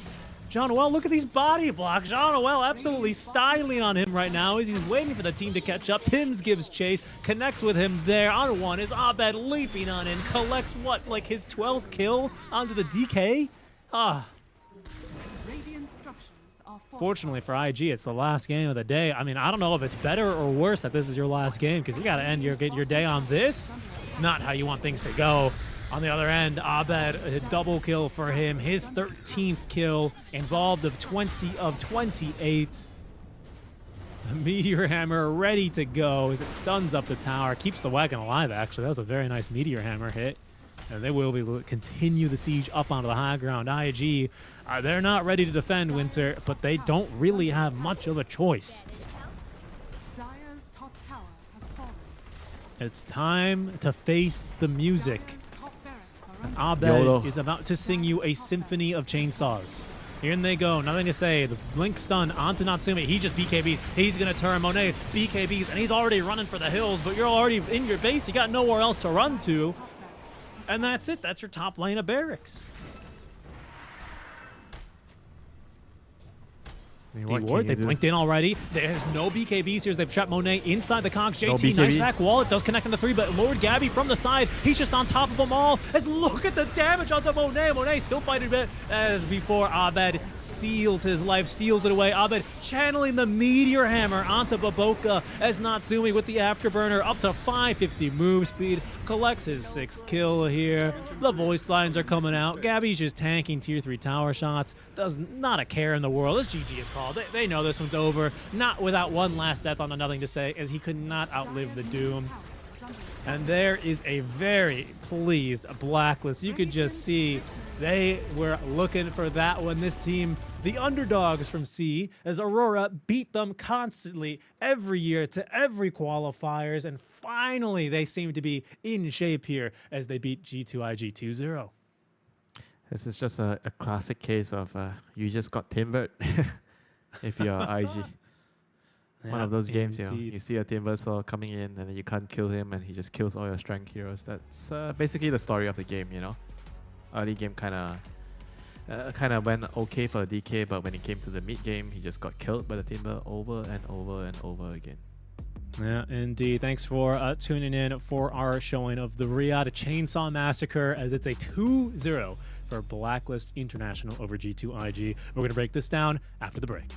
John Well, look at these body blocks. John Well absolutely styling on him right now as he's waiting for the team to catch up. Tims gives chase, connects with him there. On one is Abed leaping on in, collects what, like his 12th kill onto the DK? Fortunately for IG, it's the last game of the day. I mean, I don't know if it's better or worse that this is your last game because you got to end your day on this. Not how you want things to go. On the other end, Abed, a double kill for him. His 13th kill, involved of 20 of 28. The Meteor Hammer ready to go as it stuns up the tower. Keeps the wagon alive, actually. That was a very nice Meteor Hammer hit. And they will be able to continue the siege up onto the high ground. IG, they're not ready to defend Winter, but they don't really have much of a choice. Dire's top tower has fallen. It's time to face the music. And Abed YOLO. is about to sing you a symphony of chainsaws. Here they go, nothing to say. The blink stun onto Natsumi. He just BKBs. He's going to turn Monet BKBs, and he's already running for the hills, but you're already in your base. You got nowhere else to run to. And that's it. That's your top lane of barracks. D-Ward, they blinked in already. There's no BKBs here as they've trapped Monet inside the Conch. JT, nice back wall. It does connect on the 3, but Lord Gabby from the side, he's just on top of them all. As look at the damage onto Monet. Monet still fighting a bit as before Abed seals his life, steals it away. Abed channeling the Meteor Hammer onto Baboka as Natsumi with the Afterburner up to 550 move speed. Collects his 6th kill here. The voice lines are coming out. Gabby's just tanking tier 3 tower shots. Does not a care in the world. This GG is called. They know this one's over. Not without one last death on Nothing to Say, as he could not outlive the doom. And there is a very pleased Blacklist. You could just see they were looking for that one. This team, the underdogs from C, as Aurora beat them constantly every year to every qualifiers. And finally, they seem to be in shape here as they beat G2IG 2-0. This is just a classic case of you just got timbered if you're IG. One of those games, you know, you see a Timbersaw coming in and then you can't kill him and he just kills all your strength heroes. That's basically the story of the game, you know. Early game kind of went okay for DK, but when it came to the mid game, he just got killed by the Timber over and over and over again. Yeah, indeed. Thanks for tuning in for our showing of the Riyadh Chainsaw Massacre, as it's a 2-0 for Blacklist International over G2IG. We're going to break this down after the break.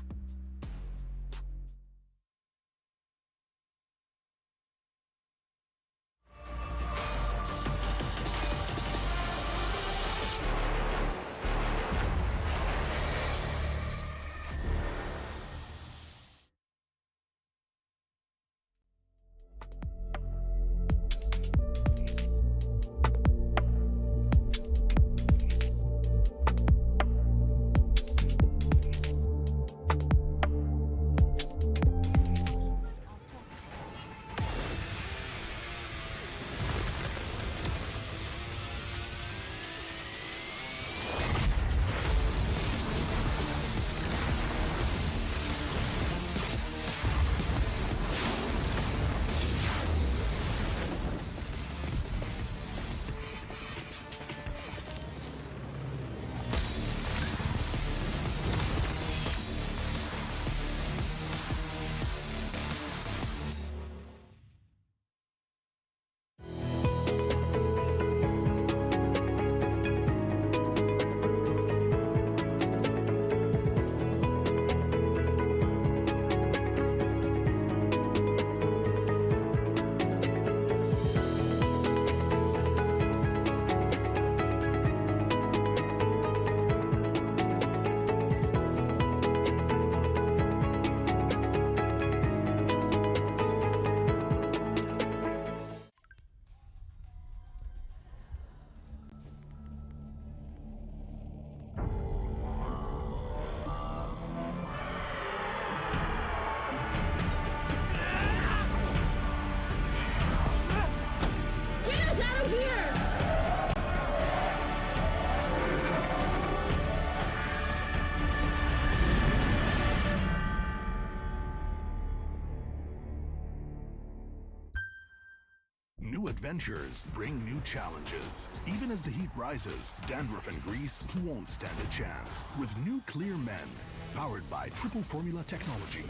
New adventures bring new challenges. Even as the heat rises, dandruff and grease won't stand a chance. With new Clear Men, powered by triple formula technology.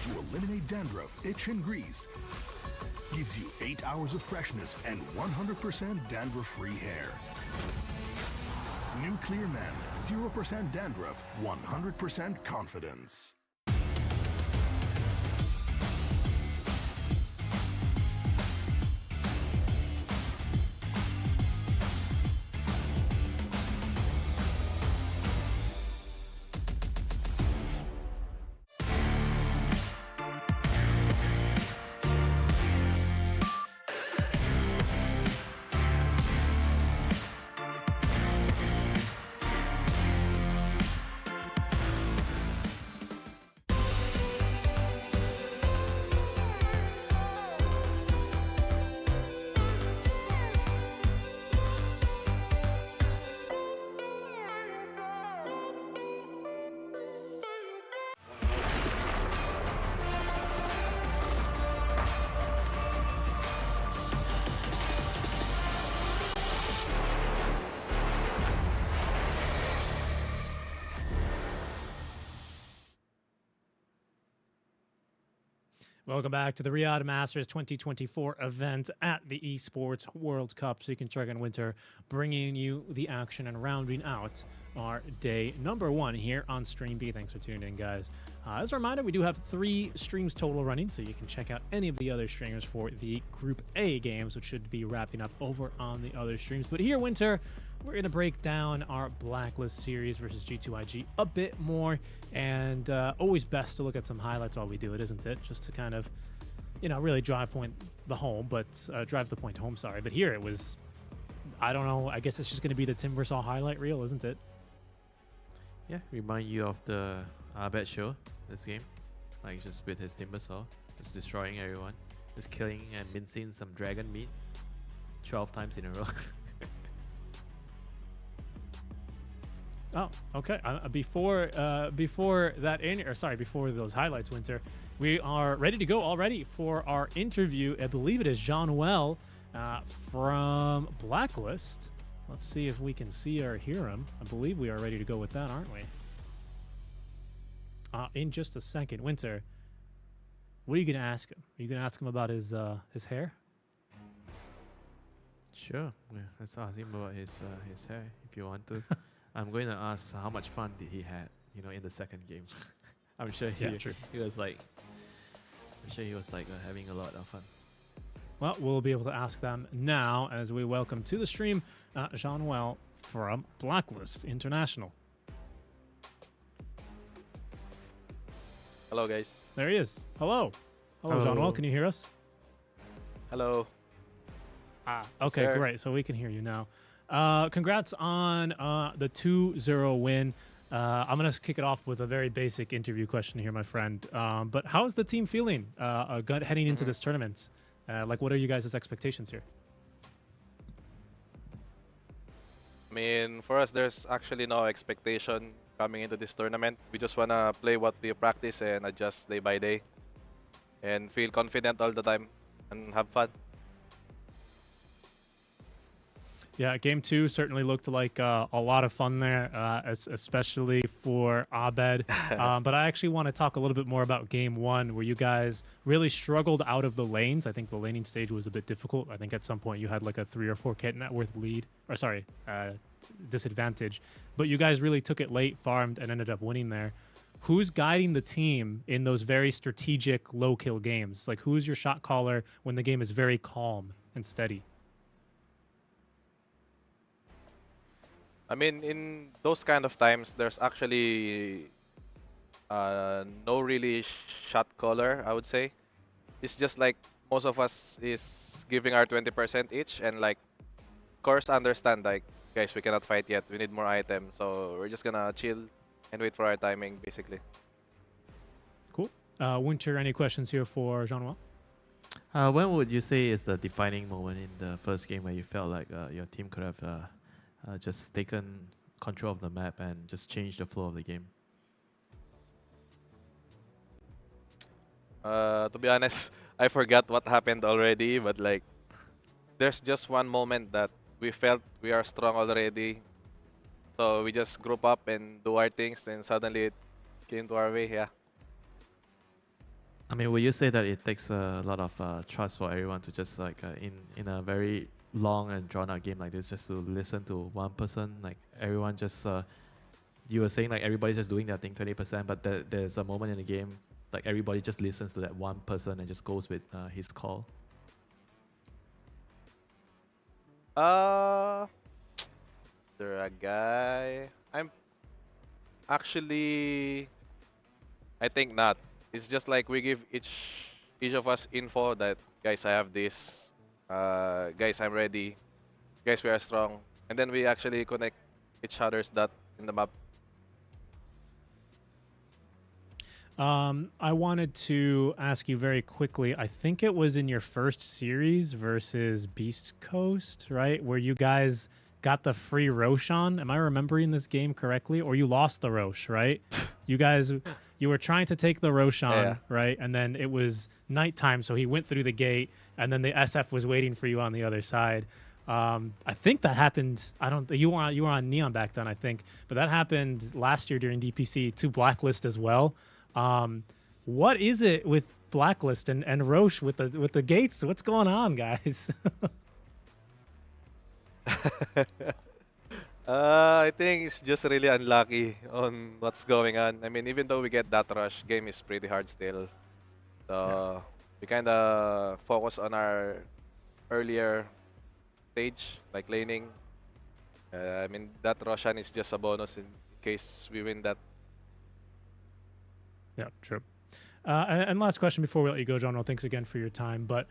To eliminate dandruff, itch, and grease, gives you 8 hours of freshness and 100% dandruff-free hair. New Clear Men, 0% dandruff, 100% confidence. Welcome back to the Riyadh Masters 2024 event at the Esports World Cup. Seeking Trek and Winter bringing you the action and rounding out our day number 1 here on Stream B. Thanks for tuning in, guys. As a reminder, we do have 3 streams total running, so you can check out any of the other streamers for the Group A games, which should be wrapping up over on the other streams. But here, Winter, we're going to break down our Blacklist series versus G2IG a bit more, and always best to look at some highlights while we do it, isn't it? Just to kind of, you know, really drive the point home, sorry. But here it was, I don't know, I guess it's just going to be the Timbersaw highlight reel, isn't it? Yeah, remind you of the Abed show, this game. Like, just with his Timbersaw, just destroying everyone. Just killing and mincing some dragon meat 12 times in a row. Oh, okay. Before those highlights, Winter, we are ready to go already for our interview. I believe it is Jean-Noel from Blacklist. Let's see if we can see or hear him. I believe we are ready to go with that, aren't we? In just a second, Winter, what are you going to ask him? Are you going to ask him about his hair? Sure. Yeah, let's ask him about his hair if you want to. I'm going to ask how much fun did he had, you know, in the second game. I'm sure he was like having a lot of fun. Well, we'll be able to ask them now as we welcome to the stream Jean-Noel from Blacklist International. Hello, guys. There he is. Hello. Hello, Jean-Noel. Can you hear us? Hello. Okay, Sir. great. So we can hear you now. Congrats on the 2-0 win. I'm going to kick it off with a very basic interview question here, my friend. But how is the team feeling heading into this tournament? What are you guys' expectations here? I mean, for us, there's actually no expectation coming into this tournament. We just want to play what we practice and adjust day by day. And feel confident all the time and have fun. Yeah, game 2 certainly looked like a lot of fun there, especially for Abed. But I actually want to talk a little bit more about game 1, where you guys really struggled out of the lanes. I think the laning stage was a bit difficult. I think at some point you had like a 3 or 4K net worth lead, or sorry, disadvantage. But you guys really took it late, farmed, and ended up winning there. Who's guiding the team in those very strategic low kill games? Like, who's your shot caller when the game is very calm and steady? I mean, in those kind of times, there's actually no really shot caller, I would say. It's just like most of us is giving our 20% each, and like, of course, understand, like, guys, we cannot fight yet. We need more items, so we're just gonna chill and wait for our timing, basically. Cool. Winter, any questions here for Jean-Noel? When would you say is the defining moment in the first game where you felt like your team could have just taken control of the map and just changed the flow of the game? To be honest, I forgot what happened already, but like, there's just one moment that we felt we are strong already. So we just group up and do our things, and suddenly it came to our way, yeah. I mean, would you say that it takes a lot of trust for everyone to just like in a very long and drawn out game like this, just to listen to one person? Like, everyone just you were saying like everybody's just doing their thing 20%, but there's a moment in the game like everybody just listens to that one person and just goes with his call. There a guy. I'm actually, I think not. It's just like we give each of us info that, guys, I have this. Guys, I'm ready. Guys, we are strong. And then we actually connect each other's dot in the map. I wanted to ask you very quickly. I think it was in your first series versus Beast Coast, right? Where you guys got the free Roshan. Am I remembering this game correctly? Or you lost the Rosh, right? You were trying to take the Roshan, right? And then it was nighttime, so he went through the gate, and then the SF was waiting for you on the other side. I think that happened. You were on Neon back then, I think, but that happened last year during DPC to Blacklist as well. What is it with Blacklist and Roche with the gates. What's going on, guys? I think it's just really unlucky on what's going on. I mean, even though we get that rush, game is pretty hard still. So we kind of focus on our earlier stage, like laning. I mean, that Roshan is just a bonus in case we win that. Yeah, true. And last question before we let you go, John. Well, thanks again for your time. But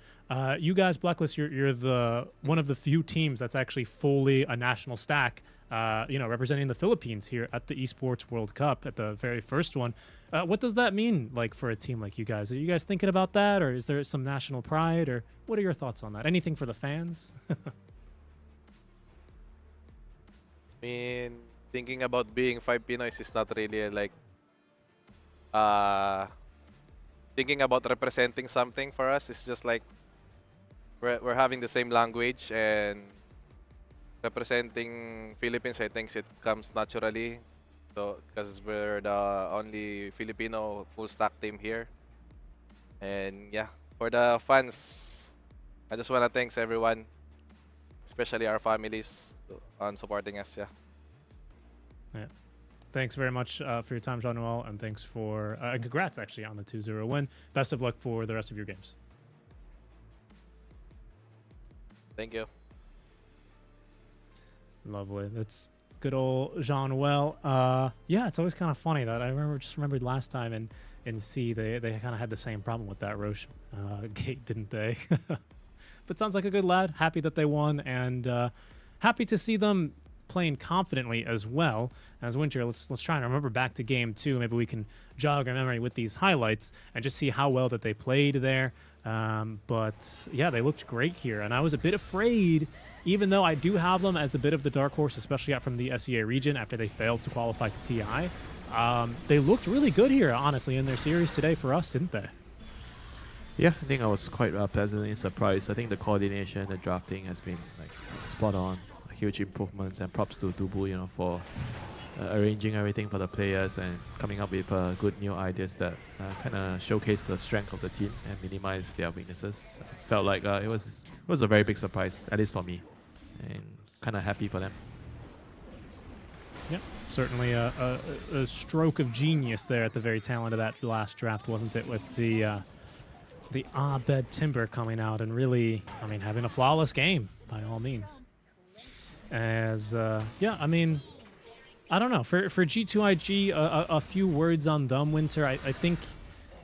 you guys, Blacklist, you're the one of the few teams that's actually fully a national stack. Representing the Philippines here at the Esports World Cup at the very first one. What does that mean, like, for a team like you guys? Are you guys thinking about that, or is there some national pride, or what are your thoughts on that? Anything for the fans? I mean, thinking about being 5 Pinoys is not really like thinking about representing something for us. It's just like we're having the same language, and representing Philippines, I think it comes naturally. So because we're the only Filipino full stack team here. And yeah, for the fans, I just want to thank everyone, especially our families, on supporting us. Yeah. Thanks very much for your time, Jean-Noel, and thanks for and congrats actually on the 2-0 win. Best of luck for the rest of your games. Thank you. Lovely. That's good old Jean-Noel. Yeah, it's always kind of funny that I remembered last time in C they kind of had the same problem with that Roche gate, didn't they? But sounds like a good lad. Happy that they won, and happy to see them playing confidently as well. As Winter, let's try and remember back to game 2. Maybe we can jog our memory with these highlights and just see how well that they played there. But yeah, they looked great here, and I was a bit afraid, even though I do have them as a bit of the dark horse, especially out from the SEA region after they failed to qualify to TI. They looked really good here, honestly, in their series today for us, didn't they? Yeah, I think I was quite pleasantly surprised. I think the coordination, the drafting has been like spot on. Huge improvements, and props to Dubu, for arranging everything for the players and coming up with good new ideas that kind of showcase the strength of the team and minimize their weaknesses. I felt like it was a very big surprise, at least for me, and kind of happy for them. Yeah, certainly a stroke of genius there at the very tail end of that last draft, wasn't it? With the Abed Timber coming out and really, having a flawless game by all means. As yeah, I don't know, for G2IG, a few words on them, Winter. I think,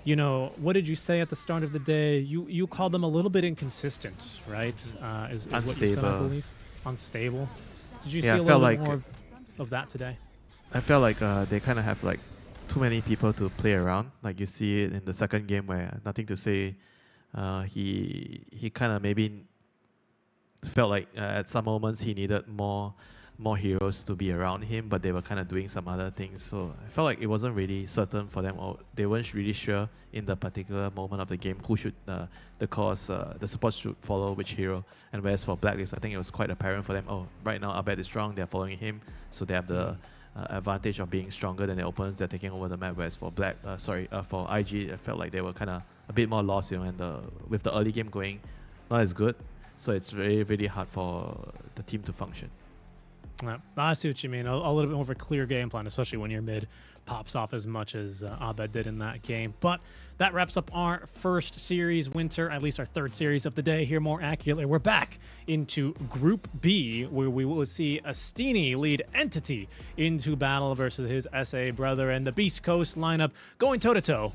what did you say at the start of the day? You called them a little bit inconsistent, right? Is what you said, I believe. Unstable. Did you see a little bit more of that today? I felt like they kind of have like too many people to play around. Like you see it in the second game where nothing to say. He kind of maybe felt like at some moments he needed more heroes to be around him, but they were kind of doing some other things. So I felt like it wasn't really certain for them, or they weren't really sure in the particular moment of the game who should the support should follow which hero. And whereas for Blacklist, I think it was quite apparent for them. Oh, right now Abed is strong, they're following him, so they have the advantage of being stronger than their opponents. They're taking over the map. Whereas for for IG, I felt like they were kind of a bit more lost, and with the early game going not as good. So it's really, really hard for the team to function. Yeah, I see what you mean. A little bit more of a clear game plan, especially when your mid pops off as much as Abed did in that game. But that wraps up our first series, Winter, at least our third series of the day here, more accurately. We're back into Group B, where we will see Astini lead Entity into battle versus his SA brother, and the Beast Coast lineup going toe-to-toe.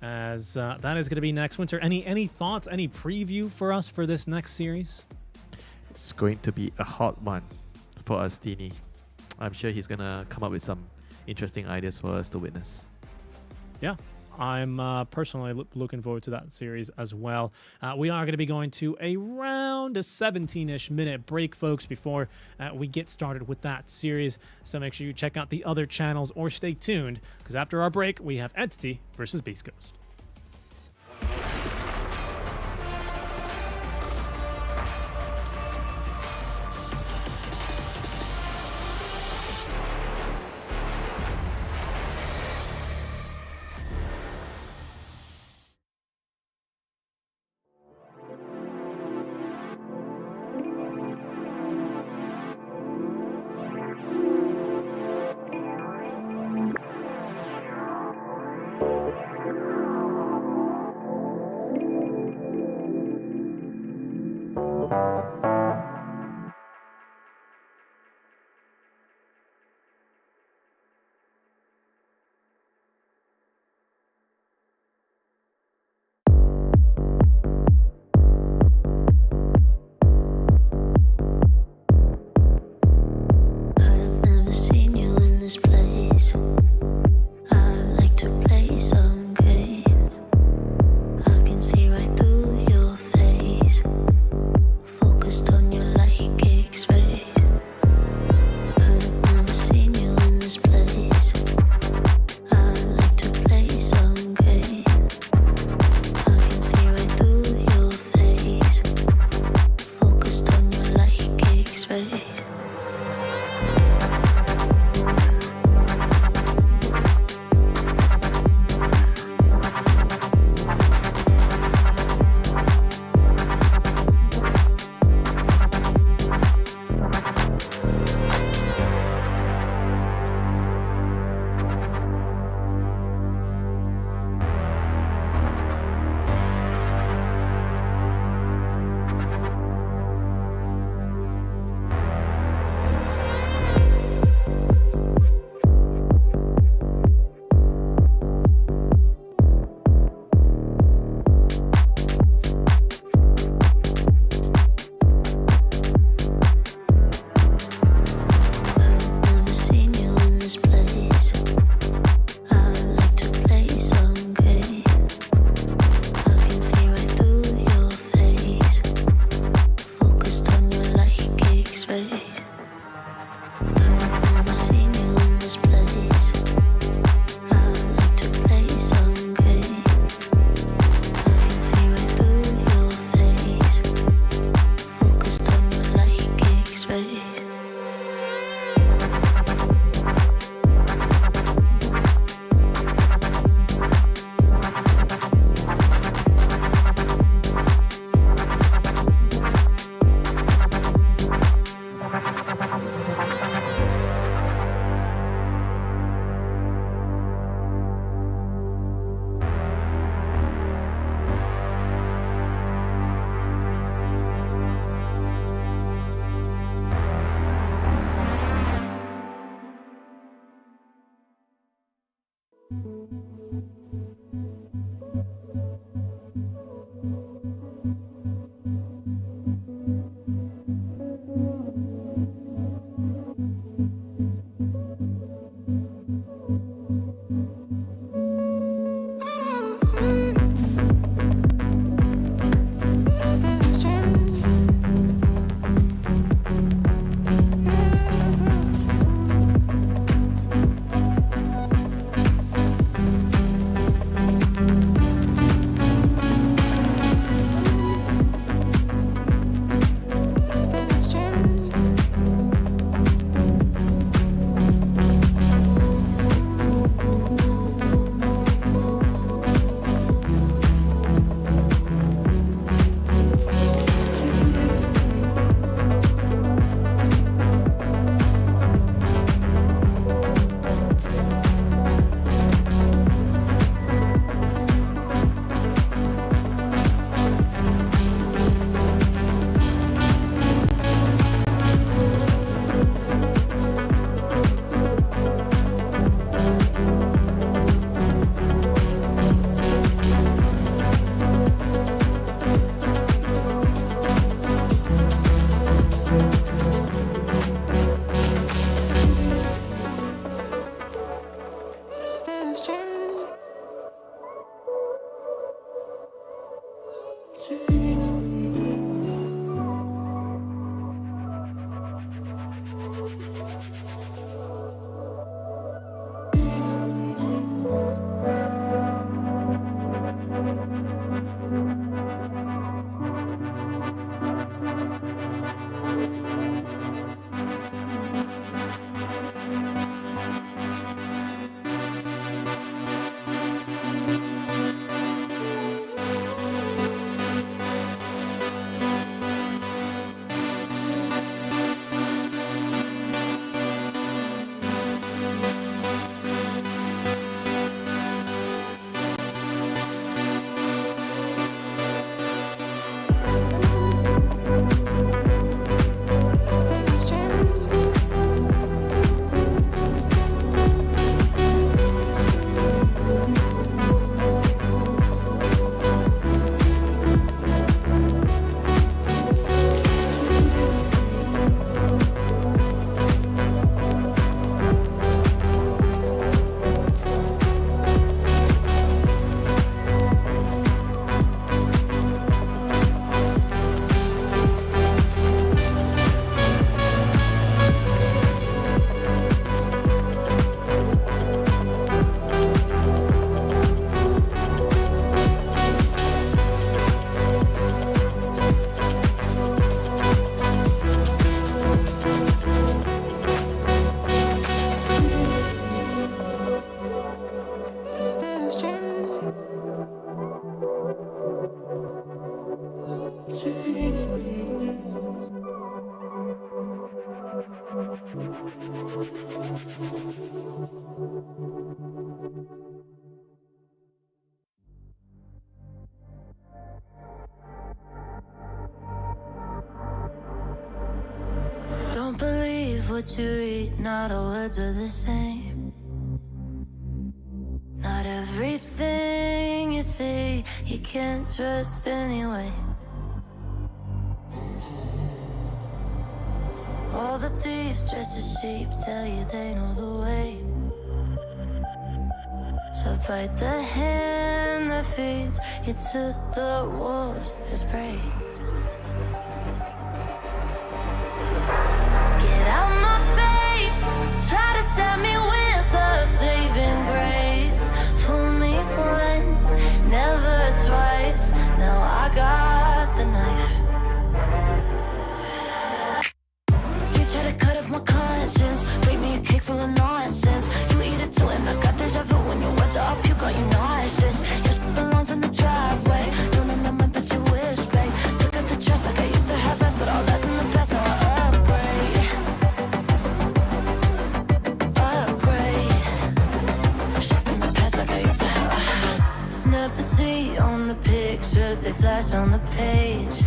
As that is going to be next, Winter. Any thoughts, any preview for us for this next series? It's going to be a hot one for Astini. I'm sure he's going to come up with some interesting ideas for us to witness. Yeah, I'm personally looking forward to that series as well. We are going to be going to around a 17-ish minute break, folks, before we get started with that series. So make sure you check out the other channels or stay tuned, because after our break, we have Entity versus Beast Coast. what you read, not all words are the same. Not everything you see, you can't trust anyway. All the thieves dressed as sheep tell you they know the way. So bite the hand that feeds you to the wolves as prey. Get out my face, try to stab me with a saving grace. Fool me once, never twice, now I got the knife. You try to cut off my conscience, bake me a cake full of nonsense. You eat it too and I got deja vu when your words are up, you got you nauseous. Your shit belongs in the driveway, don't know my but you wish, babe. Took out the dress like I used to have rest, but all that's in the past, now I upgrade. Shit in the past like I used to have. Snap the C on the pictures, they flash on the page.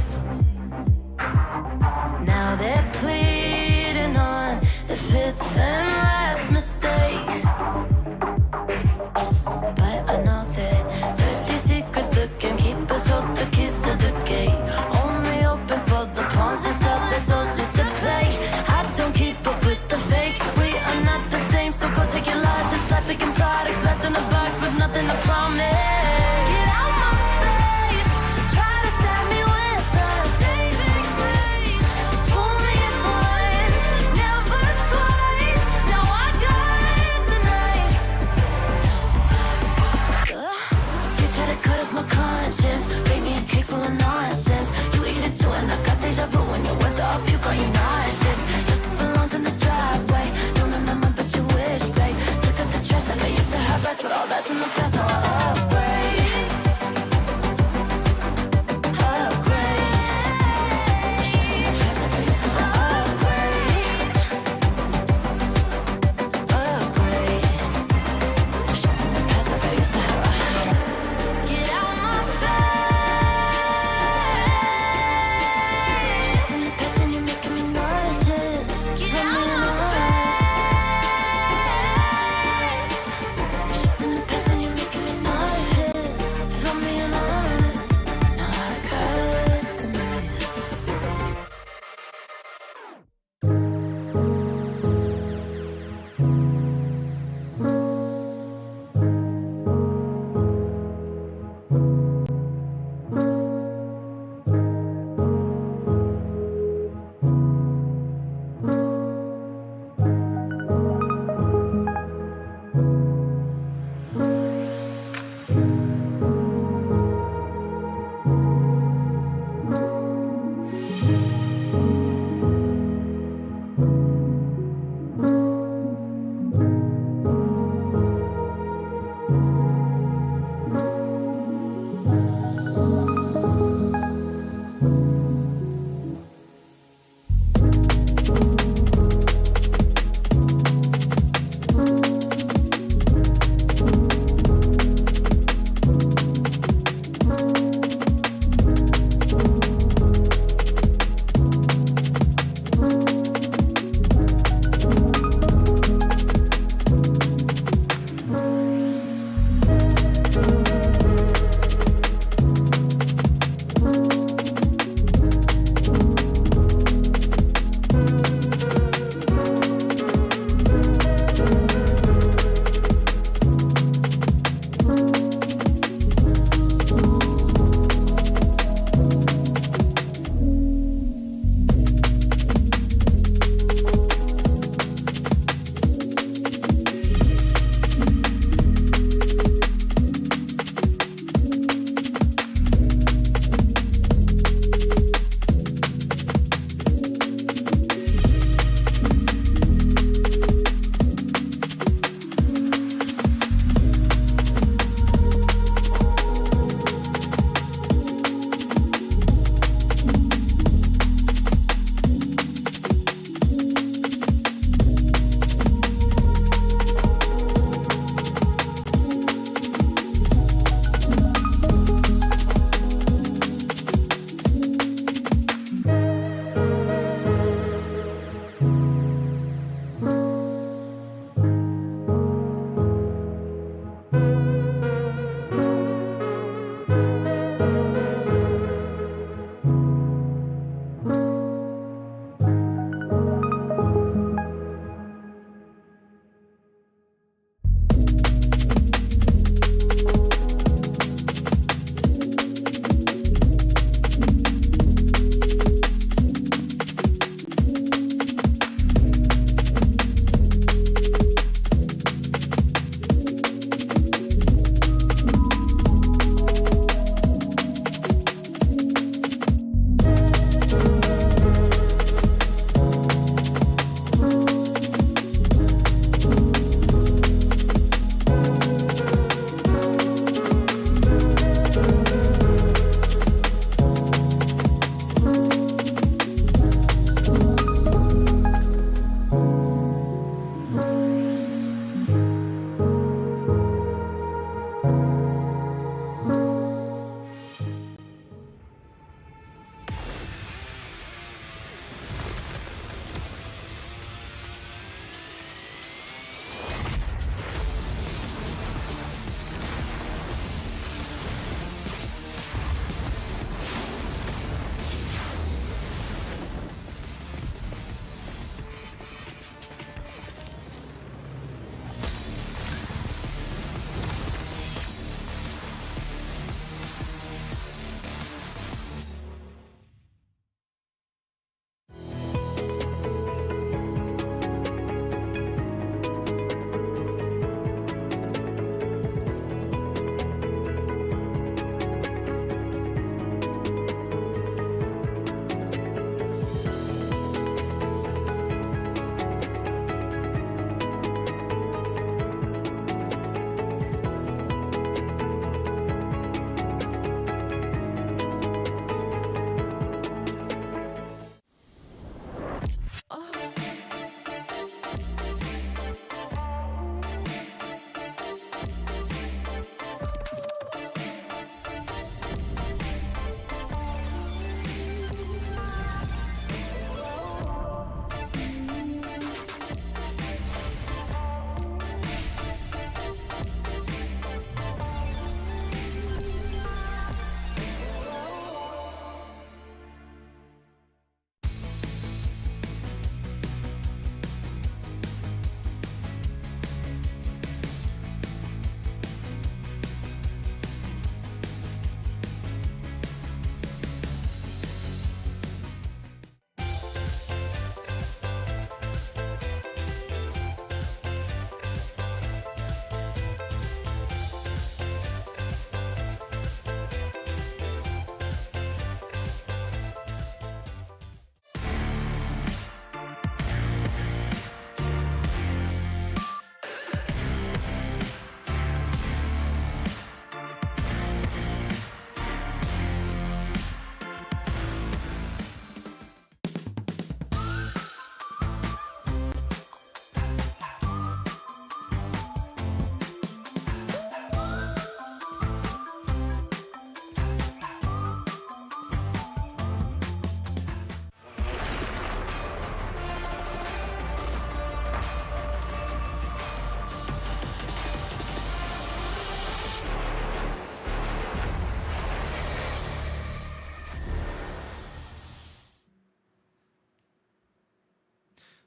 Now they're pleading on the fifth and last mistake. But I know that dirty secrets the gamekeepers hold the keys to the gate. Only open for the pawns who sell their souls just to play. I don't keep up with the fake, we are not the same, so go take your license. Plastic and products left in a box with nothing to promise. Get out my face, try to stab me with a saving grace. Fool me once, never twice, now I got the knife. You try to cut off my conscience, bake me a cake full of nonsense. You eat it too and I got deja vu when your words are up, you got you nauseous. Your shit belongs in the driveway, don't know my but you wish, babe. Took out the dress like I used to have rest, but all that's in the past, now I upgrade. You're making me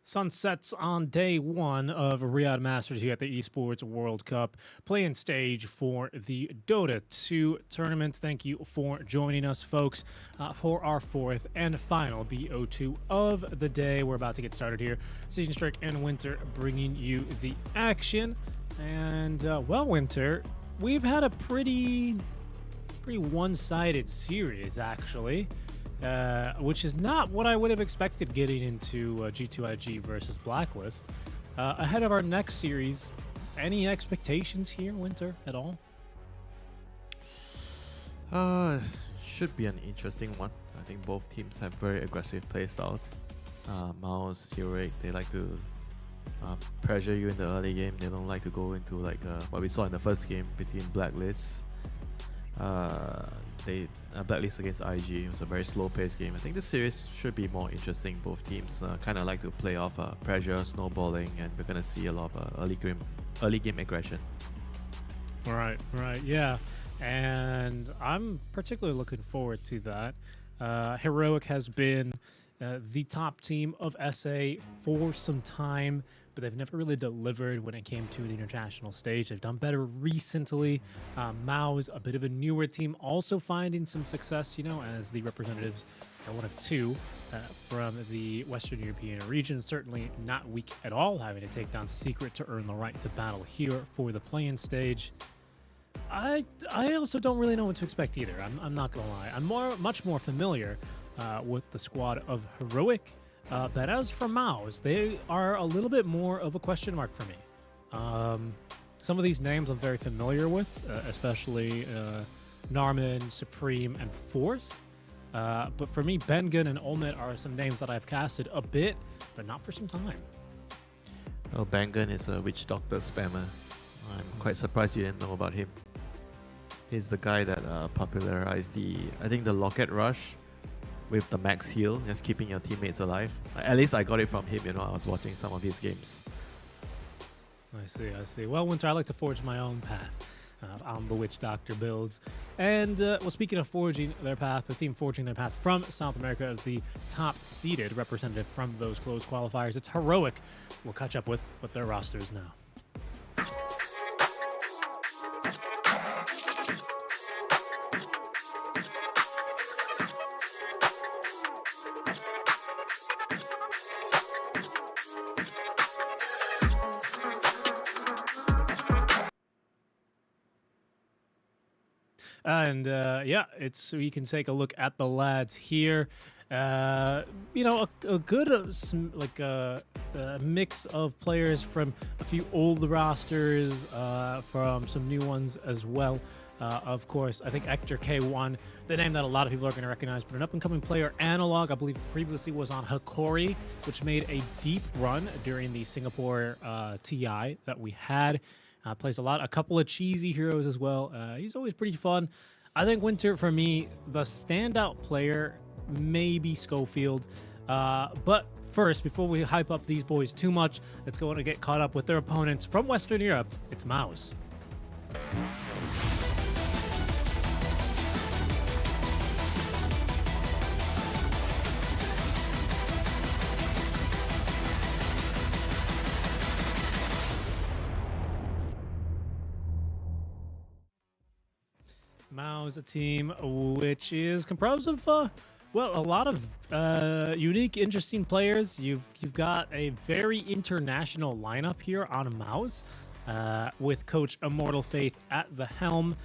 Sun sets on day one of Riyadh Masters here at the Esports World Cup, playing stage for the Dota 2 tournament. Thank you for joining us, folks, for our fourth and final BO2 of the day. We're about to get started here. Season Strike and Winter bringing you the action. And, well, Winter, we've had a pretty one-sided series, actually. Which is not what I would have expected getting into G2IG versus Blacklist. Ahead of our next series, any expectations here, Winter, at all? Should be an interesting one. I think both teams have very aggressive playstyles. Mouse, Heroic, they like to pressure you in the early game. They don't like to go into like what we saw in the first game between Blacklist. Blacklist against IG was a very slow-paced game. I think this series should be more interesting. Both teams kind of like to play off pressure, snowballing, and we're gonna see a lot of early game aggression. Right, yeah. And I'm particularly looking forward to that. Heroic has been the top team of SA for some time, but they've never really delivered when it came to the international stage. They've done better recently. Mao's a bit of a newer team, also finding some success, as the representatives are one of two from the Western European region. Certainly not weak at all, having to take down Secret to earn the right to battle here for the play-in stage. I also don't really know what to expect either. I'm not gonna lie. I'm much more familiar with the squad of Heroic. But as for Mao's, they are a little bit more of a question mark for me. Some of these names I'm very familiar with, especially Narman, Supreme, and Force. But for me, Bengen and Olmit are some names that I've casted a bit, but not for some time. Well, Bengen is a witch doctor spammer. I'm quite surprised you didn't know about him. He's the guy that popularized the Locket Rush with the max heal, just keeping your teammates alive. At least I got it from him, I was watching some of his games. I see. Well, Winter, I like to forge my own path on the Witch Doctor builds. And, speaking of forging their path, the team forging their path from South America as the top-seeded representative from those closed qualifiers, it's Heroic. We'll catch up with what their roster is now. And we can take a look at the lads here. A good mix of players from a few old rosters, from some new ones as well. Of course, I think Hector K1, the name that a lot of people are going to recognize, but an up-and-coming player, Analog, I believe previously was on Hikori, which made a deep run during the Singapore TI that we had. Plays a couple of cheesy heroes as well. He's always pretty fun. I think Winter, for me, the standout player may be Schofield. But first, before we hype up these boys too much, let's go and get caught up with their opponents from Western Europe. It's Mouse. Mao's a team which is composed of, a lot of unique, interesting players. You've got a very international lineup here on Mao's, with Coach Immortal Faith at the helm,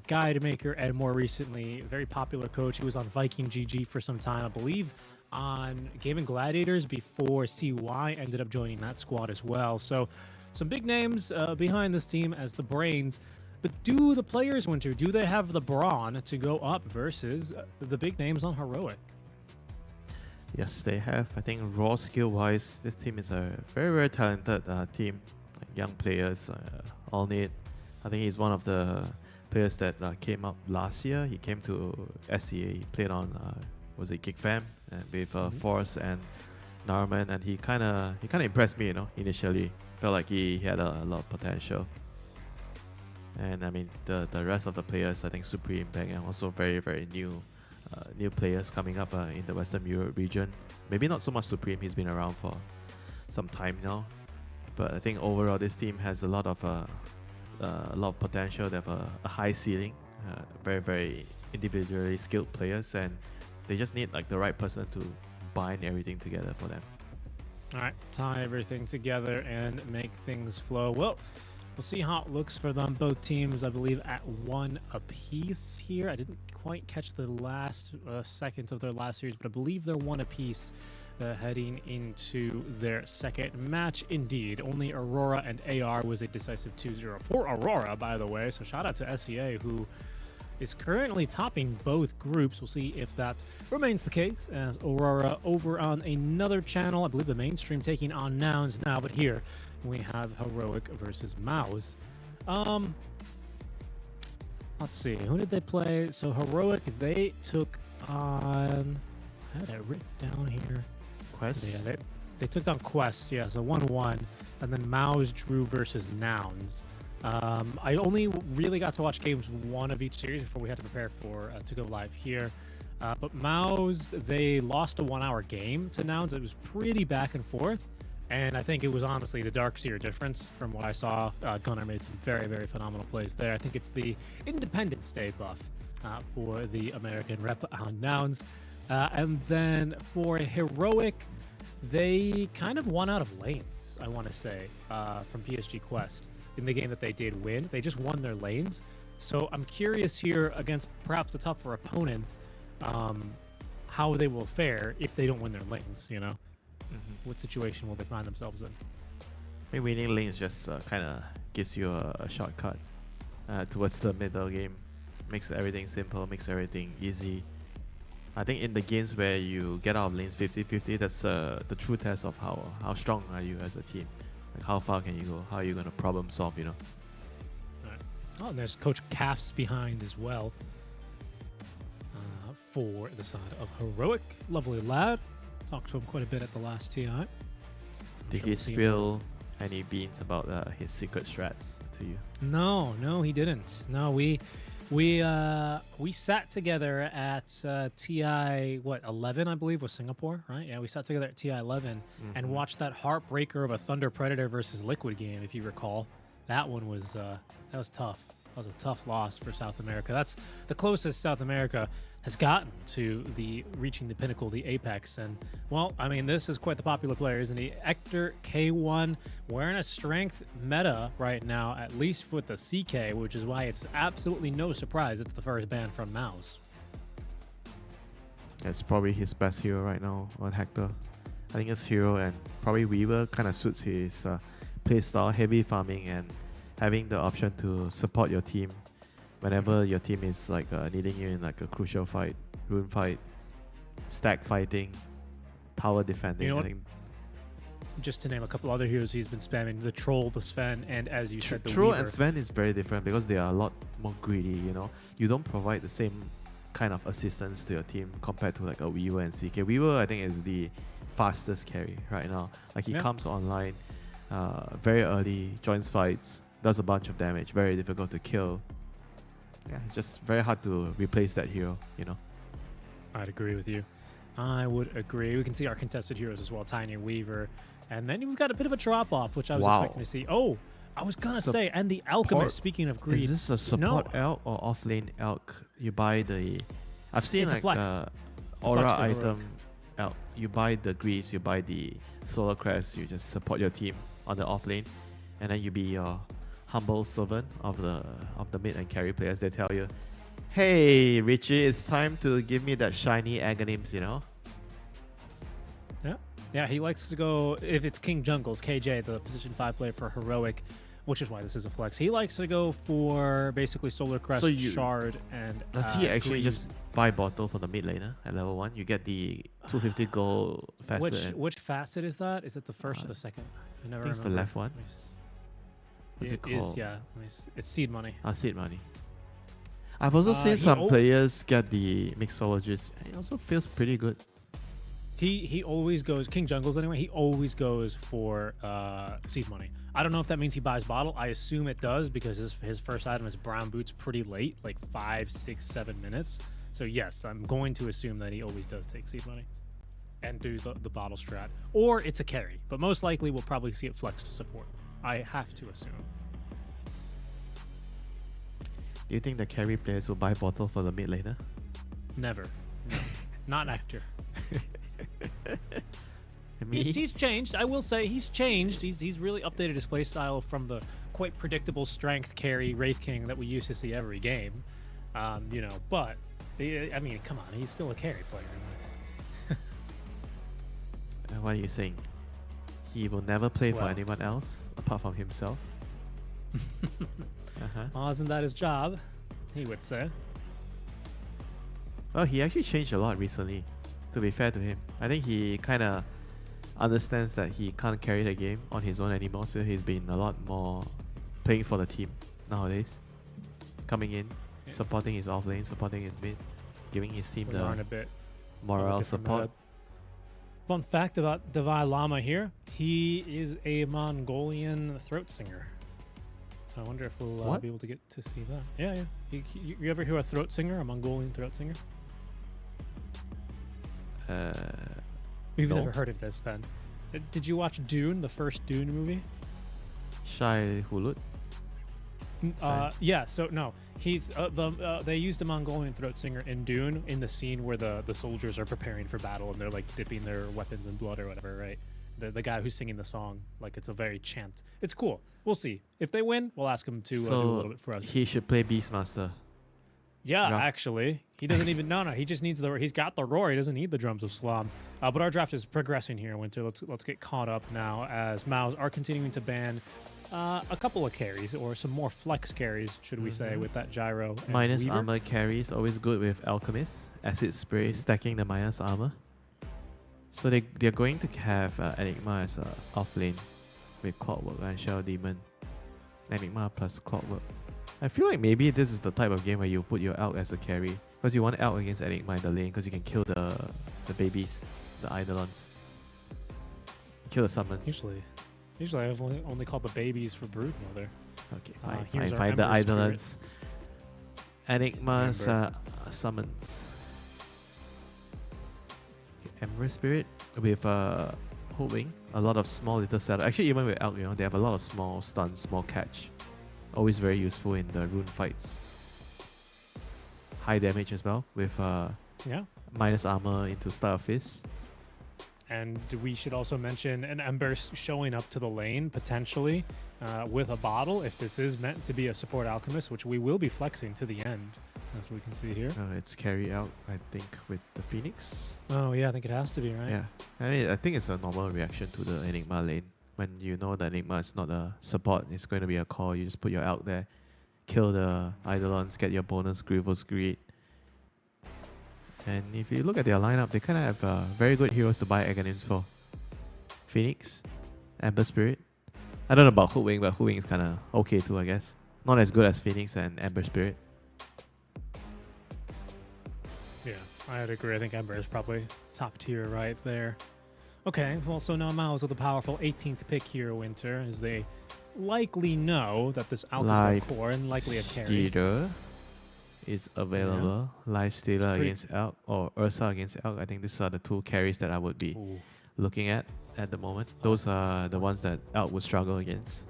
Guide Maker, and more recently, very popular coach. He was on Viking GG for some time, I believe, on Gaming Gladiators before CY ended up joining that squad as well. So some big names behind this team as the brains. But do the players, Winter, do they have the brawn to go up versus the big names on Heroic? Yes, they have. I think raw skill-wise, this team is a very, very talented team. Like young players, Allnit. I think he's one of the players that came up last year. He came to SCA. He played on, GigFam with Force and Narman, and he kind of impressed me, initially. Felt like he had a lot of potential. And I mean, the rest of the players, I think Supreme, Bang, and also very, very new players coming up in the Western Europe region. Maybe not so much Supreme, he's been around for some time now. But I think overall this team has a lot of potential. They have a high ceiling, very very individually skilled players, and they just need like the right person to bind everything together for them. All right, tie everything together and make things flow. Well, we'll see how it looks for them. Both teams, I believe, at 1 apiece here. I didn't quite catch the last seconds of their last series, but I believe they're 1 apiece heading into their second match. Indeed, only Aurora and AR was a decisive 2-0 for Aurora, by the way. So shout out to SEA, who is currently topping both groups. We'll see if that remains the case, as Aurora over on another channel, I believe the mainstream, taking on Nouns now. But here we have Heroic versus Mouse. Let's see, who did they play? So Heroic, they took on, I had it written down here. Quest? Yeah, they took on Quest, yeah, so 1-1. And then Mouse drew versus Nouns. I only really got to watch games 1 of each series before we had to prepare for to go live here. But Mouse, they lost a 1-hour game to Nouns. It was pretty back and forth. And I think it was honestly the Darkseer difference from what I saw. Gunnar made some very, very phenomenal plays there. I think it's the Independence Day buff for the American rep on Nouns. And then for Heroic, they kind of won out of lanes, I want to say, from PSG Quest in the game that they did win. They just won their lanes. So I'm curious here against perhaps a tougher opponent, how they will fare if they don't win their lanes, you know? What situation will they find themselves in? I mean, winning lanes just kind of gives you a shortcut towards the middle game. Makes everything simple, makes everything easy. I think in the games where you get out of lanes 50-50, that's the true test of how strong are you as a team. Like how far can you go? How are you going to problem solve, you know? All right. Oh, and there's Coach Caffs behind as well for the side of Heroic. Lovely lad. Talked to him quite a bit at the last TI. Did he spill any beans about his secret strats to you? No, he didn't. No, we sat together at TI 11, I believe, was Singapore, right? Yeah, we sat together at TI 11 and watched that heartbreaker of a Thunder Predator versus Liquid game, if you recall. That one was that was tough. That was a tough loss for South America. That's the closest South America has gotten to reaching the pinnacle, the apex. And, well, I mean, this is quite the popular player, isn't he? Hector K1 wearing a strength meta right now, at least with the CK, which is why it's absolutely no surprise it's the first ban from Mouse. That's probably his best hero right now on Hector. I think his hero and probably Weaver kind of suits his playstyle, heavy farming, and having the option to support your team whenever your team is like needing you in like a crucial fight, rune fight, stack fighting, tower defending. You know what? Just to name a couple other heroes he's been spamming, the Troll, the Sven, and as you said, the Troll Weaver. and Sven is very different because they are a lot more greedy, you know. You don't provide the same kind of assistance to your team compared to like a Weaver and CK. Weaver, I think, is the fastest carry right now. Like he comes online very early, joins fights, does a bunch of damage, very difficult to kill. Yeah, it's just very hard to replace that hero, you know. I'd agree with you. I would agree. We can see our contested heroes as well, Tiny Weaver. And then we've got a bit of a drop-off, which I was expecting to see. Oh, I was going to say, and the Alchemist, speaking of greed. Is this a support elk or off-lane elk? You buy the... I've seen it's like the aura item elk. You buy the greaves, you buy the solar crest, you just support your team on the off-lane. And then you be your humble servant of the mid and carry players. They tell you, hey Richie, it's time to give me that shiny Aghanims, you know. Yeah, he likes to go, if it's King Jungles, KJ, the position 5 player for Heroic, which is why this is a flex. He likes to go for basically Solar Crest, Shard, and does he actually just buy bottle for the mid laner at level 1? You get the 250 gold facet. Which facet is that? Is it the first or the second? I never remember. It's the left one. What's it called? It's seed money. Seed money. I've also seen some players get the mixologist. It also feels pretty good. He always goes, King Jungles anyway, he always goes for seed money. I don't know if that means he buys bottle. I assume it does because his first item is brown boots pretty late, like 5, 6, 7 minutes. So yes, I'm going to assume that he always does take seed money. and do the bottle strat. Or it's a carry, but most likely we'll probably see it flex to support. I have to assume. Do you think the carry players will buy bottle for the mid laner? Never. No. Not actor. Me? He's changed. I will say he's changed. He's really updated his playstyle from the quite predictable strength carry Wraith King that we used to see every game. You know, but I mean, come on, he's still a carry player. What are you saying? He will never play for Well. anyone else apart from himself? Oh, isn't that his job? He would say. Well, he actually changed a lot recently, to be fair to him. I think he kind of understands that he can't carry the game on his own anymore, so he's been a lot more playing for the team nowadays. Coming in, supporting his off lane, supporting his mid, giving his team We learn a bit of a morale different support. meta. Fun fact about Davai Lama here, he is a Mongolian throat singer. So I wonder if we'll What? be able to get to see that. Yeah. You ever hear a throat singer, a Mongolian throat singer? We've No. never heard of this then. Did you watch Dune, the first Dune movie? Shai Hulud? Yeah, so no, he's they used a Mongolian throat singer in Dune in the scene where the soldiers are preparing for battle and they're like dipping their weapons in blood or whatever, right? The guy who's singing the song, like it's a very chant. It's cool. We'll see. If they win, we'll ask him to do a little bit for us. He should play Beastmaster. Yeah, Yeah. actually, he doesn't even. No, he just needs he's got the roar. He doesn't need the drums of Slam. But our draft is progressing here, Winter. Let's get caught up now as Maus are continuing to ban a couple of carries or some more flex carries, should we say, with that gyro. And Minus Weaver. armor carries always good with Alchemist, Acid Spray, stacking the minus armor. So they're going to have Enigma as a off lane with Clockwork and Shadow Demon. Enigma plus Clockwork. I feel like maybe this is the type of game where you put your Elk as a carry, because you want Elk against Enigma in the lane because you can kill the babies, the Eidolons. Kill the summons. Usually I've only called the babies for Broodmother. Okay, Here's our find the Ember Spirit. Eidolons. Enigma's summons. Ember Spirit with Hoodwing, a lot of small little setup. Actually, even with Elk, you know, they have a lot of small stuns, small catch. Always very useful in the rune fights. High damage as well with minus armor into Star of Fist. And we should also mention an Ember showing up to the lane potentially with a bottle if this is meant to be a support alchemist, which we will be flexing to the end, as we can see here. It's carry out, I think, with the Phoenix. Oh yeah, I think it has to be, right? Yeah, I mean, I think it's a normal reaction to the Enigma lane. When you know that Enigma is not a support, it's going to be a core. You just put your out there, kill the Eidolons, get your bonus Grievous Greed. And if you look at their lineup, they kind of have very good heroes to buy Aghanim's for. Phoenix, Ember Spirit. I don't know about Hoodwing, but Hoodwing is kind of okay too, I guess. Not as good as Phoenix and Ember Spirit. Yeah, I'd agree. I think Ember is probably top tier right there. Okay, well, so now Maus with a powerful 18th pick here, Winter, as they likely know that this Alchemist Life core and likely a carry. Stealer is available. Life Stealer Pretty- against Elk or Ursa against Elk. I think these are the two carries that I would be looking at the moment. Those are the ones that Elk would struggle against.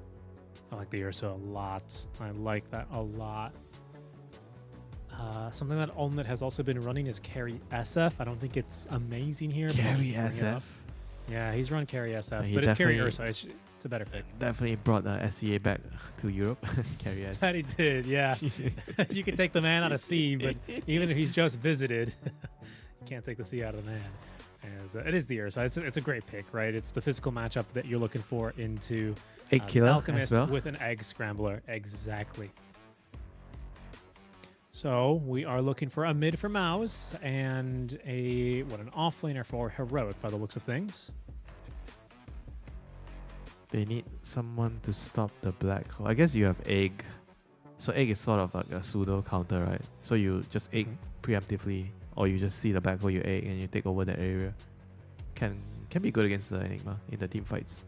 I like the Ursa a lot. I like that a lot. Something that Omnit has also been running is Carry SF. I don't think it's amazing here. but I'll Carry just bring it up. SF. Yeah, he's run Carry SF, He but it's Carry definitely- Ursa. It's a better pick. Definitely brought the SCA back to Europe. Carry SF. That he did, yeah. You can take the man out of sea, but even if he's just visited, you can't take the sea out of the man. As, it is the Ursa. It's a great pick, right? It's the physical matchup that you're looking for into Egg Killer as Alchemist well. with an Egg Scrambler. Exactly. So we are looking for a mid for Maus and an offlaner for Heroic by the looks of things. They need someone to stop the black hole. I guess you have Egg. So Egg is sort of like a pseudo counter, right? So you just egg preemptively, or you just see the black hole, you egg, and you take over that area. Can be good against the Enigma in the team fights.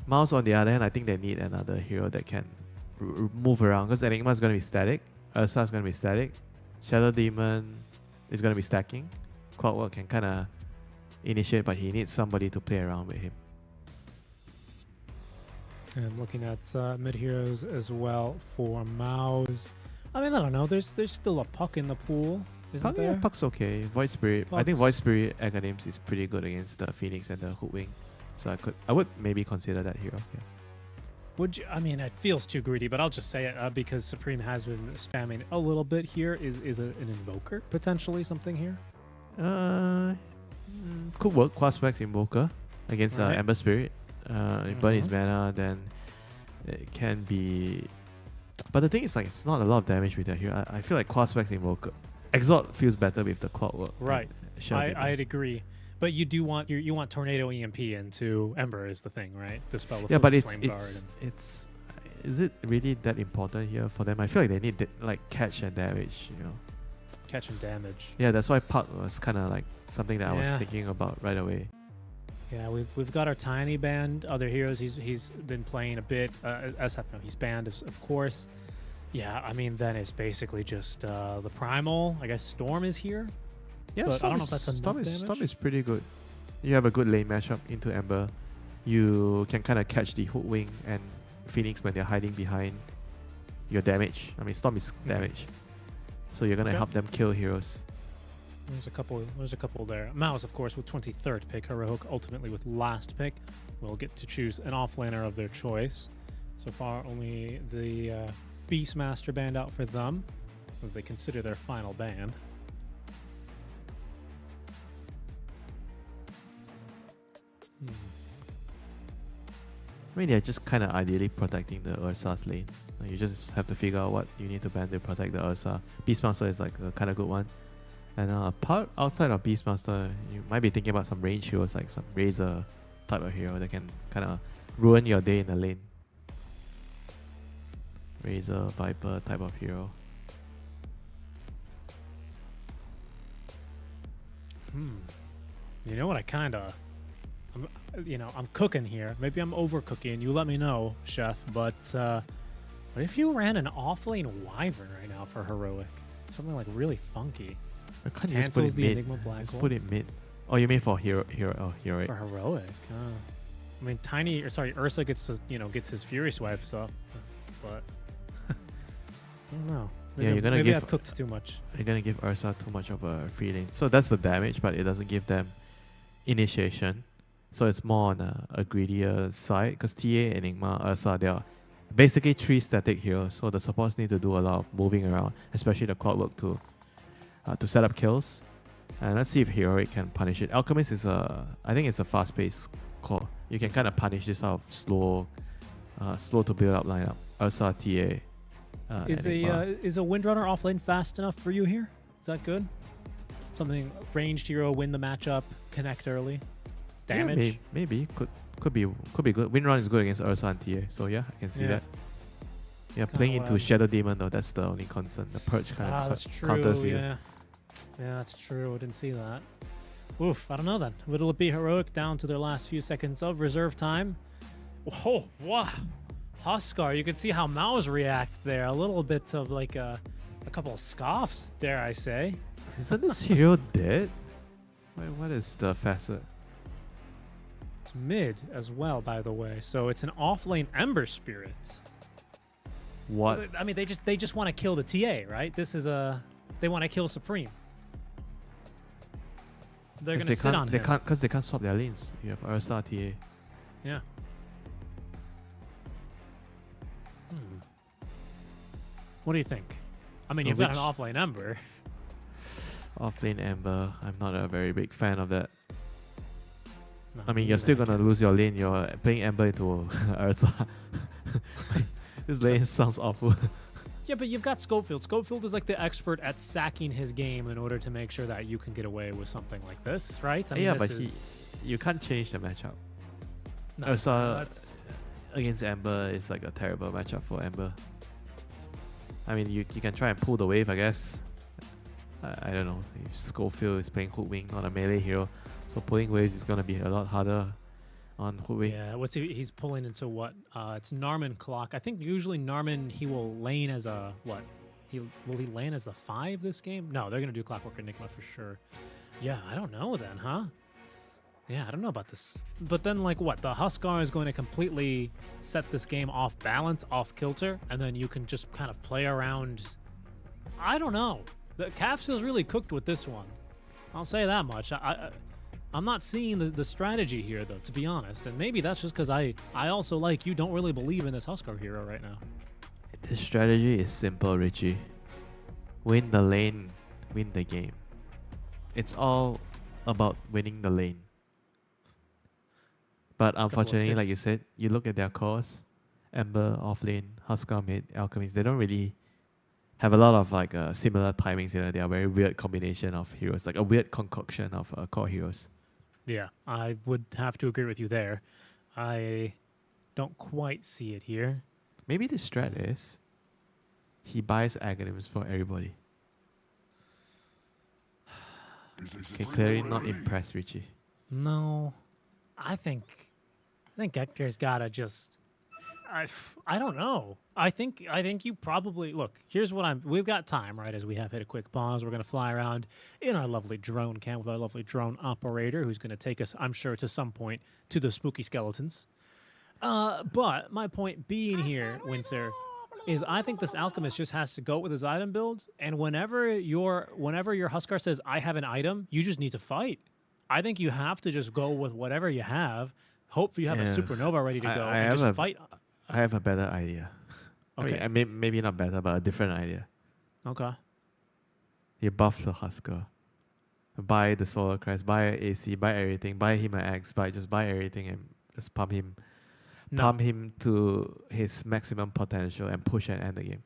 Maus, on the other hand, I think they need another hero that can move around, because Enigma is going to be static, Ursa is going to be static, Shadow Demon is going to be stacking. Clockwork can kind of initiate, but he needs somebody to play around with him. And looking at mid heroes as well for Mouse. I mean, I don't know. There's still a Puck in the pool, isn't there? Yeah, Puck's okay. Void Spirit. I think Void Spirit Academics is pretty good against the Phoenix and the Hoodwing. So I would maybe consider that hero. Yeah. Would you? I mean, it feels too greedy, but I'll just say it because Supreme has been spamming a little bit here. Is an Invoker potentially something here? Could work. Quaswax Invoker against Ember Spirit. Burn his mana, then it can be. But the thing is, like, it's not a lot of damage with that hero. I feel like Quaswax Invoker. Exalt feels better with the Clockwork. Right. I'd agree. But you do want you want Tornado EMP into Ember is the thing, right? Dispel the but Flame it's is it really that important here for them? I feel like they need like catch and damage, you know. Catch and damage. Yeah, that's why Puck was kind of like something that I was thinking about right away. Yeah, we've got our Tiny banned. Other heroes he's been playing a bit. SF, no, he's banned of course. Yeah, I mean then it's basically just the Primal. I guess Storm is here. Yeah, but I don't know if that's enough damage. Storm is pretty good. You have a good lane matchup into Ember. You can kind of catch the Hoodwing and Phoenix when they're hiding behind your damage. I mean, Storm is damage, so you're gonna help them kill heroes. There's a couple there. Mouse, of course, with 23rd pick. Heroic ultimately with last pick. Will get to choose an offlaner of their choice. So far, only the Beastmaster banned out for them, as they consider their final ban. I mean, they're just kind of ideally protecting the Ursa's lane. You just have to figure out what you need to ban to protect the Ursa. Beastmaster is like a kind of good one. And part outside of Beastmaster, you might be thinking about some range heroes like some Razor type of hero that can kind of ruin your day in the lane. Razor, Viper type of hero. You know what? I'm cooking here. Maybe I'm overcooking. You let me know, Chef. But what if you ran an offlane Wyvern right now for Heroic? Something like really funky. I can't just put it the mid. Enigma Black Just Hole. put it mid. Oh, you mean for hero? Oh, heroic. For Heroic. I mean, Ursa gets his Fury Swipes up, but I don't know. Maybe I've cooked too much. You're gonna give Ursa too much of a free lane. So that's the damage, but it doesn't give them initiation. So it's more on a greedier side, because TA, Enigma, Ursa, they are basically 3 static heroes. So the supports need to do a lot of moving around, especially the Clockwork to set up kills. And let's see if Heroic can punish it. Alchemist is I think it's a fast-paced core. You can kind of punish this out of slow to build up lineup. Ursa, TA. Is a Windrunner offlane fast enough for you here? Is that good? Something ranged hero, win the matchup, connect early, damage. Yeah, maybe could be good. Windrun is good against Ursa and TA, so yeah, I can see that. Yeah, playing into Shadow Demon though, that's the only concern. The Purge kind of counters you. Yeah, that's true. I didn't see that. Oof, I don't know then. Will it be Heroic down to their last few seconds of reserve time? Whoa, wow. Huskar, you can see how Mao's react there. A little bit of like a couple of scoffs, dare I say. Isn't this hero dead? Wait, what is the facet? It's mid as well, by the way. So it's an offlane Ember Spirit. What? I mean, they just want to kill the TA, right? They want to kill Supreme. They're gonna sit on him. Because they can't swap their lanes. You have Ursa, TA. Yeah. What do you think? I mean, you've got an offlane Ember. Offlane Ember, I'm not a very big fan of that. No, I mean, you're still gonna lose your lane. You're playing Ember into Ursa. This lane sounds awful. Yeah, but you've got Schofield. Schofield is like the expert at sacking his game in order to make sure that you can get away with something like this, right? I mean, yeah, but you can't change the matchup. No, Ursa against Ember is like a terrible matchup for Ember. I mean, you can try and pull the wave, I guess. I don't know. If Schofield is playing Hoodwing, not a melee hero, so pulling waves is gonna be a lot harder on Hoodwing. Yeah, he's pulling into what? It's Narman Clock. I think usually Narman he will lane as a Will he land as the 5 this game? No, they're going to do Clockwork Enigma for sure. Yeah, I don't know then, huh? Yeah, I don't know about this. But then, like, what? The Huskar is going to completely set this game off balance, off kilter, and then you can just kind of play around. I don't know. The Calf feels really cooked with this one. I'll say that much. I'm not seeing the strategy here, though, to be honest. And maybe that's just because I also, like you, don't really believe in this Huskar hero right now. The strategy is simple, Richie. Win the lane, win the game. It's all about winning the lane. But unfortunately, like you said, you look at their cores, Ember, offlane, Huskar mid, Alchemist, they don't really have a lot of like similar timings. You know, they are very weird combination of heroes, like a weird concoction of core heroes. Yeah, I would have to agree with you there. I don't quite see it here. Maybe the strat is he buys Aghanims for everybody. Okay, clearly not impressed, Richie. No, I think Hector's gotta just. I don't know. I think you probably look. Here's what we've got time, right? As we have hit a quick pause, we're gonna fly around in our lovely drone camp with our lovely drone operator, who's gonna take us, I'm sure, to some point to the spooky skeletons. But my point being here, Winter, is I think this alchemist just has to go with his item build, and whenever your Huskar says I have an item, you just need to fight. I think you have to just go with whatever you have. Hope you have a supernova ready to go and just fight. I have a better idea. Okay. I mean, maybe not better, but a different idea. Okay. You buff the Huskar. Buy the Solar Crest, buy AC, buy everything, buy him an Axe, just buy everything and just pump him. No. Pump him to his maximum potential and push and end the game.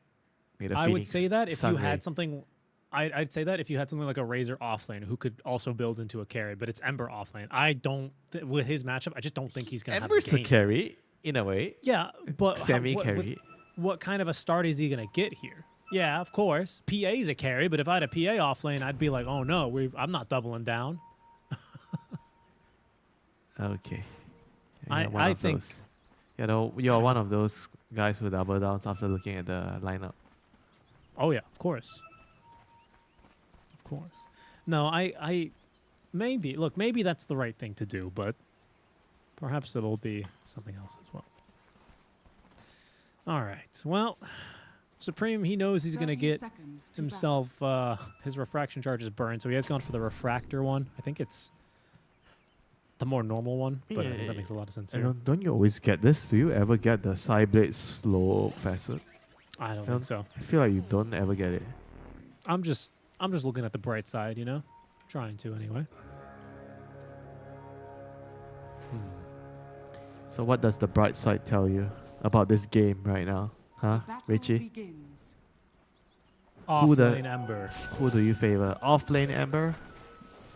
I would say that if you had something, I'd say that if you had something like a Razor offlane who could also build into a carry, but it's Ember offlane. I don't, with his matchup, I just don't think he's going to have a game. Ember's a carry, in a way. Yeah, but semi-carry. What kind of a start is he going to get here? Yeah, of course. PA's a carry, but if I had a PA offlane, I'd be like, oh no, I'm not doubling down. Okay. I think... You know, you're one of those guys who double downs after looking at the lineup. Oh yeah, of course. Of course. No, maybe that's the right thing to do, but perhaps it'll be something else as well. All right. Well, Supreme, he knows he's going to get himself his refraction charges burned, so he has gone for the refractor one. I think it's the more normal one, but I think that makes a lot of sense here. Don't you always get this? Do you ever get the side blade slow facet? I don't think so. I feel like you don't ever get it. I'm just looking at the bright side, you know? Trying to anyway. So what does the bright side tell you about this game right now? Huh, Richie? Offlane Ember. Who do you favor? Offlane Ember?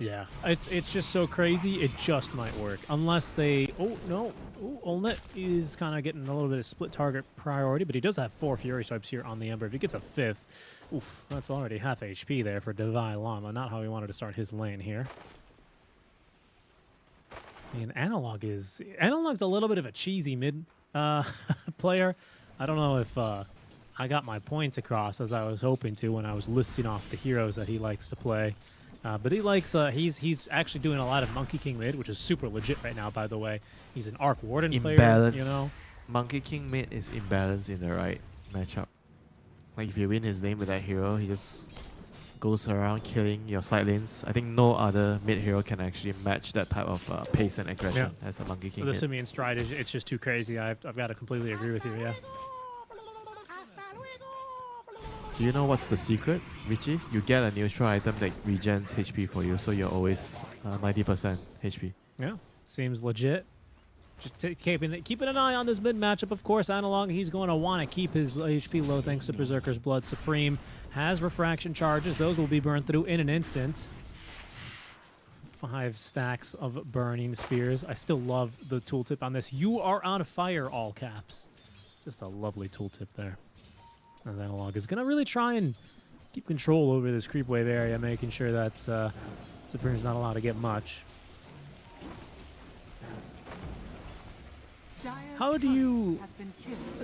Yeah, it's just so crazy. It just might work unless they. Oh no! Olnet is kind of getting a little bit of split target priority, but he does have 4 Fury Swipes here on the Ember. If he gets a 5th, oof, that's already half HP there for Divine Llama. Not how he wanted to start his lane here. And Analog's a little bit of a cheesy mid player. I don't know if I got my points across as I was hoping to when I was listing off the heroes that he likes to play. But he likes, he's actually doing a lot of Monkey King mid, which is super legit right now, by the way. He's an Arc Warden player, you know. Monkey King mid is imbalanced in the right matchup. Like if you win his lane with that hero, he just goes around killing your side lanes. I think no other mid hero can actually match that type of pace and aggression as a Monkey King the mid. Simeon Stride, it's just too crazy. I've got to completely agree with you, yeah. Do you know what's the secret, Richie? You get a neutral item that regens HP for you, so you're always 90% HP. Yeah, seems legit. Just keeping an eye on this mid matchup, of course. Analog, he's going to want to keep his HP low thanks to Berserker's Blood. Supreme has refraction charges. Those will be burned through in an instant. 5 stacks of burning spears. I still love the tooltip on this. You are on fire, all caps. Just a lovely tooltip there. As Analog is going to really try and keep control over this creep wave area, making sure that Supreme's not allowed to get much. How do you,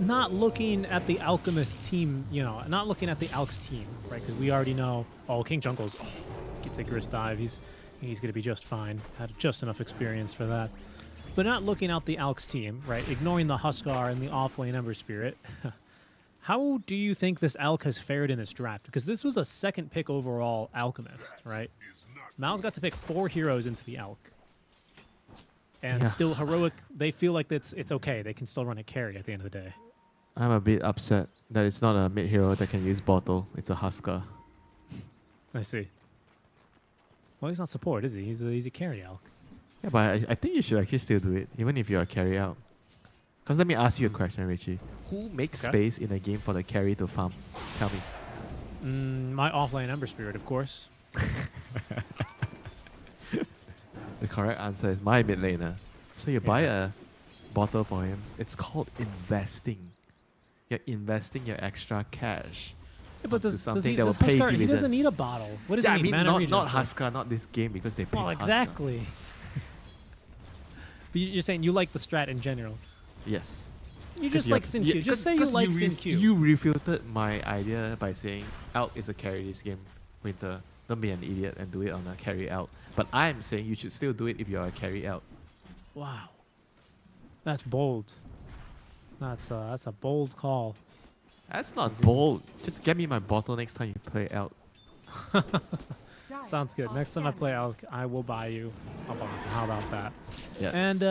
not looking at the Alchemist team, you know, not looking at the Alks team, right? Because we already know, oh, King Jungle's, gets a Grist dive. He's going to be just fine. Had just enough experience for that. But not looking out the Alks team, right? Ignoring the Huskar and the offlane Ember Spirit. How do you think this Alk has fared in this draft? Because this was a second pick overall Alchemist, right? Mal's got to pick 4 heroes into the Alk. And still heroic, they feel like it's okay. They can still run a carry at the end of the day. I'm a bit upset that it's not a mid hero that can use bottle. It's a Huskar. I see. Well, he's not support, is he? He's a carry Alk. Yeah, but I think you should actually still do it, even if you're a carry out. Because let me ask you a question, Richie. Who makes space in a game for the carry to farm? Tell me. My offlane Ember Spirit, of course. The correct answer is my mid laner. So you buy a bottle for him. It's called investing. You're investing your extra cash. Yeah, but does something he, that does will pay Huskar, he dividends. doesn't need a bottle. What does Yeah, he need? I mean, Mana not regen? Huskar, not this game, because they pay Well, exactly. But you're saying you like the strat in general. Yes. You just like Sin Q. Just say you like Sin Q. You refuted my idea by saying Elk is a carry this game, Winter. Don't be an idiot and do it on a carry out. But I'm saying you should still do it if you're a carry out. Wow. That's bold. That's a bold call. That's not bold. Just get me my bottle next time you play out. Sounds good. Next time I play Elk, I will buy you a bottle. How about that? Yes. And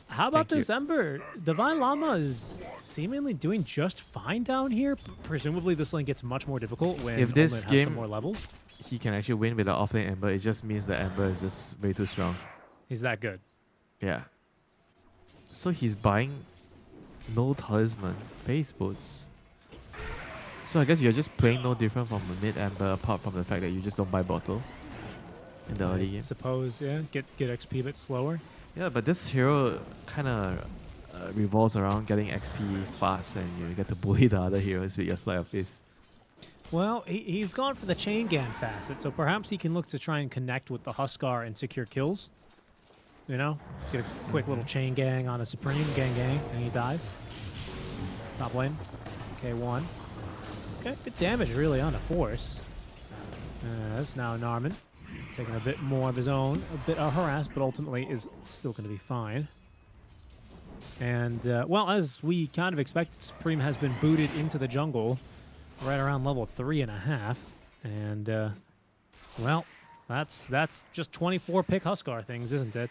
how about Thank you. this Ember? Divine Llama is seemingly doing just fine down here. Presumably this lane gets much more difficult when If this Omen has game some more levels. he can actually win with the offlane Ember, it just means the Ember is just way too strong. He's that good. Yeah. So he's buying no talisman, face boots. So I guess you're just playing no different from a mid Ember apart from the fact that you just don't buy bottle in the early game. Suppose, yeah. Get XP a bit slower. Yeah, but this hero kind of revolves around getting XP fast and you get to bully the other heroes with your sleight of fist. Well, he's gone for the chain gang facet, so perhaps he can look to try and connect with the Huskar and secure kills. You know? Get a quick little chain gang on a Supreme, gang, and he dies. Top lane. K1. Okay, good damage really on the Force. That's now Narman. Taking a bit more of his own, a bit harassed, but ultimately is still going to be fine. And, well, as we kind of expected, Supreme has been booted into the jungle right around level 3.5. And, well, that's just 24 pick Huskar things, isn't it?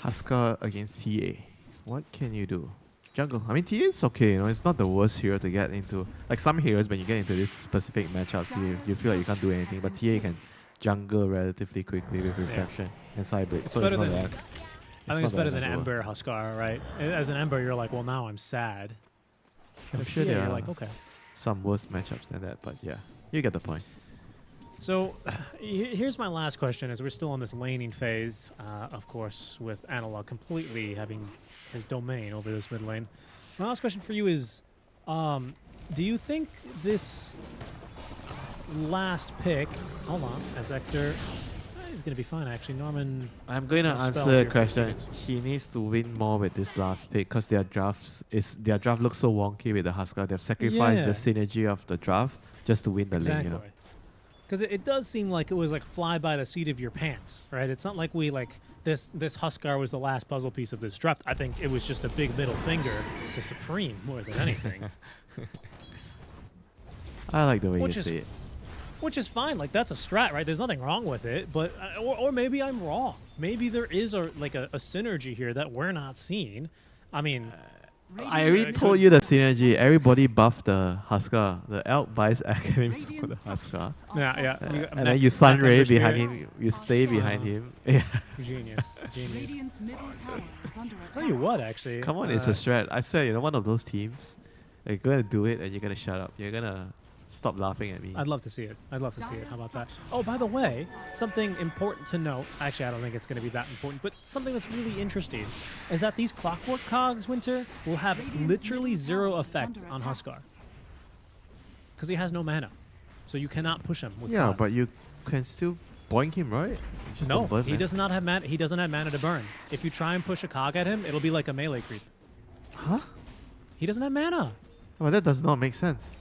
Huskar against TA. What can you do? Jungle. I mean, TA is okay, you know, it's not the worst hero to get into. Like some heroes, when you get into these specific matchups, you feel like you can't do anything, but TA can jungle relatively quickly with Reflection and Cyblade. So it's not that. I think it's better than Ember Huskar, right? As an Ember, you're like, well, now I'm sad. I'm As sure TA, there you're are like, okay. some worse matchups than that, but yeah, you get the point. So here's my last question as we're still in this laning phase, of course, with Analog completely having his domain over this mid lane. My last question for you is, do you think this last pick, hold on, as Hector, he's going to be fine actually. Norman, I'm going to answer a question. He needs to win more with this last pick because their draft looks so wonky with the Huskar. They've sacrificed the synergy of the draft just to win the lane, you know. Because it does seem like it was like fly by the seat of your pants, right? It's not like we like this Huskar was the last puzzle piece of this draft. I think it was just a big middle finger to Supreme more than anything. I like the way you say it. Which is fine. Like that's a strat, right? There's nothing wrong with it. But or maybe I'm wrong. Maybe there is a synergy here that we're not seeing. I mean. I already told you the synergy. Everybody buffed the Huskar. The Elk buys Academies for the Huskar. Yeah. And then you Sunray behind him. You stay behind him. Yeah. Genius. Tell you what, actually. Come on, it's a strat. I swear, you know, one of those teams, you're going to do it and you're going to shut up. You're going to stop laughing at me. I'd love to see it. How about that? Oh, by the way, something important to note. Actually, I don't think it's going to be that important, but something that's really interesting is that these clockwork cogs, Winter, will have literally zero effect on Huskar. Because he has no mana. So you cannot push him with cogs. But you can still boink him, right? Just No, don't burn, he man. does not have mana. He doesn't have mana to burn. If you try and push a cog at him, it'll be like a melee creep. Huh? He doesn't have mana. Well, that does not make sense.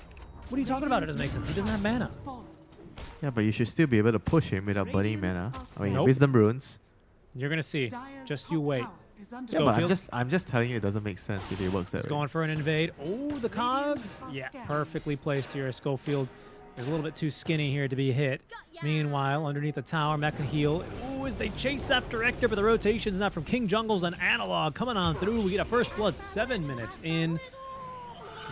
What are you talking about? It doesn't make sense. He doesn't have mana. Yeah, but you should still be able to push him without burning mana. I mean, Nope. Wisdom Runes. You're gonna see. Just you wait. Yeah, but Schofield. I'm just telling you it doesn't make sense if it works that He's way. going for an invade. Oh, the cogs. Yeah, perfectly placed here. Schofield is a little bit too skinny here to be hit. Meanwhile, underneath the tower, Mech can heal. Ooh, as they chase after Hector, but the rotation's now from King Jungles and Analog coming on through. We get a first blood 7 minutes in.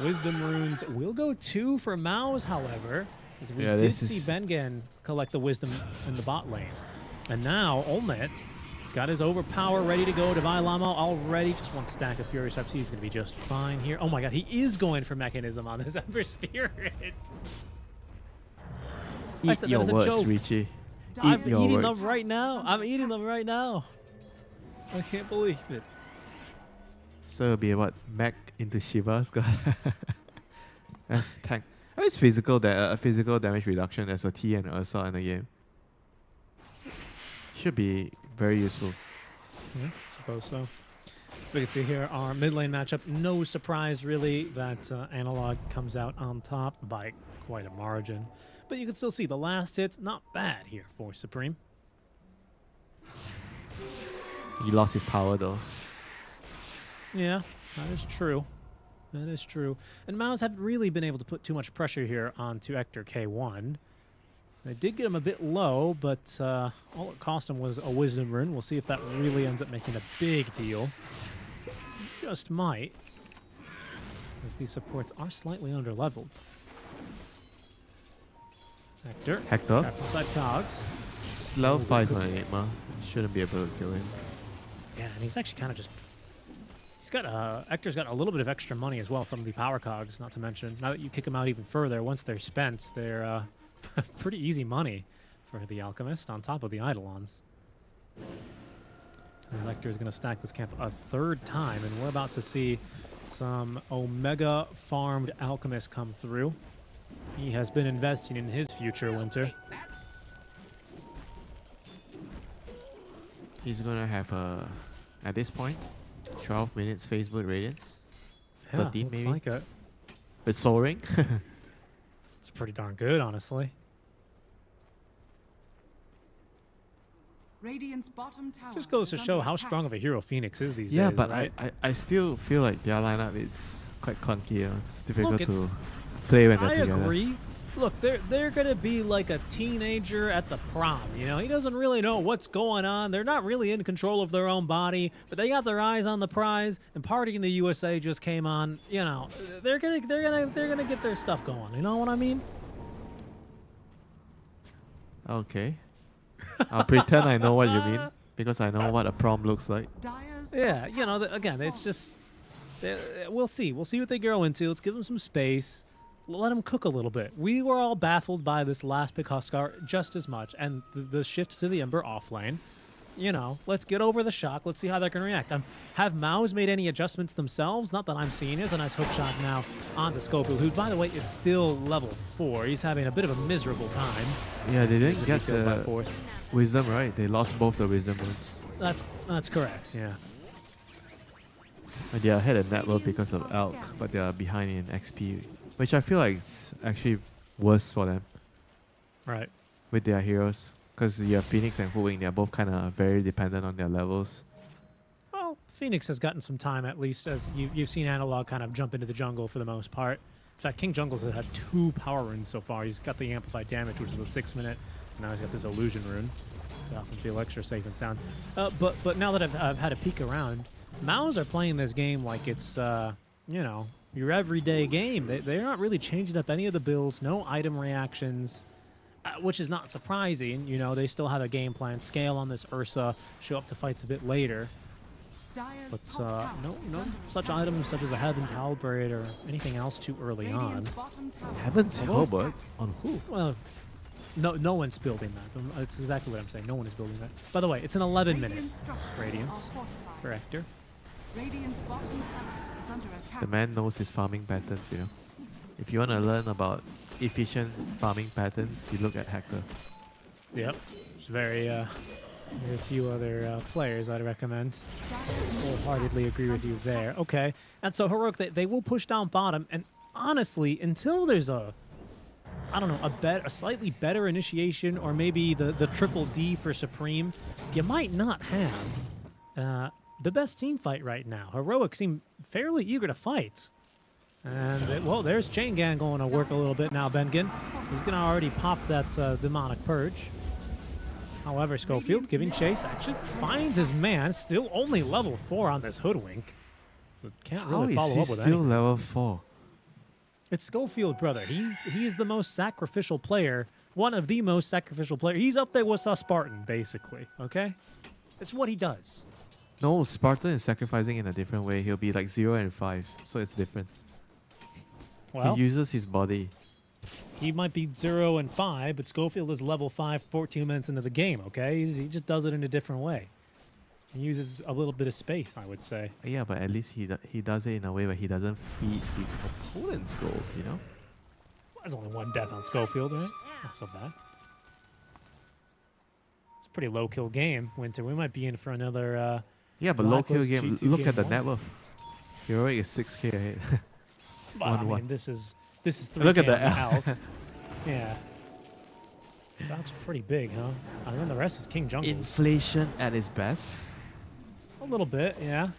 Wisdom Runes will go 2 for Maus, however, as we did see Bengen collect the Wisdom in the bot lane. And now, Olmet, he's got his Overpower ready to go. Divine Llama already. Just one stack of Furious Reps. He's going to be just fine here. Oh my god, he is going for Mechanism on this Ember Spirit. I Eat said that your was a words, joke. Richie. I'm Eat your eating words. them right now. I'm eating them right now. I can't believe it. So it'll be what? Mech into Shiva's god. That's tank. I mean, it's physical damage reduction as a T and Ursa in the game. Should be very useful. Yeah, suppose so. We can see here our mid lane matchup. No surprise, really, that Analog comes out on top by quite a margin. But you can still see the last hits, not bad here for Supreme. He lost his tower though. Yeah, that is true. That is true. And Maus haven't really been able to put too much pressure here onto Hector K1. They did get him a bit low, but all it cost him was a Wisdom Rune. We'll see if that really ends up making a big deal. Just might, as these supports are slightly underleveled. Hector. Trapped inside cogs. Slow fight on Enigma. Shouldn't be able to kill him. Yeah, and he's actually kind of just... He's got Hector's got a little bit of extra money as well from the power cogs, not to mention. Now that you kick them out even further, once they're spent, they're pretty easy money for the Alchemist on top of the Eidolons. And Hector is going to stack this camp a third time, and we're about to see some Omega farmed Alchemist come through. He has been investing in his future, Winter. He's gonna have at this point, 12 minutes Facebook Radiance. Yeah, 13 looks maybe. like it. With soaring. It's pretty darn good, honestly. Radiant's bottom tower Just goes to is show under how attack. strong of a hero Phoenix is these Yeah, days, but right? I still feel like their lineup is quite clunky. You know? It's difficult Look, to play when they're I together. agree. Look, they're gonna be like a teenager at the prom. You know, he doesn't really know what's going on. They're not really in control of their own body, but they got their eyes on the prize. And Party in the USA just came on. You know, they're gonna get their stuff going. You know what I mean? Okay. I'll pretend I know what you mean because I know what a prom looks like. Yeah, you know, again, it's just we'll see. We'll see what they grow into. Let's give them some space. Let them cook a little bit. We were all baffled by this last pick Huskar just as much, and the shift to the Ember off lane. You know, let's get over the shock. Let's see how they're going to react. Have Maus made any adjustments themselves? Not that I'm seeing. Here's a nice hook shot now onto Schofield, who, by the way, is still level 4. He's having a bit of a miserable time. Yeah, they didn't get killed by the Force. wisdom, right? They lost both the wisdom ones. That's correct, yeah. And they are ahead of net worth because of Elk, but they are behind in XP, which I feel like it's actually worse for them. Right. With their heroes. Because you have Phoenix and Hu Wing, they're both kind of very dependent on their levels. Well, Phoenix has gotten some time, at least, as you've seen Analog kind of jump into the jungle for the most part. In fact, King Jungles has had 2 power runes so far. He's got the amplified damage, which is a 6-minute. And now he's got this illusion rune to help him feel extra safe and sound. But now that I've had a peek around, Maus are playing this game like it's, you know, your everyday game. They're not really changing up any of the builds, no item reactions. Which is not surprising. You know, they still have a game plan. Scale on this Ursa, show up to fights a bit later. But no such items such as a Heaven's Halberd or anything else too early on. Heaven's Halberd? On who? Well, no one's building that. That's exactly what I'm saying. No one is building that. By the way, it's an 11-minute Radiance for Hector. Radiant's bottom tower is under attack. The man knows his farming patterns, you know. If you want to learn about efficient farming patterns, you look at Hector. Yep. There's very few other players I'd recommend. Wholeheartedly agree with you there. Okay, and so Heroic, they will push down bottom, and honestly, until there's a slightly better initiation, or maybe the triple D for Supreme, you might not have the best team fight right now. Heroic seem fairly eager to fight. And, well, there's Chain Gang going to work a little bit now, Bengen. He's going to already pop that Demonic Purge. However, Schofield giving chase, actually finds his man, still only level 4 on this Hoodwink. So can't really follow up with How is he still anything. level 4? It's Schofield, brother. He's the most sacrificial player, one of the most sacrificial players. He's up there with Spartan, basically, okay? It's what he does. No, Spartan is sacrificing in a different way. He'll be like 0 and 5, so it's different. Well, he uses his body. He might be 0 and 5, but Schofield is level 5 14 minutes into the game, okay? He just does it in a different way. He uses a little bit of space, I would say. Yeah, but at least he does it in a way where he doesn't feed his opponent's gold, you know? There's only one death on Schofield, right? Not so bad. It's a pretty low-kill game, Winter. We might be in for another... yeah, but low-kill Blacklist game. G2 Look at the game net worth. Heroic is 6k ahead. But, I mean, this is 3K Look at the on L. health. Yeah. Sounds pretty big, huh? And then the rest is King Jungle. Inflation at its best. A little bit, yeah.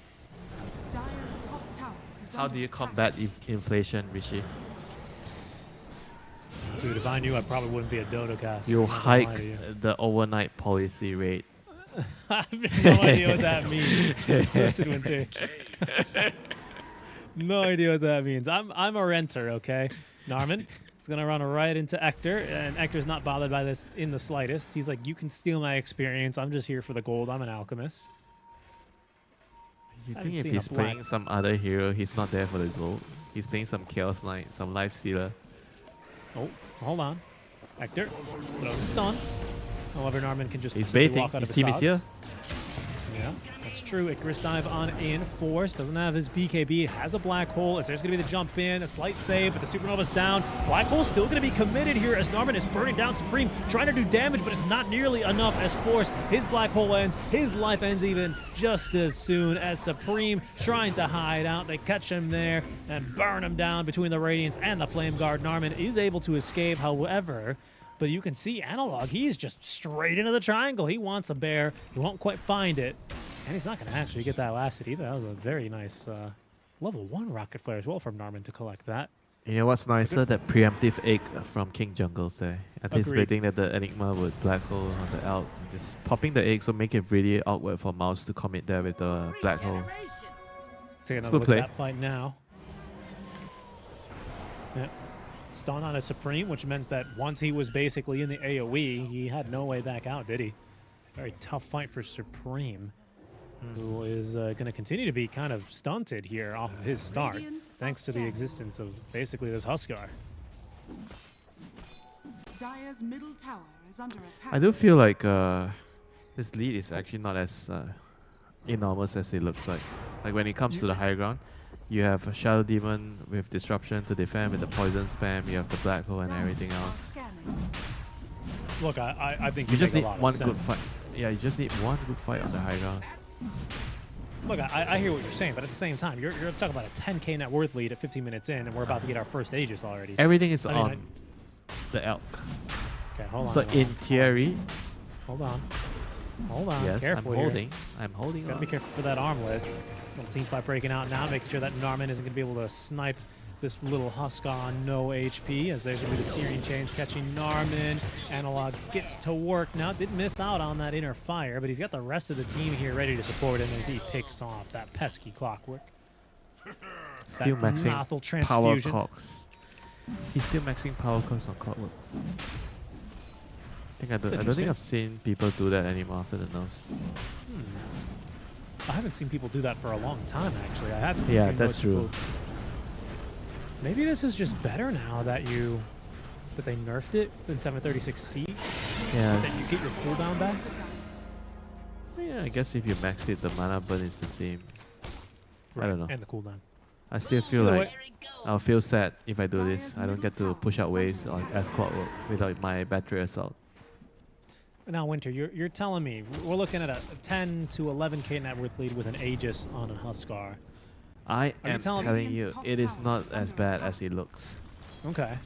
Dire's top tower is How under do you attack. combat inflation, Rishi? Dude, if I knew, I probably wouldn't be a Dota caster. You I'm not gonna lie hike to you. the overnight policy rate. I have no idea what that means. Listen, Winter. No idea what that means. I'm a renter, okay? Narman is gonna run right into Ector, and Ector's not bothered by this in the slightest. He's like, you can steal my experience. I'm just here for the gold. I'm an alchemist. You I think haven't if seen he's a black- playing some other hero, he's not there for the gold? He's playing some Chaos Knight, some Life Stealer. Oh, hold on. Ector throws a stun. However, Narman can just He's simply baiting. walk out His of team is cogs. here. Yeah, that's true. Icarus dive on in. Force doesn't have his BKB. Has a black hole. As there's going to be the jump in. A slight save, but the Supernova's down. Black hole still going to be committed here as Narman is burning down Supreme, trying to do damage, but it's not nearly enough as Force. His black hole ends. His life ends even just as soon as Supreme trying to hide out. They catch him there and burn him down between the Radiance and the Flame Guard. Narman is able to escape, however. But you can see Analog, he's just straight into the triangle. He wants a bear. He won't quite find it. And he's not going to actually get that lasted either. That was a very nice level 1 rocket flare as well from Narman to collect that. You know what's nicer? That preemptive egg from King Jungles there. Anticipating that the Enigma would black hole on the out. Just popping the egg, so make it really awkward for Mouse to commit there with the black hole. Take It's another good look play. at that fight now. Yeah. Stun on a Supreme, which meant that once he was basically in the AoE, he had no way back out, did he? Very tough fight for Supreme, who is going to continue to be kind of stunted here off of his start, thanks to the existence of basically this Huskar. Dire's middle tower is under attack. I do feel like this lead is actually not as enormous as it looks like. Like when it comes to the high ground, you have a Shadow Demon with Disruption to defend with the Poison Spam, you have the Black Hole and everything else. Look, I think You just make need a lot of one sense. good fight. Yeah, you just need one good fight on the high ground. Look, I hear what you're saying, but at the same time, you're talking about a 10k net worth lead at 15 minutes in, and we're about to get our first Aegis already. Everything is I mean, on the Elk. Okay, hold on. So hold in on. theory, Hold on. Hold on. yes, Careful I'm here. holding. I'm holding Gotta on. be careful for that armlet. Little team fight breaking out now, making sure that Narman isn't going to be able to snipe this little Huskar on no HP, as there's going to be the Syrian change catching Narman. Analog gets to work now. Did miss out on that inner fire, but he's got the rest of the team here ready to support him as he picks off that pesky Clockwork. Still That maxing Nothel power transfusion. cogs. He's still maxing power cogs on Clockwork. I don't think interesting. I've seen people do that anymore after the nose. I haven't seen people do that for a long time, actually. I haven't Yeah, seen that's most true. people- Maybe this is just better now that they nerfed it in 736C. Yeah. So that you get your cooldown back. Yeah, I guess if you max it, the mana burn is the same. I don't know. And the cooldown. I still feel Either like way- I'll feel sad if I do this. I don't get to push out waves as Clockwork without my battery assault. Now, Winter, you're telling me we're looking at a 10 to 11k net worth lead with an Aegis on a Huskar. I am telling you, it is not as bad as it looks. Okay.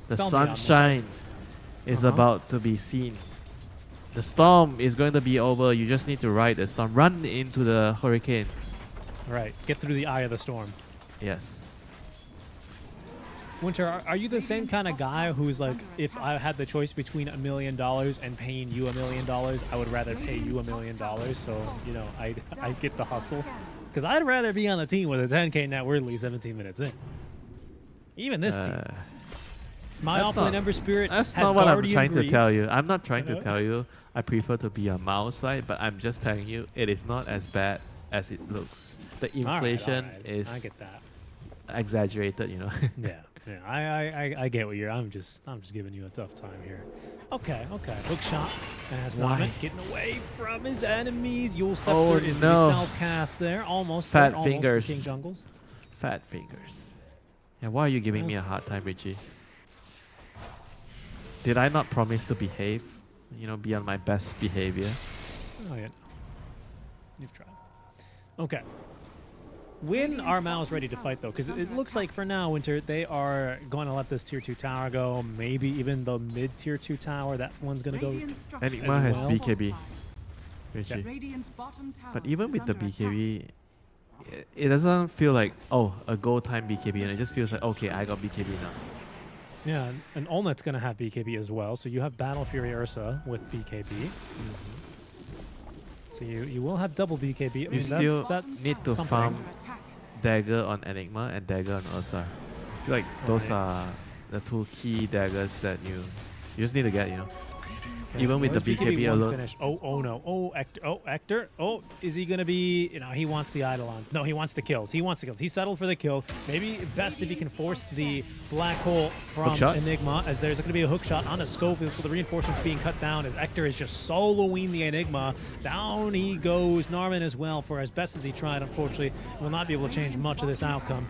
The Sell me on this. sunshine is about to be seen. The storm is going to be over. You just need to ride the storm. Run into the hurricane. Right. Get through the eye of the storm. Yes. Winter, are you the same kind of guy who's like, if I had the choice between $1 million and paying you $1 million, I would rather pay you $1 million. So, you know, I get the hustle. Because I'd rather be on the team with a 10k net worth lead 17 minutes in. Even this team. My offlane Ember Spirit That's has not what I'm Guardian trying Greaves. to tell you. I'm not trying to tell you I prefer to be on Mao's side, but I'm just telling you it is not as bad as it looks. The inflation is I get that. exaggerated, you know. Yeah. I get what you're. I'm just giving you a tough time here. Okay. Hook shot as Norman getting away from his enemies. Yule Scepter is self-cast there. Almost. Fat there, fingers. Almost for King Jungles. Fat fingers. Yeah, why are you giving me a hard time, Richie? Did I not promise to behave? You know, be on my best behavior? Oh, yeah. You've tried. Okay. When are Mao's ready to fight, though? Because it looks like for now, Winter, they are going to let this Tier 2 tower go. Maybe even the mid-Tier 2 tower, that one's going to go. Enigma has BKB. Richie. Radiant's bottom tower But even is with the under BKB, it doesn't feel like, oh, a go time BKB. And it just feels like, okay, I got BKB now. Yeah, and Olnet's going to have BKB as well. So you have Battle Fury Ursa with BKB. So you will have double BKB. I mean, still that's need to something. farm dagger on Enigma and dagger on Ursa. I feel like those are the two key daggers that you just need to get, you know. Okay. Even with the BKB alone. Finish. Oh no. Oh, Ector. Oh, is he going to be... You know, he wants the Eidolons. No, he wants the kills. He settled for the kill. Maybe best if he can force the black hole from Enigma, as there's going to be a hook shot on a scope, so the reinforcements being cut down as Ector is just soloing the Enigma. Down he goes. Narman as well, for as best as he tried, unfortunately, will not be able to change much of this outcome.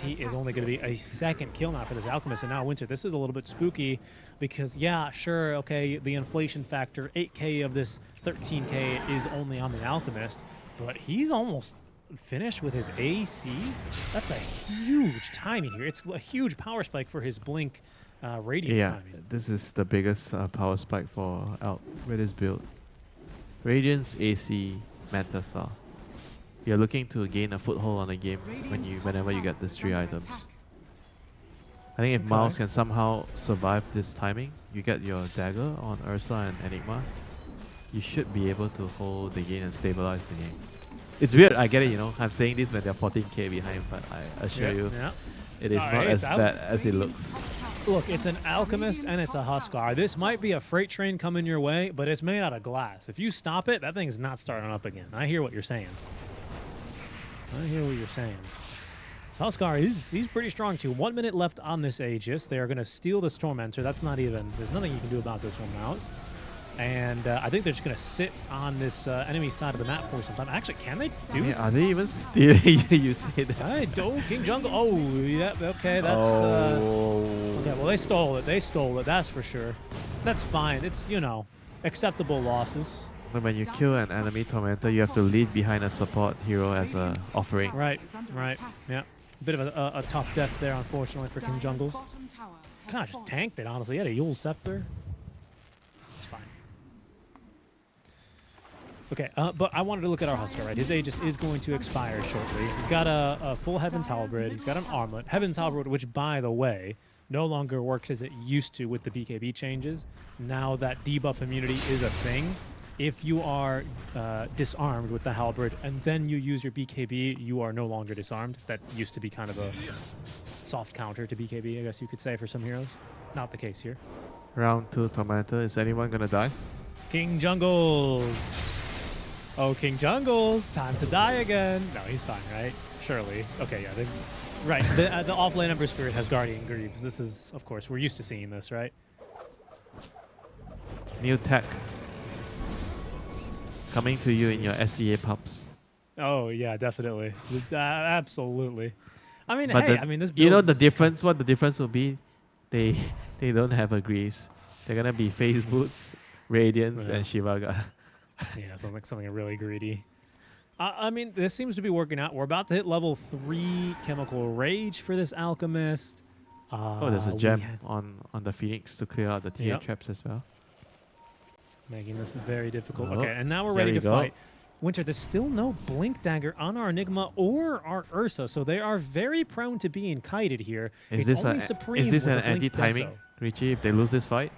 He is only going to be a second kill now for this Alchemist. And now Winter, this is a little bit spooky because, yeah, sure, okay, the inflation factor, 8k of this 13k is only on the Alchemist, but he's almost finished with his AC. That's a huge timing here. It's a huge power spike for his Blink Radiance timing. This is the biggest power spike for Alp with this build. Radiance, AC, Manta Star. You're looking to gain a foothold on the game whenever you get these three items. I think if Mouse can somehow survive this timing, you get your dagger on Ursa and Enigma, you should be able to hold the game and stabilize the game. It's weird, I get it, you know, I'm saying this when they're 14k behind, but I assure you, it is not as bad as it looks. Look, it's an Alchemist and it's a Huskar. This might be a freight train coming your way, but it's made out of glass. If you stop it, that thing is not starting up again. I hear what you're saying. So Huskar, he's pretty strong too. 1 minute left on this Aegis. They are going to steal this Tormentor. That's not even... There's nothing you can do about this one, Mouse. And I think they're just going to sit on this enemy side of the map for some time. Actually, can they do it? Are they even stealing? You say that. Oh, King Jungle. Oh, yeah, okay, that's... okay, well, they stole it. They stole it, that's for sure. That's fine. It's, you know, acceptable losses. When you kill an enemy Tormentor, you have to leave behind a support hero as an offering. Right. Yeah. A bit of a tough death there, unfortunately, for King Jungles. Kind of just tanked it, honestly. He had a Yule Scepter. It's fine. Okay, but I wanted to look at our Huskar, right? His Aegis is going to expire shortly. He's got a full Heaven's Halberd. He's got an armlet. Heaven's Halberd, which, by the way, no longer works as it used to with the BKB changes. Now that debuff immunity is a thing. If you are disarmed with the halberd and then you use your BKB, you are no longer disarmed. That used to be kind of a soft counter to BKB, I guess you could say, for some heroes. Not the case here. Round 2 Tormentor. Is anyone going to die? King Jungles. Oh, King Jungles. Time to die again. No, he's fine, right? Surely. Okay, yeah. Right. The offlane Ember Spirit has Guardian Greaves. This is, of course, we're used to seeing this, right? New tech. Coming to you in your SEA pubs. Oh yeah, definitely, absolutely. I mean, but hey, this. You know the difference. What the difference will be? They don't have a Greaves. They're gonna be phase boots, Radiance Yeah. and Shivaga. Yeah, something really greedy. I mean, this seems to be working out. We're about to hit level 3 Chemical Rage for this Alchemist. Oh, there's a we gem had- on the Phoenix to clear out the TA Yep. traps as well. Making this very difficult. Oh, Okay, and now we're here ready we to go. fight. Winter, there's still no Blink Dagger on our Enigma or our Ursa, so they are very prone to being kited here. Is It's this only an Supreme is this with an a Blink anti-timing, Deso. Richie? If they lose this fight,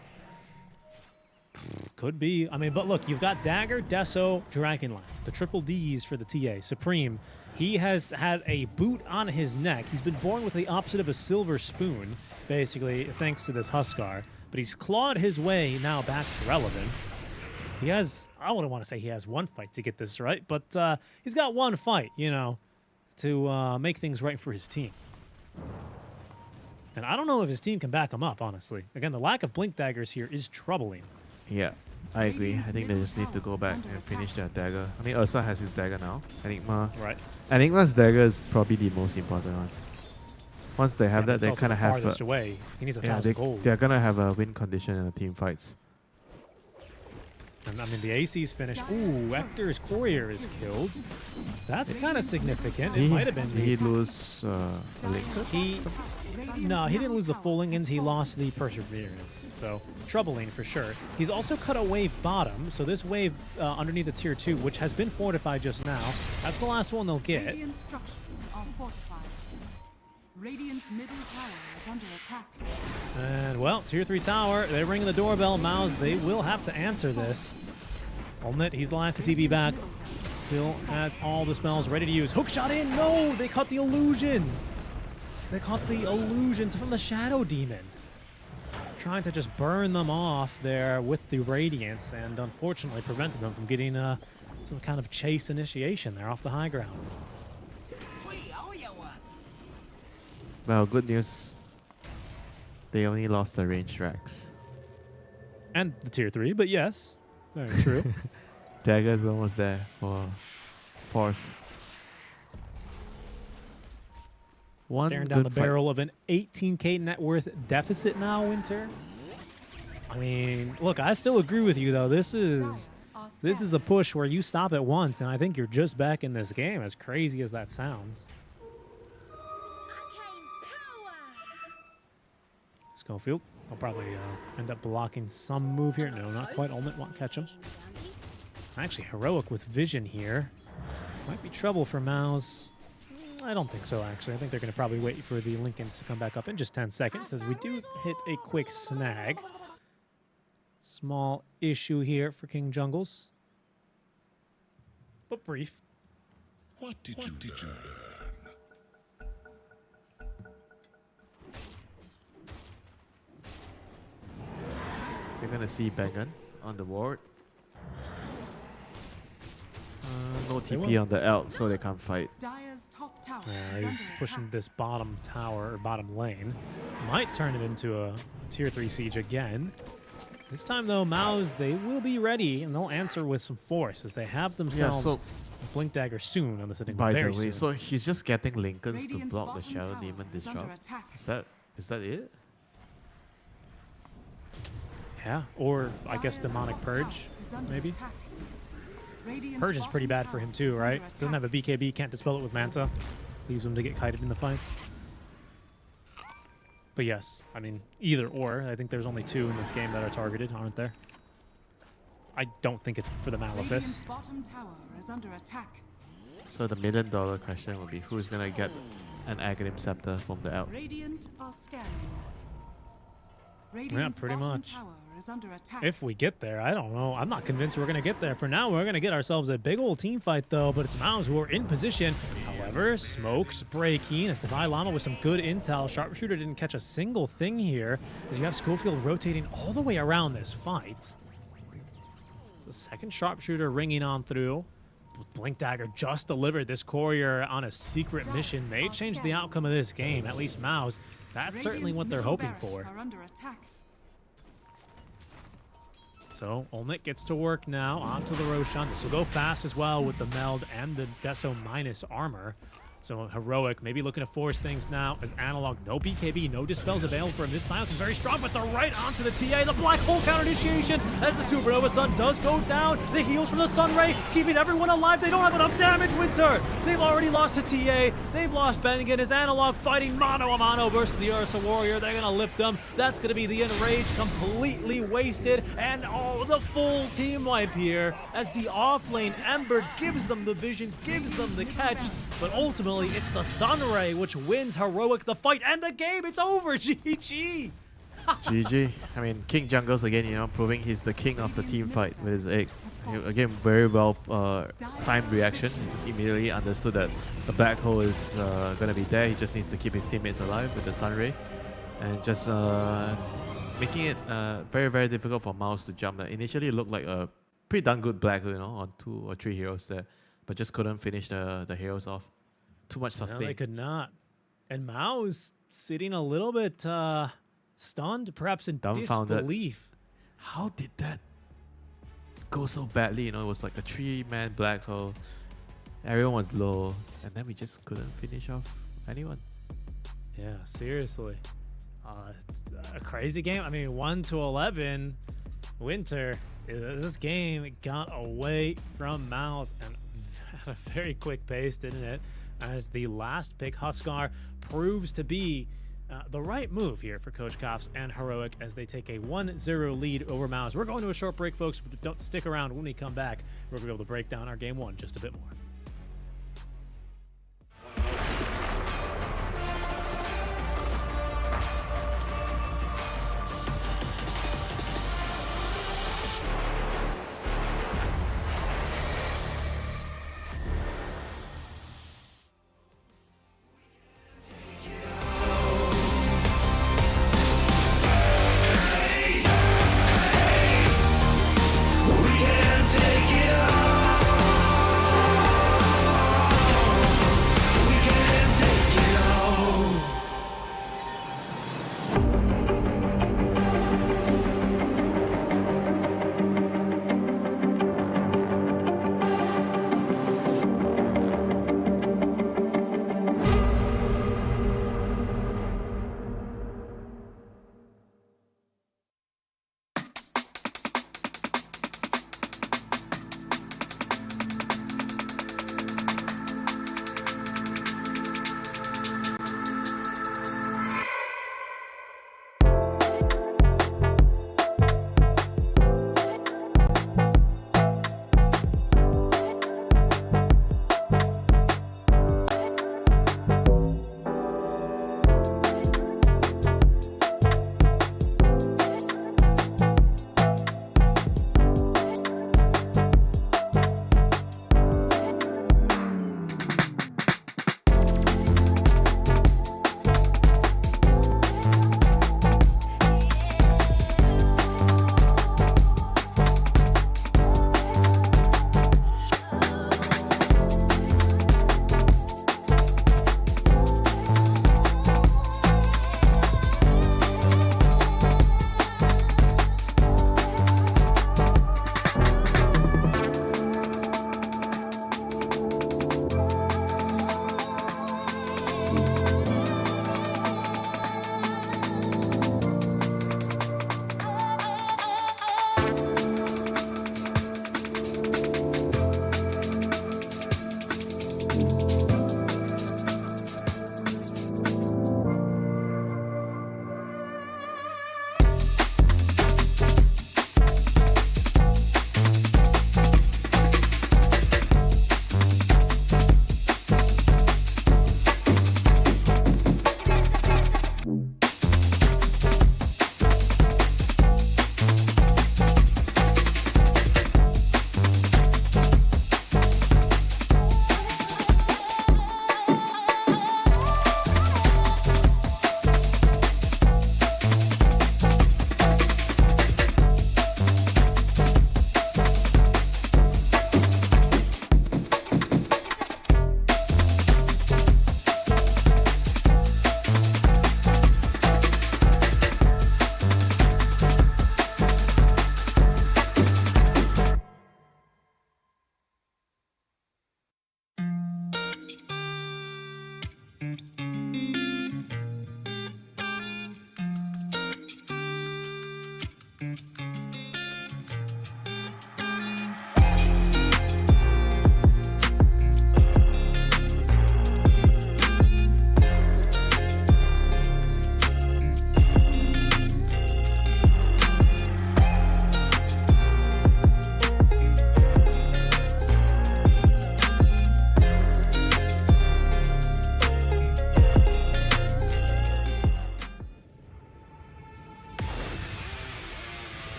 Could be. I mean, but look, you've got Dagger, Deso, Dragonlance, the triple Ds for the TA. Supreme, he has had a boot on his neck. He's been born with the opposite of a silver spoon, basically, thanks to this Huskar. But he's clawed his way now back to relevance. He has, I wouldn't want to say he has one fight to get this right, but he's got one fight, you know, to make things right for his team. And I don't know if his team can back him up, honestly. Again, the lack of Blink Daggers here is troubling. yeah, I agree. I think they just need to go back and finish their dagger. I mean, Ursa has his dagger now. Enigma. Right. Enigma's dagger is probably the most important one. Once they have Yeah, that, but they it's also kind of the have. farthest away. He needs 1,000 they, gold. they're gonna have a win condition in the team fights. And I mean, the AC's finished. Ooh, Hector's courier is killed. That's kind of significant. It might have been. Did he lose a link? No, he didn't lose the full Lincolns. He lost the Perseverance. So, troubling for sure. He's also cut a wave bottom. So this wave underneath the tier 2, which has been fortified just now, that's the last one they'll get. Radiant structures are fortified. Radiant's middle tower is under attack. And, well, tier 3 tower, they ring the doorbell. Mouse, they will have to answer this. Ulnit, he's the last to TP back. Still has all the spells ready to use. Hook shot in. No, they caught the illusions. They caught the illusions from the Shadow Demon. Trying to just burn them off there with the Radiance, and unfortunately prevented them from getting some kind of chase initiation there off the high ground. Well, good news. They only lost the range racks. And the tier 3, but yes, very true. Dagger's almost there for Force. One Staring down the good fight. barrel of an 18k net worth deficit now, Winter. I mean, look, I still agree with you though. This is a push where you stop at once, and I think you're just back in this game. As crazy as that sounds. Schofield, I'll probably end up blocking some move here. No, not quite. Ultimate won't catch him. Actually, heroic with vision here. Might be trouble for Mouse. I don't think so, actually. I think they're going to probably wait for the Lincolns to come back up in just 10 seconds as we do hit a quick snag. Small issue here for King Jungles, but brief. What did you learn? They're gonna see Bengen on the ward. No TP on the Elk, so they can't fight. Dire's top tower Yeah, is he's under pushing attack. this bottom tower, or bottom lane. Might turn it into a tier 3 siege again. This time, though, Maus, they will be ready, and they'll answer with some force, as they have themselves so- a Blink Dagger soon on the Enigma. By very the way, soon. so he's just getting Lincolns to Radiant's block the bottom Shadow tower Demon is under disrupt. attack. Is that it? Yeah, or I guess Dire's Demonic top Purge, tower is under maybe. attack. Radiant's Purge is pretty bottom bad for him tower too, is right? under Doesn't have a BKB, can't dispel it with Manta. Leaves him to get kited in the fights. But yes, I mean, either or. I think there's only 2 in this game that are targeted, aren't there? I don't think it's for the Malefice. Radiant's bottom tower is under attack. So the $1 million question would be who's gonna get an Aghanim Scepter from the Elk? Radiant are scanning. Yeah, Radiant's pretty bottom much. tower is under attack. If we get there, I don't know. I'm not convinced we're going to get there. For now, we're going to get ourselves a big old team fight, though. But it's Mouse who are in position. However, Smoke's breaking as Defy Llama with some good intel. Sharpshooter didn't catch a single thing here, as you have Schofield rotating all the way around this fight. So second Sharpshooter ringing on through. Blink Dagger just delivered this courier on a secret mission. May change the outcome of this game, at least Mouse. That's certainly what they're hoping for. Are under attack. So Olnik gets to work now onto the Roshan. This will go fast as well with the Meld and the Deso minus armor. So Heroic maybe looking to force things now as Analog. No BKB, no dispels available for him. This silence is very strong, but they're right onto the TA. The black hole counter initiation as the Supernova Sun does go down. The heals from the Sunray, keeping everyone alive. They don't have enough damage, Winter. They've already lost to TA. They've lost Bennigan as Analog fighting mano a mano versus the Ursa Warrior. They're going to lift them. That's going to be the Enrage completely wasted. And the full team wipe here as the offlane Ember gives them the vision, gives them the catch. But ultimately, it's the Sunray which wins Heroic the fight and the game. It's over. GG. GG. I mean, King Jungles again, you know, proving he's the king of the team fight with his egg. Again, very well timed reaction. He just immediately understood that the black hole is going to be there. He just needs to keep his teammates alive with the Sunray. And just making it very, very difficult for Mouse to jump. Initially, it looked like a pretty darn good black hole, you know, on 2 or 3 heroes there. But just couldn't finish the heroes off. Too much sustain. No, they could not. And Mao's sitting a little bit stunned, perhaps in disbelief. How did that go so badly? You know, it was like a 3-man black hole. Everyone was low, and then we just couldn't finish off anyone. Yeah, seriously. It's a crazy game. I mean, 1-11. Winter, this game got away from Mouse and at a very quick pace, didn't it? As the last pick, Huskar, proves to be the right move here for Coach Kops and Heroic as they take a 1-0 lead over Mouse. We're going to a short break, folks. Don't stick around. When we come back, we're going to be able to break down our game 1 just a bit more.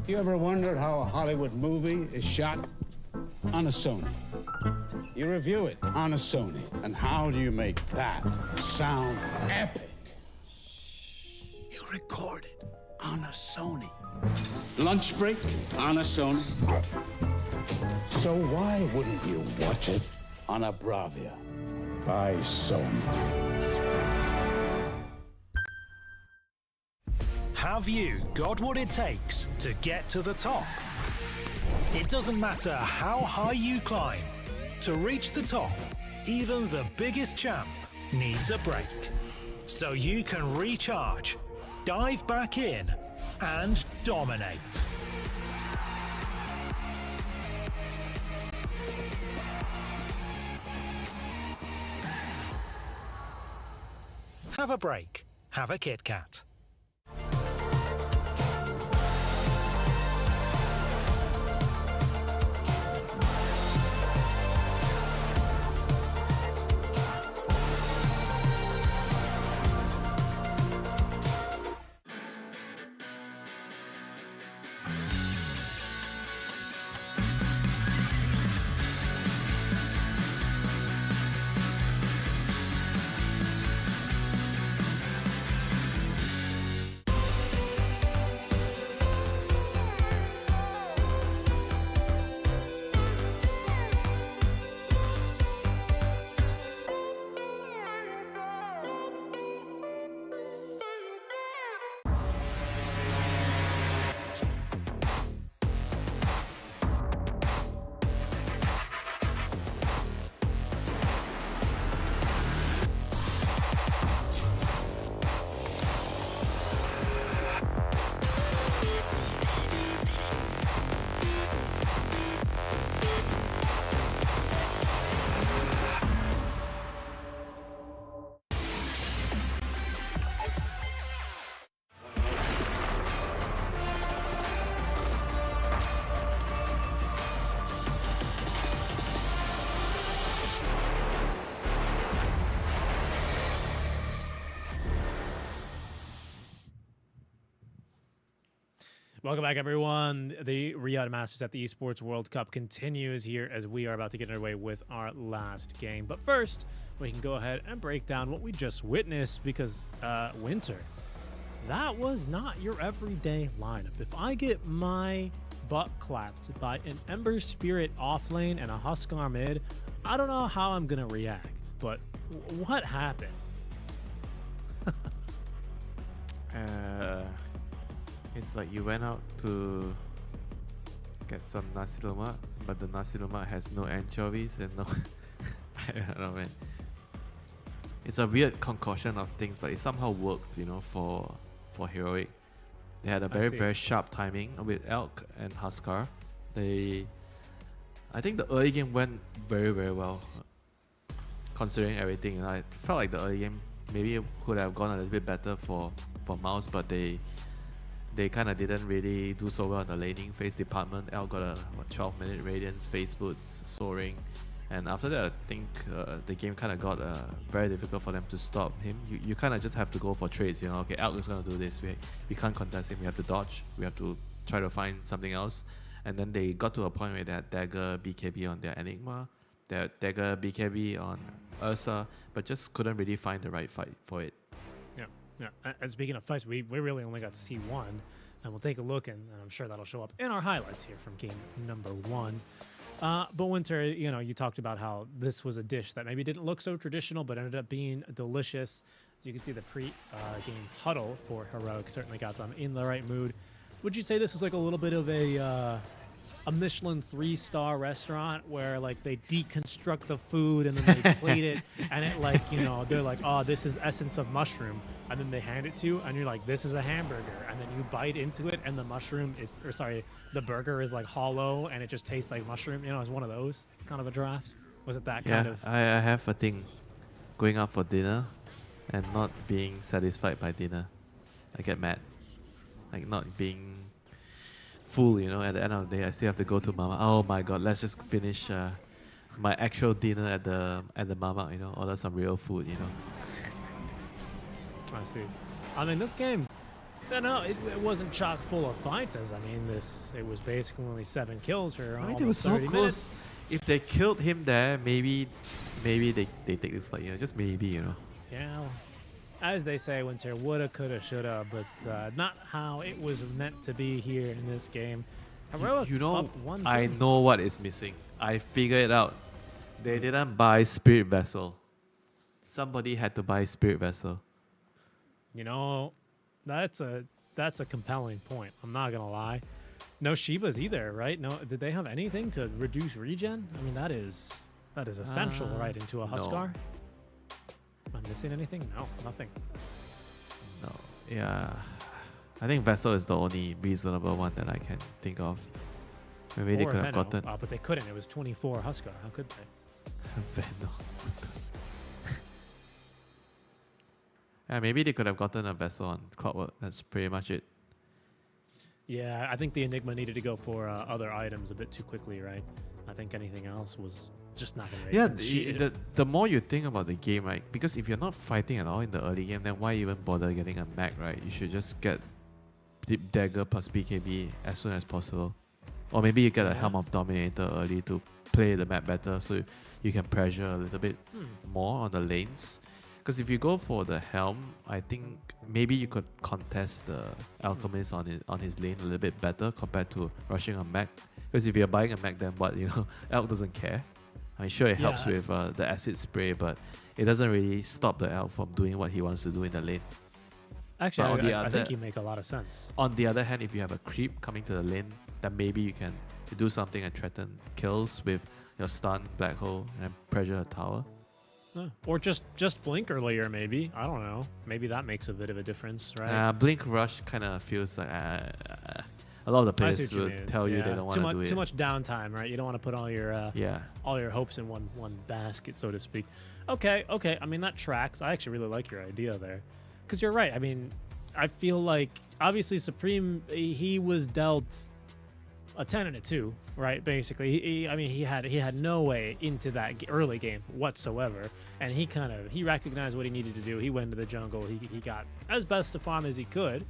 You ever wondered how a Hollywood movie is shot? On a Sony. You review it on a Sony. And how do you make that sound epic? You record it on a Sony. Lunch break on a Sony. So why wouldn't you watch it on a Bravia by Sony? Have you got what it takes to get to the top? It doesn't matter how high you climb. To reach the top, even the biggest champ needs a break. So you can recharge, dive back in, and dominate. Have a break. Have a Kit Kat. Welcome back, everyone. The Riyadh Masters at the Esports World Cup continues here as we are about to get underway with our last game. But first, we can go ahead and break down what we just witnessed because, Winter, that was not your everyday lineup. If I get my butt clapped by an Ember Spirit off lane and a Huskar mid, I don't know how I'm going to react. But what happened? It's like you went out to get some nasi lemak, but the nasi lemak has no anchovies and no... I don't know, man. It's a weird concoction of things, but it somehow worked, you know, for Heroic. They had a very sharp timing with Elk and Huskar. I think the early game went very well, considering everything. You know, I felt like the early game maybe could have gone a little bit better for Mouse, but they kind of didn't really do so well in the laning phase department. Elk got a 12-minute Radiance, phase boots, soaring, and after that I think the game kind of got very difficult for them to stop him. You kind of just have to go for trades, you know. Okay, Elk is going to do this, we can't contest him, we have to dodge, we have to try to find something else. And then they got to a point where they had Dagger BKB on their Enigma, they had Dagger BKB on Ursa, but just couldn't really find the right fight for it. Yeah, and speaking of fights, we really only got to see one, and we'll take a look, and I'm sure that'll show up in our highlights here from game number 1. But Winter, you know, you talked about how this was a dish that maybe didn't look so traditional, but ended up being delicious. As you can see, the pre-game huddle for Heroic certainly got them in the right mood. Would you say this was like a little bit of a Michelin 3-star restaurant where like they deconstruct the food and then they plate it and it like, you know, they're like, oh, this is essence of mushroom, and then they hand it to you and you're like, this is a hamburger, and then you bite into it and the mushroom the burger is like hollow and it just tastes like mushroom, you know? It's one of those kind of a draft. Was it that kind of? I have a thing going out for dinner and not being satisfied by dinner. I get mad, like not being full, you know. At the end of the day, I still have to go to Mama. Oh my god, let's just finish my actual dinner at the Mama, you know, order some real food, you know. I see. I mean, this game, No, it wasn't chock full of fights. As I mean, it was basically only 7 kills for I mean, almost they were so 30 close. minutes. If they killed him there, maybe they take this fight. Just maybe, Yeah, well, as they say, Winter, woulda, coulda, shoulda, but not how it was meant to be here in this game. Heroic up 1-0. I know what is missing. I figured it out. They didn't buy Spirit Vessel. Somebody had to buy Spirit Vessel. That's a compelling point. I'm not gonna lie. No Shivas either, right? No, did they have anything to reduce regen? I mean, that is essential, right, into a Huskar. No. Am I missing anything? No, nothing. No. Yeah. I think Vessel is the only reasonable one that I can think of. Maybe they Or could have Venno, gotten. but they couldn't. It was 24 Huskar. How could they? Venno. Yeah, maybe they could have gotten a Vessel on Clockwork. That's pretty much it. Yeah, I think the Enigma needed to go for other items a bit too quickly, right? I think anything else was just not going to make sense. Yeah, the more you think about the game, right? Because if you're not fighting at all in the early game, then why even bother getting a mech, right? You should just get Deep Dagger plus BKB as soon as possible. Or maybe you get a Helm of Dominator early to play the map better so you can pressure a little bit more on the lanes. Because if you go for the Helm, I think maybe you could contest the Alchemist on his lane a little bit better compared to rushing a mech. Because if you're buying a mech, then what, Elk doesn't care. I mean, sure, it helps with the acid spray, but it doesn't really stop the Elk from doing what he wants to do in the lane. Actually, I think you make a lot of sense. On the other hand, if you have a creep coming to the lane, then maybe you can do something and threaten kills with your stun, Black Hole, and pressure a tower. Or just blink earlier, maybe. I don't know. Maybe that makes a bit of a difference, right? Blink Rush kind of feels like a lot of the players will tell you they don't want to do it. Too much downtime, right? You don't want to put all your hopes in one basket, so to speak. Okay. I mean, that tracks. I actually really like your idea there, because you're right. I mean, I feel like obviously Supreme, he was dealt a 10 and a 2, right? Basically, he had no way into that early game whatsoever, and he recognized what he needed to do. He went to the jungle. He got as best a farm as he could,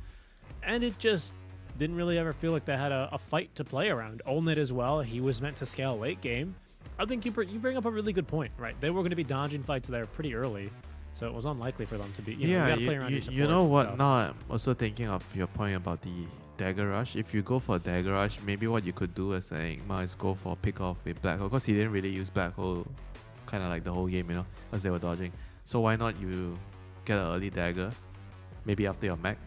and it just didn't really ever feel like they had a fight to play around. Olnit as well. He was meant to scale late game. I think you bring up a really good point, right? They were going to be dodging fights there pretty early, so it was unlikely for them to be. You gotta play around your you know what? stuff. Now I'm also thinking of your point about the Dagger Rush. If you go for Dagger Rush, maybe what you could do as an Enigma is go for pick off with Black Hole, because he didn't really use Black Hole kind of like the whole game, because they were dodging. So why not you get an early Dagger, maybe after your mech,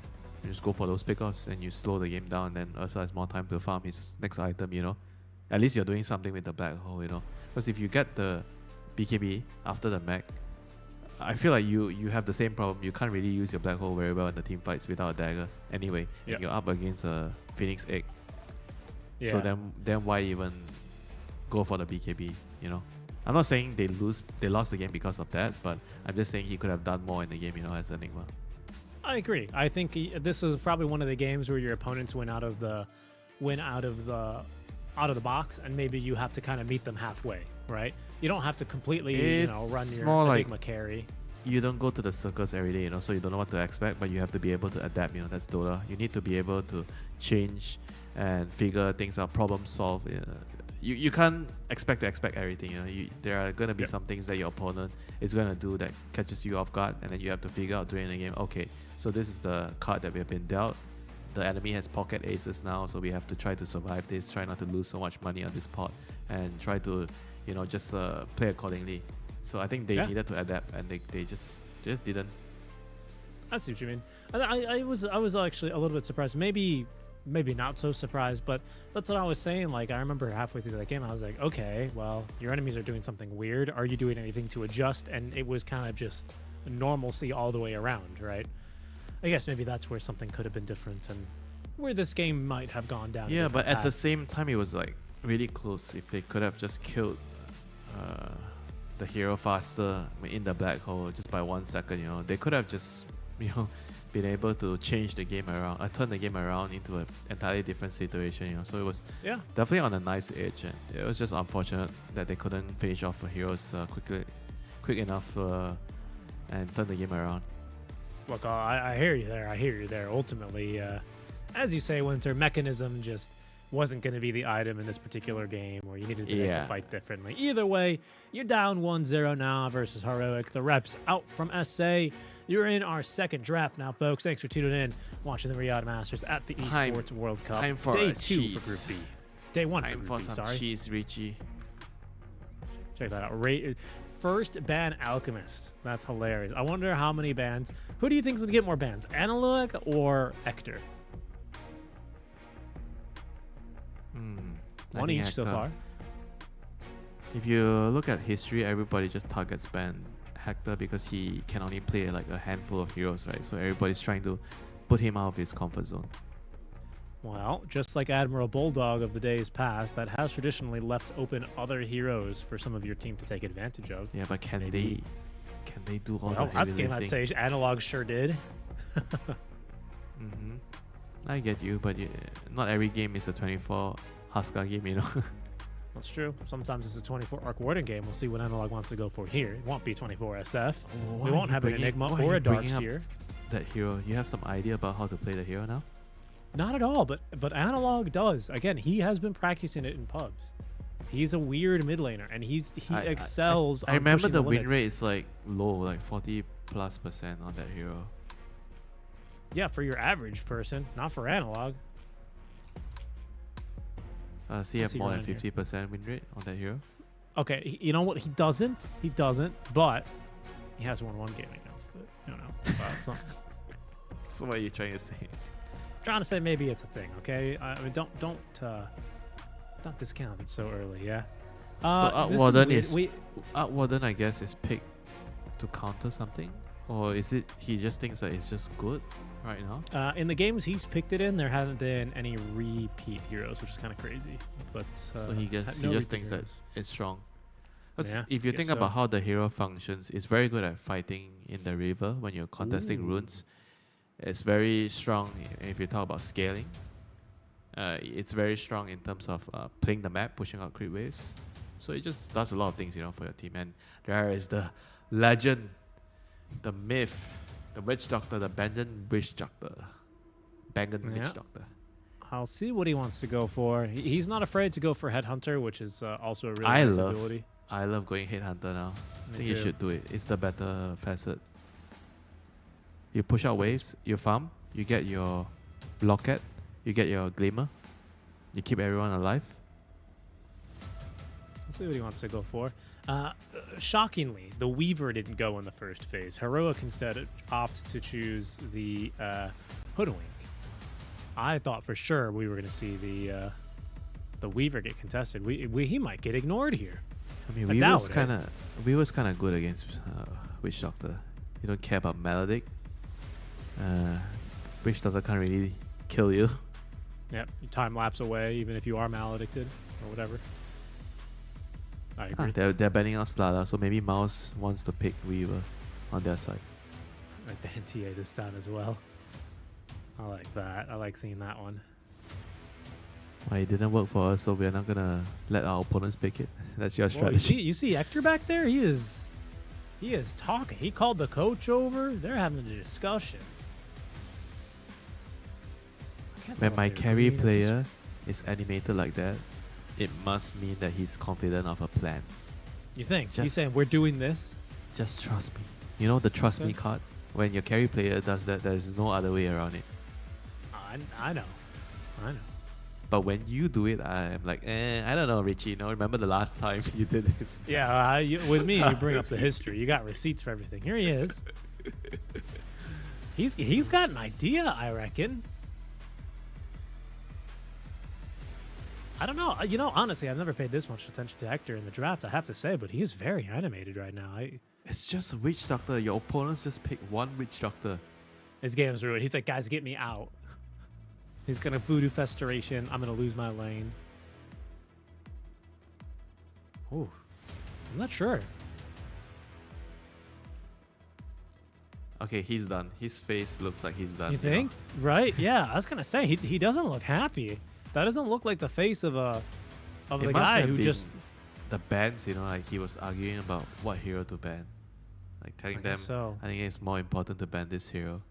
you just go for those pick-offs and you slow the game down, and then Ursa has more time to farm his next item, At least you're doing something with the Black Hole, Because if you get the BKB after the mech, I feel like you have the same problem. You can't really use your Black Hole very well in the team fights without a dagger. Anyway, you're up against a Phoenix Egg. So then why even go for the BKB, I'm not saying they lost the game because of that, but I'm just saying he could have done more in the game, as Enigma. I agree. I think this is probably one of the games where your opponents win out of the box, and maybe you have to kind of meet them halfway, right? You don't have to completely, run your Enigma carry. You don't go to the circles every day, so you don't know what to expect, but you have to be able to adapt, that's Dota. You need to be able to change and figure things out, problem solve. You can't expect everything, there are going to be some things that your opponent is going to do that catches you off guard, and then you have to figure out during the game, okay, so this is the card that we have been dealt. The enemy has pocket aces now, so we have to try to survive this, try not to lose so much money on this pot, and try to, just play accordingly. So I think they needed to adapt, and they just didn't. I see what you mean. I was actually a little bit surprised. Maybe not so surprised, but that's what I was saying. Like, I remember halfway through that game, I was like, okay, well, your enemies are doing something weird. Are you doing anything to adjust? And it was kind of just normalcy all the way around, right? I guess maybe that's where something could have been different and where this game might have gone down. Yeah, but at the same time, it was like really close. If they could have just killed the hero faster in the Black Hole just by 1 second, they could have just, been able to change the game around, turn the game around into an entirely different situation, So it was definitely on a knife's edge, and it was just unfortunate that they couldn't finish off the heroes quick enough and turn the game around. Look, I hear you there. I hear you there. Ultimately, as you say, Winter, mechanism just wasn't going to be the item in this particular game, or you needed to make the fight differently. Either way, you're down 1-0 now versus Heroic. The reps out from SA. You're in our second draft now, folks. Thanks for tuning in, watching the Riyadh Masters at the Esports World Cup. Time for Day 2 cheese. for Group B. Day 1 time for Group B, some sorry. cheese, Richie. Check that out. First ban Alchemist. That's hilarious. I wonder how many bans. Who do you think is going to get more bans, Analog or Ector? One each so far. If you look at history, everybody just targets ban Hector because he can only play like a handful of heroes, right? So everybody's trying to put him out of his comfort zone. Well, just like Admiral Bulldog of the days past, that has traditionally left open other heroes for some of your team to take advantage of. Yeah, but can they do all well, the last heavy game I'd say Analog sure did. I get you, but not every game is a 24 Huskar game, you know. That's true. Sometimes it's a 24 Arc Warden game. We'll see what Analog wants to go for here. It won't be 24 SF. We won't have an Enigma or a Darkseer. That hero, you have some idea about how to play the hero now? Not at all, but Analog does. Again, he has been practicing it in pubs. He's a weird mid laner, and he excels. I remember the win rate is like low, like 40+% on that hero. Yeah, for your average person, not for Analog. So you have more than 50% win rate on that hero? Okay, you know what? He doesn't, but he has won one game against it. You know, So what are you trying to say? Trying to say maybe it's a thing, okay? I mean, don't discount it so early, yeah. So Outwarden, I guess, is picked to counter something, or is it he just thinks that it's just good right now? In the games he's picked it in, there haven't been any repeat heroes, which is kind of crazy. But so he just thinks that it's strong. But Yeah, if you guess think so. about how the hero functions, it's very good at fighting in the river when you're contesting runes. It's very strong if you talk about scaling. It's very strong in terms of playing the map, pushing out creep waves. So it just does a lot of things, you know, for your team. And there is the legend, the myth, the witch doctor, the abandoned witch doctor, Bangan witch Yeah. doctor. I'll see what he wants to go for. He's not afraid to go for Headhunter, which is also a really I nice love ability. going Headhunter now. I Me think you too. should do it. It's the better facet. You push out waves, you farm, you get your Locket, you get your Glimmer, you keep everyone alive. Let's see what he wants to go for. Shockingly, the Weaver didn't go in the first phase. Heroic instead opted to choose the Hoodwink. I thought for sure we were going to see the Weaver get contested. He might get ignored here. I mean, we was kind of good against Witch Doctor. You don't care about Maledict. Witch Doctor can't really kill you. Yep, you time lapse away even if you are maledicted or whatever. I agree. They're banning out Slada, so maybe Mouse wants to pick Weaver on their side. I ban TA this time as well. I like that. I like seeing that one. Well, it didn't work for us, so we're not gonna let our opponents pick it. That's your Whoa, strategy. you see Hector back there? He is talking. He called the coach over. They're having a discussion. When my carry player is animated like that, it must mean that he's confident of a plan. You think? He's Just- saying we're doing this? Just trust me. You know the trust me Okay. card? When your carry player does that, there's no other way around it. I know. But when you do it, I'm like, I don't know, Richie. You know, remember the last time you did this? Yeah, with me, you bring up the history. You got receipts for everything. Here he is. He's got an idea, I reckon. I don't know. You know, honestly, I've never paid this much attention to Hector in the draft, I have to say, but he's very animated right now. It's just a Witch Doctor. Your opponents just pick one Witch Doctor. His game's ruined. He's like, guys, get me out. He's going to Voodoo Festoration. I'm going to lose my lane. Ooh. I'm not sure. Okay, he's done. His face looks like he's done. You think? Right? Yeah, I was going to say, he doesn't look happy. That doesn't look like the face of the It must guy have who been just... the bans, you know, like he was arguing about what hero to ban. Like telling I them, guess so. I think it's more important to ban this hero.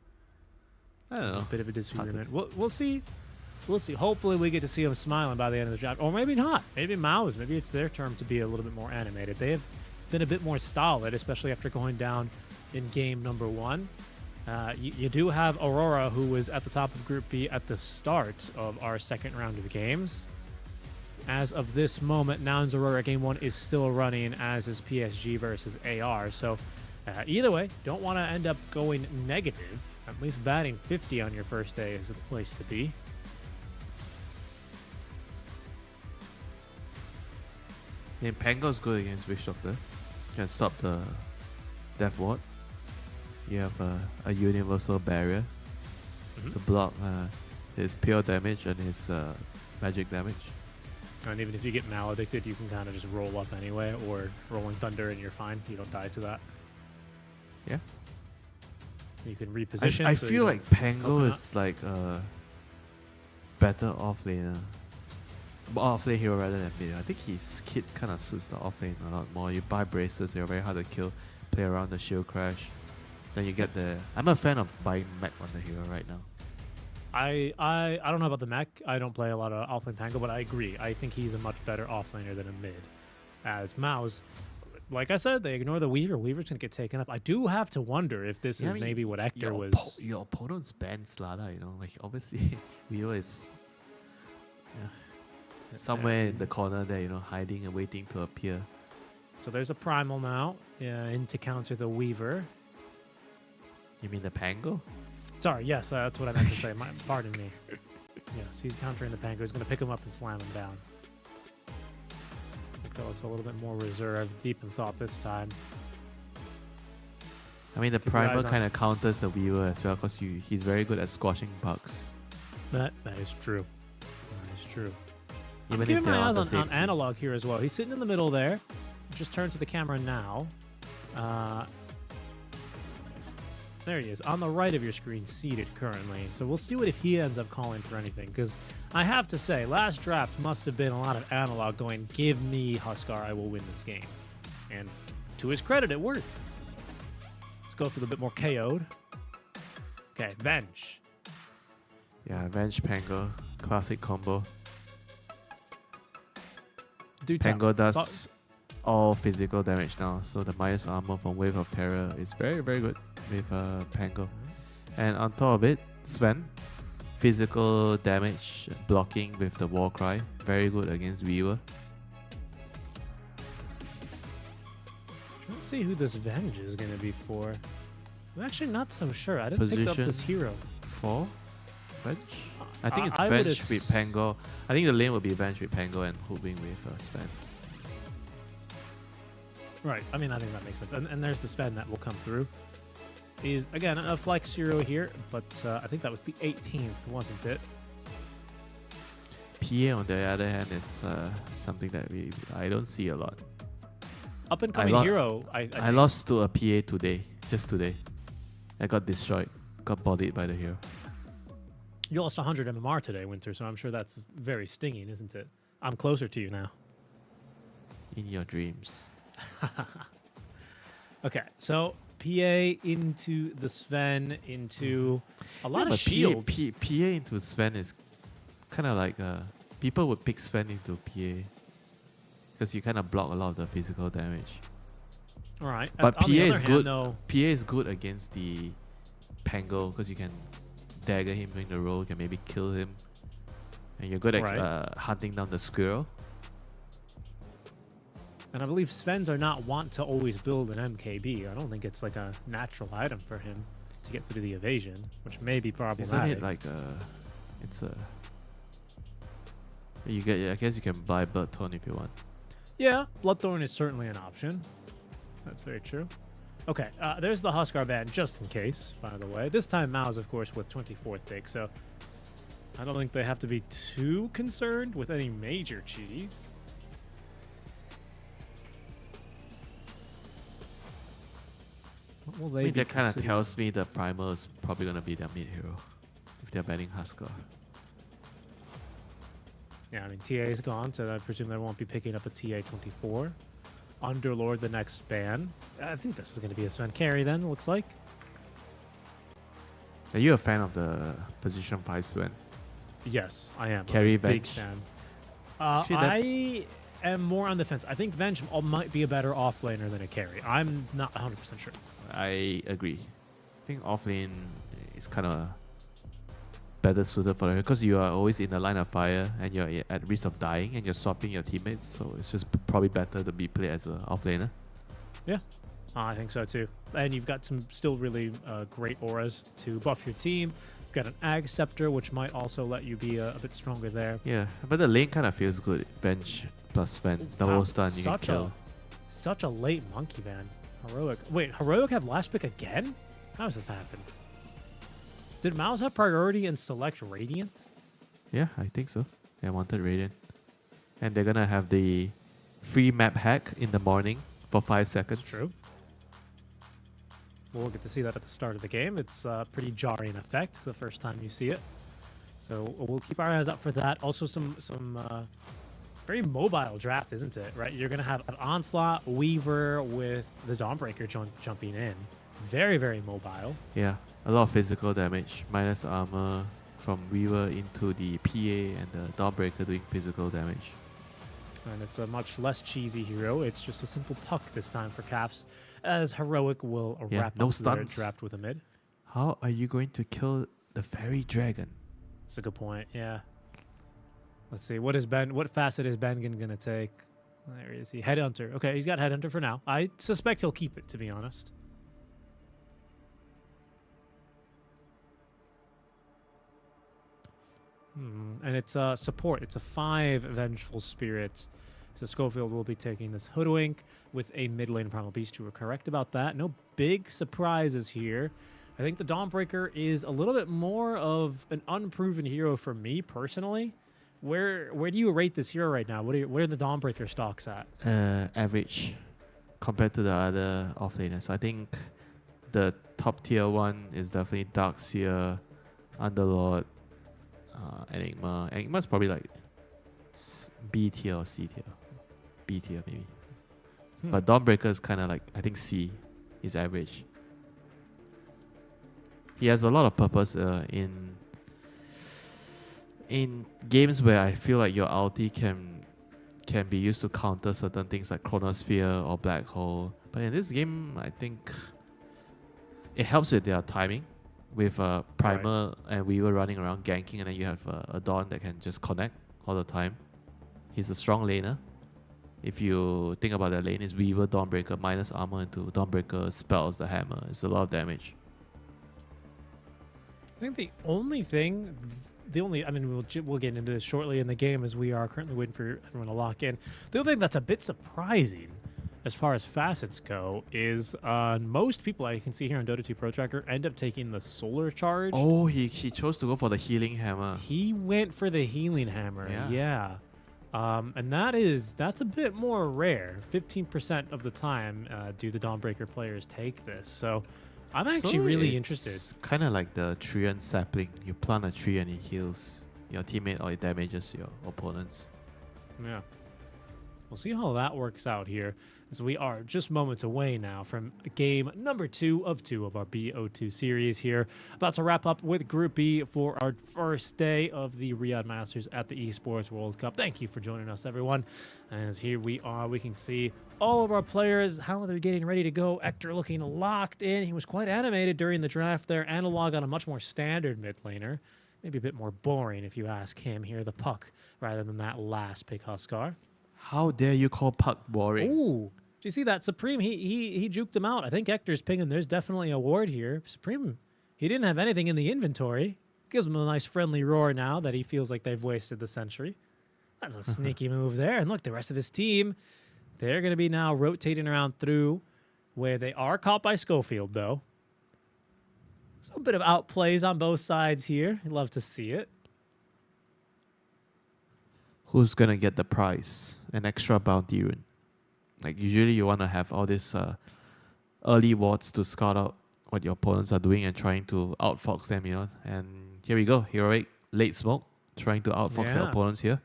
I don't know. A bit of a It's hard to disagreement. We'll see. We'll see. Hopefully, we get to see them smiling by the end of the draft, or maybe not. Maybe Mao's. Maybe it's their turn to be a little bit more animated. They have been a bit more stolid, especially after going down in game number 1. You do have Aurora, who was at the top of Group B at the start of our second round of games. As of this moment, Nouns Aurora game 1 is still running, as is PSG versus AR. So either way, don't want to end up going negative. At least batting 50 on your first day is the place to be. Yeah, Pango's good against Witch Doctor. Can stop the Death Ward. You have a universal barrier to block his pure damage and his magic damage. And even if you get maledicted, you can kind of just roll up anyway, or Rolling Thunder and you're fine. You don't die to that. Yeah. You can reposition. I so feel like Pango is like a better offlaner. Offlane hero rather than mid. I think his kit kind of suits the offlane a lot more. You buy braces, they're very hard to kill. Play around the shield crash. Then you get the... I'm a fan of buying mech on the hero right now. I don't know about the mech. I don't play a lot of offlane Pango, but I agree. I think he's a much better offlaner than a mid. As Mao's, like I said, they ignore the Weaver. Weaver's going to get taken up. I do have to wonder if this is maybe what Hector was... Your opponent's banned Slada, you know? Like, obviously, Weaver is... somewhere in the corner there, you know, hiding and waiting to appear. So there's a Primal now in to counter the Weaver. You mean the Pango? Sorry, yes, that's what I meant to say. Pardon me. Yes, he's countering the Pango. He's going to pick him up and slam him down. It's a little bit more reserved, deep in thought this time. I mean, the Primal kind of counters the Weaver as well, because he's very good at squashing bugs. That is true. That is true. Even I'm keeping my eyes on on Analog here as well. He's sitting in the middle there. Just turn to the camera now. There he is, on the right of your screen, seated currently. So we'll see if he ends up calling for anything. Because I have to say, last draft must have been a lot of Analog going, give me Huskar, I will win this game. And to his credit, it worked. Let's go for the bit more KO'd. Okay, Venge. Yeah, Venge Pango. Classic combo. Pango does all physical damage now, so the minus armor from Wave of Terror is very, very good with Pango. And on top of it, Sven, physical damage blocking with the War Cry, very good against Weaver. Let's see who this Venge is going to be for. I'm actually not so sure. I didn't pick up this hero. 4? Venge? I think it's Venge with Pango. I think the lane will be Venge with Pango and Hooping with Sven. Right. I mean, I think that makes sense. And there's the Sven that will come through. Is, again, a flex hero here, but I think that was the 18th, wasn't it? PA, on the other hand, is something that I don't see a lot. Up-and-coming hero. I lost to a PA today, just today. I got destroyed, got bodied by the hero. You lost 100 MMR today, Winter, so I'm sure that's very stinging, isn't it? I'm closer to you now. In your dreams. Okay, so PA into the Sven, into a lot of shields. PA into Sven is kind of like... people would pick Sven into PA because you kind of block a lot of the physical damage. All right. But PA is good. Though, PA is good against the Pango because you can dagger him during the roll, you can maybe kill him. And you're good at hunting down the squirrel. And I believe Svens are not want to always build an MKB. I don't think it's like a natural item for him to get through the evasion, which may be problematic. Isn't it like it's a... You get, I guess you can buy Bloodthorn if you want. Yeah, Bloodthorn is certainly an option. That's very true. Okay, there's the Huskar band, just in case, by the way. This time Mao's, of course, with 24th pick, so I don't think they have to be too concerned with any major cheese. What will they that kind of tells me the Primal is probably going to be their mid hero if they're banning Huskar. Yeah, I mean, TA is gone, so I presume they won't be picking up a TA 24. Underlord the next ban. I think this is going to be a Sven carry then, looks like. Are you a fan of the position 5 Sven? Yes, I am. Carry a big Venge? fan. Actually, that- I am more on the fence. I think Venge might be a better offlaner than a carry. I'm not 100% sure. I agree. I think offlane is kind of better suited for it because you are always in the line of fire and you're at risk of dying and you're swapping your teammates. So it's just probably better to be played as an offlaner. Yeah, I think so too. And you've got some still really great auras to buff your team. You've got an Ag Scepter, which might also let you be a bit stronger there. Yeah, but the lane kind of feels good. Bench plus Sven, double Wow, stun, you can kill. Such a late monkey ban. Heroic. Wait, Heroic have last pick again? How does this happen? Did Mouse have priority and select Radiant? Yeah, I think so. They wanted Radiant. And they're going to have the free map hack in the morning for 5 seconds. True. We'll get to see that at the start of the game. It's a pretty jarring effect the first time you see it. So we'll keep our eyes out for that. Also some very mobile draft, isn't it? Right? You're going to have an Onslaught, Weaver with the Dawnbreaker jumping in. Very, very mobile. Yeah, a lot of physical damage. Minus armor from Weaver into the PA and the Dawnbreaker doing physical damage. And it's a much less cheesy hero. It's just a simple puck this time for Caps, as Heroic will wrap no up their stuns. draft with a mid. How are you going to kill the Fairy Dragon? That's a good point, yeah. Let's see, what facet is Bengen going to take? There is he. Headhunter. Okay, he's got Headhunter for now. I suspect he'll keep it, to be honest. And it's support. It's a 5 Vengeful Spirits. So Schofield will be taking this Hoodwink with a mid lane Primal Beast. You were correct about that. No big surprises here. I think the Dawnbreaker is a little bit more of an unproven hero for me personally. Where do you rate this hero right now? Where are the Dawnbreaker stocks at? Average compared to the other offlaners. I think the top tier one is definitely Darkseer, Underlord, Enigma. Enigma's probably like B tier or C tier. B tier maybe. But Dawnbreaker is kind of like, I think C is average. He has a lot of purpose in games where I feel like your ulti can be used to counter certain things like Chronosphere or Black Hole. But in this game, I think it helps with their timing. With Primer and Weaver running around ganking, and then you have a Dawn that can just connect all the time. He's a strong laner. If you think about that lane, is Weaver, Dawnbreaker, minus armor into Dawnbreaker spells the hammer. It's a lot of damage. I think I mean, we'll get into this shortly in the game as we are currently waiting for everyone to lock in. The other thing that's a bit surprising as far as facets go is most people I can see here on Dota 2 Pro Tracker end up taking the Solar Charge. Oh, he chose to go for the Healing Hammer. He went for the Healing Hammer, yeah. And that's a bit more rare. 15% of the time do the Dawnbreaker players take this. So I'm actually really interested. It's kind of like the tree and sapling. You plant a tree and it heals your teammate or it damages your opponents. Yeah. We'll see how that works out here, as we are just moments away now from game number 2 of our BO2 series here. About to wrap up with Group B for our first day of the Riyadh Masters at the Esports World Cup. Thank you for joining us, everyone. As here we are, we can see all of our players, how they're getting ready to go. Ector looking locked in. He was quite animated during the draft there. Analog on a much more standard mid laner. Maybe a bit more boring if you ask him here, the puck, rather than that last pick Huskar. How dare you call puck boring? Ooh, did you see that? Supreme, he juked him out. I think Hector's pinging. There's definitely a ward here. Supreme, he didn't have anything in the inventory. Gives him a nice friendly roar now that he feels like they've wasted the sentry. That's a sneaky move there. And look, the rest of his team, they're going to be now rotating around through where they are caught by Schofield, though. So a bit of outplays on both sides here. I'd love to see it. Who's gonna get the prize? An extra bounty rune. Like usually you want to have all these early wards to scout out what your opponents are doing and trying to outfox them, you know. And here we go, Heroic late smoke, trying to outfox their opponents here.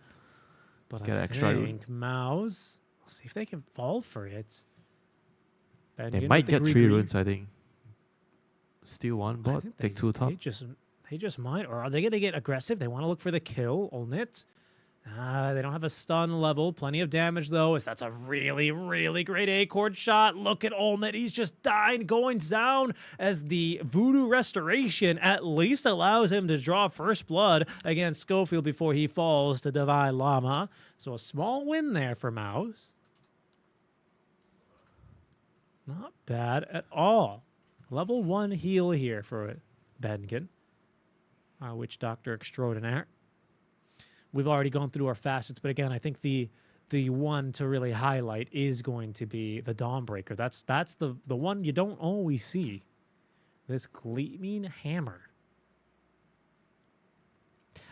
But get I extra think Mouse See if they can fall for it. They might get 3 runes, I think. Steal 1 bot, take 2 top. They just might. Or are they going to get aggressive? They want to look for the kill, Olnit. They don't have a stun level. Plenty of damage, though, as that's a really, really great A-chord shot. Look at Olnit. He's just dying, going down, as the Voodoo Restoration at least allows him to draw first blood against Schofield before he falls to Divine Llama. So a small win there for Mouse. Not bad at all. Level 1 heal here for Bengen, our Witch Doctor Extraordinaire. We've already gone through our facets, but again, I think the one to really highlight is going to be the Dawnbreaker. That's the one you don't always see. This Gleaming Hammer.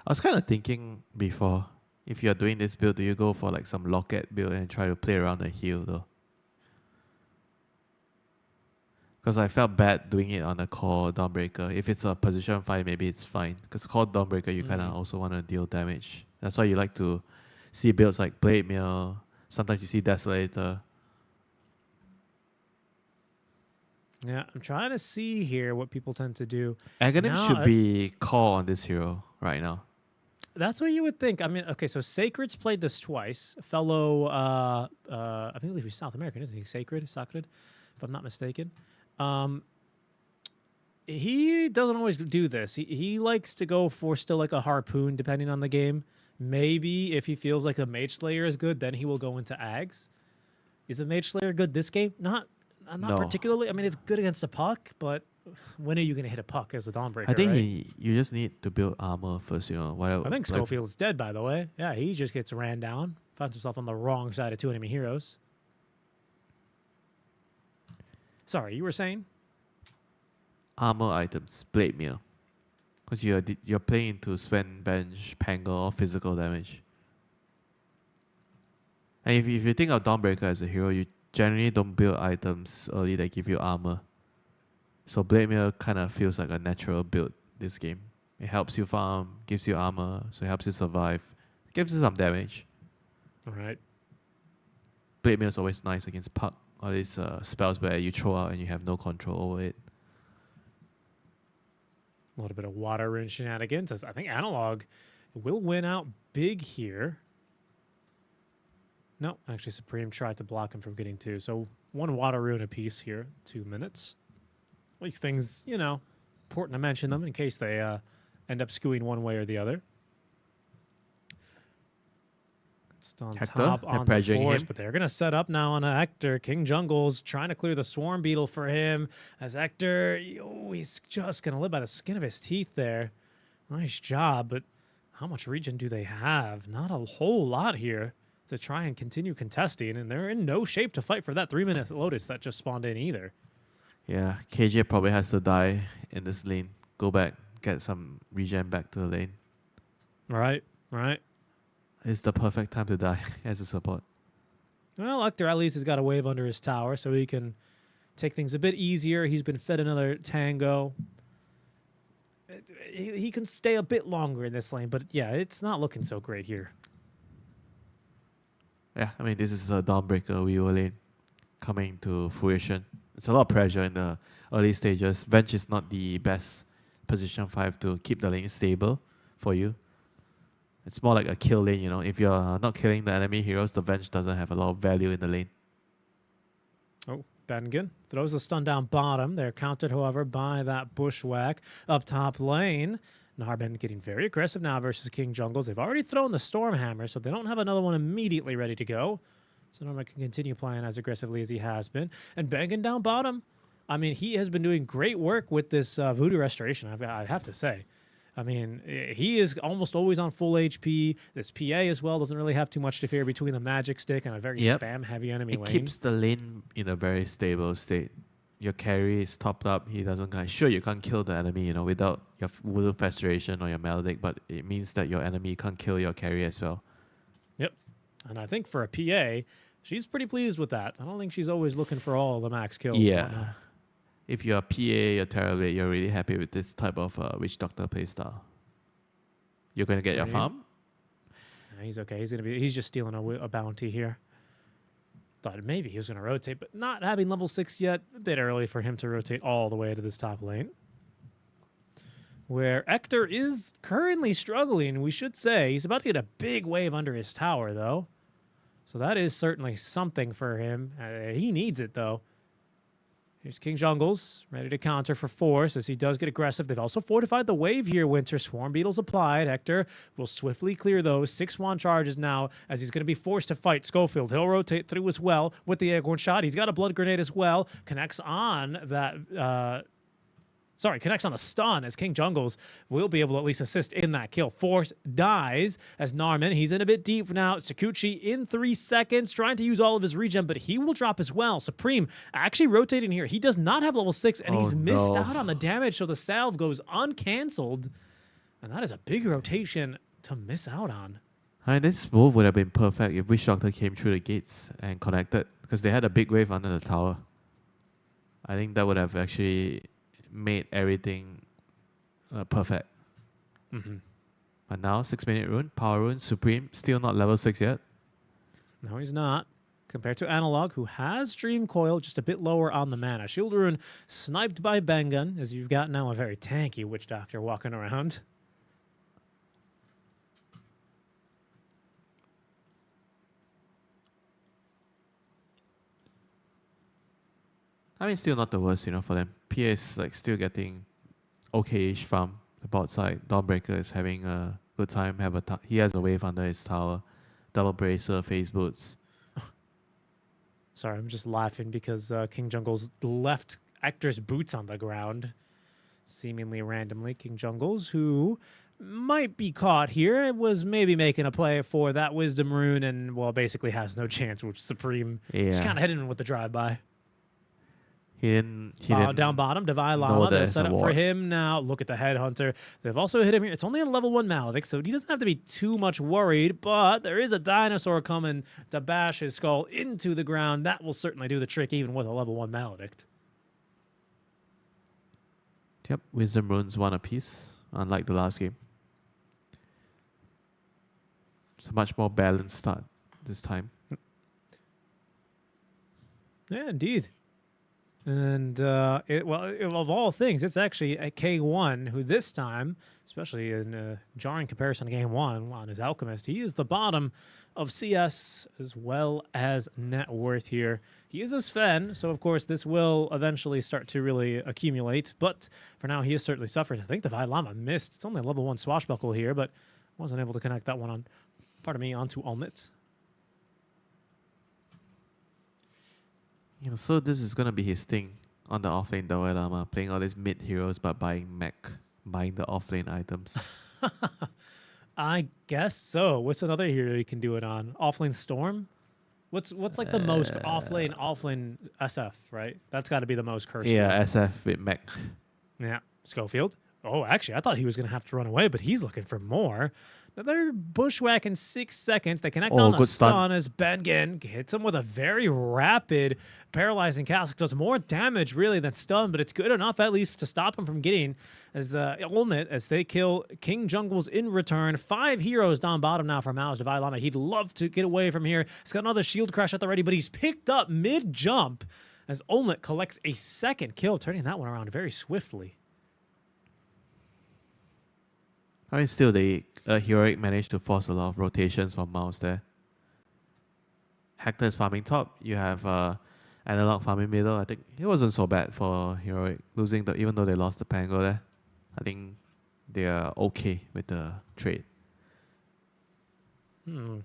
I was kind of thinking before, if you're doing this build, do you go for like some Locket build and try to play around the heal though? Because I felt bad doing it on a core Dawnbreaker. If it's a position 5, maybe it's fine. Because core Dawnbreaker, you kind of also want to deal damage. That's why you like to see builds like Blade Mail. Sometimes you see Desolator. Yeah, I'm trying to see here what people tend to do. Aghanim should be core on this hero right now. That's what you would think. I mean, okay, so Sacred's played this twice. A fellow, I believe he's South American, isn't he? Sacred, if I'm not mistaken. He doesn't always do this. He likes to go for still like a harpoon, depending on the game. Maybe if he feels like a Mage Slayer is good, then he will go into Ags. Is a Mage Slayer good this game? Not No. particularly. I mean, it's good against a puck, but when are you going to hit a puck as a Dawnbreaker? I think right? you just need to build armor first, you know. I think Schofield's dead, by the way. Yeah, he just gets ran down. Finds himself on the wrong side of 2 enemy heroes. Sorry, you were saying? Armor items, Blade Mail. Because you're playing into Sven, Bench, Pangle, or physical damage. And if you think of Dawnbreaker as a hero, you generally don't build items early that give you armor. So Blade Mail kind of feels like a natural build this game. It helps you farm, gives you armor, so it helps you survive. It gives you some damage. Alright. Blade Mail is always nice against puck. All these spells where you throw out and you have no control over it. A little bit of water rune shenanigans. As I think Analog will win out big here. No, actually Supreme tried to block him from getting 2. So 1 water rune apiece here. 2 minutes. These things, you know, important to mention them in case they end up skewing one way or the other. It's on Hector, top on the force, him. but they're going to set up now on Hector. King Jungle's trying to clear the Swarm Beetle for him. As Hector, he's just going to live by the skin of his teeth there. Nice job, but how much regen do they have? Not a whole lot here to try and continue contesting, and they're in no shape to fight for that 3-minute Lotus that just spawned in either. Yeah, KJ probably has to die in this lane. Go back, get some regen back to the lane. Right. It's the perfect time to die as a support. Well, Hector at least has got a wave under his tower, so he can take things a bit easier. He's been fed another Tango. He can stay a bit longer in this lane, but yeah, it's not looking so great here. Yeah, I mean, this is the Dawnbreaker Weaver lane coming to fruition. It's a lot of pressure in the early stages. Venge is not the best position 5 to keep the lane stable for you. It's more like a kill lane, you know. If you're not killing the enemy heroes, the Venge doesn't have a lot of value in the lane. Oh, Bengen throws the stun down bottom. They're countered, however, by that bushwhack up top lane. Narben getting very aggressive now versus King Jungles. They've already thrown the Stormhammer, so they don't have another one immediately ready to go. So Norman can continue playing as aggressively as he has been. And Bengen down bottom. I mean, he has been doing great work with this Voodoo Restoration, I have to say. I mean, he is almost always on full HP. This PA as well doesn't really have too much to fear between the Magic Stick and a very spam-heavy enemy lane. It keeps the lane in a very stable state. Your carry is topped up. He doesn't... Sure, you can't kill the enemy, you know, without your Voodoo Restoration or your Maledict, but it means that your enemy can't kill your carry as well. Yep. And I think for a PA, she's pretty pleased with that. I don't think she's always looking for all the max kills. Yeah. If you're a PA, you're terrible, you're really happy with this type of Witch Doctor playstyle. You're going to get your farm? Yeah, he's okay. He's just stealing a bounty here. Thought maybe he was going to rotate, but not having level 6 yet. A bit early for him to rotate all the way to this top lane. Where Ector is currently struggling, we should say. He's about to get a big wave under his tower, though. So that is certainly something for him. He needs it, though. Here's King Jungles, ready to counter for force as he does get aggressive. They've also fortified the wave here, Winter. Swarm Beetles applied. Hector will swiftly clear those. 6 wand charges now as he's going to be forced to fight Schofield. He'll rotate through as well with the airborne shot. He's got a blood grenade as well. Connects on that... connects on the stun as King Jungles will be able to at least assist in that kill. Force dies as Narman, he's in a bit deep now. Sakuchi in 3 seconds, trying to use all of his regen, but he will drop as well. Supreme actually rotating here. He does not have level 6, and he's missed out on the damage, so the salve goes uncancelled. And that is a big rotation to miss out on. This move would have been perfect if Wish Doctor came through the gates and connected, because they had a big wave under the tower. I think that would have actually made everything perfect. But now 6-minute rune, power rune, Supreme, still not level 6 yet. No, he's not. Compared to Analog, who has Dream Coil, just a bit lower on the mana. Shield rune sniped by Bengun, as you've got now a very tanky Witch Doctor walking around. I mean, still not the worst, for them. PA is like still getting okay-ish farm. The bot side, Dawnbreaker is having a good time. He has a wave under his tower. Double Bracer, Phase Boots. Sorry, I'm just laughing because King Jungles left Ector's boots on the ground, seemingly randomly. King Jungles, who might be caught here, was maybe making a play for that Wisdom Rune and, well, basically has no chance, which Supreme just kind of hit in with the drive-by. He didn't down bottom, Divine Llama. They're set up for him now. Look at the Headhunter. They've also hit him here. It's only a level 1 Maledict, so he doesn't have to be too much worried, but there is a dinosaur coming to bash his skull into the ground. That will certainly do the trick, even with a level 1 Maledict. Yep, Wisdom Runes 1 apiece, unlike the last game. It's a much more balanced start this time. Yeah, indeed. And, of all things, it's actually a K1 who this time, especially in a jarring comparison to Game 1 on his Alchemist, he is the bottom of CS as well as net worth here. He is a Sven, so of course this will eventually start to really accumulate, but for now he is certainly suffering. I think Divine Llama missed. It's only a level 1 Swashbuckle here, but wasn't able to connect that one onto Almit. So this is going to be his thing on the offlane, Dalai Lama, playing all these mid heroes but buying the offlane items. I guess so. What's another hero you can do it on? Offlane Storm? What's like the most offlane SF, right? That's got to be the most cursed. Yeah, SF with mech. Yeah, Schofield. Oh, actually, I thought he was going to have to run away, but he's looking for more. Another bushwhack in 6 seconds. They connect on a stun as Bengen hits him with a very rapid paralyzing cast. Does more damage, really, than stun, but it's good enough, at least, to stop him from getting as the Ulnit as they kill King Jungles in return. 5 heroes down bottom now for Mao's Divine Llama. He'd love to get away from here. He's got another shield crash at the ready, but he's picked up mid-jump as Ulnit collects a second kill, turning that one around very swiftly. I mean, still, the Heroic managed to force a lot of rotations from Mouse there. Hector is farming top. You have Analog farming middle. I think it wasn't so bad for Heroic, even though they lost the Pango there. I think they are okay with the trade. Starting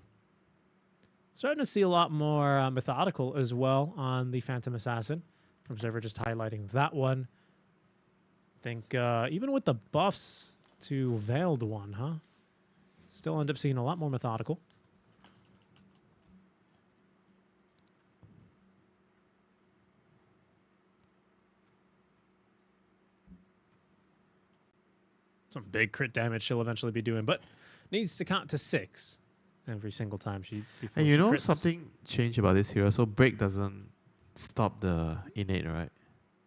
to see a lot more methodical as well on the Phantom Assassin. Observer just highlighting that one. I think even with the buffs to Veiled One, still end up seeing a lot more methodical. Some big crit damage she'll eventually be doing, but needs to count to 6 every single time she. And you know something changed about this hero? So break doesn't stop the innate, right?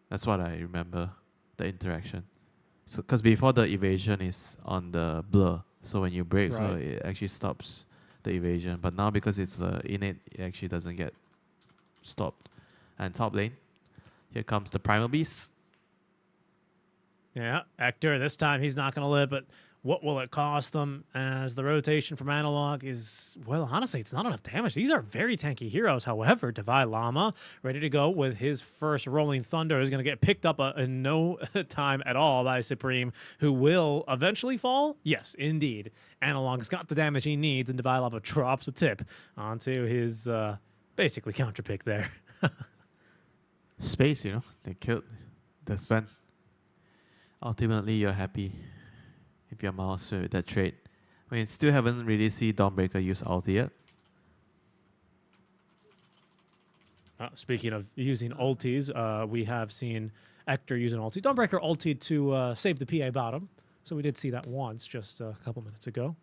That's what I remember, the interaction. So, because before the evasion is on the blur, so when you break her, it actually stops the evasion. But now because it's innate, it actually doesn't get stopped. And top lane, here comes the Primal Beast. Yeah, Hector, this time he's not going to live, but what will it cost them as the rotation from Analog is, well, honestly, it's not enough damage. These are very tanky heroes. However, Divine Llama, ready to go with his first Rolling Thunder, is going to get picked up in no time at all by Supreme, who will eventually fall. Yes, indeed. Analog's got the damage he needs, and Divine Llama drops a tip onto his basically counter pick there. Space, they killed the Sven. Ultimately, you're happy if you're Mouse with that trade. I mean, still haven't really seen Dawnbreaker use ulti yet. Speaking of using ultis, we have seen Hector use an ulti. Dawnbreaker ulti to save the PA bottom. So we did see that once just a couple minutes ago.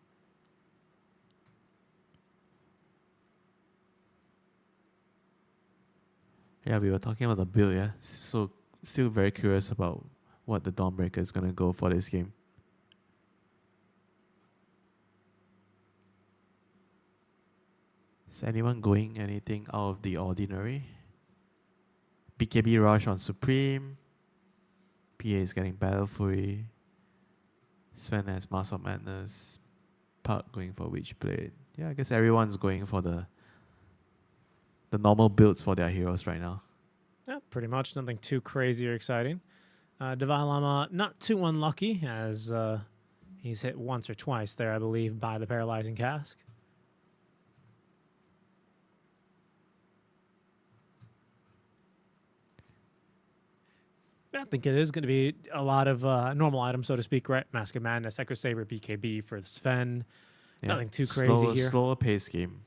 Yeah, we were talking about the build, yeah. So still very curious about what the Dawnbreaker is going to go for this game. Is anyone going anything out of the ordinary? BKB Rush on Supreme. PA is getting Battle Fury. Sven has Master of Madness. Park going for Witchblade. Yeah, I guess everyone's going for the normal builds for their heroes right now. Yeah, pretty much. Nothing too crazy or exciting. Divine Llama not too unlucky, as he's hit once or twice there, I believe, by the Paralyzing Cask. I think it is going to be a lot of normal items, so to speak, right? Mask of Madness, Echo Saber, BKB for Sven. Yeah. Nothing too crazy here. Slower pace game.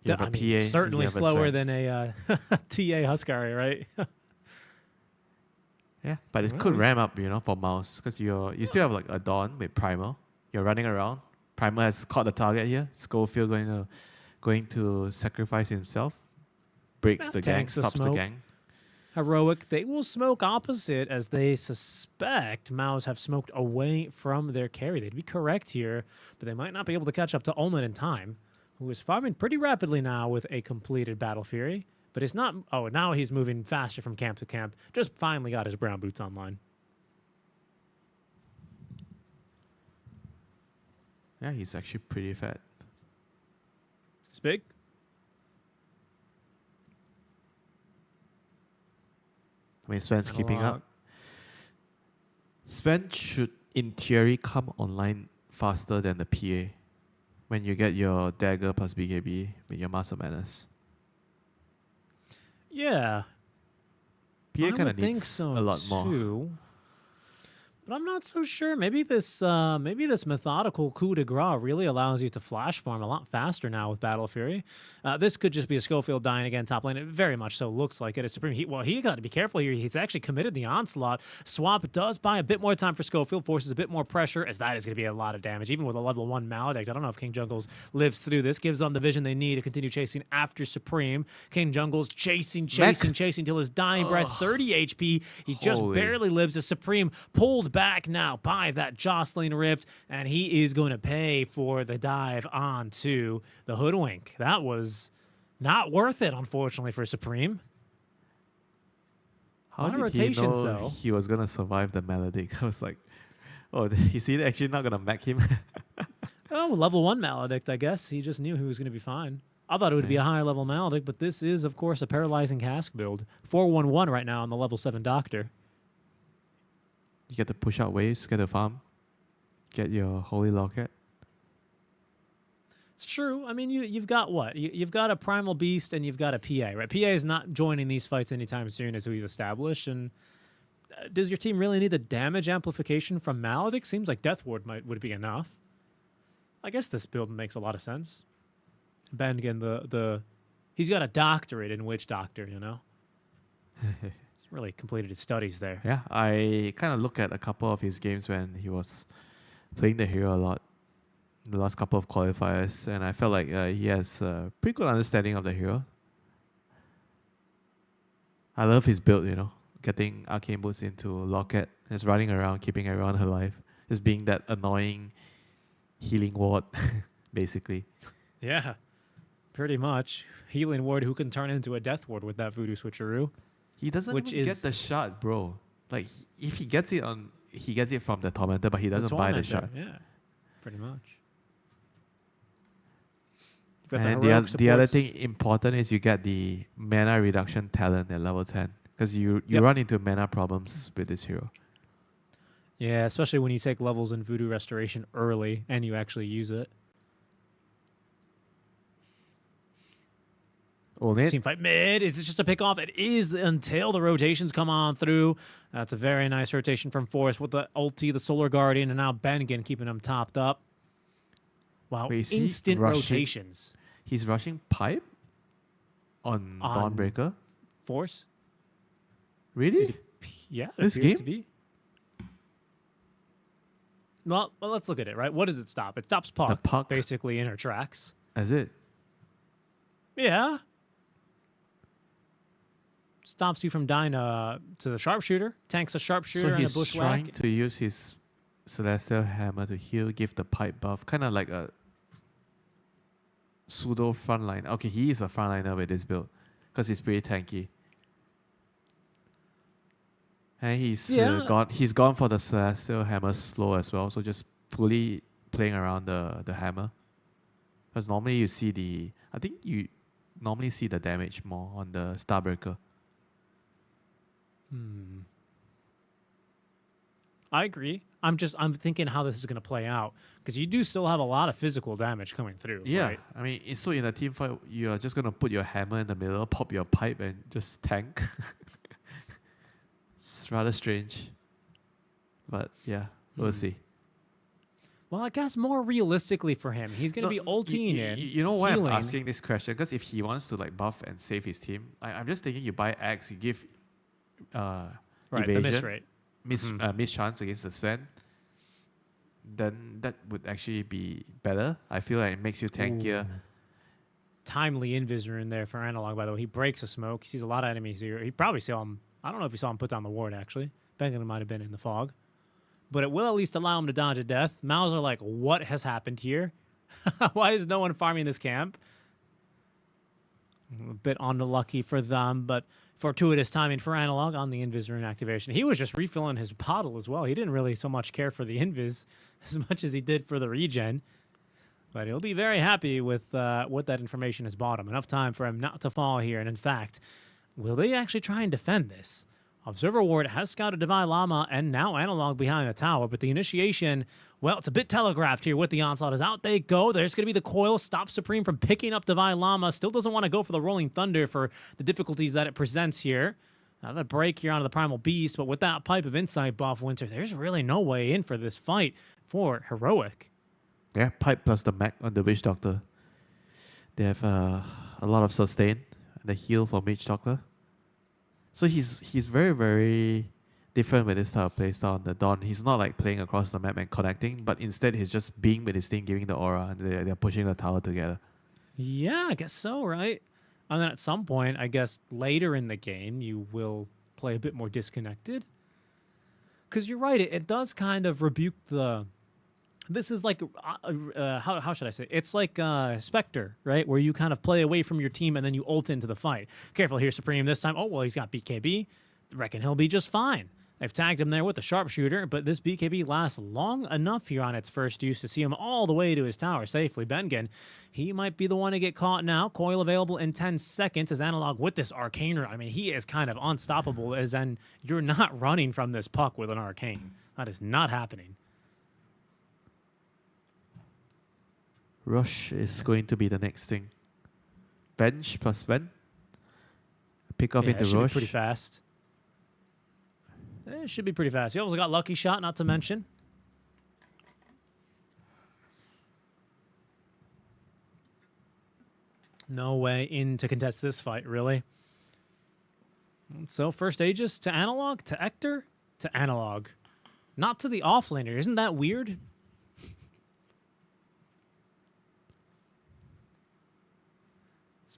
You have a PA, certainly you have slower than a TA Huskari, right? Yeah, but it could ramp up, for Mouse, because you still have like a Dawn with Primal. You're running around. Primal has caught the target here. Schofield going to sacrifice himself. Breaks the gang, stops the gang. Heroic, they will smoke opposite as they suspect Mouse have smoked away from their carry. They'd be correct here, but they might not be able to catch up to Ulnit in time, who is farming pretty rapidly now with a completed Battle Fury. But it's not... Oh, now he's moving faster from camp to camp. Just finally got his brown boots online. Yeah, he's actually pretty fat. He's big. I mean, Sven's keeping up. Sven should, in theory, come online faster than the PA when you get your Dagger plus BKB with your Master Madness. Yeah. PA kind of needs a lot more. But I'm not so sure. Maybe this methodical coup de grace really allows you to flash farm a lot faster now with Battle Fury. This could just be a Schofield dying again top lane. It very much so looks like it. It's Supreme. He got to be careful here. He's actually committed the onslaught. Swap does buy a bit more time for Schofield, forces a bit more pressure, as that is going to be a lot of damage, even with a level 1 Maledict. I don't know if King Jungles lives through this. Gives them the vision they need to continue chasing after Supreme. King Jungles chasing till his dying breath. 30 HP. He just barely lives as Supreme pulled back now by that jostling rift, and he is going to pay for the dive onto the Hoodwink. That was not worth it, unfortunately, for Supreme. How did he know he was going to survive the Maledict? I was like, oh, is he actually not going to mech him? Oh, level 1 Maledict, I guess. He just knew he was going to be fine. I thought it would be a higher level Maledict, but this is, of course, a Paralyzing Cask build. 4-1-1 right now on the level 7 Doctor. You get to push out waves, get a farm, get your Holy Locket. It's true. I mean, you've got what? You've got a Primal Beast and you've got a PA, right? PA is not joining these fights anytime soon, as we've established. And does your team really need the damage amplification from Maledict? Seems like Death Ward would be enough. I guess this build makes a lot of sense. Ben, again, he's got a doctorate in Witch Doctor, Really completed his studies there. Yeah, I kind of look at a couple of his games when he was playing the hero a lot, the last couple of qualifiers, and I felt like he has a pretty good understanding of the hero. I love his build, getting Arcane Boots into Locket, just running around, keeping everyone alive, just being that annoying healing ward, basically. Yeah. Pretty much. Healing ward who can turn into a death ward with that voodoo switcheroo. He doesn't even get the shot, bro. Like, if he gets it from the Tormentor, but he doesn't buy the shot. Yeah, pretty much. And the other thing important is you get the mana reduction talent at level 10. Because you run into mana problems with this hero. Yeah, especially when you take levels in Voodoo Restoration early and you actually use it. Team fight mid. Is it just a pick off? It is until the rotations come on through. That's a very nice rotation from Forrest with the ulti, the Solar Guardian, and now Bengen keeping him topped up. Wow, Wait, instant rotations. He's rushing pipe on Dawnbreaker? Force? Really? Yeah, it This appears game? to be. Well, let's look at it, right? What does it stop? It stops Puck, basically in her tracks. Is it? Yeah. Stops you from dying to the sharpshooter. Tanks a sharpshooter and a So he's bushwhack. trying to use his Celestial Hammer to heal, give the pipe buff. Kind of like a pseudo frontline. Okay, he is a frontliner with this build. Because he's pretty tanky. And he's gone for the Celestial Hammer slow as well. So just fully playing around the hammer. Because normally you see I think you normally see the damage more on the Starbreaker. I agree. I'm thinking how this is going to play out because you do still have a lot of physical damage coming through. Yeah, right? I mean, so in a team fight, you are just gonna put your hammer in the middle, pop your pipe, and just tank. It's rather strange, but yeah, we'll see. Well, I guess more realistically for him, he's going to be ulting in. You know why healing. I'm asking this question? Because if he wants to like buff and save his team, I'm just thinking you buy Axe, you give evasion, the miss rate. Miss chance against the Sven, then that would actually be better. I feel like it makes you tankier. Timely invisor in there for Analog, by the way. He breaks a smoke. He sees a lot of enemies here. He probably saw him. I don't know if he saw him put down the ward, actually. Bengen might have been in the fog. But it will at least allow him to dodge a death. Maus are like, what has happened here? Why is no one farming this camp? A bit unlucky for them, but fortuitous timing for Analog on the Invis activation. He was just refilling his bottle as well. He didn't really so much care for the Invis as much as he did for the regen. But he'll be very happy with what that information has bought him. Enough time for him not to fall here. And in fact, will they actually try and defend this? Observer Ward has scouted Divine Llama and now Analog behind the tower, but the initiation, well, it's a bit telegraphed here with the onslaught as out they go. There's going to be the coil, stops Supreme from picking up Divine Llama, still doesn't want to go for the Rolling Thunder for the difficulties that it presents here. Now the break here onto the Primal Beast, but with that Pipe of Insight buff, Winter, there's really no way in for this fight for Heroic. Yeah, Pipe plus the Mech on the Witch Doctor. They have a lot of sustain, the heal for Mage Doctor. So he's very, very different with this type of playstyle on the Dawn. He's not like playing across the map and connecting, but instead he's just being with his team, giving the aura, and they're pushing the tower together. Yeah, I guess so, right? And then at some point, I guess later in the game, you will play a bit more disconnected. Because you're right, it does kind of rebuke the... This is like, how should I say? It's like Spectre, right? Where you kind of play away from your team and then you ult into the fight. Careful here, Supreme this time. Oh, well, he's got BKB. Reckon he'll be just fine. They've tagged him there with the sharpshooter, but this BKB lasts long enough here on its first use to see him all the way to his tower safely. Bengen, he might be the one to get caught now. Coil available in 10 seconds as Analog with this Arcane. I mean, he is kind of unstoppable, as in you're not running from this puck with an Arcane. That is not happening. Rush is going to be the next thing. Bench plus Ven. Pick off into it should Rush. be pretty fast. It should be pretty fast. He also got Lucky Shot, not to mention. No way in to contest this fight, really. So first Aegis to Analog, to Ector, to Analog. Not to the offlaner. Isn't that weird?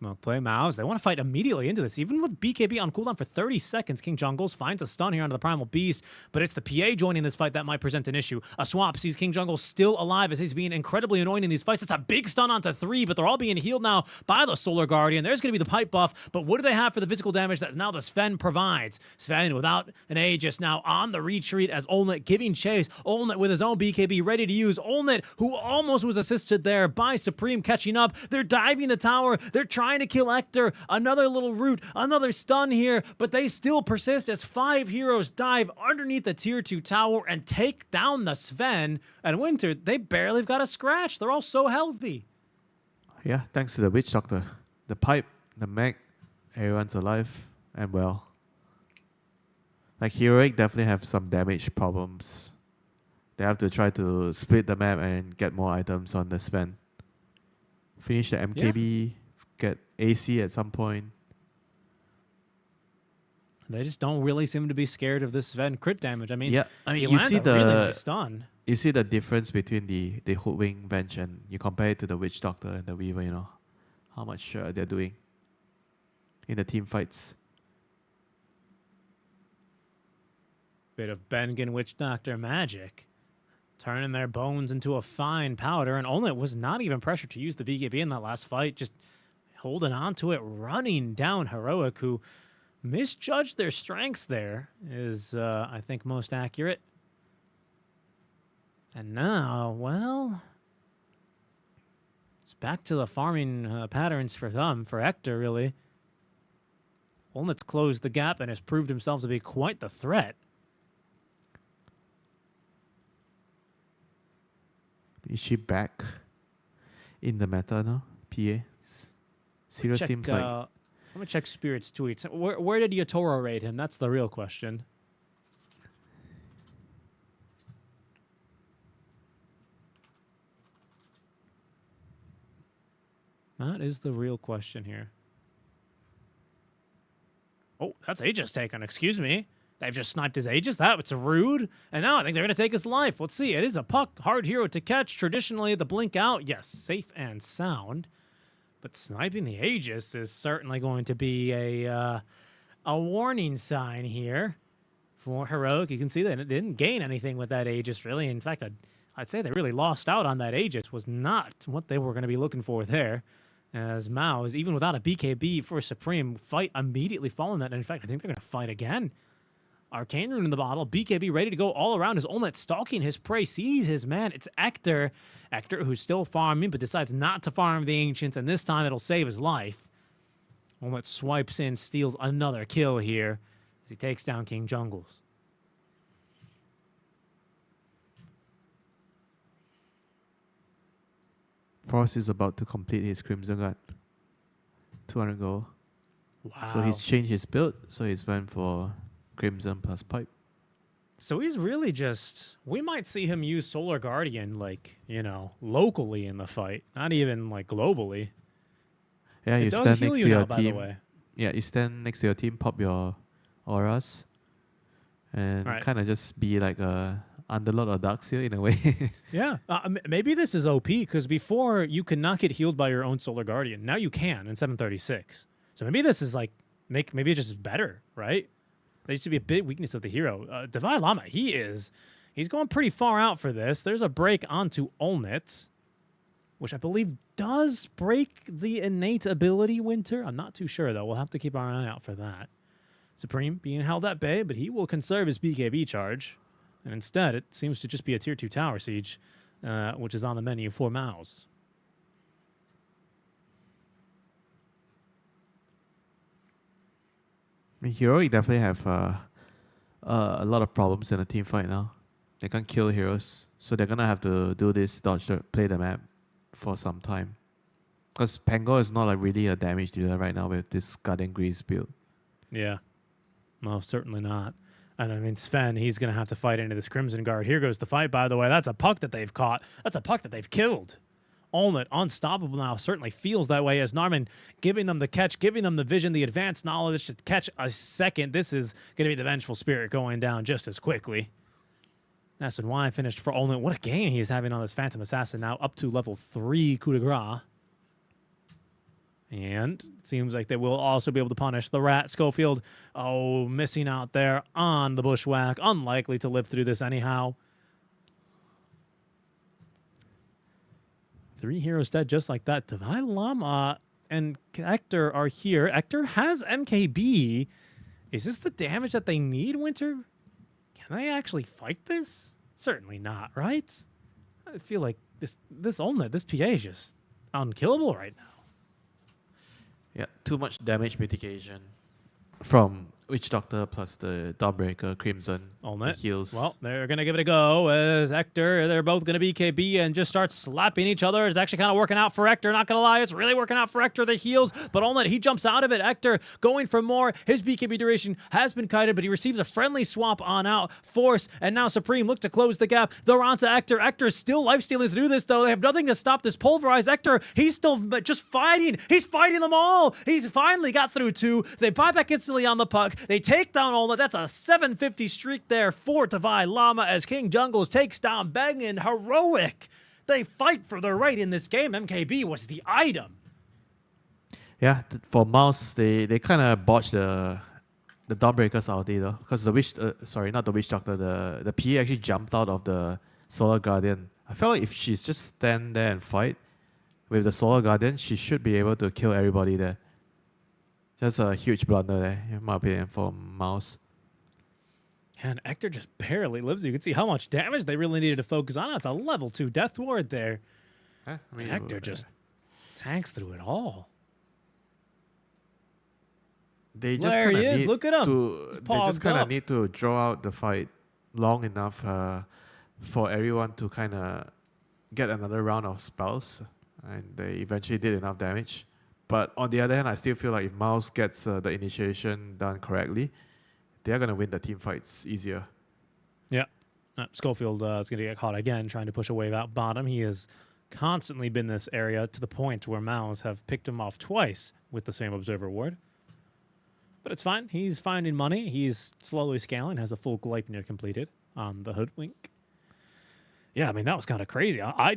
Smoke play, Mouse. They want to fight immediately into this. Even with BKB on cooldown for 30 seconds, King Jungles finds a stun here onto the Primal Beast, but it's the PA joining this fight that might present an issue. A swap sees King Jungle still alive as he's being incredibly annoying in these fights. It's a big stun onto 3, but they're all being healed now by the Solar Guardian. There's going to be the pipe buff, but what do they have for the physical damage that now the Sven provides? Sven without an Aegis now on the retreat as Olnit giving chase. Olnit with his own BKB ready to use. Olnit, who almost was assisted there by Supreme, catching up. They're diving the tower. They're trying to kill Hector. Another little root, another stun here, but they still persist as 5 heroes dive underneath the tier 2 tower and take down the Sven. And Winter, they barely got a scratch. They're all so healthy. Yeah, thanks to the Witch Doctor. The pipe, the mech, everyone's alive and well. Like, Heroic definitely have some damage problems. They have to try to split the map and get more items on the Sven. Finish the MKB, get AC at some point. They just don't really seem to be scared of this Sven crit damage. I mean, yeah, you see the really nice stun. You see the difference between the Hoodwing bench and you compare it to the Witch Doctor and the Weaver, you know, how much they're doing in the team fights. Bit of Bengen Witch Doctor magic. Turning their bones into a fine powder, and Olnit was not even pressured to use the BKB in that last fight, just holding on to it, running down Heroic, who misjudged their strengths there, is, I think, most accurate. And now, well, it's back to the farming patterns for them, for Hector, really. Olnit's closed the gap and has proved himself to be quite the threat. Is she back in the meta now? PA? Zero seems like... I'm going to check Spirit's tweets. Where did Yatoro rate him? That's the real question. That is the real question here. Oh, that's Aegis taken. Excuse me. They've just sniped his Aegis. That's rude. And now I think they're going to take his life. Let's see. It is a puck. Hard hero to catch. Traditionally, the blink out. Yes, safe and sound. But sniping the Aegis is certainly going to be a warning sign here for Heroic. You can see that it didn't gain anything with that Aegis, really. In fact, I'd say they really lost out on that Aegis. Was not what they were going to be looking for there. As Mao's, even without a BKB for Supreme, fight immediately following that. And in fact, I think they're going to fight again. Arcane Rune in the bottle. BKB ready to go all around. His Olnit stalking his prey. Sees his man. It's Hector. Hector, who's still farming, but decides not to farm the Ancients, and this time it'll save his life. Olnit swipes in, steals another kill here as he takes down King Jungles. Frost is about to complete his Crimson Guard. 200 gold. Wow. So he's changed his build. So he's went for Crimson plus Pipe. So he's really just... We might see him use Solar Guardian, like, you know, locally in the fight. Not even, like, globally. Yeah, It you does stand heal next you to now, your by the team. way. Yeah, you stand next to your team, pop your auras, and Right. kind of just be like a Underlord or Darkseer in a way. Yeah, maybe this is OP, because before you could not get healed by your own Solar Guardian. Now you can in 736. So maybe this is like, maybe it's just better, right? There used to be a big weakness of the hero. Divine Llama, he's going pretty far out for this. There's a break onto Olnit, which I believe does break the innate ability, Winter. I'm not too sure, though. We'll have to keep our eye out for that. Supreme being held at bay, but he will conserve his BKB charge. And instead, it seems to just be a Tier 2 Tower Siege, which is on the menu for Mouse. I mean, Heroic definitely have a lot of problems in the team fight now. They can't kill heroes, so they're gonna have to do this dodge, play the map for some time. Because Pango is not like really a damage dealer right now with this Guardian Grease build. Yeah. No, certainly not. And I mean, Sven, he's going to have to fight into this Crimson Guard. Here goes the fight, by the way. That's a puck that they've caught. That's a puck that they've killed. Olnit, unstoppable now, certainly feels that way as Narman giving them the catch, giving them the vision, the advanced knowledge to catch a second. This is going to be the Vengeful Spirit going down just as quickly. SNY finished for Olnit. What a game he is having on this Phantom Assassin now up to level 3 coup de grace. And it seems like they will also be able to punish the Rat. Schofield, missing out there on the Bushwhack. Unlikely to live through this anyhow. 3 heroes dead just like that. Divine Llama and Hector are here. Hector has MKB. Is this the damage that they need, Winter? Can they actually fight this? Certainly not, right? I feel like this PA is just unkillable right now. Yeah, too much damage mitigation from Witch Doctor plus the Dawnbreaker, Crimson, the heals. Well, they're going to give it a go as Hector. They're both going to BKB and just start slapping each other. It's actually kind of working out for Hector. Not going to lie, it's really working out for Hector. The heals, but Olnet, he jumps out of it. Hector going for more. His BKB duration has been kited, but he receives a friendly swap on out. Force, and now Supreme look to close the gap. They're on to Hector. Hector's still lifestealing through this, though. They have nothing to stop this pulverized Hector. He's still just fighting. He's fighting them all. He's finally got through 2. They buy back instantly on the puck. They take down Olnet. That's a 750 streak there for Divine Llama as King Jungles takes down Bang and Heroic. They fight for their right in this game. MKB was the item. Yeah, for Mouse, they kind of botched the Dawnbreaker's ulti though, because the Witch, not the Witch Doctor, the PA actually jumped out of the Solar Guardian. I felt like if she's just stand there and fight with the Solar Guardian, she should be able to kill everybody there. Just a huge blunder there, in my opinion, for Mouse. And Hector just barely lives. You can see how much damage they really needed to focus on. It's a level 2 Death Ward there. Hector just tanks through it all. They just there he is. Look at him. They just kind of need to draw out the fight long enough for everyone to kind of get another round of spells. And they eventually did enough damage. But on the other hand, I still feel like if Mouse gets the initiation done correctly, they're going to win the team fights easier. Yeah. Schofield is going to get caught again trying to push a wave out bottom. He has constantly been in this area to the point where Mouse have picked him off twice with the same Observer Ward. But it's fine. He's finding money. He's slowly scaling, has a full Gleipnir completed on the Hoodwink. Yeah, I mean, that was kind of crazy. I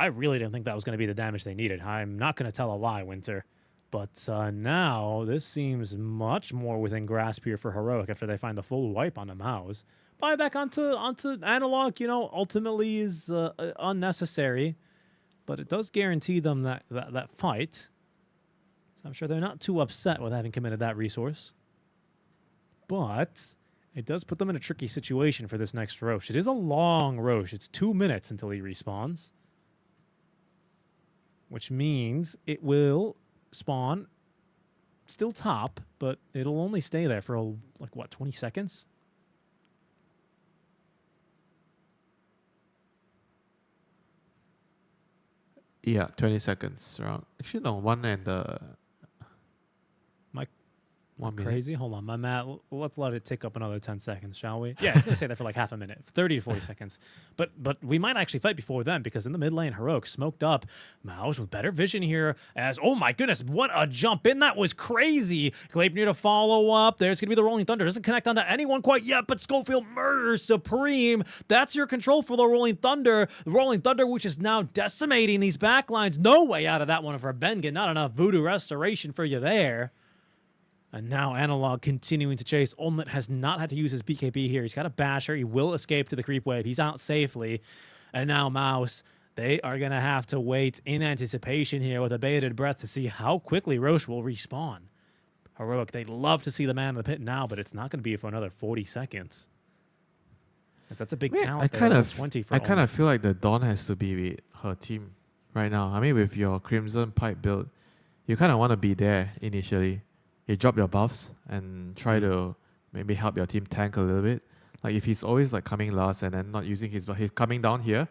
really didn't think that was going to be the damage they needed. I'm not going to tell a lie, Winter. But now this seems much more within grasp here for Heroic after they find the full wipe on the Mouse. Buy back onto Analog, ultimately is unnecessary. But it does guarantee them that fight. So I'm sure they're not too upset with having committed that resource. But it does put them in a tricky situation for this next Roche. It is a long Roche. It's 2 minutes until he respawns. Which means it will spawn still top, but it'll only stay there for 20 seconds? Yeah, 20 seconds. Around. Actually, no, 1 and... Mike, 1 minute. Crazy? Hold on, my Matt. Let's let it tick up another 10 seconds, shall we? Yeah, it's going to stay there for like half a minute, 30 to 40 seconds. But we might actually fight before then because in the mid lane, Heroic smoked up. Mouse with better vision here as, oh my goodness, what a jump in. That was crazy. Gleipnir to follow up. There's going to be the Rolling Thunder. Doesn't connect onto anyone quite yet, but Schofield murders Supreme. That's your control for the Rolling Thunder. The Rolling Thunder, which is now decimating these backlines. No way out of that one for Bengen. Not enough Voodoo Restoration for you there. And now Analog continuing to chase. Olnet has not had to use his BKB here. He's got a basher. He will escape to the creep wave. He's out safely. And now Mouse, they are going to have to wait in anticipation here with a bated breath to see how quickly Roche will respawn. Heroic, they'd love to see the man in the pit now, but it's not going to be for another 40 seconds. That's a big talent. I kind of feel like the Dawn has to be with her team right now. I mean, with your Crimson Pipe build, you kind of want to be there initially. You drop your buffs and try to maybe help your team tank a little bit. Like if he's always like coming last and then not using his buff, he's coming down here.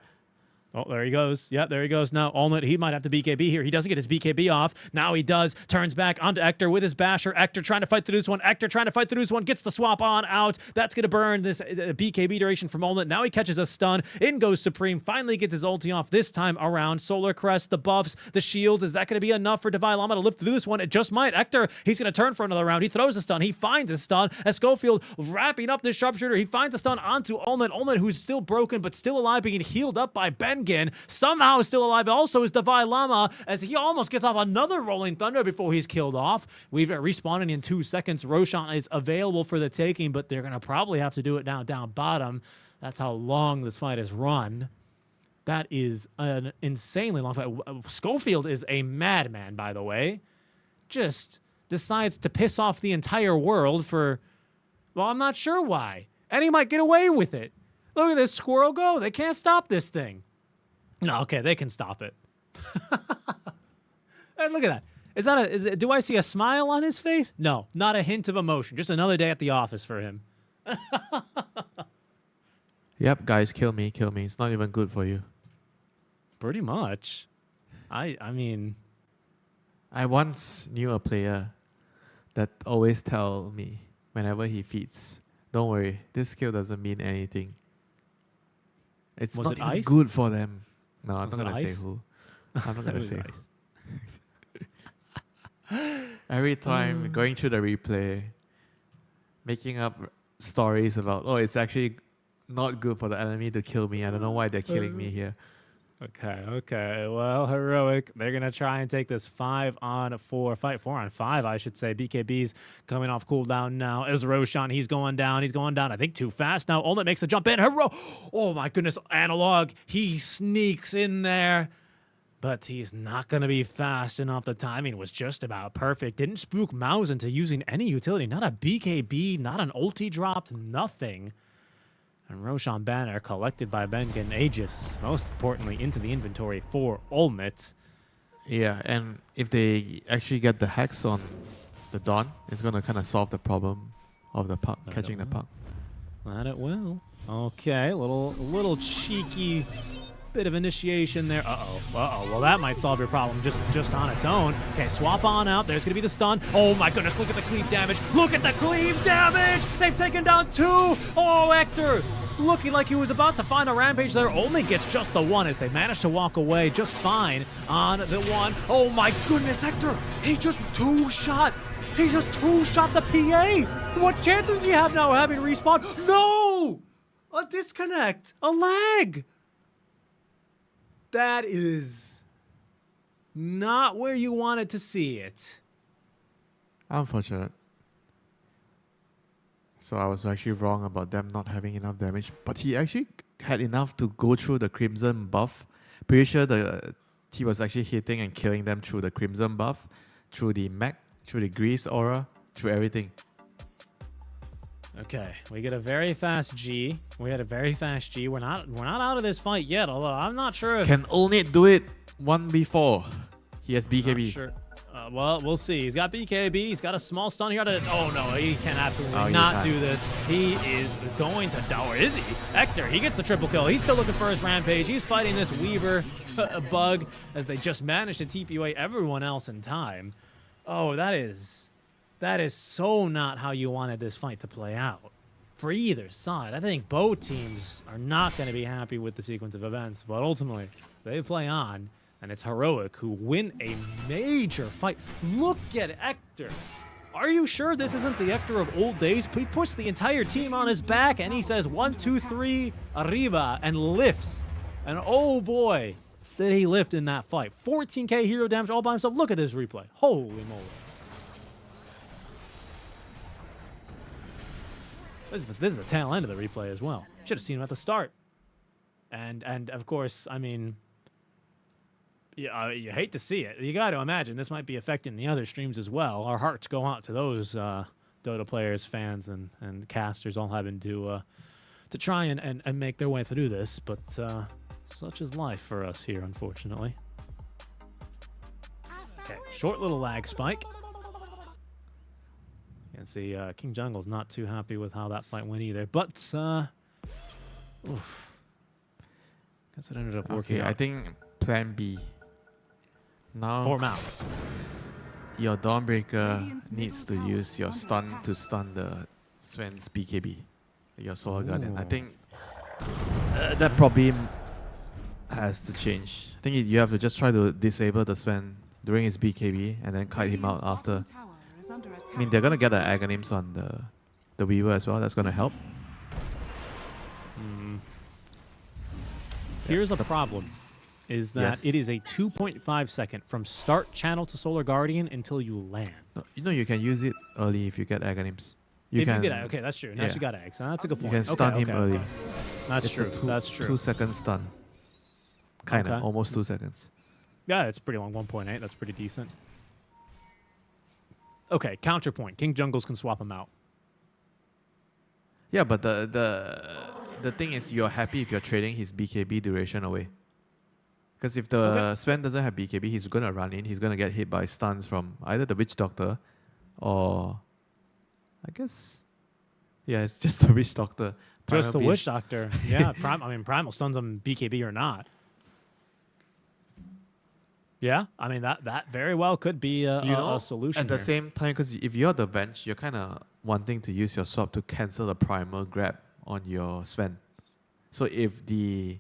Oh, there he goes. Yeah, there he goes. Now, Olnet, he might have to BKB here. He doesn't get his BKB off. Now he does. Turns back onto Hector with his basher. Hector trying to fight through this one. Hector trying to fight through this one. Gets the swap on out. That's going to burn this BKB duration from Olnet. Now he catches a stun. In goes Supreme. Finally gets his ulti off this time around. Solar Crest, the buffs, the shields. Is that going to be enough for Divine Llama to live through this one? It just might. Hector, he's going to turn for another round. He throws a stun. He finds a stun. As Schofield wrapping up this sharpshooter, he finds a stun onto Olnet. Olnet, who's still broken but still alive, being healed up by Bengen. Bengen somehow still alive. Also is Divine Llama as he almost gets off another Rolling Thunder before he's killed off. We've respawning in 2 seconds. Roshan is available for the taking, but they're going to probably have to do it down bottom. That's how long this fight has run. That is an insanely long fight. Schofield is a madman, by the way. Just decides to piss off the entire world for, well, I'm not sure why. And he might get away with it. Look at this squirrel go. They can't stop this thing. No, okay, they can stop it. And look at that. Do I see a smile on his face? No, not a hint of emotion. Just another day at the office for him. Yep, guys, kill me. It's not even good for you. Pretty much. I mean, I once knew a player that always tell me whenever he feeds, don't worry, this skill doesn't mean anything. It's not even good for them. No, I'm not going to say who. I'm not going to say who. Every time going through the replay, making up stories about, oh, it's actually not good for the enemy to kill me. I don't know why they're killing me here. Okay. Well, Heroic, they're going to try and take this 5-on-4 fight. 4-on-5, I should say. BKB's coming off cooldown now. As Roshan, he's going down. I think too fast now. Ultimate makes the jump in. Oh, my goodness. Analog, he sneaks in there. But he's not going to be fast enough. The timing was just about perfect. Didn't spook Mouse into using any utility. Not a BKB, not an ulti dropped, nothing. And Roshan Banner collected by Bengen Aegis, most importantly, into the inventory for Ultimate. Yeah, and if they actually get the Hex on the Dawn, it's going to kind of solve the problem of the puck, catching the puck. That it will. Okay, little cheeky bit of initiation there. Well, that might solve your problem just on its own. Okay, swap on out. There's going to be the stun. Oh my goodness, look at the cleave damage. They've taken down 2. Oh, Hector, looking like he was about to find a rampage there. Only gets just the 1 as they manage to walk away just fine on the 1. Oh my goodness, Hector, he just two-shot the PA. What chances do you have now of having respawn? No! A disconnect, a lag. That is not where you wanted to see it. Unfortunate. So I was actually wrong about them not having enough damage. But he actually had enough to go through the Crimson buff. Pretty sure he was actually hitting and killing them through the Crimson buff, through the mech, through the Grease aura, through everything. Okay, we get a very fast G. We're not out of this fight yet, although I'm not sure if... Can only do it 1v4. He has BKB. Not sure. Well, we'll see. He's got BKB. He's got a small stun here. Oh, no. He can absolutely not do this. He is going to die. Or is he? Hector, he gets the triple kill. He's still looking for his rampage. He's fighting this Weaver bug as they just managed to TP away everyone else in time. Oh, that is so not how you wanted this fight to play out for either side. I think both teams are not going to be happy with the sequence of events, but ultimately they play on, and it's Heroic who win a major fight. Look at Hector. Are you sure this isn't the Hector of old days? He puts the entire team on his back, and he says 1, 2, 3, arriba, and lifts. And oh boy, did he lift in that fight. 14k hero damage all by himself. Look at this replay. Holy moly. This is the tail end of the replay as well. Should have seen him at the start. And of course, I mean, you hate to see it. You got to imagine this might be affecting the other streams as well. Our hearts go out to those Dota players, fans, and casters all having to try and make their way through this. But such is life for us here, unfortunately. Okay, short little lag spike. You can see King Jungle's not too happy with how that fight went either. But, guess it ended up working out. I think plan B. Now, 4 Mouse. Your Dawnbreaker needs to use your stun to stun the Sven's BKB, your Solar Guardian. I think that probably has to change. I think you have to just try to disable the Sven during his BKB and then kite him out after. I mean, they're going to get the Aghanims on the Weaver as well. That's going to help. Here's a problem. is that it is a 2.5 second from start channel to Solar Guardian until you land. You know, you can use it early if you get Aghanims. Okay, that's true. Now yeah. you got eggs. That's a good point. You can stun him early. That's it's true. That's 2 second stun. Kind of, almost 2 seconds. Yeah, it's pretty long. 1.8. That's pretty decent. Okay, counterpoint. King Jungles can swap him out. Yeah, but the thing is, you're happy if you're trading his BKB duration away. Because if the Sven doesn't have BKB, he's going to run in. He's going to get hit by stuns from either the Witch Doctor or... I guess... Yeah, it's just the Witch Doctor. Just the Witch Doctor. Yeah, Primal stuns on BKB or not. Yeah, I mean, that very well could be a solution. At the same time, because if you're the bench, you're kind of wanting to use your swap to cancel the primal grab on your Sven. So if the